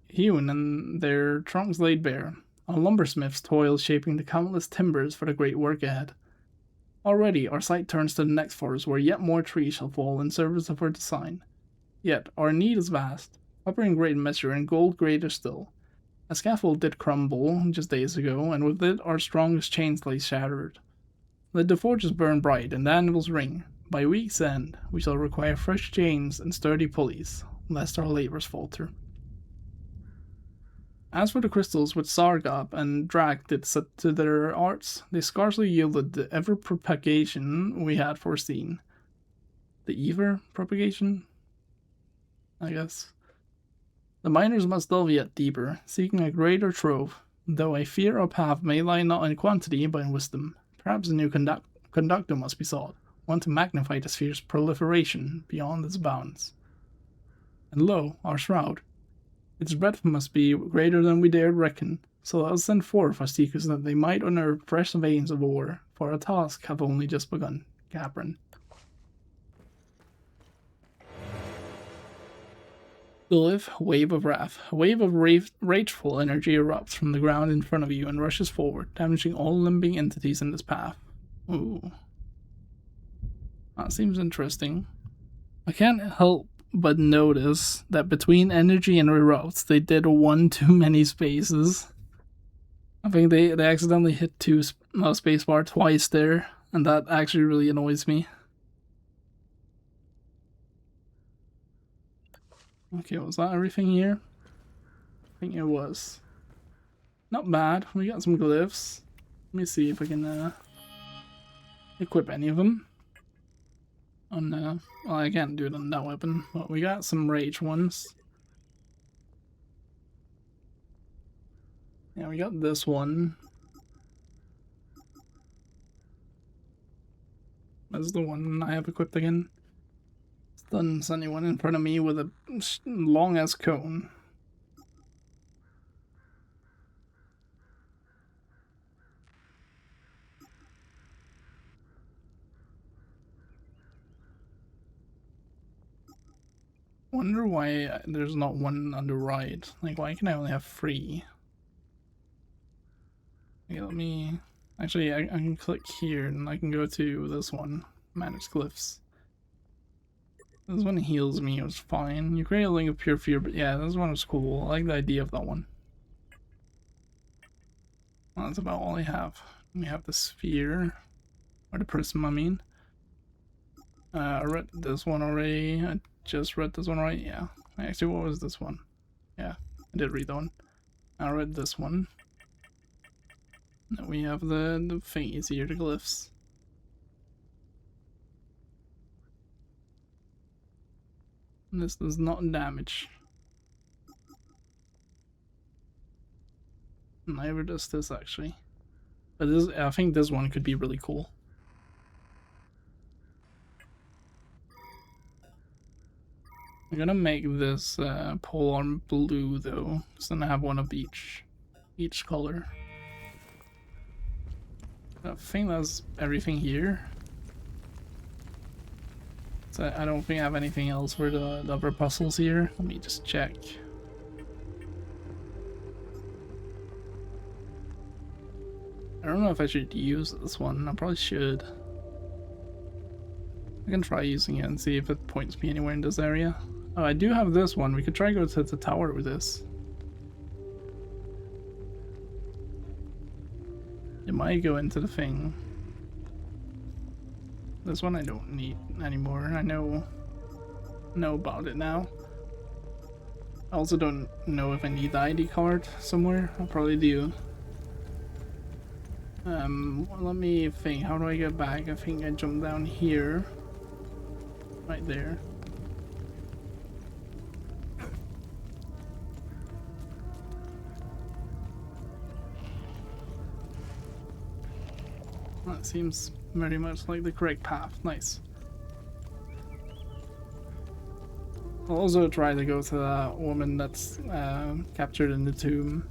hewn and their trunks laid bare. A lumbersmith's toil shaping the countless timbers for the great work ahead. Already our sight turns to the next forest where yet more trees shall fall in service of our design. Yet our need is vast, copper in great measure and gold greater still. A scaffold did crumble just days ago, and with it our strongest chains lay shattered. Let the forges burn bright and the anvils ring. By week's end we shall require fresh chains and sturdy pulleys, lest our labors falter. As for the crystals which Sargap and Drak did set to their arts, they scarcely yielded the ever-propagation we had foreseen. The ever-propagation? I guess. The miners must delve yet deeper, seeking a greater trove, though I fear our path may lie not in quantity but in wisdom. Perhaps a new conductor must be sought, one to magnify the sphere's proliferation beyond its bounds. And lo, our shroud. Its breadth must be greater than we dared reckon, so let us send forth our seekers that they might unearth fresh veins of ore, for our task hath only just begun. Capron. Glyph, Wave of Wrath. A wave of rageful energy erupts from the ground in front of you and rushes forward, damaging all limbing entities in its path. Ooh. That seems interesting. I can't help but notice that between energy and erupts, they did one too many spaces. I think they accidentally hit spacebar twice there, and that actually really annoys me. Okay, was that everything here? I think it was. Not bad. We got some glyphs. Let me see if I can equip any of them. On well, I can't do it on that weapon, but we got some rage ones. Yeah, we got this one. That's the one I have equipped again. Stuns anyone in front of me with a long ass cone. Wonder why there's not one on the right. Like, why can I only have 3? Okay, let me... Actually, I can click here and I can go to this one. Manage glyphs. This one heals me, it was fine. You create a link of pure fear, but yeah, this one was cool. I like the idea of that one. Well, that's about all I have. We have the sphere. Or the prism, I mean. I read this one already. I just read this one, right? Yeah. Actually, what was this one? Yeah, I did read that one. I read this one. Now we have the thingies here, the glyphs. And this does not damage. Neither does this, actually. But this, I think this one could be really cool. I'm gonna make this polearm blue though, so then I have one of each color. I think that's everything here. So I don't think I have anything else for the other puzzles here. Let me just check. I don't know if I should use this one. I probably should. I can try using it and see if it points me anywhere in this area. Oh, I do have this one. We could try go to the tower with this. It might go into the thing. This one I don't need anymore. I know about it now. I also don't know if I need the ID card somewhere. I'll probably do. Let me think. How do I get back? I think I jump down here. Right there. That seems very much like the correct path. Nice. I'll also try to go to that woman that's captured in the tomb.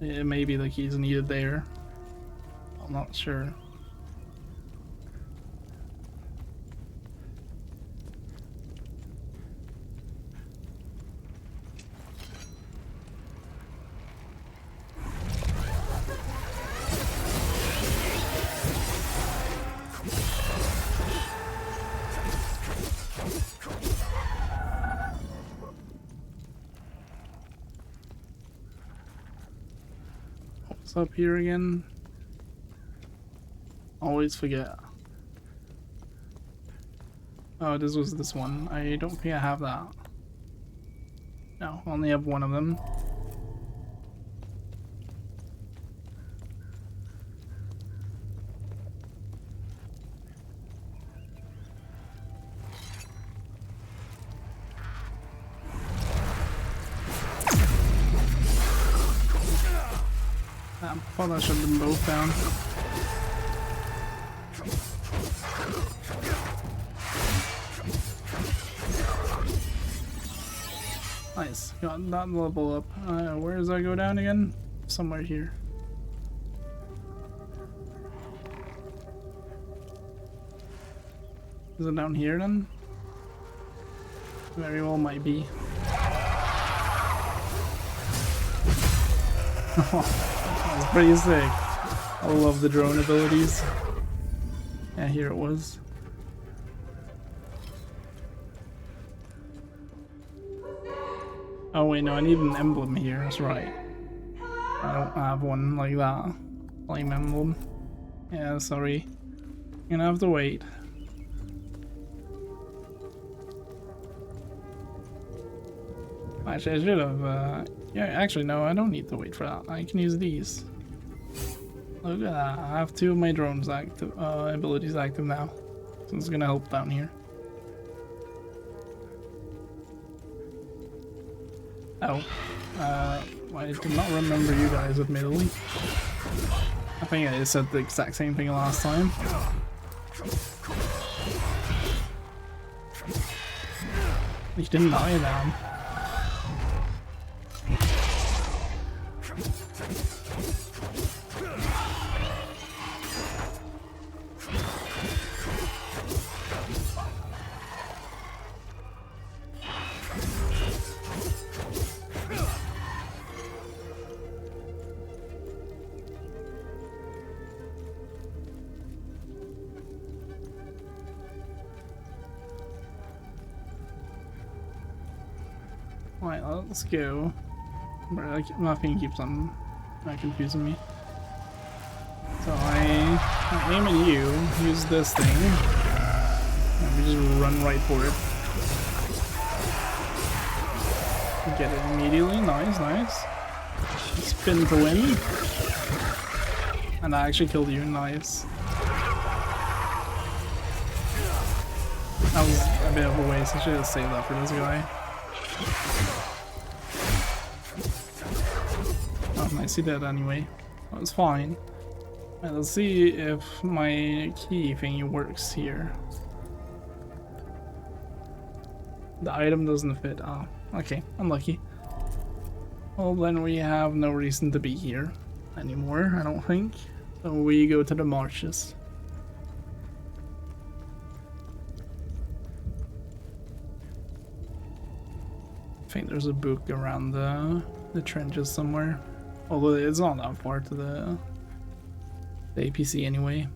It may be the keys needed there. I'm not sure. What's up here again? Always forget. Oh, this was this one. I don't think I have that. No, I only have one of them. I thought I should have them both down. Nice, got that level up. Where does that go down again? Somewhere here. Is it down here then? Very well might be. That's pretty sick. I love the drone abilities. Yeah, here it was. Oh wait, no, I need an emblem here, that's right. I don't have one like that. Flame emblem. Yeah, sorry. You're gonna have to wait. Actually, I should have, yeah, actually, no, I don't need to wait for that. I can use these. Look at that. I have 2 of my drones active, abilities active now. So it's gonna help down here. Oh. I do not remember you guys, admittedly. I think I said the exact same thing last time. You didn't die then. Right, let's go. Nothing keeps on confusing me. So I aim at you, use this thing, and we just run right for it. Get it immediately, nice, nice. Spin to win. And I actually killed you, nice. That was a bit of a waste, I should have saved that for this guy. Oh, nice, he did anyway. That was fine. Right, let's see if my key thingy works here. The item doesn't fit. Oh, okay, unlucky. Well, then we have no reason to be here anymore, I don't think. So we go to the marshes. I think there's a book around the trenches somewhere. Although it's not that far to the APC anyway.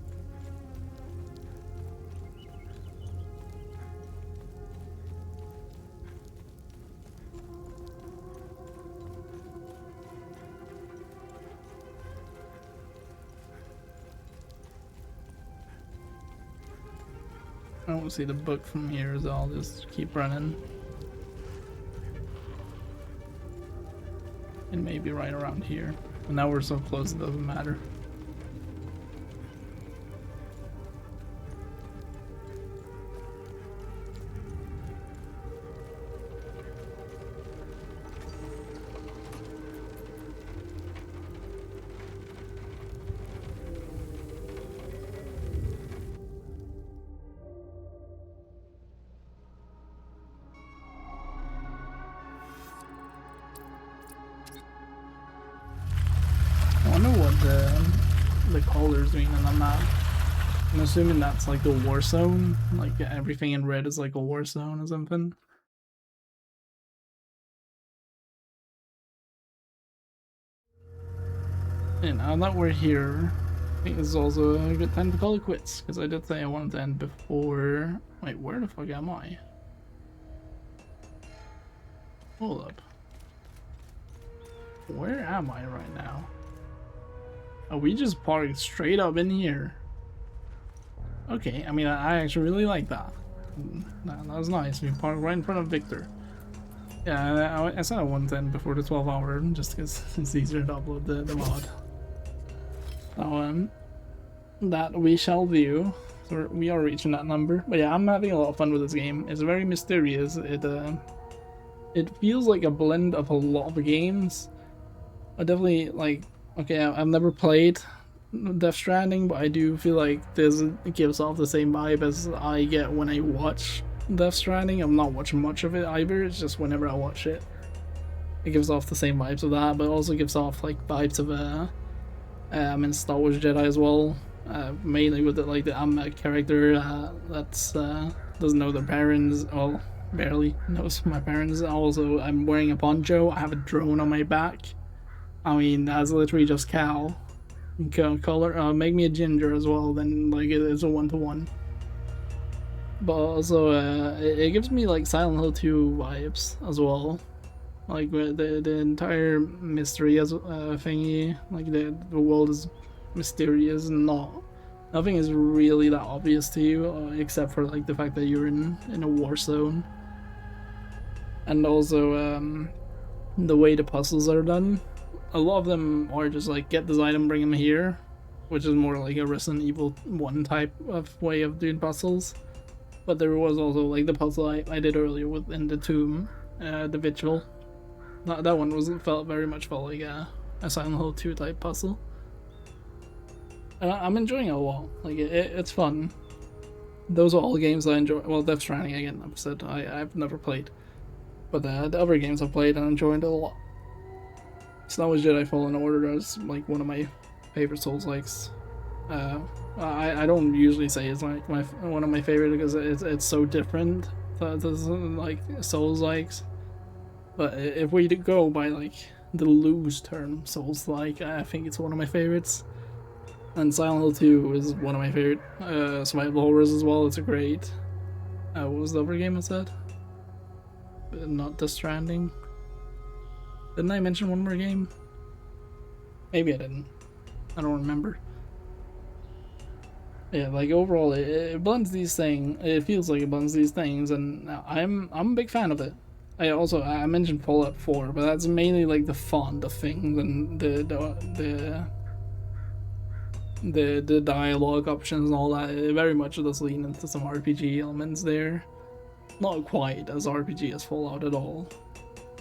I don't see the book from here, so I'll just keep running. It may be right around here. But now we're so close it doesn't matter. I wonder what the colors mean on the map. I'm assuming that's like the war zone, like everything in red is like a war zone or something. And now that we're here, I think this is also a good time to call it quits, because I did say I wanted to end before... Wait, where the fuck am I? Hold up. Where am I right now? Oh, we just parked straight up in here. Okay, I mean, I actually really like that. That was nice. We parked right in front of Victor. Yeah, I said I wanted to end before the 12 hour, just because it's easier to upload the mod. So, that we shall do. So we are reaching that number. But yeah, I'm having a lot of fun with this game. It's very mysterious. It feels like a blend of a lot of games. I definitely, like, okay, I've never played Death Stranding, but I do feel like it gives off the same vibe as I get when I watch Death Stranding. I'm not watching much of it either, it's just whenever I watch it. It gives off the same vibes of that, but it also gives off like vibes of I'm in Star Wars Jedi as well. Mainly with I'm a character that's doesn't know their parents, well, barely knows my parents. Also, I'm wearing a poncho, I have a drone on my back. I mean, that's literally just Cal. Color, make me a ginger as well, then like it is a 1-to-1. But also, it gives me like Silent Hill 2 vibes as well. Like the entire mystery as thingy, like the world is mysterious and nothing is really that obvious to you, except for like the fact that you're in a war zone. And also the way the puzzles are done, a lot of them are just like get this item, bring them here, which is more like a Resident Evil 1 type of way of doing puzzles. But there was also like the puzzle I did earlier within the tomb, the vigil. That one felt very much like a Silent Hill 2 type puzzle. And I'm enjoying it a lot. Like it's fun. Those are all games I enjoy. Well, Death Stranding again, I've said I've never played, but the other games I've played and enjoyed it a lot. Star Wars Jedi Fallen Order is like one of my favorite Souls-likes. I don't usually say it's like one of my favorite because it's so different to like Souls-likes. But if we go by like the loose term Souls-like, I think it's one of my favorites. And Silent Hill 2 is one of my favorite survival horrors as well. It's a great. What was the other game I said? Not Death Stranding. Didn't I mention one more game? Maybe I didn't. I don't remember. Yeah, like overall, it blends these things. It feels like it blends these things, and I'm a big fan of it. I mentioned Fallout 4, but that's mainly like the font of things and the dialogue options and all that. It very much does lean into some RPG elements there. Not quite as RPG as Fallout at all,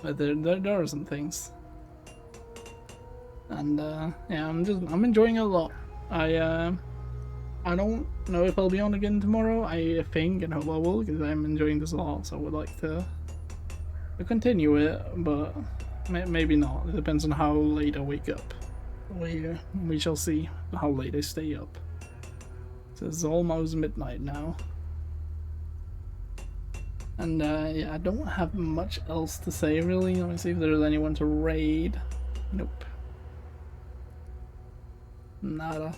but there are some things. And yeah, I'm enjoying it a lot. I don't know if I'll be on again tomorrow. I think and hope I will, because I'm enjoying this a lot, so I would like to continue it, but maybe not. It depends on how late I wake up. We shall see how late I stay up. So it's almost midnight now. And yeah, I don't have much else to say really. Let me see if there's anyone to raid. Nope. Nada.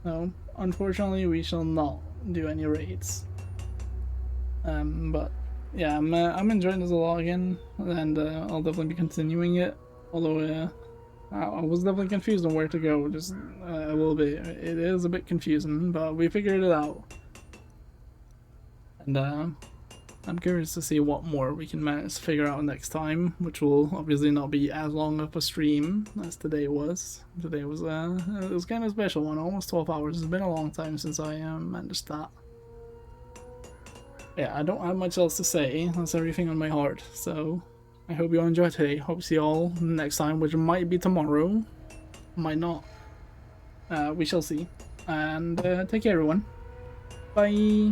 No, unfortunately we shall not do any raids. But yeah, I'm enjoying this a lot again, and I'll definitely be continuing it. Although I was definitely confused on where to go, just a little bit. It is a bit confusing, but we figured it out. And I'm curious to see what more we can manage to figure out next time, which will obviously not be as long of a stream as today was. Today was it was kind of a special one, almost 12 hours. It's been a long time since I managed that. Yeah, I don't have much else to say. That's everything on my heart. So I hope you all enjoyed today. Hope to see you all next time, which might be tomorrow, might not. We shall see. And take care, everyone. Bye.